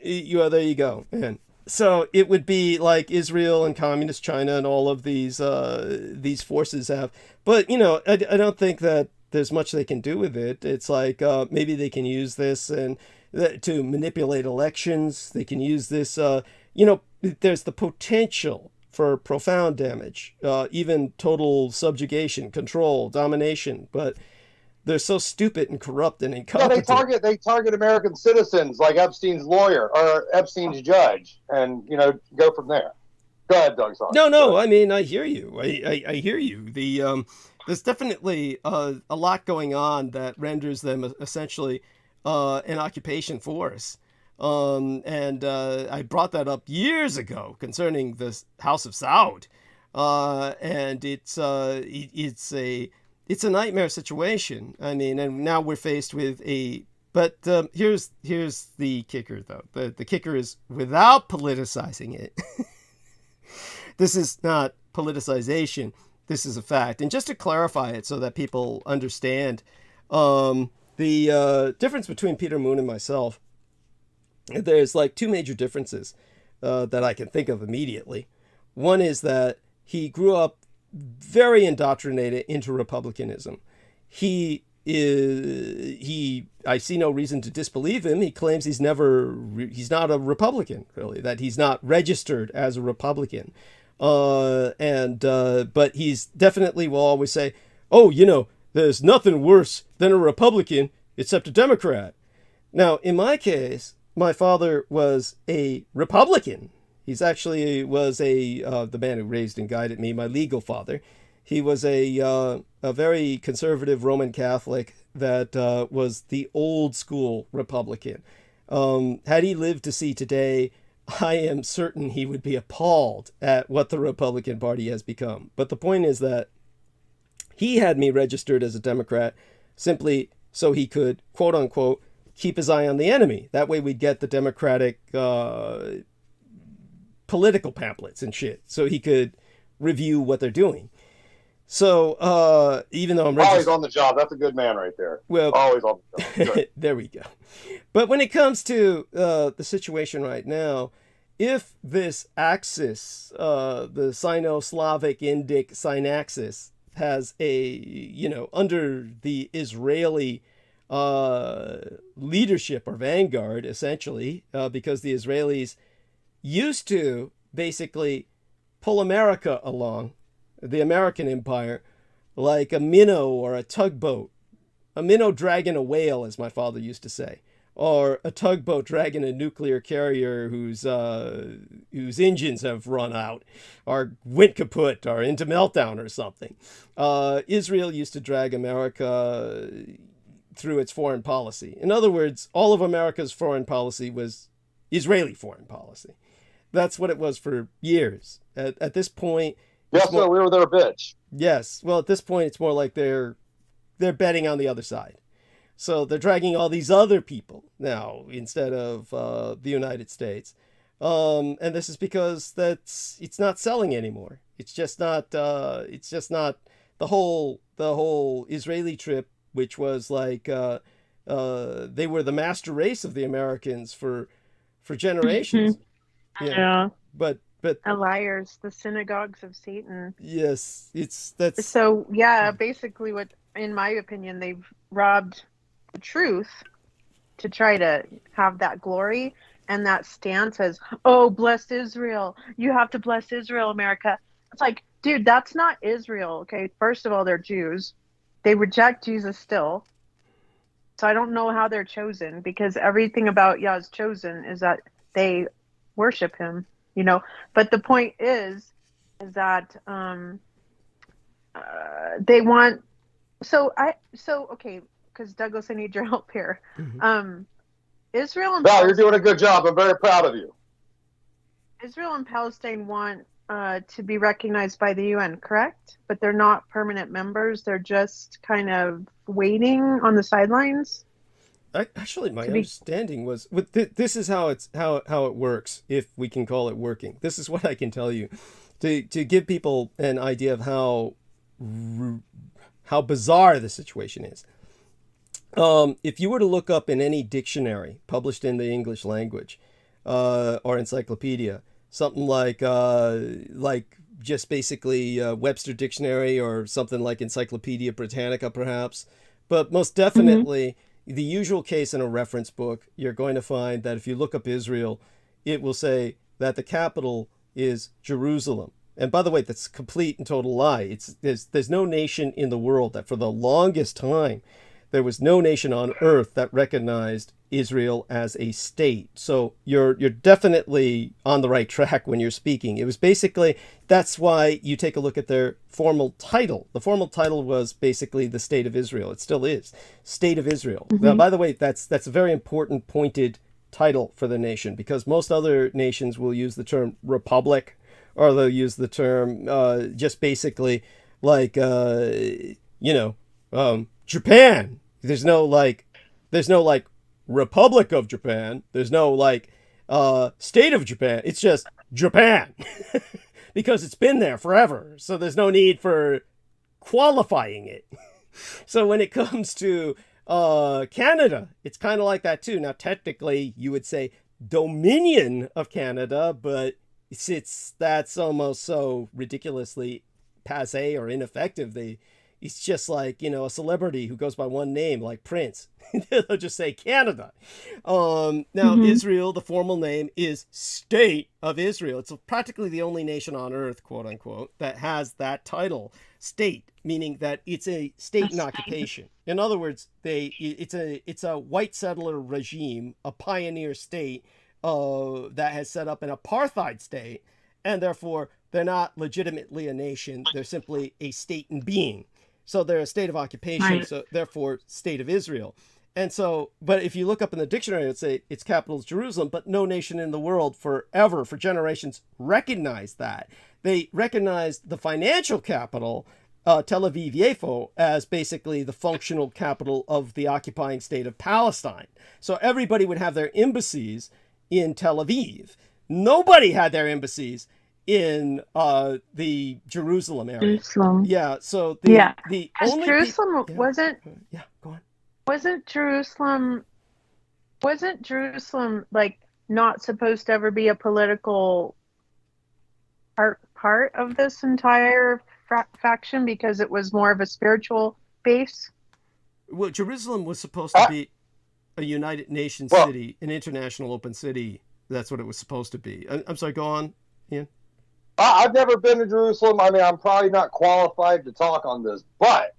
There you go. And so it would be like Israel and communist China and all of these forces have. But, I don't think that there's much they can do with it. It's like maybe they can use this and to manipulate elections. They can use this, there's the potential for profound damage, even total subjugation, control, domination. But they're so stupid and corrupt and incompetent. Yeah, they target American citizens like Epstein's lawyer or Epstein's judge, and go from there. Go ahead, Doug. Sorry. No. I mean, I hear you. I hear you. There's definitely a lot going on that renders them essentially an occupation force. And I brought that up years ago concerning the House of Saud, and it's a nightmare situation. I mean, and now we're faced with but here's the kicker, though. The kicker is, without politicizing it, this is not politicization. This is a fact. And just to clarify it so that people understand, the difference between Peter Moon and myself, there's like two major differences that I can think of immediately. One is that he grew up very indoctrinated into republicanism. I see no reason to disbelieve him. He claims he's not a Republican, really, that he's not registered as a Republican. But he's definitely will always say, there's nothing worse than a Republican except a Democrat. Now, in my case, my father was a Republican. He's actually was the man who raised and guided me, my legal father. He was a very conservative Roman Catholic that was the old school Republican. Had he lived to see today, I am certain he would be appalled at what the Republican Party has become. But the point is that he had me registered as a Democrat simply so he could, quote unquote, keep his eye on the enemy. That way we'd get the Democratic political pamphlets and shit, so he could review what they're doing. So even though I'm always on the job, that's a good man right there. Well, always on the job. There we go. But when it comes to the situation right now, if this axis, the Sino-Slavic Indic synaxis, has under the Israeli leadership or vanguard, essentially, because the Israelis used to basically pull America along, the American empire, like a minnow or a tugboat. A minnow dragging a whale, as my father used to say, or a tugboat dragging a nuclear carrier whose engines have run out, or went kaput, or into meltdown or something. Israel used to drag America through its foreign policy. In other words, all of America's foreign policy was Israeli foreign policy. That's what it was for years. At this point... Yes, sir, we were their bitch. Yes. Well, at this point, it's more like they're betting on the other side. So they're dragging all these other people now instead of the United States. And this is because it's not selling anymore. It's just not the whole Israeli trip, which was like they were the master race of the Americans for generations. Yeah. But the liars, the synagogues of Satan. Yes, that's so. Yeah, basically, what in my opinion they've robbed the truth to try to have that glory and that stance as, oh, bless Israel. You have to bless Israel, America. It's like, dude, that's not Israel. Okay, first of all, they're Jews. They reject Jesus still. So I don't know how they're chosen, because everything about Yah's chosen is that they worship him. You know, but the point is that they want. Okay, because Douglas, I need your help here. Mm-hmm. Israel and you're doing a good job. I'm very proud of you. Israel and Palestine want to be recognized by the UN, correct? But they're not permanent members. They're just kind of waiting on the sidelines. Actually, my understanding was this is how it works, if we can call it working. This is what I can tell you to give people an idea of how bizarre the situation is. If you were to look up in any dictionary published in the English language or encyclopedia, something like just basically Webster Dictionary or something like Encyclopedia Britannica, perhaps, but most definitely. Mm-hmm. The usual case in a reference book, you're going to find that if you look up Israel, it will say that the capital is Jerusalem. And by the way, that's a complete and total lie. There's no nation in the world that for the longest time, there was no nation on earth that recognized Israel as a state. So you're definitely on the right track when you're speaking. It was basically, that's why you take a look at their formal title. The formal title was basically the State of Israel. It still is State of Israel. Mm-hmm. Now, by the way, that's a very important pointed title for the nation, because most other nations will use the term republic, or they'll use the term just basically like Japan. There's no Republic of Japan. There's no State of Japan. It's just Japan because it's been there forever. So there's no need for qualifying it. So when it comes to Canada, it's kind of like that too. Now, technically, you would say Dominion of Canada, but that's almost so ridiculously passé or ineffective. It's just like, a celebrity who goes by one name, like Prince. They'll just say Canada. Now, mm-hmm. Israel, the formal name is State of Israel. It's practically the only nation on earth, quote unquote, that has that title, state, meaning that it's a state in occupation. In other words, it's a white settler regime, a pioneer state that has set up an apartheid state, and therefore they're not legitimately a nation. They're simply a state in being. So they're a state of occupation, right. So therefore State of Israel. And so, but if you look up in the dictionary, it would say its capital is Jerusalem, but no nation in the world forever, for generations, recognized that. They recognized the financial capital, Tel Aviv-Yafo, as basically the functional capital of the occupying state of Palestine. So everybody would have their embassies in Tel Aviv. Nobody had their embassies in the Jerusalem area. Jerusalem. Yeah, so the only Jerusalem wasn't go on. Wasn't Jerusalem like not supposed to ever be a political part of this entire faction, because it was more of a spiritual base? Well, Jerusalem was supposed to be a United Nations city, an international open city. That's what it was supposed to be. I'm sorry, go on, Ian. I've never been to Jerusalem. I mean, I'm probably not qualified to talk on this, but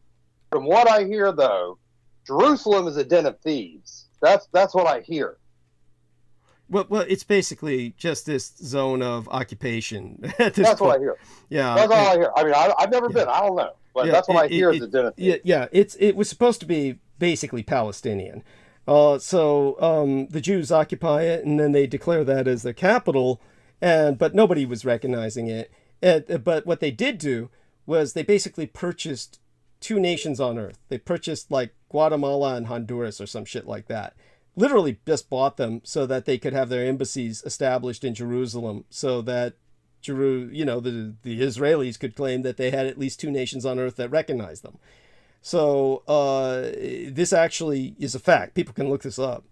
from what I hear, though, Jerusalem is a den of thieves. That's what I hear. Well, it's basically just this zone of occupation. That's what I hear. Yeah, that's all I hear. I mean, I've never been. I don't know, but that's what I hear is a den of thieves. Yeah, it was supposed to be basically Palestinian. So the Jews occupy it, and then they declare that as their capital. But nobody was recognizing it. But what they did do was they basically purchased 2 nations on Earth. They purchased like Guatemala and Honduras or some shit like that. Literally just bought them so that they could have their embassies established in Jerusalem, so that the Israelis could claim that they had at least 2 nations on Earth that recognized them. So this actually is a fact. People can look this up.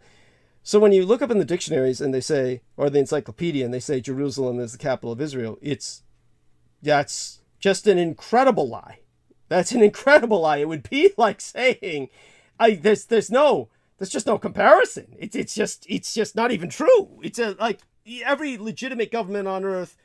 So when you look up in the dictionaries and they say, or the encyclopedia, and they say Jerusalem is the capital of Israel, that's just an incredible lie. That's an incredible lie. It would be like saying, there's just no comparison. It's just not even true. It's like every legitimate government on Earth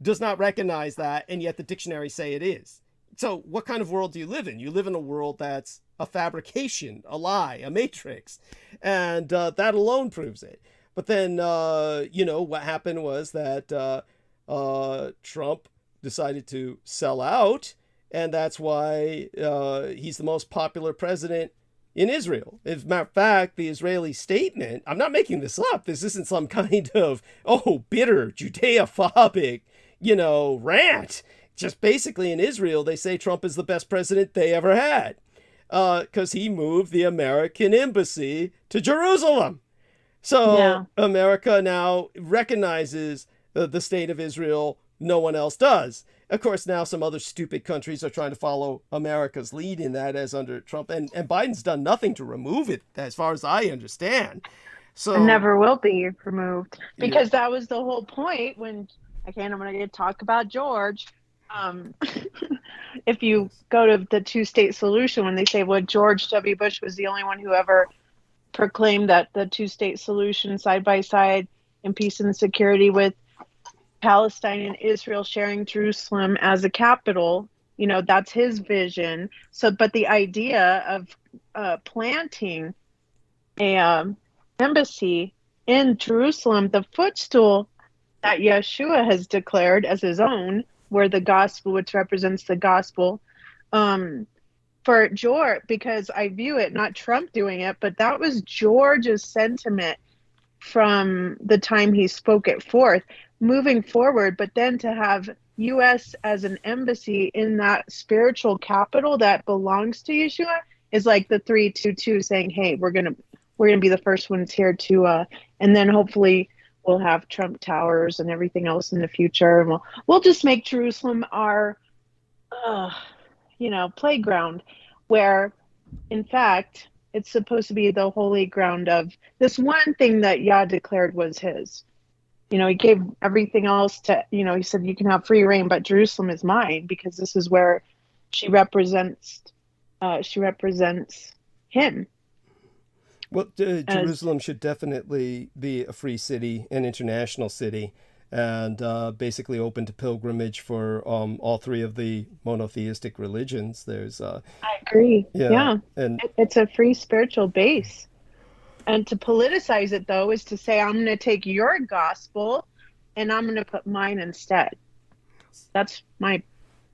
does not recognize that, and yet the dictionaries say it is. So what kind of world do you live in? You live in a world that's a fabrication, a lie, a matrix, and that alone proves it. But then, what happened was that Trump decided to sell out, and that's why he's the most popular president in Israel. As a matter of fact, the Israeli statement, I'm not making this up, this isn't some kind of, bitter, Judea-phobic, rant. Just basically in Israel, they say Trump is the best president they ever had because he moved the American embassy to Jerusalem. So America now recognizes the state of Israel. No one else does. Of course, now some other stupid countries are trying to follow America's lead in that, as under Trump. And Biden's done nothing to remove it, as far as I understand. So it never will be removed, because that was the whole point when, I'm going to talk about George. If you go to the 2-state solution, when they say, well, George W. Bush was the only one who ever proclaimed that the 2-state solution side by side in peace and security with Palestine and Israel sharing Jerusalem as a capital, that's his vision. So, but the idea of planting a embassy in Jerusalem, the footstool that Yeshua has declared as his own, where the gospel, which represents the gospel, for George, because I view it, not Trump doing it, but that was George's sentiment from the time he spoke it forth, moving forward. But then to have U.S. as an embassy in that spiritual capital that belongs to Yeshua is like the 322 saying, hey, we're gonna be the first ones here to, and then hopefully we'll have Trump Towers and everything else in the future. And we'll just make Jerusalem our, playground, where, in fact, it's supposed to be the holy ground of this one thing that Yah declared was his. He gave everything else to, he said, you can have free reign, but Jerusalem is mine, because this is where she represents him. Well, Jerusalem should definitely be a free city, an international city, and basically open to pilgrimage for all 3 of the monotheistic religions. There's I agree. Yeah. And it's a free spiritual base. And to politicize it, though, is to say, I'm going to take your gospel and I'm going to put mine instead. That's my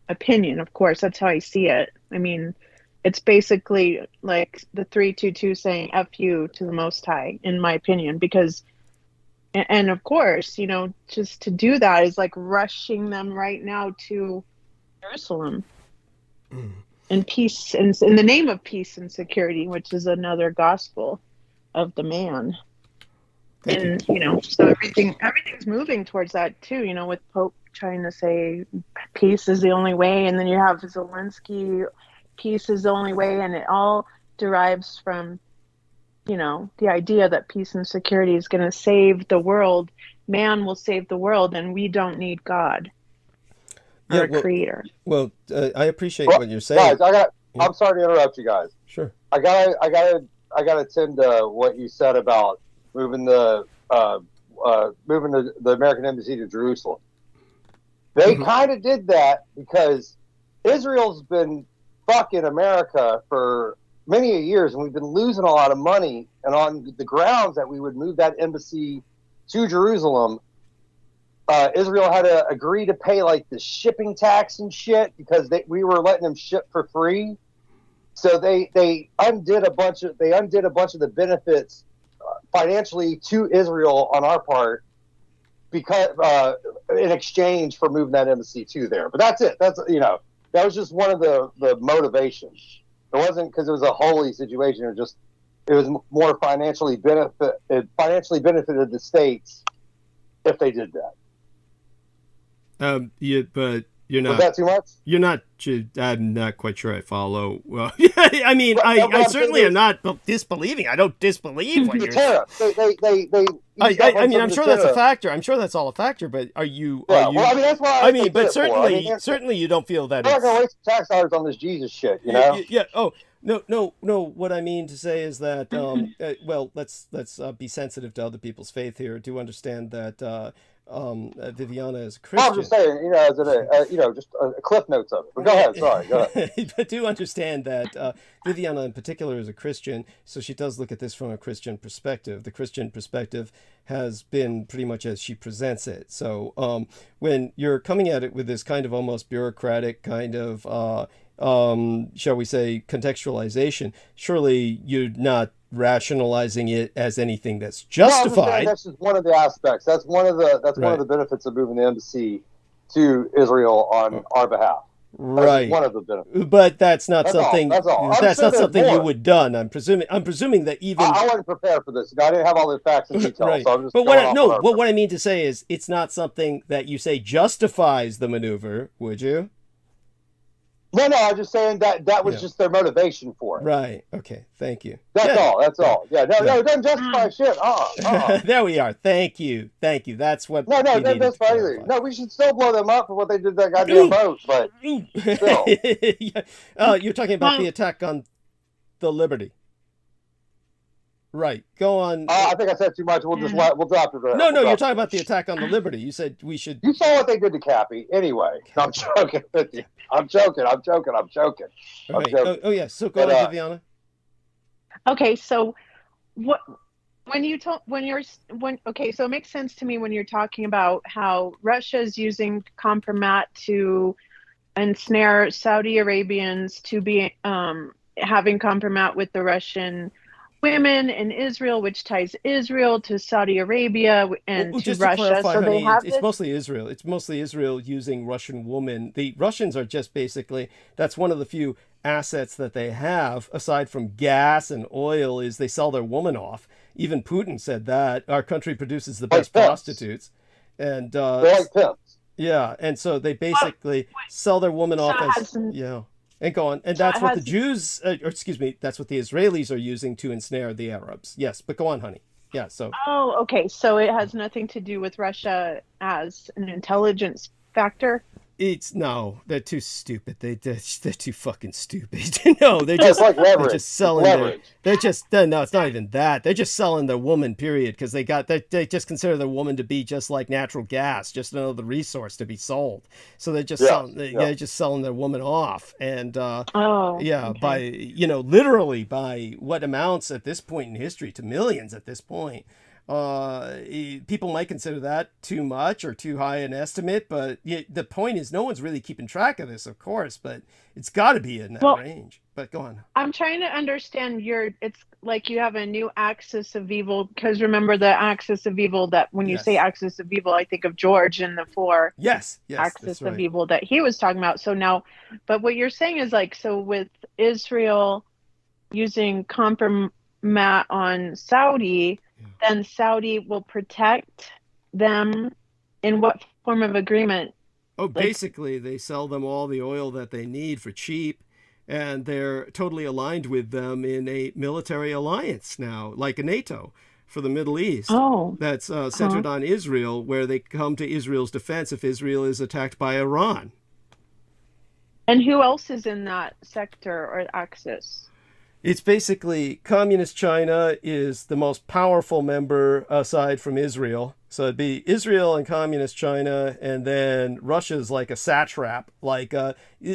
opinion, of course. That's how I see it. I mean, it's basically like the 322 saying F you to the Most High, in my opinion, because, and of course, just to do that is like rushing them right now to Jerusalem and peace, and in the name of peace and security, which is another gospel of the man. And, so everything's moving towards that too, with Pope trying to say peace is the only way. And then you have Zelensky, peace is the only way, and it all derives from, the idea that peace and security is going to save the world. Man will save the world, and we don't need God or a creator. Well, I appreciate what you're saying. Guys, I'm sorry to interrupt you guys. Sure. I gotta tend to what you said about moving the American embassy to Jerusalem. They kind of did that because Israel's been fucking America for many years, and we've been losing a lot of money. And on the grounds that we would move that embassy to Jerusalem, Israel had to agree to pay like the shipping tax and shit because we were letting them ship for free. So they undid a bunch of the benefits financially to Israel on our part, because in exchange for moving that embassy to there. But that's it. That was just one of the motivations. It wasn't because it was a holy situation. It was more financially benefited the states if they did that. But you're not. Was that too much? You're not. I'm not quite sure I follow. Well, I mean, I certainly am not disbelieving. I don't disbelieve what you're saying. I mean, I'm sure that's a factor. I'm sure that's all a factor. But are you? Yeah, well, I mean, that's why. I mean, but certainly you don't feel that. I'm not going to waste tax dollars on this Jesus shit, you know? Yeah. Oh. No. What I mean to say is that, well, let's be sensitive to other people's faith here. Do understand that Viviana is a Christian. I'm just saying, you know, just cliff notes of it. But go ahead. Sorry. Go ahead. But do understand that Viviana in particular is a Christian, so she does look at this from a Christian perspective. The Christian perspective has been pretty much as she presents it. So when you're coming at it with this kind of almost bureaucratic kind of shall we say, contextualization, surely you're not rationalizing it as anything that's justified. No, that's just one of the aspects. That's one of the benefits of moving the embassy to Israel on our behalf. Right. One of the benefits. But that's not something. That's all. That's not something you would done. I'm presuming that even I wasn't prepared for this. I didn't have all the facts and details. Right. So I'm just but what I mean to say is, it's not something that you say justifies the maneuver, would you? No, I'm just saying that was just their motivation for it. Right. Okay. Thank you. That's all. Yeah. No, it doesn't justify shit. There we are. Thank you. That's what. No, that's right. No, we should still blow them up for what they did to that goddamn boat, but still. You're talking about the attack on the Liberty. Right. Go on. I think I said too much. We'll drop it there. No, you're talking about the attack on the Liberty. You said we should. You saw what they did to Cappy. Anyway, I'm joking with you. I'm joking. Right. Oh, yeah. So go on, Viviana. Okay. So so it makes sense to me when you're talking about how Russia is using compromat to ensnare Saudi Arabians to be having compromat with the Russian women in Israel, which ties Israel to Saudi Arabia and to just Russia. To clarify, so honey, they have it's mostly Israel. It's mostly Israel using Russian women. The Russians are just basically, that's one of the few assets that they have, aside from gas and oil, is they sell their woman off. Even Putin said that our country produces the best prostitutes. And they're like pimps. Yeah, and so they basically sell their woman off as And go on. And that's what the Jews, that's what the Israelis are using to ensnare the Arabs. Yes, but go on, honey. Yeah, so. Oh, okay. So it has nothing to do with Russia as an intelligence factor? No, they're too stupid. They're too fucking stupid. No, they're just like leverage. They're just selling no, it's not even that. They're just selling their woman, period, because they just consider their woman to be just like natural gas, just another resource to be sold. So they're just they're just selling their woman off, and by literally by what amounts at this point in history to millions at this point. People might consider that too much or too high an estimate, but the point is no one's really keeping track of this, of course, but it's got to be in that range. But go on. I'm trying to understand it's like you have a new axis of evil, because remember the axis of evil that when you say axis of evil, I think of George and the four axis of evil that he was talking about. So now, but what you're saying is like, so with Israel using compromat on Saudi, then Saudi will protect them in what form of agreement? Oh, basically, they sell them all the oil that they need for cheap, and they're totally aligned with them in a military alliance now, like a NATO for the Middle East. Oh. That's centered on Israel, where they come to Israel's defense if Israel is attacked by Iran. And who else is in that sector or axis? It's basically Communist China is the most powerful member aside from Israel. So it'd be Israel and Communist China, and then Russia's like a satrap. Like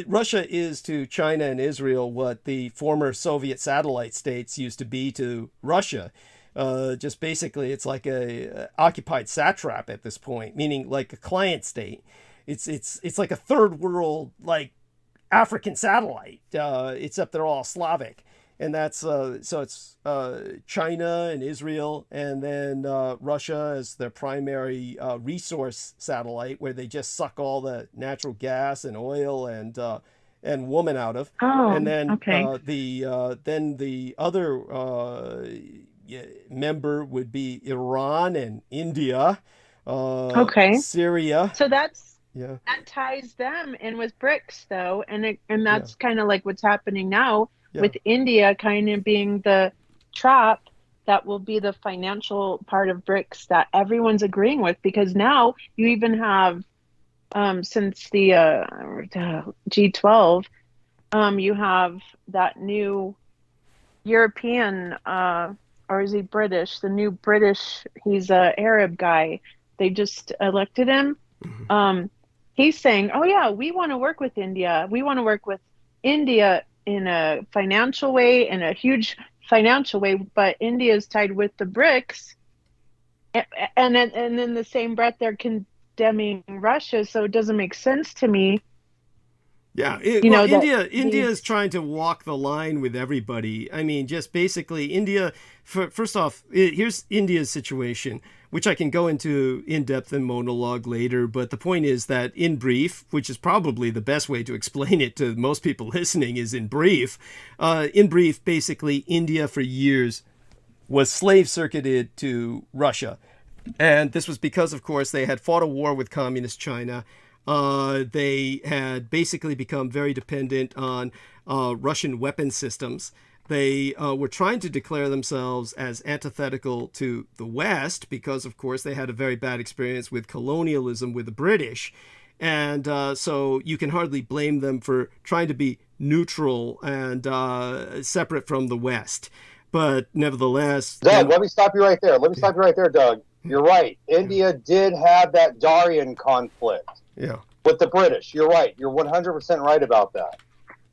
Russia is to China and Israel what the former Soviet satellite states used to be to Russia. Just basically, it's like a occupied satrap at this point, meaning like a client state. It's like a third world, like African satellite, except they're all Slavic. And that's so it's China and Israel, and then Russia as their primary resource satellite, where they just suck all the natural gas and oil and and woman out of. Oh, And then okay. the other member would be Iran and India, Okay. Syria. So that Yeah. ties them in with BRICS, though, and that's kind of like what's happening now with India kind of being the trap that will be the financial part of BRICS that everyone's agreeing with, because now you even have since the G12, you have that new European, or is he British? The new British, he's a Arab guy. They just elected him. He's saying, oh yeah, we want to work with India. We want to work with India in a financial way, in a huge financial way, but India is tied with the BRICS. And in the same breath, they're condemning Russia. So it doesn't make sense to me. Yeah, India is trying to walk the line with everybody. I mean, just basically India, first off, here's India's situation, which I can go into in depth and monologue later. But the point is that in brief, which is probably the best way to explain it to most people listening is in brief. Basically, India for years was slave circuited to Russia. And this was because, of course, they had fought a war with communist China. They had basically become very dependent on Russian weapon systems. They were trying to declare themselves as antithetical to the West because, of course, they had a very bad experience with colonialism with the British. And so you can hardly blame them for trying to be neutral and separate from the West. But nevertheless... Doug, let me stop you right there. Doug. You're right. India did have that Daryan conflict. Yeah. With the British. You're right. You're 100% right about that.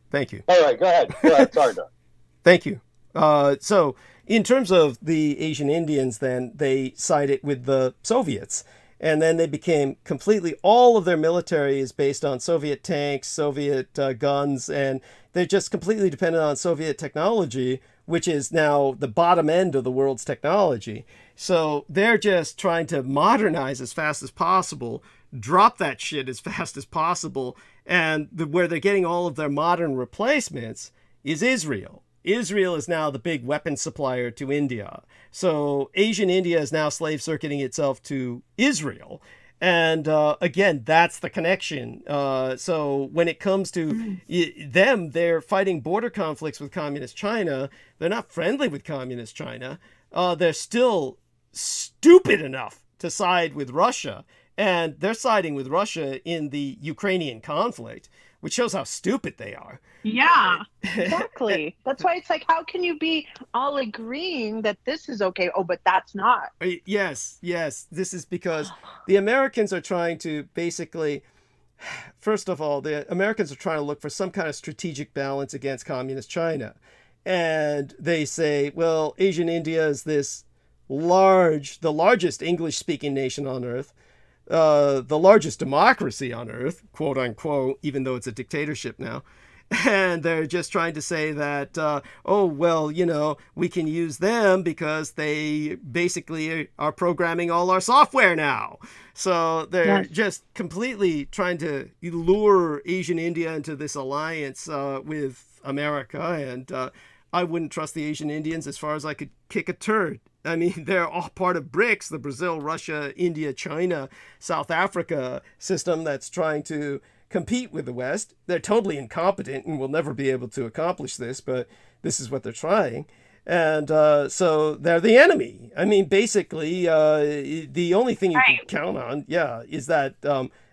Thank you. All right, go ahead. Sorry, Doug. Thank you. So in terms of the Asian Indians, then they sided with the Soviets. And then they became completely, all of their military is based on Soviet tanks, Soviet guns, and they're just completely dependent on Soviet technology, which is now the bottom end of the world's technology. So they're just trying to modernize as fast as possible, drop that shit as fast as possible, and where they're getting all of their modern replacements is Israel. Israel is now the big weapon supplier to India. So Asian India is now slave circuiting itself to Israel. And again, that's the connection. So when it comes to them, they're fighting border conflicts with communist China. They're not friendly with communist China. They're still stupid enough to side with Russia. And they're siding with Russia in the Ukrainian conflict, which shows how stupid they are. Yeah, exactly. That's why it's like, how can you be all agreeing that this is okay? Oh, but that's not. Yes. This is because the Americans are trying to basically, first of all, the Americans are trying to look for some kind of strategic balance against communist China. And they say, well, Asian India is the largest English-speaking nation on earth. The largest democracy on earth, quote unquote, even though it's a dictatorship now. And they're just trying to say that, we can use them because they basically are programming all our software now. So they're just completely trying to lure Asian India into this alliance with America. And I wouldn't trust the Asian Indians as far as I could kick a turd. I mean, they're all part of BRICS, the Brazil, Russia, India, China, South Africa system that's trying to compete with the West. They're totally incompetent and will never be able to accomplish this, but this is what they're trying. And so they're the enemy. I mean, basically, the only thing you can count on, is that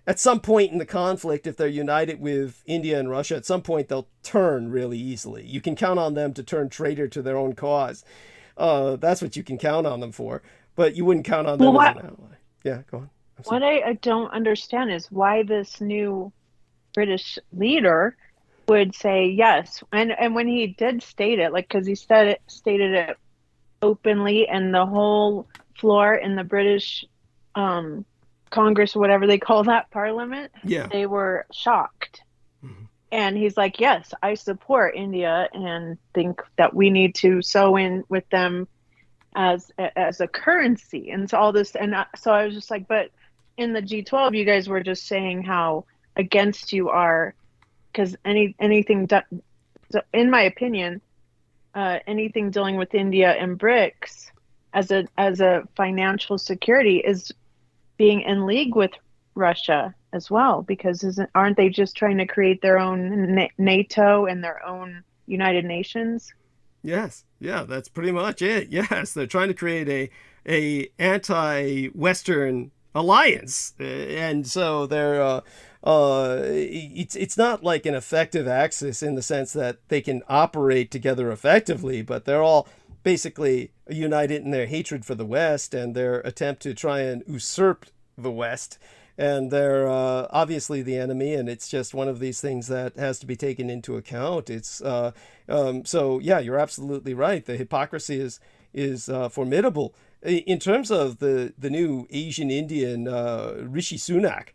at some point in the conflict, if they're united with India and Russia, at some point they'll turn really easily. You can count on them to turn traitor to their own cause. That's what you can count on them for, but you wouldn't count on them as an ally. Yeah, go on. What I don't understand is why this new British leader would say yes. And when he did state it, like, because he stated it openly, and the whole floor in the British Congress, whatever they call that, Parliament, they were shocked. And he's like, yes, I support India and think that we need to sew in with them as a currency. And so all this, and so I was just like, but in the G12, you guys were just saying how against you are because anything so in my opinion, anything dealing with India and BRICS as a financial security is being in league with Russia as well, because aren't they just trying to create their own NATO and their own United Nations? Yes, yeah, that's pretty much it. Yes, they're trying to create a anti-Western alliance, and so they're it's not like an effective axis in the sense that they can operate together effectively, but they're all basically united in their hatred for the West and their attempt to try and usurp the West. And they're obviously the enemy, and it's just one of these things that has to be taken into account. It's so yeah, you're absolutely right. The hypocrisy is formidable. In terms of the new Asian Indian Rishi Sunak,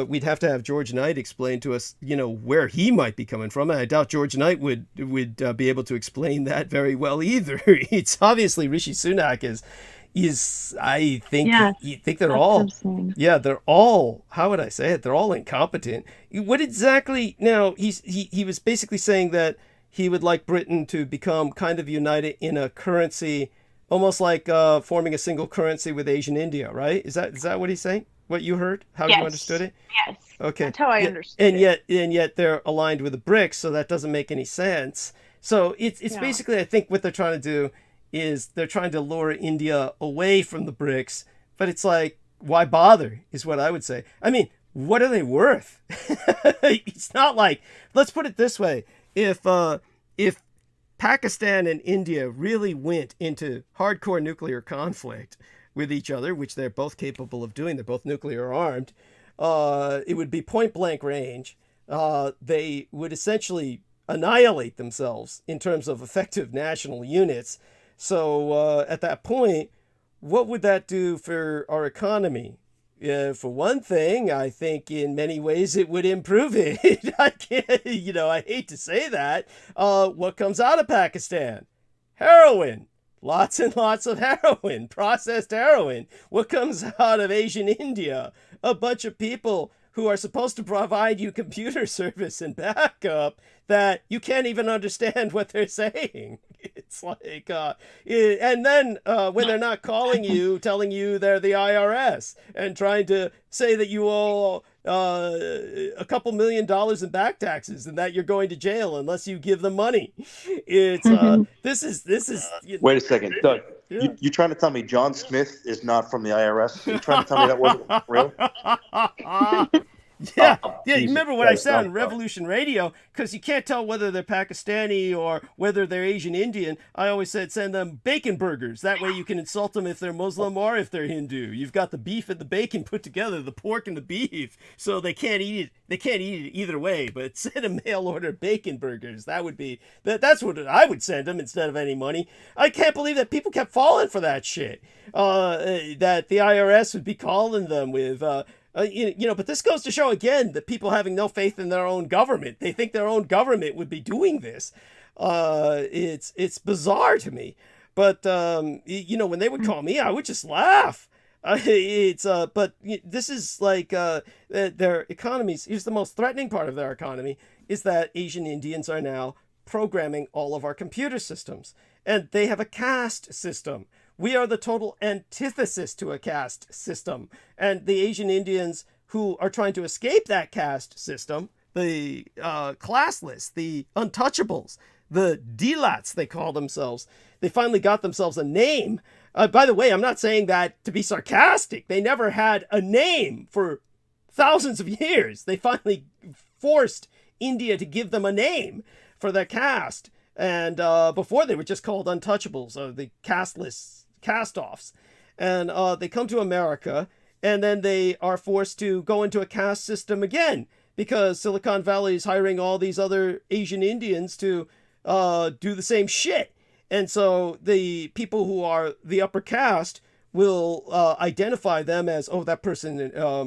we'd have to have George Knight explain to us, where he might be coming from. And I doubt George Knight would be able to explain that very well either. It's obviously Rishi Sunak is I think they're all they're all, how would I say it? They're all incompetent. What exactly? Now he was basically saying that he would like Britain to become kind of united in a currency, almost like forming a single currency with Asian India, right? Is that what he's saying? What you heard? How you understood it? Yes. Okay. That's how I understood it. And yet they're aligned with the BRICS, so that doesn't make any sense. So it's basically, I think what they're trying to do is they're trying to lure India away from the BRICS, but it's like, why bother, is what I would say. I mean, what are they worth? It's not like, let's put it this way, if Pakistan and India really went into hardcore nuclear conflict with each other, which they're both capable of doing, they're both nuclear armed, it would be point blank range. They would essentially annihilate themselves in terms of effective national units. So at that point, what would that do for our economy? For one thing, I think in many ways it would improve it. I hate to say that. What comes out of Pakistan? Heroin. Lots and lots of heroin, processed heroin. What comes out of Asian India? A bunch of people who are supposed to provide you computer service and backup that you can't even understand what they're saying. It's like, and then when they're not calling you, telling you they're the IRS and trying to say that you owe a couple $1 million in back taxes and that you're going to jail unless you give them money. It's this is. Wait a second, Doug. Yeah. You trying to tell me John Smith is not from the IRS? You trying to tell me that wasn't real? Yeah, you remember what I said on Revolution Radio? Because you can't tell whether they're Pakistani or whether they're Asian Indian. I always said send them bacon burgers. That way you can insult them if they're Muslim or if they're Hindu. You've got the beef and the bacon put together, the pork and the beef, so they can't eat it. They can't eat it either way. But send them mail order bacon burgers. That would be that's what I would send them instead of any money. I can't believe that people kept falling for that shit. That the IRS would be calling them with. But this goes to show again that people having no faith in their own government. They think their own government would be doing this. It's bizarre to me. But when they would call me, I would just laugh. But this is like their economies. Here's the most threatening part of their economy is that Asian Indians are now programming all of our computer systems, and they have a caste system. We are the total antithesis to a caste system. And the Asian Indians who are trying to escape that caste system, the classless, the untouchables, the delats, they call themselves, they finally got themselves a name. By the way, I'm not saying that to be sarcastic. They never had a name for thousands of years. They finally forced India to give them a name for their caste. And before they were just called untouchables, or the casteless cast-offs. And they come to America, and then they are forced to go into a caste system again, because Silicon Valley is hiring all these other Asian Indians to do the same shit. And so the people who are the upper caste will identify them as, oh, that person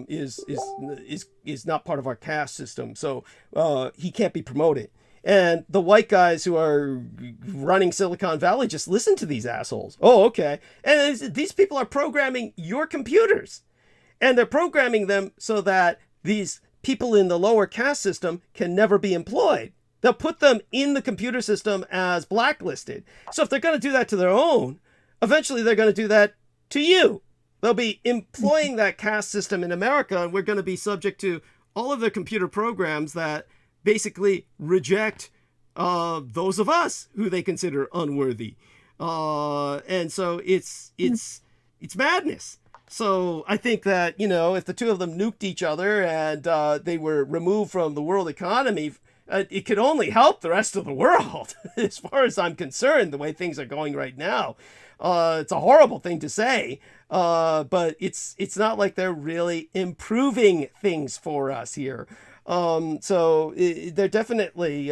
is not part of our caste system, so he can't be promoted. And the white guys who are running Silicon Valley just listen to these assholes. Oh, okay. And these people are programming your computers. And they're programming them so that these people in the lower caste system can never be employed. They'll put them in the computer system as blacklisted. So if they're going to do that to their own, eventually they're going to do that to you. They'll be employing that caste system in America, and we're going to be subject to all of the computer programs that basically reject those of us who they consider unworthy. And so it's madness. So I think that, if the two of them nuked each other and they were removed from the world economy, it could only help the rest of the world, as far as I'm concerned, the way things are going right now. It's a horrible thing to say, but it's not like they're really improving things for us here. So they're definitely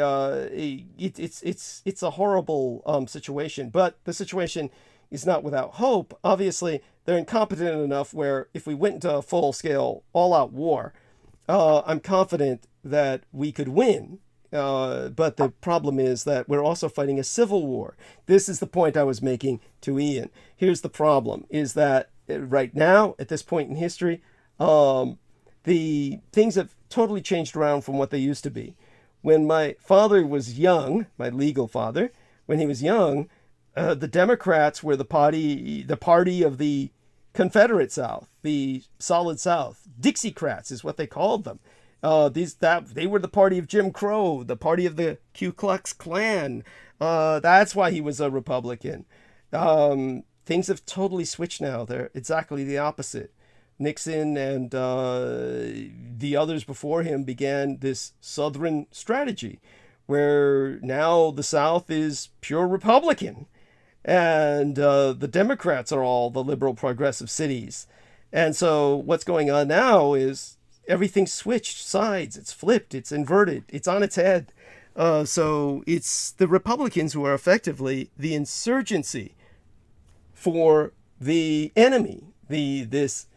it's a horrible situation, but the situation is not without hope. Obviously, they're incompetent enough where if we went into a full-scale, all-out war, I'm confident that we could win. But the problem is that we're also fighting a civil war. This is the point I was making to Ian. Here's the problem, is that right now, at this point in history, the things have totally changed around from what they used to be. When my father was young, my legal father, when he was young, the Democrats were the party of the Confederate South, the Solid South. Dixiecrats is what they called them. They were the party of Jim Crow, the party of the Ku Klux Klan. That's why he was a Republican. Things have totally switched now. They're exactly the opposite. Nixon and the others before him began this Southern strategy, where now the South is pure Republican, and the Democrats are all the liberal progressive cities. And so what's going on now is everything's switched sides. It's flipped. It's inverted. It's on its head. So it's the Republicans who are effectively the insurgency for the enemy, this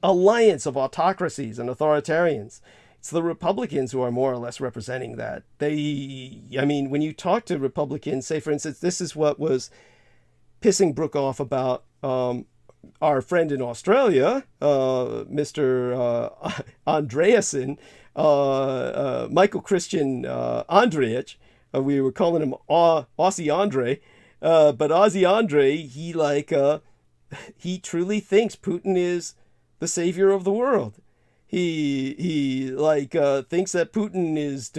alliance of autocracies and authoritarians. It's the Republicans who are more or less representing that. When you talk to Republicans, say, for instance, this is what was pissing Brooke off about our friend in Australia, Mr. Andreasen, Michael Christian Andreich. We were calling him Aussie Andre. But Aussie Andre, he truly thinks Putin is the savior of the world. He thinks that Putin is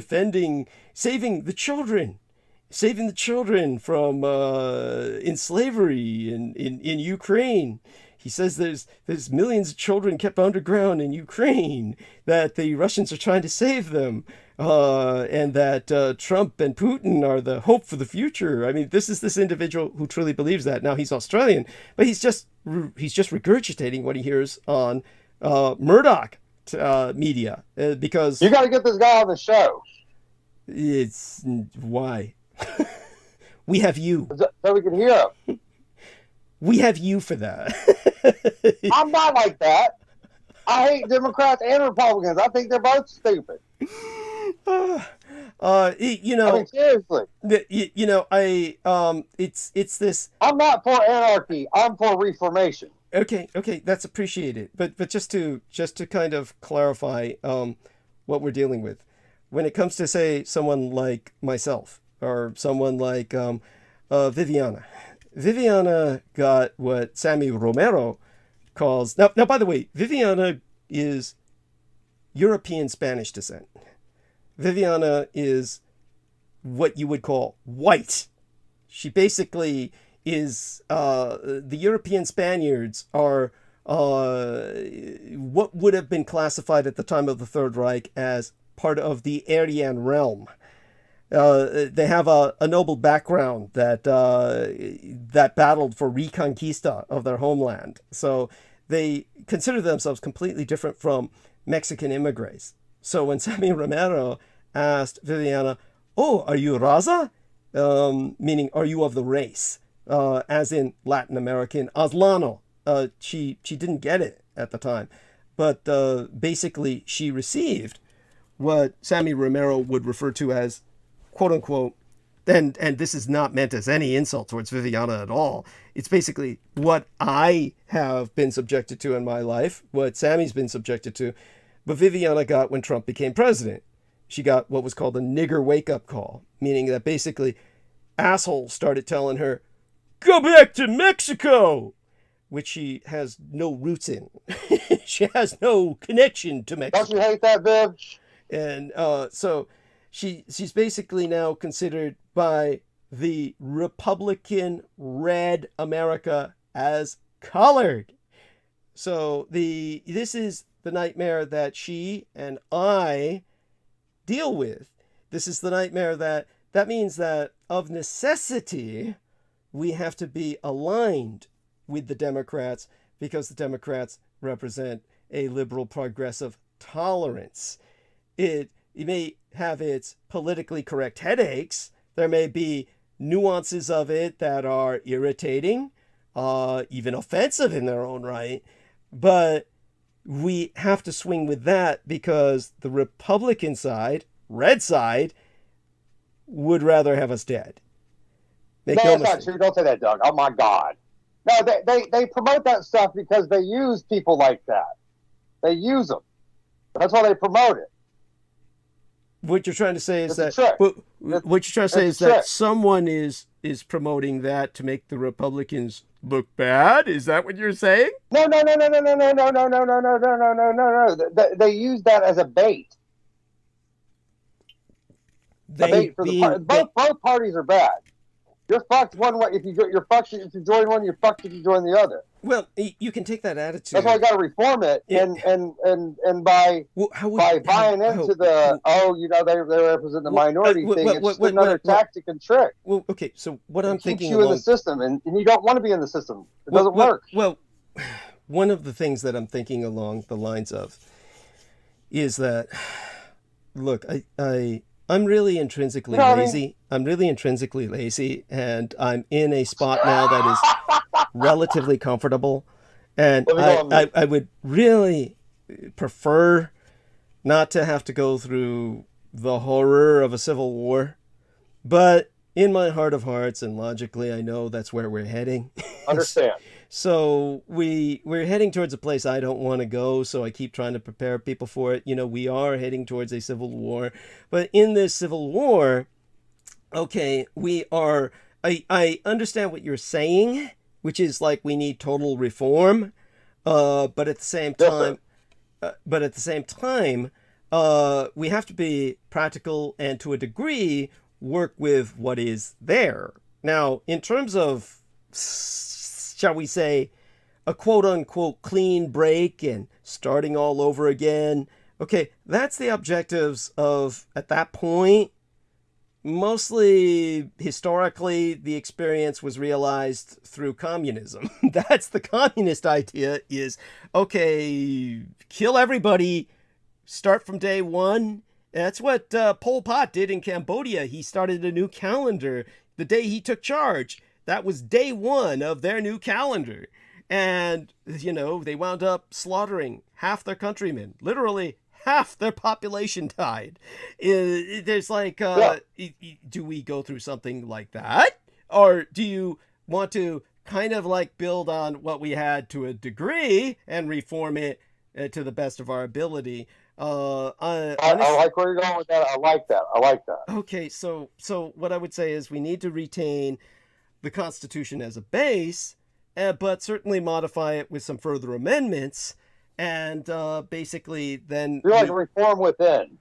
saving the children from in slavery in Ukraine. He says there's millions of children kept underground in Ukraine, that the Russians are trying to save them, and that Trump and Putin are the hope for the future. I mean, this is this individual who truly believes that. Now, he's Australian, but he's just regurgitating what he hears on Murdoch media, because you got to get this guy on the show. It's why we have you, so we can hear him. We have you for that. I'm not like that. I hate Democrats and Republicans. I think they're both stupid. Seriously. It's this. I'm not for anarchy. I'm for reformation. Okay, that's appreciated. But just to kind of clarify what we're dealing with, when it comes to, say, someone like myself or someone like Viviana. Viviana got what Sammy Romero calls... Now, by the way, Viviana is European Spanish descent. Viviana is what you would call white. She basically is... the European Spaniards are what would have been classified at the time of the Third Reich as part of the Aryan realm. They have a noble background that battled for reconquista of their homeland. So they consider themselves completely different from Mexican immigrants. So when Sammy Romero asked Viviana, "Oh, are you Raza?" Meaning, are you of the race? As in Latin American, Aslano. She didn't get it at the time. But basically, she received what Sammy Romero would refer to as, quote unquote, and this is not meant as any insult towards Viviana at all. It's basically what I have been subjected to in my life, what Sammy's been subjected to, but Viviana got when Trump became president. She got what was called a nigger wake-up call, meaning that basically assholes started telling her, go back to Mexico, which she has no roots in. She has no connection to Mexico. Don't you hate that, Viv? And so she's basically now considered by the Republican red America as colored. So this is the nightmare that she and I deal with. This is the nightmare that means that of necessity, we have to be aligned with the Democrats because the Democrats represent a liberal progressive tolerance. It may have its politically correct headaches. There may be nuances of it that are irritating, even offensive in their own right. But we have to swing with that because the Republican side, red side, would rather have us dead. No, that's not true. Don't say that, Doug. Oh, my God. No, they promote that stuff because they use people like that. They use them. That's why they promote it. What you're trying to say is It's that a trick. what you're trying to say is that someone is promoting that to make the Republicans look bad. Is that what you're saying? No. They use that as a bait. A bait for both parties are bad. You're fucked one way if you're fucked if you join one. You're fucked if you join the other. Well, you can take that attitude. That's why I got to reform it, and by buying into they represent the minority thing. It's just another tactic and trick. Well, okay, so what I'm thinking keeps you in the system, and you don't want to be in the system. It doesn't work. Well, one of the things that I'm thinking along the lines of is that, look, I'm really intrinsically lazy. I'm really intrinsically lazy, and I'm in a spot now that is relatively comfortable. And I would really prefer not to have to go through the horror of a civil war. But in my heart of hearts and logically, I know that's where we're heading. Understand. So we're heading towards a place I don't want to go, so I keep trying to prepare people for it. We are heading towards a civil war. But in this civil war, okay, I understand what you're saying, which is like we need total reform, but at the same time, we have to be practical and to a degree work with what is there. Now, in terms of, shall we say, a quote-unquote clean break and starting all over again, okay, that's the objectives of, at that point, mostly historically, the experience was realized through communism. That's the communist idea is, okay, kill everybody, start from day one. That's what Pol Pot did in Cambodia. He started a new calendar the day he took charge. That was day one of their new calendar. And, they wound up slaughtering half their countrymen. Literally half their population died. There's like, do we go through something like that? Or do you want to kind of like build on what we had to a degree and reform it to the best of our ability? I like where you're going with that. I like that. Okay, so what I would say is we need to retain the Constitution as a base, but certainly modify it with some further amendments, and basically then... You're like reform within.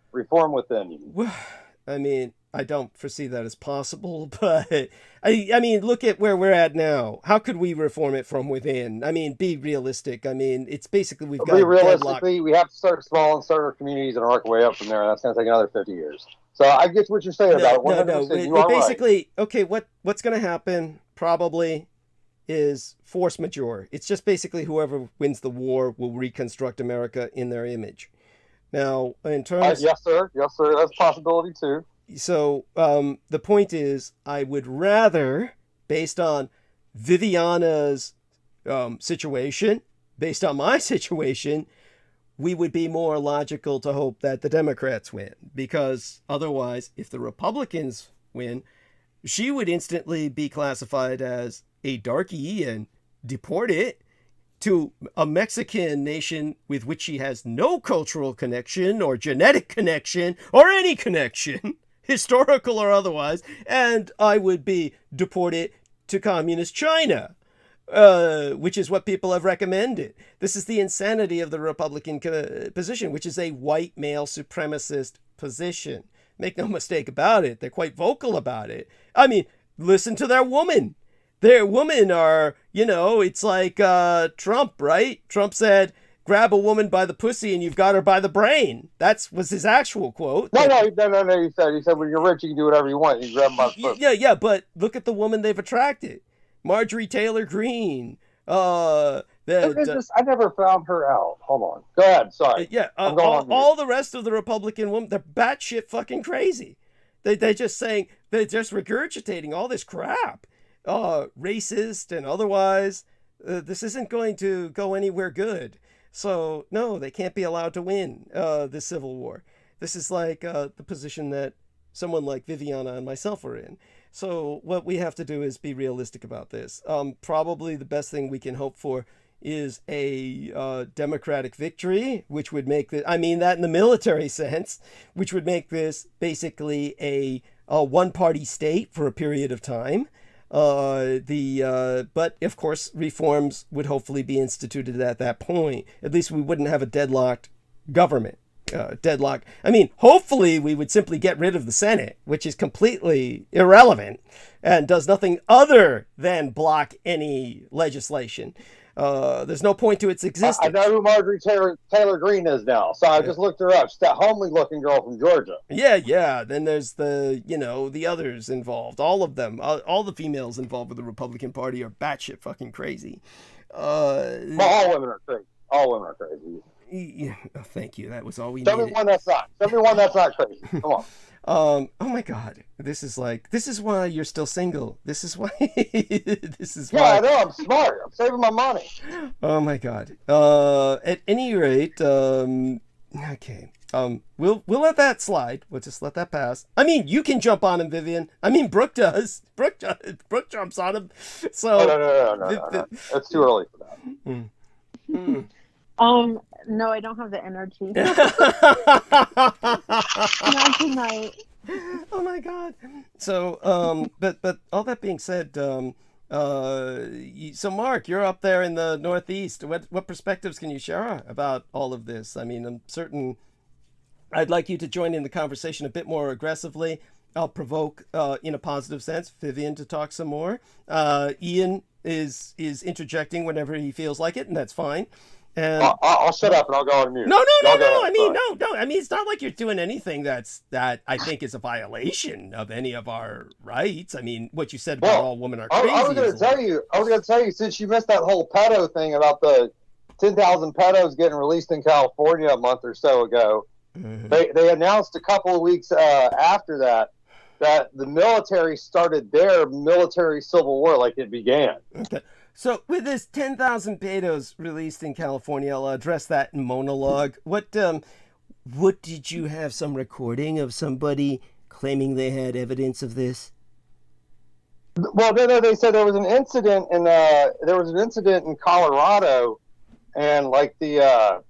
Well, I mean, I don't foresee that as possible, but I mean, look at where we're at now. How could we reform it from within? I mean, be realistic. I mean, it's basically we have to start small and start our communities and work our way up from there, and that's going to take another 50 years. So I get what you're saying about it. No. Basically, right. Okay, what's going to happen probably is force majeure. It's just basically whoever wins the war will reconstruct America in their image. Now, in terms... Yes, sir. That's a possibility, too. So the point is, I would rather, based on Viviana's situation, based on my situation, we would be more logical to hope that the Democrats win. Because otherwise, if the Republicans win, she would instantly be classified as a darkie and deported to a Mexican nation with which she has no cultural connection or genetic connection or any connection, historical or otherwise, and I would be deported to communist China, which is what people have recommended. This is the insanity of the Republican position, which is a white male supremacist position. Make no mistake about it. They're quite vocal about it. I mean, listen to their woman. Their women are, it's like Trump, right? Trump said, grab a woman by the pussy and you've got her by the brain. That was his actual quote. No. He said, when you're rich, you can do whatever you want. You grab them by the pussy. Yeah. But look at the woman they've attracted. Marjorie Taylor Greene. I never found her out. Hold on. Go ahead. Sorry. All the rest of the Republican women, they're batshit fucking crazy. They're just regurgitating all this crap. Racist and otherwise. This isn't going to go anywhere good. So, no, they can't be allowed to win this civil war. This is like the position that someone like Viviana and myself are in. So what we have to do is be realistic about this. Probably the best thing we can hope for is a democratic victory, which would make I mean that in the military sense, which would make this basically a one-party state for a period of time. But of course, reforms would hopefully be instituted at that point. At least we wouldn't have a deadlocked government. I mean, hopefully we would simply get rid of the Senate, which is completely irrelevant and does nothing other than block any legislation. There's no point to its existence. I know who Marjorie Taylor Greene is now, so I just looked her up. She's that homely-looking girl from Georgia. Yeah. Then there's the others involved. All of them, all the females involved with the Republican Party are batshit fucking crazy. All women are crazy. All women are crazy. Yeah, thank you. That was all we needed. Show me one that's not crazy. Come on. Oh my God. This is why you're still single. This is why. Yeah, I know. I'm smart. I'm saving my money. Oh my God. At any rate, okay. We'll let that slide. We'll just let that pass. I mean, you can jump on him, Vivian. I mean, Brooke does. Brooke jumps on him. So. No. It's too early for that. No, I don't have the energy. Not tonight. Oh my God. So, but all that being said, so Mark, you're up there in the Northeast. What perspectives can you share about all of this? I mean, I'm certain I'd like you to join in the conversation a bit more aggressively. I'll provoke, in a positive sense, Vivian to talk some more. Ian is interjecting whenever he feels like it, and that's fine. And I'll shut up and I'll go on mute. No. I mean, no. I mean, it's not like you're doing anything that I think is a violation of any of our rights. I mean, what you said about all women are crazy. I was going to tell you, since you missed that whole pedo thing about the 10,000 pedos getting released in California a month or so ago. Mm-hmm. They announced a couple of weeks after that the military started their military civil war like it began. Okay. So with this 10,000 pedos released in California, I'll address that in monologue. What did you have some recording of somebody claiming they had evidence of this? Well, they said there was an incident in Colorado, and like the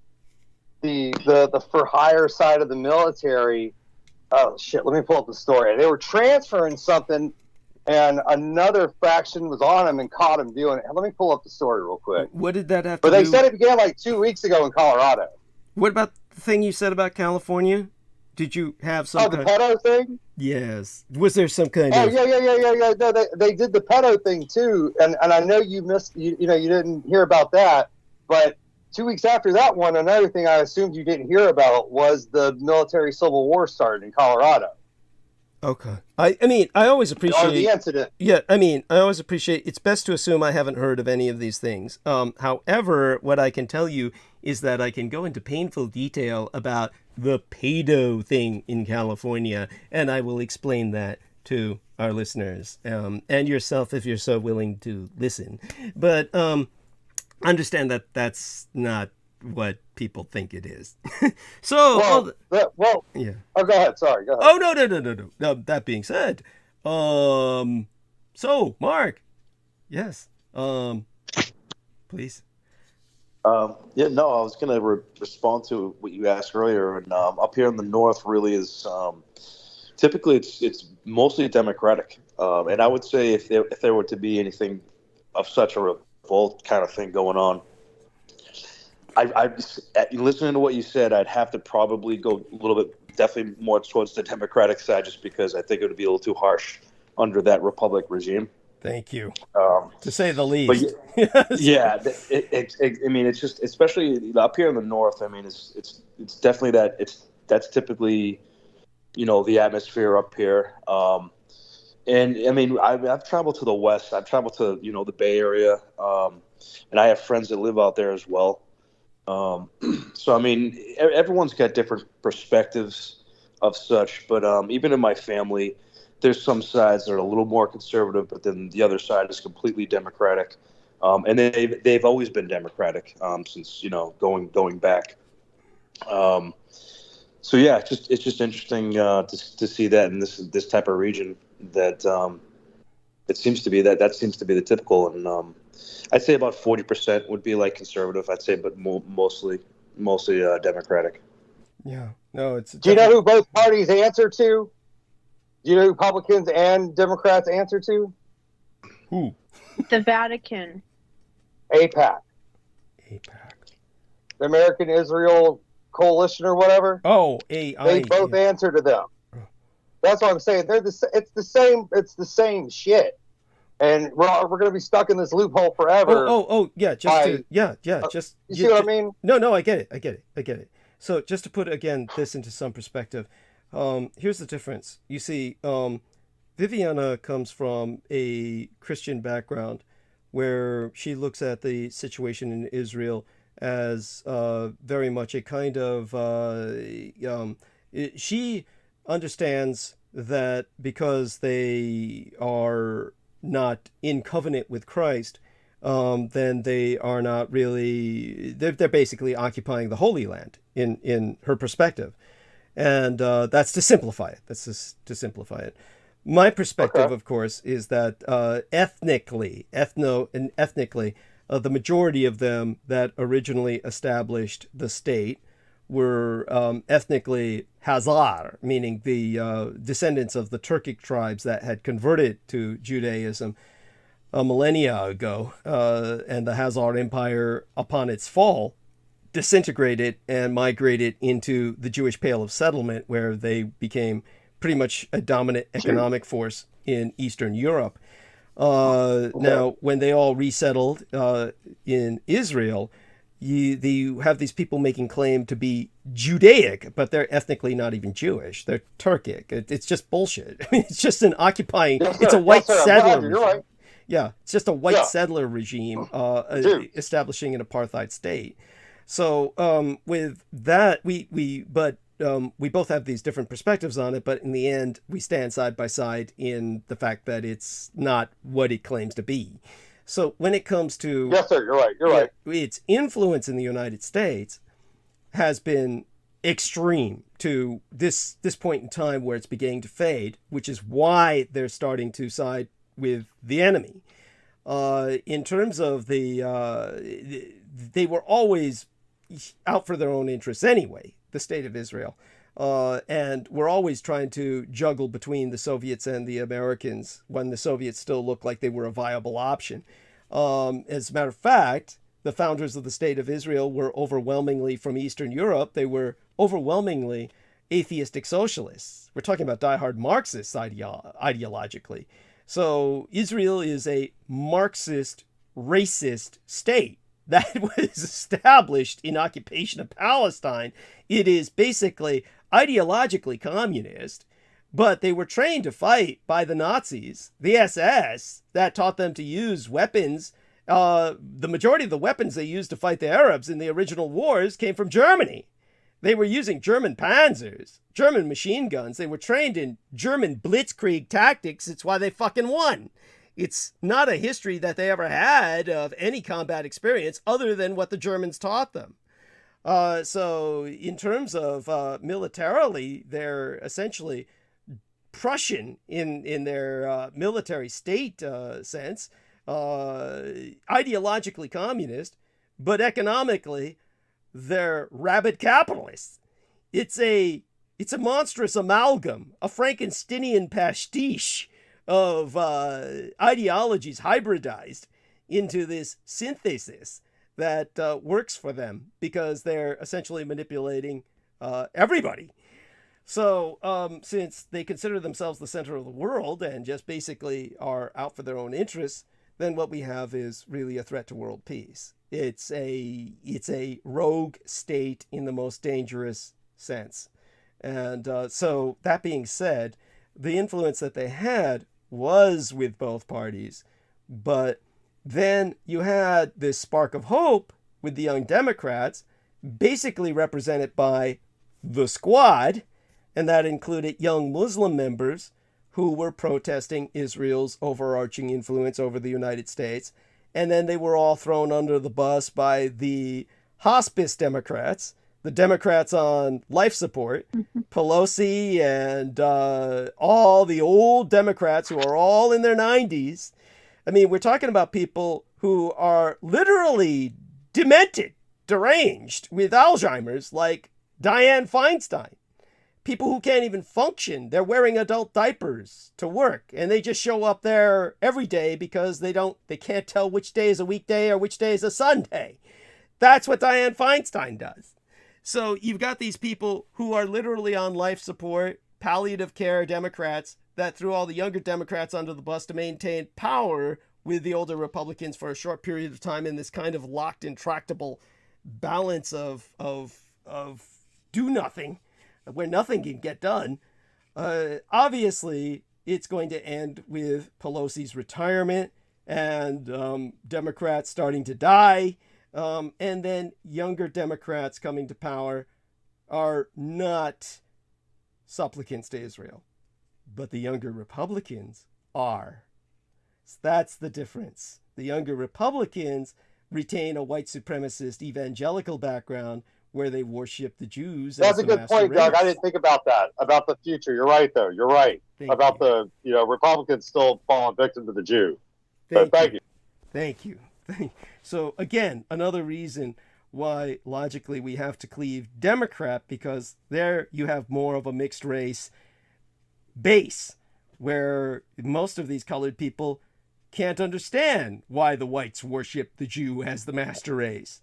for hire side of the military. Oh shit! Let me pull up the story. They were transferring something, and another faction was on him and caught him doing it. Let me pull up the story real quick. What did that have to do? But they said it began like 2 weeks ago in Colorado. What about the thing you said about California? Did you have some? Oh, the pedo thing? Yes. Was there some kind of? Yeah. No, they did the pedo thing too, and I know you missed. You didn't hear about that, but 2 weeks after that one, another thing I assumed you didn't hear about was the military civil war started in Colorado. Okay. I mean, I always appreciate... Or the incident. Yeah, I mean, I always appreciate... It's best to assume I haven't heard of any of these things. However, what I can tell you is that I can go into painful detail about the pedo thing in California, and I will explain that to our listeners, and yourself if you're so willing to listen. But understand that that's not what people think it is. So, yeah. Oh, go ahead. Sorry, go ahead. Oh, no. That being said, so Mark, yes, please. Yeah, no, I was going to respond to what you asked earlier. And up here in the north, really is typically it's mostly Democratic. And I would say if there were to be anything of such a revolt kind of thing going on, I listening to what you said, I'd have to probably go a little bit, definitely more towards the Democratic side, just because I think it would be a little too harsh under that Republic regime. Thank you. To say the least. But yeah, I mean, it's just, especially up here in the north. I mean, it's definitely that's typically, the atmosphere up here. And I mean, I've traveled to the west. I've traveled to the Bay Area, and I have friends that live out there as well. So I mean, everyone's got different perspectives of such. But even in my family, there's some sides that are a little more conservative, but then the other side is completely Democratic, and they've always been Democratic since going back. So yeah, it's just interesting to see that in this type of region that it seems to be that seems to be the typical, and I'd say about 40% would be like conservative. I'd say, but mostly Democratic. Yeah, no, it's. Do you know who both parties answer to? Do you know who Republicans and Democrats answer to? Who? The Vatican. AIPAC. The American Israel Coalition or whatever. Oh, They both answer to them. That's what I'm saying. It's the same shit. And we're going to be stuck in this loophole forever. Yeah. Just you see what I mean? No, I get it. So just to put again this into some perspective. Here's the difference. You see, Viviana comes from a Christian background where she looks at the situation in Israel as very much a kind of... she understands that because they are not in covenant with Christ, then they are not really... They're basically occupying the Holy Land in her perspective. And that's to simplify it. That's just to simplify it. My perspective, of course, is that ethnically, the majority of them that originally established the state were ethnically Hazar, meaning the descendants of the Turkic tribes that had converted to Judaism a millennia ago, and the Hazar Empire, upon its fall, disintegrated and migrated into the Jewish Pale of Settlement, where they became pretty much a dominant economic force in Eastern Europe. Now, when they all resettled in Israel, you have these people making claim to be Judaic, but they're ethnically not even Jewish. They're Turkic. It's just bullshit. I mean, it's just an occupying... It's a white settler regime. Right. Yeah, it's just a white settler regime establishing an apartheid state. So with that, we both have these different perspectives on it, but in the end, we stand side by side in the fact that it's not what it claims to be. So when it comes to... Yes, sir, you're right. Its influence in the United States has been extreme to this point in time where it's beginning to fade, which is why they're starting to side with the enemy. In terms of they were always out for their own interests anyway, the state of Israel. And we're always trying to juggle between the Soviets and the Americans when the Soviets still looked like they were a viable option. As a matter of fact, the founders of the state of Israel were overwhelmingly from Eastern Europe. They were overwhelmingly atheistic socialists. We're talking about diehard Marxists ideologically. So Israel is a Marxist, racist state that was established in occupation of Palestine. It is basically ideologically communist, but they were trained to fight by the Nazis, the SS, that taught them to use weapons. The majority of the weapons they used to fight the Arabs in the original wars came from Germany. They were using German panzers, German machine guns. They were trained in German blitzkrieg tactics. It's why they fucking won. It's not a history that they ever had of any combat experience other than what the Germans taught them. So in terms of militarily, they're essentially Prussian in their military state sense, ideologically communist, but economically, they're rabid capitalists. It's a monstrous amalgam, a Frankensteinian pastiche of ideologies hybridized into this synthesis that works for them because they're essentially manipulating everybody. So since they consider themselves the center of the world and just basically are out for their own interests, then what we have is really a threat to world peace. It's a rogue state in the most dangerous sense. And so that being said, the influence that they had was with both parties. But then you had this spark of hope with the Young Democrats, basically represented by the Squad, and that included young Muslim members who were protesting Israel's overarching influence over the United States. And then they were all thrown under the bus by the hospice Democrats, the Democrats on life support, Pelosi and all the old Democrats who are all in their 90s. I mean, we're talking about people who are literally demented, deranged with Alzheimer's, like Dianne Feinstein. People who can't even function. They're wearing adult diapers to work, and they just show up there every day because they can't tell which day is a weekday or which day is a Sunday. That's what Dianne Feinstein does. So you've got these people who are literally on life support, palliative care Democrats that threw all the younger Democrats under the bus to maintain power with the older Republicans for a short period of time in this kind of locked, intractable balance of do nothing, where nothing can get done. Obviously, it's going to end with Pelosi's retirement and Democrats starting to die. And then younger Democrats coming to power are not supplicants to Israel, but the younger Republicans are. So that's the difference. The younger Republicans retain a white supremacist evangelical background where they worship the Jews. That's a good point, Doug. I didn't think about that, about the future. You're right, though. You're right. About the Republicans still falling victim to the Jew. Thank you. Thank you. So again, another reason why logically we have to cleave Democrat, because there you have more of a mixed race base where most of these colored people can't understand why the whites worship the Jew as the master race.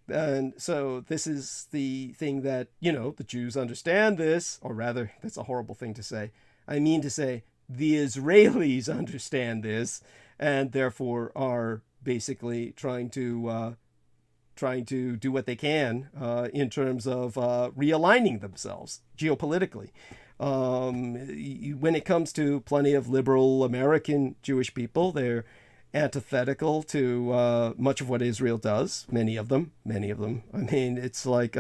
And so this is the thing that, the Jews understand this, or rather, that's a horrible thing to say. I mean to say the Israelis understand this and therefore are basically trying to do what they can in terms of realigning themselves geopolitically. When it comes to plenty of liberal American Jewish people, they're antithetical to much of what Israel does. Many of them. I mean, it's like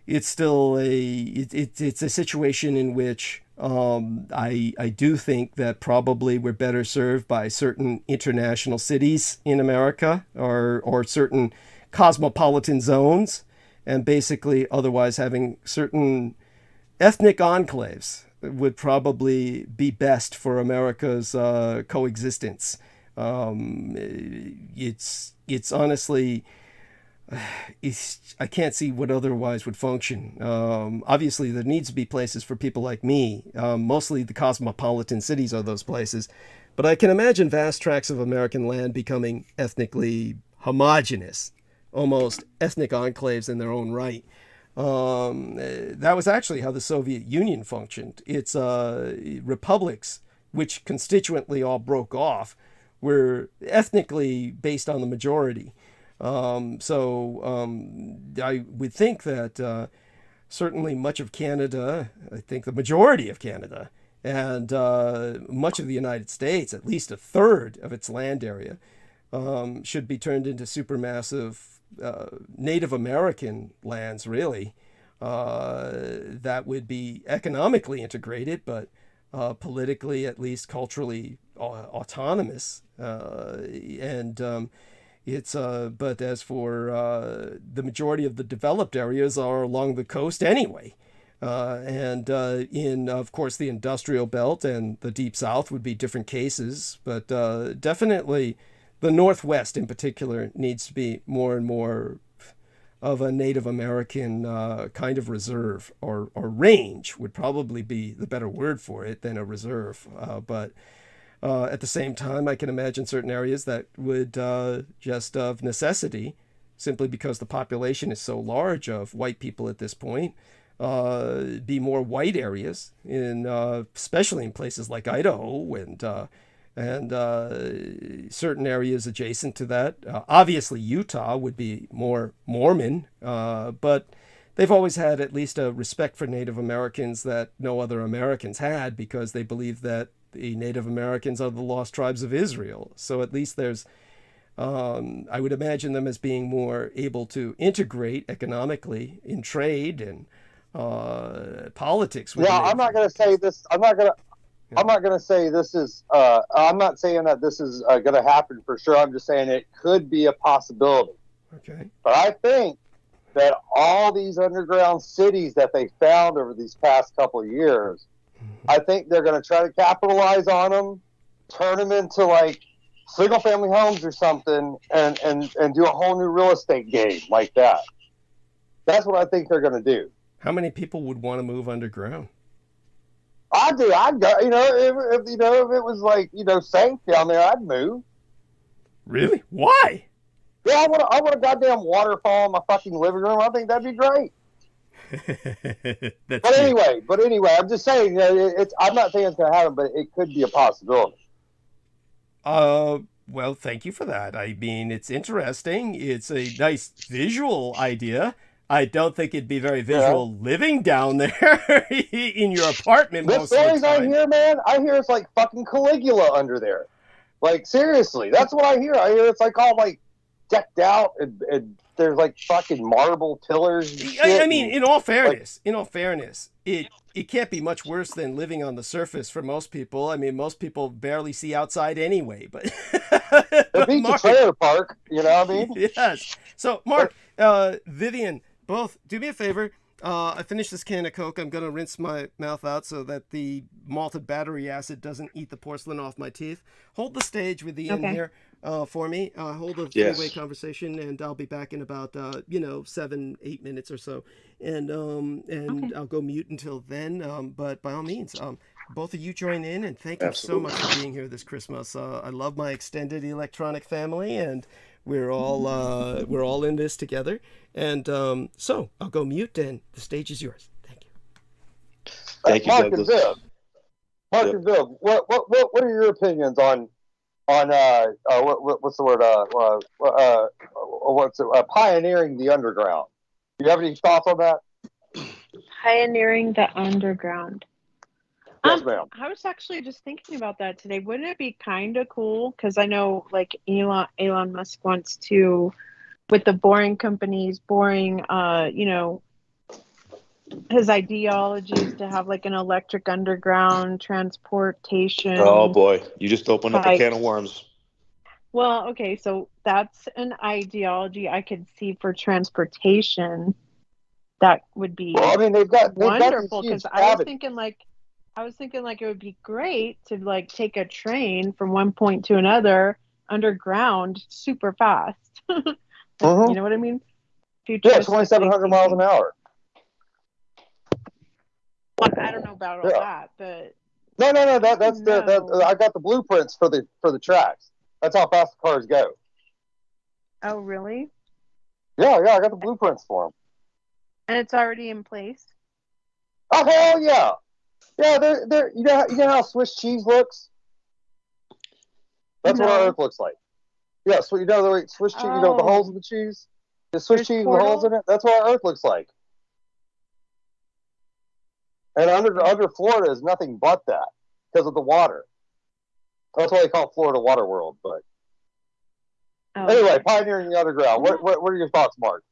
it's still it's a situation in which I do think that probably we're better served by certain international cities in America or certain cosmopolitan zones, and basically otherwise having certain ethnic enclaves would probably be best for America's coexistence. It's honestly, I can't see what otherwise would function. Obviously, there needs to be places for people like me. Mostly the cosmopolitan cities are those places. But I can imagine vast tracts of American land becoming ethnically homogenous, almost ethnic enclaves in their own right. That was actually how the Soviet Union functioned. Its republics, which constituently all broke off, were ethnically based on the majority. So I would think that certainly much of Canada, I think the majority of Canada, and much of the United States, at least a third of its land area, should be turned into supermassive Native American lands, really. That would be economically integrated, but politically, at least culturally, autonomous. But as for the majority of the developed areas are along the coast anyway. In, of course, the industrial belt and the deep south would be different cases, but definitely the Northwest in particular needs to be more and more of a Native American kind of reserve, or range would probably be the better word for it than a reserve. But at the same time, I can imagine certain areas that would just of necessity, simply because the population is so large of white people at this point, be more white areas, especially in places like Idaho and certain areas adjacent to that. Obviously, Utah would be more Mormon, but they've always had at least a respect for Native Americans that no other Americans had, because they believe that the Native Americans are the lost tribes of Israel. So at least there's, I would imagine them as being more able to integrate economically in trade and politics. Yeah, I'm not going to say this. I'm not going to say this is. I'm not saying that this is going to happen for sure. I'm just saying it could be a possibility. Okay. But I think that all these underground cities that they found over these past couple of years, I think they're going to try to capitalize on them, turn them into like single family homes or something, and do a whole new real estate game like that. That's what I think they're going to do. How many people would want to move underground? I do. I'd go. If it was like safe down there, I'd move. Really? Why? Yeah, I want a goddamn waterfall in my fucking living room. I think that'd be great. But anyway, I'm just saying. I'm not saying it's gonna happen, but it could be a possibility. Well, thank you for that. I mean, it's interesting. It's a nice visual idea. I don't think it'd be very visual living down there in your apartment. The most of the stories I time. hear, man, I hear it's like fucking Caligula under there. Like seriously, that's what I hear. I hear it's like all like decked out and there's like fucking marble pillars. And shit. I mean, in all fairness, it can't be much worse than living on the surface for most people. I mean, most people barely see outside anyway. But it beats a trailer park, you know what I mean? Yes. So, Mark, Vivian, both do me a favor. I finished this can of Coke. I'm going to rinse my mouth out so that the malted battery acid doesn't eat the porcelain off my teeth. Hold the stage with the end here for me. Hold a three-way conversation, and I'll be back in about 7-8 minutes or so. And I'll go mute until then. But by all means, both of you join in, and thank you so much for being here this Christmas. I love my extended electronic family, and we're all in this together. And so I'll go mute, and the stage is yours. Thank you. Thank you, Mark Douglas. Mark and Viv, what are your opinions on what's the word? Pioneering the underground? Do you have any thoughts on that? Pioneering the underground. Yes, ma'am. I was actually just thinking about that today. Wouldn't it be kind of cool? Because I know, like, Elon Musk wants to, with the boring companies, his ideology is to have like an electric underground transportation. Oh boy, you just opened up a can of worms. Well, okay, so that's an ideology I could see for transportation. That would be they've got wonderful, because I was thinking like it would be great to like take a train from one point to another underground super fast. You know what I mean? Yeah, 2,700 miles an hour. Well, I don't know about all that, but no. That's I got the blueprints for the tracks. That's how fast the cars go. Oh, really? Yeah, I got the blueprints for them. And it's already in place. Oh hell yeah! Yeah, they're you know how Swiss cheese looks? That's what our Earth looks like. Yeah, so the way Swiss cheese, the holes in the cheese? The Swiss cheese with holes in it? That's what our Earth looks like. And under Florida is nothing but that because of the water. That's why they call Florida Water World. But anyway, pioneering the underground. What are your thoughts, Mark?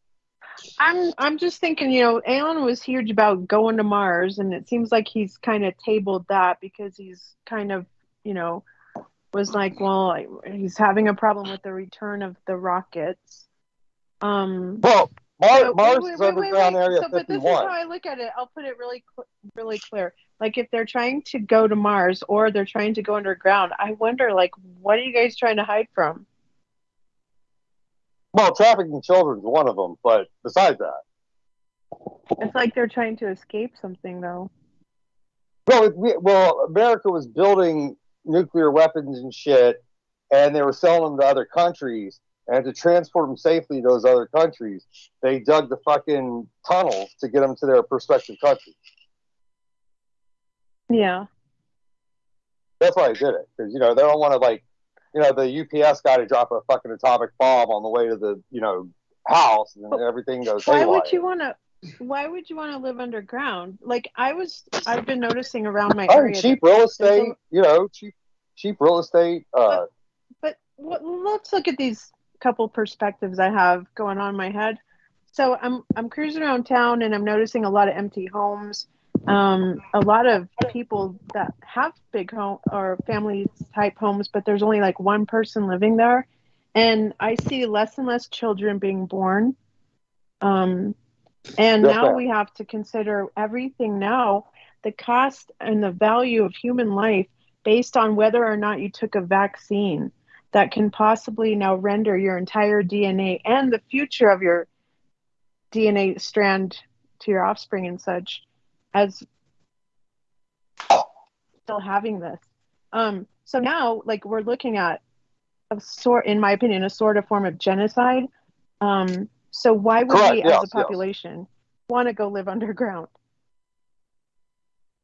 I'm just thinking, Elon was huge about going to Mars, and it seems like he's kind of tabled that because he's kind of, was like, well, he's having a problem with the return of the rockets. Well, Mars is underground area 51. But this is how I look at it. I'll put it really clear. Like, if they're trying to go to Mars or they're trying to go underground, I wonder, like, what are you guys trying to hide from? Well, trafficking children is one of them, but besides that. It's like they're trying to escape something, though. Well, America was building nuclear weapons and shit, and they were selling them to other countries. And to transport them safely to those other countries, they dug the fucking tunnels to get them to their prospective countries. Yeah. That's why they did it. Because, they don't want to, the UPS guy to drop a fucking atomic bomb on the way to the, house, and everything goes haywire. Why would you want to live underground? Like, I've been noticing around my area. Cheap real estate, cheap real estate. But let's look at these couple perspectives I have going on in my head. So I'm cruising around town, and I'm noticing a lot of empty homes. A lot of people that have big home or family type homes, but there's only like one person living there. And I see less and less children being born. And now we have to consider everything now, the cost and the value of human life based on whether or not you took a vaccine that can possibly now render your entire DNA and the future of your DNA strand to your offspring and such as still having this. So now, like, we're looking at in my opinion, a sort of form of genocide. So why would we, as a population, want to go live underground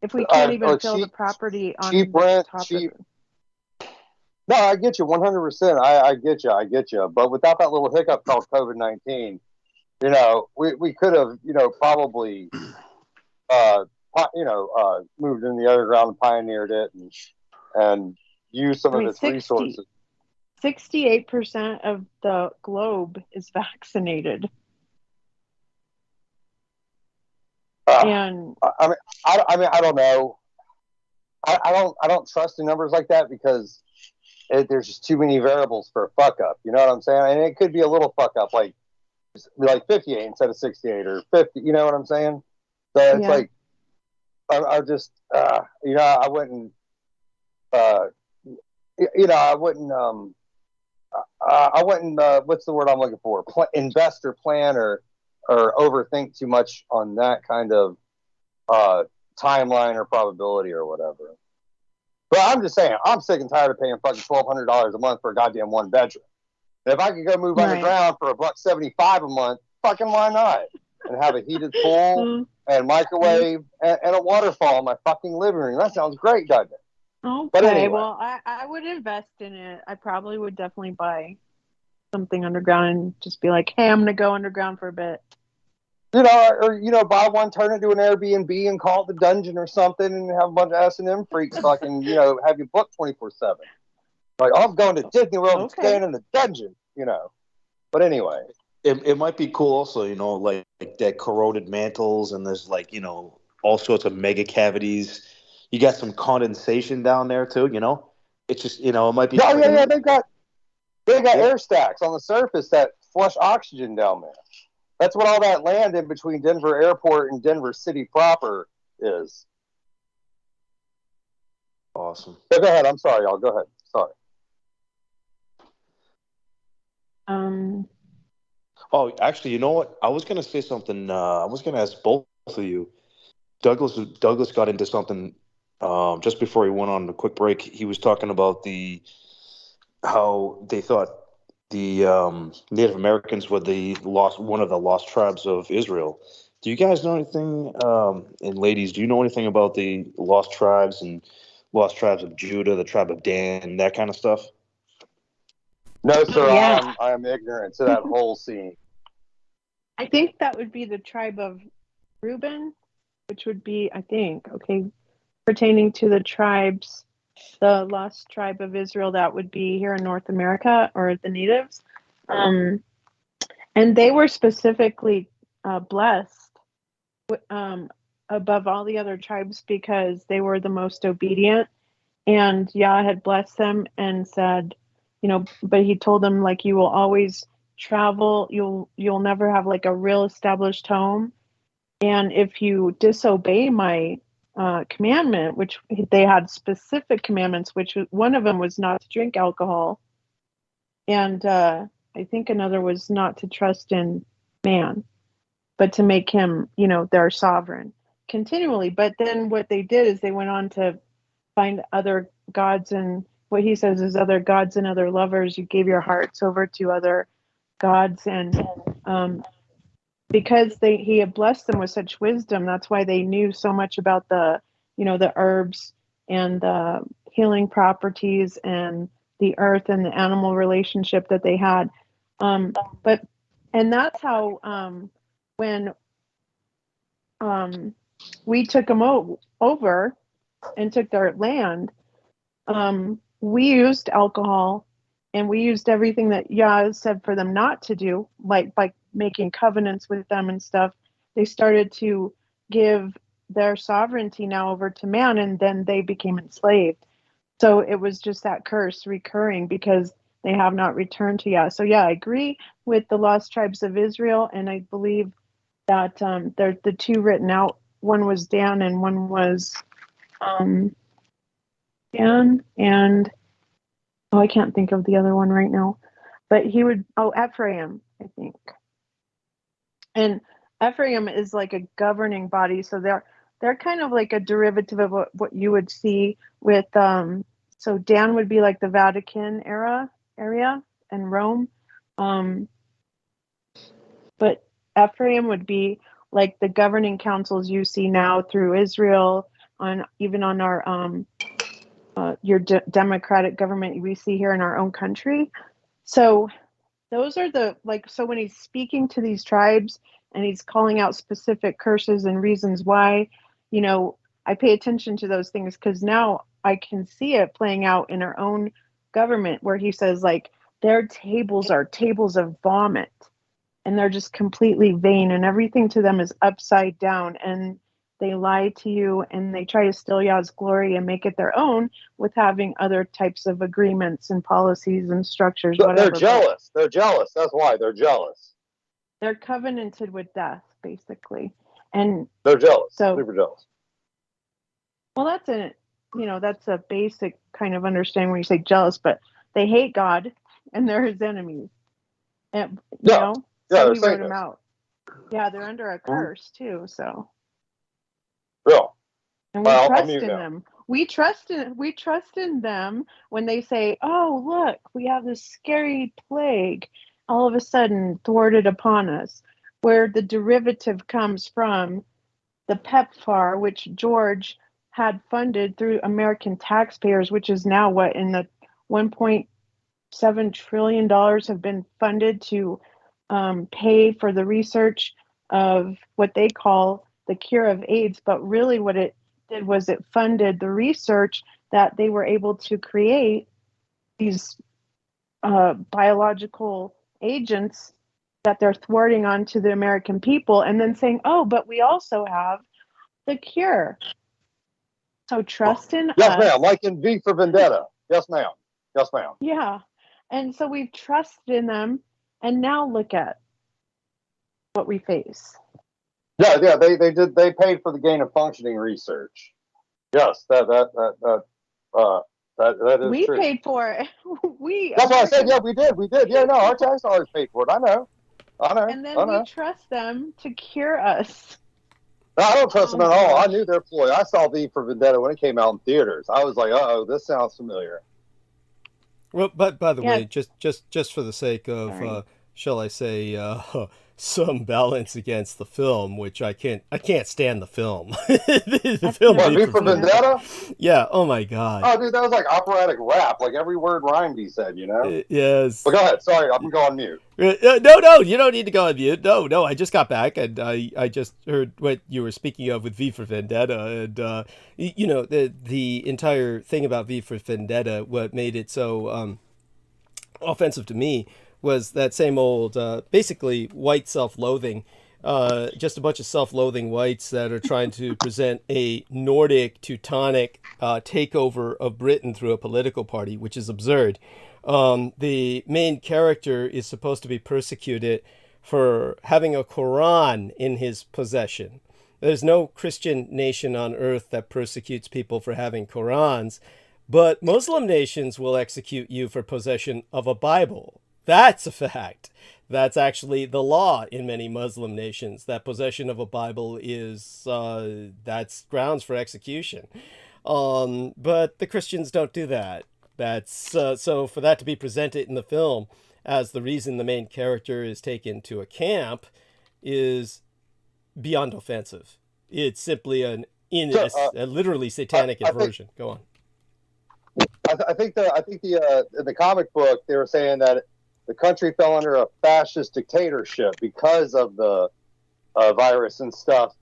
if we can't even fill the property on cheap rent, cheap? No, I get you 100%. I get you. But without that little hiccup called COVID-19, we could have, probably, moved in the underground and pioneered it and used some of its resources. 68% of the globe is vaccinated. And I don't know. I don't trust in numbers like that because there's just too many variables for a fuck up. You know what I'm saying? And it could be a little fuck up, like 58 instead of 68 or 50. You know what I'm saying? So it's like I just I wouldn't what's the word I'm looking for? Invest or plan or overthink too much on that kind of timeline or probability or whatever. But I'm just saying, I'm sick and tired of paying fucking $1,200 a month for a goddamn one bedroom. And if I could go move underground for $1.75 a month, fucking why not? And have a heated pool and microwave and a waterfall in my fucking living room. That sounds great, doesn't it? Okay, but anyway. Well, I would invest in it. I probably would definitely buy something underground and just be like, hey, I'm going to go underground for a bit. Buy one, turn it into an Airbnb and call it the dungeon or something and have a bunch of S&M freaks fucking, have you booked 24/7. Like, I'm going to Disney World and staying in the dungeon, But anyway. It might be cool also, like that corroded mantles and there's all sorts of mega cavities. You got some condensation down there too, It's just, it might be. Oh yeah, they got air stacks on the surface that flush oxygen down there. That's what all that land in between Denver Airport and Denver City proper is. Awesome. So go ahead. I'm sorry, y'all. Go ahead. Sorry. Oh, actually, you know what? I was going to say something. I was going to ask both of you. Douglas got into something just before he went on a quick break. He was talking about how they thought the Native Americans were one of the lost tribes of Israel. Do you guys know anything? And ladies, do you know anything about the lost tribes and lost tribes of Judah, the tribe of Dan, that kind of stuff? No, sir. Yeah. I am ignorant to that whole scene. I think that would be the tribe of Reuben, which would be, I think, pertaining to the tribes, the lost tribe of Israel that would be here in North America, or the natives. And they were specifically blessed above all the other tribes because they were the most obedient. And Yah had blessed them and said, but he told them, like, you will always travel, you'll never have like a real established home, and if you disobey my commandment, which they had specific commandments, which one of them was not to drink alcohol, and I think another was not to trust in man, but to make him, their sovereign continually. But then what they did is they went on to find other gods, and what he says is other gods and other lovers. You gave your hearts over to other gods, and because he had blessed them with such wisdom, that's why they knew so much about the herbs and the healing properties and the earth and the animal relationship that they had. And that's how when we took them over and took their land, we used alcohol and we used everything that Yah said for them not to do, like by making covenants with them and stuff. They started to give their sovereignty now over to man, and then they became enslaved. So it was just that curse recurring because they have not returned to Yah. So yeah, I agree with the lost tribes of Israel, and I believe that they're the two written out. One was Dan and one was Dan, and I can't think of the other one right now. But Ephraim, I think. And Ephraim is like a governing body, so they're kind of like a derivative of what you would see with so Dan would be like the Vatican area and Rome, but Ephraim would be like the governing councils you see now through Israel, even on our your democratic government we see here in our own country. So those are so when he's speaking to these tribes and he's calling out specific curses and reasons why, I pay attention to those things because now I can see it playing out in our own government where he says like their tables are tables of vomit and they're just completely vain and everything to them is upside down and they lie to you and they try to steal Yah's glory and make it their own with having other types of agreements and policies and structures, whatever. They're jealous. They're jealous. That's why they're jealous. They're covenanted with death, basically. And they're jealous. So, super jealous. Well, that's a basic kind of understanding when you say jealous, but they hate God and they're his enemies. And, so he wrote them out. Yeah, they're under a curse too, so. Real. And we trust in them. We trust in them when they say, "Oh, look, we have this scary plague all of a sudden thwarted upon us," where the derivative comes from the PEPFAR, which George had funded through American taxpayers, which is now what in the $1.7 trillion have been funded to pay for the research of what they call the cure of AIDS, but really what it did was it funded the research that they were able to create these biological agents that they're thwarting onto the American people and then saying, oh, but we also have the cure. So trust in us. Yes, ma'am. Like in V for Vendetta. Yes, ma'am. Yes, ma'am. Yeah. And so we've trusted in them. And now look at what we face. Yeah. They paid for the gain of functioning research. Yes, that is we true. paid for it. That's why I said, yeah, we did. Yeah, no, our tax dollars paid for it. I know. And then we trust them to cure us. No, I don't trust them at all. I knew their ploy. I saw V for Vendetta when it came out in theaters. I was like, uh-oh, this sounds familiar. Well, but by the way, just for the sake of, shall I say, some balance against the film, which I can't stand the film. The film. What, V for Vendetta? Yeah. Oh my God. Oh, dude, that was like operatic rap. Like every word rhymed. He said, Yes. But go ahead. Sorry, I'm going on mute. No, you don't need to go on mute. No, I just got back and I just heard what you were speaking of with V for Vendetta, and the entire thing about V for Vendetta, what made it so offensive to me was that same old, basically white self-loathing, just a bunch of self-loathing whites that are trying to present a Nordic Teutonic takeover of Britain through a political party, which is absurd. The main character is supposed to be persecuted for having a Quran in his possession. There's no Christian nation on earth that persecutes people for having Qurans, but Muslim nations will execute you for possession of a Bible. That's a fact. That's actually the law in many Muslim nations, that possession of a Bible is, that's grounds for execution. But the Christians don't do that. That's, so for that to be presented in the film as the reason the main character is taken to a camp is beyond offensive. It's simply a literally satanic inversion. Go on. I think in the comic book they were saying that the country fell under a fascist dictatorship because of the virus and stuff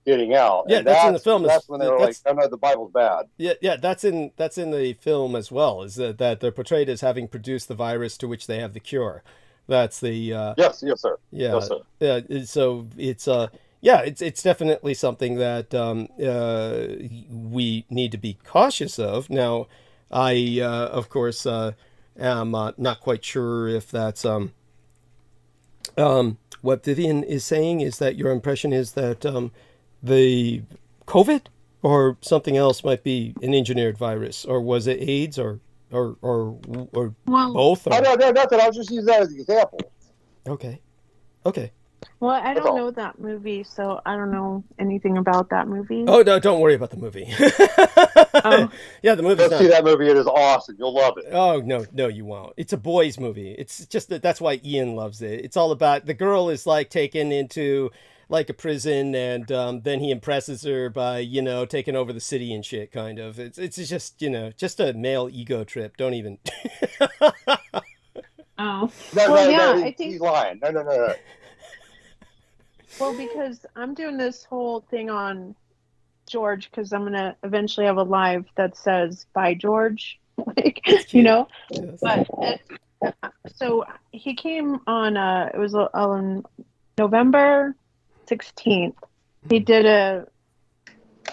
getting out. Yeah, and that's in the film. That's when they were like, "Oh no, the Bible's bad." Yeah, that's in the film as well. Is that they're portrayed as having produced the virus to which they have the cure. That's the yes, sir. Yeah, yes, sir. So it's definitely something that we need to be cautious of. Now, I of course am not quite sure if that's what Vivian is saying is that your impression is that the COVID or something else might be an engineered virus, or was it AIDS or both? Or... Oh, no, nothing. I was just using that as an example. Okay. Well, I don't know that movie, so I don't know anything about that movie. Oh, no, don't worry about the movie. Yeah, the movie. Go see that movie. It is awesome. You'll love it. Oh, no, you won't. It's a boys' movie. It's just that's why Ian loves it. It's all about the girl is like taken into like a prison, and then he impresses her by taking over the city and shit. Kind of. It's just just a male ego trip. Don't even. Oh. I think he's lying. No. Well, because I'm doing this whole thing on George, because I'm going to eventually have a live that says, "Bye, George." Yes. But so he came on, it was on November 16th. He did a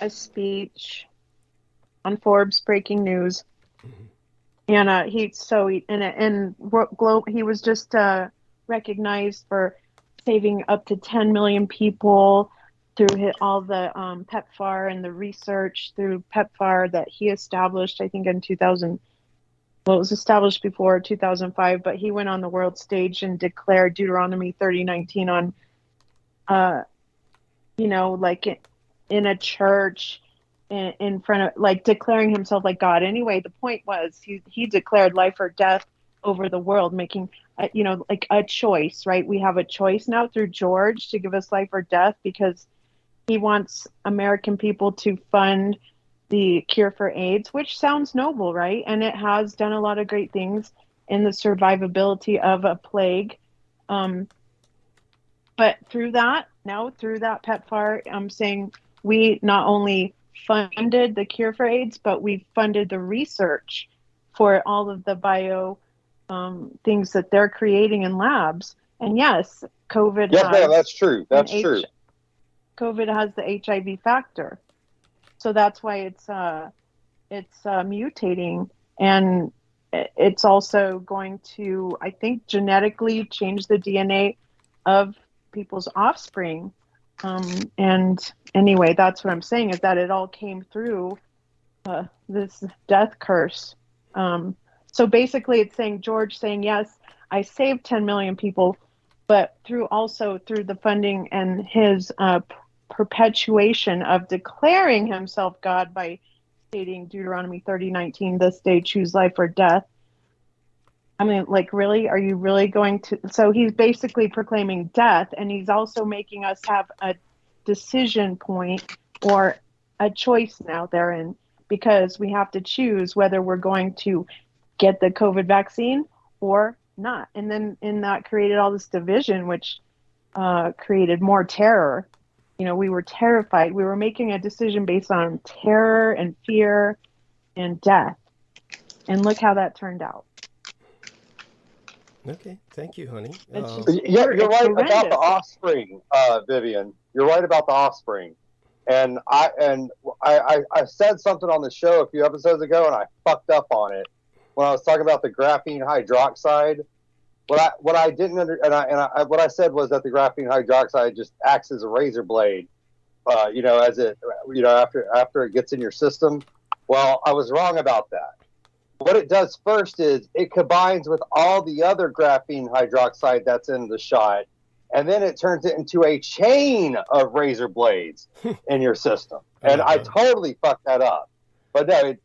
speech on Forbes Breaking News. And he was just recognized for saving up to 10 million people through all the PEPFAR and the research through PEPFAR that he established, I think in 2000. Well, it was established before 2005, but he went on the world stage and declared Deuteronomy 30:19 on, like in a church in front of, like, declaring himself like God. Anyway, the point was he declared life or death over the world, making like a choice, right? We have a choice now through George to give us life or death, because he wants American people to fund the cure for AIDS, which sounds noble, right? And it has done a lot of great things in the survivability of a plague. But through that PEPFAR, I'm saying we not only funded the cure for AIDS, but we funded the research for all of the bio things that they're creating in labs. And yes, COVID. Yes, ma'am, that's true. That's true. COVID has the HIV factor, so that's why it's mutating, and it's also going to, I think, genetically change the DNA of people's offspring. And anyway, that's what I'm saying, is that it all came through this death curse. So basically it's saying, George saying, yes, I saved 10 million people, but through the funding and his perpetuation of declaring himself God by stating Deuteronomy 30:19, this day choose life or death. I mean, like, really? Are you really going to? So he's basically proclaiming death, and he's also making us have a decision point or a choice now therein, because we have to choose whether we're going to get the COVID vaccine or not. And then that created all this division, which created more terror. We were terrified. We were making a decision based on terror and fear and death. And look how that turned out. Okay, thank you, honey. You're right about the offspring, Vivian. You're right about the offspring. And I said something on the show a few episodes ago, and I fucked up on it when I was talking about the graphene hydroxide. What I didn't what I said was that the graphene hydroxide just acts as a razor blade, as it after it gets in your system. Well, I was wrong about that. what it does first is it combines with all the other graphene hydroxide that's in the shot, and then it turns it into a chain of razor blades in your system. And I totally fucked that up. But no, it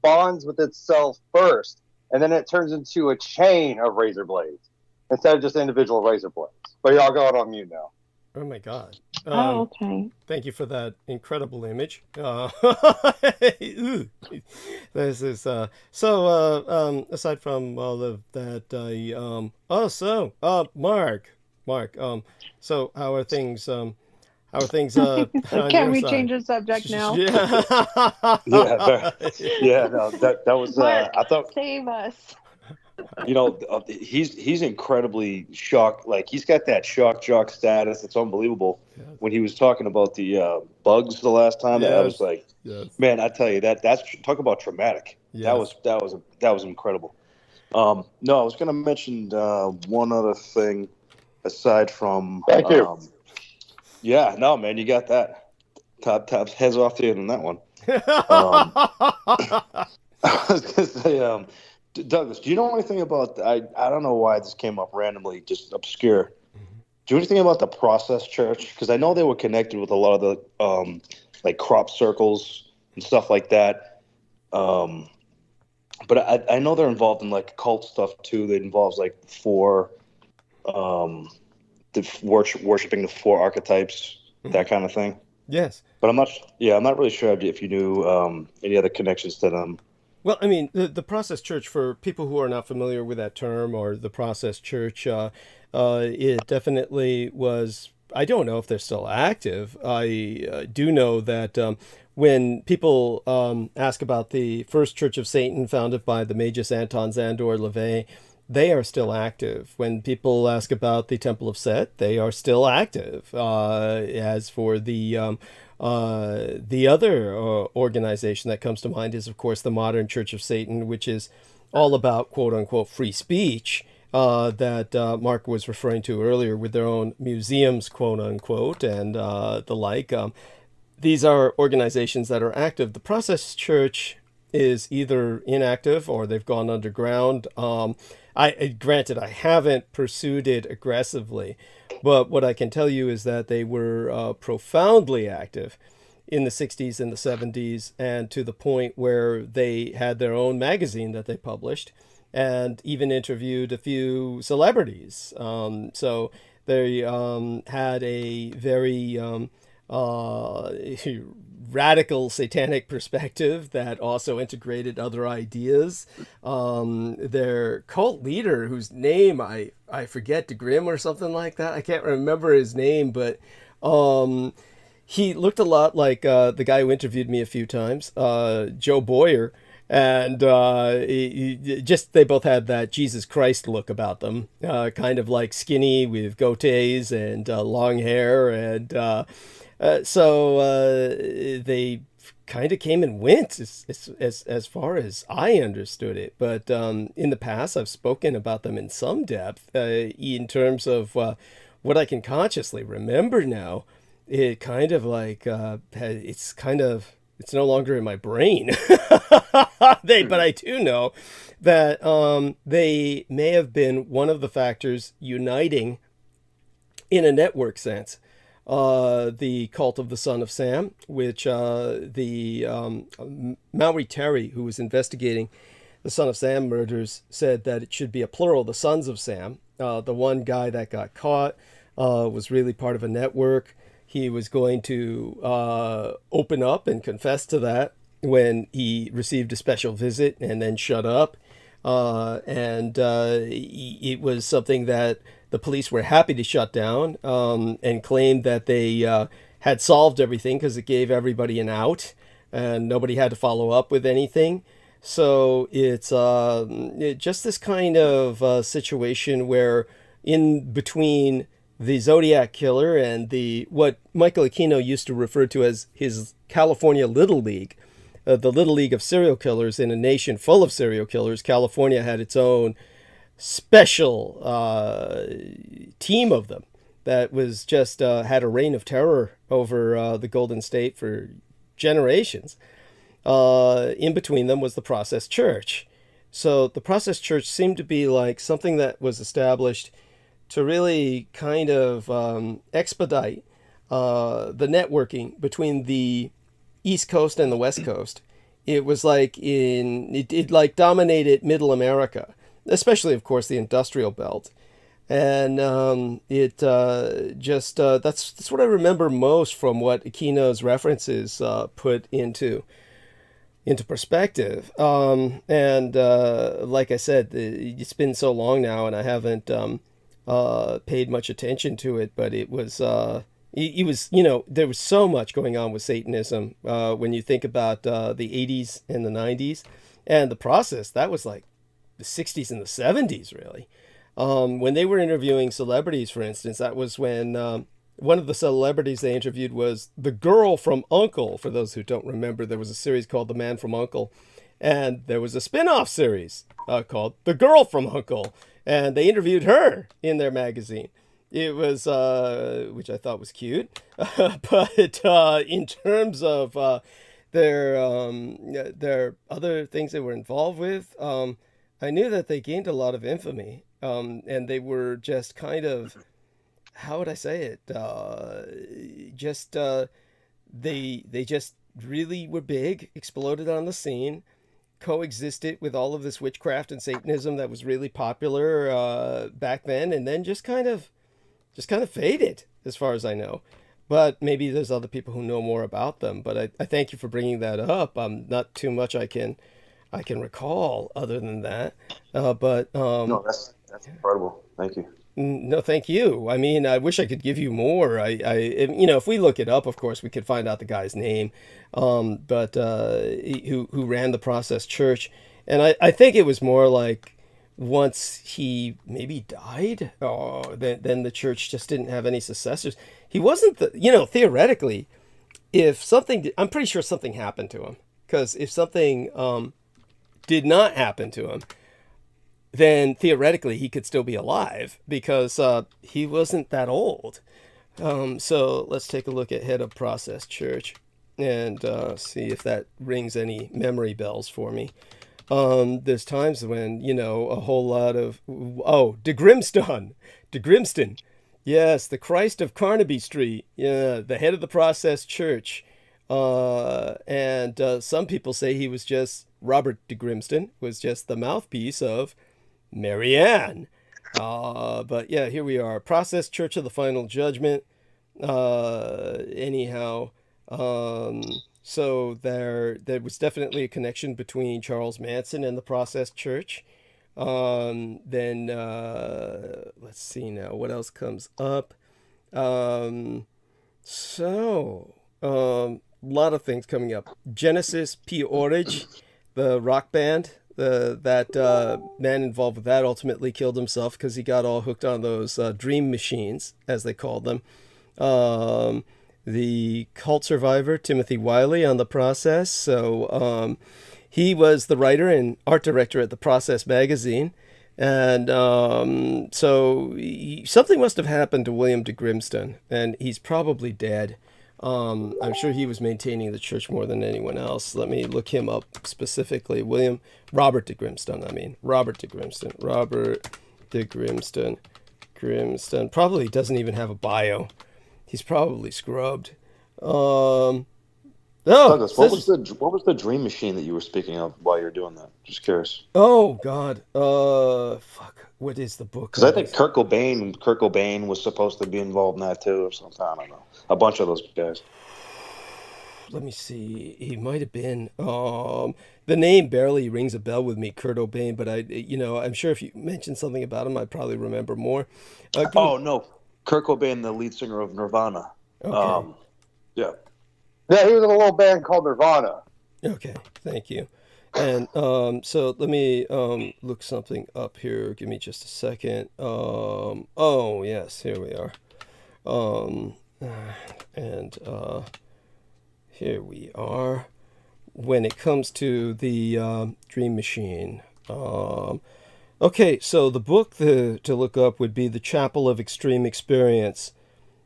bonds with itself first, and then it turns into a chain of razor blades instead of just individual razor blades. But y'all going on mute now. Oh my God. Okay. Thank you for that incredible image. This is aside from all of that, Mark, so how are things? Can we change the subject now? No, that was Mark, I thought, save us. he's incredibly shocked. Like, he's got that shock jock status. It's unbelievable. When he was talking about the bugs the last time, I was like, man, I tell you, that's talk about traumatic. Yes. That was incredible. No, I was going to mention one other thing aside from. Thank you. Yeah, no, man, you got that. Top heads off to you on that one. I was going to say, Douglas, do you know anything about? I don't know why this came up randomly, just obscure. Do you know anything about the Process Church? Because I know they were connected with a lot of the like crop circles and stuff like that. But I know they're involved in like cult stuff too. That involves like worshiping the four archetypes, that kind of thing. Yes. But I'm not really sure if you knew any other connections to them. Well, I mean, the Process Church, for people who are not familiar with that term or the Process Church, it definitely was. I don't know if they're still active. I do know that when people ask about the first Church of Satan founded by the Magus Anton Szandor LaVey, they are still active. When people ask about the Temple of Set, they are still active. As for the other organization that comes to mind is, of course, the Modern Church of Satan, which is all about quote-unquote free speech that Mark was referring to earlier, with their own museums, quote-unquote, and the like. These are organizations that are active. The Process Church is either inactive or they've gone underground. Granted, I haven't pursued it aggressively, but what I can tell you is that they were profoundly active in the 60s and the 70s, and to the point where they had their own magazine that they published and even interviewed a few celebrities. So they had a very radical satanic perspective that also integrated other ideas. Their cult leader, whose name I forget, DeGrim or something like that. I can't remember his name, but he looked a lot like the guy who interviewed me a few times, Joe Boyer. And they both had that Jesus Christ look about them, kind of like skinny with goatees and long hair. And so they kind of came and went as far as I understood it. But in the past, I've spoken about them in some depth in terms of what I can consciously remember now. It kind of like it's no longer in my brain. But I do know that they may have been one of the factors uniting, in a network sense, the cult of the Son of Sam, which the Maury Terry, who was investigating the Son of Sam murders, said that it should be a plural, the Sons of Sam. The one guy that got caught was really part of a network. He was going to open up and confess to that when he received a special visit and then shut up. And it was something that the police were happy to shut down and claimed that they had solved everything because it gave everybody an out and nobody had to follow up with anything. So it's just this kind of situation where in between the Zodiac Killer and what Michael Aquino used to refer to as his California Little League, the Little League of serial killers in a nation full of serial killers, California had its own special team of them that was just had a reign of terror over the Golden State for generations. In between them was the Process Church. So the Process Church seemed to be like something that was established to really kind of expedite the networking between the East Coast and the West Coast. It was like it like dominated Middle America, especially, of course, the industrial belt. And that's what I remember most from what Aquino's references put into perspective. Like I said, it's been so long now, and I haven't paid much attention to it. But it was there was so much going on with Satanism when you think about the 80s and the 90s, and the Process. That was like the 60s and the 70s, really. When they were interviewing celebrities, for instance, that was when one of the celebrities they interviewed was the girl from U.N.C.L.E. For those who don't remember, there was a series called The Man from U.N.C.L.E. And there was a spin-off series called The Girl from U.N.C.L.E. And they interviewed her in their magazine. It was, which I thought was cute. But in terms of their other things they were involved with, I knew that they gained a lot of infamy. And they were just kind of, how would I say it? They just really were big, exploded on the scene, coexisted with all of this witchcraft and Satanism that was really popular back then, and then just kind of faded, as far as I know. But maybe there's other people who know more about them. But I thank you for bringing that up. Not too much I can recall other than that. No, that's incredible. Thank you. No, thank you. I mean, I wish I could give you more. If we look it up, of course, we could find out the guy's name, but who ran the Process Church, and I think it was more like once he maybe died, then the church just didn't have any successors. He wasn't theoretically, if something, I'm pretty sure something happened to him, because if something did not happen to him, then theoretically he could still be alive, because he wasn't that old. So let's take a look at Head of Process Church and see if that rings any memory bells for me. There's times when, a whole lot of... Oh, De Grimston. Yes, the Christ of Carnaby Street. Yeah, the head of the Process Church. And some people say he was just... Robert De Grimston was just the mouthpiece of Marianne. But yeah, here we are. Process Church of the Final Judgment. Anyhow, so there was definitely a connection between Charles Manson and the Process Church. Then let's see now what else comes up. So a lot of things coming up. Genesis P. Orridge, the rock band. That man involved with that ultimately killed himself because he got all hooked on those dream machines, as they called them. The cult survivor, Timothy Wiley, on the Process. So he was the writer and art director at the Process magazine. And so something must have happened to William de Grimston, and he's probably dead. I'm sure he was maintaining the church more than anyone else. Let me look him up specifically. Robert de Grimston. Robert de Grimston probably doesn't even have a bio. He's probably scrubbed. Douglas, what was the dream machine that you were speaking of while you were doing that? Just curious. Oh God. Fuck. What is the book? Because I think Kurt Cobain was supposed to be involved in that too, or something. I don't know. A bunch of those guys. Let me see. He might have been. The name barely rings a bell with me, Kurt Cobain. But I'm sure if you mentioned something about him, I'd probably remember more. No, Kurt Cobain, the lead singer of Nirvana. Okay. Yeah, he was in a little band called Nirvana. Okay, thank you. And so let me look something up here. Give me just a second. Oh yes, here we are. Here we are. When it comes to the Dream Machine. Okay, so the book to look up would be The Chapel of Extreme Experience.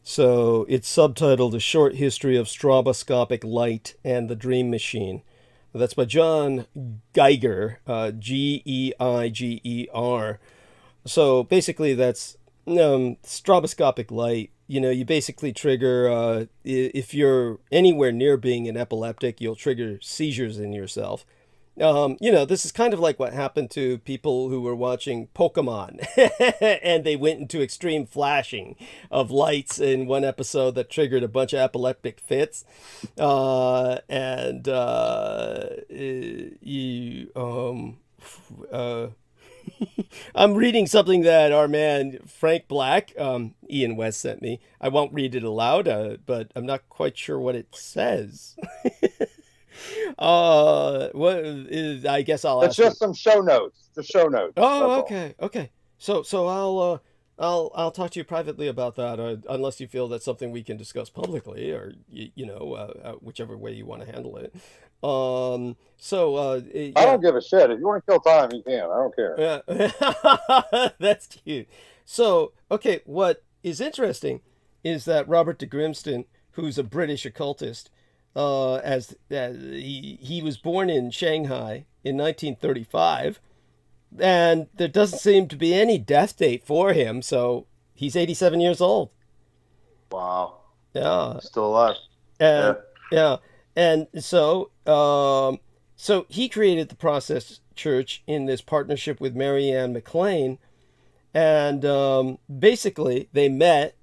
So it's subtitled A Short History of Stroboscopic Light and the Dream Machine. That's by John Geiger, Geiger. So basically that's stroboscopic light. You know, you basically trigger, if you're anywhere near being an epileptic, you'll trigger seizures in yourself. You know, this is kind of like what happened to people who were watching Pokemon and they went into extreme flashing of lights in one episode that triggered a bunch of epileptic fits. I'm reading something that our man Frank Black, Ian West, sent me. I won't read it aloud, but I'm not quite sure what it says. What is? I guess I'll. It's just some show notes. The show notes. Oh, okay, okay. So I'll talk to you privately about that, unless you feel that's something we can discuss publicly, or whichever way you want to handle it. Yeah. I don't give a shit. If you want to kill time, you can. I don't care. Yeah. That's cute. So, okay, what is interesting is that Robert de Grimston, who's a British occultist, he was born in Shanghai in 1935, and there doesn't seem to be any death date for him, so he's 87 years old. Wow. Yeah. Still alive. And, yeah. And so he created the Process Church in this partnership with Mary Ann McLean. And basically, they met,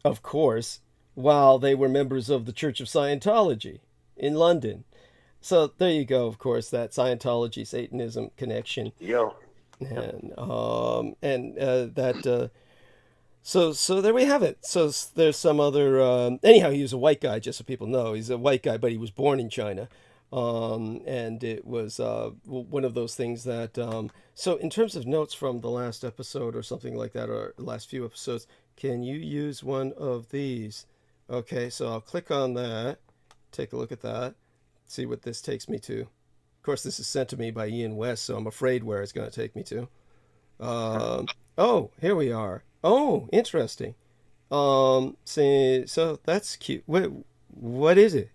of course, while they were members of the Church of Scientology in London. So there you go, of course, that Scientology Satanism connection. Yo. So there we have it. So there's some other, anyhow, he was a white guy, just so people know. He's a white guy, but he was born in China. And it was one of those things that, so in terms of notes from the last episode or something like that, or last few episodes, can you use one of these? Okay, so I'll click on that, take a look at that, see what this takes me to. Of course, this is sent to me by Ian West, so I'm afraid where it's going to take me to. Oh, here we are. Oh, interesting. So that's cute. What is it?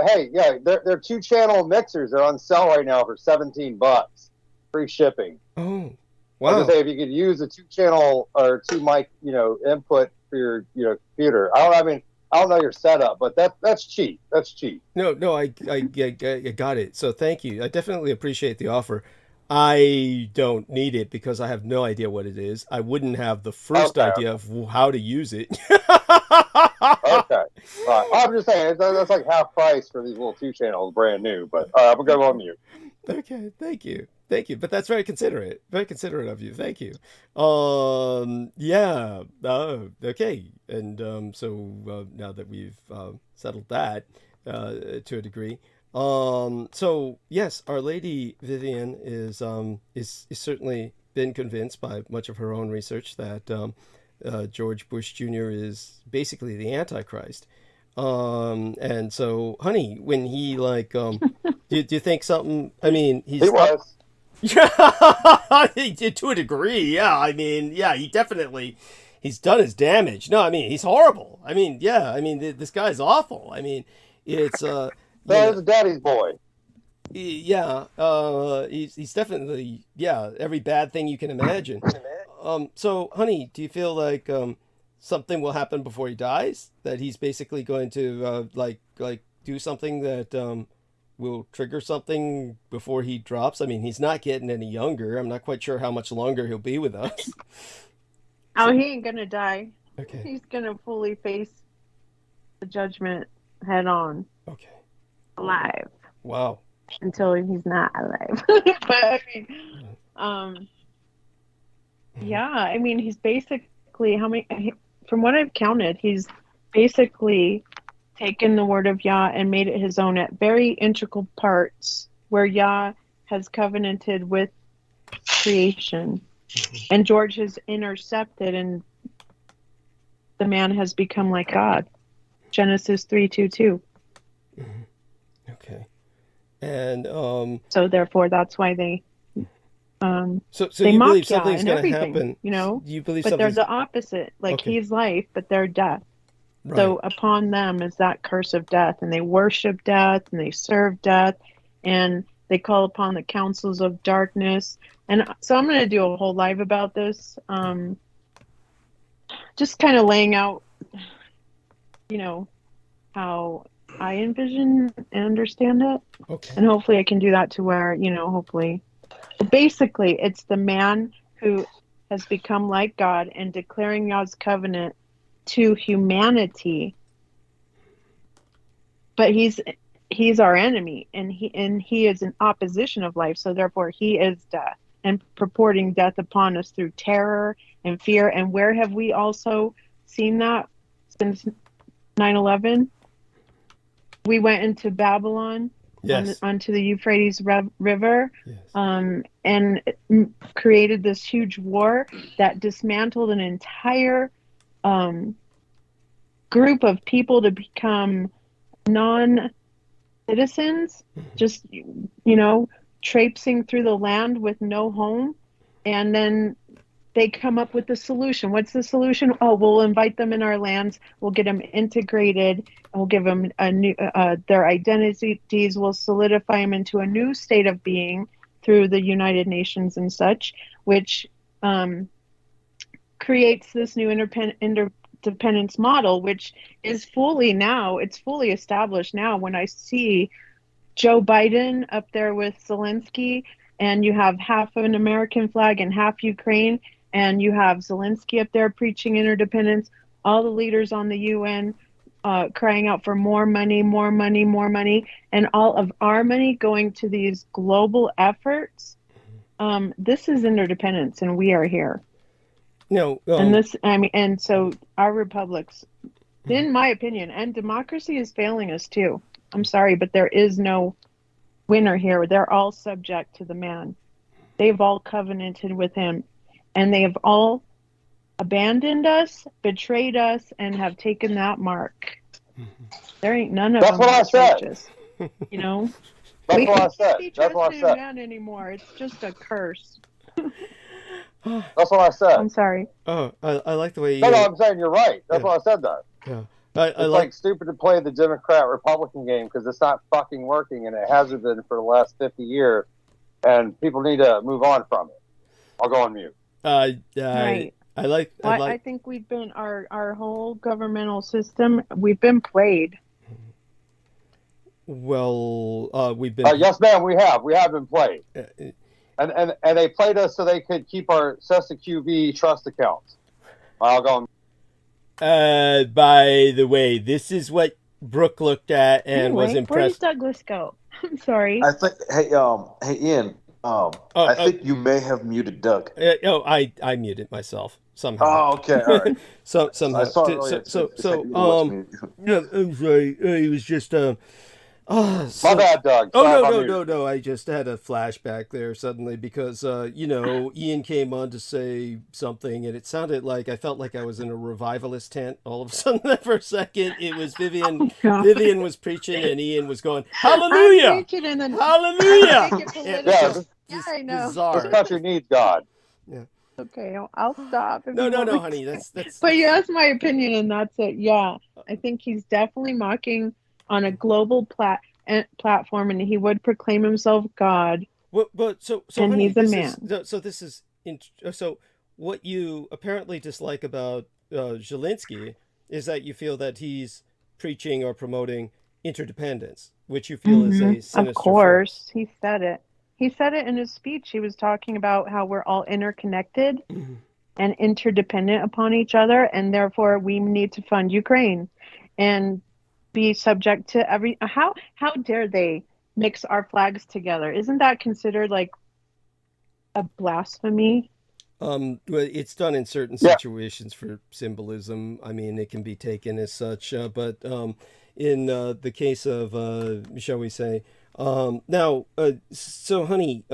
Hey, yeah, they're 2-channel mixers. They're on sale right now for $17, free shipping. Oh, wow! I was say if you could use a 2-channel or 2 mic, input for your computer. I don't know your setup, but that's cheap. That's cheap. No, I got it. So thank you. I definitely appreciate the offer. I don't need it because I have no idea what it is. I wouldn't have the first idea of how to use it. Okay. I'm just saying, that's like half price for these little 2-channels, brand new. But I'm going to go on mute. Okay, thank you. But that's very considerate of you. Thank you. Yeah. Okay. And so now that we've settled that to a degree. So yes, Our Lady Vivian is certainly been convinced by much of her own research that George Bush Jr. is basically the Antichrist. And so, honey, when he do you think something? I mean, he was. To a degree, yeah. I mean, yeah, he's done his damage. No, I mean, he's horrible. I mean, yeah, I mean, this guy's awful. I mean, it's That's daddy's boy. Yeah, he's definitely, yeah, every bad thing you can imagine. So, honey, do you feel like something will happen before he dies? That he's basically going to like do something that will trigger something before he drops? I mean, he's not getting any younger. I'm not quite sure how much longer he'll be with us. Oh, he ain't gonna die. Okay. He's gonna fully face the judgment head on. Okay. Alive. Wow. Until he's not alive. But I mean, yeah, I mean, he's basically from what I've counted, he's basically taken the word of Yah and made it his own at very integral parts where Yah has covenanted with creation. And George has intercepted, and the man has become like God. Genesis 3:2. Okay. And so therefore that's why they so they you mock believe Yah something's and going to everything, happen? You know? You believe but they're something's... the opposite. Like Okay. he's life, but they're death. Right. So upon them is that curse of death, and they worship death, and they serve death, and they call upon the councils of darkness. And so I'm going to do a whole live about this, just kind of laying out, how I envision and understand it. Okay. And hopefully I can do that to where, hopefully. Basically, it's the man who has become like God and declaring God's covenant to humanity. But he's our enemy, and he is in opposition of life, so therefore he is death and purporting death upon us through terror and fear. And where have we also seen that since 9/11? We went into Babylon, yes, onto the Euphrates River, yes, and created this huge war that dismantled an entire group of people to become non-citizens, just, traipsing through the land with no home. And then they come up with the solution. What's the solution? Oh, we'll invite them in our lands. We'll get them integrated, and we'll give them a new, their identities. We'll solidify them into a new state of being through the United Nations and such, which creates this new interdependence model, which is fully established now. When I see Joe Biden up there with Zelensky, and you have half of an American flag and half Ukraine, and you have Zelensky up there preaching interdependence, all the leaders on the UN crying out for more money, more money, more money, and all of our money going to these global efforts. This is interdependence, and we are here. No, and so our republics, in my opinion, and democracy is failing us too. I'm sorry, but there is no winner here. They're all subject to the man. They've all covenanted with him, and they have all abandoned us, betrayed us, and have taken that mark. There ain't none of That's them what I said. righteous. That's what I said. That's what I said. Man anymore. It's just a curse. That's what I said. I'm sorry. Oh, I like the way you... No, I'm saying you're right. That's what I said, though. Yeah. It's like stupid to play the Democrat-Republican game because it's not fucking working, and it hasn't been for the last 50 years, and people need to move on from it. I'll go on mute. Right. I think we've been, our whole governmental system, we've been played. Well, we've been... yes, ma'am, we have. We have been played. And they played us so they could keep our Cessa QV trust accounts. I'll go on. By the way, this is what Brooke looked at and was impressed. Where did Douglas go? I'm sorry. I think. Hey, Ian. I think you may have muted Doug. I muted myself somehow. Oh, okay, all right. Somehow. I saw it I'm sorry. It was just my bad, Doug. No. I just had a flashback there suddenly because, Ian came on to say something and it sounded like I felt like I was in a revivalist tent. All of a sudden, for a second, it was Vivian. Oh, Vivian was preaching and Ian was going, "Hallelujah! I'm preaching and then Hallelujah!" I know. Bizarre. This country needs God. Yeah. Okay, I'll stop. No, honey. That's. But yeah, that's my opinion, and that's it. Yeah, I think he's definitely mocking on a global platform, and he would proclaim himself God. But so and honey, he's a man. So what you apparently dislike about Zelensky is that you feel that he's preaching or promoting interdependence, which you feel is a sinister. Of course, he said it. He said it in his speech. He was talking about how we're all interconnected and interdependent upon each other, and therefore we need to fund Ukraine and be subject to every. How dare they mix our flags together? Isn't that considered like a blasphemy? Well, it's done in certain situations for symbolism. I mean, it can be taken as such, but in the case of, shall we say, now, so honey,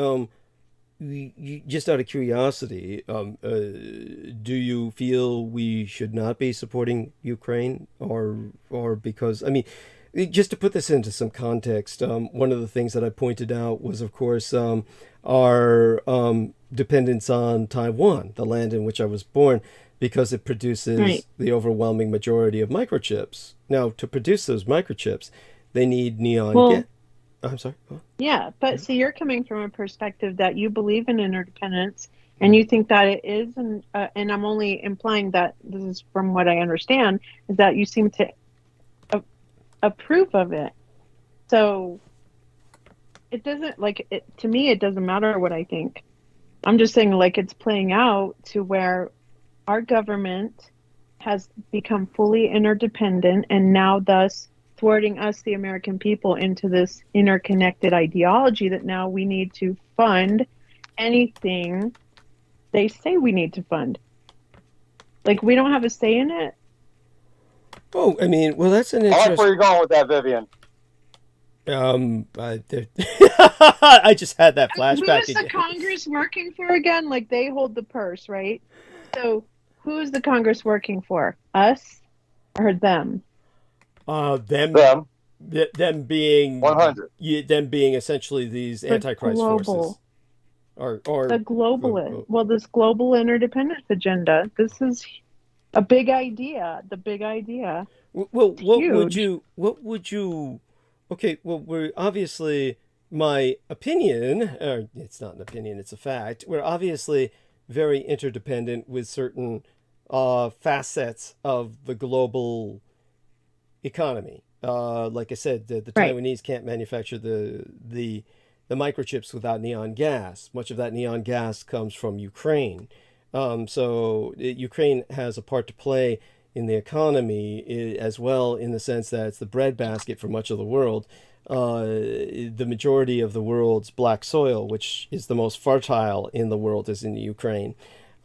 you, just out of curiosity, do you feel we should not be supporting Ukraine, or because, I mean, just to put this into some context, one of the things that I pointed out was, of course, our dependence on Taiwan, the land in which I was born, because it produces the overwhelming majority of microchips. Now, to produce those microchips, they need neon. I'm sorry. Yeah, but see, you're coming from a perspective that you believe in interdependence, and you think that it is, and I'm only implying that this is from what I understand, is that you seem to approve of it. So it doesn't, to me, it doesn't matter what I think. I'm just saying, it's playing out to where our government has become fully interdependent, and now thus thwarting us, the American people, into this interconnected ideology that now we need to fund anything they say we need to fund. We don't have a say in it. Oh, I mean, well, that's an I interesting... like where you're going with that, Vivian. I just had that flashback. Who is the Congress working for again? They hold the purse, right? So who is the Congress working for? Us or them? Them being 100. Them being essentially these Antichrist forces. Or the global this global interdependence agenda. This is a big idea. The big idea. Well, what would you? Okay, well, we're obviously, my opinion, it's not an opinion, it's a fact. We're obviously very interdependent with certain facets of the global economy. Like I said, the Taiwanese can't manufacture the microchips without neon gas. Much of that neon gas comes from Ukraine. So Ukraine has a part to play in the economy as well, in the sense that it's the breadbasket for much of the world. The majority of the world's black soil, which is the most fertile in the world, is in Ukraine.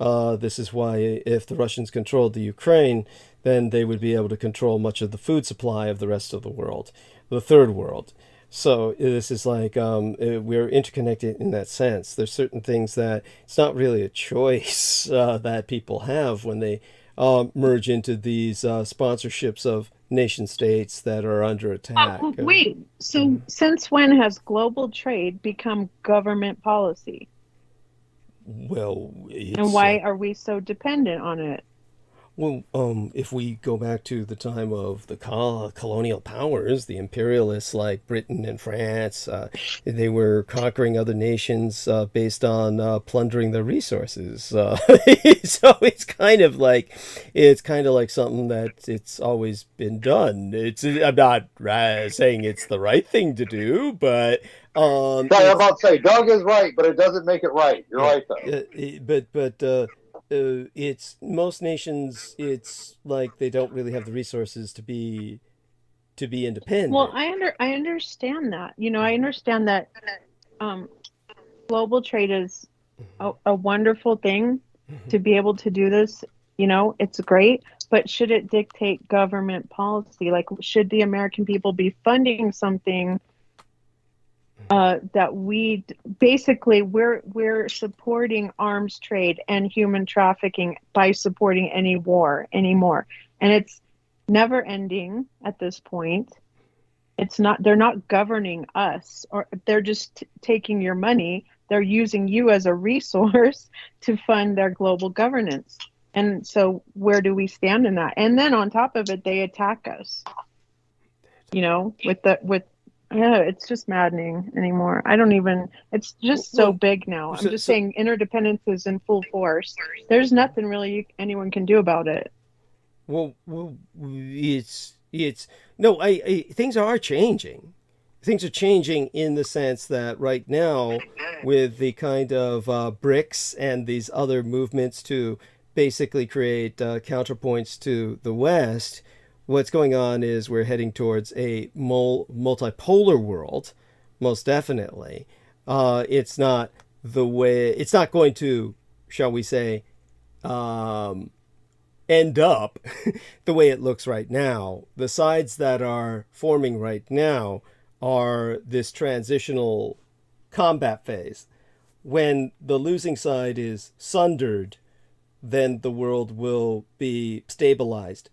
This is why if the Russians controlled the Ukraine, then they would be able to control much of the food supply of the rest of the world, the third world. So this is we're interconnected in that sense. There's certain things that it's not really a choice that people have when they merge into these sponsorships of nation states that are under attack. Wait, so since when has global trade become government policy? Well, and why are we so dependent on it? Well, if we go back to the time of the colonial powers, the imperialists like Britain and France, they were conquering other nations based on plundering their resources. So it's kind of like something that it's always been done. I'm not saying it's the right thing to do, but I'm about to say Doug is right, but it doesn't make it right. You're right though. It's most nations. It's like they don't really have the resources to be independent. Well, I understand that. I understand that global trade is a wonderful thing to be able to do this. It's great, but should it dictate government policy? Should the American people be funding something that we're supporting arms trade and human trafficking by supporting any war anymore, and it's never ending at this point. They're not governing us, or they're just taking your money. They're using you as a resource to fund their global governance. And so where do we stand in that? And then on top of it, they attack us, it's just maddening anymore. It's just so big now. I'm just saying interdependence is in full force. There's nothing really anyone can do about it. Well, things are changing. Things are changing in the sense that right now, with the kind of BRICS and these other movements to basically create counterpoints to the West, what's going on is we're heading towards a multipolar world, most definitely. It's not going to, shall we say, end up the way it looks right now. The sides that are forming right now are this transitional combat phase. When the losing side is sundered, then the world will be stabilized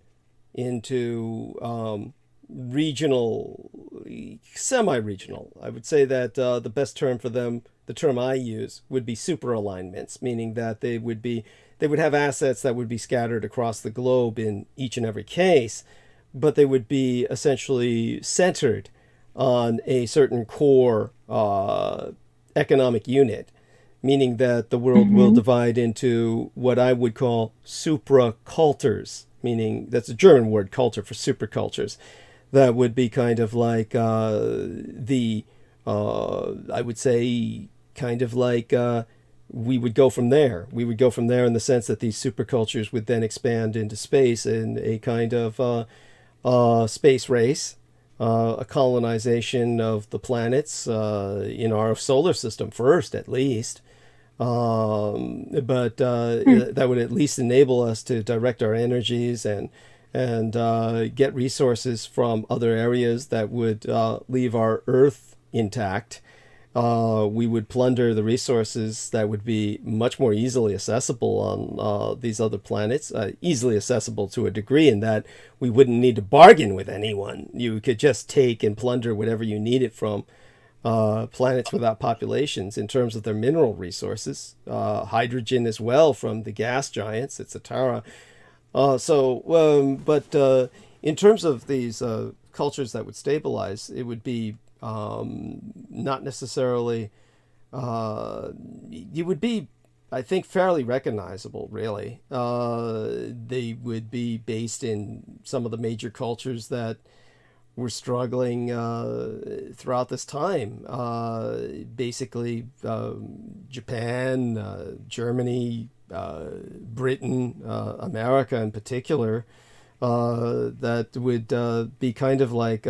into regional, semi-regional. I would say that the best term for them the term I use, would be super alignments, meaning that they would have assets that would be scattered across the globe in each and every case, but they would be essentially centered on a certain core economic unit, meaning that the world will divide into what I would call supracultures, meaning that's a German word, culture, for supercultures. That would be kind of like I would say, kind of like we would go from there. We would go from there in the sense that these supercultures would then expand into space in a kind of space race, a colonization of the planets in our solar system first, at least. But that would at least enable us to direct our energies and get resources from other areas that would leave our Earth intact. We would plunder the resources that would be much more easily accessible on these other planets, easily accessible to a degree in that we wouldn't need to bargain with anyone. You could just take and plunder whatever you needed from planets without populations in terms of their mineral resources, hydrogen as well from the gas giants, etc. But in terms of these cultures that would stabilize, it would be not necessarily, you would be, I think, fairly recognizable, really. They would be based in some of the major cultures that were struggling throughout this time. Basically, Japan, Germany, Britain, America in particular, that would be kind of like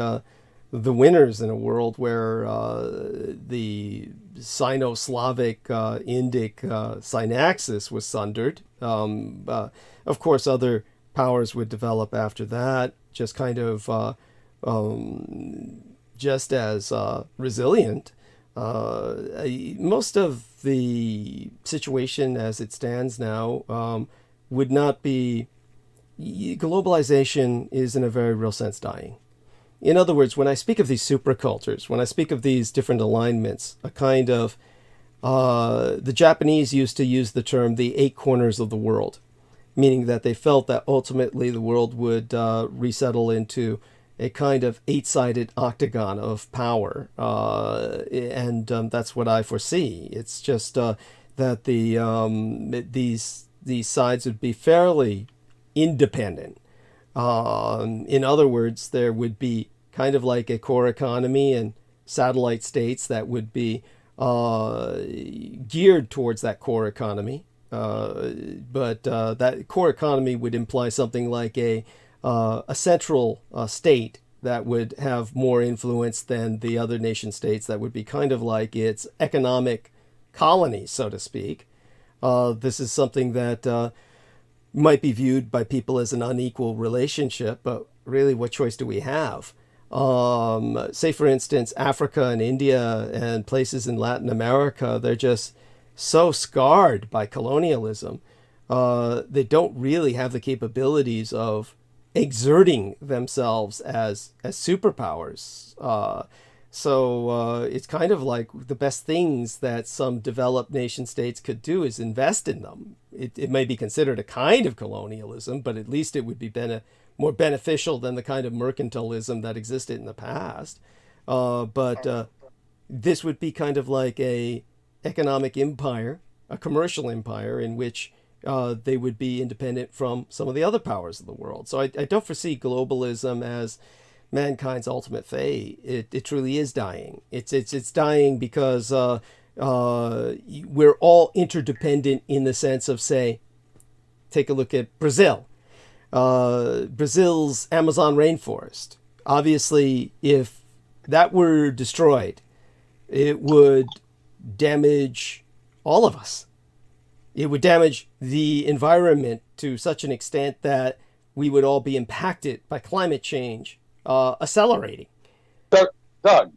the winners in a world where the Sino-Slavic Indic synaxis was sundered. Of course, other powers would develop after that, just kind of just as resilient. Most of the situation as it stands now would not be... Globalization is in a very real sense dying. In other words, when I speak of these supracultures, when I speak of these different alignments, a kind of... the Japanese used to use the term the 8 corners of the world, meaning that they felt that ultimately the world would resettle into a kind of 8-sided octagon of power, and that's what I foresee. It's just that these sides would be fairly independent. In other words, there would be kind of like a core economy and satellite states that would be geared towards that core economy, but that core economy would imply something like a central state that would have more influence than the other nation states, that would be kind of like its economic colonies, so to speak. This is something that might be viewed by people as an unequal relationship, but really, what choice do we have? Say, for instance, Africa and India and places in Latin America, they're just so scarred by colonialism. They don't really have the capabilities of exerting themselves as superpowers. So it's kind of like the best things that some developed nation states could do is invest in them. It may be considered a kind of colonialism, but at least it would be more beneficial than the kind of mercantilism that existed in the past. But this would be kind of like a economic empire, a commercial empire in which they would be independent from some of the other powers of the world. So I don't foresee globalism as mankind's ultimate fate. It truly is dying. It's dying because we're all interdependent in the sense of, say, take a look at Brazil. Brazil's Amazon rainforest. Obviously, if that were destroyed, it would damage all of us. It would damage the environment to such an extent that we would all be impacted by climate change accelerating. Doug,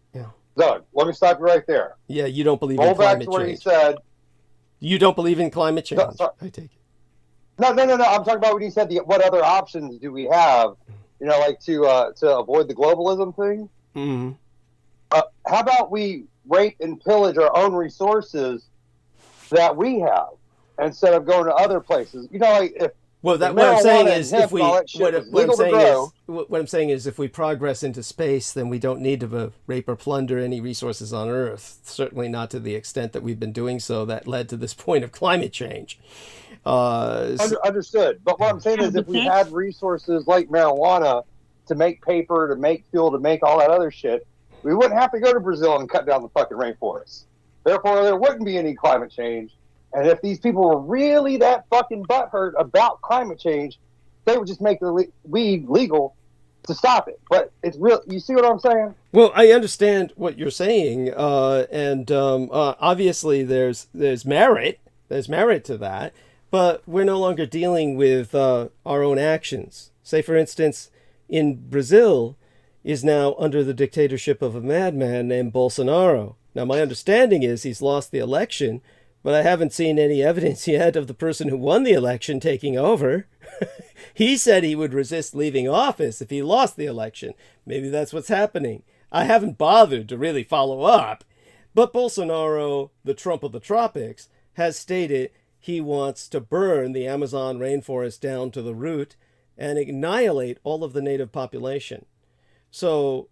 let me stop you right there. Yeah, you don't believe Go in climate back to where change. you said... You don't believe in climate change, I take it. No. I'm talking about when you said what other options do we have, like to avoid the globalism thing? Mm-hmm. How about we rape and pillage our own resources that we have instead of going to other places. You know, like if what I'm saying is if we what I'm saying is if we progress into space, then we don't need to rape or plunder any resources on Earth. Certainly not to the extent that we've been doing so that led to this point of climate change. Understood. But what I'm saying is if we had resources like marijuana to make paper, to make fuel, to make all that other shit, we wouldn't have to go to Brazil and cut down the fucking rainforest. Therefore, there wouldn't be any climate change. And if these people were really that fucking butthurt about climate change, they would just make the weed legal to stop it. But it's real. You see what I'm saying? Well, I understand what you're saying, and obviously there's merit. There's merit to that, but we're no longer dealing with our own actions. Say, for instance, in Brazil is now under the dictatorship of a madman named Bolsonaro. Now, my understanding is he's lost the election, but I haven't seen any evidence yet of the person who won the election taking over. He said he would resist leaving office if he lost the election. Maybe that's what's happening. I haven't bothered to really follow up. But Bolsonaro, the Trump of the tropics, has stated he wants to burn the Amazon rainforest down to the root and annihilate all of the native population. So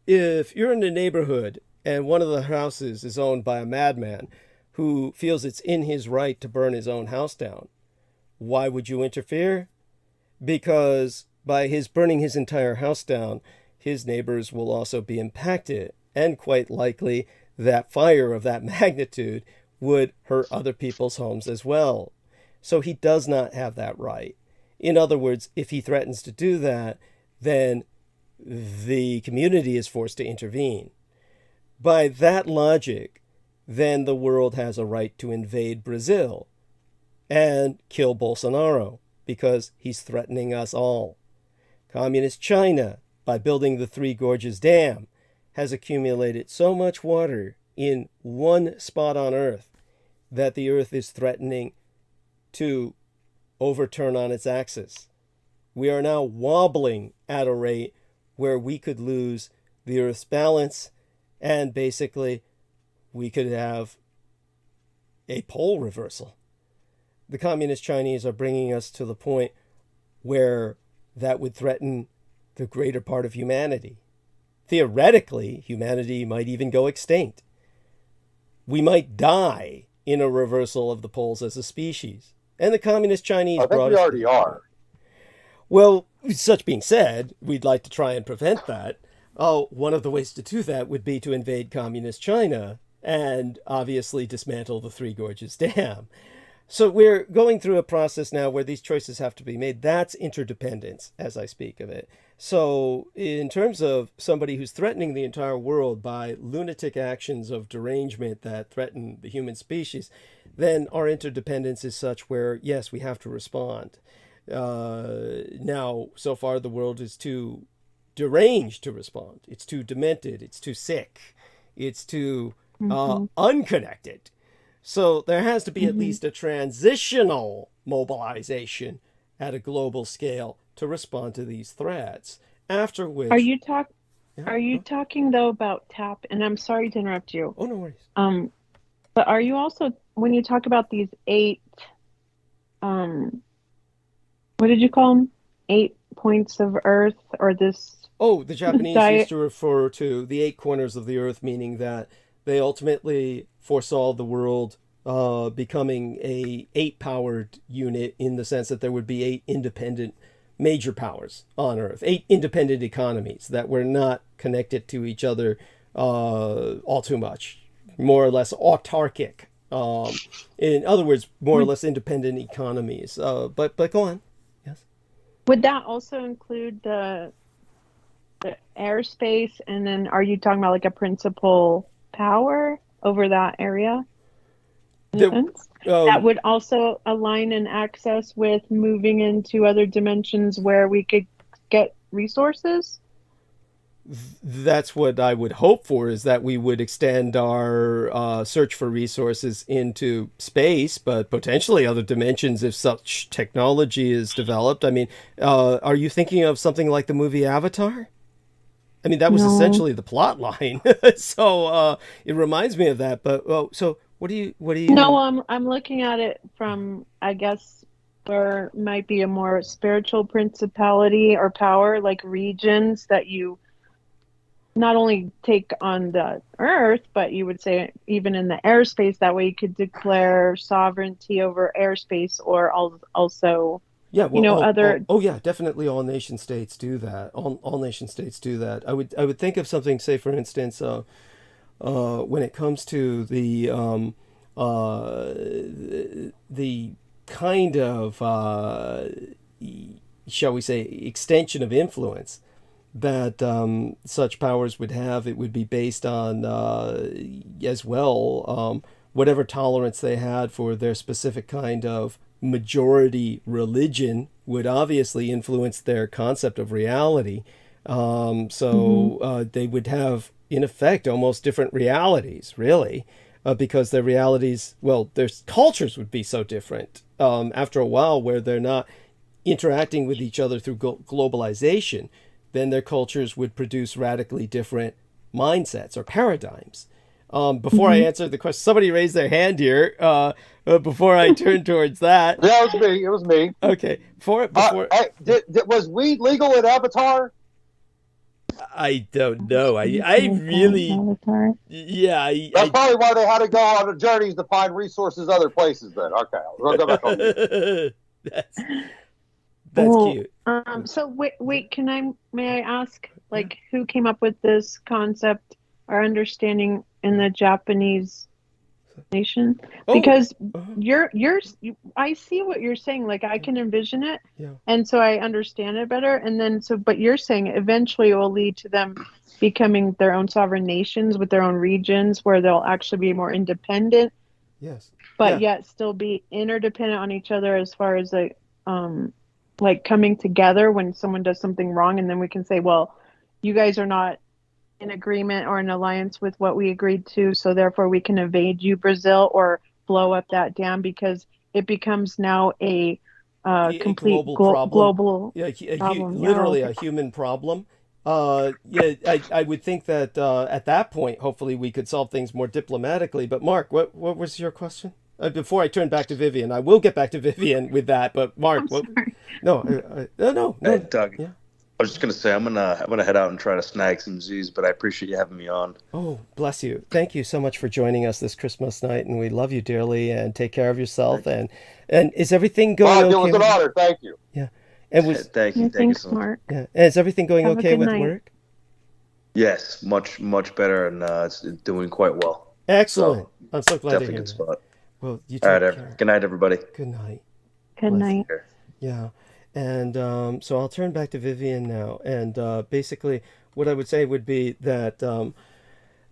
if you're in a neighborhood and one of the houses is owned by a madman who feels it's in his right to burn his own house down, why would you interfere? Because by his burning his entire house down, his neighbors will also be impacted, and quite likely that fire of that magnitude would hurt other people's homes as well. So he does not have that right. In other words, if he threatens to do that, then the community is forced to intervene. By that logic, then the world has a right to invade Brazil and kill Bolsonaro because he's threatening us all. Communist China, by building the Three Gorges Dam, has accumulated so much water in one spot on Earth that the Earth is threatening to overturn on its axis. We are now wobbling at a rate where we could lose the Earth's balance, and basically we could have a pole reversal. The Communist Chinese are bringing us to the point where that would threaten the greater part of humanity. Theoretically, humanity might even go extinct. We might die in a reversal of the poles as a species. And the Communist Chinese I think we already are. Well, such being said, we'd like to try and prevent that. Oh, one of the ways to do that would be to invade Communist China and obviously dismantle the Three Gorges Dam. So we're going through a process now where these choices have to be made. That's interdependence, as I speak of it. So in terms of somebody who's threatening the entire world by lunatic actions of derangement that threaten the human species, then our interdependence is such where, yes, we have to respond. Now, so far, the world is too deranged to respond. It's too demented. It's too sick. It's too unconnected. So there has to be at least a transitional mobilization at a global scale to respond to these threats. After which, are you talking though about TAP? And I'm sorry to interrupt you. Oh, no worries. But are you also, when you talk about these 8, what did you call them? 8 points of Earth, or this? Oh, the Japanese used to refer to the 8 corners of the Earth, meaning that they ultimately foresaw the world becoming a 8-powered unit, in the sense that there would be 8 independent major powers on Earth, 8 independent economies that were not connected to each other all too much, more or less autarkic. In other words, more or less independent economies. But go on. Yes. Would that also include the airspace? And then are you talking about like a principal power over that area? That would also align and access with moving into other dimensions where we could get resources? That's what I would hope for, is that we would extend our search for resources into space, but potentially other dimensions if such technology is developed. I mean, are you thinking of something like the movie Avatar? I mean, that was No. essentially the plot line. So it reminds me of that. But so what do you? No, I'm looking at it from, I guess, there might be a more spiritual principality or power, like regions that you not only take on the earth, but you would say even in the airspace. That way you could declare sovereignty over airspace, or also, Yeah, well, other. Yeah, definitely. All nation states do that. All nation states do that. I would think of something, say, for instance, when it comes to the kind of shall we say extension of influence that such powers would have. It would be based on as well whatever tolerance they had for their specific kind of majority religion would obviously influence their concept of reality. They would have, in effect, almost different realities, really, because their realities, their cultures would be so different after a while, where they're not interacting with each other through globalization. Then their cultures would produce radically different mindsets or paradigms. Before I answer the question, somebody raised their hand here. Before I turn towards that, Yeah, it was me. It was me. Okay, before was weed legal in Avatar? I don't know. I really, yeah. That's probably why they had to go on the journeys to find resources other places. Then okay, we'll go back on mute. That's cute. So wait, may I ask, like, who came up with this concept or understanding in the Japanese nation? Because I see what you're saying. Like, I can envision it, and so I understand it better. And then but you're saying eventually it will lead to them becoming their own sovereign nations with their own regions, where they'll actually be more independent. Yes. But yet still be interdependent on each other as far as like coming together when someone does something wrong, and then we can say, well, you guys are not in agreement or in alliance with what we agreed to, so therefore we can invade you, Brazil, or blow up that dam, because it becomes now a complete global problem. Literally a human problem. I would think that at that point, hopefully, we could solve things more diplomatically. But Mark, what was your question? Before I turn back to Vivian, I will get back to Vivian with that. But Mark, no. Hey, Doug. Yeah. I was just gonna say I'm gonna head out and try to snag some Z's, but I appreciate you having me on. Oh, bless you! Thank you so much for joining us this Christmas night, and we love you dearly. And take care of yourself. And is everything going okay? It was an honor. Thank you. Yeah. And thank you so much. Yeah. And is everything going okay with work? Yes, much better, and it's doing quite well. Excellent. So, I'm so glad to hear good that. Spot. Well, you take care. Good night, everybody. Good night. Good night. Yeah. And so I'll turn back to Vivian now. And basically, what I would say would be that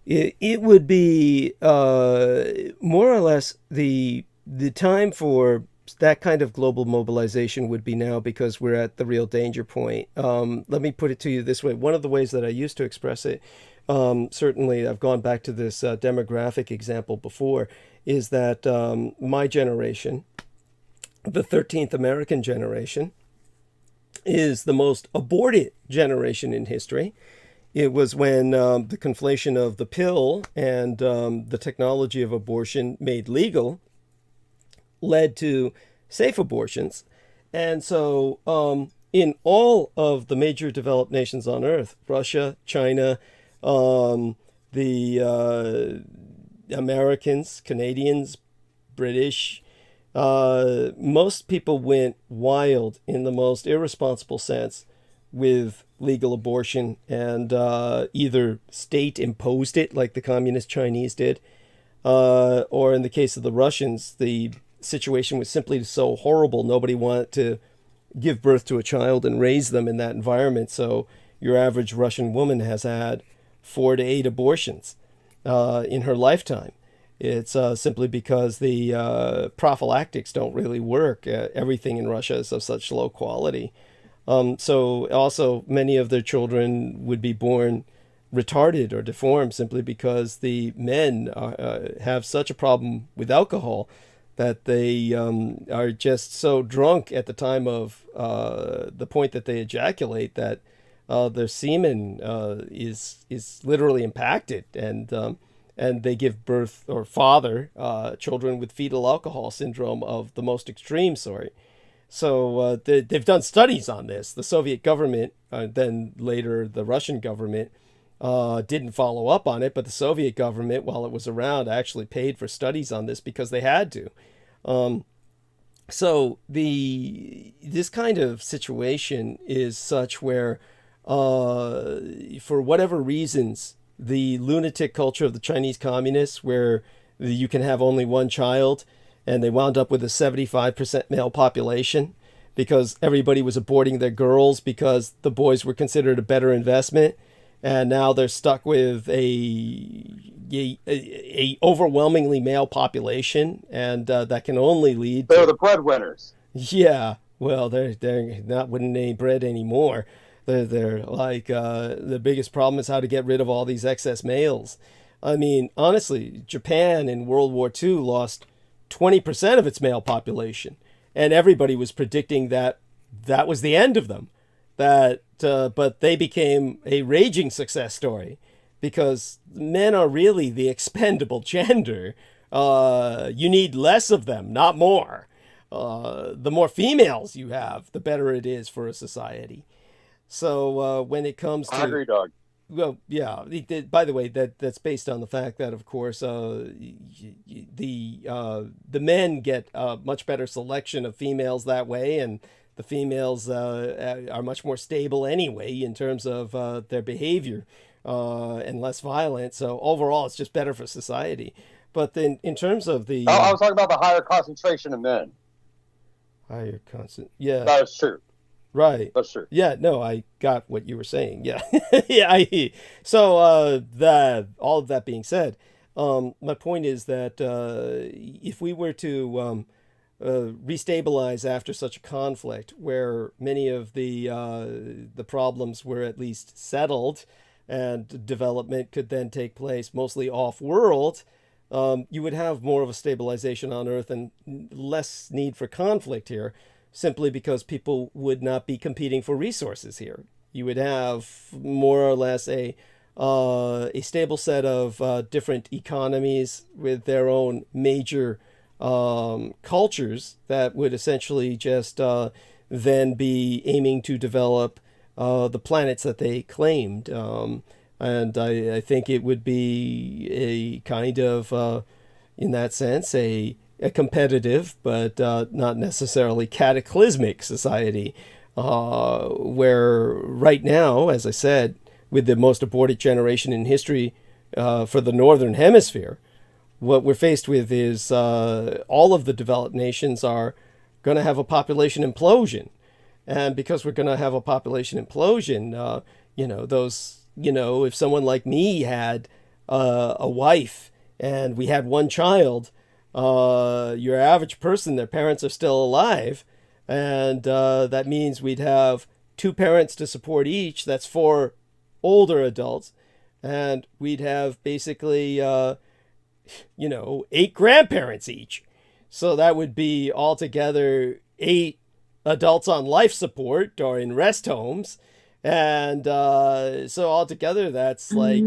it would be more or less the time for that kind of global mobilization would be now, because we're at the real danger point. Let me put it to you this way. One of the ways that I used to express it, certainly I've gone back to this demographic example before, is that my generation, the 13th American generation, is the most aborted generation in history. It was when the conflation of the pill and the technology of abortion made legal led to safe abortions. And so in all of the major developed nations on earth, Russia, China, the Americans, Canadians, British, most people went wild in the most irresponsible sense with legal abortion, and either state imposed it like the communist Chinese did, or in the case of the Russians, the situation was simply so horrible nobody wanted to give birth to a child and raise them in that environment. So your average Russian woman has had 4 to 8 abortions in her lifetime. It's simply because the prophylactics don't really work. Everything in Russia is of such low quality. So also many of their children would be born retarded or deformed simply because the men have such a problem with alcohol that they are just so drunk at the time of the point that they ejaculate that their semen is literally impacted, and they give birth or father children with fetal alcohol syndrome of the most extreme sort. So they've done studies on this. The Soviet government, then later the Russian government, didn't follow up on it, but the Soviet government, while it was around, actually paid for studies on this because they had to. So this kind of situation is such where, for whatever reasons, the lunatic culture of the Chinese communists, where you can have only one child, and they wound up with a 75% male population because everybody was aborting their girls because the boys were considered a better investment. And now they're stuck with a overwhelmingly male population, and that can only lead They're the breadwinners. Yeah, well, they're not winning any bread anymore. They're like the biggest problem is how to get rid of all these excess males. I mean, honestly, Japan in World War II lost 20% of its male population, and everybody was predicting that was the end of them. But they became a raging success story because men are really the expendable gender. You need less of them, not more. The more females you have, the better it is for a society. So when it comes to... I agree, Doug. Well, yeah. By the way, that's based on the fact that, of course, the men get a much better selection of females that way, and the females are much more stable anyway in terms of their behavior and less violent. So overall, it's just better for society. But then in terms of the... I was talking about the higher concentration of men. Higher constant... Yeah. That's true. Right. That's true. Yeah, no, I got what you were saying. Yeah. Yeah. So all of that being said, my point is that if we were to restabilize after such a conflict where many of the problems were at least settled and development could then take place mostly off-world, you would have more of a stabilization on Earth and less need for conflict here, simply because people would not be competing for resources here. You would have more or less a stable set of different economies with their own major cultures that would essentially just then be aiming to develop the planets that they claimed. And I think it would be a kind of, in that sense, a competitive but not necessarily cataclysmic society, where right now, as I said, with the most aborted generation in history for the Northern Hemisphere, what we're faced with is all of the developed nations are going to have a population implosion. And because we're going to have a population implosion, if someone like me had a wife and we had one child, your average person, their parents are still alive, and that means we'd have 2 parents to support each. That's 4 older adults, and we'd have basically 8 grandparents each. So that would be altogether 8 adults on life support or in rest homes, and so altogether that's like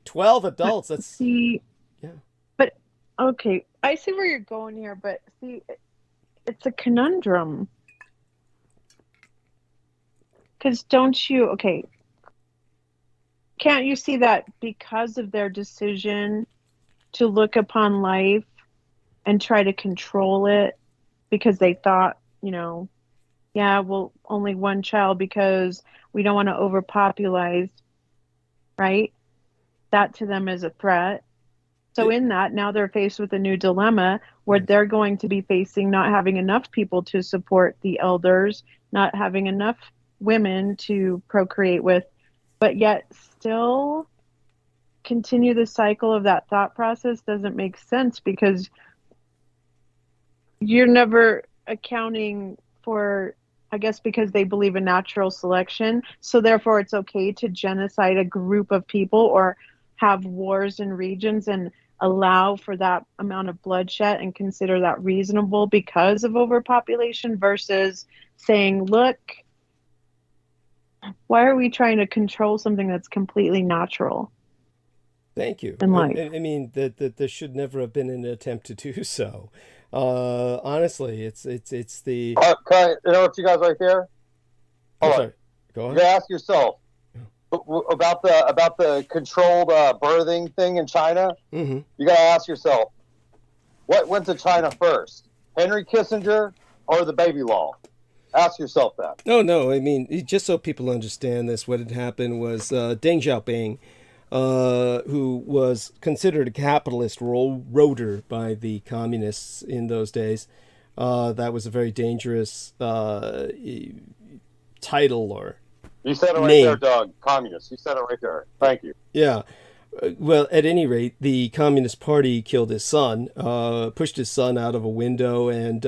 12 adults. That's But okay, I see where you're going here, but see, it's a conundrum. Because can't you see that because of their decision to look upon life and try to control it, because they thought, only one child because we don't want to overpopulate, right? That to them is a threat. So in that, now they're faced with a new dilemma where they're going to be facing not having enough people to support the elders, not having enough women to procreate with, but yet still continue the cycle of that thought process doesn't make sense, because you're never accounting for, I guess, because they believe in natural selection. So therefore it's okay to genocide a group of people or have wars in regions and allow for that amount of bloodshed and consider that reasonable because of overpopulation, versus saying, look, Why are we trying to control something that's completely natural? Thank you. In life. I mean that there should never have been an attempt to do so. Honestly, it's the. Can I interrupt you guys right there? I'm Hold sorry. on. Go You on. gotta ask yourself about the controlled birthing thing in China. Mm-hmm. You gotta ask yourself, what went to China first, Henry Kissinger or the baby law? Ask yourself that. No. I mean, just so people understand this, what had happened was Deng Xiaoping, who was considered a capitalist roader by the communists in those days. That was a very dangerous title or You said it right name. there, Doug. Communist. You said it right there. Thank you. Yeah. Well, at any rate, the Communist Party killed his son, pushed his son out of a window, and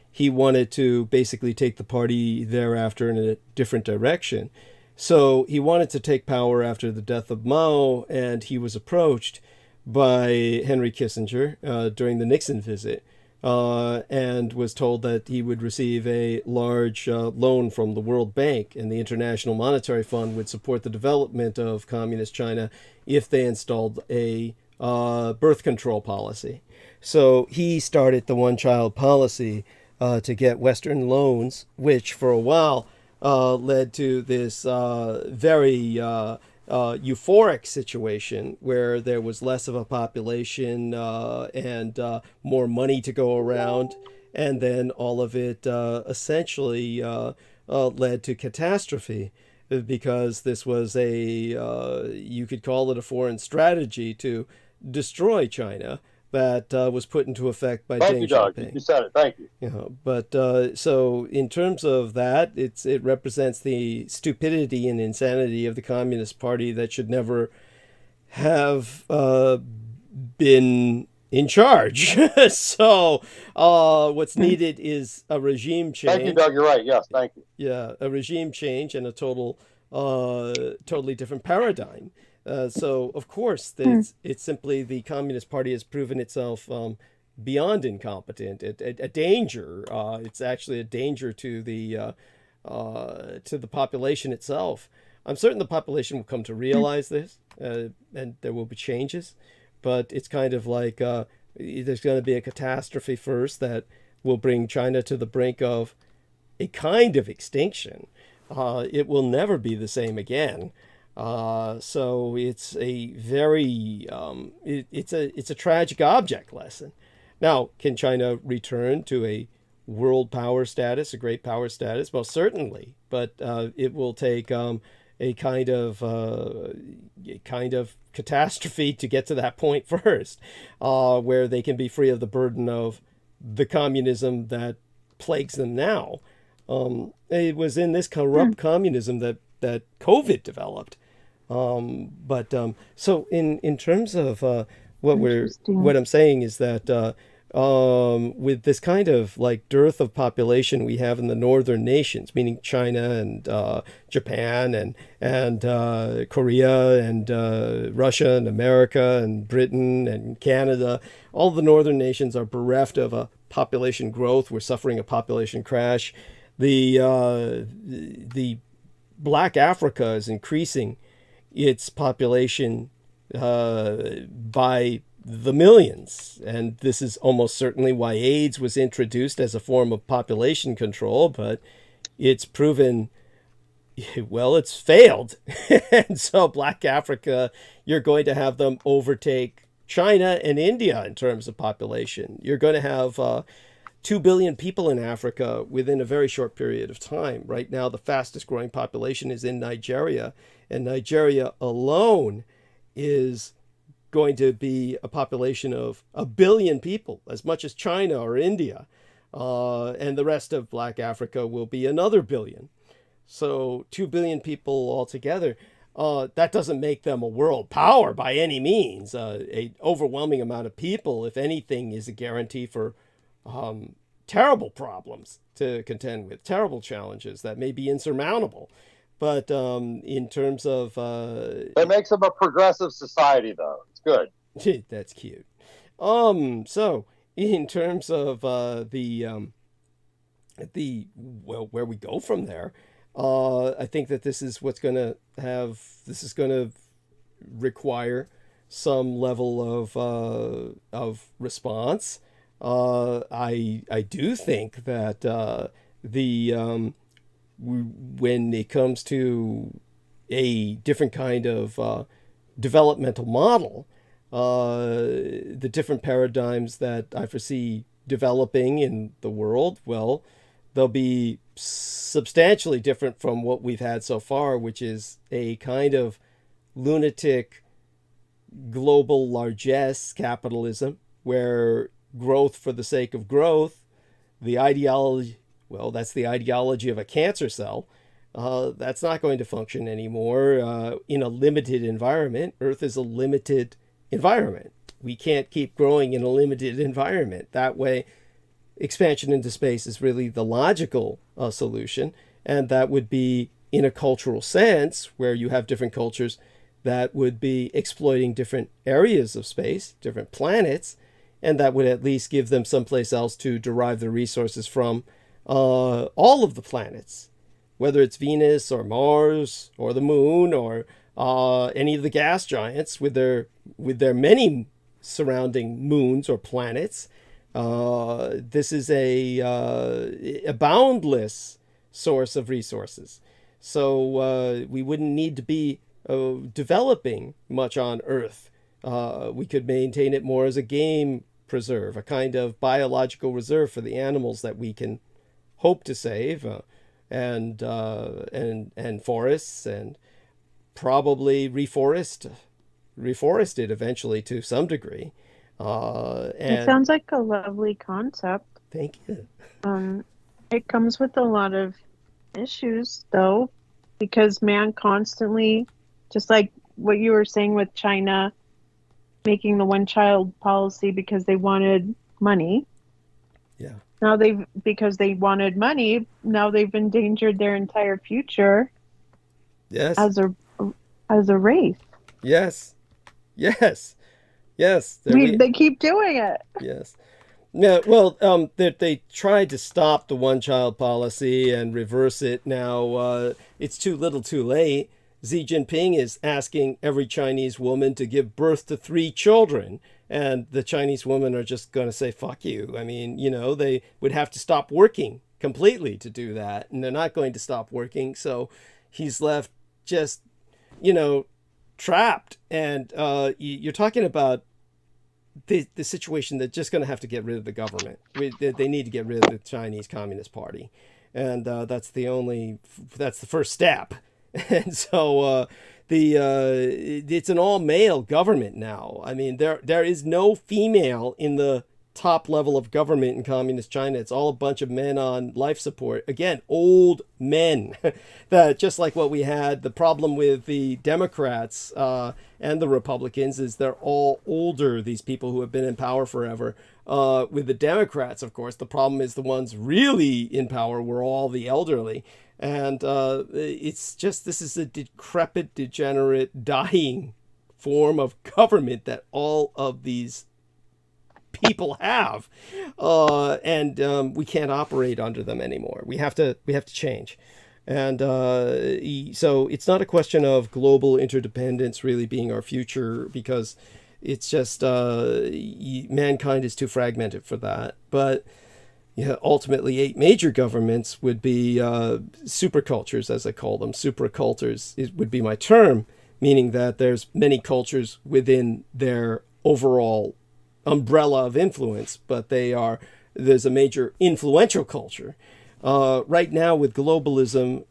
he wanted to basically take the party thereafter in a different direction. So he wanted to take power after the death of Mao, and he was approached by Henry Kissinger during the Nixon visit, and was told that he would receive a large loan from the World Bank, and the International Monetary Fund would support the development of communist China if they installed a birth control policy. So he started the one-child policy to get Western loans, which for a while led to this very euphoric situation where there was less of a population and more money to go around. And then all of it essentially led to catastrophe, because this was you could call it a foreign strategy to destroy China that was put into effect by Deng Xiaoping. You said it. Thank you. You know, but so in terms of that, it represents the stupidity and insanity of the Communist Party that should never have been in charge. So what's needed is a regime change. Thank you, Doug. You're right. Yes, thank you. Yeah, a regime change and a totally different paradigm. So, of course, it's simply the Communist Party has proven itself beyond incompetent, a danger. It's actually a danger to the population itself. I'm certain the population will come to realize this, and there will be changes. But it's kind of like there's going to be a catastrophe first that will bring China to the brink of a kind of extinction. It will never be the same again. So it's a very it's a tragic object lesson. Now, can China return to a world power status, a great power status? Most certainly, but it will take a kind of catastrophe to get to that point first, where they can be free of the burden of the communism that plagues them now. It was in this corrupt communism that COVID developed. So in terms of what I'm saying is that with this kind of like dearth of population we have in the northern nations, meaning China and Japan and Korea and Russia and America and Britain and Canada, all the northern nations are bereft of a population growth. We're suffering a population crash. The Black Africa is increasing its population by the millions. And this is almost certainly why AIDS was introduced as a form of population control, but it's proven, well, it's failed. And so Black Africa, you're going to have them overtake China and India in terms of population. You're going to have 2 billion people in Africa within a very short period of time. Right now, the fastest growing population is in Nigeria, and Nigeria alone is going to be a population of 1 billion people, as much as China or India. And the rest of Black Africa will be another billion. So 2 billion people altogether. That doesn't make them a world power by any means. An overwhelming amount of people, if anything, is a guarantee for terrible problems to contend with, terrible challenges that may be insurmountable. But in terms of... That makes them a progressive society, though. It's good. That's cute. So, in terms of where we go from there, I think that this is going to require some level of response. I do think that when it comes to a different kind of developmental model, the different paradigms that I foresee developing in the world, well, they'll be substantially different from what we've had so far, which is a kind of lunatic global largesse capitalism, where growth for the sake of growth, the ideology, well, that's the ideology of a cancer cell. That's not going to function anymore in a limited environment. Earth is a limited environment. We can't keep growing in a limited environment. That way, expansion into space is really the logical solution, and that would be in a cultural sense, where you have different cultures that would be exploiting different areas of space, different planets, and that would at least give them someplace else to derive the resources from all of the planets, whether it's Venus or Mars or the moon or any of the gas giants with their many surrounding moons or planets. This is a boundless source of resources. So we wouldn't need to be developing much on Earth. We could maintain it more as a game preserve, a kind of biological reserve for the animals that we can hope to save, and forests, and probably reforest it eventually to some degree. It sounds like a lovely concept. Thank you. It comes with a lot of issues, though, because man constantly, just like what you were saying with China making the one-child policy because they wanted money. Yeah. Now because they wanted money, now they've endangered their entire future. Yes. As a race. Yes. They keep doing it. Yes. Yeah, well, they tried to stop the one-child policy and reverse it. Now, it's too little too late. Xi Jinping is asking every Chinese woman to give birth to 3 children. And the Chinese women are just going to say, fuck you. I mean, they would have to stop working completely to do that. And they're not going to stop working. So he's left just, trapped. And you're talking about the situation that's just going to have to get rid of the government. They need to get rid of the Chinese Communist Party. And that's the first step. And so it's an all-male government now. I mean, there is no female in the top level of government in communist China. It's all a bunch of men on life support. Again, old men. That just like what we had, the problem with the Democrats and the Republicans is they're all older, these people who have been in power forever. With the Democrats, of course, the problem is the ones really in power were all the elderly. And it's just, this is a decrepit, degenerate, dying form of government that all of these people have, and we can't operate under them anymore. We have to change. And so it's not a question of global interdependence really being our future, because it's just mankind is too fragmented for that. But ultimately 8 major governments would be supercultures, as I call them. Supracultures would be my term, meaning that there's many cultures within their overall umbrella of influence, but there's a major influential culture. Right now with globalism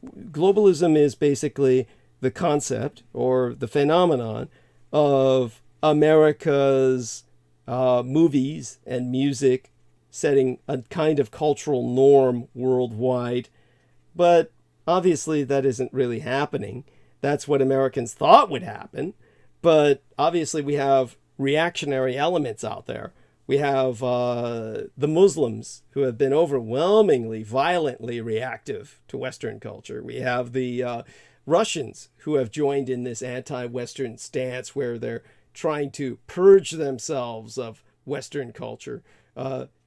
is basically the concept or the phenomenon of America's movies and music setting a kind of cultural norm worldwide. But obviously that isn't really happening. That's what Americans thought would happen. But obviously we have reactionary elements out there. We have the Muslims who have been overwhelmingly, violently reactive to Western culture. We have the Russians who have joined in this anti-Western stance where they're trying to purge themselves of Western culture.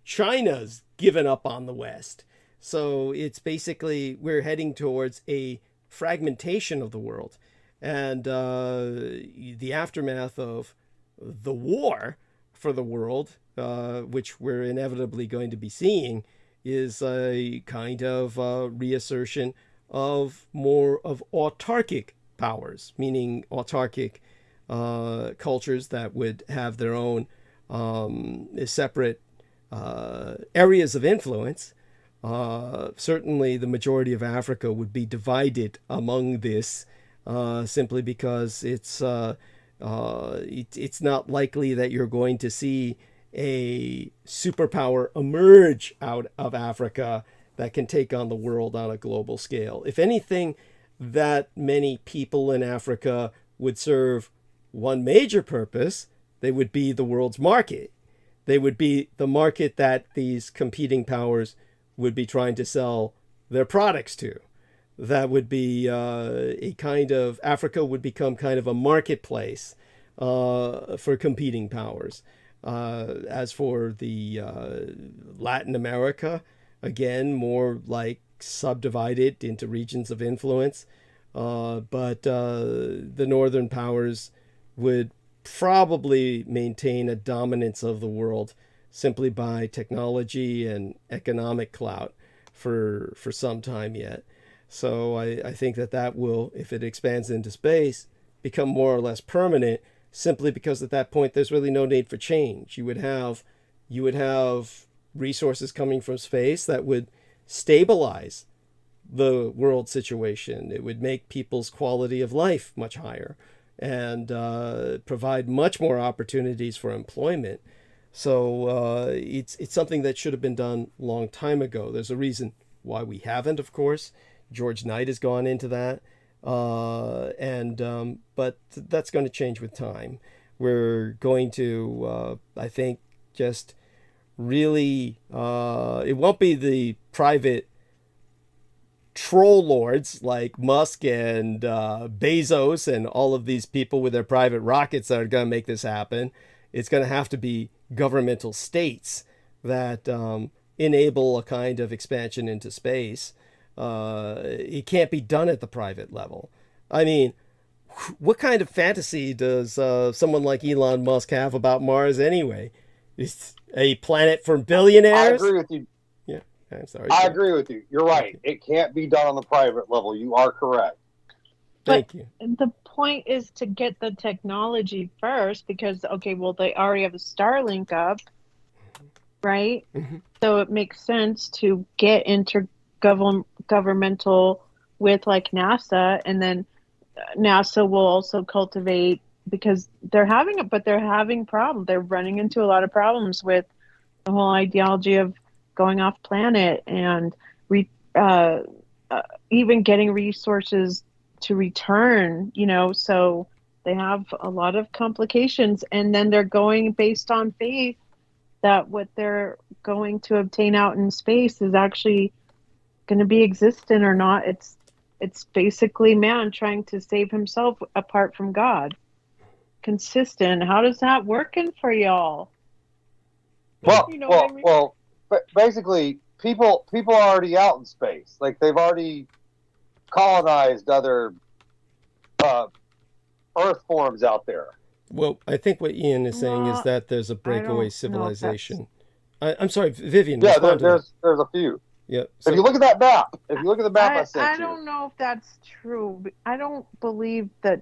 China's given up on the West. So it's basically, we're heading towards a fragmentation of the world. And the aftermath of the war for the world, which we're inevitably going to be seeing, is a kind of reassertion of more of autarkic powers, meaning autarkic cultures that would have their own separate areas of influence. Certainly the majority of Africa would be divided among this, simply because it's not likely that you're going to see a superpower emerge out of Africa that can take on the world on a global scale. If anything, that many people in Africa would serve one major purpose. They would be the world's market. They would be the market that these competing powers would be trying to sell their products to. That would be a kind of, Africa would become kind of a marketplace for competing powers. As for the Latin America, again, more like subdivided into regions of influence. But the northern powers would probably maintain a dominance of the world simply by technology and economic clout for some time yet. So I think that will, if it expands into space, become more or less permanent, simply because at that point there's really no need for change. You would have resources coming from space that would stabilize the world situation. It would make people's quality of life much higher and provide much more opportunities for employment. So it's something that should have been done a long time ago. There's a reason why we haven't, of course. George Knight has gone into that. But that's going to change with time. We're going to, I think, just really, it won't be the private troll lords like Musk and Bezos and all of these people with their private rockets that are going to make this happen. It's going to have to be governmental states that enable a kind of expansion into space. It can't be done at the private level. I mean, what kind of fantasy does someone like Elon Musk have about Mars anyway? It's a planet for billionaires? I agree with you. Yeah, I'm sorry. I agree with you. You're right. It can't be done on the private level. You are correct. Thank you. The point is to get the technology first because, okay, well, they already have a Starlink up, right? Mm-hmm. So it makes sense to get intergovernmental with like NASA, and then NASA will also cultivate, because they're having problems. They're running into a lot of problems with the whole ideology of going off planet and even getting resources to return, so they have a lot of complications, and then they're going based on faith that what they're going to obtain out in space is actually going to be existent or not. It's basically man trying to save himself apart from God. Consistent. How does that working for y'all? Well, basically, people are already out in space. Like, they've already colonized other Earth forms out there. Well, I think what Ian is saying is that there's a breakaway civilization. I'm sorry, Vivian. Yeah, there's a few. Yeah. So, if you look at that map, I sent you. I don't know if that's true. I don't believe that.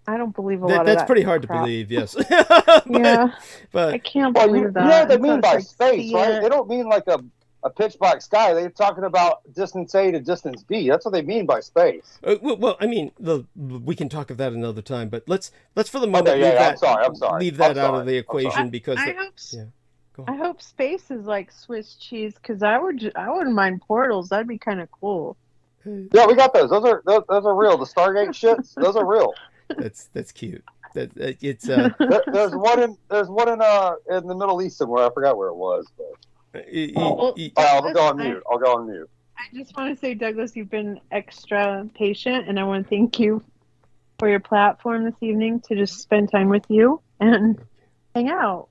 I don't believe a lot of that. That's pretty hard to believe, yes. but I can't believe that. You know what they mean by space, right? They don't mean like a pitch black sky. They're talking about distance A to distance B. That's what they mean by space. Well, I mean, we can talk of that another time, but let's for the moment leave that out of the equation because I hope space is like Swiss cheese, because I wouldn't mind portals. That'd be kind of cool. Yeah, we got those. Those are real. The Stargate shits. Those are real. That's cute. It's there's one in the Middle East somewhere. I forgot where it was. But... I'll go on mute. I just want to say, Douglas, you've been extra patient, and I want to thank you for your platform this evening to just spend time with you and hang out.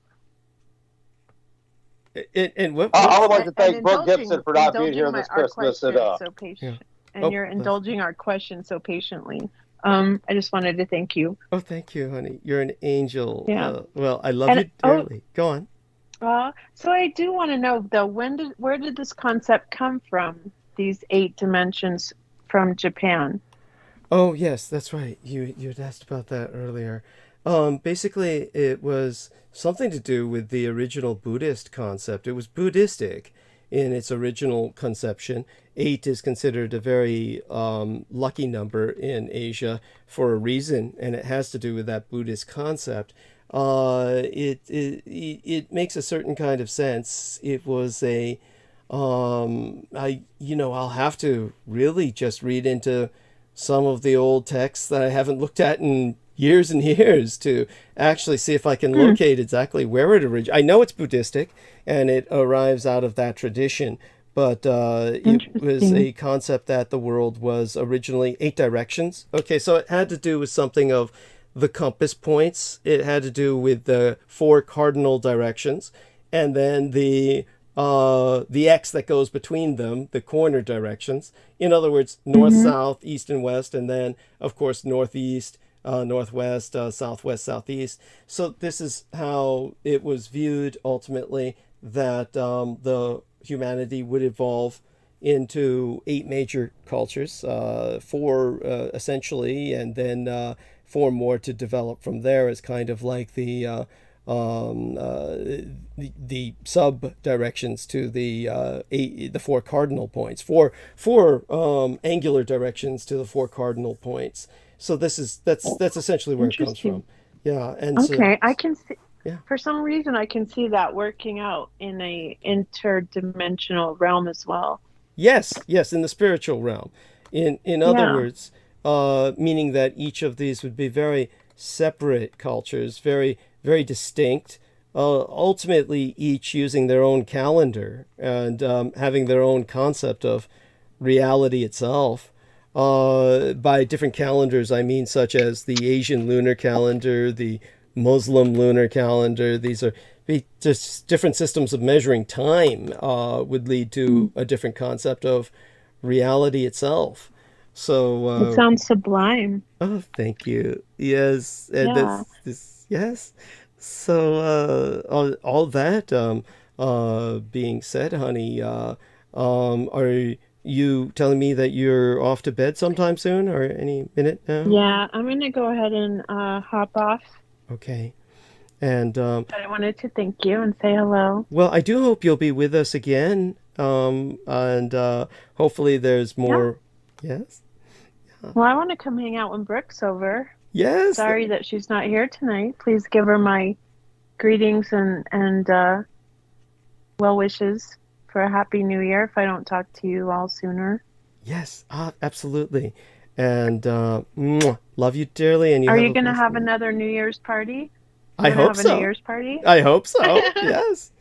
And what? I would like to thank And Brooke Gibson for not being here indulging this our Christmas. question And, so patient, Yeah. and you're indulging our question so patiently. I just wanted to thank you. Oh, thank you, honey. You're an angel. Yeah. Well, I love you dearly. Go on. So I do want to know though, where did this concept come from? These 8 dimensions from Japan. Oh, yes, that's right. You had asked about that earlier. Basically, it was something to do with the original Buddhist concept. It was Buddhistic in its original conception. 8 is considered a very lucky number in Asia for a reason, and it has to do with that Buddhist concept. It makes a certain kind of sense. It was I'll have to really just read into some of the old texts that I haven't looked at in years and years to actually see if I can locate exactly where it originated. I know it's Buddhistic and it arrives out of that tradition, but it was a concept that the world was originally 8 directions. Okay, so it had to do with something of the compass points. It had to do with the 4 cardinal directions, and then the X that goes between them, the corner directions. In other words, north, south, east, and west, and then, of course, northeast, northwest, southwest, southeast. So this is how it was viewed ultimately, that the humanity would evolve into 8 major cultures, 4 essentially, and then 4 more to develop from there as kind of like the sub directions to the 4 cardinal points, four angular directions to the 4 cardinal points. So that's essentially where it comes from. Yeah, and okay, I can see. Yeah. For some reason, I can see that working out in a interdimensional realm as well. Yes, in the spiritual realm. In other words, meaning that each of these would be very separate cultures, very very distinct, ultimately each using their own calendar and having their own concept of reality itself. By different calendars, I mean such as the Asian lunar calendar, the Muslim lunar calendar. These are just different systems of measuring time would lead to a different concept of reality itself. So it sounds sublime. Oh, thank you. Yes, and yes. So all that being said, honey, are you telling me that you're off to bed sometime soon, or any minute now? Yeah, I'm gonna go ahead and hop off. Okay. And but I wanted to thank you and say hello. Well, I do hope you'll be with us again, and hopefully there's more. Yeah. Yes. Well, I want to come hang out when Brooke's over. Yes. Sorry that she's not here tonight. Please give her my greetings and well wishes for a happy new year if I don't talk to you all sooner. Yes, absolutely. And love you dearly. And are you going to have another New Year's party? I hope so. A New Year's party? I hope so. Yes.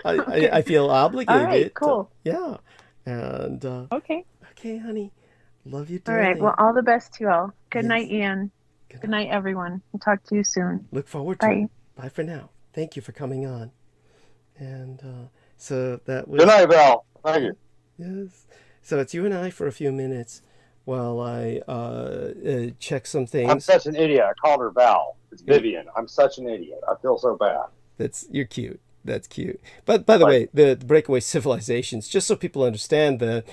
Okay. I feel obligated. All right, cool. Yeah. And okay, honey. Love you dearly. All right. Well, all the best to you all. Good night, Ian. Good night, everyone. We'll talk to you soon. Look forward to it. Bye for now. Thank you for coming on. And so that was... Good night, Val. Thank you. Yes. So it's you and I for a few minutes while I check some things. I'm such an idiot. I called her Val. It's Vivian. I'm such an idiot. I feel so bad. You're cute. That's cute. But by the way, the breakaway civilizations, just so people understand that,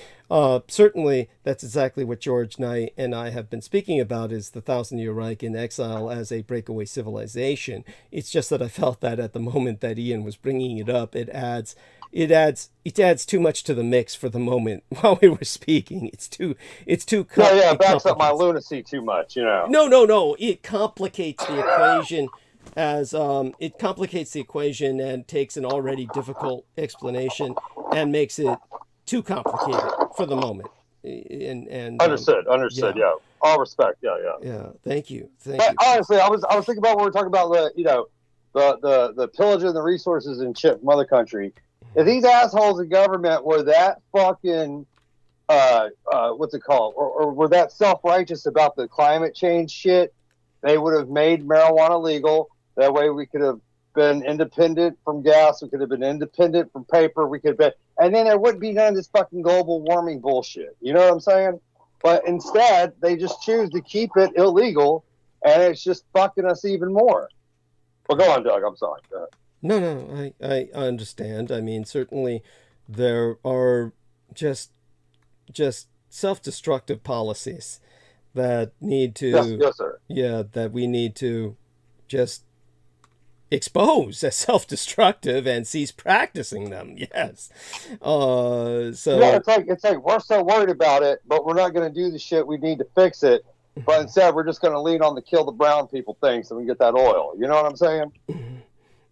certainly that's exactly what George Knight and I have been speaking about, is the 1,000-Year Reich in exile as a breakaway civilization. It's just that I felt that at the moment that Ian was bringing it up, it adds too much to the mix for the moment while we were speaking. It's too it backs up my lunacy too much, you know. No. It complicates the equation. As it complicates the equation and takes an already difficult explanation and makes it too complicated for the moment. And understood. Yeah. All respect. Yeah. Thank you. Honestly, I was thinking about when we were talking about the pillaging the resources and shit from other country. If these assholes in government were that fucking what's it called, or were that self-righteous about the climate change shit, they would have made marijuana legal. That way we could have been independent from gas. We could have been independent from paper. We could have been, and then there wouldn't be none of this fucking global warming bullshit. You know what I'm saying? But instead, they just choose to keep it illegal, and it's just fucking us even more. Well, go on, Doug. I'm sorry. Go ahead. No, I understand. I mean, certainly there are just self-destructive policies that need to, yes, sir. Yeah, that we need to just expose as self-destructive and cease practicing them. Yes. So yeah, it's like we're so worried about it, but we're not going to do the shit we need to fix it. But instead, we're just going to lean on the kill the brown people thing so we can get that oil. You know what I'm saying?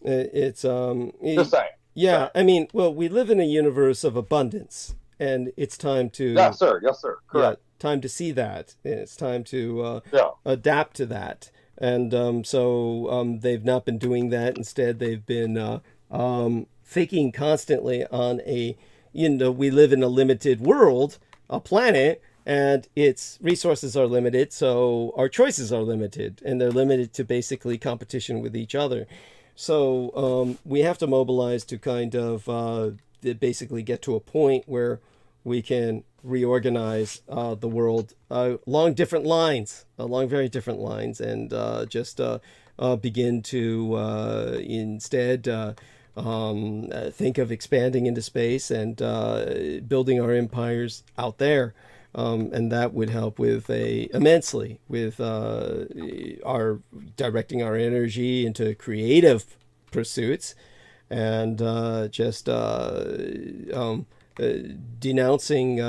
It's just saying. Yeah, I mean, well, we live in a universe of abundance, and it's time to yes, sir, correct. Yeah, time to see that. It's time to adapt to that. And so they've not been doing that. Instead, they've been thinking constantly on we live in a limited world, a planet, and its resources are limited, so our choices are limited, and they're limited to basically competition with each other. So we have to mobilize to kind of basically get to a point where we can reorganize the world along different lines, along very different lines, and just begin to instead think of expanding into space and building our empires out there. And that would help immensely with our directing our energy into creative pursuits, and denouncing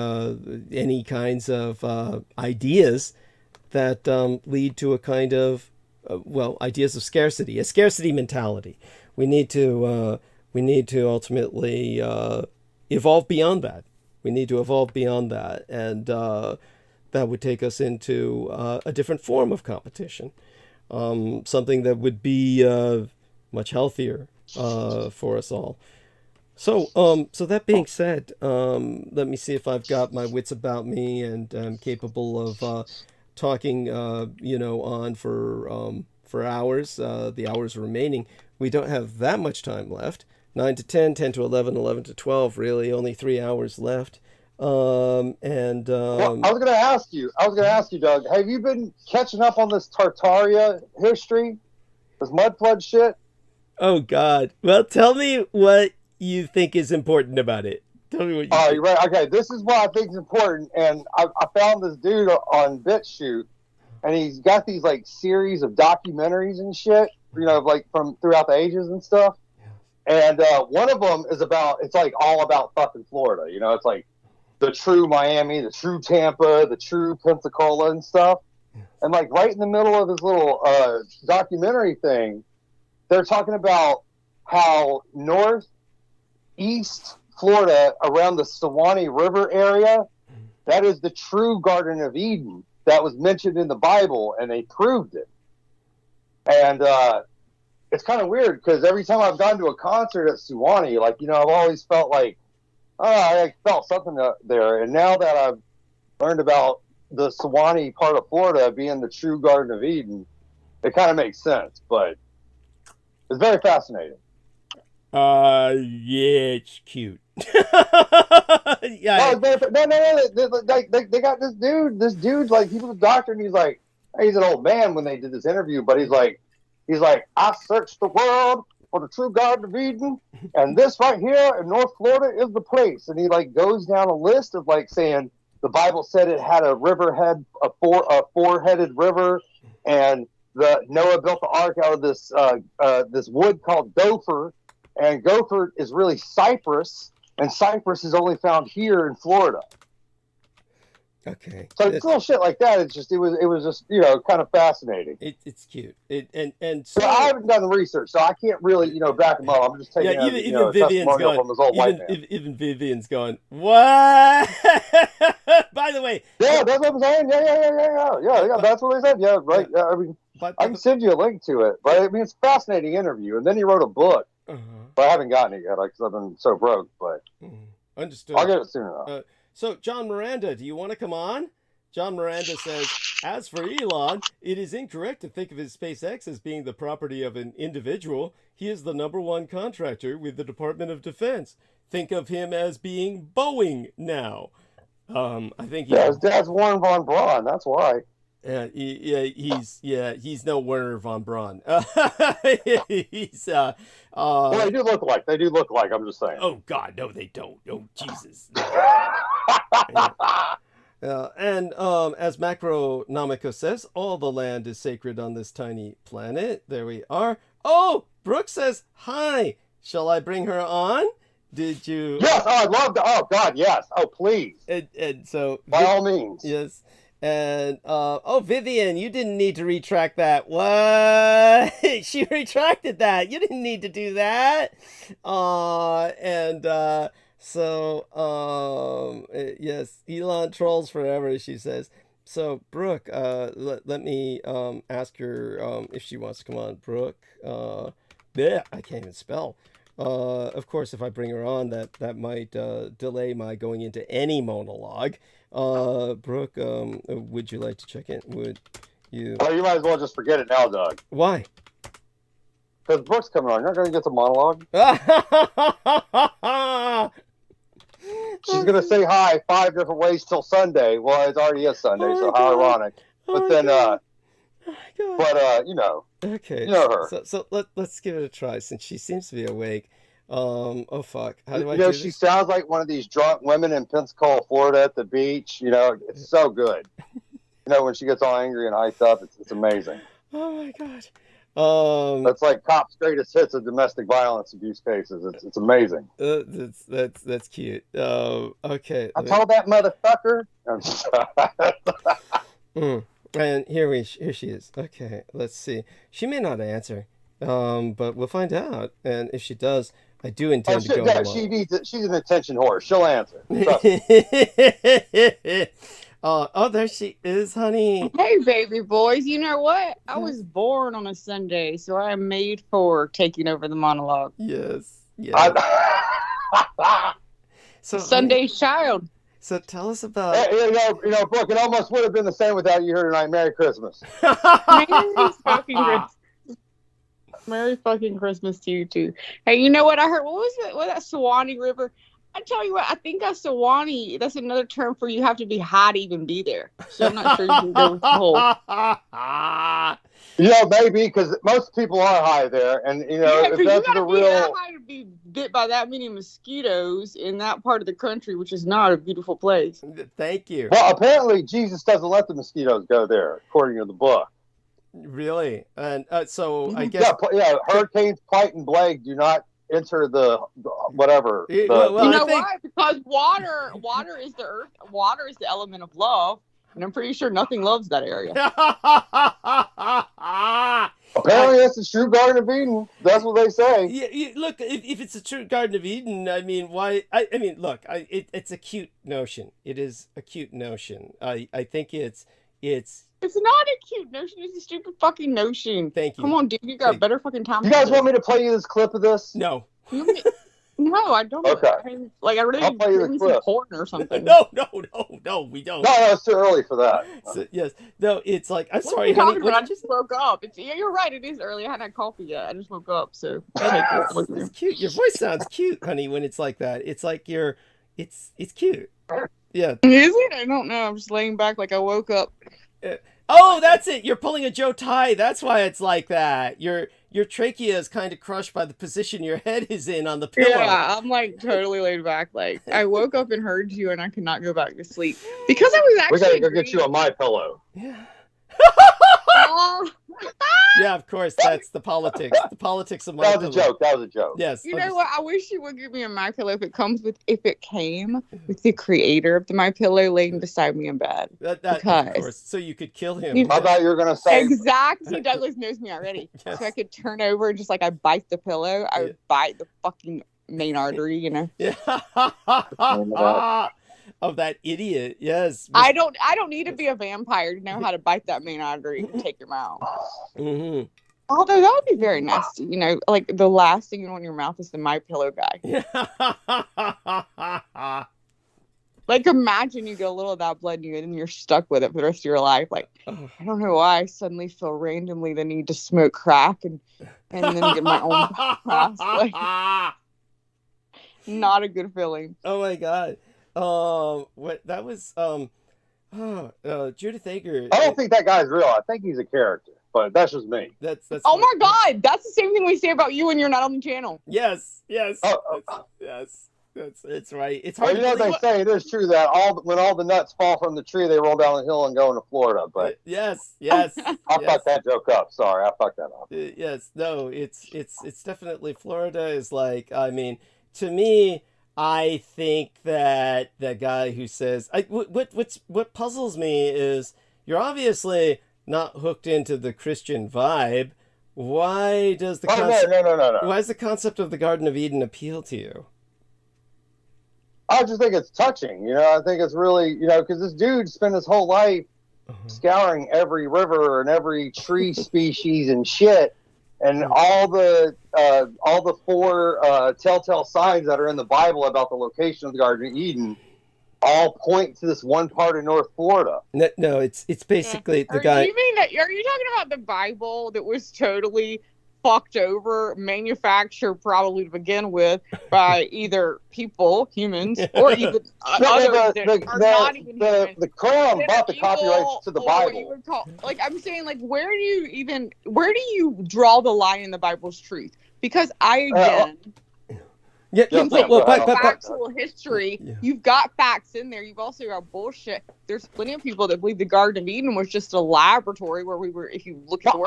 any kinds of ideas that lead to a kind of ideas of scarcity, a scarcity mentality. We need to ultimately evolve beyond that. We need to evolve beyond that, and that would take us into a different form of competition, something that would be much healthier for us all. So that being said, let me see if I've got my wits about me and I'm capable of talking, on for hours. The hours remaining. We don't have that much time left. 9 to 10, 10 to 11, 11 to 12, really, only 3 hours left. Well, I was going to ask you, Doug, have you been catching up on this Tartaria history? This mud flood shit? Oh, God. Well, tell me what you think is important about it. Tell me what you think. Right. Okay, this is what I think is important, and I found this dude on BitChute, and he's got these, series of documentaries and shit, from throughout the ages and stuff. And one of them is all about fucking Florida. It's like the true Miami, the true Tampa, the true Pensacola and stuff. And right in the middle of this little documentary thing, they're talking about how northeast Florida around the Suwannee River area, that is the true Garden of Eden that was mentioned in the Bible, and they proved it. And it's kind of weird because every time I've gone to a concert at Suwannee, I've always felt I felt something there. And now that I've learned about the Suwannee part of Florida being the true Garden of Eden, it kind of makes sense. But it's very fascinating. Yeah, it's cute. Yeah. No. They got this dude. This dude's he was a doctor, and he's an old man when they did this interview, but he's like, I searched the world for the true Garden of Eden, and this right here in North Florida is the place. And he goes down a list of saying the Bible said it had a riverhead, a four-headed river, and Noah built the ark out of this wood called gopher, and gopher is really cypress, and cypress is only found here in Florida. Okay. So it's little shit like that. It was just kind of fascinating. It's cute. So I haven't done the research, so I can't really back them up. I'm just taking even Vivian's going from this old white man. Even Vivian's going, what? By the way. Yeah, that's what I'm saying. Yeah. That's what they said. Yeah, right. Yeah, I mean, I can send you a link to it, but I mean, it's a fascinating interview. And then he wrote a book, but I haven't gotten it yet because I've been so broke. But understood. I'll get it soon enough. So, John Miranda, do you want to come on? John Miranda says, as for Elon, it is incorrect to think of his SpaceX as being the property of an individual. He is the #1 contractor with the Department of Defense. Think of him as being Boeing now. I think his dad's Warren von Braun. That's why. He's no Werner von Braun. He's well, they do look like. I'm just saying. Oh God, no, they don't. Oh Jesus. And as Macronomico says, all the land is sacred on this tiny planet. There we are. Oh, Brooke says hi. Shall I bring her on? Did you? Yes, I'd love to. Oh God, yes. Oh please. And so by all means. Yes. And Vivian, you didn't need to retract that. What? She retracted that. You didn't need to do that. Yes, Elon trolls forever, she says. So Brooke, let me ask her if she wants to come on. Brooke, I can't even spell. Of course, if I bring her on, that might delay my going into any monologue. Brooke, would you like to check in? Would you? Well, you might as well just forget it now, Doug. Why? Because Brooke's coming on. You're not going to get the monologue. She's going to say hi 5 different ways till Sunday. Well, it already is Sunday, so how ironic. But then, you know. Okay. You know her. So let's give it a try since she seems to be awake. Oh fuck! How do I? You know, she sounds like one of these drunk women in Pensacola, Florida, at the beach. You know, it's so good. You know, when she gets all angry and hyped up, it's amazing. Oh my God. That's like Cops' greatest hits of domestic violence abuse cases. It's amazing. That's cute. Okay. I told that motherfucker. And here she is. Okay, let's see. She may not answer, but we'll find out. And if she does, I do intend to go along. She's an attention whore. She'll answer. There she is, honey. Hey, baby boys. You know what? I was born on a Sunday, so I am made for taking over the monologue. Yes. So Sunday's child. So tell us about. You know, Brooke. It almost would have been the same without you here tonight. Merry Christmas. Merry fucking Christmas to you too. Hey, you know what I heard? What was it? What that Sewanee River? I tell you what, I think a Sewanee. That's another term for you have to be high to even be there. So I'm not sure you can go with the whole. You know, maybe because most people are high there, and you know, if that's the real. That high to be bit by that many mosquitoes in that part of the country, which is not a beautiful place. Thank you. Well, apparently Jesus doesn't let the mosquitoes go there, according to the book. Really? And so I guess hurricanes, Plight, and Blake do not enter the whatever. You know why? Because water is the earth. Water is the element of love. And I'm pretty sure nothing loves that area. Apparently, it's the true Garden of Eden. That's what they say. Yeah, look, if it's a true Garden of Eden, I mean, why? I mean, look, it's a cute notion. It is a cute notion. I think it's not a cute notion. It's a stupid fucking notion. Thank you. Come on, dude. You got better fucking time. You guys want me to play you this clip of this? No. No, I don't. Okay. I really I'll play you the clip. Porn or something. No, we don't. No, it's too early for that. So, yes. No, it's like, I'm What sorry, are you honey. talking about? I just woke up. You're right. It is early. I hadn't had coffee yet. I just woke up, so. It's cute. Your voice sounds cute, honey, when it's like that. It's like it's cute. Yeah. Is it? I don't know. I'm just laying back like I woke up. Oh, that's it. You're pulling a Joe Ty. That's why it's like that. Your trachea is kind of crushed by the position your head is in on the pillow. Yeah, I'm like totally laid back. Like I woke up and heard you, and I could not go back to sleep because I was actually. We gotta go get you on my pillow. Yeah. Yeah, of course. That's the politics. The politics of my pillow. That was a joke. Yes. You know what? I wish you would give me a My Pillow if it came with the creator of the My Pillow laying beside me in bed. Of course. So you could kill him. I thought you were gonna say exactly. Douglas knows me already. Yes. So I could turn over and just like I bite the pillow. I would bite the fucking main artery. You know. Yeah. Of that idiot, yes. I don't need to be a vampire to know how to bite that main artery and take your mouth. Mm-hmm. Although that would be very nasty, you know. Like the last thing you want in your mouth is the My Pillow guy. Like like, imagine you get a little of that blood and you're stuck with it for the rest of your life. Like, I don't know why I suddenly feel randomly the need to smoke crack and then get my own pass. Like, not a good feeling. Oh my god. What that was? Judith Ager. I don't think that guy's real. I think he's a character, but that's just me. That's. Oh my god, that's the same thing we say about you when you're not on the channel. Yes. Yes. Yes. It's right. It's hard. Well, you know what they say. It is true that when all the nuts fall from the tree, they roll down the hill and go into Florida. But yes. I fucked that joke up. Sorry, I fucked that up. Yes. No. It's definitely Florida is like. I mean, to me, I think that the guy who says what puzzles me is you're obviously not hooked into the Christian vibe. Why does the no. Why does the concept of the Garden of Eden appeal to you? I just think it's touching, I think it's really, because this dude spent his whole life scouring every river and every tree species and shit, and all the 4 telltale signs that are in the Bible about the location of the Garden of Eden all point to this one part of North Florida. No, it's basically the guy. Are you talking about the Bible that was totally fucked over, manufactured probably to begin with by either humans, or even others that are not even human. The Crown bought the copyrights to the Bible. Like, I'm saying, like, where do you draw the line in the Bible's truth? Because factual history. Yeah. You've got facts in there. You've also got bullshit. There's plenty of people that believe the Garden of Eden was just a laboratory where we were. If you look at the word,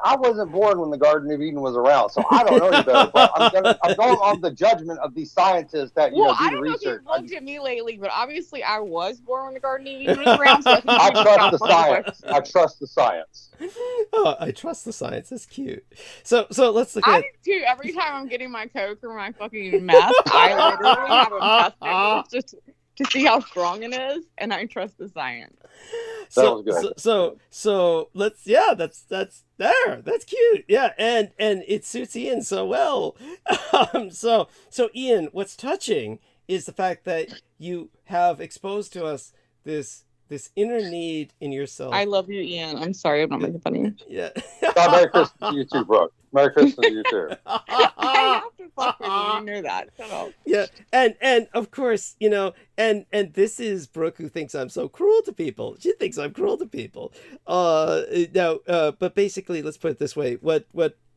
I wasn't born when the Garden of Eden was around, so I don't know any better. But I'm going on the judgment of these scientists that do the research. I don't know if you've looked at me lately, but obviously I was born when the Garden of Eden was around. So I trust the science. I trust the science. Oh, I trust the science. That's cute. So let's look at. I do too. Every time I'm getting my Coke or my fucking meth, I literally have a test just to see how strong it is, and I trust the science. So let's that's there. That's cute. Yeah, and it suits Ian so well. So Ian, what's touching is the fact that you have exposed to us this inner need in yourself. I love you, Ian. I'm sorry, I'm not making fun of you. Yeah. Merry Christmas to you too, Brooke. Merry Christmas to you too. I have to fuck with you. You know that. Shut up. Yeah, and of course, and this is Brooke, who thinks I'm so cruel to people. She thinks I'm cruel to people. But basically, let's put it this way: what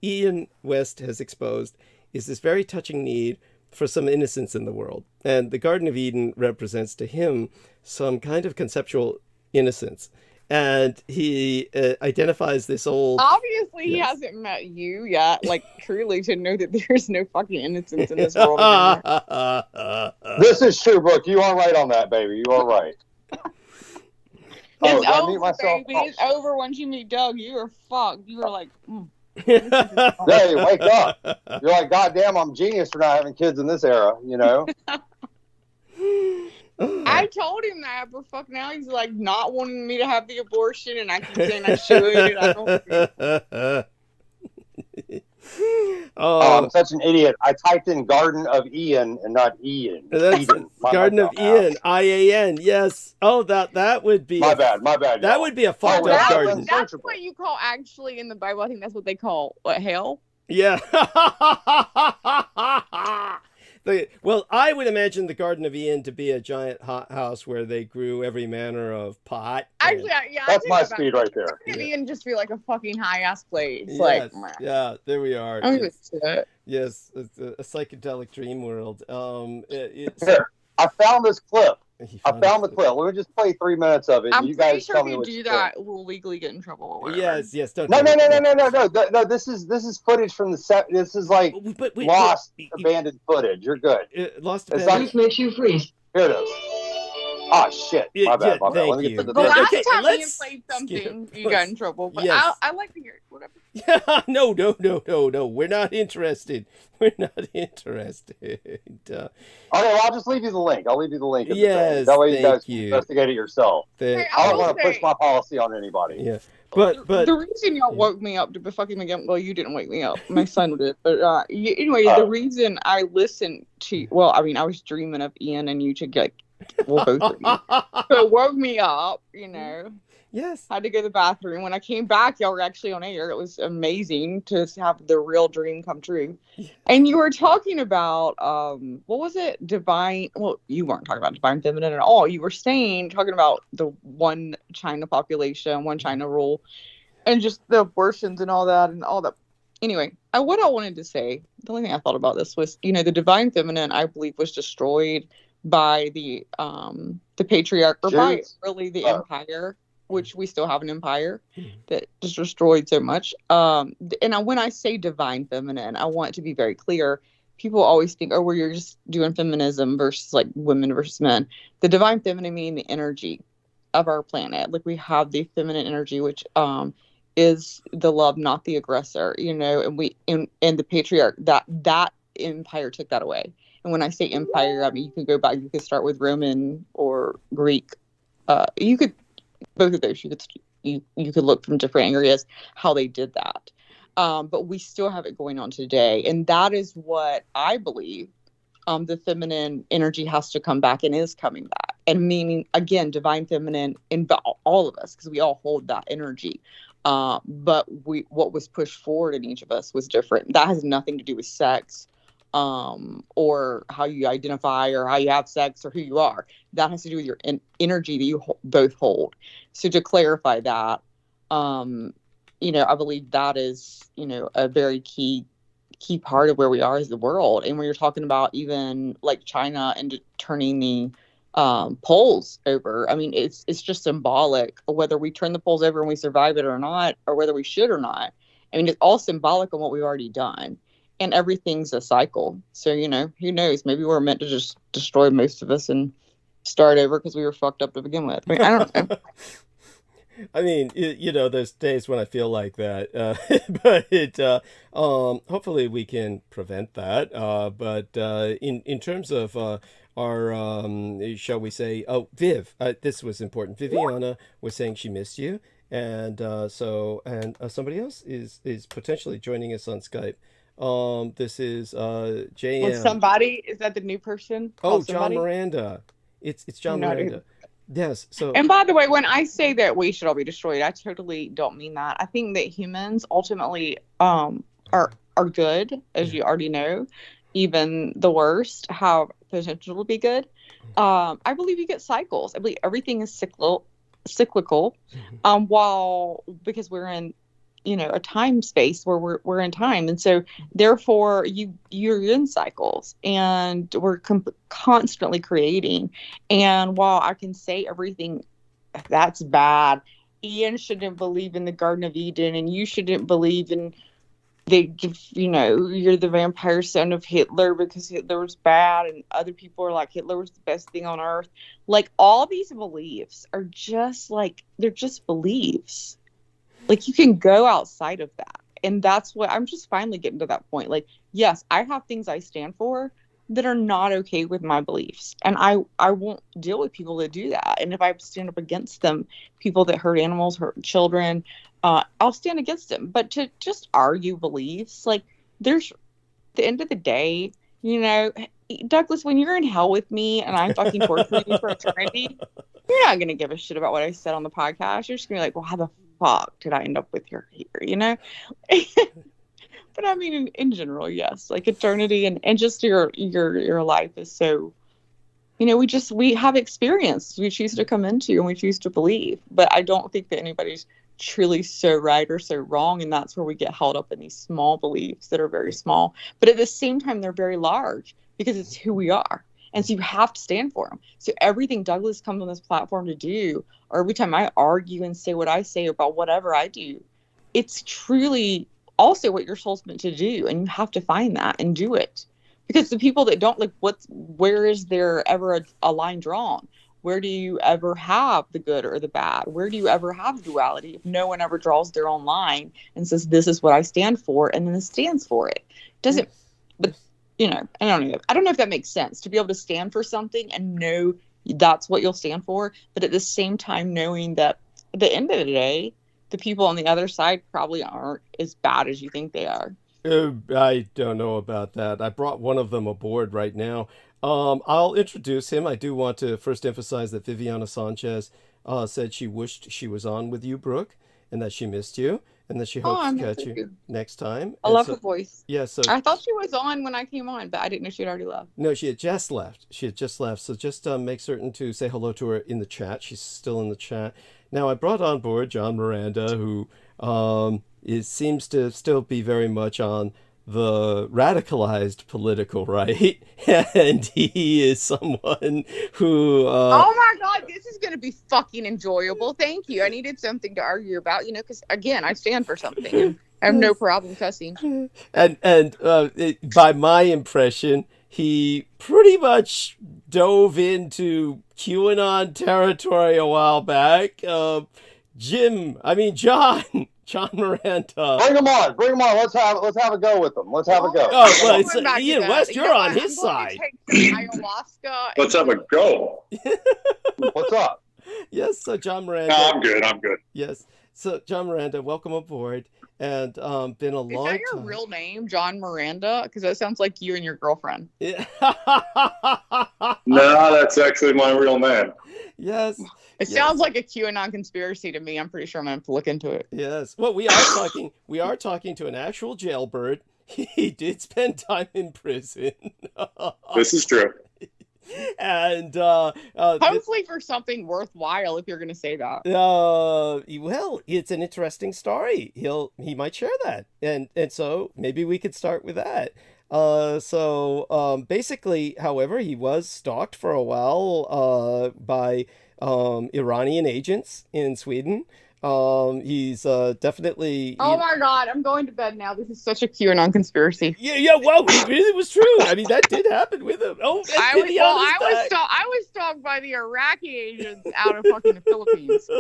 Ian West has exposed is this very touching need for some innocence in the world, and the Garden of Eden represents to him some kind of conceptual innocence. And he identifies this old. Obviously, he hasn't met you yet, like truly, to know that there's no fucking innocence in this world anymore. This is true, Brooke. You are right on that, baby. You are right. It's over, baby. It's over once you meet Doug. You are fucked. You are like. Hey, wake up! You're like, goddamn, I'm genius for not having kids in this era. I told him that, but fuck now he's like not wanting me to have the abortion, and I keep saying I should. I don't. I'm such an idiot. I typed in Garden of Ian and not Ian. That's Eden. Garden of Ian, IAN. Yes. Oh, that would be. My bad. That would be a fucked up garden. That's what you call actually in the Bible. I think that's what they call hell. Yeah. Well, I would imagine the Garden of Eden to be a giant hothouse where they grew every manner of pot. Actually, yeah, that's my speed right there. Garden of Eden just feel like a fucking high ass place. Yes, yeah, there we are. Yes, it's a psychedelic dream world. Here, I found this clip. I found the clip. Let me just play 3 minutes of it. I'm you guys pretty sure tell me if what you you do that, we'll legally get in trouble. Yes. Don't. No. This is footage from the set. This is like lost, abandoned footage. You're good. Lost abandoned. Freeze makes you freeze. Here it is. Oh shit! My bad. Thank you. The last time Ian played something, you got in trouble. But yes. I like to hear it. Whatever. Yeah, no. We're not interested. Okay, well, I'll just leave you the link. I'll leave you the link. Yes, that way you guys can investigate it yourself. Hey, I don't want to push my policy on anybody. Yeah, but the reason y'all woke me up to fucking again. Well, you didn't wake me up. My son did. But anyway, the reason I listened to. Well, I mean, I was dreaming of Ian and you to Well, both of you. So it woke me up, you know. Yes. Had to go to the bathroom. When I came back, y'all were actually on air. It was amazing to have the real dream come true. Yeah. And you were talking about, what was it? Divine. Well, you weren't talking about divine feminine at all. You were talking about the one China population, one China rule, and just the abortions and all that. Anyway, what I wanted to say, the only thing I thought about this was, you know, the divine feminine, I believe, was destroyed by the patriarch, or by really the empire, which we still have an empire that just destroyed so much. And when I say divine feminine, I want to be very clear. People always think, oh, well, you're just doing feminism versus like women versus men. The divine feminine meaning the energy of our planet. Like we have the feminine energy, which is the love, not the aggressor, you know, and the patriarch, that empire took that away. And when I say empire, I mean, you can go back, you could start with Roman or Greek. You could, both of those, you could look from different areas how they did that. But we still have it going on today. And that is what I believe the feminine energy has to come back and is coming back. And meaning, again, divine feminine in all of us, because we all hold that energy. But what was pushed forward in each of us was different. That has nothing to do with sex, or how you identify, or how you have sex, or who you are. That has to do with your energy that you both hold. So to clarify that, you know, I believe that is, you know, a very key part of where we are as the world. And when you're talking about even like China and turning the poles over, I mean, it's just symbolic, whether we turn the poles over and we survive it or not, or whether we should or not. I mean, it's all symbolic of what we've already done, and everything's a cycle. So, you know, who knows, maybe we're meant to just destroy most of us and start over because we were fucked up to begin with. I mean, I don't know. I mean, you know, there's days when I feel like that, but hopefully we can prevent that. But in terms of our, shall we say, Viv, this was important. Viviana was saying she missed you, and somebody else is potentially joining us on Skype. This is JM. Well, somebody, is that the new person? Oh, John Miranda. It's John Miranda. Yes. So, and by the way, when I say that we should all be destroyed, I totally don't mean that. I think that humans ultimately are good, as you already know. Even the worst have potential to be good. I believe you get cycles. I believe everything is cyclical. Because we're in, you know, a time space where we're in time, and so therefore you're in cycles, and we're constantly creating. And while I can say everything that's bad, Ian shouldn't believe in the Garden of Eden, and you shouldn't believe in you know, you're the vampire son of Hitler because Hitler was bad, and other people are like, Hitler was the best thing on earth. Like, all these beliefs are just like, they're just beliefs. Like, you can go outside of that. And that's what I'm just finally getting to that point. Like, yes, I have things I stand for that are not okay with my beliefs. And I won't deal with people that do that. And if I stand up against them, people that hurt animals, hurt children, I'll stand against them. But to just argue beliefs, like, there's, at the end of the day, you know, Douglas, when you're in hell with me and I'm fucking torturing you for eternity, you're not going to give a shit about what I said on the podcast. You're just going to be like, well, how the fuck did I end up with you here, you know? But I mean, in general, yes, like eternity and just your life is so, you know, we have experience we choose to come into and we choose to believe. But I don't think that anybody's truly so right or so wrong. And that's where we get held up in these small beliefs that are very small. But at the same time, they're very large because it's who we are. And so you have to stand for them. So everything Douglas comes on this platform to do, or every time I argue and say what I say about whatever I do, it's truly also what your soul's meant to do. And you have to find that and do it. Because the people that don't, like, where is there ever a line drawn? Where do you ever have the good or the bad? Where do you ever have duality if no one ever draws their own line and says, this is what I stand for, and then it stands for it? Doesn't, but, you know, I don't know if that makes sense, to be able to stand for something and know that's what you'll stand for, but at the same time knowing that at the end of the day, the people on the other side probably aren't as bad as you think they are. I don't know about that. I brought one of them aboard right now. I'll introduce him. I do want to first emphasize that Viviana Sanchez said she wished she was on with you, Brooke, and that she missed you, and that she hopes to catch you next time. I love her voice. Yeah, so I thought she was on when I came on, but I didn't know she'd already left. no, she had just left. So just make certain to say hello to her in the chat. She's still in the chat. Now, I brought on board John Miranda, who seems to still be very much on the radicalized political right, and he is someone who oh my god, this is going to be fucking enjoyable. Thank you. I needed something to argue about, because again, I stand for something and I have no problem cussing. and by my impression, he pretty much dove into QAnon territory a while back. John Miranda. Bring him on. Let's have a go with them. Let's have a go. Oh, well, it's Ian West. You're on his side. Ayahuasca. Let's have a go. What's up? Yes, so John Miranda. No, I'm good. Yes, so John Miranda, welcome aboard, and been a long time. Is that your real name, John Miranda? Because that sounds like you and your girlfriend. Yeah. No, that's actually my real name. Yes. It sounds like a QAnon conspiracy to me. I'm pretty sure I'm going to have to look into it. Yes. Well, we are talking to an actual jailbird. He did spend time in prison. This is true. And hopefully for something worthwhile, if you're going to say that. Well, it's an interesting story. He might share that, and so maybe we could start with that. Basically, however, he was stalked for a while by Iranian agents in Sweden. He's definitely. Oh my God! I'm going to bed now. This is such a QAnon conspiracy. Yeah. Well, it really was true. I mean, that did happen with him. Oh, I was stalked by the Iraqi agents out of fucking the Philippines.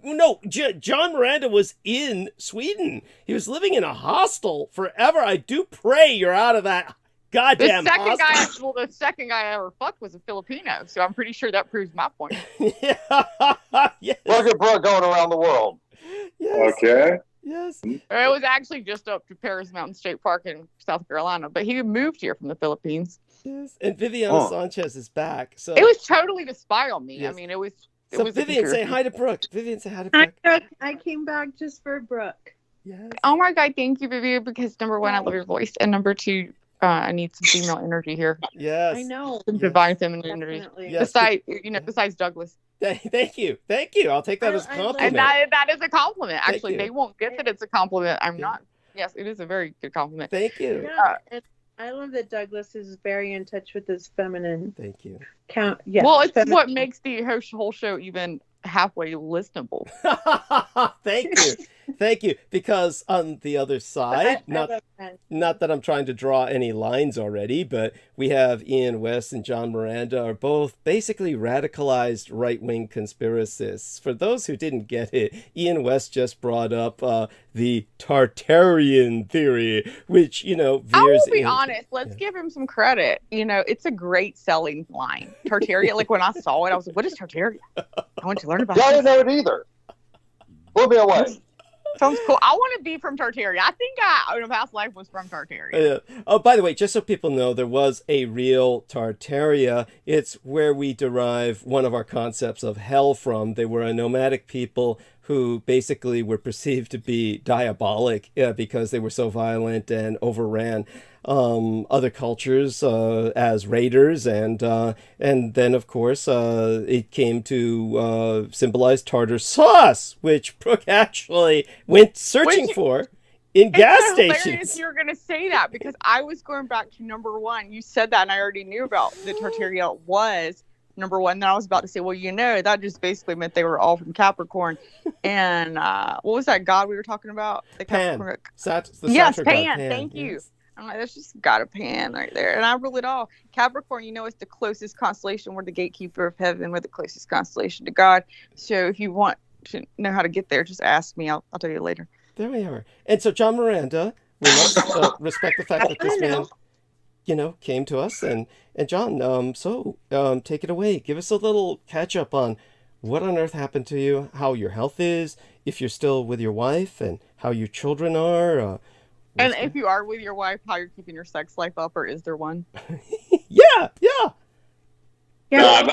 No, John Miranda was in Sweden. He was living in a hostel forever. I do pray you're out of that goddamn hostel. The second guy I ever fucked was a Filipino, so I'm pretty sure that proves my point. Yes. Look at Brooke going around the world. Yes. Okay. Yes. It was actually just up to Paris Mountain State Park in South Carolina, but he moved here from the Philippines. Yes. And Viviana Sanchez is back. So it was totally to spy on me. Yes. I mean, it was. So Vivian, say hi to Brooke. Vivian, say hi to Brooke. Hi, Brooke. I came back just for Brooke. Yes. Oh my God, thank you, Vivian, because number one, I love your voice, and number two, I need some female energy here. Yes. I know. Some divine feminine energy. Yes. Besides Douglas. Thank you. I'll take that as a compliment. And that is a compliment. Actually, you. they won't get that it's a compliment. I'm not. Yes, it is a very good compliment. Thank you. Yeah, I love that Douglas is very in touch with his feminine. Thank you. Yeah. Well, it's what makes the whole show even halfway listenable. Thank you. Because on the other side, not that I'm trying to draw any lines already, but we have Ian West and John Miranda are both basically radicalized right-wing conspiracists. For those who didn't get it, Ian West just brought up the Tartarian theory, which, veers I will be honest. Let's give him some credit. It's a great selling line. Tartaria, like when I saw it, I was like, what is Tartaria? I want to learn about it. I didn't know it either. Blew me away. Sounds cool. I want to be from Tartaria. I think I, in a past life, was from Tartaria. Yeah. Oh, by the way, just so people know, there was a real Tartaria. It's where we derive one of our concepts of hell from. They were a nomadic people who basically were perceived to be diabolic because they were so violent and overran other cultures as raiders, and then of course it came to symbolize tartar sauce, which Brooke actually went searching for in gas stations. You were going to say that because I was going back to number one. You said that, and I already knew about the Tartaria was number one. Then I was about to say, well, that just basically meant they were all from Capricorn. And what was that god we were talking about? The Pan. Yes, Pan. Pan. Thank you. I'm like, that's just got a Pan right there. And I rule it all. Capricorn, it's the closest constellation. We're the gatekeeper of heaven. We're the closest constellation to God. So if you want to know how to get there, just ask me. I'll tell you later. There we are. And so John Miranda, we must respect the fact that this man, came to us. And John, take it away. Give us a little catch up on what on earth happened to you, how your health is, if you're still with your wife, and how your children are. And if you are with your wife, how you're keeping your sex life up, or is there one? Yeah. No,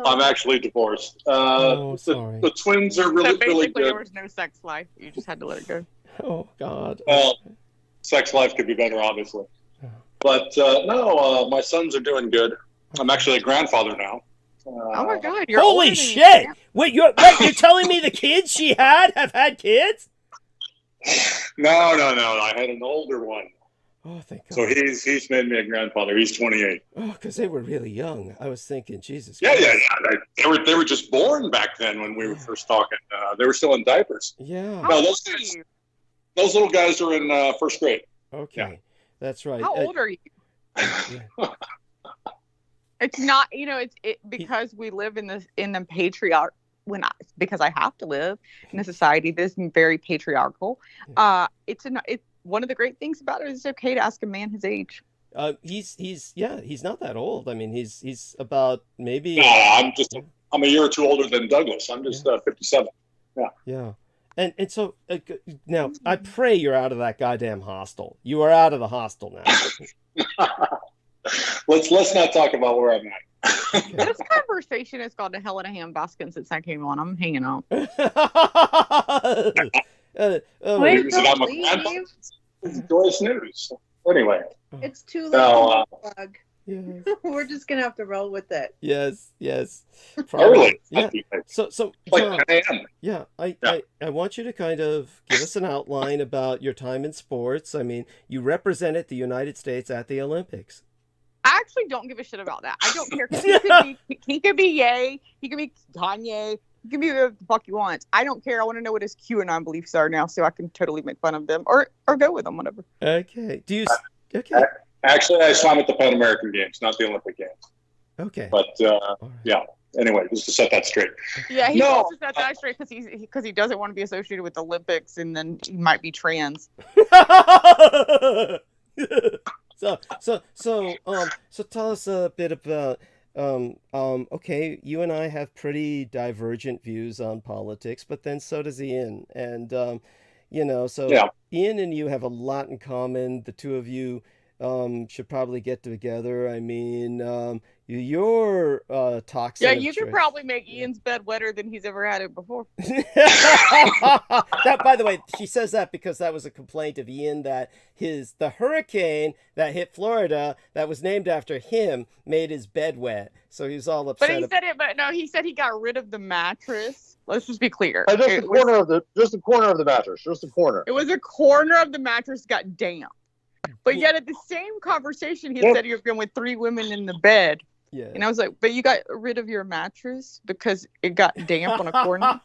I'm actually divorced. Sorry. The twins are really, So basically, really good. there was no sex life. You just had to let it go. Oh God. Well, sex life could be better, obviously. But no, my sons are doing good. I'm actually a grandfather now. Oh my God! You're Holy older than shit! your Wait, you're telling me the kids she have had kids? No. I had an older one. Oh, thank God. So he's made me a grandfather. He's 28. Oh, because they were really young. I was thinking, Jesus. Yeah. Christ. They were just born back then when we were first talking. They were still in diapers. Yeah. No, those little guys are in first grade. Okay, yeah. That's right. How old are you? It's not, it's because we live in the patriarch. Because I have to live in a society that's very patriarchal. It's one of the great things about it is it's okay to ask a man his age. He's not that old. I mean, he's about maybe. No, I'm a year or two older than Douglas. I'm just 57. Yeah. Yeah. And so now I pray you're out of that goddamn hostel. You are out of the hostel now. Let's not talk about where I'm at. This conversation has gone to hell in a handbasket since I came on. I'm hanging out. Wait, it's joyous news. Anyway. It's too late to plug. We're just gonna have to roll with it. Yes. Really? Yeah. So like John, 10 a.m. Yeah, I want you to kind of give us an outline about your time in sports. I mean, you represented the United States at the Olympics. I actually don't give a shit about that. I don't care because he could be Ye, he could be Kanye, he can be whatever the fuck he wants. I don't care. I want to know what his QAnon beliefs are now, so I can totally make fun of them or go with them, whatever. Okay. Do you? Okay. Actually, I swam at the Pan American Games, not the Olympic Games. Okay. But yeah. Anyway, just to set that straight. Yeah, he wants to set that straight because he doesn't want to be associated with the Olympics, and then he might be trans. So tell us a bit about. Okay, you and I have pretty divergent views on politics, but then so does Ian, and Ian and you have a lot in common. The two of you should probably get together. I mean, you're toxic. Yeah, you could probably make Ian's bed wetter than he's ever had it before. That, by the way, she says that because that was a complaint of Ian that the hurricane that hit Florida that was named after him made his bed wet. So he was all upset. He said he got rid of the mattress. Let's just be clear. Just the corner of the mattress. Just the corner. It was a corner of the mattress got damp. But yet at the same conversation, he said you've been with 3 women in the bed. Yeah. And I was like, but you got rid of your mattress because it got damp on a corner?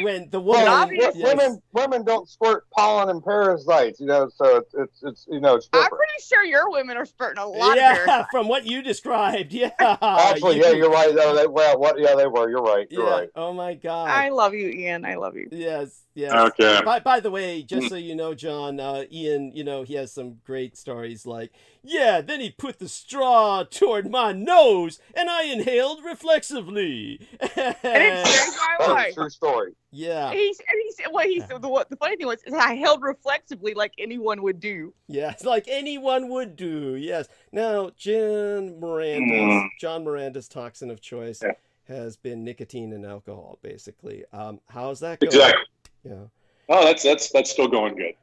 When the woman... Women don't squirt pollen and parasites, so it's it's different. I'm pretty sure your women are spurting a lot of parasites. From what you described, yeah. Actually, you're right. Though they were. You're right. You're right. Oh my God. I love you, Ian. I love you. Yes. Okay. By the way, just so you know, John, Ian, he has some great stories like, then he put the straw toward my nose and I inhaled reflexively. And it's changed my life. True story. Yeah. The funny thing was, is I held reflexively like anyone would do. Yeah, it's like anyone would do. Yes. Now, John Miranda's toxin of choice has been nicotine and alcohol, basically. How's that going? Exactly. Yeah. Oh, that's still going good.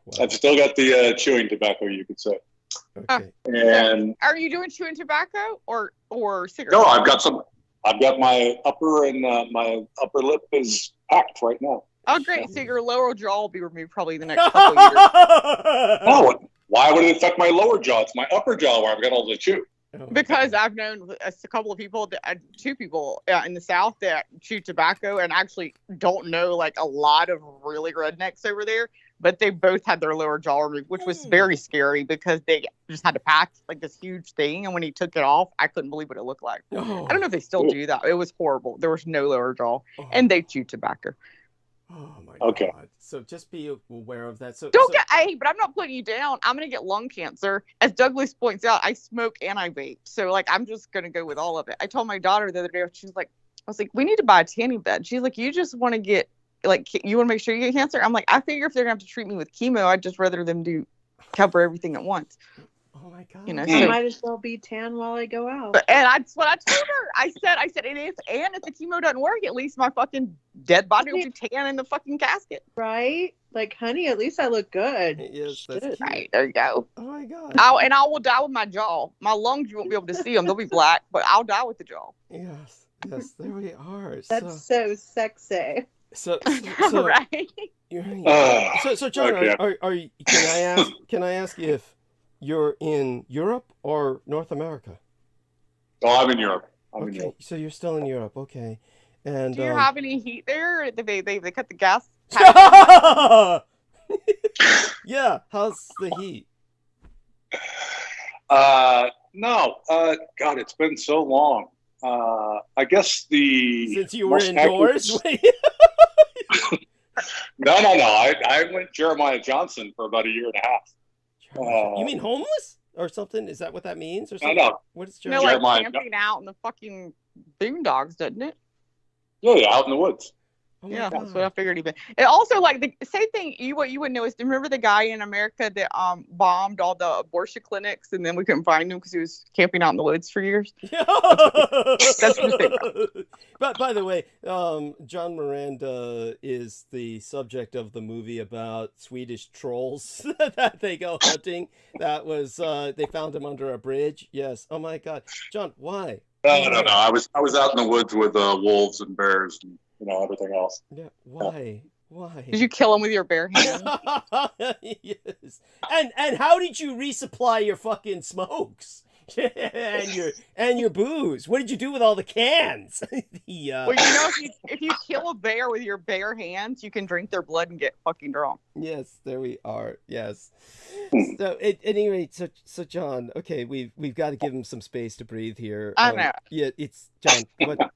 Wow. I've still got the chewing tobacco, you could say. Okay. And are you doing chewing tobacco or cigarettes? No, I've got my upper and my upper lip is packed right now. Oh, great! So your lower jaw will be removed probably the next couple of years. No, why would it affect my lower jaw? It's my upper jaw where I've got all the chew. Because I've known a couple of people, 2 people in the South that chew tobacco and actually don't know like a lot of really rednecks over there, but they both had their lower jaw removed, which was very scary because they just had to pack like this huge thing. And when he took it off, I couldn't believe what it looked like. Oh. I don't know if they still do that. It was horrible. There was no lower jaw and they chew tobacco. Oh my God. So just be aware of that. But I'm not putting you down. I'm going to get lung cancer. As Douglas points out, I smoke and I vape. So like, I'm just going to go with all of it. I told my daughter the other day, I was like, we need to buy a tanning bed. She's like, you just want to get, like, you want to make sure you get cancer? I'm like, I figure if they're going to have to treat me with chemo, I'd just rather them cover everything at once. Oh my god! You know, I so, might as well be tan while I go out. and that's what I told her. I said, and if the chemo doesn't work, at least my fucking dead body will be tan in the fucking casket. Right? Like, honey, at least I look good. Yes, that's cute. Right, there you go. Oh my god! I will die with my jaw. My lungs, you won't be able to see them; they'll be black. But I'll die with the jaw. Yes, there we are. That's so sexy. So right. So John, okay. Can I ask if you're in Europe or North America? Oh, I'm in Europe. Okay, so you're still in Europe. Okay, and do you have any heat there? They cut the gas. Yeah, how's the heat? No. God, it's been so long. I guess since you were indoors. No. I went Jeremiah Johnson for about a year and a half. You mean homeless or something? Is that what that means? Or something? No. What is Jeremiah? Like camping out in the fucking boondocks, doesn't it? Yeah, out in the woods. Oh yeah, that's what I figured even. And also, like the same thing. What you would know is, remember the guy in America that bombed all the abortion clinics, and then we couldn't find him because he was camping out in the woods for years. That's what But by the way, John Miranda is the subject of the movie about Swedish trolls that they go hunting. That was they found him under a bridge. Yes. Oh my God, John, why? No. I was out in the woods with wolves and bears and everything else. Yeah. Why? Why? Did you kill him with your bare hands? Yes. And how did you resupply your fucking smokes? and your booze? What did you do with all the cans? Well, if you kill a bear with your bare hands, you can drink their blood and get fucking drunk. Yes, there we are. Yes. So at any rate, so John, okay, we've got to give him some space to breathe here. I know. Yeah, it's John.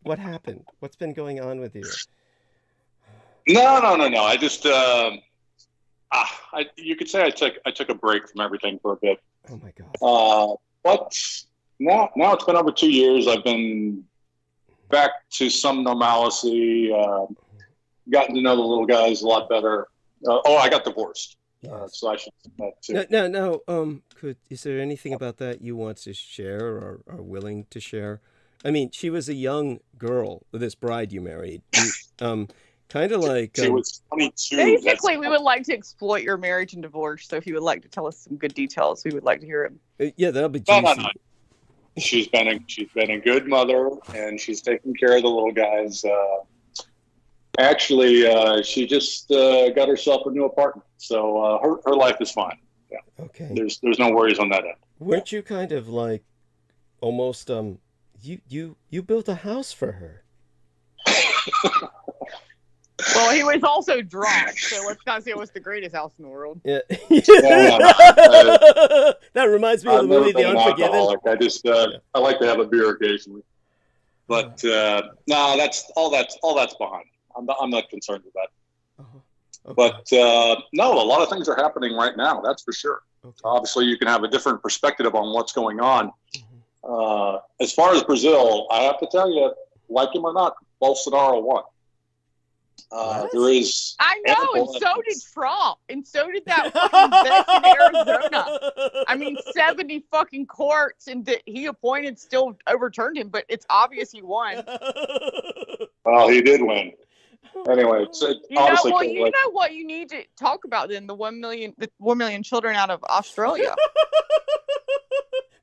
What happened? What's been going on with you? No. I just you could say I took a break from everything for a bit. Oh my God. But now it's been over 2 years. I've been back to some normalcy. Gotten to know the little guys a lot better. I got divorced. So I should say that too. No. Is there anything about that you want to share or are willing to share? I mean, she was a young girl, this bride you married. Kind of like she was 22. Basically, we would like to exploit your marriage and divorce. So if you would like to tell us some good details, we would like to hear them. Yeah, that'll be juicy. No. She's been a good mother, and she's taking care of the little guys. Actually, she just got herself a new apartment, so her life is fine. Yeah. Okay. There's no worries on that end. Weren't you kind of like almost you built a house for her? Well, he was also drunk, so let's not say it was the greatest house in the world. Yeah. That reminds me of the movie The Unforgiven. I like to have a beer occasionally, but no, that's behind. I'm not concerned with that. Okay. But no, a lot of things are happening right now. That's for sure. Okay. Obviously, you can have a different perspective on what's going on. As far as Brazil, I have to tell you, like him or not, Bolsonaro won. There is. I know, and so did Trump, and so did that fucking bitch in Arizona. I mean, 70 fucking courts, and he appointed still overturned him, but it's obvious he won. Well, he did win. Anyway, you know what you need to talk about then? The 1 million children out of Australia.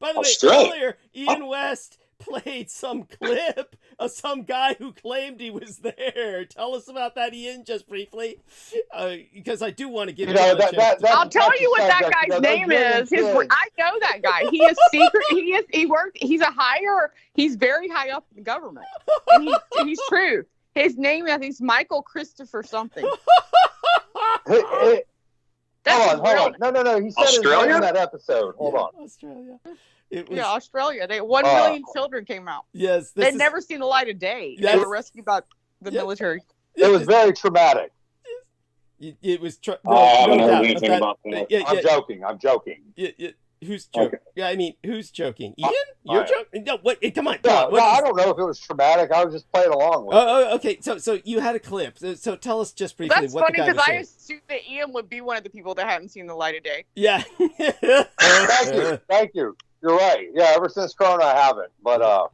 By the way, earlier Ian West played some clip of some guy who claimed he was there. Tell us about that, Ian, just briefly, because I do want to give I'll tell you what that guy's name is. I know that guy. He is secret. He's a higher. He's very high up in the government, and he's true. His name, I think, is Michael Christopher something. Hold on. No. He said his name in that episode. Hold on. Australia. Australia. 1 million children came out. Yes. They'd never seen the light of day. They were rescued by the military. It was very traumatic. It was. I haven't heard anything about that. I'm joking. Who's joking? Okay. Yeah, I mean, who's joking? Ian? You're joking? No, what? Come on. Yeah, Come on. well, I don't know if it was traumatic. I was just playing along with it. Oh, okay. So you had a clip. So tell us just briefly That's what funny the guy was because I saying. assumed that Ian would be one of the people that hadn't seen the light of day. Yeah. Thank you. You're right. Yeah, ever since Corona, I haven't. But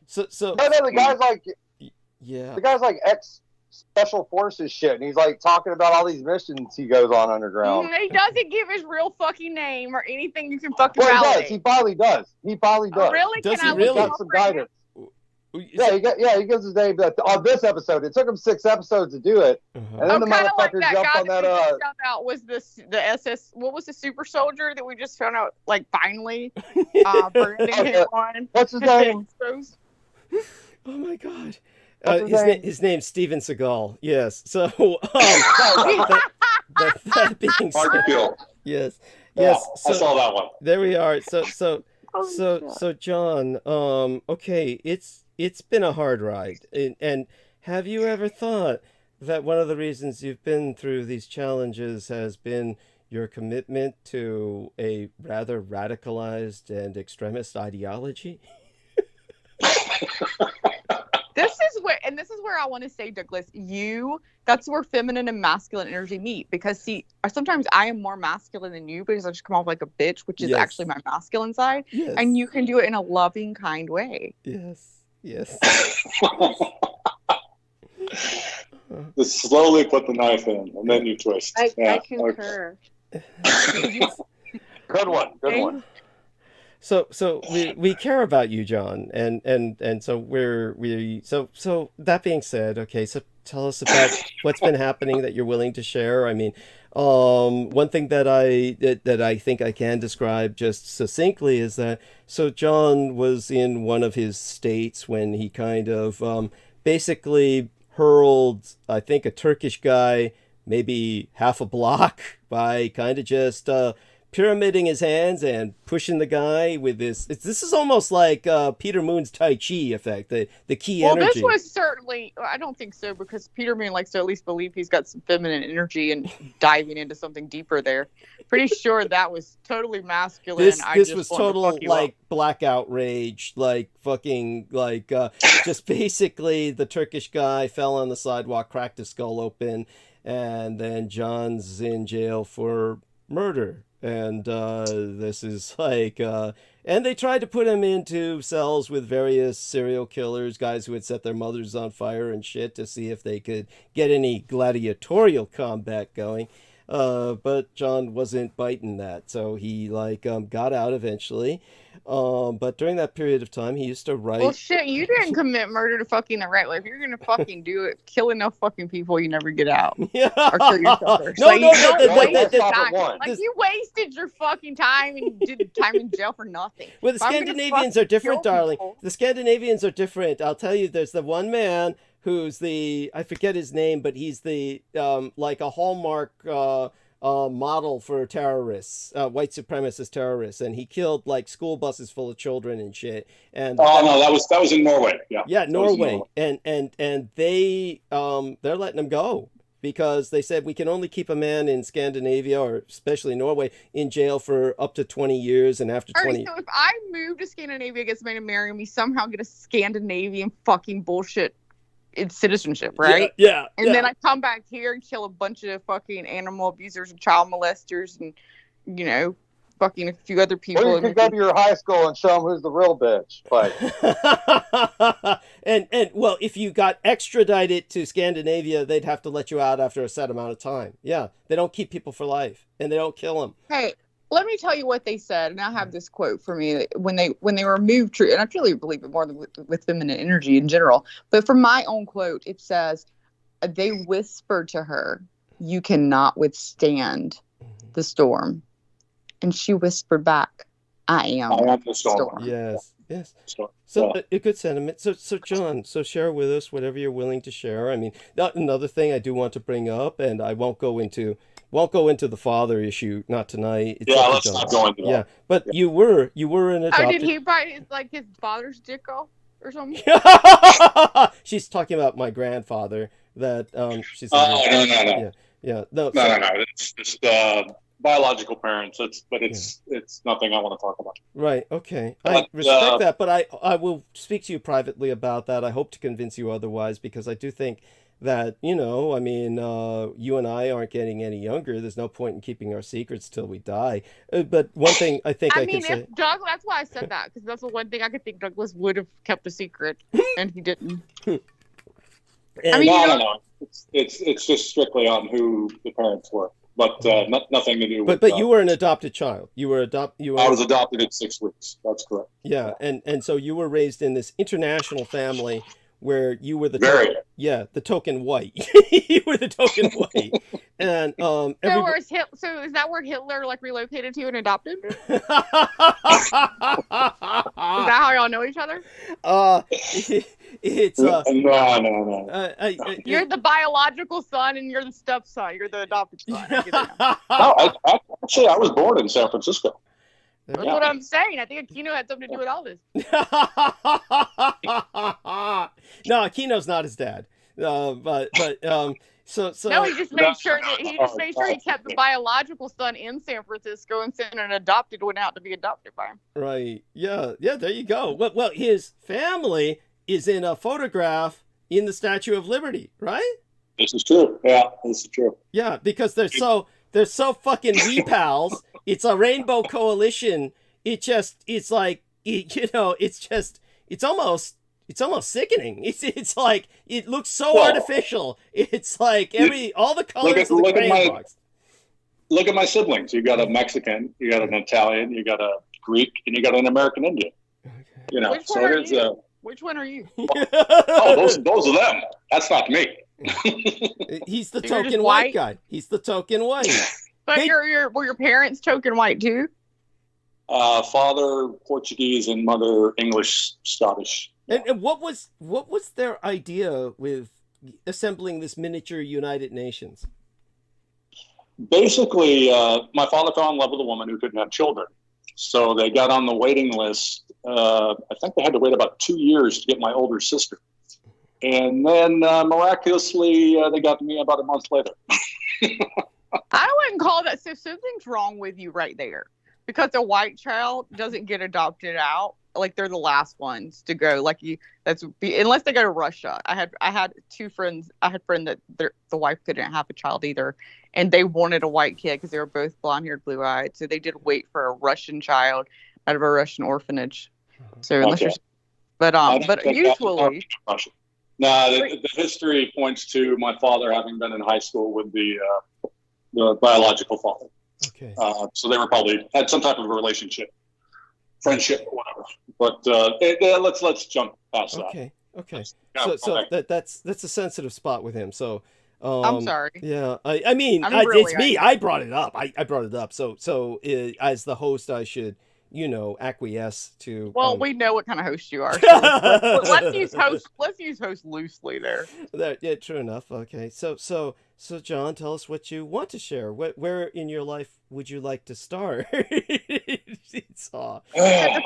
so but then the guy's like, yeah, the guy's like ex special forces shit, and he's like talking about all these missions he goes on underground. He doesn't give his real fucking name or anything you can fucking Well, he does. validate. He probably does. He probably does. Oh, really? Does Can he I really? look Got some up right guidance. Yeah, he gives his name. But on this episode, it took him 6 episodes to do it, and then the kind of like motherfucker that jumped guy on that that. we just found out was the SS. What was the super soldier that we just found out? Like finally, Brandon hit on. What's his name? Exposed. Oh my god. What's his name? His name's Steven Seagal. Yes. So that being Hard to said, kill. yes. Yeah, Yes. I saw that one. There we are. So John, okay, it's been a hard ride. And have you ever thought that one of the reasons you've been through these challenges has been your commitment to a rather radicalized and extremist ideology? This is where I want to say, Douglas, that's where feminine and masculine energy meet. Because see, sometimes I am more masculine than you because I just come off like a bitch, which is Yes. actually my masculine side. Yes. And you can do it in a loving, kind way. Yes. Yes. Just slowly put the knife in, and then you twist. I concur. Good one. So we care about you, John, and so so that being said, okay, so tell us about what's been happening that you're willing to share. I mean, one thing that I think I can describe just succinctly is that so John was in one of his states when he kind of basically hurled, I think, a Turkish guy maybe half a block by kind of just pyramiding his hands and pushing the guy with this. This is almost like Peter Moon's Tai Chi effect, the key energy. Well, this was certainly, I don't think so, because Peter Moon likes to at least believe he's got some feminine energy and diving into something deeper there. Pretty sure that was totally masculine. This was total like blackout rage, like fucking like just basically the Turkish guy fell on the sidewalk, cracked his skull open, and then John's in jail for murder. And this is like, and they tried to put him into cells with various serial killers, guys who had set their mothers on fire and shit to see if they could get any gladiatorial combat going. But John wasn't biting that, so he like got out eventually. But during that period of time, he used to write. Well, shit, you didn't commit murder to fucking the right way. If you're gonna fucking do it, kill enough fucking people, you never get out. Yeah. Or kill yourself first. No, Like, no, you don't no, waste that- time. that- Like you wasted your fucking time and did time in jail for nothing. Well, the If I'm gonna Scandinavians fucking are different, kill darling. people- The Scandinavians are different. I'll tell you, there's the one man who's I forget his name, but he's the, like a hallmark model for terrorists, white supremacist terrorists. And he killed like school buses full of children and shit. And no, that was in Norway. Yeah. Yeah, That was in Norway. And they're letting him go. Because they said we can only keep a man in Scandinavia, or especially Norway, in jail for up to 20 years, and after 20 Alright, so if I move to Scandinavia, gets made to marry me, somehow get a Scandinavian fucking bullshit citizenship, right? Yeah. And then I come back here and kill a bunch of fucking animal abusers and child molesters and, you know, fucking a few other people. Or you could go to your high school and show them who's the real bitch. Like, and well, if you got extradited to Scandinavia, they'd have to let you out after a set amount of time. Yeah, they don't keep people for life, and they don't kill them. Hey, let me tell you what they said, and I have this quote for me when they removed truth, and I truly believe it more than with feminine energy in general. But from my own quote, it says, they whispered to her, "You cannot withstand the storm," and she whispered back, "I am the storm." Yes. So a good sentiment. So John, share with us whatever you're willing to share. I mean, another thing I do want to bring up, and I won't go into the father issue, not tonight. It's up to let's John. not go into that. Yeah, but you were an adopted. Oh, did he bite his father's dick off or something? She's talking about my grandfather. That she's. Oh, no. Yeah. No. No. It's just biological parents. It's nothing I want to talk about. Right. Okay. But, I respect that, but I will speak to you privately about that. I hope to convince you otherwise, because I do think that, you know, I mean, you and I aren't getting any younger. There's no point in keeping our secrets till we die. But one thing I think I can say. If Doug, that's why I said that, because that's the one thing I could think Douglas would have kept a secret, and he didn't. No. It's just strictly on who the parents were, but nothing to do with. But you were an adopted child. I was adopted at 6 weeks. That's correct. Yeah, and so you were raised in this international family where you were the token white. You were the token white, and so is that where Hitler like relocated to and adopted? Is that how y'all know each other? It's no. You're the biological son, and you're the stepson. You're the adopted son. Actually, I was born in San Francisco. That's what I'm saying. I think Aquino had something to do with all this. No, Aquino's not his dad. But so no, he just made sure he kept the biological son in San Francisco and sent an adopted one out to be adopted by him. Right. Yeah. There you go. Well, his family is in a photograph in the Statue of Liberty, right? This is true. Yeah, this is true. Yeah, because they're so fucking wee pals. It's a rainbow coalition. It's like, you know, it's almost sickening. It's like, it looks so artificial. It's like all the colors of the crayon box. Look at my siblings. You got a Mexican, you got an Italian, you got a Greek, and you got an American Indian. You know, which one are you? Those are them. That's not me. He's the token white guy. He's the token white. But were your parents token white too? Father Portuguese and mother English Scottish. And what was their idea with assembling this miniature United Nations? Basically, my father fell in love with a woman who couldn't have children. So they got on the waiting list. I think they had to wait about 2 years to get my older sister. And then miraculously, they got me about a month later. I wouldn't call that. So something's wrong with you right there. Because a white child doesn't get adopted out. Like they're the last ones to go. Unless they go to Russia. I had two friends. I had a friend that the wife couldn't have a child either, and they wanted a white kid because they were both blonde-haired, blue-eyed. So they did wait for a Russian child out of a Russian orphanage. So unless but usually. No, the history points to my father having been in high school with the biological father. Okay. So they were probably had some type of a relationship, friendship, or whatever. But let's jump past that. Okay. So that's a sensitive spot with him. So I'm sorry. Yeah. I mean, it's me. I brought it up. I brought it up. So as the host, I should, you know, acquiesce to. Well, we know what kind of host you are. So let's use host loosely there. Yeah, true enough. Okay, so John, tell us what you want to share. Where in your life would you like to start? The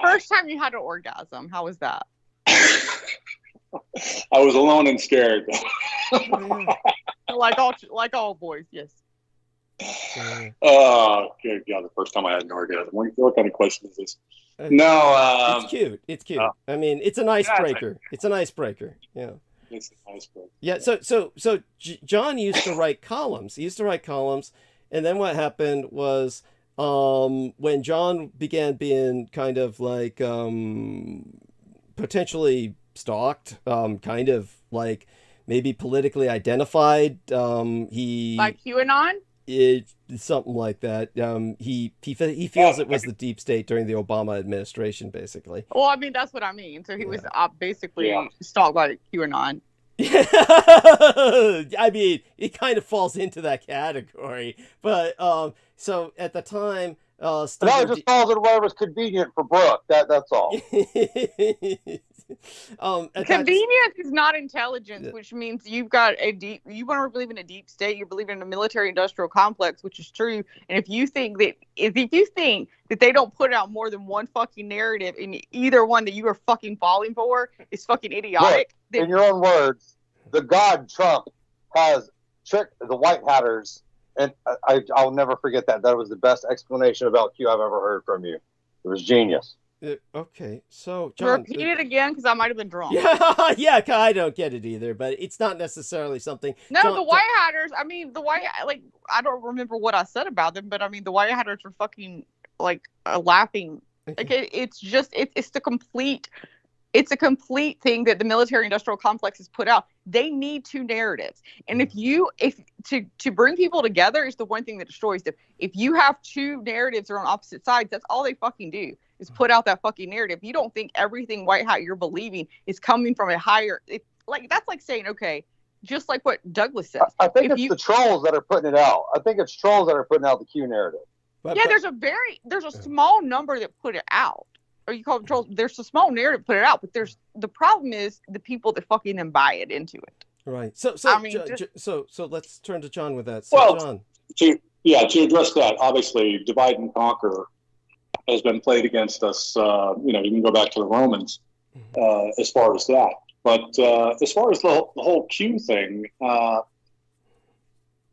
first time you had an orgasm, how was that? I was alone and scared. like all boys, yes. Oh, good God, the first time I had an orgasm. What kind of question is this? No. It's cute. I mean, it's an icebreaker. It's an icebreaker. Yeah. It's an icebreaker. Yeah. So John used to write columns. He used to write columns, and then what happened was when John began being kind of like potentially stalked, kind of like maybe politically identified. He like QAnon. Something like that. He feels it was the deep state during the Obama administration, basically. Well, I mean, that's what I mean. So he was basically stalked by QAnon. I mean, it kind of falls into that category. But so at the time, it just falls into whatever's convenient for Brooke. That's all. Convenience is not intelligence, which means you've got you want to believe in a deep state, you believe in a military industrial complex, which is true. And if you think that they don't put out more than one fucking narrative in either one that you are fucking falling for is fucking idiotic. Look, in your own words, the god Trump has tricked the white hatters And I'll never forget that. That was the best explanation about Q I've ever heard from you. It was genius. Okay, so John, repeat it again because I might have been drunk. Yeah, I don't get it either, but it's not necessarily something. No, John, the White Hatters. I mean, I don't remember what I said about them, but I mean, the White Hatters were fucking laughing. Like it's the complete. It's a complete thing that the military-industrial complex has put out. They need two narratives, and if to bring people together is the one thing that destroys them. If you have two narratives that are on opposite sides, that's all they fucking do is put out that fucking narrative. You don't think everything white hat you're believing is coming from a higher. That's like saying, okay, just like what Douglas says. I think the trolls that are putting it out. I think it's trolls that are putting out the Q narrative. There's a small number that put it out. Or you call it trolls. There's a small narrative put it out, but the problem is the people that fucking then buy it into it. Right. So I mean, so let's turn to John with that. So Well, John. to address that, obviously, divide and conquer has been played against us. You can go back to the Romans as far as that. But as far as the whole Q thing,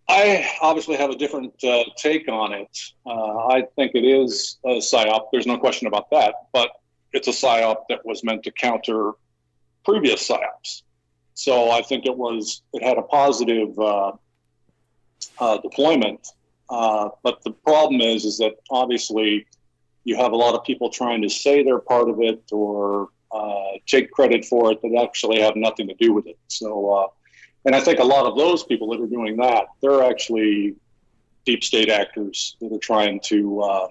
I obviously have a different take on it. I think it is a psyop. There's no question about that. But it's a psyop that was meant to counter previous psyops. So I think it had a positive deployment. But the problem is that obviously you have a lot of people trying to say they're part of it or take credit for it that actually have nothing to do with it. So, and I think a lot of those people that are doing that, they're actually deep state actors that are trying to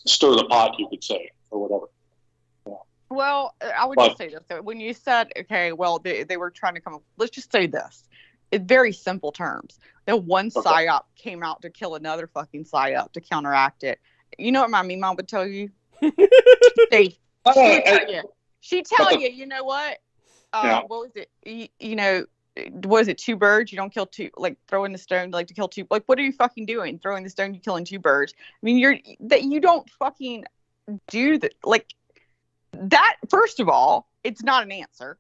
stir the pot, you could say, or whatever. Well, I would just say this. So when you said, okay, well, they were trying to come up, let's just say this. In very simple terms. That one psyop came out to kill another fucking psyop to counteract it. You know what my mom would tell you? She'd tell you, you know what? What was it? What is it? Two birds? You don't kill two, like throwing the stone, like to kill two. Like, what are you fucking doing? Throwing the stone, you killing two birds. I mean, you don't fucking do that. Like that, first of all, it's not an answer.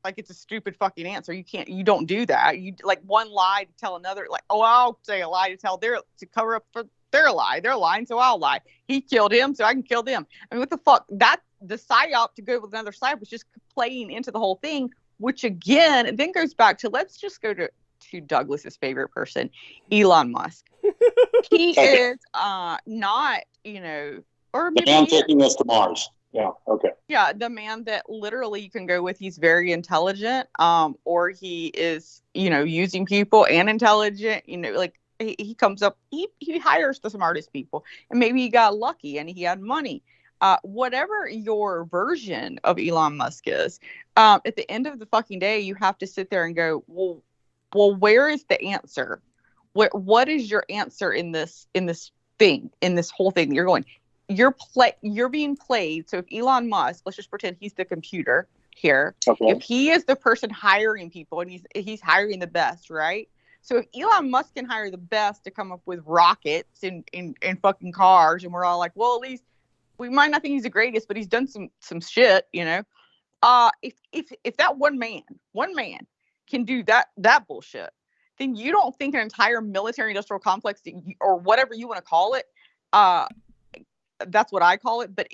Like, it's a stupid fucking answer. You don't do that. You like one lie to tell another, like, oh, I'll say a lie to cover up for their lie. They're lying, so I'll lie. He killed him, so I can kill them. I mean, what the fuck? That the psyop to go with another psyop was just playing into the whole thing, which again, then goes back to, let's just go to Douglas's favorite person, Elon Musk. He is not, or maybe the man taking us to Mars. Yeah. Okay. Yeah, the man that literally you can go with. He's very intelligent, or he is, using people and intelligent. Like he comes up, he hires the smartest people, and maybe he got lucky and he had money. Whatever your version of Elon Musk is, at the end of the fucking day, you have to sit there and go, well, where is the answer? What is your answer in this whole thing? You're going. You're being played. So if Elon Musk, let's just pretend he's the computer here. Okay. If he is the person hiring people and he's hiring the best, right? So if Elon Musk can hire the best to come up with rockets and fucking cars, and we're all like, well, at least we might not think he's the greatest, but he's done some shit, If that one man can do that bullshit, then you don't think an entire military industrial complex or whatever you want to call it, that's what I call it, but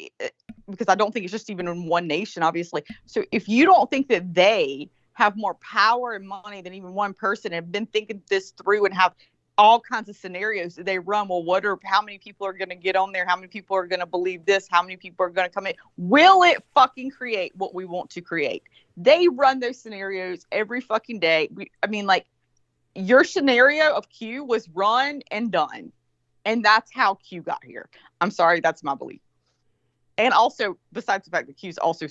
because I don't think it's just even in one nation, obviously. So if you don't think that they have more power and money than even one person and have been thinking this through and have all kinds of scenarios that they run, well, how many people are going to get on there? How many people are going to believe this? How many people are going to come in? Will it fucking create what we want to create? They run those scenarios every fucking day. Your scenario of Q was run and done. And that's how Q got here. I'm sorry, that's my belief. And also, besides the fact that Q's also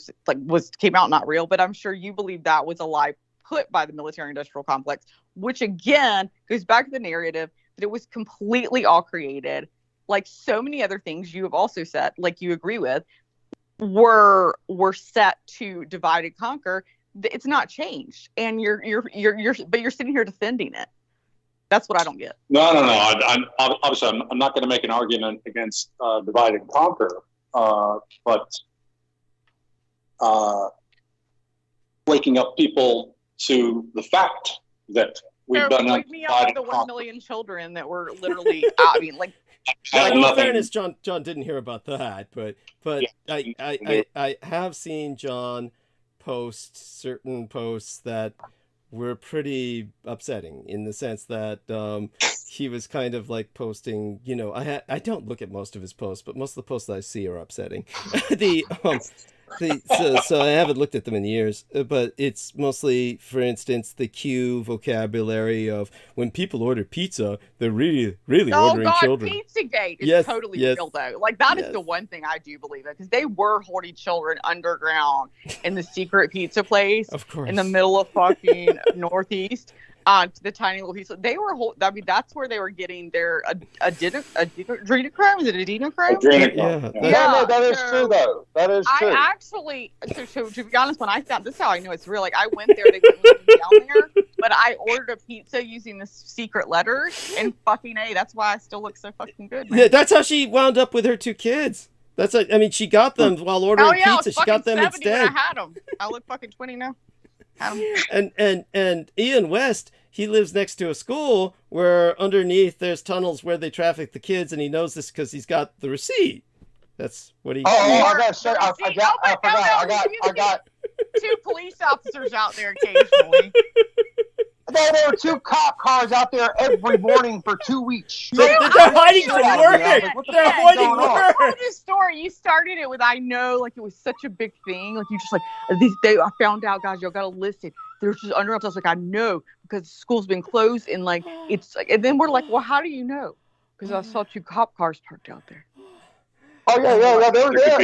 came out not real, but I'm sure you believe that was a lie put by the military-industrial complex, which again goes back to the narrative that it was completely all created. Like so many other things you have also said, like you agree with, were set to divide and conquer. It's not changed, and you're sitting here defending it. That's what I don't get. No. I'm not going to make an argument against divide and conquer, but waking up people to the fact that we've So done wake me up with the 1 million children that were literally out. I mean, like, In all fairness, John didn't hear about that, but I have seen John post certain posts that were pretty upsetting in the sense that he was kind of like posting, you know, I don't look at most of his posts, but most of the posts that I see are upsetting. So I haven't looked at them in years, but it's mostly, for instance, the Q vocabulary of when people order pizza, they're really ordering children. Pizzagate is totally real though. Like that is the one thing I do believe it, because they were hoarding children underground in the secret pizza place, of course, in the middle of fucking Northeast. The tiny little piece. They were. I mean, that's where they were getting their adrenochrome. Is it adrenochrome? No, that is true though. That is true. I actually, so to be honest, when I found this, is how I know it's real. Like I went there, they wouldn't let me down there, but I ordered a pizza using the secret letters, and fucking A. That's why I still look so fucking good. Man. Yeah, that's how she wound up with her 2 kids. That's I mean, she got them while ordering pizza. She got them instead. I had them. I look fucking 20 now. And Ian West, he lives next to a school where underneath there's tunnels where they traffic the kids, and he knows this because he's got the receipt. That's what he. I got 2 police officers out there occasionally. There were 2 cop cars out there every morning for 2 weeks. They're hiding from work. They're avoiding work. I told this story. You started it with, I know, like it was such a big thing. Like you just like I found out, guys, y'all gotta listen. There's just underground. I was like, I know because school's been closed, and like it's like, and then we're like, well, how do you know? Because I saw 2 cop cars parked out there. Oh yeah, they were there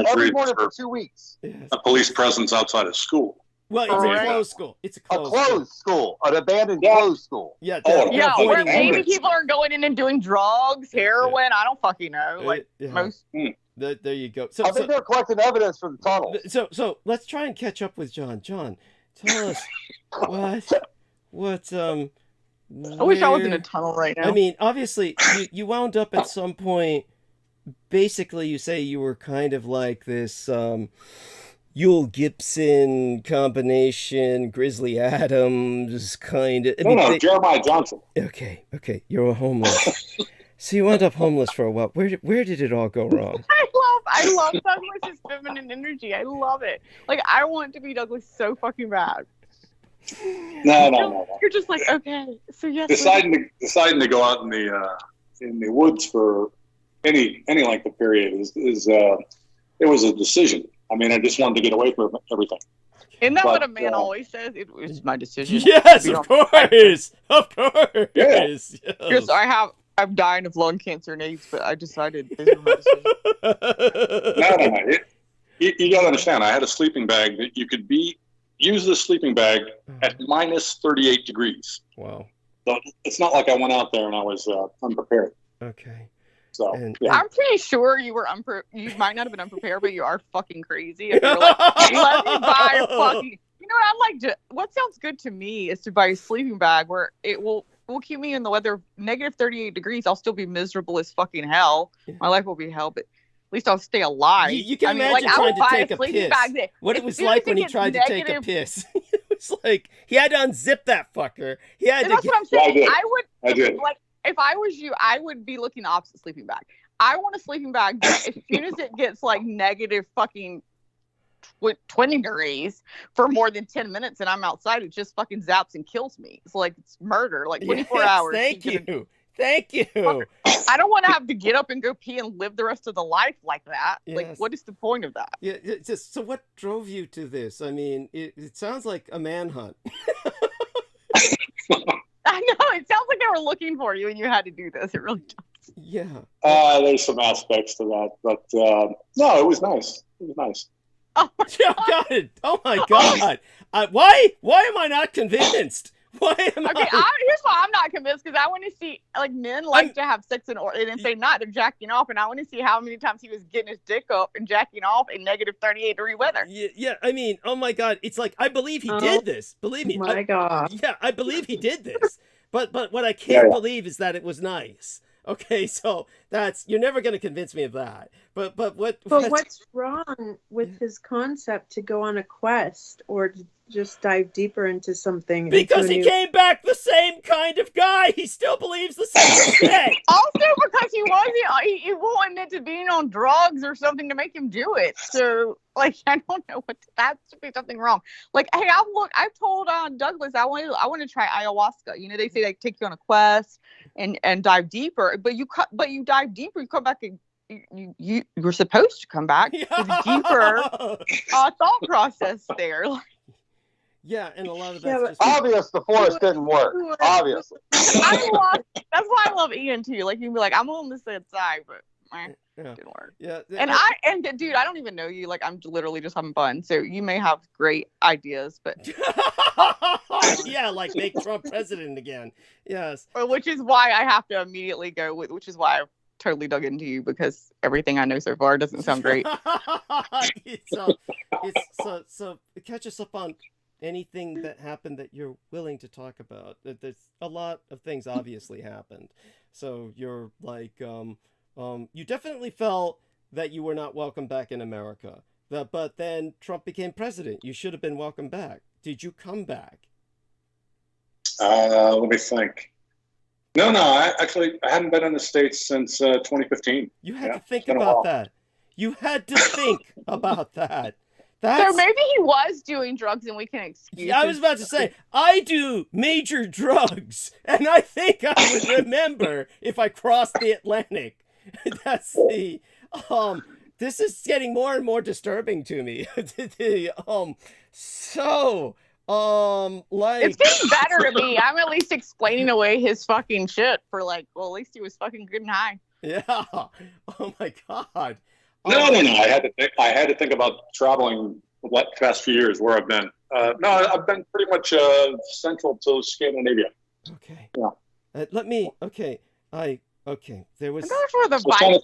every morning for 2 weeks. A police presence outside of school. Well, it's a closed school. It's a closed school, an abandoned closed school. Yeah, where maybe people are going in and doing drugs, heroin. I don't fucking know. Like most. There you go. I think they're collecting evidence from the tunnel. So let's try and catch up with John. John, tell us what I wish I was in a tunnel right now. I mean, obviously, you wound up at some point. Basically, you say you were kind of like this. Yule Gibson combination, Grizzly Adams kind of. Jeremiah Johnson. Okay, you're homeless. So you wound up homeless for a while. Where did it all go wrong? I love Douglas's feminine energy. I love it. Like I want to be Douglas so fucking bad. No. You're just like, okay, so yes. Deciding to go out in the woods for any length of period is it was a decision. I mean, I just wanted to get away from everything. Isn't that what a man always says? It was my decision. Yes, of course. Yes. Because I'm dying of lung cancer and AIDS, but I decided this is my decision. No. You got to understand, I had a sleeping bag that you could use this sleeping bag at minus 38 degrees. Wow. So it's not like I went out there and I was unprepared. Okay. So I'm pretty sure you were you might not have been unprepared, but you are fucking crazy. If you're like, let me buy a fucking. You know what I'd like to? What sounds good to me is to buy a sleeping bag where it will keep me in the weather negative 38 degrees. I'll still be miserable as fucking hell. My life will be hell, but at least I'll stay alive. You can imagine trying to take a piss. What it was like when he tried to take a piss. It was like he had to unzip that fucker. That's what I'm saying. Yeah, I did. Like. If I was you, I would be looking opposite sleeping bag. I want a sleeping bag that as soon as it gets like negative fucking 20 degrees for more than 10 minutes and I'm outside, it just fucking zaps and kills me. It's like it's murder, like 24 hours. Thank you. I don't want to have to get up and go pee and live the rest of the life like that. Yes. Like, what is the point of that? Yeah, so what drove you to this? I mean, it sounds like a manhunt. I know, it sounds like they were looking for you and you had to do this. It really does. Yeah. There's some aspects to that, but no, it was nice. It was nice. Oh my God. Oh my God. Why am I not convinced? Why am I? Here's why I'm not convinced, because I want to see, like, men like to have sex and say not to jacking off, and I want to see how many times he was getting his dick up and jacking off in negative 38 degree weather. Yeah, I mean, oh my God, it's like, I believe he did this. Believe me. My God. Yeah, I believe he did this. But what I can't believe is that it was nice. Okay, so you're never going to convince me of that. But what's wrong with his concept to go on a quest or just dive deeper into something. Because he came back the same kind of guy. He still believes the same shit. Also, because he won't admit to being on drugs or something to make him do it. So, like, I don't know that should be something wrong. Like, hey, I've told Douglas I want to try ayahuasca. You know, they say they take you on a quest and dive deeper, but you dive deeper, you come back and you're supposed to come back with a deeper thought process there. Yeah, and a lot of that's just obvious. The forest didn't work. Obviously, that's why I love Ian too. Like, you'd be like, I'm on the same side, but didn't work. Yeah, and dude, I don't even know you. Like, I'm literally just having fun. So you may have great ideas, but yeah, like make Trump president again. Yes, which is why I have to immediately go with. Which is why I've totally dug into you, because everything I know so far doesn't sound great. So catch us up on anything that happened that you're willing to talk about. There's a lot of things obviously happened. So you're like, you definitely felt that you were not welcome back in America. But then Trump became president. You should have been welcome back. Did you come back? Let me think. No, I hadn't been in the States since 2015. You had to think about that. You had to think about that. So maybe he was doing drugs and we can excuse I was about to say, I do major drugs, and I think I would remember if I crossed the Atlantic. That's the, this is getting more and more disturbing to me. Like, it's getting better to me. I'm at least explaining away his fucking shit for like, well, at least he was fucking good and high. Yeah. Oh my God. No. I had to think about traveling the past few years where I've been. No, I've been pretty much central to Scandinavia. Okay. Yeah. There was. For the Vikings.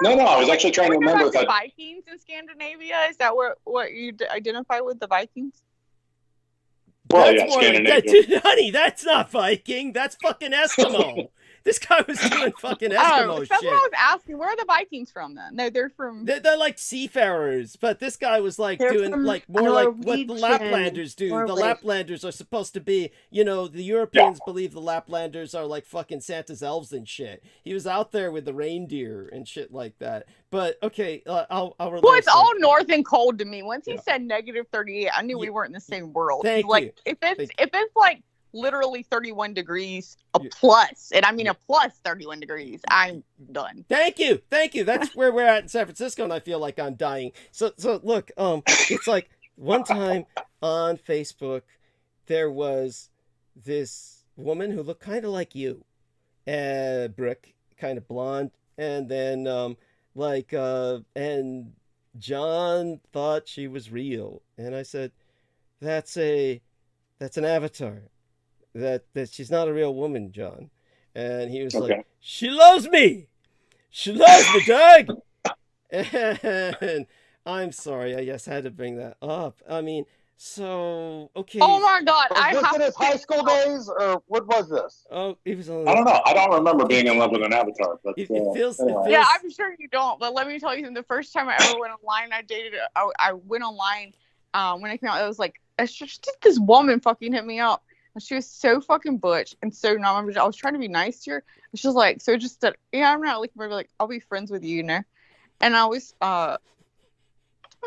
I was actually trying to remember if the Vikings in Scandinavia. Is that what you identify with, the Vikings? Well, that's Scandinavia. Honey, that's not Viking. That's fucking Eskimo. This guy was doing fucking Eskimo shit. That's what I was asking. Where are the Vikings from then? No, they're from. They're like seafarers, but this guy was like doing like more like what the Laplanders do. The Laplanders are supposed to be, the Europeans believe the Laplanders are like fucking Santa's elves and shit. He was out there with the reindeer and shit like that. But okay, I'll relate. Well, it's all north and cold to me. Once he said -38, I knew we weren't in the same world. Thank you. If it's like literally 31 degrees plus, and I mean a plus 31 degrees, I'm done. Thank you. That's where we're at in San Francisco, and I feel like I'm dying. So look, it's like one time on Facebook there was this woman who looked kind of like you, Brick, kind of blonde, and then and John thought she was real, and I said, that's an avatar. That she's not a real woman, John. And he was like, she loves me, Doug. And I'm sorry, I just had to bring that up. I mean, so okay. Oh my God, was this in his high school days, or what was this? Oh, it was. I don't know. I don't remember being in love with an avatar, but it feels. Yeah, I'm sure you don't. But let me tell you, the first time I ever went online, I went online when I came out. It was like, it's just this woman fucking hit me up. And she was so fucking butch and so non. I was trying to be nice to her. And she was like, so just said, yeah, I'm not looking for like, I'll be friends with you, And I was talked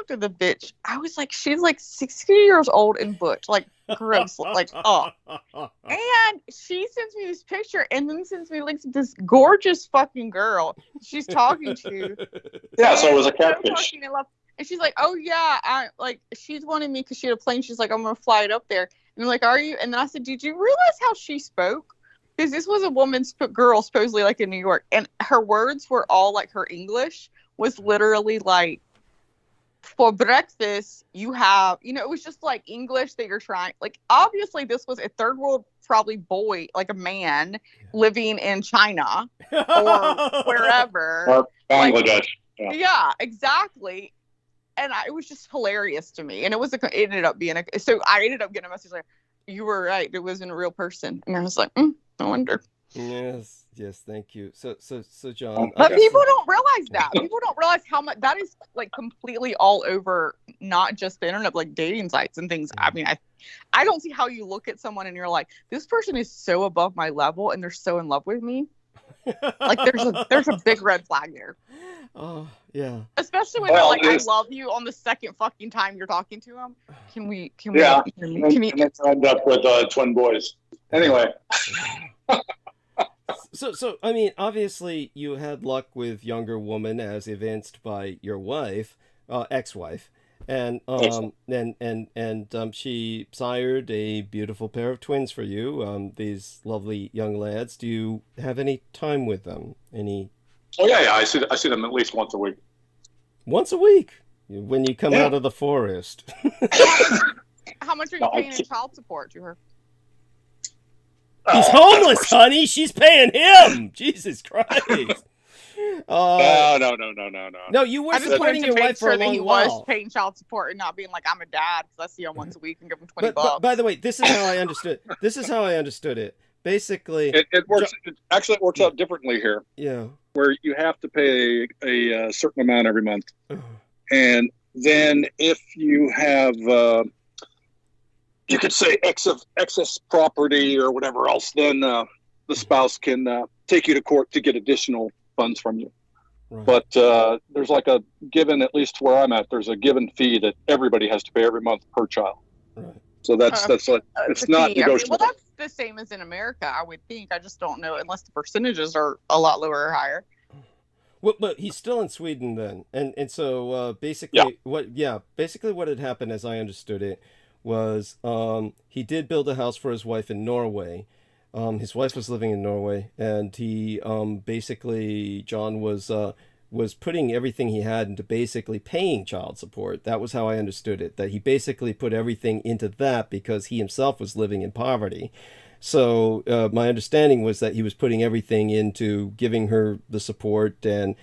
to the bitch. I was like, she's like 60 years old and butch, like gross, like And she sends me this picture and then sends me links to this gorgeous fucking girl she's talking to. Yeah, so it was a catfish. And she's like, oh yeah, she's wanting me because she had a plane. She's like, I'm gonna fly it up there. And I'm like, are you? And then I said, did you realize how she spoke? Because this was a girl supposedly like in New York, and her words were all like, her English was literally like, for breakfast you have, it was just like English that you're trying. Like, obviously this was a third world probably boy, like a man living in China or wherever. Or Bangladesh. Yeah, exactly. And it was just hilarious to me. And it ended up being so I ended up getting a message like, you were right, it wasn't a real person. And I was like, no wonder. Yes, thank you. So John. But people don't realize that. People don't realize how much that is like completely all over, not just the internet, like dating sites and things. I mean, I don't see how you look at someone and you're like, this person is so above my level and they're so in love with me. Like there's a big red flag there. Oh yeah. Especially when they're like, I love you on the second fucking time you're talking to them. Can we and let's end up with twin boys. Anyway. So I mean, obviously you had luck with younger woman as evinced by your wife, ex-wife, and she sired a beautiful pair of twins for you. These lovely young lads. Do you have any time with them? Any? Oh yeah. I see them at least once a week. Once a week, when you come out of the forest. How much are you paying in child support to her? He's homeless, honey. She's paying him. Jesus Christ. No. No, you were supporting your wife for a long while. He was paying child support and not being like, I'm a dad because I see him once a week and give him $20. But by the way, this is how I understood it. Basically, it works. It works out differently here. Yeah. Where you have to pay a certain amount every month, and then if you have, you could say excess property or whatever else, then the spouse can take you to court to get additional funds from you. Right. But there's like a given, at least where I'm at, there's a given fee that everybody has to pay every month per child. Right. So that's like, it's not negotiable. Well, that's the same as in America, I would think. I just don't know unless the percentages are a lot lower or higher. Well, but he's still in Sweden then, and so basically what had happened, as I understood it, was he did build a house for his wife in Norway. His wife was living in Norway, and he basically, John was putting everything he had into basically paying child support. That was how I understood it, that he basically put everything into that because he himself was living in poverty. So my understanding was that he was putting everything into giving her the support and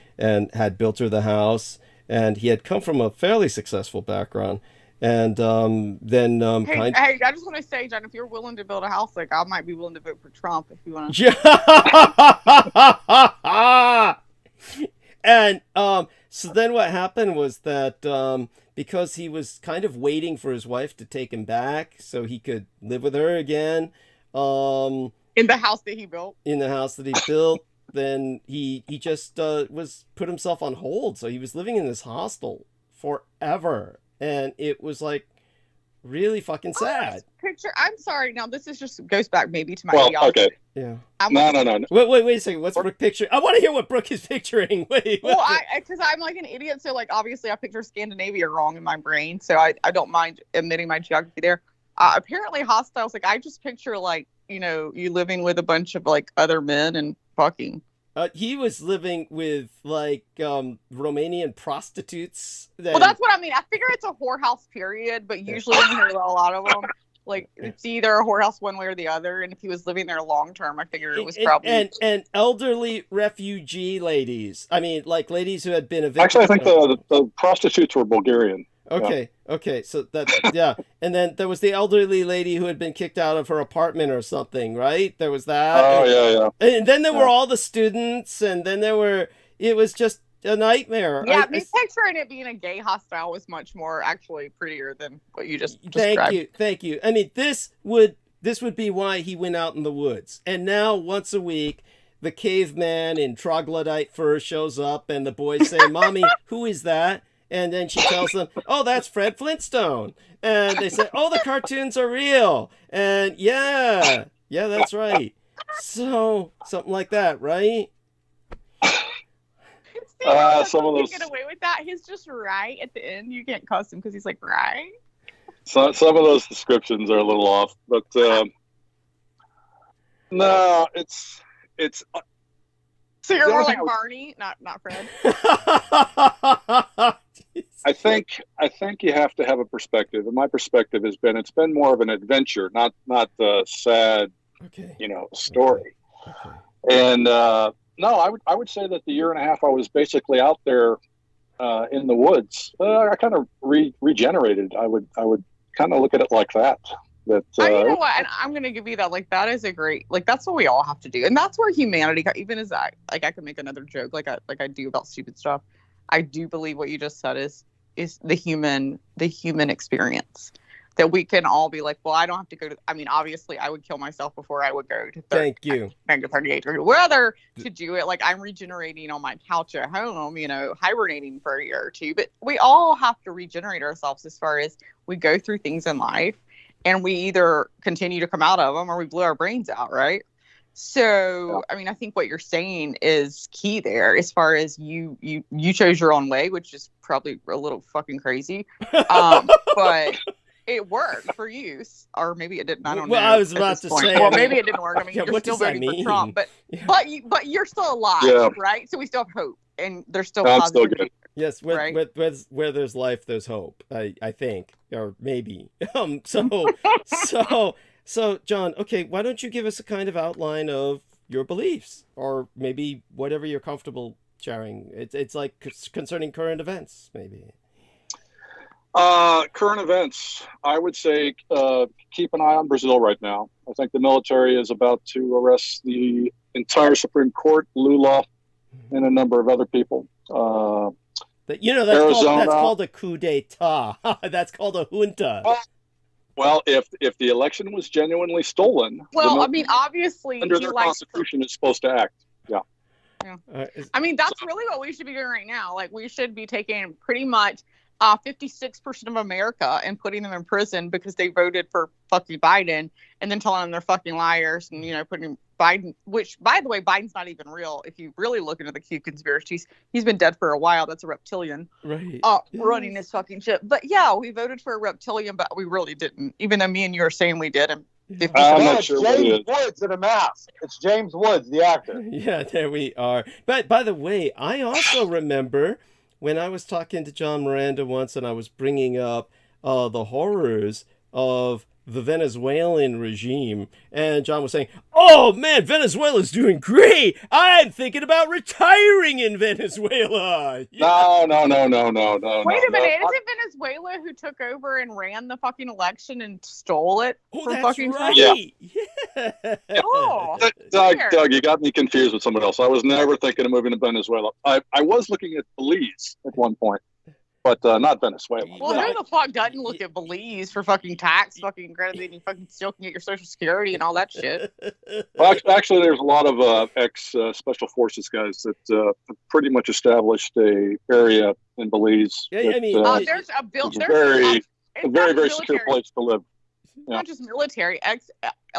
had built her the house, and he had come from a fairly successful background. And then hey, I just want to say, John, if you're willing to build a house, like I might be willing to vote for Trump if you want to. And so then what happened was that because he was kind of waiting for his wife to take him back so he could live with her again. In the house that he built. Then he just was put himself on hold. So he was living in this hostel forever. And it was like really fucking sad. I'm sorry. Now this is just goes back maybe to my ideology. Okay. Yeah. No. Wait a second. What's Brooke picturing? I want to hear what Brooke is picturing. Well, because I'm like an idiot, so like obviously I picture Scandinavia wrong in my brain, so I don't mind admitting my geography there. Apparently hostiles, like I just picture like, you know, you living with a bunch of like other men and fucking. He was living with like Romanian prostitutes. Well, that's what I mean. I figure it's a whorehouse period, but usually when you hear about a lot of them, like it's either a whorehouse one way or the other. And if he was living there long term, I figure it was probably and elderly refugee ladies. I mean, like ladies who had been evicted. Actually, I think the prostitutes were Bulgarian. Okay, so that's and then there was the elderly lady who had been kicked out of her apartment or something, right? There was that. Oh, yeah. And then there were all the students, and then it was just a nightmare. Yeah, me picturing it being a gay hostile was much more actually prettier than what you just described. Thank you. I mean, this would be why he went out in the woods. And now once a week, the caveman in troglodyte fur shows up, and the boys say, "Mommy, who is that?" And then she tells them, "Oh, that's Fred Flintstone." And they say, "Oh, the cartoons are real." And yeah, that's right. So something like that, right? Some of those get away with that. He's just right at the end. You can't cuss him because he's like right. Some of those descriptions are a little off, but no, it's. So you're more like Barney, not Fred. I think you have to have a perspective, and my perspective has been it's been more of an adventure, not the sad, story. Okay. And no, I would say that the year and a half I was basically out there in the woods, I kind of regenerated. I would kind of look at it like that. That you know what? And I'm going to give you that. Like, that is a great, like, that's what we all have to do. And that's where humanity, even as I could make another joke, like I do about stupid stuff. I do believe what you just said is the human experience. That we can all be like, well, I don't have to go to, I mean, obviously I would kill myself before I would go to 38 degree weather to do it. Like, I'm regenerating on my couch at home, you know, hibernating for a year or two. But we all have to regenerate ourselves as far as we go through things in life and we either continue to come out of them or we blow our brains out, right? So, I mean, I think what you're saying is key there as far as you chose your own way, which is probably a little fucking crazy. But it worked for you, or maybe it didn't. I don't know. Well, I was about to say. Well, maybe it didn't work. I mean, you're still voting for Trump, but you're still alive, right? So we still have hope, and there's still positivity. Yes, where there's life, there's hope. I think, or maybe. So, John. Okay, why don't you give us a kind of outline of your beliefs, or maybe whatever you're comfortable sharing? It's like concerning current events, maybe. Current events, I would say keep an eye on Brazil right now. I think the military is about to arrest the entire Supreme Court, Lula, and a number of other people. That's called a coup d'etat. That's called a junta. Well, if the election was genuinely stolen, well, I mean, obviously, under their constitution is supposed to act. Yeah. I mean, that's really what we should be doing right now. Like, we should be taking pretty much 56% of America and putting them in prison because they voted for fucking Biden, and then telling them they're fucking liars, and, you know, putting Biden, which, by the way, Biden's not even real. If you really look into the Q conspiracies, he's been dead for a while. That's a reptilian, right? Running this fucking shit. But yeah, we voted for a reptilian, but we really didn't. Even though me and you are saying we did. And I'm not sure it's James Woods in a mask. It's James Woods, the actor. Yeah, there we are. But by the way, I also remember when I was talking to John Miranda once, and I was bringing up the horrors of the Venezuelan regime, and John was saying, "Oh man, Venezuela's doing great. I'm thinking about retiring in Venezuela." Yeah. No. Wait a minute, is it Venezuela who took over and ran the fucking election and stole it? That's fucking right. Yeah. Oh, Doug, you got me confused with someone else. I was never thinking of moving to Venezuela. I was looking at Belize at one point, but not Venezuela. Well, who the fuck doesn't look at Belize for fucking tax, fucking credit, and fucking still can get your Social Security and all that shit? Well, actually, there's a lot of ex-special forces guys that pretty much established a area in Belize. Yeah, I mean, there's a very secure place to live. Yeah. Not just military,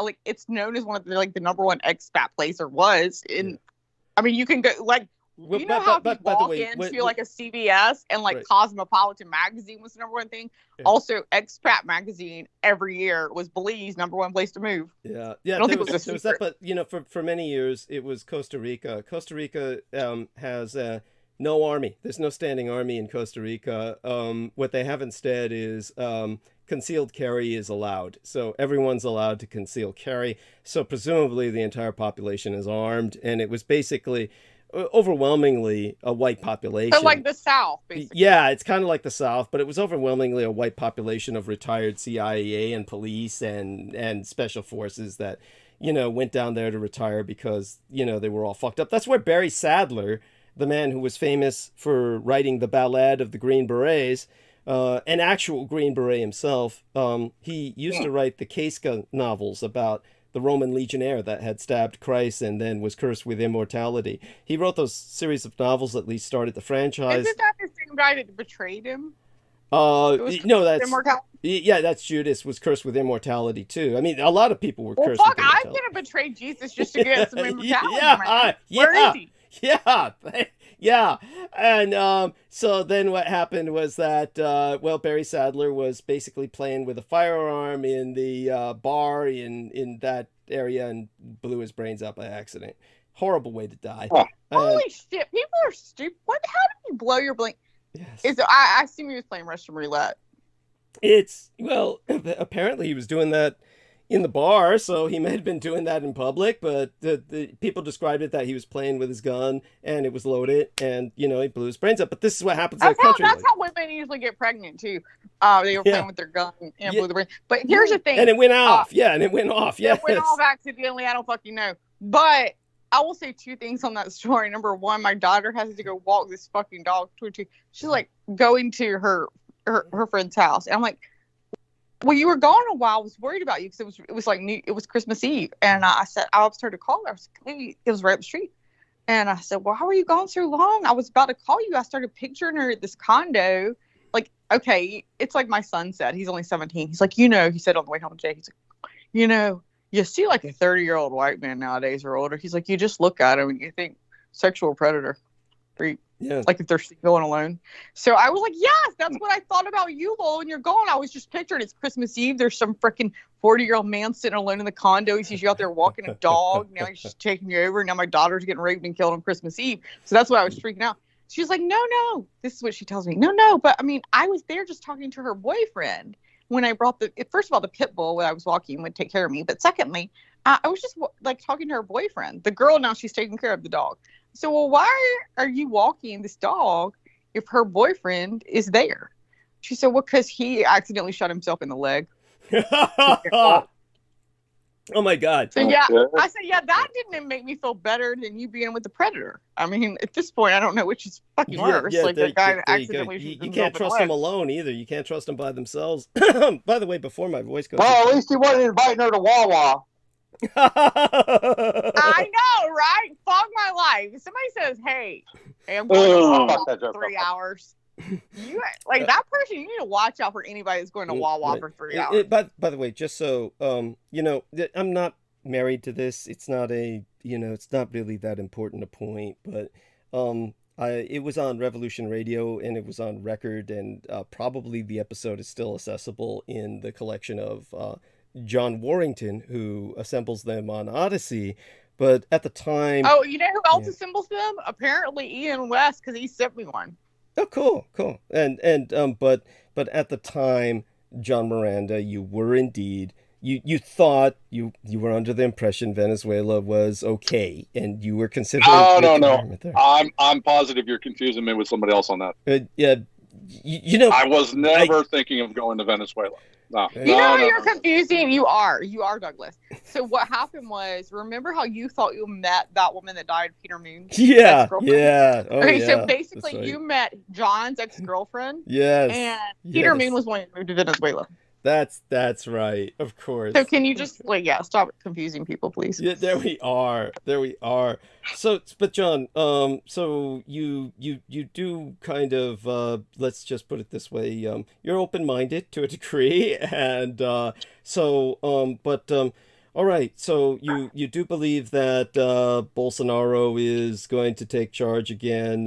like, it's known as one of the number one expat place, or was in. I mean, you can go like. You know how you walk into like a CVS and like Cosmopolitan magazine was the number one thing. Yeah. Also, Expat magazine every year was Belize number one place to move. Yeah. I don't think it was there was that, but you know, for many years it was Costa Rica. Costa Rica has no army. There's no standing army in Costa Rica. What they have instead is concealed carry is allowed. So everyone's allowed to conceal carry. So presumably the entire population is armed, and it was basically overwhelmingly a white population. So like the South, basically. Yeah, it's kind of like the South, but it was overwhelmingly a white population of retired CIA and police and special forces that, you know, went down there to retire because, you know, they were all fucked up. That's where Barry Sadler, the man who was famous for writing the Ballad of the Green Berets, an actual Green Beret himself, he used to write the Casca novels about the Roman legionnaire that had stabbed Christ and then was cursed with immortality. He wrote those series of novels that at least started the franchise. Isn't that the same guy that betrayed him? No, that's Judas was cursed with immortality too. I mean, a lot of people were cursed with immortality. I'm gonna betray Jesus just to get some immortality. Where is he? Yeah. And so then what happened was that, Barry Sadler was basically playing with a firearm in the bar in that area and blew his brains out by accident. Horrible way to die. Holy shit, people are stupid. How did you blow your brain? Yes. I assume he was playing Russian roulette. Apparently he was doing that in the bar, so he may have been doing that in public, but the people described it that he was playing with his gun and it was loaded, and he blew his brains up. But this is what happens in the country. That's how women usually get pregnant too. They were playing with their gun and blew the brain. But here's the thing. And it went off. And it went off. Yeah. It went off accidentally. I don't fucking know. But I will say two things on that story. Number one, my daughter has to go walk this fucking dog. She's like going to her friend's house, and I'm like, well, you were gone a while. I was worried about you because it was Christmas Eve, and I said I started to call her. I was like, hey, it was right up the street, and I said, well, how are you gone so long? I was about to call you. I started picturing her at this condo. Like, okay, it's like my son said. He's only 17. He's like, he said on the way home to Jay, he's like, you see like a 30-year-old white man nowadays or older. He's like, you just look at him and you think sexual predator. Like if they're single and alone. So I was like, yes, that's what I thought about you, Lowell, when you're gone. I was just picturing it's Christmas Eve. There's some freaking 40-year-old man sitting alone in the condo. He sees you out there walking a dog. Now he's just taking you over. Now my daughter's getting raped and killed on Christmas Eve. So that's why I was freaking out. She's like, no. This is what she tells me. No. But I mean, I was there just talking to her boyfriend when I brought first of all, the pit bull when I was walking would take care of me. But secondly, I was just like talking to her boyfriend. The girl, now she's taking care of the dog. So, well, why are you walking this dog if her boyfriend is there? She said, well, because he accidentally shot himself in the leg. Oh, my God. So, yeah, I said, that didn't make me feel better than you being with the predator. I mean, at this point, I don't know which is fucking worse. The guy accidentally shoots himself. You can't trust them alone either. You can't trust them by themselves. By the way, before my voice goes... Well, at least he wasn't inviting her to Wawa. I know, right? Fog my life. If somebody says, hey, I'm going to Wawa for 3 hours. That person, you need to watch out for anybody that's going to Wawa for 3 hours. By the way, just so I'm not married to this. It's not it's not really that important a point, but it was on Revolution Radio and it was on record, and probably the episode is still accessible in the collection of John Warrington, who assembles them on Odyssey. But at the time... Oh, you know who else assembles them? Apparently Ian West, because he sent me one. Oh, cool. But at the time, John Miranda, you were indeed... You thought you were under the impression Venezuela was okay, and you were considering... No. I'm positive you're confusing me with somebody else on that. I was never thinking of going to Venezuela. No. You're confusing. You are, Douglas. So what happened was, remember how you thought you met that woman that died, Peter Moon? Yeah. So basically you met John's ex-girlfriend. Yes. And Peter Moon was wanting to move to Venezuela. That's right. Of course. So can you just stop confusing people, please? Yeah, there we are. So, but John, so you do kind of, let's just put it this way, you're open-minded to a degree, and all right, so you do believe that Bolsonaro is going to take charge again.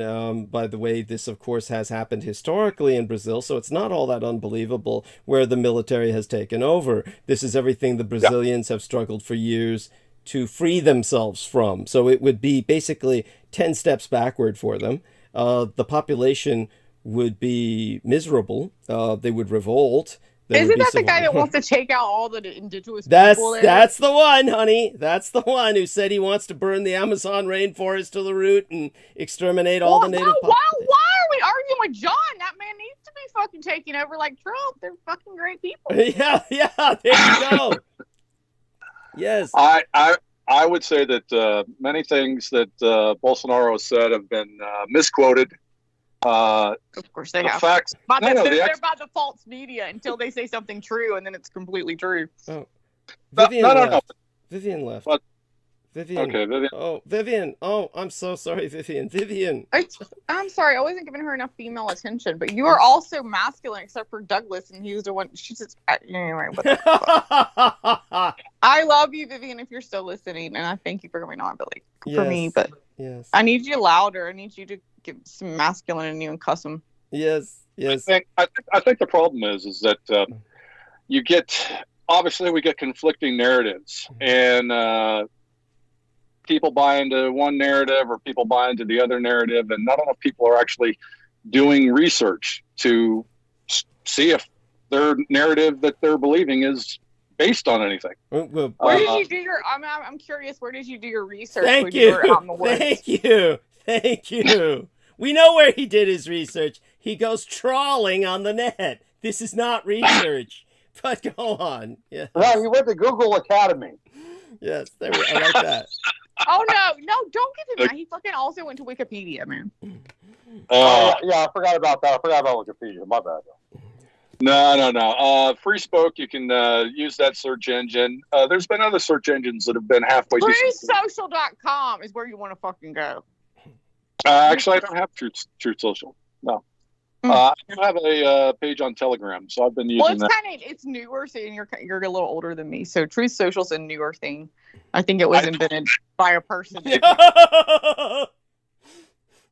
By the way, this, of course, has happened historically in Brazil, so it's not all that unbelievable where the military has taken over. This is everything the Brazilians have struggled for years to free themselves from. So it would be basically 10 steps backward for them. The population would be miserable. They would revolt. Isn't that the guy that wants to take out all the indigenous people there? That's the one, honey. That's the one who said he wants to burn the Amazon rainforest to the root and exterminate all the native population. Why are we arguing with John? That man needs to be fucking taking over like Trump. They're fucking great people. Yeah, there you go. Yes. I would say that many things that Bolsonaro said have been misquoted. Of course they have. Facts, they're by the false media until they say something true, and then it's completely true. Oh, Vivian left. Vivian left. But, Vivian. Okay, Vivian. Oh, Vivian. Oh, I'm so sorry, Vivian. I'm sorry. I wasn't giving her enough female attention, but you are also masculine, except for Douglas, and he was the one. She's just anyway. I love you, Vivian, if you're still listening, and I thank you for coming on, Billy. For me, but I need you louder. I need you to give some masculine in you and cuss them. Yes. I think the problem is that we get conflicting narratives, and people buy into one narrative or people buy into the other narrative, and not enough people are actually doing research to see if their narrative that they're believing is based on anything. Well, Where did you do your? I'm curious. Where did you do your research? Thank when you. were out in the woods? Thank you. We know where he did his research. He goes trawling on the net. This is not research. But go on. Yeah. No, he went to Google Academy. Yes, I like that. Oh no, don't give him that. He fucking also went to Wikipedia, man. Yeah, I forgot about that. I forgot about Wikipedia. My bad. No. Free Spoke, you can use that search engine. There's been other search engines that have been halfway decent. TruthSocial.com is where you want to fucking go. Actually, I don't have Truth Social. No. I do have a page on Telegram, so I've been using that. It's newer, so you're a little older than me. So Truth Social's a newer thing. I think it was invented by a person.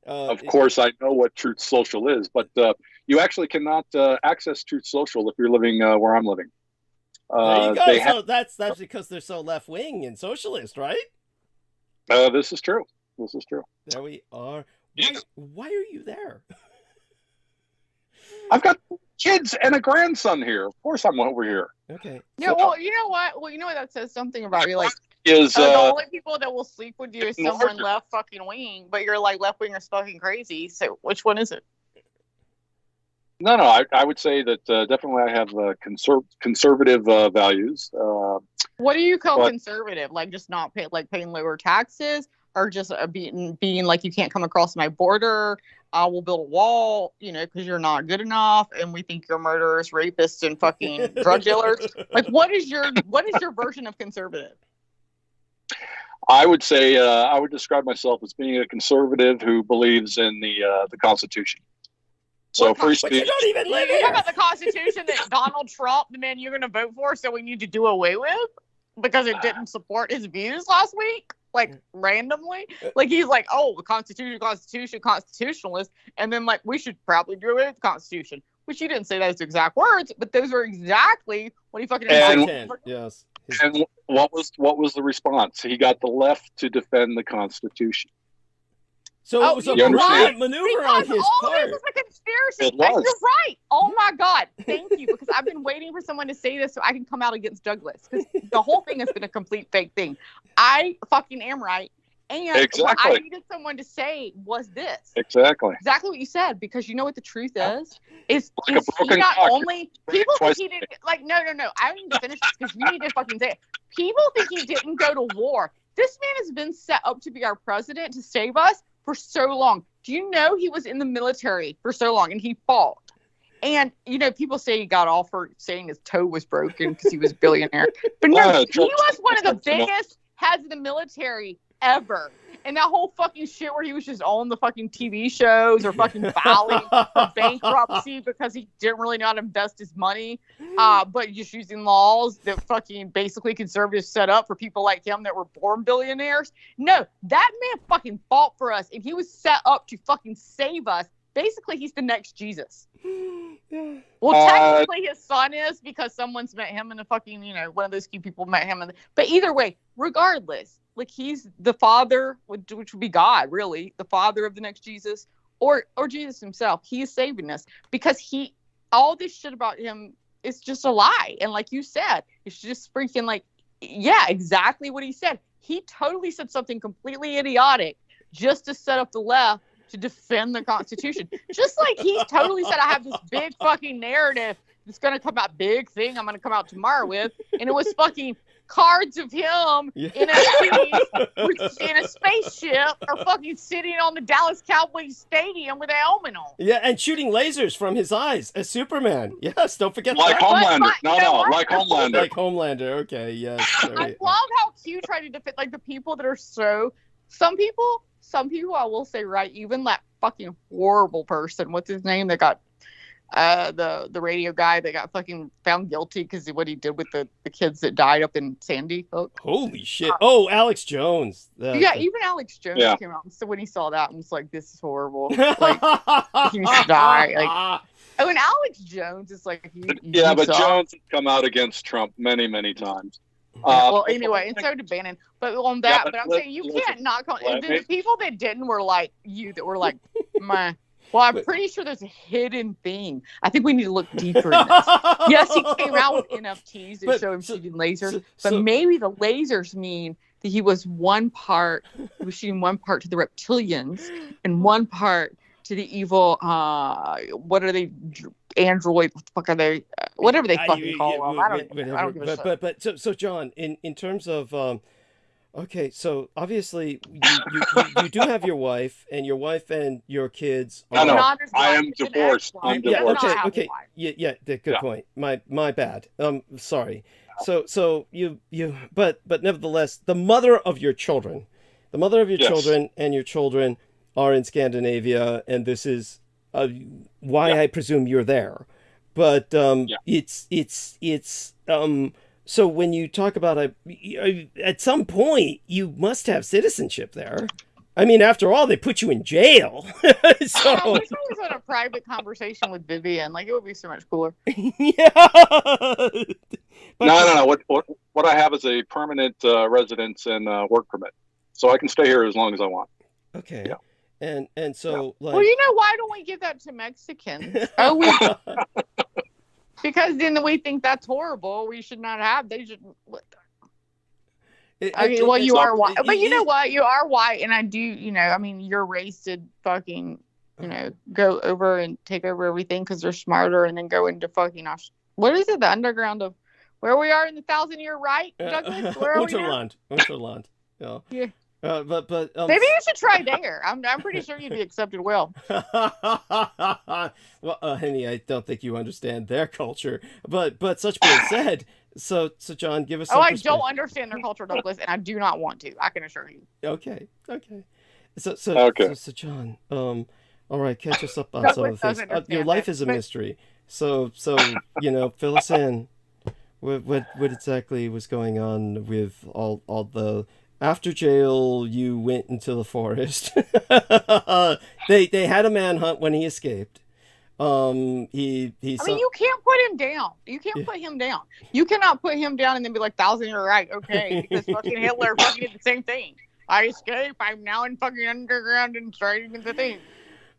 Of course, I know what Truth Social is, but you actually cannot access Truth Social if you're living where I'm living. There you go. So that's because they're so left wing and socialist, right? This is true. There we are. Why are you there? I've got kids and a grandson here. Of course, I'm over here. Okay. Yeah. Well, you know what? That says something about you. Like, the only people that will sleep with you is someone left fucking wing, but you're like left wing is fucking crazy. So which one is it? No. I would say that definitely I have conservative values. What do you call conservative? Like just not paying lower taxes, or just being like you can't come across my border? We'll build a wall, because you're not good enough, and we think you're murderers, rapists, and fucking drug dealers. Like, what is your version of conservative? I would say I would describe myself as being a conservative who believes in the Constitution. So free speech. But you don't even live here. here. About the Constitution that Donald Trump, the man you're going to vote for, so we need to do away with because it didn't support his views last week. Like randomly, like he's like, oh, the constitutionalist, and then like we should probably do away with the Constitution, which he didn't say those exact words, but those are exactly what he fucking said. Yes. And what was the response? He got the left to defend the Constitution. So it was a brilliant maneuver on his part. This is a conspiracy. It was. You're right. Oh my God. Thank you. Because I've been waiting for someone to say this so I can come out against Douglas. Because the whole thing has been a complete fake thing. I fucking am right. And what I needed someone to say was this. Exactly what you said. Because you know what the truth is? Is he not only... People think he didn't... Like, no. I don't need to finish this because you need to fucking say it. People think he didn't go to war. This man has been set up to be our president to save us for so long. Do you know he was in the military for so long and he fought? And, people say he got off for saying his toe was broken because he was a billionaire. But no, he was one of the biggest heads of the military ever. And that whole fucking shit where he was just on the fucking TV shows or fucking filing for bankruptcy because he didn't really know how to invest his money, but just using laws that fucking basically conservatives set up for people like him that were born billionaires. No, that man fucking fought for us and he was set up to fucking save us. Basically, he's the next Jesus. Well, technically his son is because someone's met him in the fucking, one of those few people met him. But either way, regardless, like he's the father, which would be God, really, the father of the next Jesus, or Jesus himself. He is saving us because all this shit about him is just a lie. And like you said, it's just freaking like, yeah, exactly what he said. He totally said something completely idiotic just to set up the left to defend the Constitution. Just like he totally said, I have this big fucking narrative that's going to come out, big thing I'm going to come out tomorrow with. And it was fucking cards of him in a spaceship or fucking sitting on the Dallas Cowboys stadium with a helmet on. Yeah, and shooting lasers from his eyes as Superman. Yes, don't forget like that. Homelander. Like Homelander. Like Homelander. Okay, yes. I love how Q tried to defend like the people that are so. Some people I will say, right, even that fucking horrible person, what's his name, that got the radio guy that got fucking found guilty because of what he did with the kids that died up in Sandy Hook. Holy shit. Alex Jones. Even Alex Jones came out. So when he saw that and was like, this is horrible. Like, he needs to die. Like, and Alex Jones is like, but Jones has come out against Trump many, many times. Well, anyway, and so did Bannon. But on that, but I'm saying you can't not call the people that didn't were like you that were like, meh. Well, I'm pretty sure there's a hidden thing. I think we need to look deeper in this. Yes, he came out with NFTs that show him shooting lasers, but maybe the lasers mean that he was shooting one part to the reptilians and one part to the evil, what are they, android, what the fuck are they, whatever they fucking call them. I don't give a shit. But so John, in terms of, okay, so obviously you do have your wife and your kids. No, I am divorced. I'm divorced. Okay. Yeah, good point. My bad. Sorry. So you but nevertheless, the mother of your children and your children are in Scandinavia, and this is why I presume you're there. But it's so when you talk about at some point you must have citizenship there. I mean, after all, they put you in jail. So I wish I was in a private conversation with Vivian. Like, it would be so much cooler. No. What I have is a permanent residence and work permit, so I can stay here as long as I want. Okay. Yeah. And so, like, well, why don't we give that to Mexicans? Because then we think that's horrible. We should not have. They should. You are white, but you know what? You are white, and I do. I mean, your race did fucking, go over and take over everything because they're smarter, and then go into fucking what is it? The underground of where we are in the 1,000-year right, Douglas? Where are we now? Winterland. Yeah. But maybe you should try there. I'm pretty sure you'd be accepted well. Well, honey, I don't think you understand their culture. But such being said, so John, give us. I don't understand their culture, Douglas, and I do not want to. I can assure you. Okay. So John, all right, catch us up on some of the things. Your life is a mystery. So fill us in. What exactly was going on with all the. After jail, you went into the forest. They had a manhunt when he escaped. I mean, you can't put him down. You can't put him down. You cannot put him down and then be like, 1,000-year right, okay? Because fucking Hitler fucking did the same thing. I escaped. I'm now in fucking underground and straight into the thing.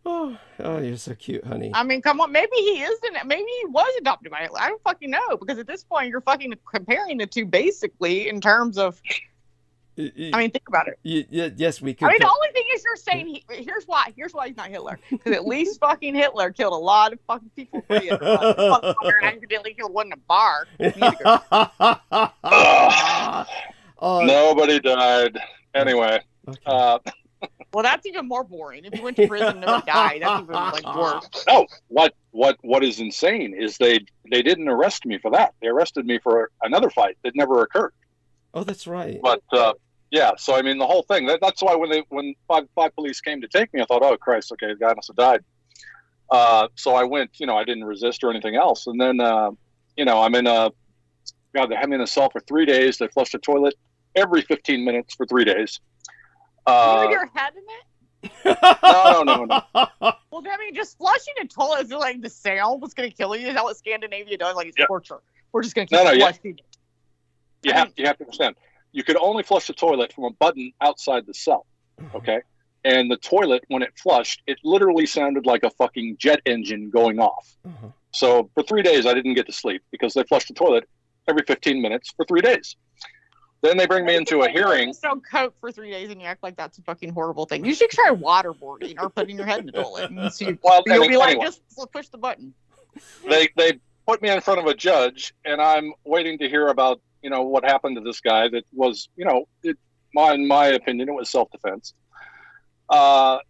Oh, you're so cute, honey. I mean, come on. Maybe he isn't. Maybe he was adopted by Hitler. I don't fucking know, because at this point, you're fucking comparing the two basically in terms of. I mean, think about it. Yes, we could. I mean, the only thing is you're saying here's why he's not Hitler, because at least fucking Hitler killed a lot of fucking people for you. Motherfucker accidentally killed one in a bar. Nobody died. Anyway. Okay. Well, that's even more boring. If you went to prison and nobody died, that's even worse. No, what is insane is they didn't arrest me for that. They arrested me for another fight that never occurred. Oh, that's right. But yeah, so I mean, the whole thing. That's why when five police came to take me, I thought, oh Christ, okay, the guy must have died. So I went. I didn't resist or anything else. And then I'm in a. God, they had me in a cell for 3 days. They flushed the toilet every 15 minutes for 3 days. Your head in it? No. Well, I mean, just flushing a toilet is like the sound was going to kill you. Is that what Scandinavia does? Like, it's torture. We're just going to keep flushing. You have to understand. You could only flush the toilet from a button outside the cell, okay? And the toilet, when it flushed, it literally sounded like a fucking jet engine going off. Uh-huh. So for 3 days, I didn't get to sleep because they flushed the toilet every 15 minutes for 3 days. Then they bring me into a hearing. So coke for 3 days and you act like that's a fucking horrible thing. You should try waterboarding or putting your head in the toilet. And you'll be like, just push the button. They put me in front of a judge, and I'm waiting to hear about what happened to this guy that was, in my opinion, it was self-defense. And all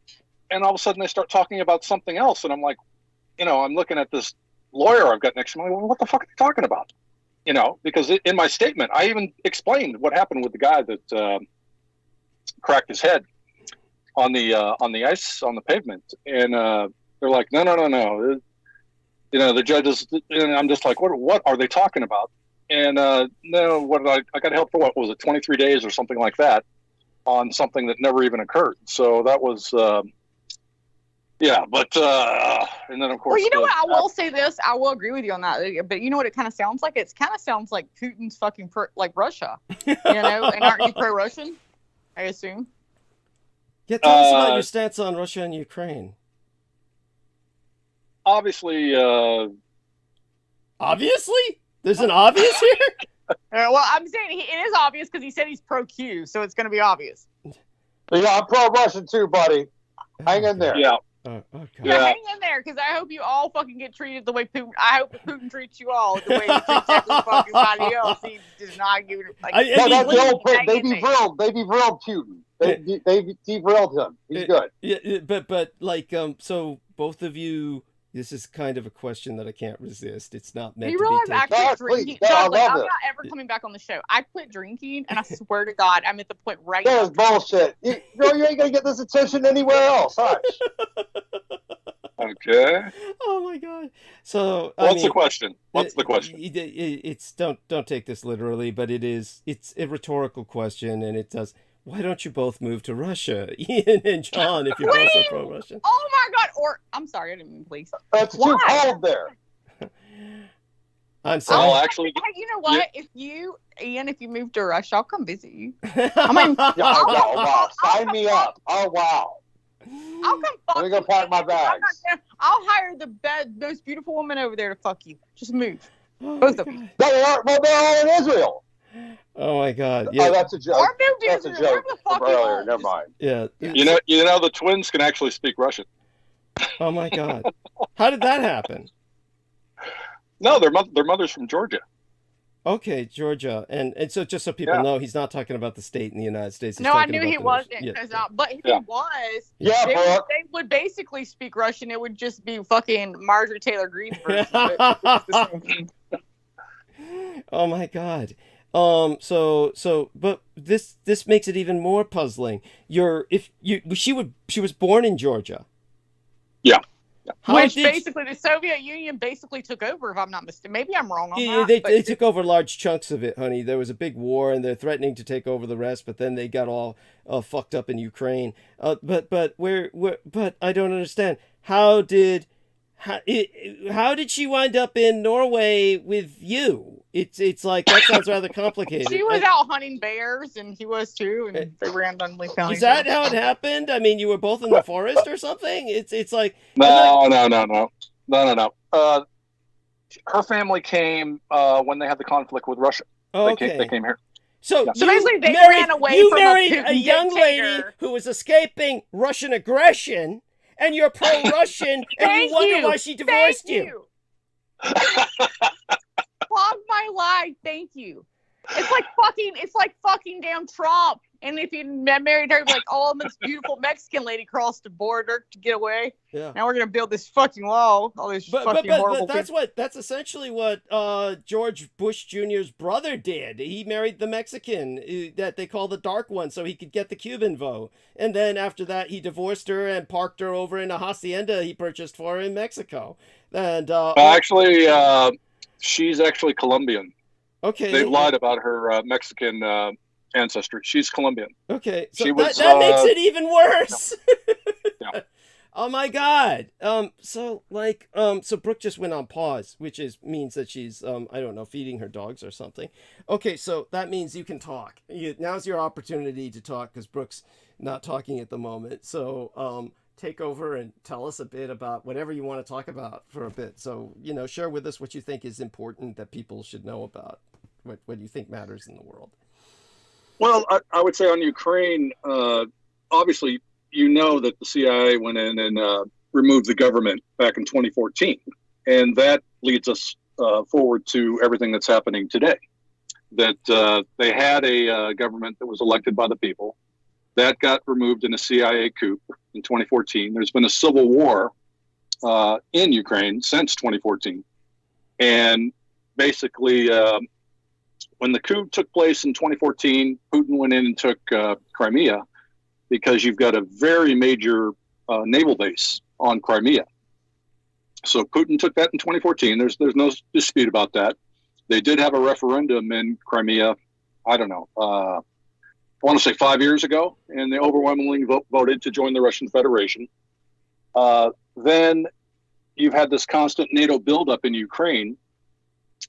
of a sudden they start talking about something else. And I'm like, I'm looking at this lawyer I've got next to me. Well, what the fuck are they talking about? Because in my statement, I even explained what happened with the guy that cracked his head on the ice, on the pavement. And they're like, no. The judges, and I'm just like, what are they talking about? And no, what did I got held for? What was it, 23 days or something like that, on something that never even occurred. So that was, yeah. But and then of course. Well, what? I will say this. I will agree with you on that. But you know what it kind of sounds like? It kind of sounds like Putin's fucking like Russia. And aren't you pro-Russian? I assume. Yeah, tell us about your stance on Russia and Ukraine. obviously. Obviously? There's an obvious here? Well, I'm saying it is obvious because he said he's pro-Q, so it's going to be obvious. Yeah, I'm pro-Russian too, buddy. Hang in there. Yeah. Yeah, hang in there, because I hope you all fucking get treated the way Putin. I hope Putin treats you all the way he treats everybody else. He does not give it. Like, that's the old thing. They derailed Putin. They derailed him. He's good. Yeah, but like, so both of you. This is kind of a question that I can't resist. It's not meant you to realize be I taken. quit drinking? I'm not ever coming back on the show. I quit drinking, and I swear to God, I'm at the point right now. That was bullshit. You ain't gonna get this attention anywhere else. Hush. Okay. Oh my God. So what's the question? What's the question? It's don't take this literally, but it's a rhetorical question, and it does. Why don't you both move to Russia, Ian and John, if you're both so pro-Russian? Oh my God! Or I'm sorry, I didn't mean please. It's too cold there. I'm sorry. Well, actually, hey, you know what? If you move to Russia, I'll come visit you. I mean, wow. Sign me up. Oh wow. I'll come fuck Let me go pack my bags. I'll hire the most beautiful woman over there to fuck you. Just move. Both of you. They're all in Israel. Oh my God! Yeah. Oh, that's a joke. That's a joke from earlier. Never mind. Yeah. You know, the twins can actually speak Russian. Oh my God! How did that happen? No, their mother's from Georgia. Okay, Georgia, and so just so people know, he's not talking about the state in the United States. No, I knew he wasn't, but if he was, they would basically speak Russian. It would just be fucking Marjorie Taylor Greene's version of it. Oh my God. But this makes it even more puzzling. She was born in Georgia. Yeah. Which basically the Soviet Union basically took over, if I'm not mistaken. Maybe I'm wrong on that. They took over large chunks of it, honey. There was a big war, and they're threatening to take over the rest. But then they got all fucked up in Ukraine. But I don't understand. How did she wind up in Norway with you? It's like that sounds rather complicated. She was out hunting bears, and he was too, and they randomly found. Is that how it happened? I mean, you were both in the forest or something? It's like no. Her family came when they had the conflict with Russia. Okay. They came here. So basically, they ran away. You from married a young lady who was escaping Russian aggression, and you're pro-Russian, and you wonder why she divorced you. Plug my life, thank you. It's like fucking damn Trump. And if you married her, like, oh, this beautiful Mexican lady crossed the border to get away. Yeah. Now we're gonna build this fucking wall. All this fucking horrible. But that's essentially what George Bush Jr.'s brother did. He married the Mexican that they call the dark one, so he could get the Cuban vote. And then after that, he divorced her and parked her over in a hacienda he purchased for her in Mexico. And she's actually Colombian. Okay. They lied about her Mexican ancestry. She's Colombian. Okay. So that makes it even worse. Yeah. Oh my God. So Brooke just went on pause, which means that she's I don't know, feeding her dogs or something. Okay, so that means you can talk. Now's your opportunity to talk because Brooke's not talking at the moment. So take over and tell us a bit about whatever you want to talk about for a bit. So, share with us what you think is important that people should know about, what you think matters in the world. Well, I would say on Ukraine, obviously, that the CIA went in and removed the government back in 2014. And that leads us forward to everything that's happening today. That they had a government that was elected by the people. That got removed in a CIA coup in 2014. There's been a civil war in Ukraine since 2014. And basically, when the coup took place in 2014, Putin went in and took Crimea because you've got a very major naval base on Crimea. So Putin took that in 2014. There's no dispute about that. They did have a referendum in Crimea, I don't know, I want to say 5 years ago, and they overwhelmingly voted to join the Russian Federation. Then you've had this constant NATO buildup in Ukraine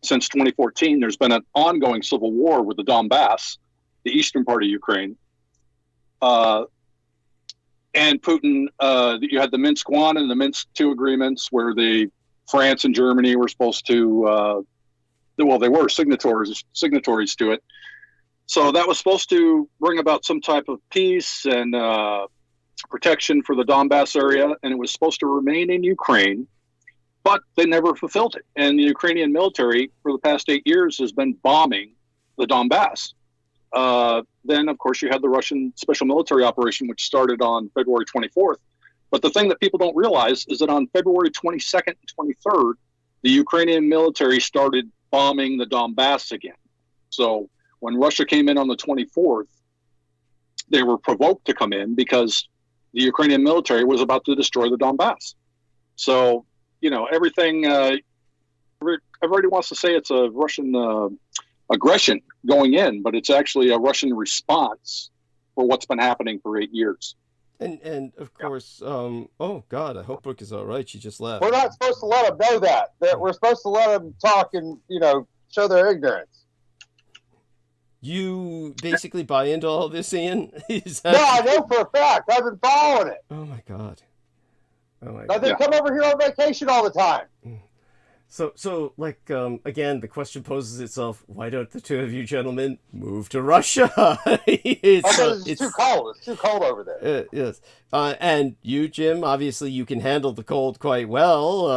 since 2014. There's been an ongoing civil war with the Donbass, the eastern part of Ukraine. and Putin, you had the Minsk I and the Minsk II agreements where France and Germany were supposed to, they were signatories to it. So that was supposed to bring about some type of peace and protection for the Donbass area, and it was supposed to remain in Ukraine, but they never fulfilled it. And the Ukrainian military for the past 8 years has been bombing the Donbass. Then, of course, you had the Russian special military operation, which started on February 24th. But the thing that people don't realize is that on February 22nd and 23rd, the Ukrainian military started bombing the Donbass again. So when Russia came in on the 24th, they were provoked to come in because the Ukrainian military was about to destroy the Donbass. So, everything, everybody wants to say it's a Russian aggression going in, but it's actually a Russian response for what's been happening for 8 years. And of course, oh God, I hope Brooke is all right. She just left. We're not supposed to let them know that. We're supposed to let them talk and, show their ignorance. You basically buy into all this, Ian? No, I know for a fact. I've been following it. Oh my God. They come over here on vacation all the time. So again, the question poses itself: why don't the two of you gentlemen move to Russia? It's too cold. It's too cold over there. Yes. And you, Jim, obviously you can handle the cold quite well.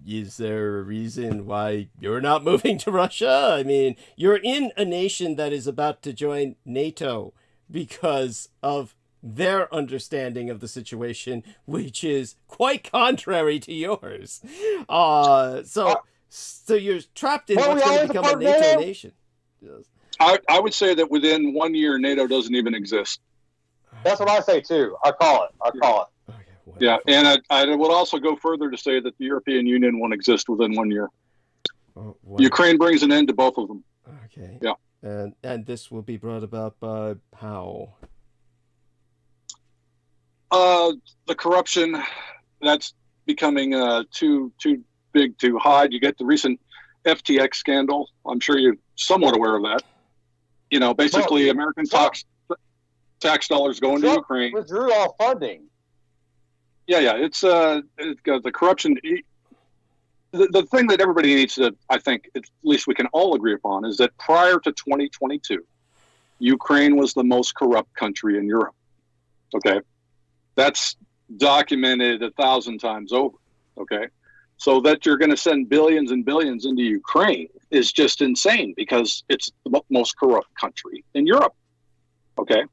Is there a reason why you're not moving to Russia? I mean, you're in a nation that is about to join NATO because of their understanding of the situation, which is quite contrary to yours. So you're trapped in what's going to become a NATO nation. Yes. I would say that within 1 year, NATO doesn't even exist. That's what I say too. I call it. Okay, yeah, and I would also go further to say that the European Union won't exist within 1 year. Ukraine brings an end to both of them. Okay. Yeah. And this will be brought about by how? The corruption that's becoming too big to hide. You get the recent FTX scandal. I'm sure you're somewhat aware of that. Basically, American tax dollars going to Ukraine. Withdrew all funding. Yeah. It's the corruption. The thing that everybody needs to, I think, at least we can all agree upon, is that prior to 2022, Ukraine was the most corrupt country in Europe. Okay. That's documented 1,000 times over, okay? So that you're going to send billions and billions into Ukraine is just insane because it's the most corrupt country in Europe, okay?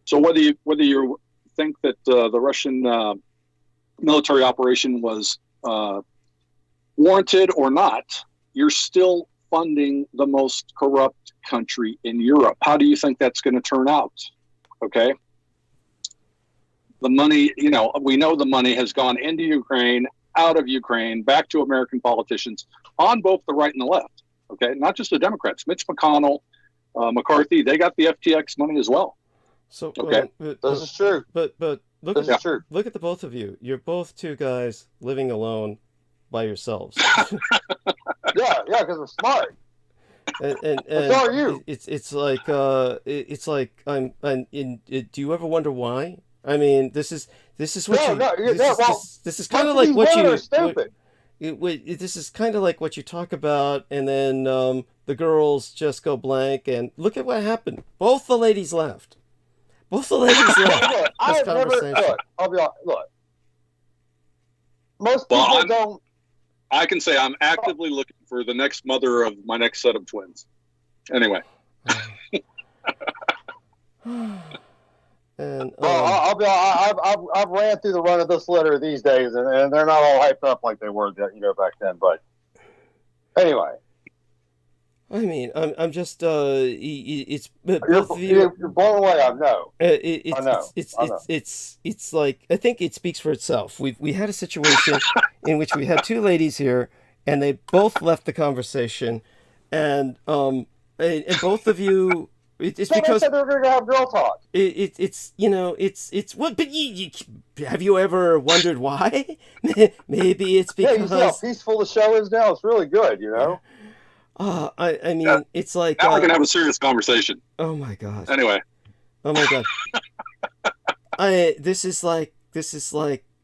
So whether you think that the Russian military operation was warranted or not, you're still funding the most corrupt country in Europe. How do you think that's going to turn out, okay? The money, we know the money has gone into Ukraine, out of Ukraine, back to American politicians on both the right and the left. Okay, not just the Democrats. Mitch McConnell, McCarthy, they got the FTX money as well. So okay, this is true. But look this is true. Look at the both of you. You're both two guys living alone by yourselves. yeah, because we're smart. And so are you. It's like I'm in. Do you ever wonder why? I mean, this is what this is kind of like what you. This is kind of like what you talk about, and then the girls just go blank. And look at what happened. Both the ladies left. Both the ladies left. I've never look. I'll be honest. Look, most people don't. I can say I'm actively looking for the next mother of my next set of twins. Anyway. And I'll be. I've ran through the run of this litter these days, and they're not all hyped up like they were, back then. But anyway, I mean, I'm just. It's you're blown away. I know. I know. It's like I think it speaks for itself. We had a situation in which we had two ladies here, and they both left the conversation, and both of you. It's because they said they were going to have girl talk. It's what? But have you ever wondered why? Maybe it's because you see how peaceful the show is now. It's really good, I mean, it's like now we can have a serious conversation. Oh my God. Anyway. Oh my God. This is like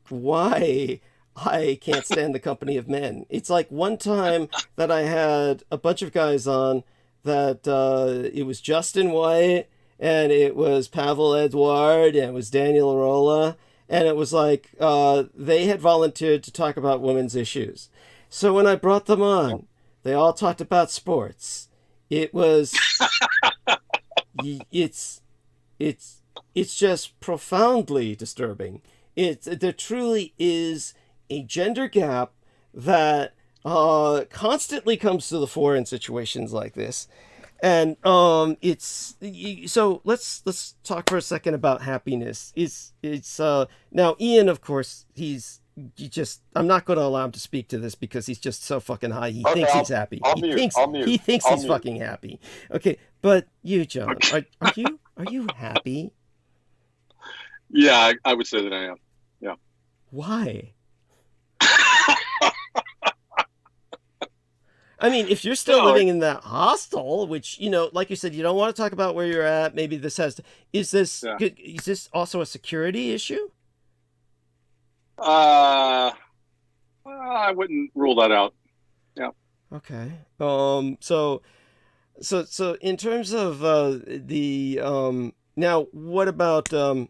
why I can't stand the company of men. It's like one time that I had a bunch of guys on that it was Justin White and it was Pavel Edouard and it was Daniel Arola, and it was like they had volunteered to talk about women's issues. So when I brought them on, they all talked about sports. It was it's just profoundly disturbing. There truly is a gender gap that constantly comes to the fore in situations like this. And it's so let's talk for a second about happiness. It's now Ian, of course, I'm not going to allow him to speak to this because he's just so fucking high. He thinks he's happy. He thinks he's fucking happy. Okay, but you, John, are you happy? Yeah, I would say that I am. Yeah. Why? I mean, if you're still living in that hostel, which, like you said, you don't want to talk about where you're at. Maybe this has is this also a security issue? I wouldn't rule that out. Yeah. Okay. So in terms of now, what about the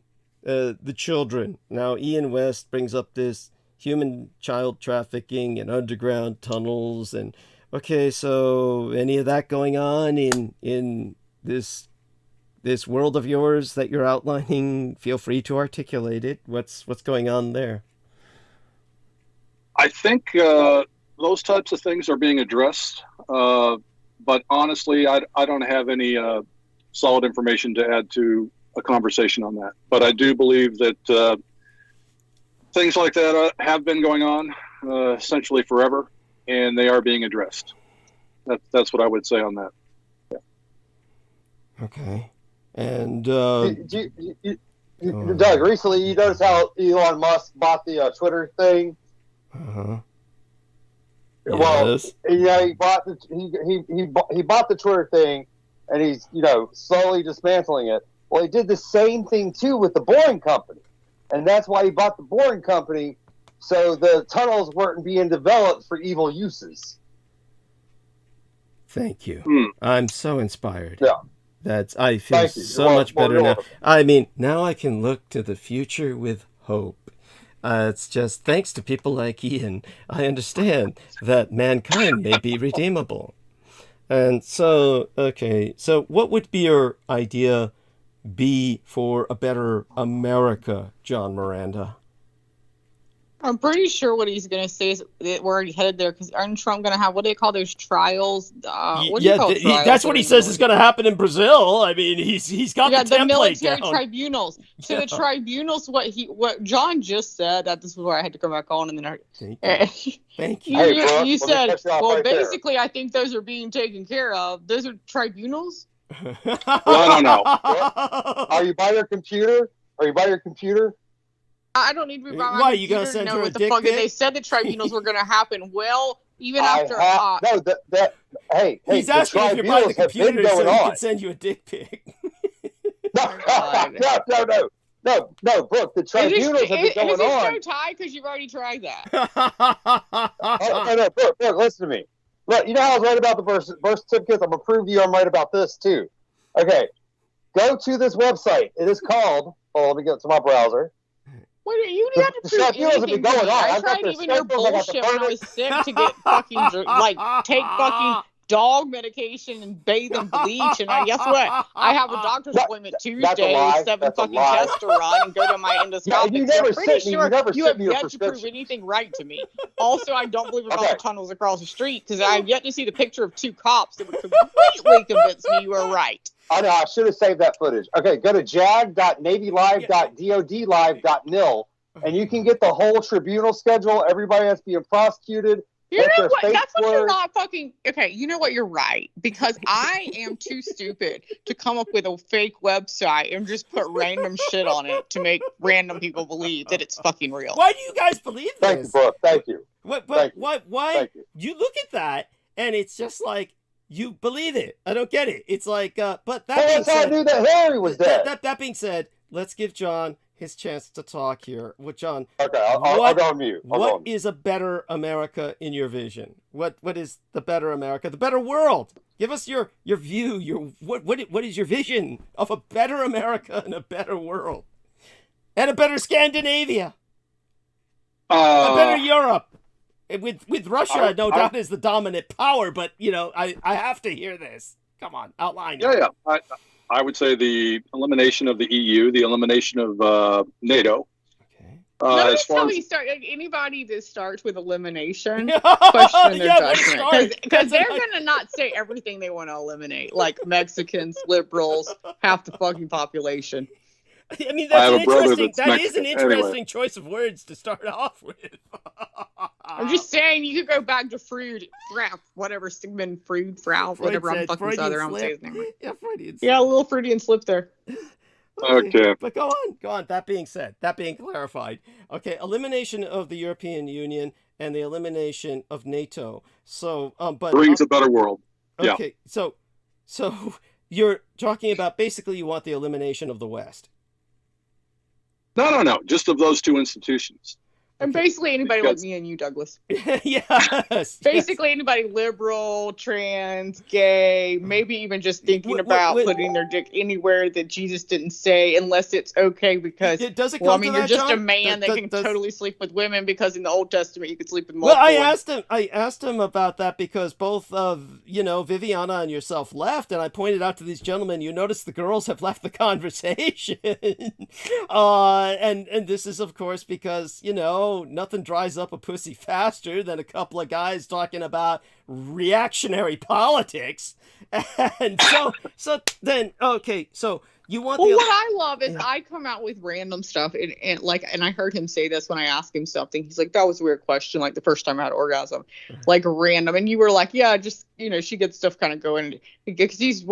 children? Now, Ian West brings up this human child trafficking and underground tunnels, and okay, so any of that going on in this world of yours that you're outlining? Feel free to articulate it. What's going on there? I think those types of things are being addressed, but honestly, I don't have any solid information to add to a conversation on that. But I do believe that things like that have been going on essentially forever, and they are being addressed. That's what I would say on that. Yeah. Okay. And Doug, recently you noticed how Elon Musk bought the Twitter thing? Uh-huh. Well, Yes. he bought the Twitter thing, and he's slowly dismantling it. Well, he did the same thing too with the Boring Company, and that's why he bought the Boring Company, so the tunnels weren't being developed for evil uses. Thank you. I'm so inspired. Yeah. I feel so much better now. I mean, now I can look to the future with hope. It's just thanks to people like Ian, I understand that mankind may be redeemable. And so, okay, so what would be your idea be for a better America, John Miranda? I'm pretty sure what he's going to say is that we're already headed there, because aren't Trump going to have, what do they call those trials? What do you call trials? That's what he says is going to happen in Brazil. I mean, he's got the template military down. tribunals. So the tribunals, what John just said, that this is where I had to come back on, and then Thank you. You said, well, basically, I think those are being taken care of. Those are tribunals? Well, I don't know. Are you by your computer? I don't need to be by my Why, you gonna computer send to know her a what the dick fuck. pic? They said the tribunals were going to happen. Well, even after Hey, he's asking if you're by the computer so he can send you a dick pic. No, Brooke, the tribunals have been going on. Is this so tight because you've already tried that? No, Brooke, listen to me. Look, you know how I was right about the birth certificates? I'm going to prove to you I'm right about this, too. Okay, go to this website. It is called, let me get to my browser. Wait, you didn't have to prove anything. I tried even your bullshit when I was sick to get fucking, take fucking dog medication and bathe in bleach. And guess what? I have a doctor's appointment Tuesday with 7 fucking tests to run and go to my endoscopic. I'm pretty sure you have yet to prove anything right to me. Also, I don't believe about the tunnels across the street, because I have yet to see the picture of 2 cops that would completely convince me you were right. I know, I should have saved that footage. Okay, go to jag.navylive.dodlive.nil, and you can get the whole tribunal schedule. Everybody that's being prosecuted. You know what? That's what you're not fucking... Okay, you know what? You're right. Because I am too stupid to come up with a fake website and just put random shit on it to make random people believe that it's fucking real. Why do you guys believe this? Thank you, Brooke. Thank you. Why? You look at that, and it's just like, you believe it. I don't get it. It's like, but that being said... I knew that Hillary was dead. That being said, let's give John his chance to talk here. Well, John. Okay, I'll go on mute. What is a better America in your vision? What is the better America? The better world? Give us your view. What is your vision of a better America and a better world, and a better Scandinavia, a better Europe, with Russia no doubt is the dominant power. But I have to hear this. Come on, outline it. Yeah. I would say the elimination of the EU, the elimination of NATO. Notice how you start. Anybody that starts with elimination, question their judgment, because they're gonna not say everything they want to eliminate, like Mexicans, liberals, half the fucking population. I mean, that is an interesting choice of words to start off with. I'm just saying, you could go back to Freud, whatever, Sigmund Freud, whatever I'm fucking saying. I don't say his name right. Yeah, Freudian. Yeah, a little Freudian slip there. Okay. But go on. That being said, that being clarified. Okay, elimination of the European Union and the elimination of NATO. So, but brings a better world. Yeah. Okay, so you're talking about basically you want the elimination of the West. No. Just of those two institutions. And basically anybody like me and you, Douglas. Yes. Basically anybody liberal, trans, gay, maybe even just thinking about putting their dick anywhere that Jesus didn't say, unless it's okay because, you're just a man that can totally sleep with women, because in the Old Testament you could sleep with multiple women. I asked him about that because both of, Viviana and yourself left, and I pointed out to these gentlemen, you notice the girls have left the conversation. And this is, of course, because, nothing dries up a pussy faster than a couple of guys talking about reactionary politics. And so you want what I love is I come out with random stuff and I heard him say this when I asked him something. He's like, that was a weird question, like the first time I had orgasm, like random. And you were like, yeah, just she gets stuff kind of going, because you're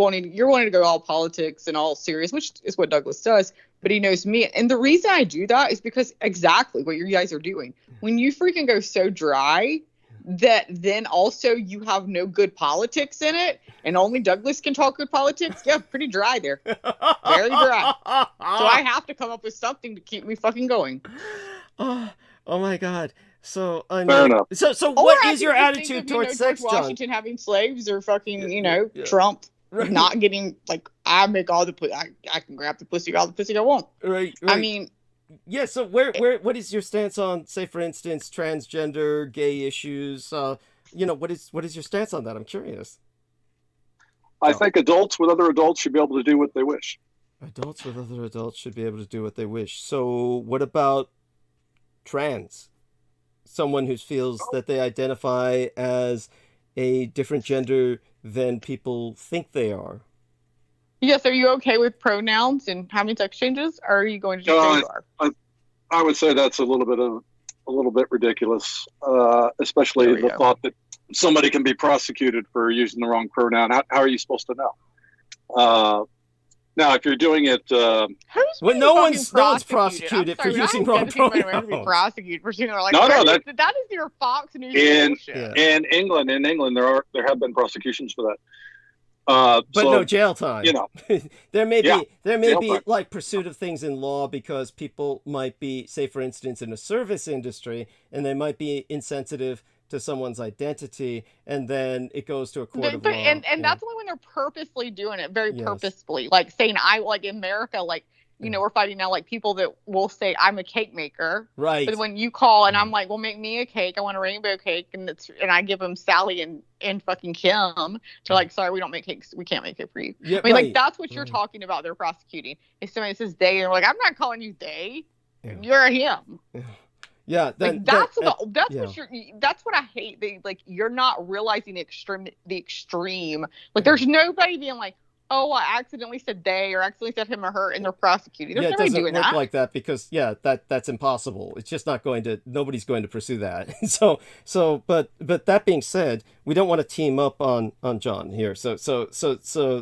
wanting to go all politics and all serious, which is what Douglas does. But he knows me. And the reason I do that is because exactly what you guys are doing. When you freaking go so dry that then also you have no good politics in it, and only Douglas can talk good politics, yeah, pretty dry there. Very dry. So I have to come up with something to keep me fucking going. Oh my God. So fair enough. So what is your attitude towards sex, George John? Washington having slaves, or fucking, Trump not getting, like, I make all the I can grab the pussy, all the pussy I want. Right. I mean, yeah. So what is your stance on, say, for instance, transgender, gay issues? What is your stance on that? I'm curious. I think adults with other adults should be able to do what they wish. Adults with other adults should be able to do what they wish. So what about trans? Someone who feels that they identify as a different gender than people think they are. Yes, are you okay with pronouns and having sex changes, or are you going to just say you are? I would say that's a little bit ridiculous, especially the thought that somebody can be prosecuted for using the wrong pronoun. How are you supposed to know? Now, if you're doing it, no one's prosecuted for using wrong pronouns. Prosecuted for using like no, that is your Fox News bullshit. In England, there have been prosecutions for that. But no jail time. There may be like pursuit of things in law, because people might be, say, for instance, in a service industry, and they might be insensitive to someone's identity, and then it goes to a court of law. And that's only when they're purposely doing it, very purposefully. Like saying, like in America, like, we're fighting now, like people that will say, I'm a cake maker. Right. But when you call and I'm like, well, make me a cake. I want a rainbow cake. And I give them Sally and fucking Kim. They're like, sorry, we don't make cakes. We can't make it for you. Yeah, I mean, like, that's what you're talking about. They're prosecuting. If somebody says they, and like, I'm not calling you they. Yeah. You're a him. Yeah. That's what I hate. You're not realizing the extreme. Like, there's nobody being like, oh, I accidentally said they, or accidentally said him or her, and they're prosecuting. There's nobody doing that. It doesn't work like that, because that's impossible. It's just nobody's going to pursue that. But that being said, we don't want to team up on John here. So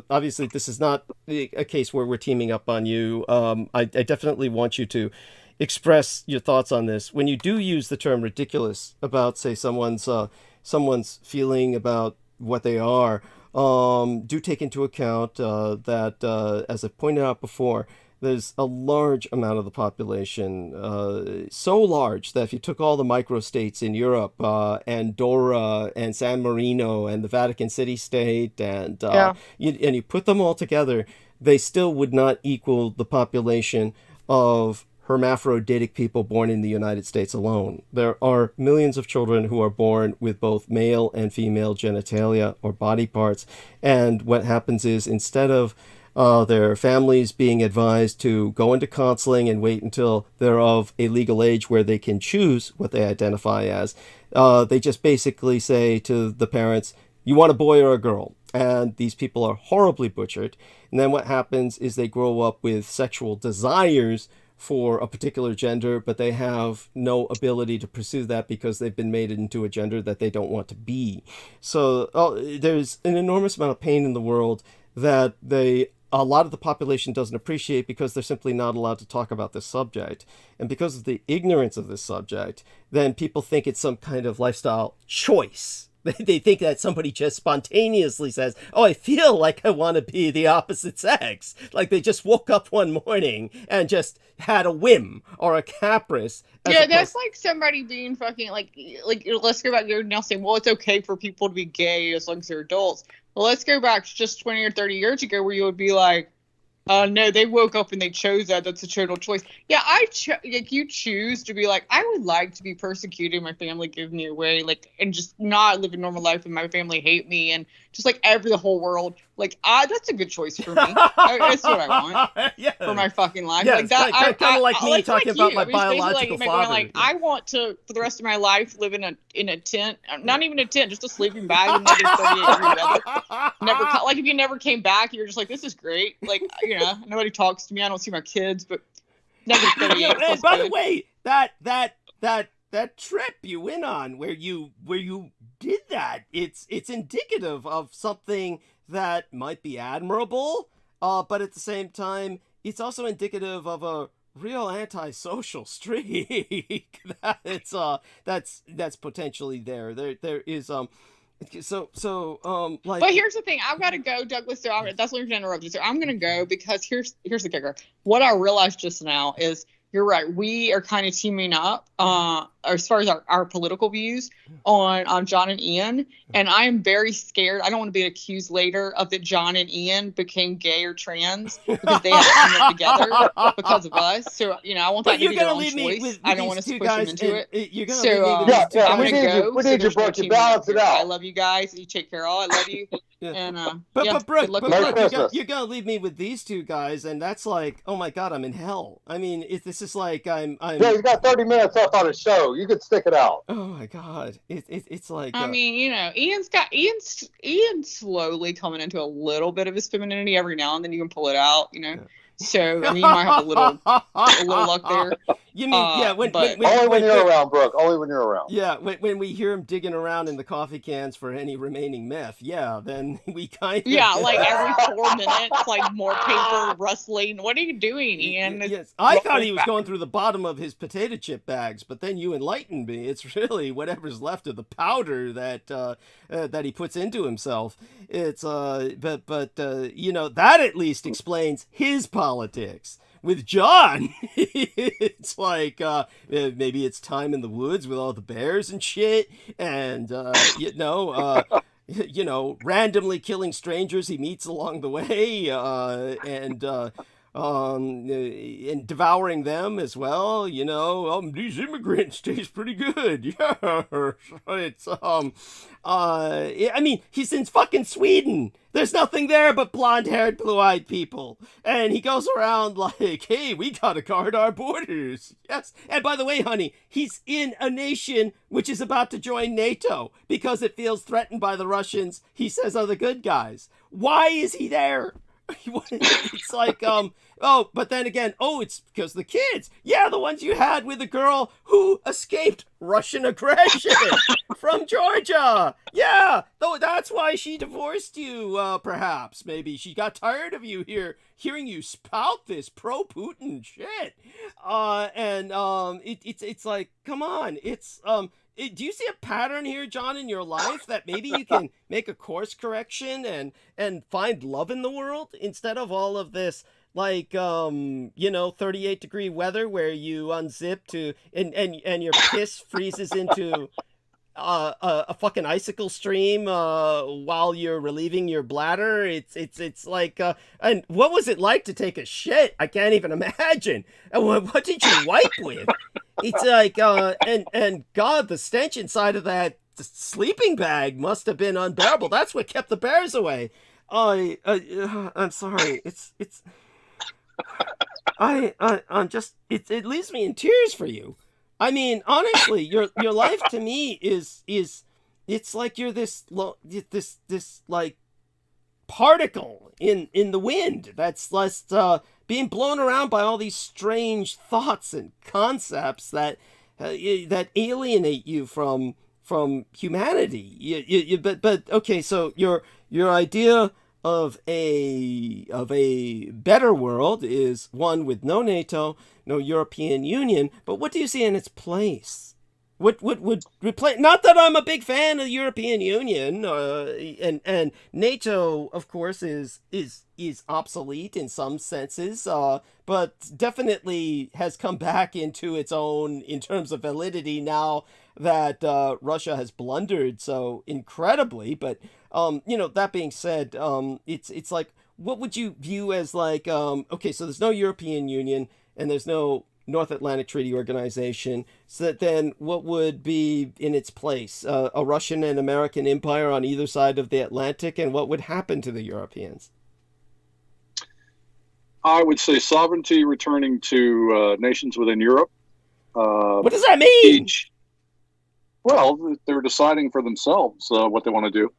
obviously this is not a case where we're teaming up on you. I definitely want you to express your thoughts on this. When you do use the term ridiculous about, say, someone's feeling about what they are, do take into account that, as I pointed out before, there's a large amount of the population, so large that if you took all the microstates in Europe, Andorra and San Marino and the Vatican City State, and you put them all together, they still would not equal the population of hermaphroditic people born in the United States alone. There are millions of children who are born with both male and female genitalia or body parts, and what happens is, instead of their families being advised to go into counseling and wait until they're of a legal age where they can choose what they identify as, they just basically say to the parents, you want a boy or a girl? And these people are horribly butchered. And then what happens is they grow up with sexual desires for a particular gender, but they have no ability to pursue that because they've been made into a gender that they don't want to be. So there's an enormous amount of pain in the world that a lot of the population doesn't appreciate because they're simply not allowed to talk about this subject. And because of the ignorance of this subject, then people think it's some kind of lifestyle choice. They think that somebody just spontaneously says, oh, I feel like I want to be the opposite sex. Like they just woke up one morning and just had a whim or a caprice. Yeah, that's like somebody being fucking like let's go back. You're now saying, well, it's okay for people to be gay as long as they're adults. Well, let's go back just 20 or 30 years ago where you would be like, no, they woke up and they chose that. That's a total choice. Yeah, you choose to be like, I would like to be persecuted. My family give me away, and just not live a normal life, and my family hate me, and just the whole world. That's a good choice for me. That's what I want for my fucking life. Yeah, kind of like me talking about my biological father. I want to, for the rest of my life, live in a tent. Not even a tent, just a sleeping bag in -38 weather. Never, if you never came back, you're just like, this is great. Nobody talks to me. I don't see my kids, but -38. And by the way, that trip you went on where you did that, it's indicative of something that might be admirable, but at the same time, it's also indicative of a real antisocial streak that's potentially there. There is But here's the thing, I've got to go, Douglas. So that's what you're going to interrupt you. So I'm going to go because here's the kicker. What I realized just now is you're right. We are kind of teaming up as far as our political views on John and Ian. And I am very scared. I don't want to be accused later of that John and Ian became gay or trans because they had to come up together because of us. So, I want that to be their own choice. I don't want to push them into it. You're going to I'm going to go. We need you, Brooke, to balance it out. I love you guys. You take care of all. I love you. And but Brooke, you're gonna leave me with these two guys, and that's like, oh my god, I'm in hell. I mean, this is like I'm. Yeah, he's got 30 minutes left on his show. You could stick it out. Oh my god, it's like. I mean, Ian's slowly coming into a little bit of his femininity every now and then. You can pull it out, So I mean, you might have a little luck there. You mean only when you're around, Brooke. Only when you're around. Yeah, when we hear him digging around in the coffee cans for any remaining meth, then we kind of every 4 minutes, more paper rustling. What are you doing, Ian? Yes, I thought he was going through the bottom of his potato chip bags, but then you enlightened me. It's really whatever's left of the powder that he puts into himself. It's but that at least explains his politics. With John, it's like maybe it's time in the woods with all the bears and shit, and randomly killing strangers he meets along the way, and devouring them as well. These immigrants taste pretty good. Yeah, it's I mean, he's in fucking Sweden. There's nothing there but blonde-haired, blue-eyed people. And he goes around like, hey, we gotta guard our borders. Yes. And by the way, honey, he's in a nation which is about to join NATO because it feels threatened by the Russians he says are the good guys. Why is he there? It's like, but then again, it's because the kids. Yeah, the ones you had with the girl who escaped Russian aggression from Georgia. Yeah, though that's why she divorced you, perhaps. Maybe she got tired of you hearing you spout this pro-Putin shit. It's like, come on, do you see a pattern here, John, in your life that maybe you can make a course correction and find love in the world instead of all of this like 38-degree weather where you unzip to and your piss freezes into a fucking icicle stream while you're relieving your bladder. It's like and what was it like to take a shit? I can't even imagine. And what did you wipe with? It's like and God, the stench inside of that sleeping bag must have been unbearable. That's what kept the bears away. I'm sorry. I'm just it leaves me in tears for you. I mean, honestly, your life to me is it's like you're this like particle in the wind that's being blown around by all these strange thoughts and concepts that alienate you from humanity. But okay, so your idea of a better world is one with no NATO, no European Union, but what do you see in its place? What would replace? Not that I'm a big fan of the European Union, and NATO, of course, is obsolete in some senses, but definitely has come back into its own in terms of validity now that Russia has blundered so incredibly. But that being said, it's like, what would you view as like okay, so there's no European Union and there's no North Atlantic Treaty Organization. So that then what would be in its place? A Russian and American empire on either side of the Atlantic, and what would happen to the Europeans? I would say sovereignty returning to nations within Europe. What does that mean? Well, they're deciding for themselves what they want to do.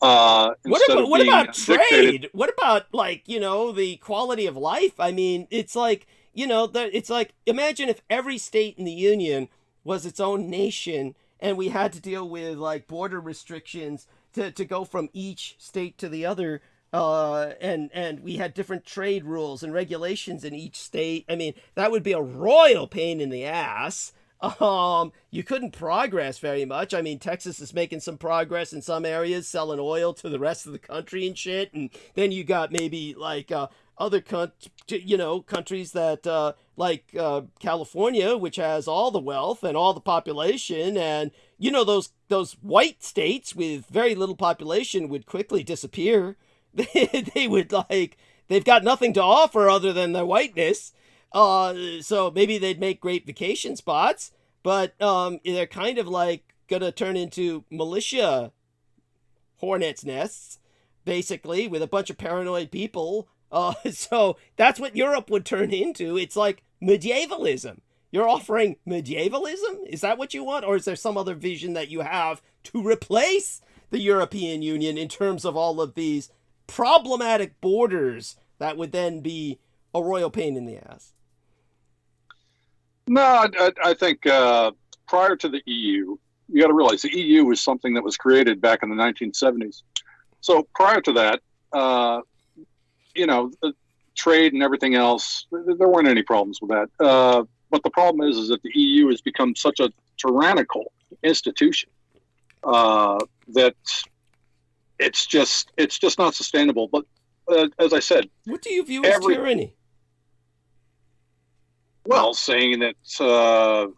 What about trade? What about the quality of life? I mean, it's like, it's like, imagine if every state in the Union was its own nation and we had to deal with like border restrictions to go from each state to the other. And we had different trade rules and regulations in each state. I mean, that would be a royal pain in the ass. You couldn't progress very much. I mean, Texas is making some progress in some areas, selling oil to the rest of the country and shit. And then you got maybe like other countries that like California, which has all the wealth and all the population, and those white states with very little population would quickly disappear. They would they've got nothing to offer other than their whiteness. So maybe they'd make great vacation spots, but they're kind of like gonna turn into militia hornets' nests, basically, with a bunch of paranoid people. So that's what Europe would turn into. It's like medievalism. You're offering medievalism? Is that what you want? Or is there some other vision that you have to replace the European Union in terms of all of these problematic borders that would then be a royal pain in the ass? No, I think prior to the EU, you got to realize the EU was something that was created back in the 1970s. So prior to that, trade and everything else, there weren't any problems with that. But the problem is that the EU has become such a tyrannical institution that it's just not sustainable. But as I said, what do you view as tyranny? Well, saying that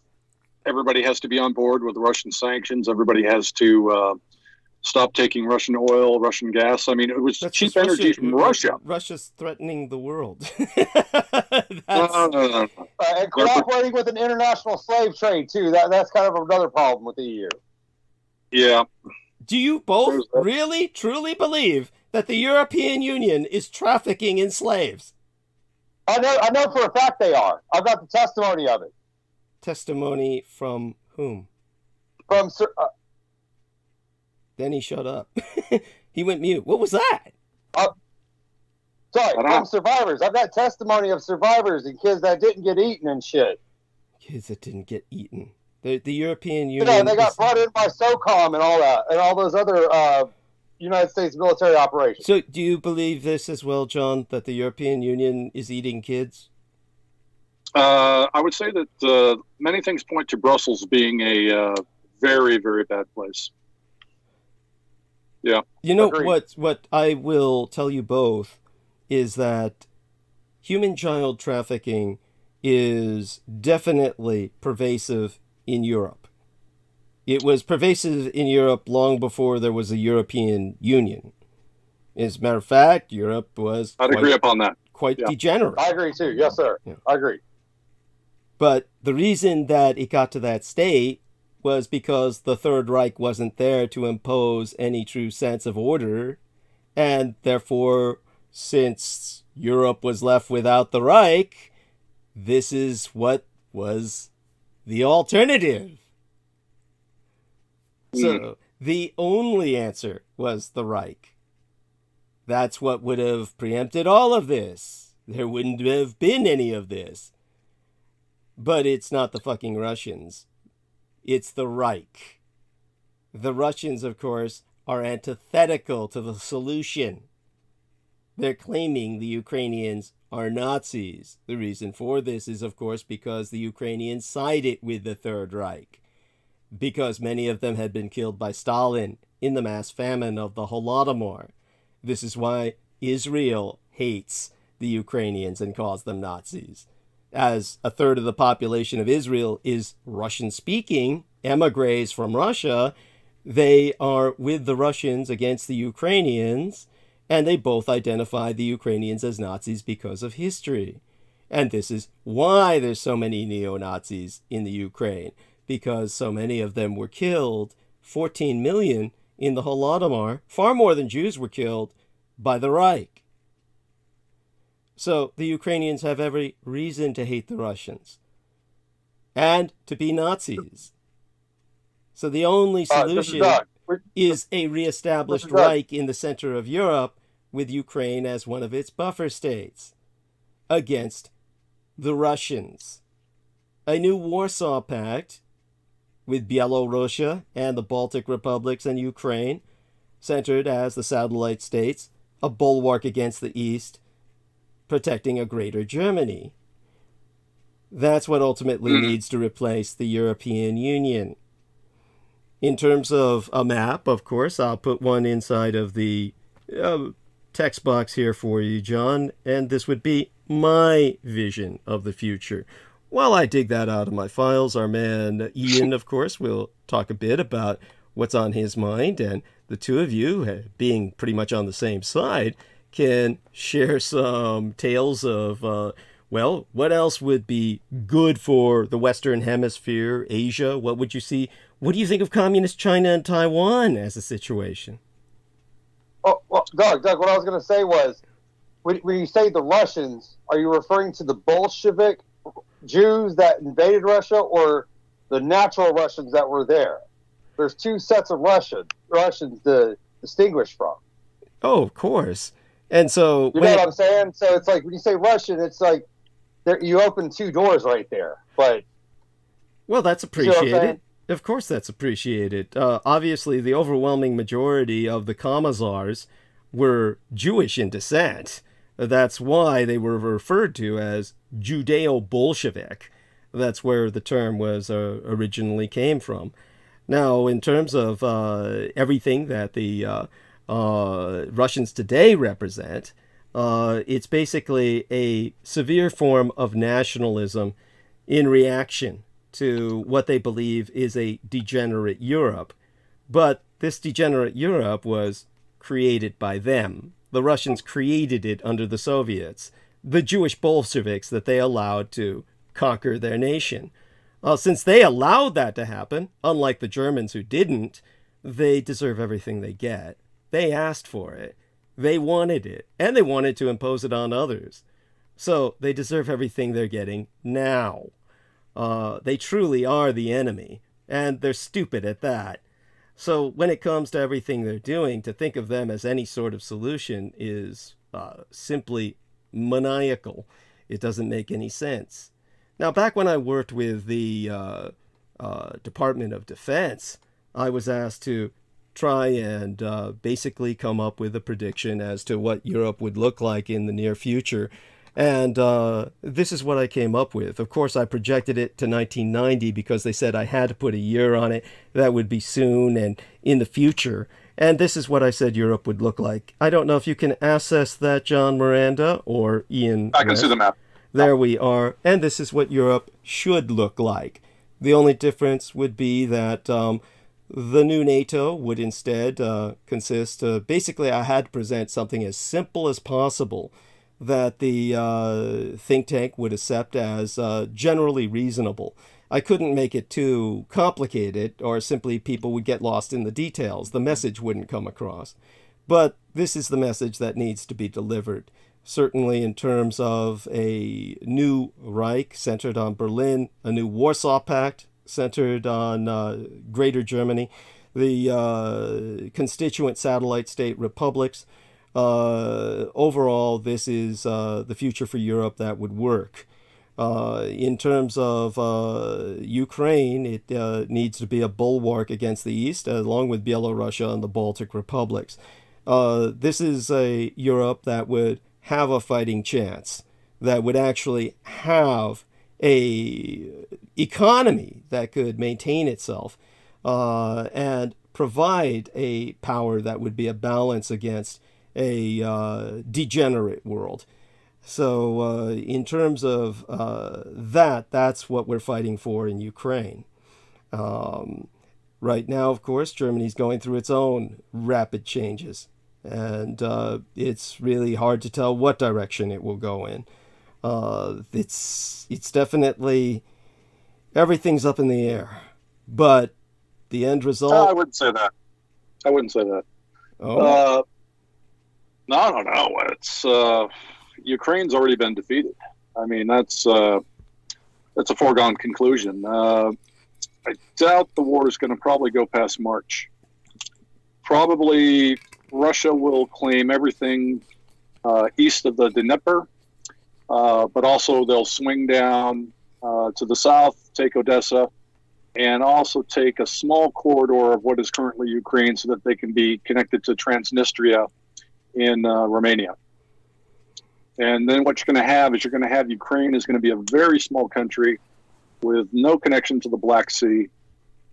everybody has to be on board with Russian sanctions. Everybody has to stop taking Russian oil, Russin gas. I mean, it was cheap energy from Russia. Russia's threatening the world. No. And cooperating with an international slave trade, too. That's kind of another problem with the EU. Yeah. Do you both really, truly believe that the European Union is trafficking in slaves? I know for a fact they are. I've got the testimony of it. Testimony from whom? From Then he shut up. He went mute. What was that? Sorry, from survivors. I've got testimony of survivors and kids that didn't get eaten and shit. Kids that didn't get eaten. The European Union. They got brought in by SOCOM and all that, and all those other United States military operations. So do you believe this as well, John, that the European Union is eating kids? I would say that many things point to Brussels being a very, very bad place. Yeah. You know, what I will tell you both is that human child trafficking is definitely pervasive in Europe. It was pervasive in Europe long before there was a European Union. As a matter of fact, Europe was I'd agree upon that. Quite degenerate. I agree too. Yes, sir. Yeah. I agree. But the reason that it got to that state was because the Third Reich wasn't there to impose any true sense of order. And therefore, since Europe was left without the Reich, this is what was the alternative. So the only answer was the Reich. That's what would have preempted all of this. There wouldn't have been any of this. But it's not the fucking Russians. It's the Reich. The Russians, of course, are antithetical to the solution. They're claiming the Ukrainians are Nazis. The reason for this is, of course, because the Ukrainians sided with the Third Reich. Because many of them had been killed by Stalin in the mass famine of the Holodomor. This is why Israel hates the Ukrainians and calls them Nazis. As a third of the population of Israel is Russian-speaking, emigres from Russia, they are with the Russians against the Ukrainians, and they both identify the Ukrainians as Nazis because of history. And this is why there's so many neo-Nazis in the Ukraine, because so many of them were killed, 14 million in the Holodomor, far more than Jews were killed by the Reich. So the Ukrainians have every reason to hate the Russians and to be Nazis. So the only solution is a reestablished Reich in the center of Europe with Ukraine as one of its buffer states against the Russians. A new Warsaw Pact with Byelorussia and the Baltic republics and Ukraine, centered as the satellite states, a bulwark against the East, protecting a greater Germany. That's what ultimately needs to replace the European Union. In terms of a map, of course, I'll put one inside of the text box here for you, John, and this would be my vision of the future. While I dig that out of my files, our man Ian, of course, will talk a bit about what's on his mind, and the two of you, being pretty much on the same side, can share some tales of, well, what else would be good for the Western Hemisphere, Asia? What would you see? What do you think of communist China and Taiwan as a situation? Oh, well, Doug, what I was going to say was, when you say the Russians, are you referring to the Bolshevik Jews that invaded Russia or the natural Russians that were there? There's two sets of Russians to distinguish from. Oh, of course. And so... You know what I'm saying? So it's like, when you say Russian, it's like you open two doors right there. But well, that's appreciated. Of course that's appreciated. Obviously, the overwhelming majority of the Commissars were Jewish in descent. That's why they were referred to as Judeo-Bolshevik. That's where the term was originally came from. Now, in terms of everything that the Russians today represent, it's basically a severe form of nationalism in reaction to what they believe is a degenerate Europe. But this degenerate Europe was created by them. The Russians created it under the Soviets, the Jewish Bolsheviks that they allowed to conquer their nation. Since they allowed that to happen, unlike the Germans who didn't, they deserve everything they get. They asked for it. They wanted it. And they wanted to impose it on others. So they deserve everything they're getting now. They truly are the enemy. And they're stupid at that. So when it comes to everything they're doing, to think of them as any sort of solution is simply maniacal. It doesn't make any sense. Now, back when I worked with the Department of Defense, I was asked to try and basically come up with a prediction as to what Europe would look like in the near future. And this is what I came up with. Of course, I projected it to 1990 because they said I had to put a year on it. That would be soon and in the future. And this is what I said Europe would look like. I don't know if you can access that, John Miranda or Ian. I can see the map. There we are. And this is what Europe should look like. The only difference would be that the new NATO would instead consist basically I had to present something as simple as possible that the think tank would accept as generally reasonable. I couldn't make it too complicated or simply people would get lost in the details. The message wouldn't come across. But this is the message that needs to be delivered. Certainly in terms of a new Reich centered on Berlin, a new Warsaw Pact centered on Greater Germany, the constituent satellite state republics. Overall, this is the future for Europe that would work. In terms of Ukraine, it needs to be a bulwark against the East, along with Belarus and the Baltic republics. This is a Europe that would have a fighting chance, that would actually have a economy that could maintain itself and provide a power that would be a balance against a degenerate world. So in terms of that's what we're fighting for in Ukraine. Right now, of course, Germany's going through its own rapid changes. And it's really hard to tell what direction it will go in. It's definitely, everything's up in the air. But the end result... I wouldn't say that. Oh? No. It's Ukraine's already been defeated. I mean, that's a foregone conclusion. I doubt the war is going to probably go past March. Probably Russia will claim everything east of the Dnieper, but also they'll swing down to the south, take Odessa, and also take a small corridor of what is currently Ukraine so that they can be connected to Transnistria in Romania. And then what you're going to have is Ukraine is going to be a very small country with no connection to the Black Sea.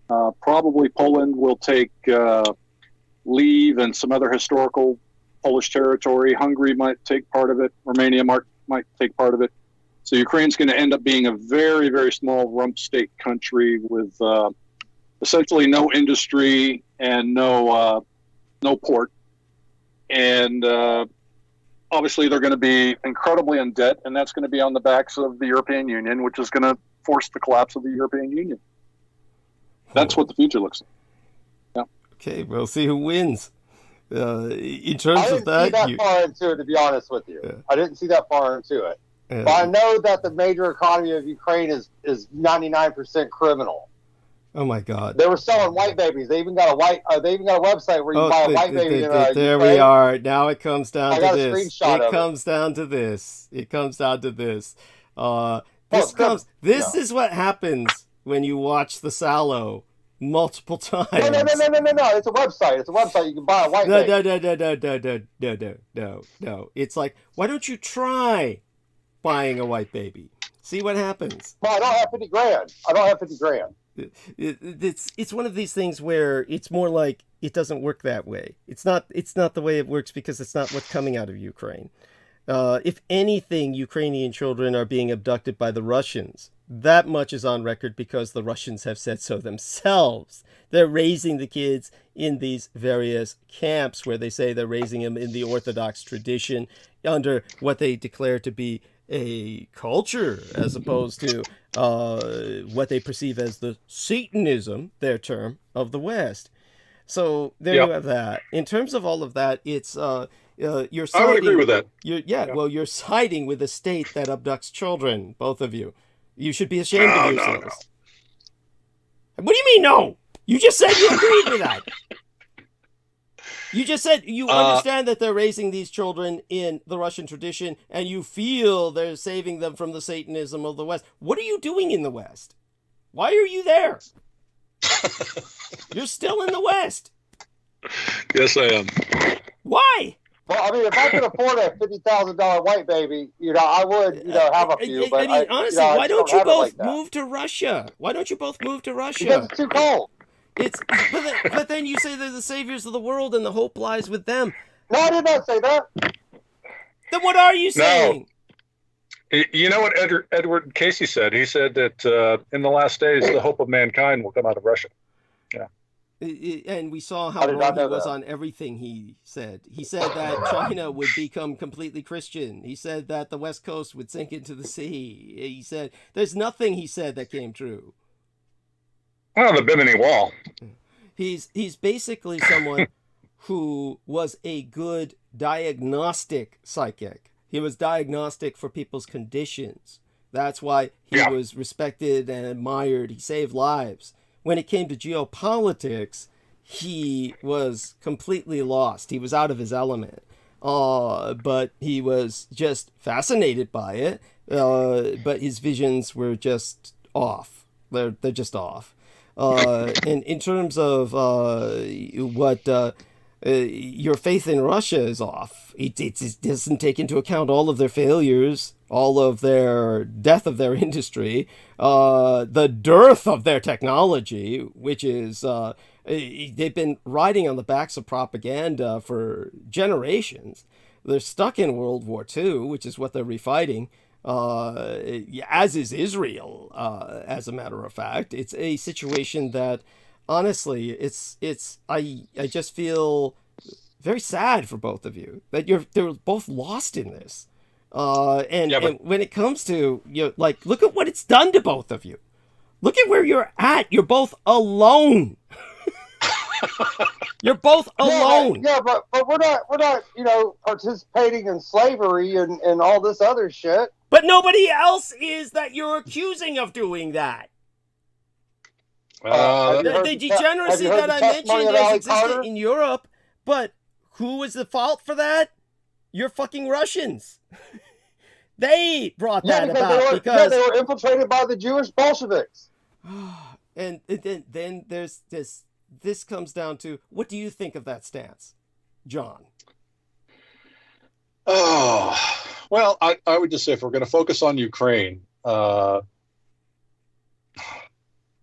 Probably Poland will take Leave and some other historical Polish territory. Hungary might take part of it. Romania might take part of it. So Ukraine's going to end up being a very, very small rump state country with essentially no industry and no port. And obviously they're going to be incredibly in debt, and that's going to be on the backs of the European Union, which is going to force the collapse of the European Union. That's what the future looks like. Okay, we'll see who wins. In terms of that, I didn't see that far into it, to be honest with you. Yeah. I didn't see that far into it. Yeah. But I know that the major economy of Ukraine is 99% criminal. Oh my God! They were selling white babies. They even got a website where you buy a white baby. There Ukraine. we are. Now it comes down to got a this. screenshot of It it. comes down to this. It comes down to this. This is what happens when you watch the Sallow multiple times. No. It's a website. You can buy a white baby. No. It's like, why don't you try buying a white baby? See what happens. Well, I don't have 50 grand. It's one of these things where it's more like it doesn't work that way. It's not the way it works because it's not what's coming out of Ukraine. If anything, Ukrainian children are being abducted by the Russians. That much is on record because the Russians have said so themselves. They're raising the kids in these various camps where they say they're raising them in the Orthodox tradition under what they declare to be a culture as opposed to what they perceive as the Satanism, their term, of the West. So there you have that. In terms of all of that, it's you're siding, I would agree with that. Well, you're siding with a state that abducts children, both of you. You should be ashamed of yourselves. No. What do you mean, no? You just said you agreed with that. You just said you understand that they're raising these children in the Russian tradition, and you feel they're saving them from the Satanism of the West. What are you doing in the West? Why are you there? You're still in the West. Yes, I am. Why? Well, I mean, if I could afford a $50,000 white baby, I would, have a few. But honestly, why don't you both move to Russia? Why don't you both move to Russia? Because it's too cold. But then you say they're the saviors of the world and the hope lies with them. No, I did not say that. Then what are you saying? No. You know what Edward Casey said? He said that in the last days, the hope of mankind will come out of Russia. Yeah. And we saw how wrong he was on everything he said. He said that China would become completely Christian. He said that the West Coast would sink into the sea. He said there's nothing he said that came true. Well, the Bimini Wall. He's basically someone who was a good diagnostic psychic. He was diagnostic for people's conditions. That's why he was respected and admired. He saved lives. When it came to geopolitics, he was completely lost. He was out of his element. But he was just fascinated by it. But his visions were just off. They're just off. And in terms of what your faith in Russia is off, it doesn't take into account all of their failures, all of their death of their industry, the dearth of their technology, which is they've been riding on the backs of propaganda for generations. They're stuck in World War II, which is what they're refighting. As is Israel, as a matter of fact. It's a situation that, honestly, I just feel very sad for both of you that they're both lost in this. And when it comes to look at what it's done to both of you. Look at where you're at. You're both alone. You're both alone. Yeah, but we're not participating in slavery and all this other shit. But nobody else is that you're accusing of doing that. The degeneracy that I mentioned has existed in Europe, but who was the fault for that? You're fucking Russians. They brought that about because they were infiltrated by the Jewish Bolsheviks. And then there's this. This comes down to, what do you think of that stance, John? Oh, well, I would just say if we're going to focus on Ukraine, that's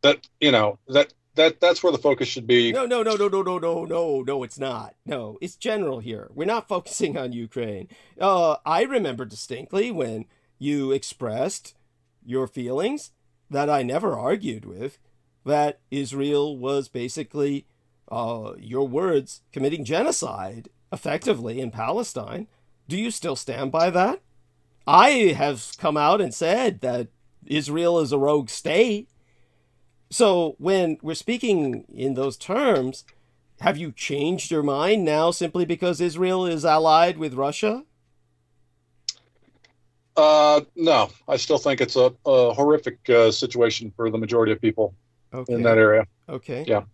where the focus should be. No, it's not. No, it's general here. We're not focusing on Ukraine. I remember distinctly when you expressed your feelings that I never argued with, that Israel was basically, your words, committing genocide effectively in Palestine. Do you still stand by that? I have come out and said that Israel is a rogue state. So when we're speaking in those terms, have you changed your mind now simply because Israel is allied with Russia? No, I still think it's a horrific situation for the majority of people in that area. Okay. Yeah.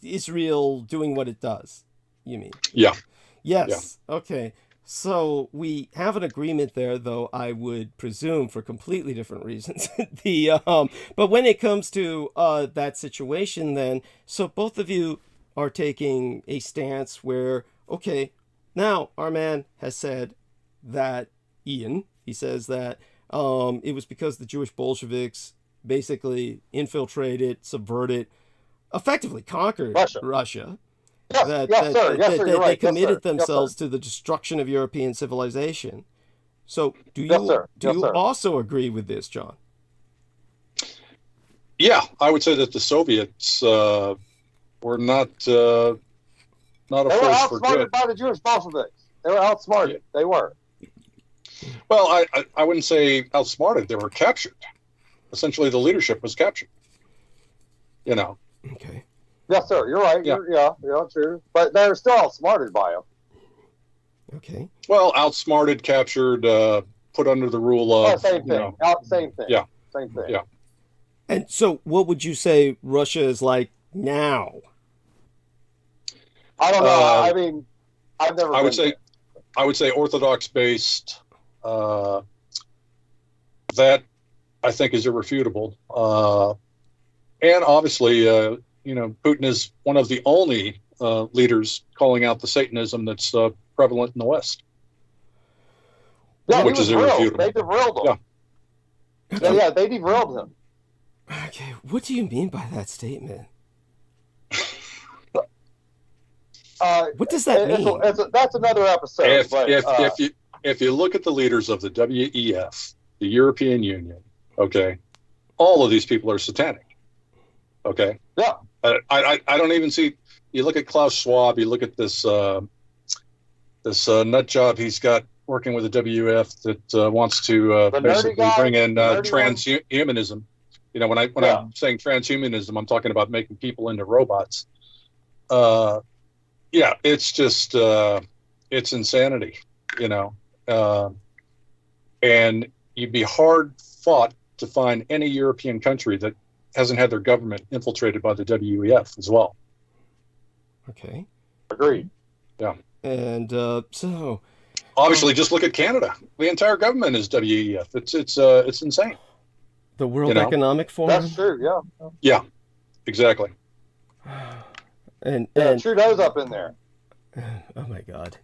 Israel doing what it does, you mean? Yeah. Yes. Yeah. Okay. So we have an agreement there, though I would presume for completely different reasons. But when it comes to that situation, then, so both of you are taking a stance where, okay, now our man has said that Ian, he says that it was because the Jewish Bolsheviks basically infiltrated, subverted, effectively conquered Russia. Yes, They committed themselves to the destruction of European civilization. So do you also agree with this, John? Yeah, I would say that the Soviets were not a force for good. They were outsmarted by the Jewish Bolsheviks. They were outsmarted. They were. Well, I wouldn't say outsmarted. They were captured. Essentially, the leadership was captured. Okay. Yes, sir. You're right. Yeah, true. But they're still outsmarted by them. Okay. Well, outsmarted, captured, put under the rule of. Same thing. Same thing. Yeah. Same thing. Yeah. And so, what would you say Russia is like now? I don't know. I mean, I've never. I would say Orthodox based. That I think is irrefutable. And obviously, Putin is one of the only leaders calling out the Satanism that's prevalent in the West. Yeah, which is irrefutable. They derailed him. Yeah, they derailed him. Okay, what do you mean by that statement? What does that mean? That's another episode. If you look at the leaders of the WEF, the European Union, okay, all of these people are satanic. Okay. Yeah. I don't even see. You look at Klaus Schwab. You look at this nut job he's got working with the WF that wants to basically bring in transhumanism. You know, when I'm saying transhumanism, I'm talking about making people into robots. Yeah, it's just it's insanity. You know, and you'd be hard fought to find any European country that hasn't had their government infiltrated by the WEF as well. Okay. Agreed. Yeah. And so obviously, just look at Canada. The entire government is WEF. It's insane. The World Economic Forum. That's true. Yeah. Yeah. Exactly. And Trudeau's up in there. Oh my God.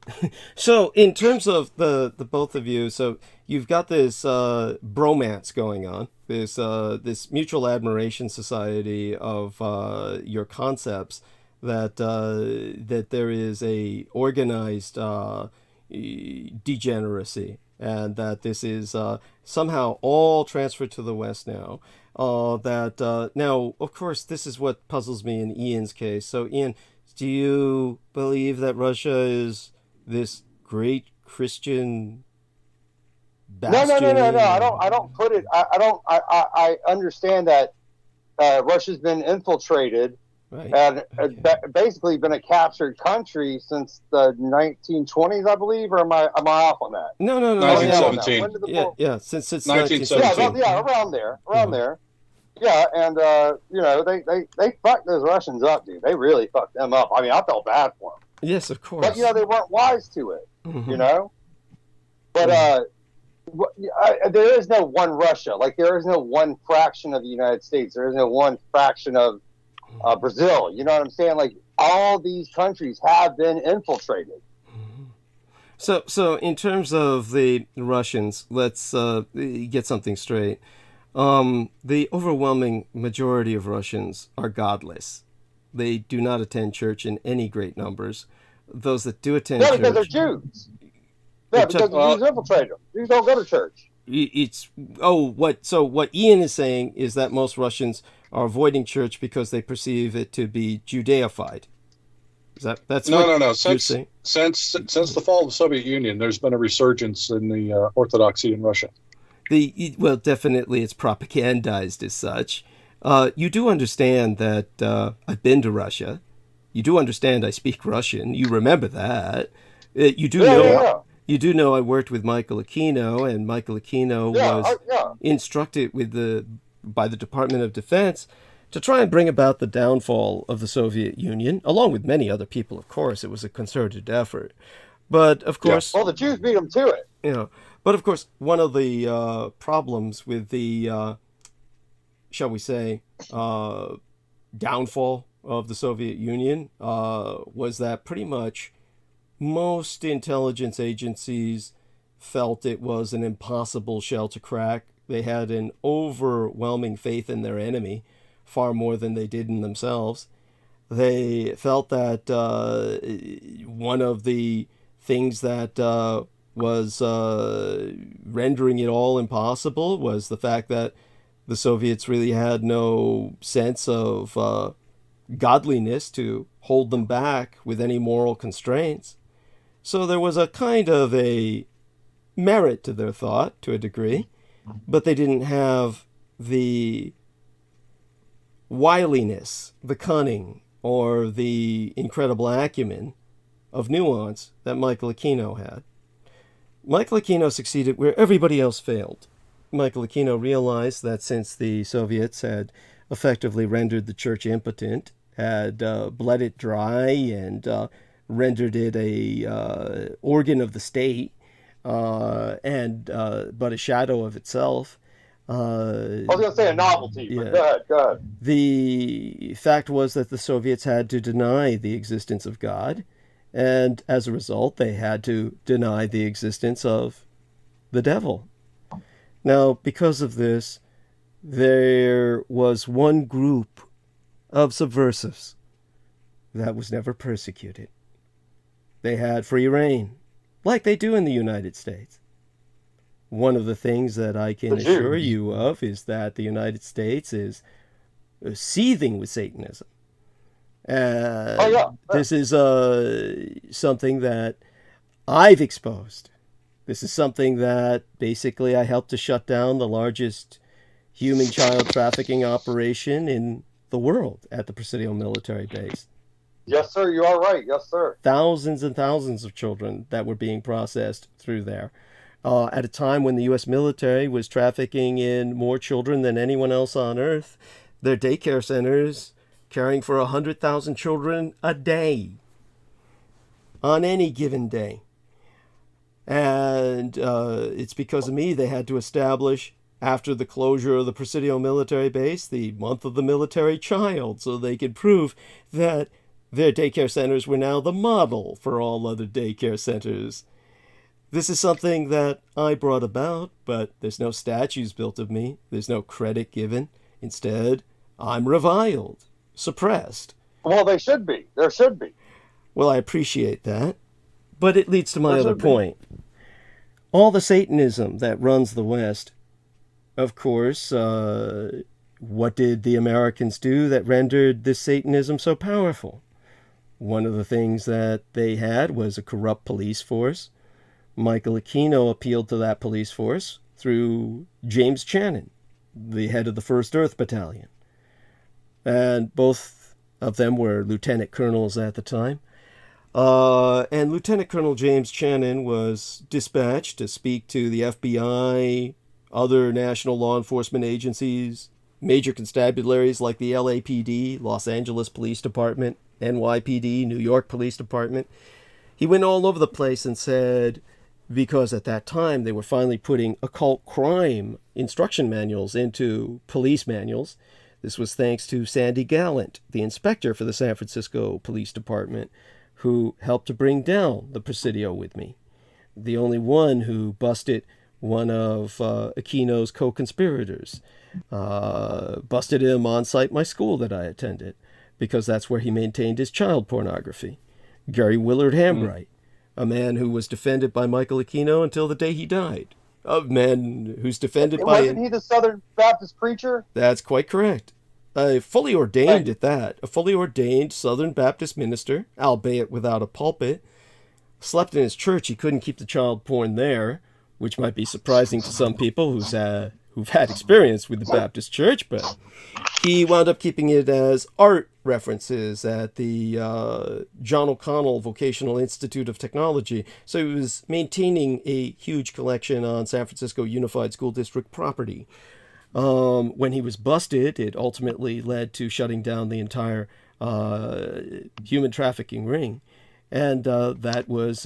So in terms of the both of you, so you've got this bromance going on, this mutual admiration society of your concepts, that there is a organized degeneracy, and that this is somehow all transferred to the West now. Now, of course, this is what puzzles me in Ian's case. So Ian, do you believe that Russia is this great Christian bastion? No. I don't put it. I understand that Russia's been infiltrated, right, and basically been a captured country since the 1920s, I believe. Or am I off on that? No. 1917. Yeah. Since 1917. Yeah, around there. Yeah, and they fucked those Russians up, dude. They really fucked them up. I mean, I felt bad for them. Yes, of course. But they weren't wise to it. Mm-hmm. You know. But there is no one Russia. Like there is no one fraction of the United States. There is no one fraction of Brazil. You know what I'm saying? Like all these countries have been infiltrated. So in terms of the Russians, let's get something straight. The overwhelming majority of Russians are godless. They do not attend church in any great numbers. Those that do attend church... because they're Jews. Yeah, because the Jews infiltrate them. Jews don't go to church. What Ian is saying is that most Russians are avoiding church because they perceive it to be Judaified. That's no. Since the fall of the Soviet Union, there's been a resurgence in the Orthodoxy in Russia. Well, definitely it's propagandized as such. You do understand that I've been to Russia. You do understand I speak Russian. You remember that. You do know I worked with Michael Aquino, and Michael Aquino was instructed by the Department of Defense to try and bring about the downfall of the Soviet Union, along with many other people, of course. It was a concerted effort. But, of course... Well, the Jews beat them to it. But, of course, one of the problems with the, shall we say, downfall of the Soviet Union was that pretty much most intelligence agencies felt it was an impossible shell to crack. They had an overwhelming faith in their enemy, far more than they did in themselves. They felt that one of the things that was rendering it all impossible was the fact that the Soviets really had no sense of godliness to hold them back with any moral constraints. So there was a kind of a merit to their thought, to a degree, but they didn't have the wiliness, the cunning, or the incredible acumen of nuance that Michael Aquino had. Michael Aquino succeeded where everybody else failed. Michael Aquino realized that since the Soviets had effectively rendered the church impotent, had bled it dry, and rendered it a organ of the state, and but a shadow of itself. I was going to say a novelty, but go ahead. The fact was that the Soviets had to deny the existence of God, and as a result, they had to deny the existence of the devil. Now, because of this, there was one group of subversives that was never persecuted. They had free reign, like they do in the United States. One of the things that I can assure you of is that the United States is seething with Satanism. This is something that I've exposed. This is something that basically I helped to shut down the largest human child trafficking operation in the world at the Presidio military base. Yes, sir. You are right. Yes, sir. Thousands and thousands of children that were being processed through there. At a time when the U.S. military was trafficking in more children than anyone else on Earth, their daycare centers caring for 100,000 children a day, on any given day. And it's because of me they had to establish, after the closure of the Presidio military base, the month of the military child, so they could prove that their daycare centers were now the model for all other daycare centers. This is something that I brought about, but there's no statues built of me. There's no credit given. Instead, I'm reviled, suppressed. Well, they should be. There should be. Well, I appreciate that. But it leads to my other point. All the Satanism that runs the West, of course, what did the Americans do that rendered this Satanism so powerful? One of the things that they had was a corrupt police force. Michael Aquino appealed to that police force through James Channon, the head of the 1st Earth Battalion. And both of them were lieutenant colonels at the time. And Lieutenant Colonel James Channon was dispatched to speak to the FBI, other national law enforcement agencies, major constabularies like the LAPD, Los Angeles Police Department, NYPD, New York Police Department. He went all over the place and said, because at that time they were finally putting occult crime instruction manuals into police manuals. This was thanks to Sndy Gallant, the inspector for the San Francisco Police Department, who helped to bring down the Presidio with me. The only one who busted one of Aquino's co-conspirators. Busted him on site my school that I attended, because that's where he maintained his child pornography. Gary Willard Hambright, a man who was defended by Michael Aquino until the day he died. A man who's defended by... Wasn't he the Southern Baptist preacher? That's quite correct. Fully ordained at that. A fully ordained Southern Baptist minister, albeit without a pulpit. Slept in his church. He couldn't keep the child porn there, which might be surprising to some people who've had experience with the Baptist church, but he wound up keeping it as art references at the John O'Connell Vocational Institute of Technology. So he was maintaining a huge collection on San Francisco Unified School District property. When he was busted, it ultimately led to shutting down the entire human trafficking ring. And that was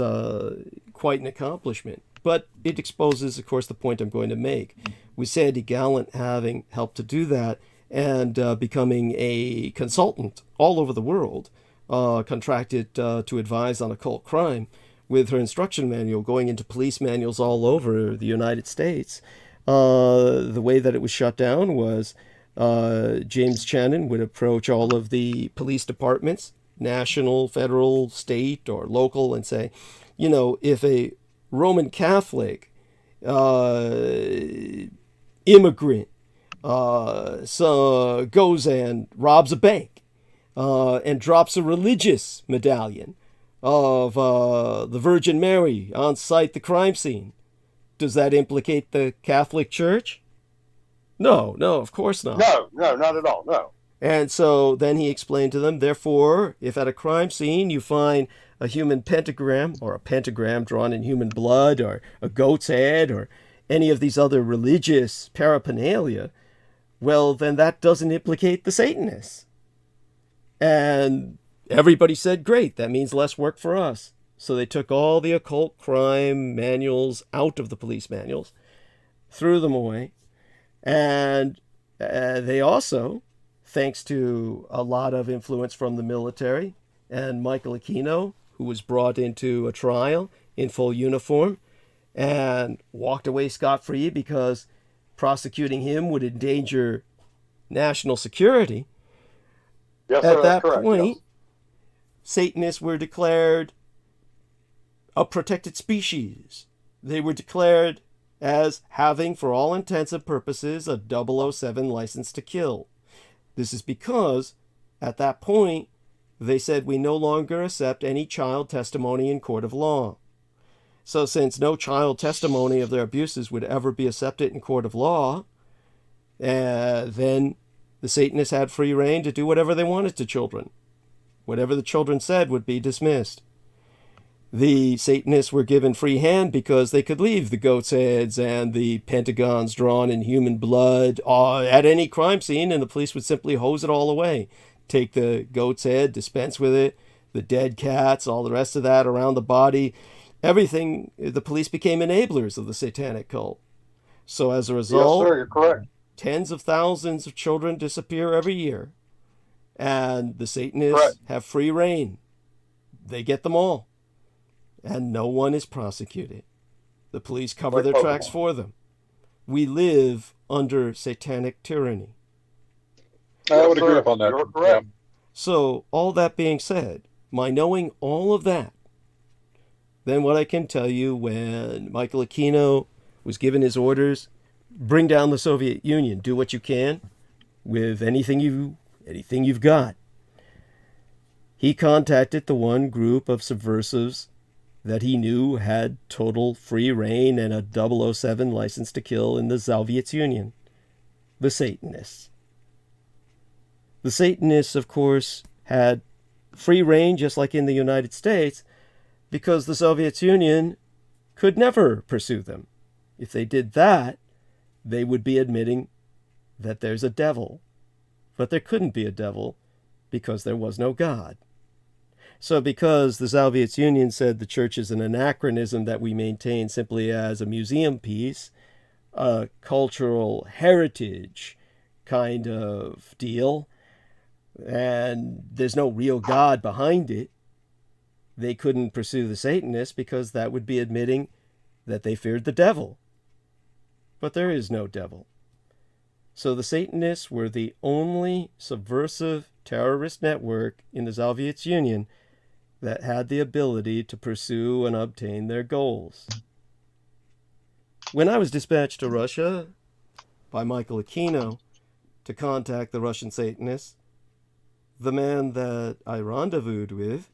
quite an accomplishment. But it exposes, of course, the point I'm going to make. With Sndy Gallant having helped to do that and becoming a consultant all over the world, contracted to advise on occult crime, with her instruction manual going into police manuals all over the United States. The way that it was shut down was James Channon would approach all of the police departments, national, federal, state, or local, and say, you know, if a Roman Catholic immigrant goes and robs a bank and drops a religious medallion of the Virgin Mary on site, the crime scene, does that implicate the Catholic Church? No, of course not. No, not at all, no. And so then he explained to them, therefore, if at a crime scene you find a human pentagram, or a pentagram drawn in human blood, or a goat's head, or any of these other religious paraphernalia, well, then that doesn't implicate the Satanists. And everybody said, great, that means less work for us. So they took all the occult crime manuals out of the police manuals, threw them away, and they also, thanks to a lot of influence from the military and Michael Aquino, who was brought into a trial in full uniform and walked away scot-free because prosecuting him would endanger national security. Yes, At sir, that correct, point, yes. Satanists were declared a protected species. They were declared as having, for all intents and purposes, a 007 license to kill. This is because, at that point, they said we no longer accept any child testimony in court of law. So since no child testimony of their abuses would ever be accepted in court of law, then the Satanists had free reign to do whatever they wanted to children. Whatever the children said would be dismissed. The Satanists were given free hand because they could leave the goat's heads and the pentagons drawn in human blood at any crime scene, and the police would simply hose it all away. Take the goat's head, dispense with it, the dead cats, all the rest of that around the body, everything. The police became enablers of the satanic cult. So as a result, yes, sir, you're correct. Tens of thousands of children disappear every year, and the Satanists have free reign. They get them all, and no one is prosecuted. The police cover their tracks for them. We live under satanic tyranny. I would agree upon that. You're correct. Yeah. So, all that being said, my knowing all of that, then what I can tell you, when Michael Aquino was given his orders, bring down the Soviet Union, do what you can with anything you've got. He contacted the one group of subversives that he knew had total free reign and a 007 license to kill in the Soviet Union, the Satanists. The Satanists, of course, had free reign just like in the United States because the Soviet Union could never pursue them. If they did that, they would be admitting that there's a devil. But there couldn't be a devil because there was no God. So because the Soviet Union said the church is an anachronism that we maintain simply as a museum piece, a cultural heritage kind of deal, and there's no real God behind it, they couldn't pursue the Satanists because that would be admitting that they feared the devil. But there is no devil. So the Satanists were the only subversive terrorist network in the Soviet Union that had the ability to pursue and obtain their goals. When I was dispatched to Russia by Michael Aquino to contact the Russian Satanists, the man that I rendezvoused with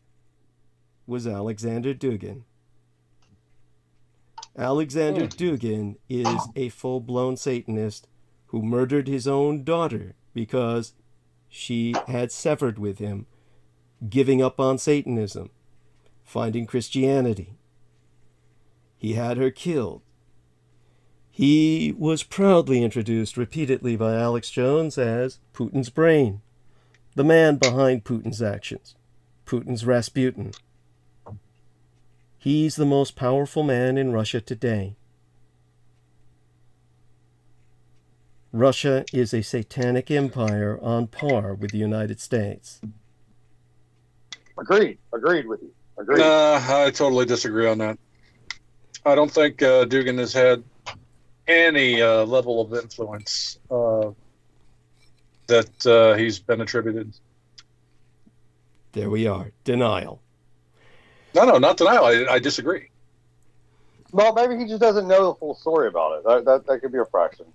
was Alexander Dugin. Alexander Dugin is a full-blown Satanist who murdered his own daughter because she had severed with him, giving up on Satanism, finding Christianity. He had her killed. He was proudly introduced repeatedly by Alex Jones as Putin's brain, the man behind Putin's actions, Putin's Rasputin. He's the most powerful man in Russia today. Russia is a satanic empire on par with the United States. Agreed with you. Agreed. I totally disagree on that. I don't think Dugin has had any level of influence that he's been attributed. There we are. Denial. No, not denial. I disagree. Well, maybe he just doesn't know the full story about it. That could be a fraction.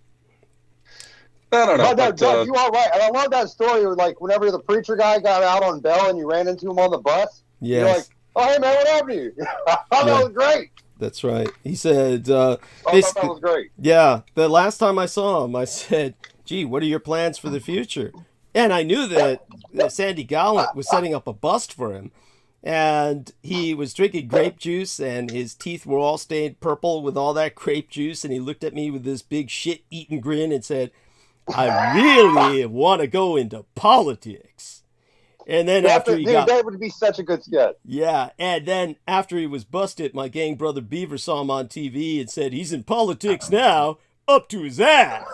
I don't know. No, you are right. And I love that story. Like, whenever the preacher guy got out on bail and you ran into him on the bus, yes. You're like, oh, hey, man, what happened to you? That was great. That's right. He said, I thought that was great. Yeah, the last time I saw him, I said, gee, what are your plans for the future? And I knew that Sandy Gallant was setting up a bust for him. And he was drinking grape juice, and his teeth were all stained purple with all that grape juice. And he looked at me with this big shit-eating grin and said, I really want to go into politics. And then that would be such a good sketch. Yeah, and then after he was busted, my gang brother Beaver saw him on TV and said, he's in politics now, up to his ass.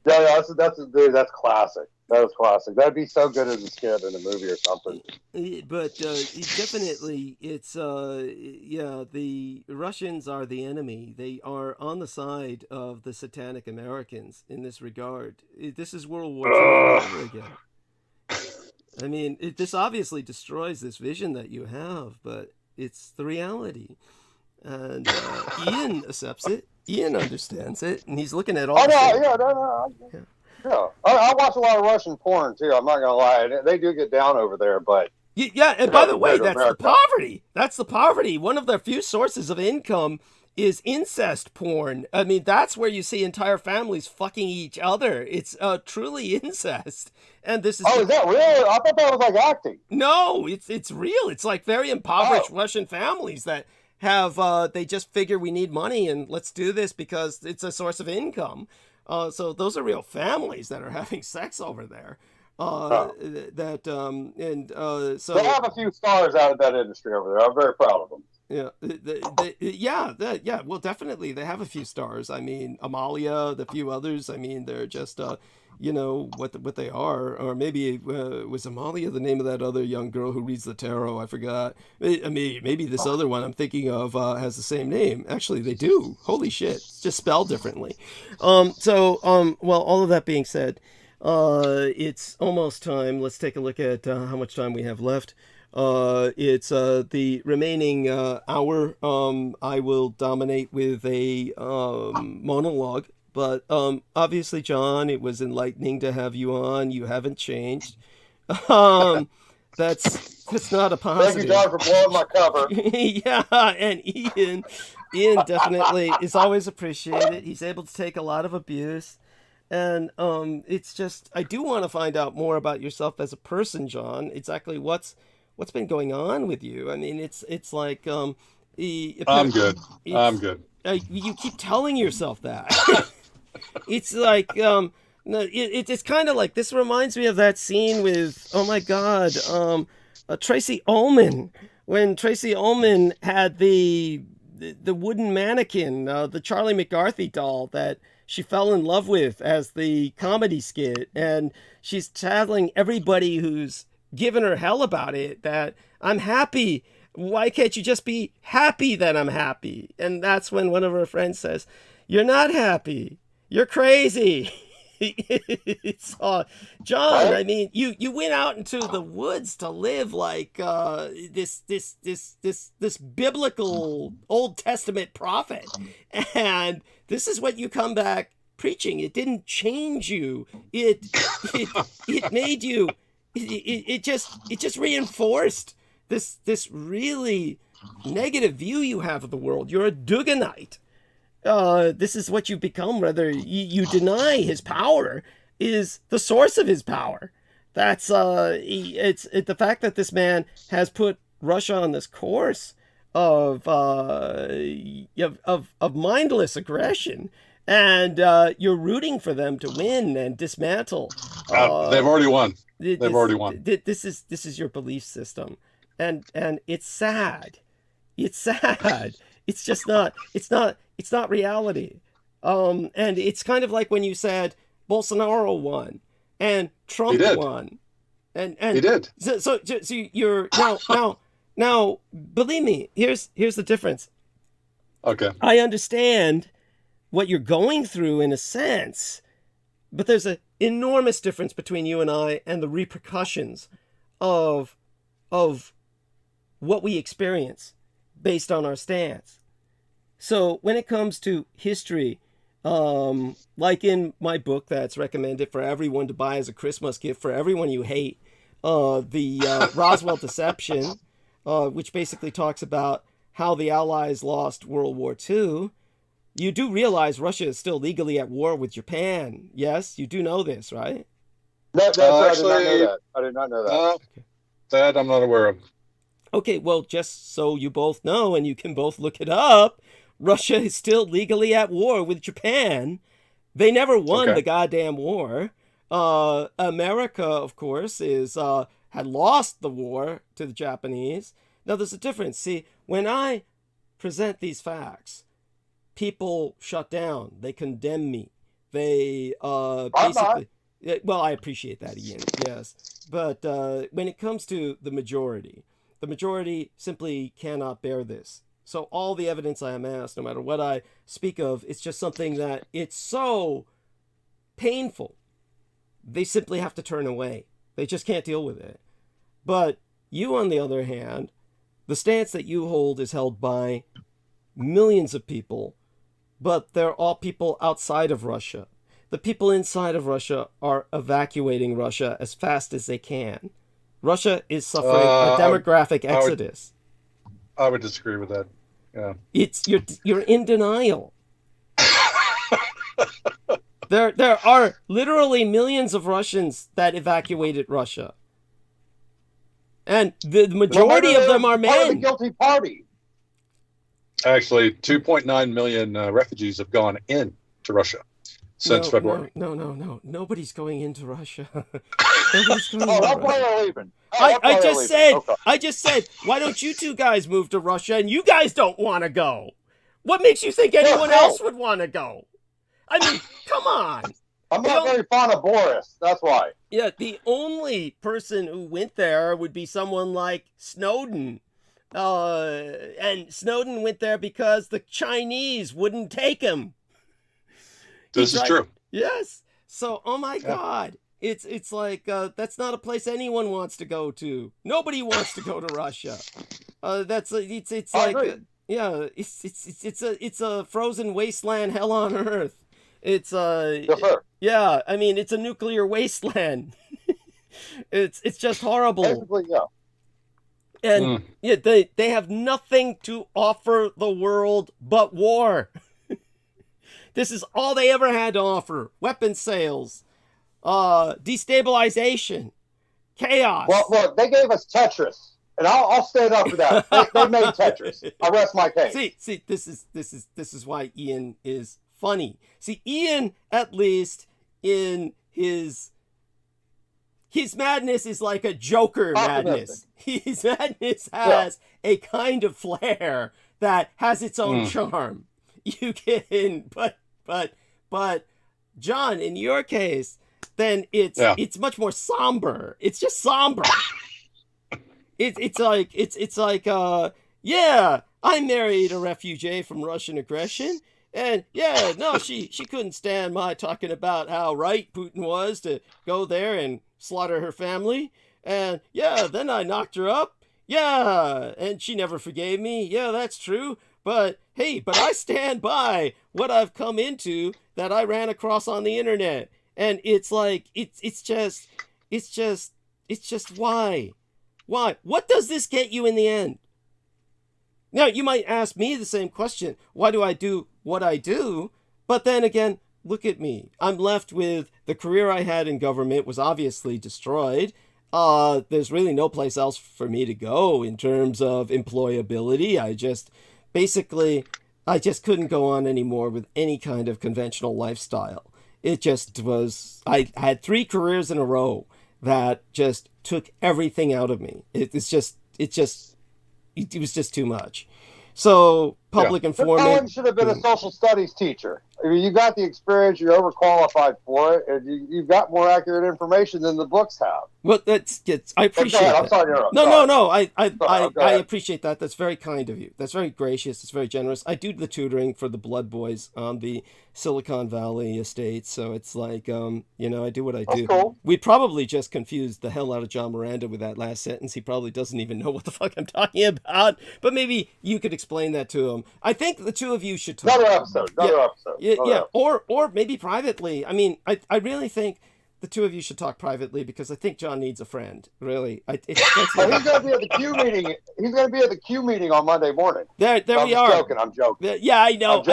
Yeah, that's classic. That was classic. That'd be so good as a skit in a movie or something. But definitely, it's the Russians are the enemy. They are on the side of the satanic Americans in this regard. This is World War II all over again. I mean, this obviously destroys this vision that you have, but it's the reality. And Ian accepts it. Ian understands it, and he's looking at all. Oh no, yeah. I watch a lot of Russian porn too. I'm not gonna lie, they do get down over there, but yeah. And by the way, that's the poverty. That's the poverty. One of their few sources of income is incest porn. I mean, that's where you see entire families fucking each other. It's truly incest. And this is is that real? I thought that was like acting. No, it's real. It's like very impoverished Russian families that have they just figure we need money and let's do this because it's a source of income. So those are real families that are having sex over there. So they have a few stars out of that industry over there. I'm very proud of them. Yeah. Well, definitely they have a few stars. I mean, Amalia, the few others. I mean, they're just what they are. Or maybe was Amalia the name of that other young girl who reads the tarot? I forgot. I mean, maybe this other one I'm thinking of has the same name. Actually, they do. Holy shit! It's just spelled differently. Well, all of that being said, it's almost time. Let's take a look at how much time we have left. It's the remaining hour. I will dominate with a monologue, but obviously, John, it was enlightening to have you on. You haven't changed. That's not a positive. Thank you, John, for blowing my cover. Yeah, and Ian definitely is always appreciated. He's able to take a lot of abuse. And it's just, I do want to find out more about yourself as a person, John. Exactly what's been going on with you. I mean, it's like I'm good. I'm good. You keep telling yourself that. It's like it's kind of like, this reminds me of that scene with, oh my God, Tracy Ullman, when Tracy Ullman had the wooden mannequin, the Charlie McCarthy doll that she fell in love with as the comedy skit, and she's telling everybody who's giving her hell about it that I'm happy. Why can't you just be happy that I'm happy? And that's when one of her friends says, "You're not happy. You're crazy." It's John. I mean, you went out into the woods to live like this biblical Old Testament prophet, and this is what you come back preaching. It didn't change you. It made you. It just reinforced this really negative view you have of the world. You're a Duganite. This is what you become, whether you deny his power is the source of his power. That's it's the fact that this man has put Russia on this course of mindless aggression, and you're rooting for them to win and dismantle. They've already won. They've already won. This is your belief system, and it's sad. It's sad. It's just not. It's not reality. And it's kind of like when you said Bolsonaro won and Trump won, and he did. So you're now. Believe me, here's the difference. Okay. I understand what you're going through in a sense, but there's an enormous difference between you and I and the repercussions of what we experience based on our stance. So when it comes to history, like in my book that's recommended for everyone to buy as a Christmas gift for everyone you hate, the Roswell Deception, which basically talks about how the Allies lost World War II, you do realize Russia is still legally at war with Japan. Yes, you do know this, right? No, actually, I did not know that. That I'm not aware of. Okay, well, just so you both know, and you can both look it up, Russia is still legally at war with Japan. They never won the goddamn war. America, of course, had lost the war to the Japanese. Now, there's a difference. See, when I present these facts, people shut down. They condemn me. They basically... Well, I appreciate that, Ian, yes. But when it comes to the majority simply cannot bear this. So all the evidence I amass, no matter what I speak of, it's just something that it's so painful. They simply have to turn away. They just can't deal with it. But you, on the other hand, the stance that you hold is held by millions of people, but they're all people outside of Russia. The people inside of Russia are evacuating Russia as fast as they can. Russia is suffering a demographic exodus. I would disagree with that. Yeah. You're in denial. There are literally millions of Russians that evacuated Russia. And the majority of them are Part of the men. guilty party. Actually, 2.9 million refugees have gone into Russia since February. No. Nobody's going into Russia. Nobody's going Oh, into that's why Russia. they're leaving. I just said, why don't you two guys move to Russia and you guys don't want to go? What makes you think anyone else would want to go? I mean, come on. I'm not very fond of Boris. That's why. Yeah, the only person who went there would be someone like Snowden. And Snowden went there because the Chinese wouldn't take him. This is true. Yes. So, oh my God. It's like, that's not a place anyone wants to go to. Nobody wants to go to Russia. It's like, it's a frozen wasteland, hell on earth. It's yeah, I mean, it's a nuclear wasteland. it's just horrible. Basically, yeah. And yeah, they have nothing to offer the world but war. This is all they ever had to offer. Weapon sales, destabilization, chaos. Well, look, they gave us Tetris, and I'll stand up for that. They made Tetris. I rest my case. See, this is why Ian is funny. See, Ian, at least in his madness is like a Joker madness. His madness has a kind of flair that has its own charm. You can, but John, in your case, then it's much more somber. It's just somber. It's like yeah, I married a refugee from Russian aggression. And yeah, no, she couldn't stand my talking about how right Putin was to go there and slaughter her family. And yeah, then I knocked her up. Yeah, and she never forgave me. Yeah, that's true. But hey, I stand by what I've come into that I ran across on the internet. And it's like, it's just why? Why? What does this get you in the end? Now, you might ask me the same question. Why do I do what I do? But then again, look at me. I'm left with the career I had in government was obviously destroyed. There's really no place else for me to go in terms of employability. I just couldn't go on anymore with any kind of conventional lifestyle. It just was, I had 3 careers in a row that just took everything out of me. It was just too much. So public informant. Cohen should have been a social studies teacher. I mean, you got the experience, you're overqualified for it, and you've got more accurate information than the books have. Well, I appreciate that. I'm sorry, No. I appreciate that. That's very kind of you. That's very gracious. It's very generous. I do the tutoring for the Blood Boys on the Silicon Valley estate, so it's like, I do what I do. That's cool. We probably just confused the hell out of John Miranda with that last sentence. He probably doesn't even know what the fuck I'm talking about, but maybe you could explain that to him. I think the two of you should talk. Another episode. Yeah. Or maybe privately. I mean, I really think the two of you should talk privately because I think John needs a friend. Really, he's going to be at the Q meeting. He's going to be at the Q meeting on Monday morning. There we are. I'm joking. Yeah, I know.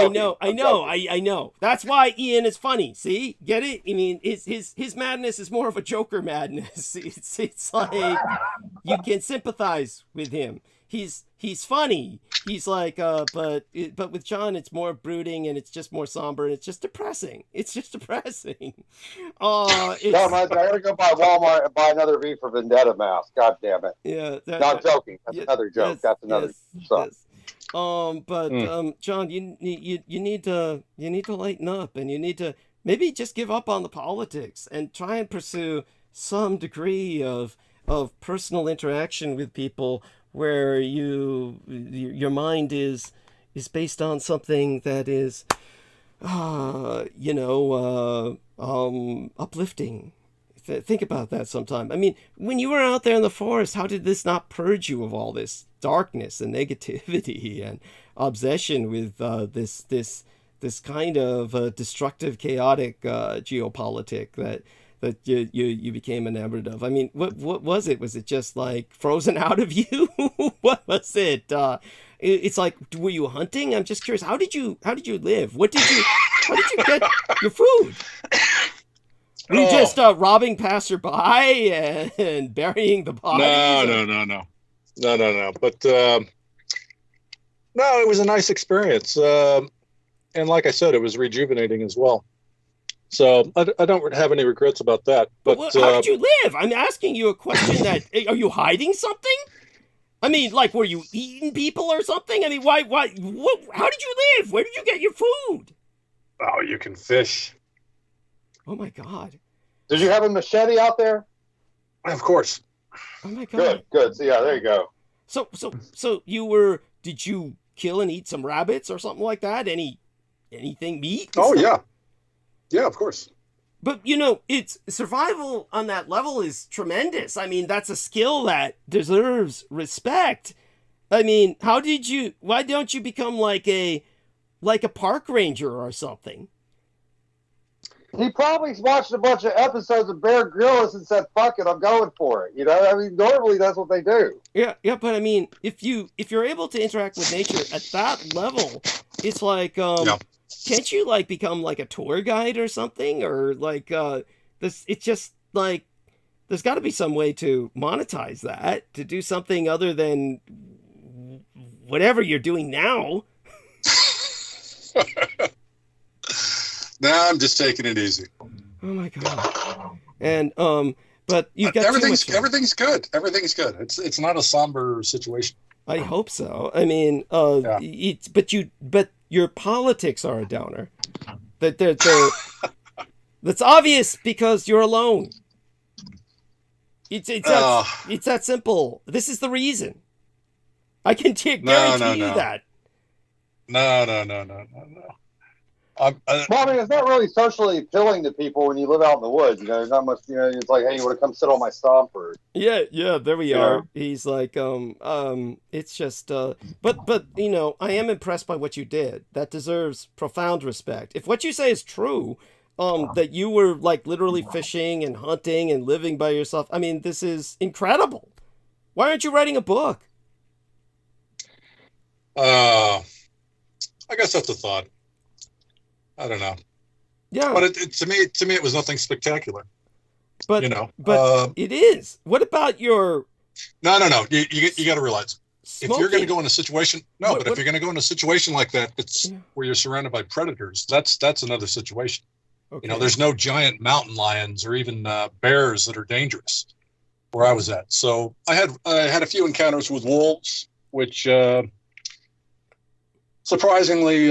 That's why Ian is funny. See, get it? I mean, his madness is more of a Joker madness. It's like you can sympathize with him. He's funny. He's like, but with John, it's more brooding and it's just more somber and it's just depressing. I gotta go by Walmart and buy another V for Vendetta mask. God damn it. Yeah. Not joking. That's another joke. That's another. John, you need to lighten up and you need to maybe just give up on the politics and try and pursue some degree of personal interaction with people where your mind is based on something that is, uplifting. think about that sometime. I mean, when you were out there in the forest, how did this not purge you of all this darkness and negativity and obsession with this kind of destructive, chaotic geopolitic that you became enamored of? I mean, what was it? Was it just like frozen out of you? What was it? It's like, were you hunting? I'm just curious. How did you live? How did you get your food? Were you just robbing passerby and burying the bodies? No. But no, it was a nice experience. And like I said, it was rejuvenating as well. So I don't have any regrets about that. But how did you live? I'm asking you a question that, are you hiding something? I mean, like, were you eating people or something? I mean, how did you live? Where did you get your food? Oh, you can fish. Oh my God. Did you have a machete out there? Of course. Oh my God. Good. So yeah, there you go. So did you kill and eat some rabbits or something like that? Anything meat? Oh yeah. Yeah, of course. But it's survival on that level is tremendous. I mean, that's a skill that deserves respect. I mean, why don't you become like a park ranger or something? He probably watched a bunch of episodes of Bear Grylls and said, "Fuck it, I'm going for it." I mean, normally that's what they do. Yeah, but I mean, if you're able to interact with nature at that level, it's like, can't you like become like a tour guide or something, or like this? It's just like there's got to be some way to monetize that, to do something other than whatever you're doing now. No, I'm just taking it easy. Oh my God. And but you've got everything's good. Everything's good. It's not a somber situation. I hope so. I mean, but your politics are a downer. They're that's obvious because you're alone. It's that simple. This is the reason. I can guarantee you that. No. Well, I mean, it's not really socially appealing to people when you live out in the woods. There's not much. It's like, hey, you want to come sit on my stump? Or yeah, there we are. He's like, it's just, but I am impressed by what you did. That deserves profound respect. If what you say is true, that you were like literally fishing and hunting and living by yourself, I mean, this is incredible. Why aren't you writing a book? I guess that's a thought. I don't know. Yeah, but to me, it was nothing spectacular. But it is. What about your? No. You got to realize smoking. If you're going to go in a situation, if you're going to go in a situation like that, where you're surrounded by predators. That's another situation. Okay. There's no giant mountain lions or even bears that are dangerous where I was at. So I had a few encounters with wolves, which surprisingly.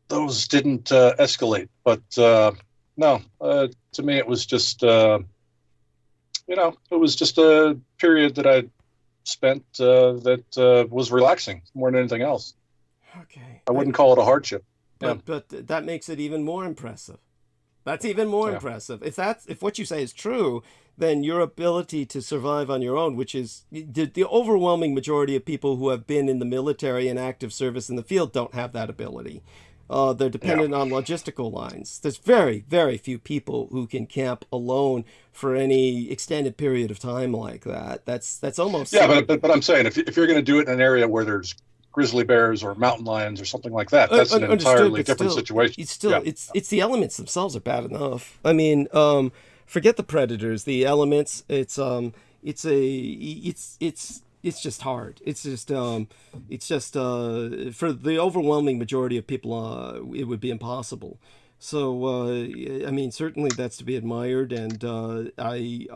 Those didn't escalate, but no. To me, it was just it was just a period that I spent that was relaxing more than anything else. Okay, I wouldn't call it a hardship. But that makes it even more impressive. That's even more impressive. If what you say is true, then your ability to survive on your own, which is the overwhelming majority of people who have been in the military and active service in the field, don't have that ability. They're dependent on logistical lines. There's very, very few people who can camp alone for any extended period of time like that. That's almost but I'm saying if you're going to do it in an area where there's grizzly bears or mountain lions or something like that, that's an entirely different situation. It's the elements themselves are bad enough. I mean, forget the predators, the elements. It's just hard. It's just for the overwhelming majority of people, it would be impossible. So, I mean, certainly that's to be admired, and I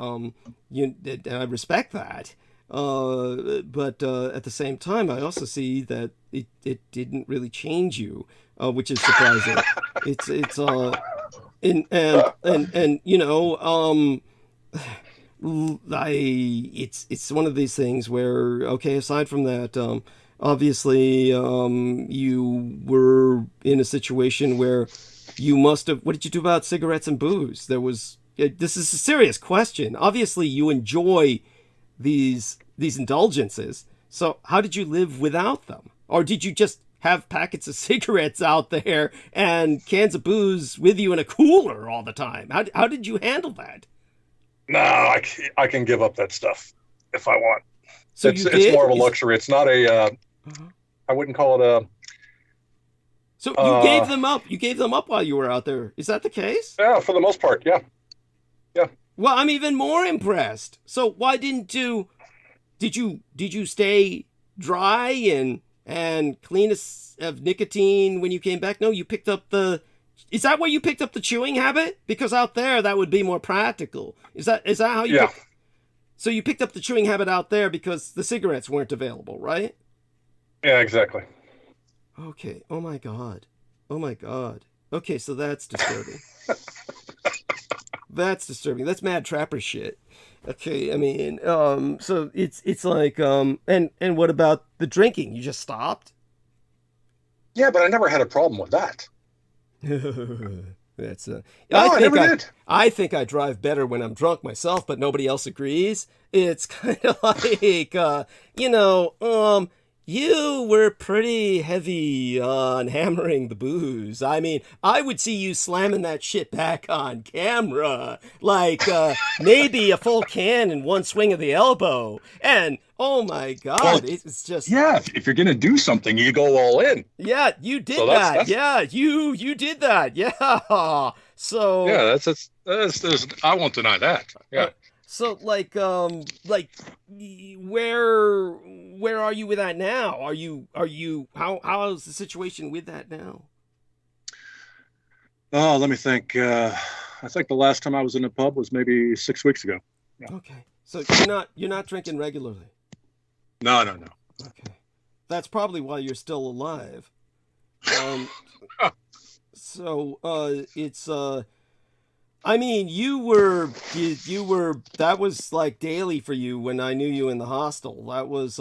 respect that. But at the same time, I also see that it didn't really change you, which is surprising. It's one of these things where, okay, aside from that, obviously, you were in a situation where you must have. What did you do about cigarettes and booze? There was this is a serious question. Obviously, you enjoy these indulgences. So how did you live without them? Or did you just have packets of cigarettes out there and cans of booze with you in a cooler all the time? How did you handle that? No, I can give up that stuff if I want. So it's more of a luxury. It's not a. I wouldn't call it a. So you gave them up. You gave them up while you were out there. Is that the case? Yeah, for the most part. Yeah. Yeah. Well, I'm even more impressed. So why didn't you? Did you stay dry and clean of nicotine when you came back? No, you picked up the. Is that where you picked up the chewing habit? Because out there that would be more practical. Is that how you? Yeah. So you picked up the chewing habit out there because the cigarettes weren't available, right? Yeah, exactly. Okay. Oh my God. Okay, so that's disturbing. That's disturbing. That's mad trapper shit. Okay, I mean, so it's like, and what about the drinking? You just stopped? Yeah, but I never had a problem with that. That's I never did. I think I drive better when I'm drunk myself, but nobody else agrees. It's kind of like, you were pretty heavy on hammering the booze. I mean, I would see you slamming that shit back on camera, like maybe a full can in one swing of the elbow. And oh my God, well, it's just if you're gonna do something, you go all in. Yeah, you did that. Yeah, you did that. Yeah. So yeah, that's I won't deny that. Yeah. So like where are you with that now? Are you how is the situation with that now? Oh, let me think. I think the last time I was in a pub was maybe 6 weeks ago. Yeah. Okay. So you're not drinking regularly. No. Okay. That's probably why you're still alive. So it's I mean, you were that was like daily for you when I knew you in the hostel. That was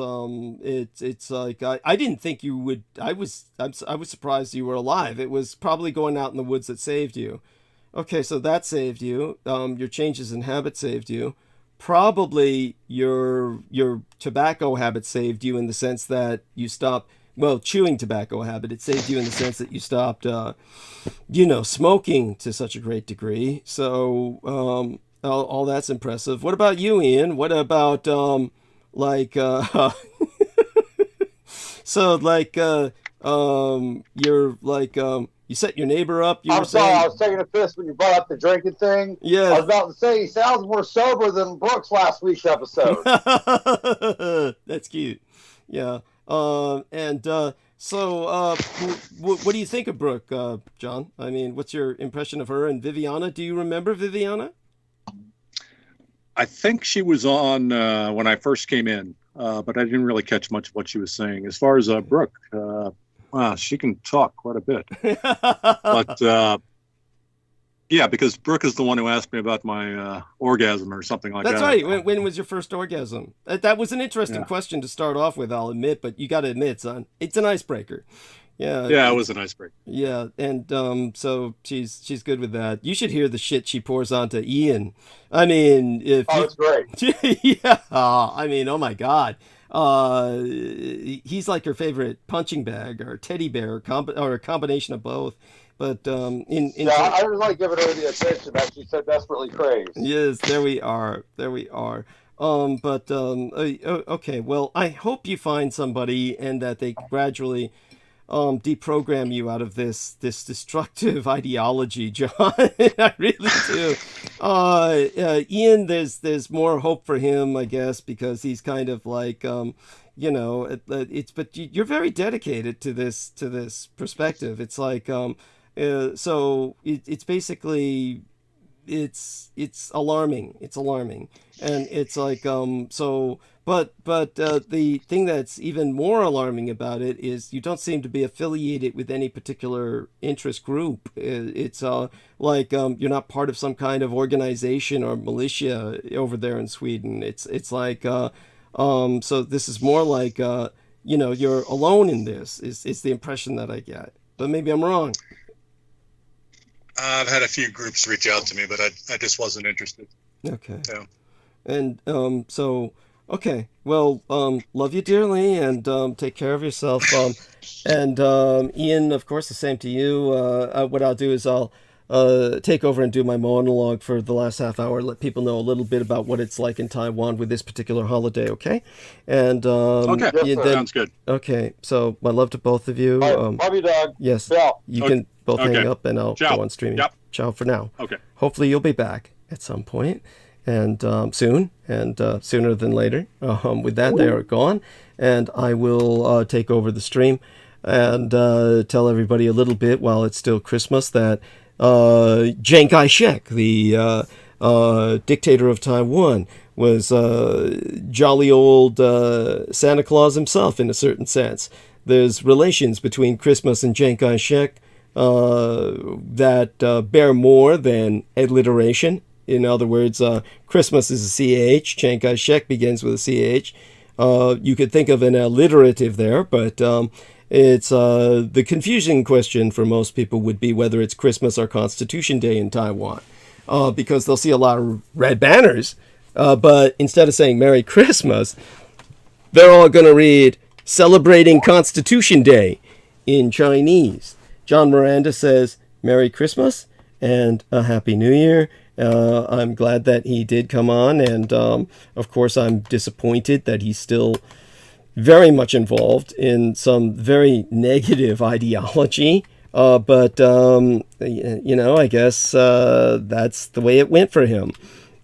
it's like I didn't think you would. I was surprised you were alive. It was probably going out in the woods that saved you. Okay, so that saved you. Your changes in habit saved you. Probably your tobacco habit saved you in the sense that you stopped. Well, chewing tobacco habit, it saved you in the sense that you stopped, smoking to such a great degree. So all that's impressive. What about you, Ian? What about you set your neighbor up. I'm sorry, I was taking a piss when you brought up the drinking thing. Yeah, I was about to say he sounds more sober than Brooks last week's episode. That's cute. Yeah. So what do you think of Brooke, John? I mean, what's your impression of her and Viviana? Do you remember Viviana? I think she was on when I first came in, but I didn't really catch much of what she was saying. As far as Brooke, she can talk quite a bit. But yeah, because Brooke is the one who asked me about my orgasm or something like that. That's right. When was your first orgasm? That was an interesting question to start off with, I'll admit, but you got to admit, son, it's an icebreaker. Yeah. Yeah, it was an icebreaker. Yeah, and so she's good with that. You should hear the shit she pours onto Ian. I mean, it's great. Yeah. I mean, oh my God. He's like her favorite punching bag or teddy bear or a combination of both. But I was like giving her the attention that she so desperately craves. Yes, there we are. Okay. Well, I hope you find somebody and that they gradually deprogram you out of this destructive ideology, John. I really do. Ian, there's more hope for him, I guess, because he's kind of like but you're very dedicated to this perspective. It's like so it's basically it's alarming. It's alarming, and it's like But the thing that's even more alarming about it is you don't seem to be affiliated with any particular interest group. It's like you're not part of some kind of organization or militia over there in Sweden. It's like so this is more like you're alone in this. Is the impression that I get, but maybe I'm wrong. I've had a few groups reach out to me, but I just wasn't interested. Okay. So. And so okay. Well, love you dearly, and take care of yourself. And Ian, of course, the same to you. What I'll do is I'll take over and do my monologue for the last half hour. Let people know a little bit about what it's like in Taiwan with this particular holiday. Okay. And Okay. then, Sounds good. Okay. So my love to both of you. Love you, Doug. Yes. Ciao. You can both hang Okay. up, and I'll Ciao. go on streaming. Yep. Ciao for now. Okay. Hopefully you'll be back at some point, and soon, and sooner than later. With that, they are gone, and I will take over the stream and tell everybody a little bit while it's still Christmas that Chiang Kai-shek, the dictator of Taiwan, was jolly old Santa Claus himself in a certain sense. There's relations between Christmas and Chiang Kai-shek that bear more than alliteration. In other words, Christmas is a CH, Chiang Kai-shek begins with a CH. You could think of an alliterative there, but it's the confusing question for most people would be whether it's Christmas or Constitution Day in Taiwan, because they'll see a lot of red banners, but instead of saying Merry Christmas, they're all going to read Celebrating Constitution Day in Chinese. John Miranda says Merry Christmas and a Happy New Year. I'm glad that he did come on, and of course I'm disappointed that he's still very much involved in some very negative ideology, but I guess that's the way it went for him.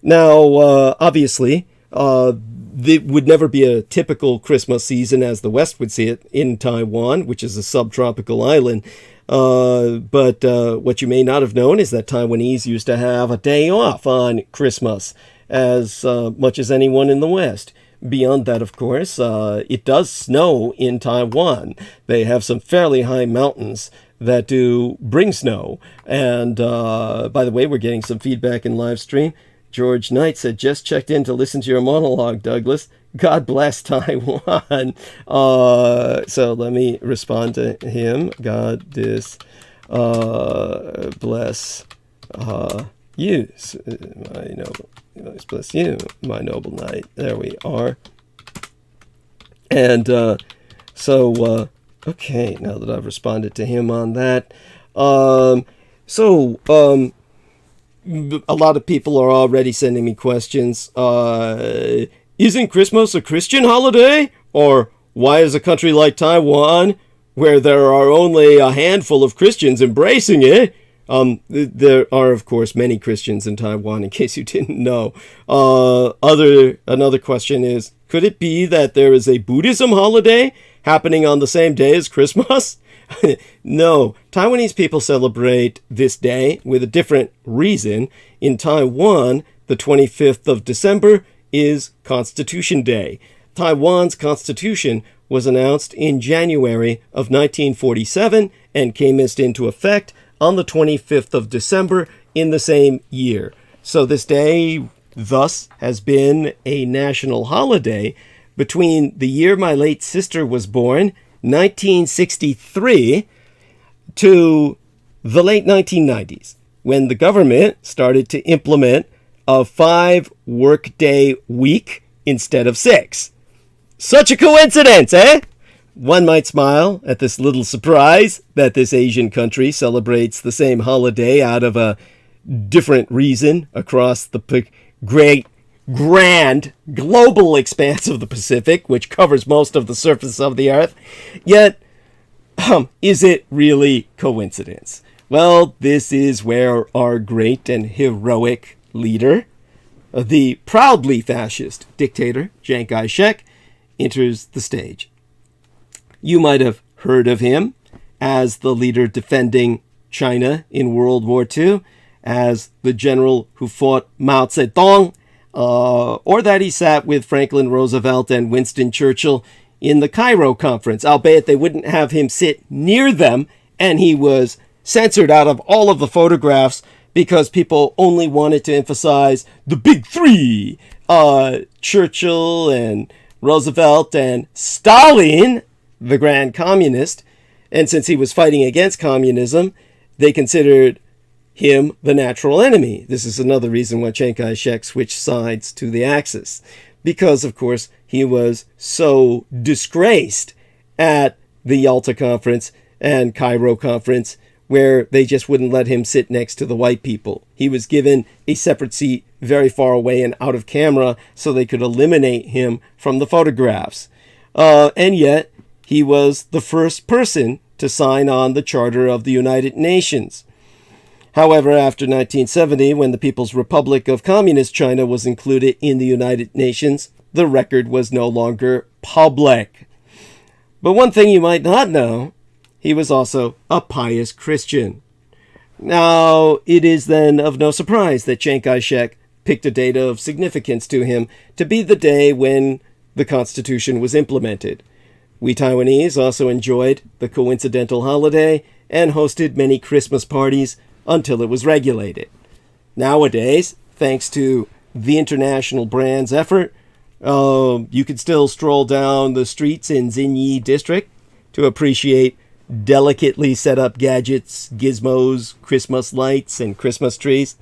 Now, obviously, it would never be a typical Christmas season as the West would see it in Taiwan, which is a subtropical island. But what you may not have known is that Taiwanese used to have a day off on Christmas as much as anyone in the West. Beyond that, of course, it does snow in Taiwan. They have some fairly high mountains that do bring snow. And by the way, we're getting some feedback in live stream. George Knight said, just checked in to listen to your monologue, Douglas. God bless Taiwan. So let me respond to him. God bless you, bless you, my noble knight. There we are. And okay, now that I've responded to him on that, a lot of people are already sending me questions. Isn't Christmas a Christian holiday? Or why is a country like Taiwan, where there are only a handful of Christians embracing it? There are, of course, many Christians in Taiwan, in case you didn't know. Another question is, could it be that there is a Buddhism holiday happening on the same day as Christmas? No, Taiwanese people celebrate this day with a different reason. In Taiwan, the 25th of December is Constitution Day. Taiwan's constitution was announced in January of 1947 and came into effect on the 25th of December in the same year. So this day, thus, has been a national holiday between the year my late sister was born, 1963, to the late 1990s, when the government started to implement a 5-workday week instead of 6. Such a coincidence, eh? One might smile at this little surprise that this Asian country celebrates the same holiday out of a different reason across the great, grand, global expanse of the Pacific, which covers most of the surface of the Earth. Yet, is it really coincidence? Well, this is where our great and heroic leader, the proudly fascist dictator, Chiang Kai-shek, enters the stage. You might have heard of him as the leader defending China in World War II, as the general who fought Mao Zedong, or that he sat with Franklin Roosevelt and Winston Churchill in the Cairo conference, albeit they wouldn't have him sit near them, and he was censored out of all of the photographs because people only wanted to emphasize the big three, Churchill and Roosevelt and Stalin, the grand communist. And since he was fighting against communism, they considered him the natural enemy. This is another reason why Chiang Kai-shek switched sides to the Axis, because, of course, he was so disgraced at the Yalta Conference and Cairo Conference, where they just wouldn't let him sit next to the white people. He was given a separate seat very far away and out of camera so they could eliminate him from the photographs. And yet, he was the first person to sign on the Charter of the United Nations. However, after 1970, when the People's Republic of Communist China was included in the United Nations, the record was no longer public. But one thing you might not know, he was also a pious Christian. Now, it is then of no surprise that Chiang Kai-shek picked a date of significance to him to be the day when the Constitution was implemented. We Taiwanese also enjoyed the coincidental holiday and hosted many Christmas parties until it was regulated. Nowadays, thanks to the international brand's effort, you can still stroll down the streets in Xinyi district to appreciate delicately set up gadgets, gizmos, Christmas lights, and Christmas trees.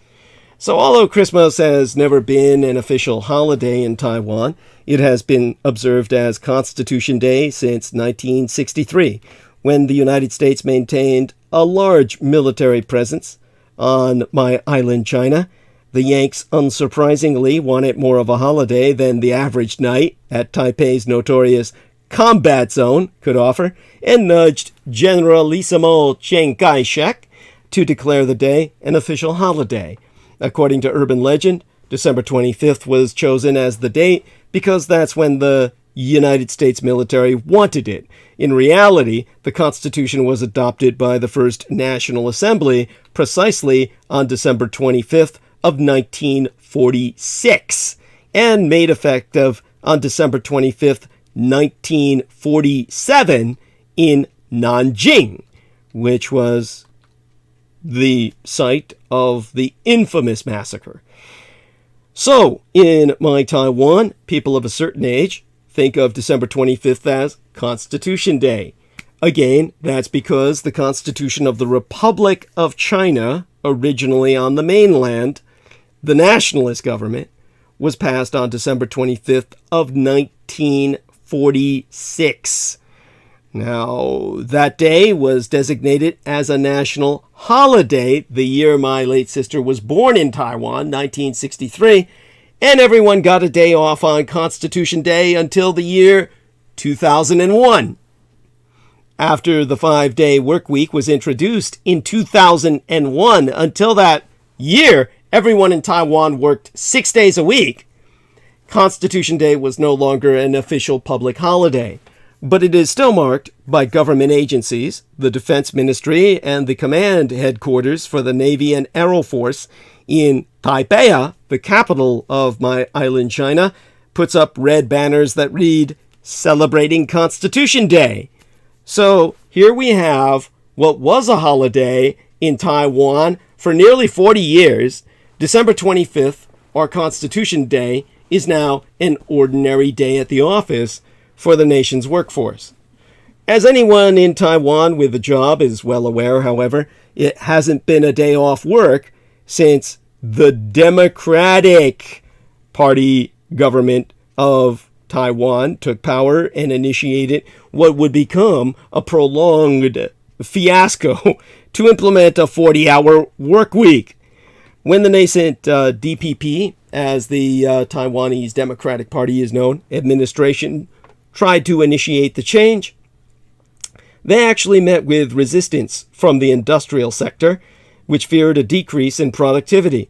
So although Christmas has never been an official holiday in Taiwan, it has been observed as Constitution Day since 1963, when the United States maintained a large military presence on my island, China. The Yanks, unsurprisingly, wanted more of a holiday than the average night at Taipei's notorious combat zone could offer, and nudged Generalissimo Chiang Kai-shek to declare the day an official holiday. According to urban legend, December 25th was chosen as the date because that's when the United States military wanted it. In reality, the Constitution was adopted by the First National Assembly precisely on December 25th of 1946 and made effective on December 25th, 1947 in Nanjing, which was the site of the infamous massacre. So, in my Taiwan, people of a certain age think of December 25th as Constitution Day. Again, that's because the Constitution of the Republic of China, originally on the mainland, the nationalist government, was passed on December 25th of 1946. Now, that day was designated as a national holiday the year my late sister was born in Taiwan, 1963, and everyone got a day off on Constitution Day until the year 2001. After the 5-day work week was introduced in 2001, until that year, everyone in Taiwan worked 6 days a week. Constitution Day was no longer an official public holiday, but it is still marked by government agencies. The Defense Ministry and the command headquarters for the Navy and Air Force in Taipei, the capital of my island, China, puts up red banners that read, "Celebrating Constitution Day." So here we have what was a holiday in Taiwan for nearly 40 years. December 25th, or Constitution Day, is now an ordinary day at the office for the nation's workforce. As anyone in Taiwan with a job is well aware, however, it hasn't been a day off work since the Democratic Party government of Taiwan took power and initiated what would become a prolonged fiasco to implement a 40-hour work week. When the nascent DPP, as the Taiwanese Democratic Party is known, administration tried to initiate the change, they actually met with resistance from the industrial sector, which feared a decrease in productivity.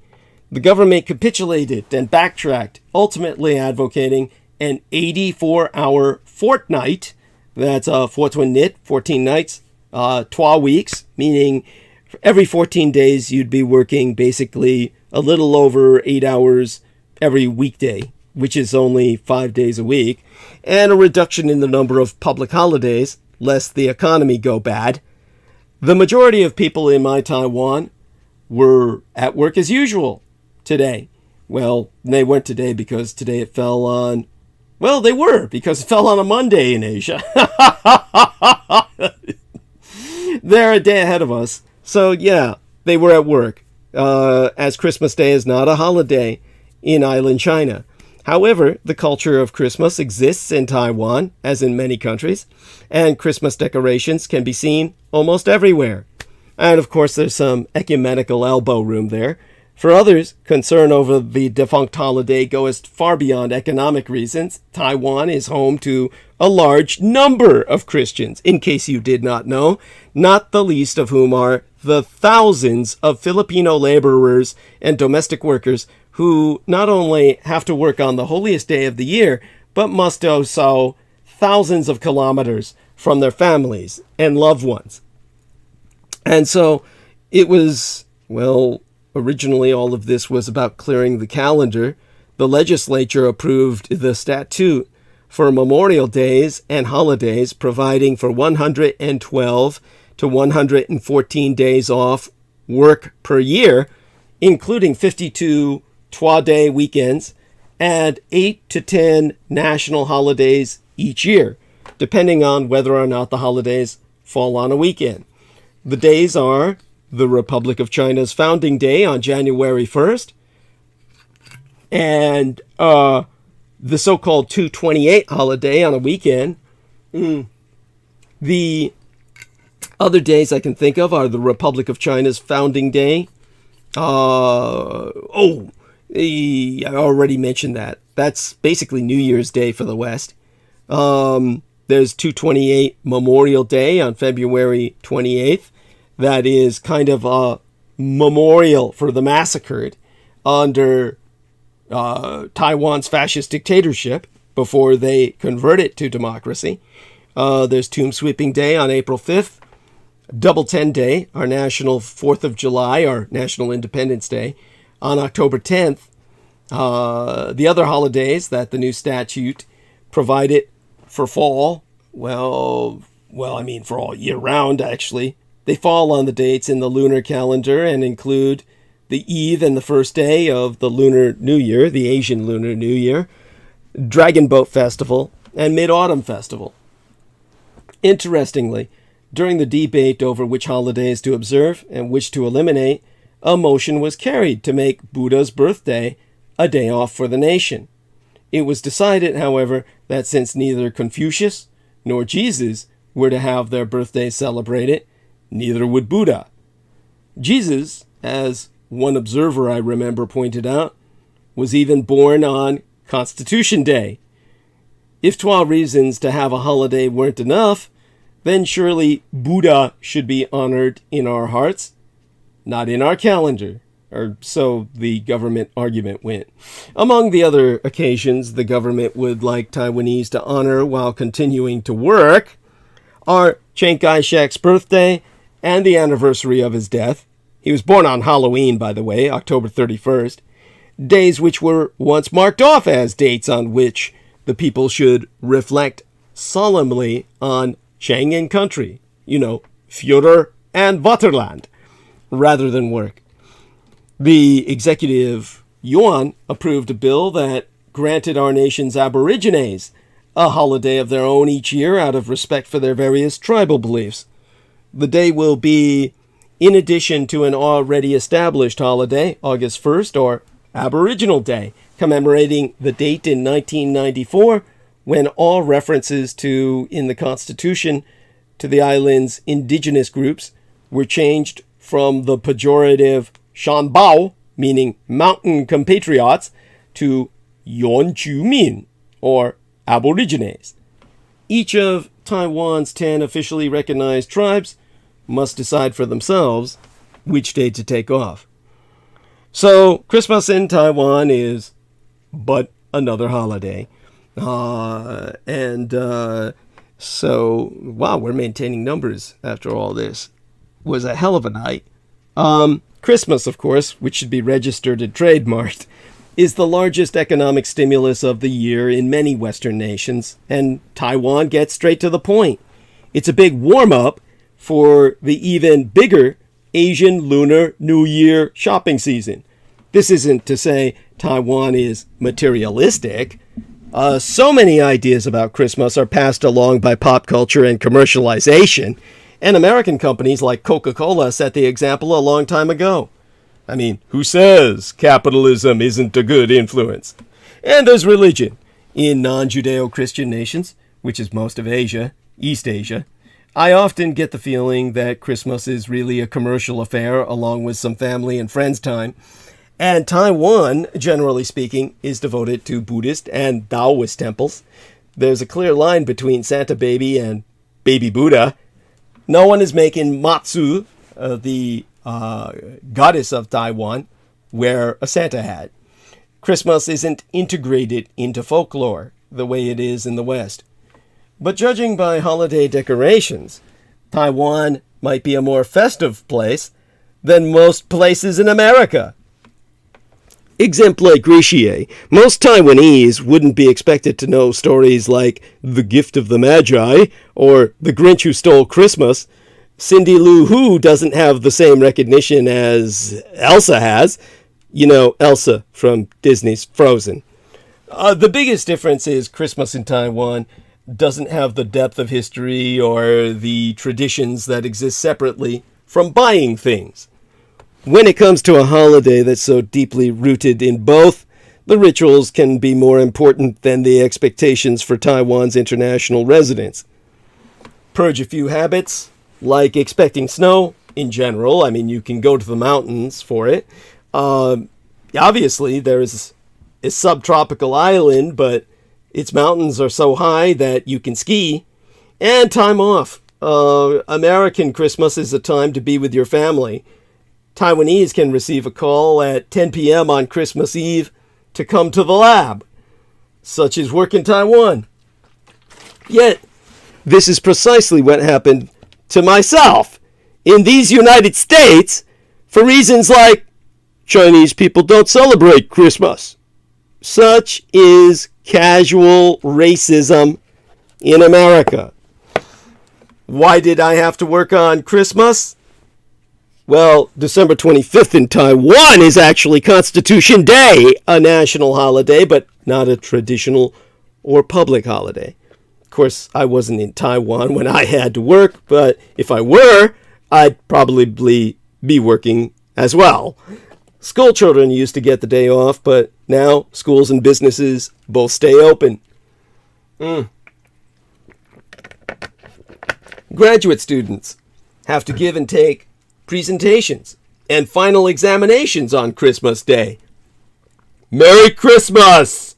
The government capitulated and backtracked, ultimately advocating an 84-hour fortnight. That's 14 nights, 12 weeks, meaning every 14 days you'd be working basically a little over 8 hours every weekday, which is only 5 days a week, and a reduction in the number of public holidays, lest the economy go bad. The majority of people in my Taiwan were at work as usual today. Well, they weren't today because today it fell on... Well, they were, because it fell on a Monday in Asia. They're a day ahead of us. So, yeah, they were at work. as Christmas Day is not a holiday in island China. However, the culture of Christmas exists in Taiwan, as in many countries, and Christmas decorations can be seen almost everywhere. And of course, there's some ecumenical elbow room there. For others, concern over the defunct holiday goes far beyond economic reasons. Taiwan is home to a large number of Christians, in case you did not know, not the least of whom are the thousands of Filipino laborers and domestic workers who not only have to work on the holiest day of the year, but must do so thousands of kilometers from their families and loved ones. And so it was, well, originally all of this was about clearing the calendar. The legislature approved the statute for Memorial Days and holidays, providing for 112 to 114 days off work per year, including 52 trois-day weekends and 8 to 10 national holidays each year, depending on whether or not the holidays fall on a weekend. The days are the Republic of China's founding day on January 1st, and the so-called 228 holiday on a weekend. The other days I can think of are the Republic of China's founding day. I already mentioned that. That's basically New Year's Day for the West. There's 228 Memorial Day on February 28th. That is kind of a memorial for the massacred under Taiwan's fascist dictatorship before they convert it to democracy. There's Tomb Sweeping Day on April 5th. Double 10 Day, our national 4th of July, our National Independence Day, on October 10th. The other holidays that the new statute provided for fall, well, for all year round, actually, they fall on the dates in the lunar calendar and include the eve and the first day of the Lunar New Year, the Asian Lunar New Year, Dragon Boat Festival, and Mid-Autumn Festival. Interestingly, during the debate over which holidays to observe and which to eliminate, a motion was carried to make Buddha's birthday a day off for the nation. It was decided, however, that since neither Confucius nor Jesus were to have their birthdays celebrated, neither would Buddha. Jesus, as one observer I remember pointed out, was even born on Constitution Day. If 12 reasons to have a holiday weren't enough, then surely Buddha should be honored in our hearts, not in our calendar, or so the government argument went. Among the other occasions the government would like Taiwanese to honor while continuing to work are Chiang Kai-shek's birthday and the anniversary of his death. He was born on Halloween, by the way, October 31st, days which were once marked off as dates on which the people should reflect solemnly on Chang and country, Führer and Vaterland, rather than work. The executive Yuan approved a bill that granted our nation's aborigines a holiday of their own each year out of respect for their various tribal beliefs. The day will be in addition to an already established holiday, August 1st, or Aboriginal Day, commemorating the date in 1994 when all references in the Constitution to the island's indigenous groups were changed from the pejorative Shanbao, meaning mountain compatriots, to Yuan Chu Min, or Aborigines. Each of Taiwan's 10 officially recognized tribes must decide for themselves which day to take off. So, Christmas in Taiwan is but another holiday. So, wow, we're maintaining numbers after all this. Was a hell of a night. Christmas, of course, which should be registered and trademarked, is the largest economic stimulus of the year in many Western nations, and Taiwan gets straight to the point. It's a big warm-up for the even bigger Asian Lunar New Year shopping season. This isn't to say Taiwan is materialistic. So many ideas about Christmas are passed along by pop culture and commercialization, and American companies like Coca-Cola set the example a long time ago. I mean, who says capitalism isn't a good influence? And there's religion. In non-Judeo-Christian nations, which is most of Asia, East Asia, I often get the feeling that Christmas is really a commercial affair along with some family and friends time. And Taiwan, generally speaking, is devoted to Buddhist and Taoist temples. There's a clear line between Santa Baby and Baby Buddha. No one is making Matsu, the goddess of Taiwan, wear a Santa hat. Christmas isn't integrated into folklore the way it is in the West. But judging by holiday decorations, Taiwan might be a more festive place than most places in America. Exempli Greciae, most Taiwanese wouldn't be expected to know stories like The Gift of the Magi or The Grinch Who Stole Christmas. Cindy Lou Who doesn't have the same recognition as Elsa has. You know, Elsa from Disney's Frozen. The biggest difference is Christmas in Taiwan doesn't have the depth of history or the traditions that exist separately from buying things. When it comes to a holiday that's so deeply rooted in both, the rituals can be more important than the expectations for Taiwan's international residents. Purge a few habits, like expecting snow in general. I mean, you can go to the mountains for it. Obviously, there is a subtropical island, but its mountains are so high that you can ski. And time off. American Christmas is a time to be with your family. Taiwanese can receive a call at 10 p.m. on Christmas Eve to come to the lab. Such is work in Taiwan. Yet, this is precisely what happened to myself in these United States for reasons like Chinese people don't celebrate Christmas. Such is casual racism in America. Why did I have to work on Christmas? Well, December 25th in Taiwan is actually Constitution Day, a national holiday, but not a traditional or public holiday. Of course, I wasn't in Taiwan when I had to work, but if I were, I'd probably be working as well. School children used to get the day off, but now schools and businesses both stay open. Graduate students have to give and take presentations and final examinations on Christmas Day. Merry Christmas!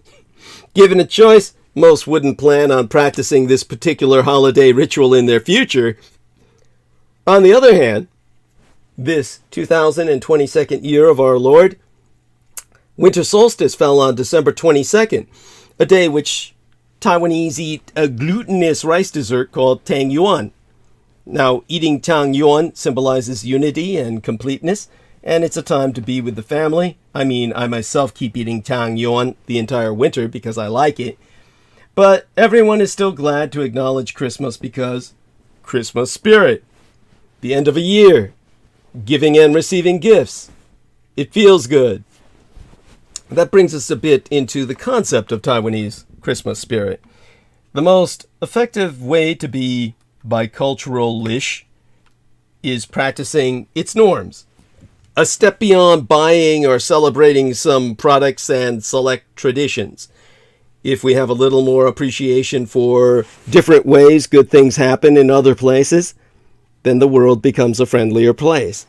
Given a choice, most wouldn't plan on practicing this particular holiday ritual in their future. On the other hand, this 2022nd year of our Lord, winter solstice fell on December 22nd, a day which Taiwanese eat a glutinous rice dessert called Tang Yuan. Now, eating Tang Yuan symbolizes unity and completeness, and it's a time to be with the family. I mean, I myself keep eating Tang Yuan the entire winter because I like it. But everyone is still glad to acknowledge Christmas because Christmas spirit, the end of a year, giving and receiving gifts. It feels good. That brings us a bit into the concept of Taiwanese Christmas spirit. The most effective way to be bicultural-ish is practicing its norms. A step beyond buying or celebrating some products and select traditions. If we have a little more appreciation for different ways good things happen in other places, then the world becomes a friendlier place.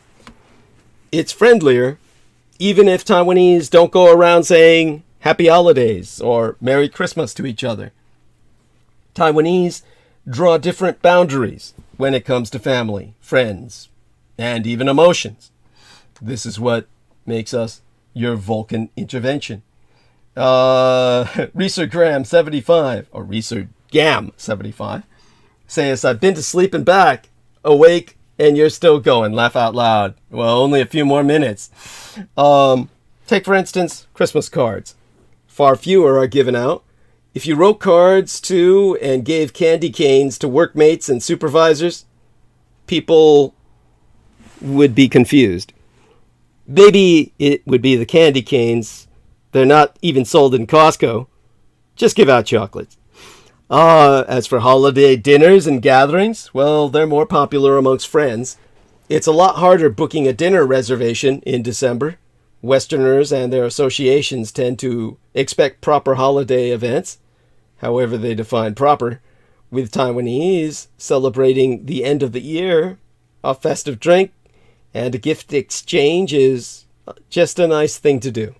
It's friendlier even if Taiwanese don't go around saying Happy Holidays or Merry Christmas to each other. Taiwanese draw different boundaries when it comes to family, friends, and even emotions. This is what makes us your Vulcan intervention. Researchgram75, or Researchgam75, says, I've been to sleep and back, awake, and you're still going. Laugh out loud. Well, only a few more minutes. Take, for instance, Christmas cards. Far fewer are given out. If you wrote cards to and gave candy canes to workmates and supervisors, people would be confused. Maybe it would be the candy canes. They're not even sold in Costco. Just give out chocolates. As for holiday dinners and gatherings, well, they're more popular amongst friends. It's a lot harder booking a dinner reservation in December. Westerners and their associations tend to expect proper holiday events, however they define proper, with Taiwanese celebrating the end of the year, a festive drink, and a gift exchange is just a nice thing to do.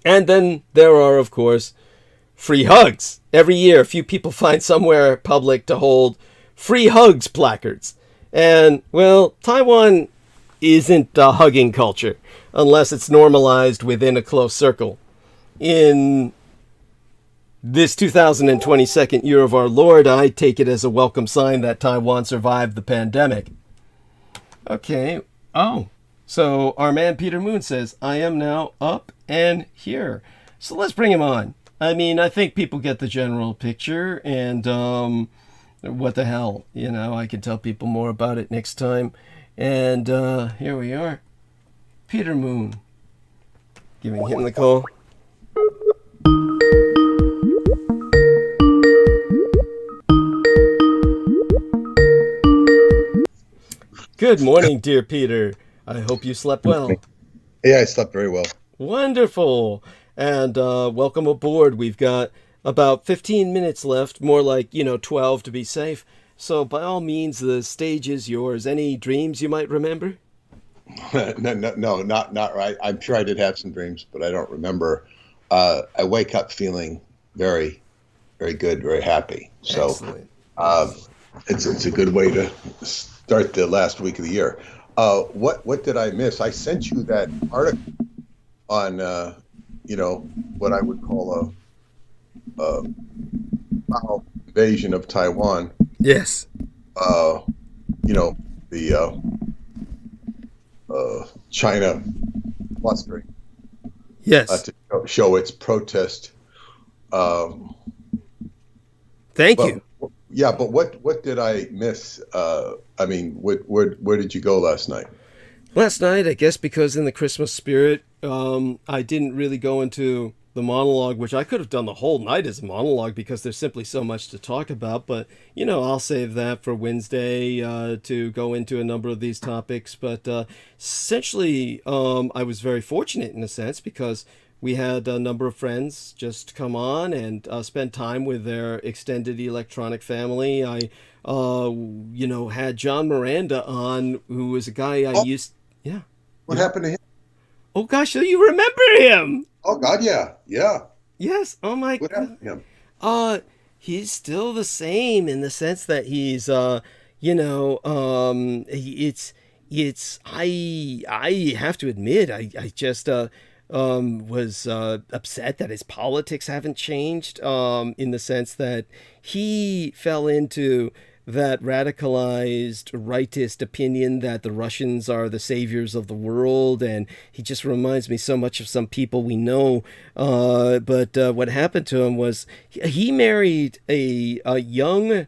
And then there are, of course, free hugs. Every year, a few people find somewhere public to hold free hugs placards. And, well, Taiwan isn't a hugging culture, unless it's normalized within a close circle. In this 2022nd year of our Lord, I take it as a welcome sign that Taiwan survived the pandemic. Okay. Oh, so our man Peter Moon says, I am now up and here. So let's bring him on. I mean, I think people get the general picture, and what the hell, you know, I can tell people more about it next time. And here we are. Peter Moon. Giving him the call. Good morning, dear Peter. I hope you slept well. Yeah, I slept very well. Wonderful. And welcome aboard. We've got about 15 minutes left, more like, 12 to be safe. So by all means, the stage is yours. Any dreams you might remember? No, not right. I'm sure I did have some dreams, but I don't remember. I wake up feeling very, very good, very happy. So it's a good way to start the last week of the year. What did I miss? I sent you that article on what I would call a invasion of Taiwan. Yes. China clustering. Yes. To show its protest. Thank you. Yeah, but what did I miss? Where did you go last night? Last night, I guess because in the Christmas spirit, I didn't really go into the monologue, which I could have done the whole night as a monologue because there's simply so much to talk about. But, I'll save that for Wednesday to go into a number of these topics. But essentially, I was very fortunate in a sense because we had a number of friends just come on and spend time with their extended electronic family. I, had John Miranda on, who was a guy I used... Yeah. What happened to him? Oh, gosh, so you remember him? Oh, God, yeah. Yeah. Yes. Oh, my God. What happened to him? He's still the same in the sense that he's, I have to admit, I just... was upset that his politics haven't changed in the sense that he fell into that radicalized rightist opinion that the Russians are the saviors of the world, and he just reminds me so much of some people we know. But what happened to him was he married a young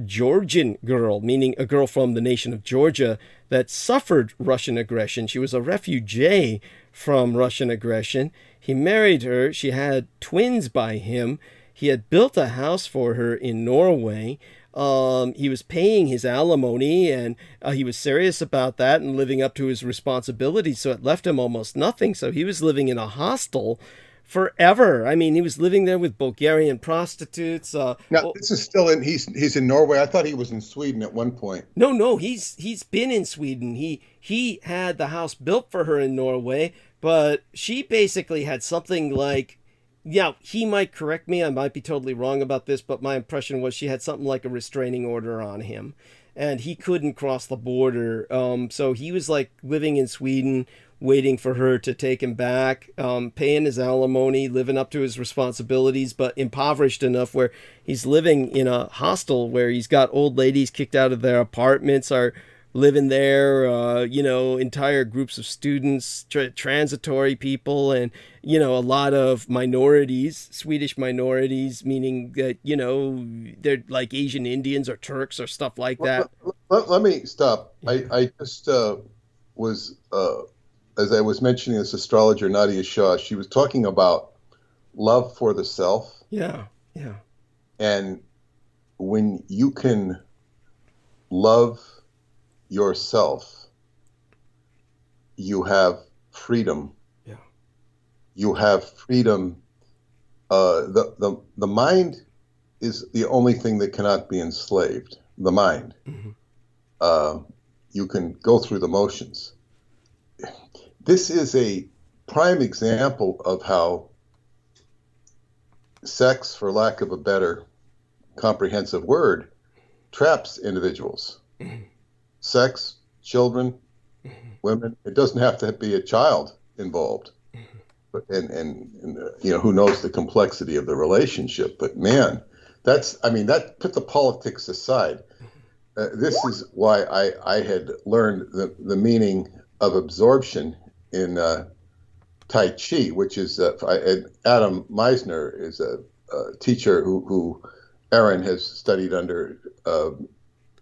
Georgian girl, meaning a girl from the nation of Georgia that suffered Russian aggression. She was a refugee from Russian aggression. He married her. She had twins by him. He had built a house for her in Norway. He was paying his alimony, and he was serious about that and living up to his responsibilities, so it left him almost nothing. So he was living in a hostel forever. I mean, he was living there with Bulgarian prostitutes. Now, this is still he's in Norway. I thought he was in Sweden at one point. No, he's been in Sweden. He had the house built for her in Norway, but she basically had something like, he might correct me, I might be totally wrong about this, but my impression was she had something like a restraining order on him, and he couldn't cross the border. So he was like living in Sweden, waiting for her to take him back, paying his alimony, living up to his responsibilities, but impoverished enough where he's living in a hostel where he's got old ladies kicked out of their apartments, are living there, entire groups of students, transitory people, and, a lot of minorities, Swedish minorities, meaning that, they're like Asian Indians or Turks or stuff like that. Let me stop. I just was, as I was mentioning this astrologer, Nadia Shah, she was talking about love for the self. Yeah. And when you can love yourself, you have freedom. Yeah. You have freedom. The mind is the only thing that cannot be enslaved. The mind. You can go through the motions. This is a prime example of how sex, for lack of a better comprehensive word, traps individuals. Sex, children, women. It doesn't have to be a child involved. But and you know, who knows the complexity of the relationship? But man, that put the politics aside. This is why I had learned the meaning of absorption in Tai Chi, which is Adam Meisner is a teacher who Aaron has studied under,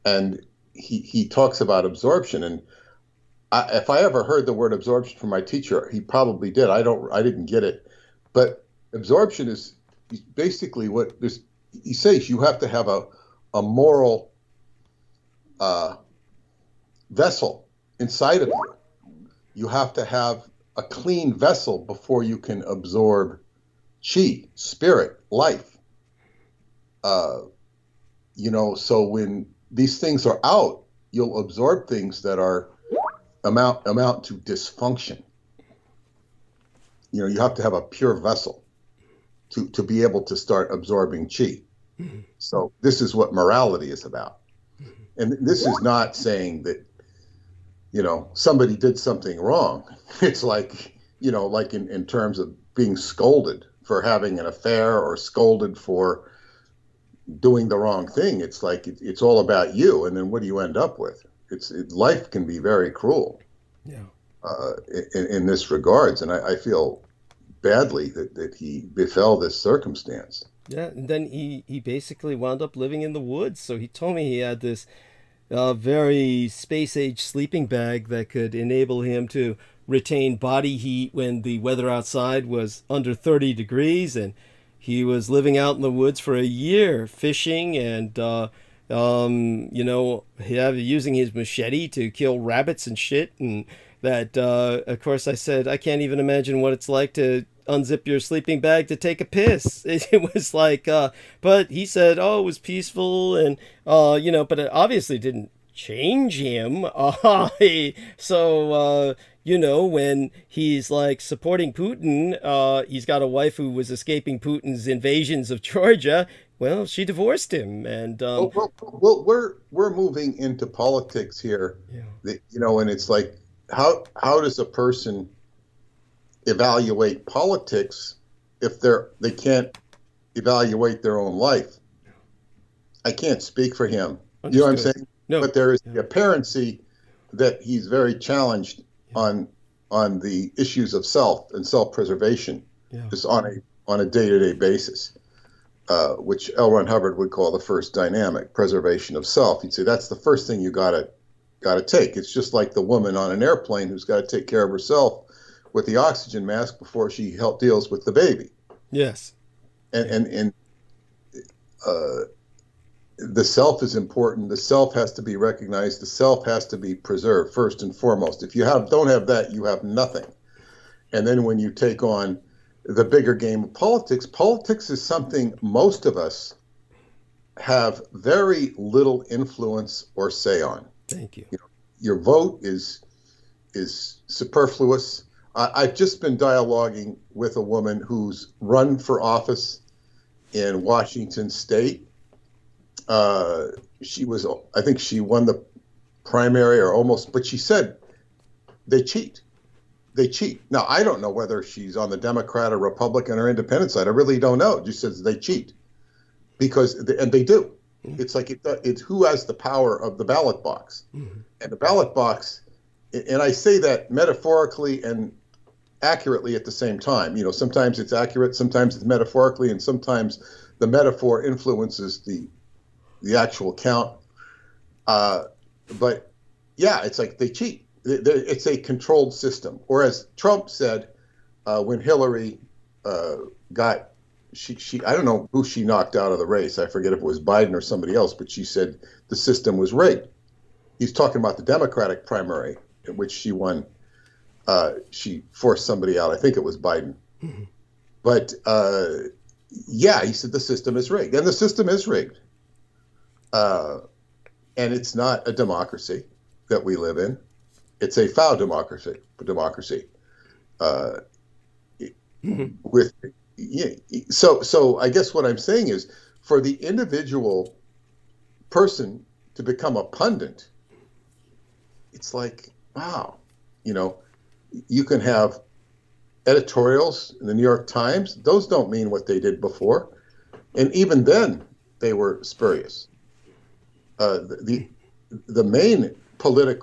and he talks about absorption. And if I ever heard the word absorption from my teacher, he probably did. I didn't get it, but absorption is basically what he says. You have to have a moral vessel inside of you. You have to have a clean vessel before you can absorb chi, spirit, life. You know, so when these things are out, you'll absorb things that are amount to dysfunction. You know, you have to have a pure vessel to be able to start absorbing chi. So this is what morality is about. And this is not saying that, you know, somebody did something wrong. It's like, you know, like in terms of being scolded for having an affair or scolded for doing the wrong thing. It's like it's all about you. And then what do you end up with? Life can be very cruel. Yeah. In this regards. And I feel badly that he befell this circumstance. Yeah, and then he basically wound up living in the woods. So he told me he had this very space-age sleeping bag that could enable him to retain body heat when the weather outside was under 30 degrees. And he was living out in the woods for a year, fishing and, you know, using his machete to kill rabbits and shit. And that, of course, I said, I can't even imagine what it's like to unzip your sleeping bag to take a piss. It was like, but he said, oh, it was peaceful, and you know, but it obviously didn't change him. So you know, when he's like supporting Putin, he's got a wife who was escaping Putin's invasions of Georgia. Well, she divorced him, and well, we're moving into politics here. Yeah. You know, and it's like, how does a person evaluate politics if they can't evaluate their own life? I can't speak for him. Understood. You know what I'm saying? No. But there is the apparency that he's very challenged on the issues of self and self-preservation, just on a day-to-day basis, which L. Ron Hubbard would call the first dynamic, preservation of self. He'd say that's the first thing you gotta take. It's just like the woman on an airplane who's got to take care of herself with the oxygen mask before she deals with the baby. Yes. And the self is important. The self has to be recognized. The self has to be preserved first and foremost. If you don't have that, you have nothing. And then when you take on the bigger game of politics is something most of us have very little influence or say on. Thank you. You know, your vote is superfluous. I've just been dialoguing with a woman who's run for office in Washington State. I think she won the primary or almost, but she said they cheat. They cheat. Now, I don't know whether she's on the Democrat or Republican or Independent side. I really don't know. It just says they cheat and they do. It's like it's who has the power of the ballot box. And the ballot box, and I say that metaphorically and accurately at the same time. You know, sometimes it's accurate, sometimes it's metaphorically, and sometimes the metaphor influences the actual count. But yeah, it's like they cheat. It's a controlled system. Or as Trump said, when Hillary got, she I don't know who she knocked out of the race. I forget if it was Biden or somebody else, but she said the system was rigged. he's talking about the Democratic primary in which she won. She forced somebody out. I think it was Biden. Mm-hmm. But yeah, he said the system is rigged, and the system is rigged. And it's not a democracy that we live in. It's a foul democracy. So I guess what I'm saying is, for the individual person to become a pundit, it's like, wow, you can have editorials in the New York Times. Those don't mean what they did before, and even then they were spurious. The main political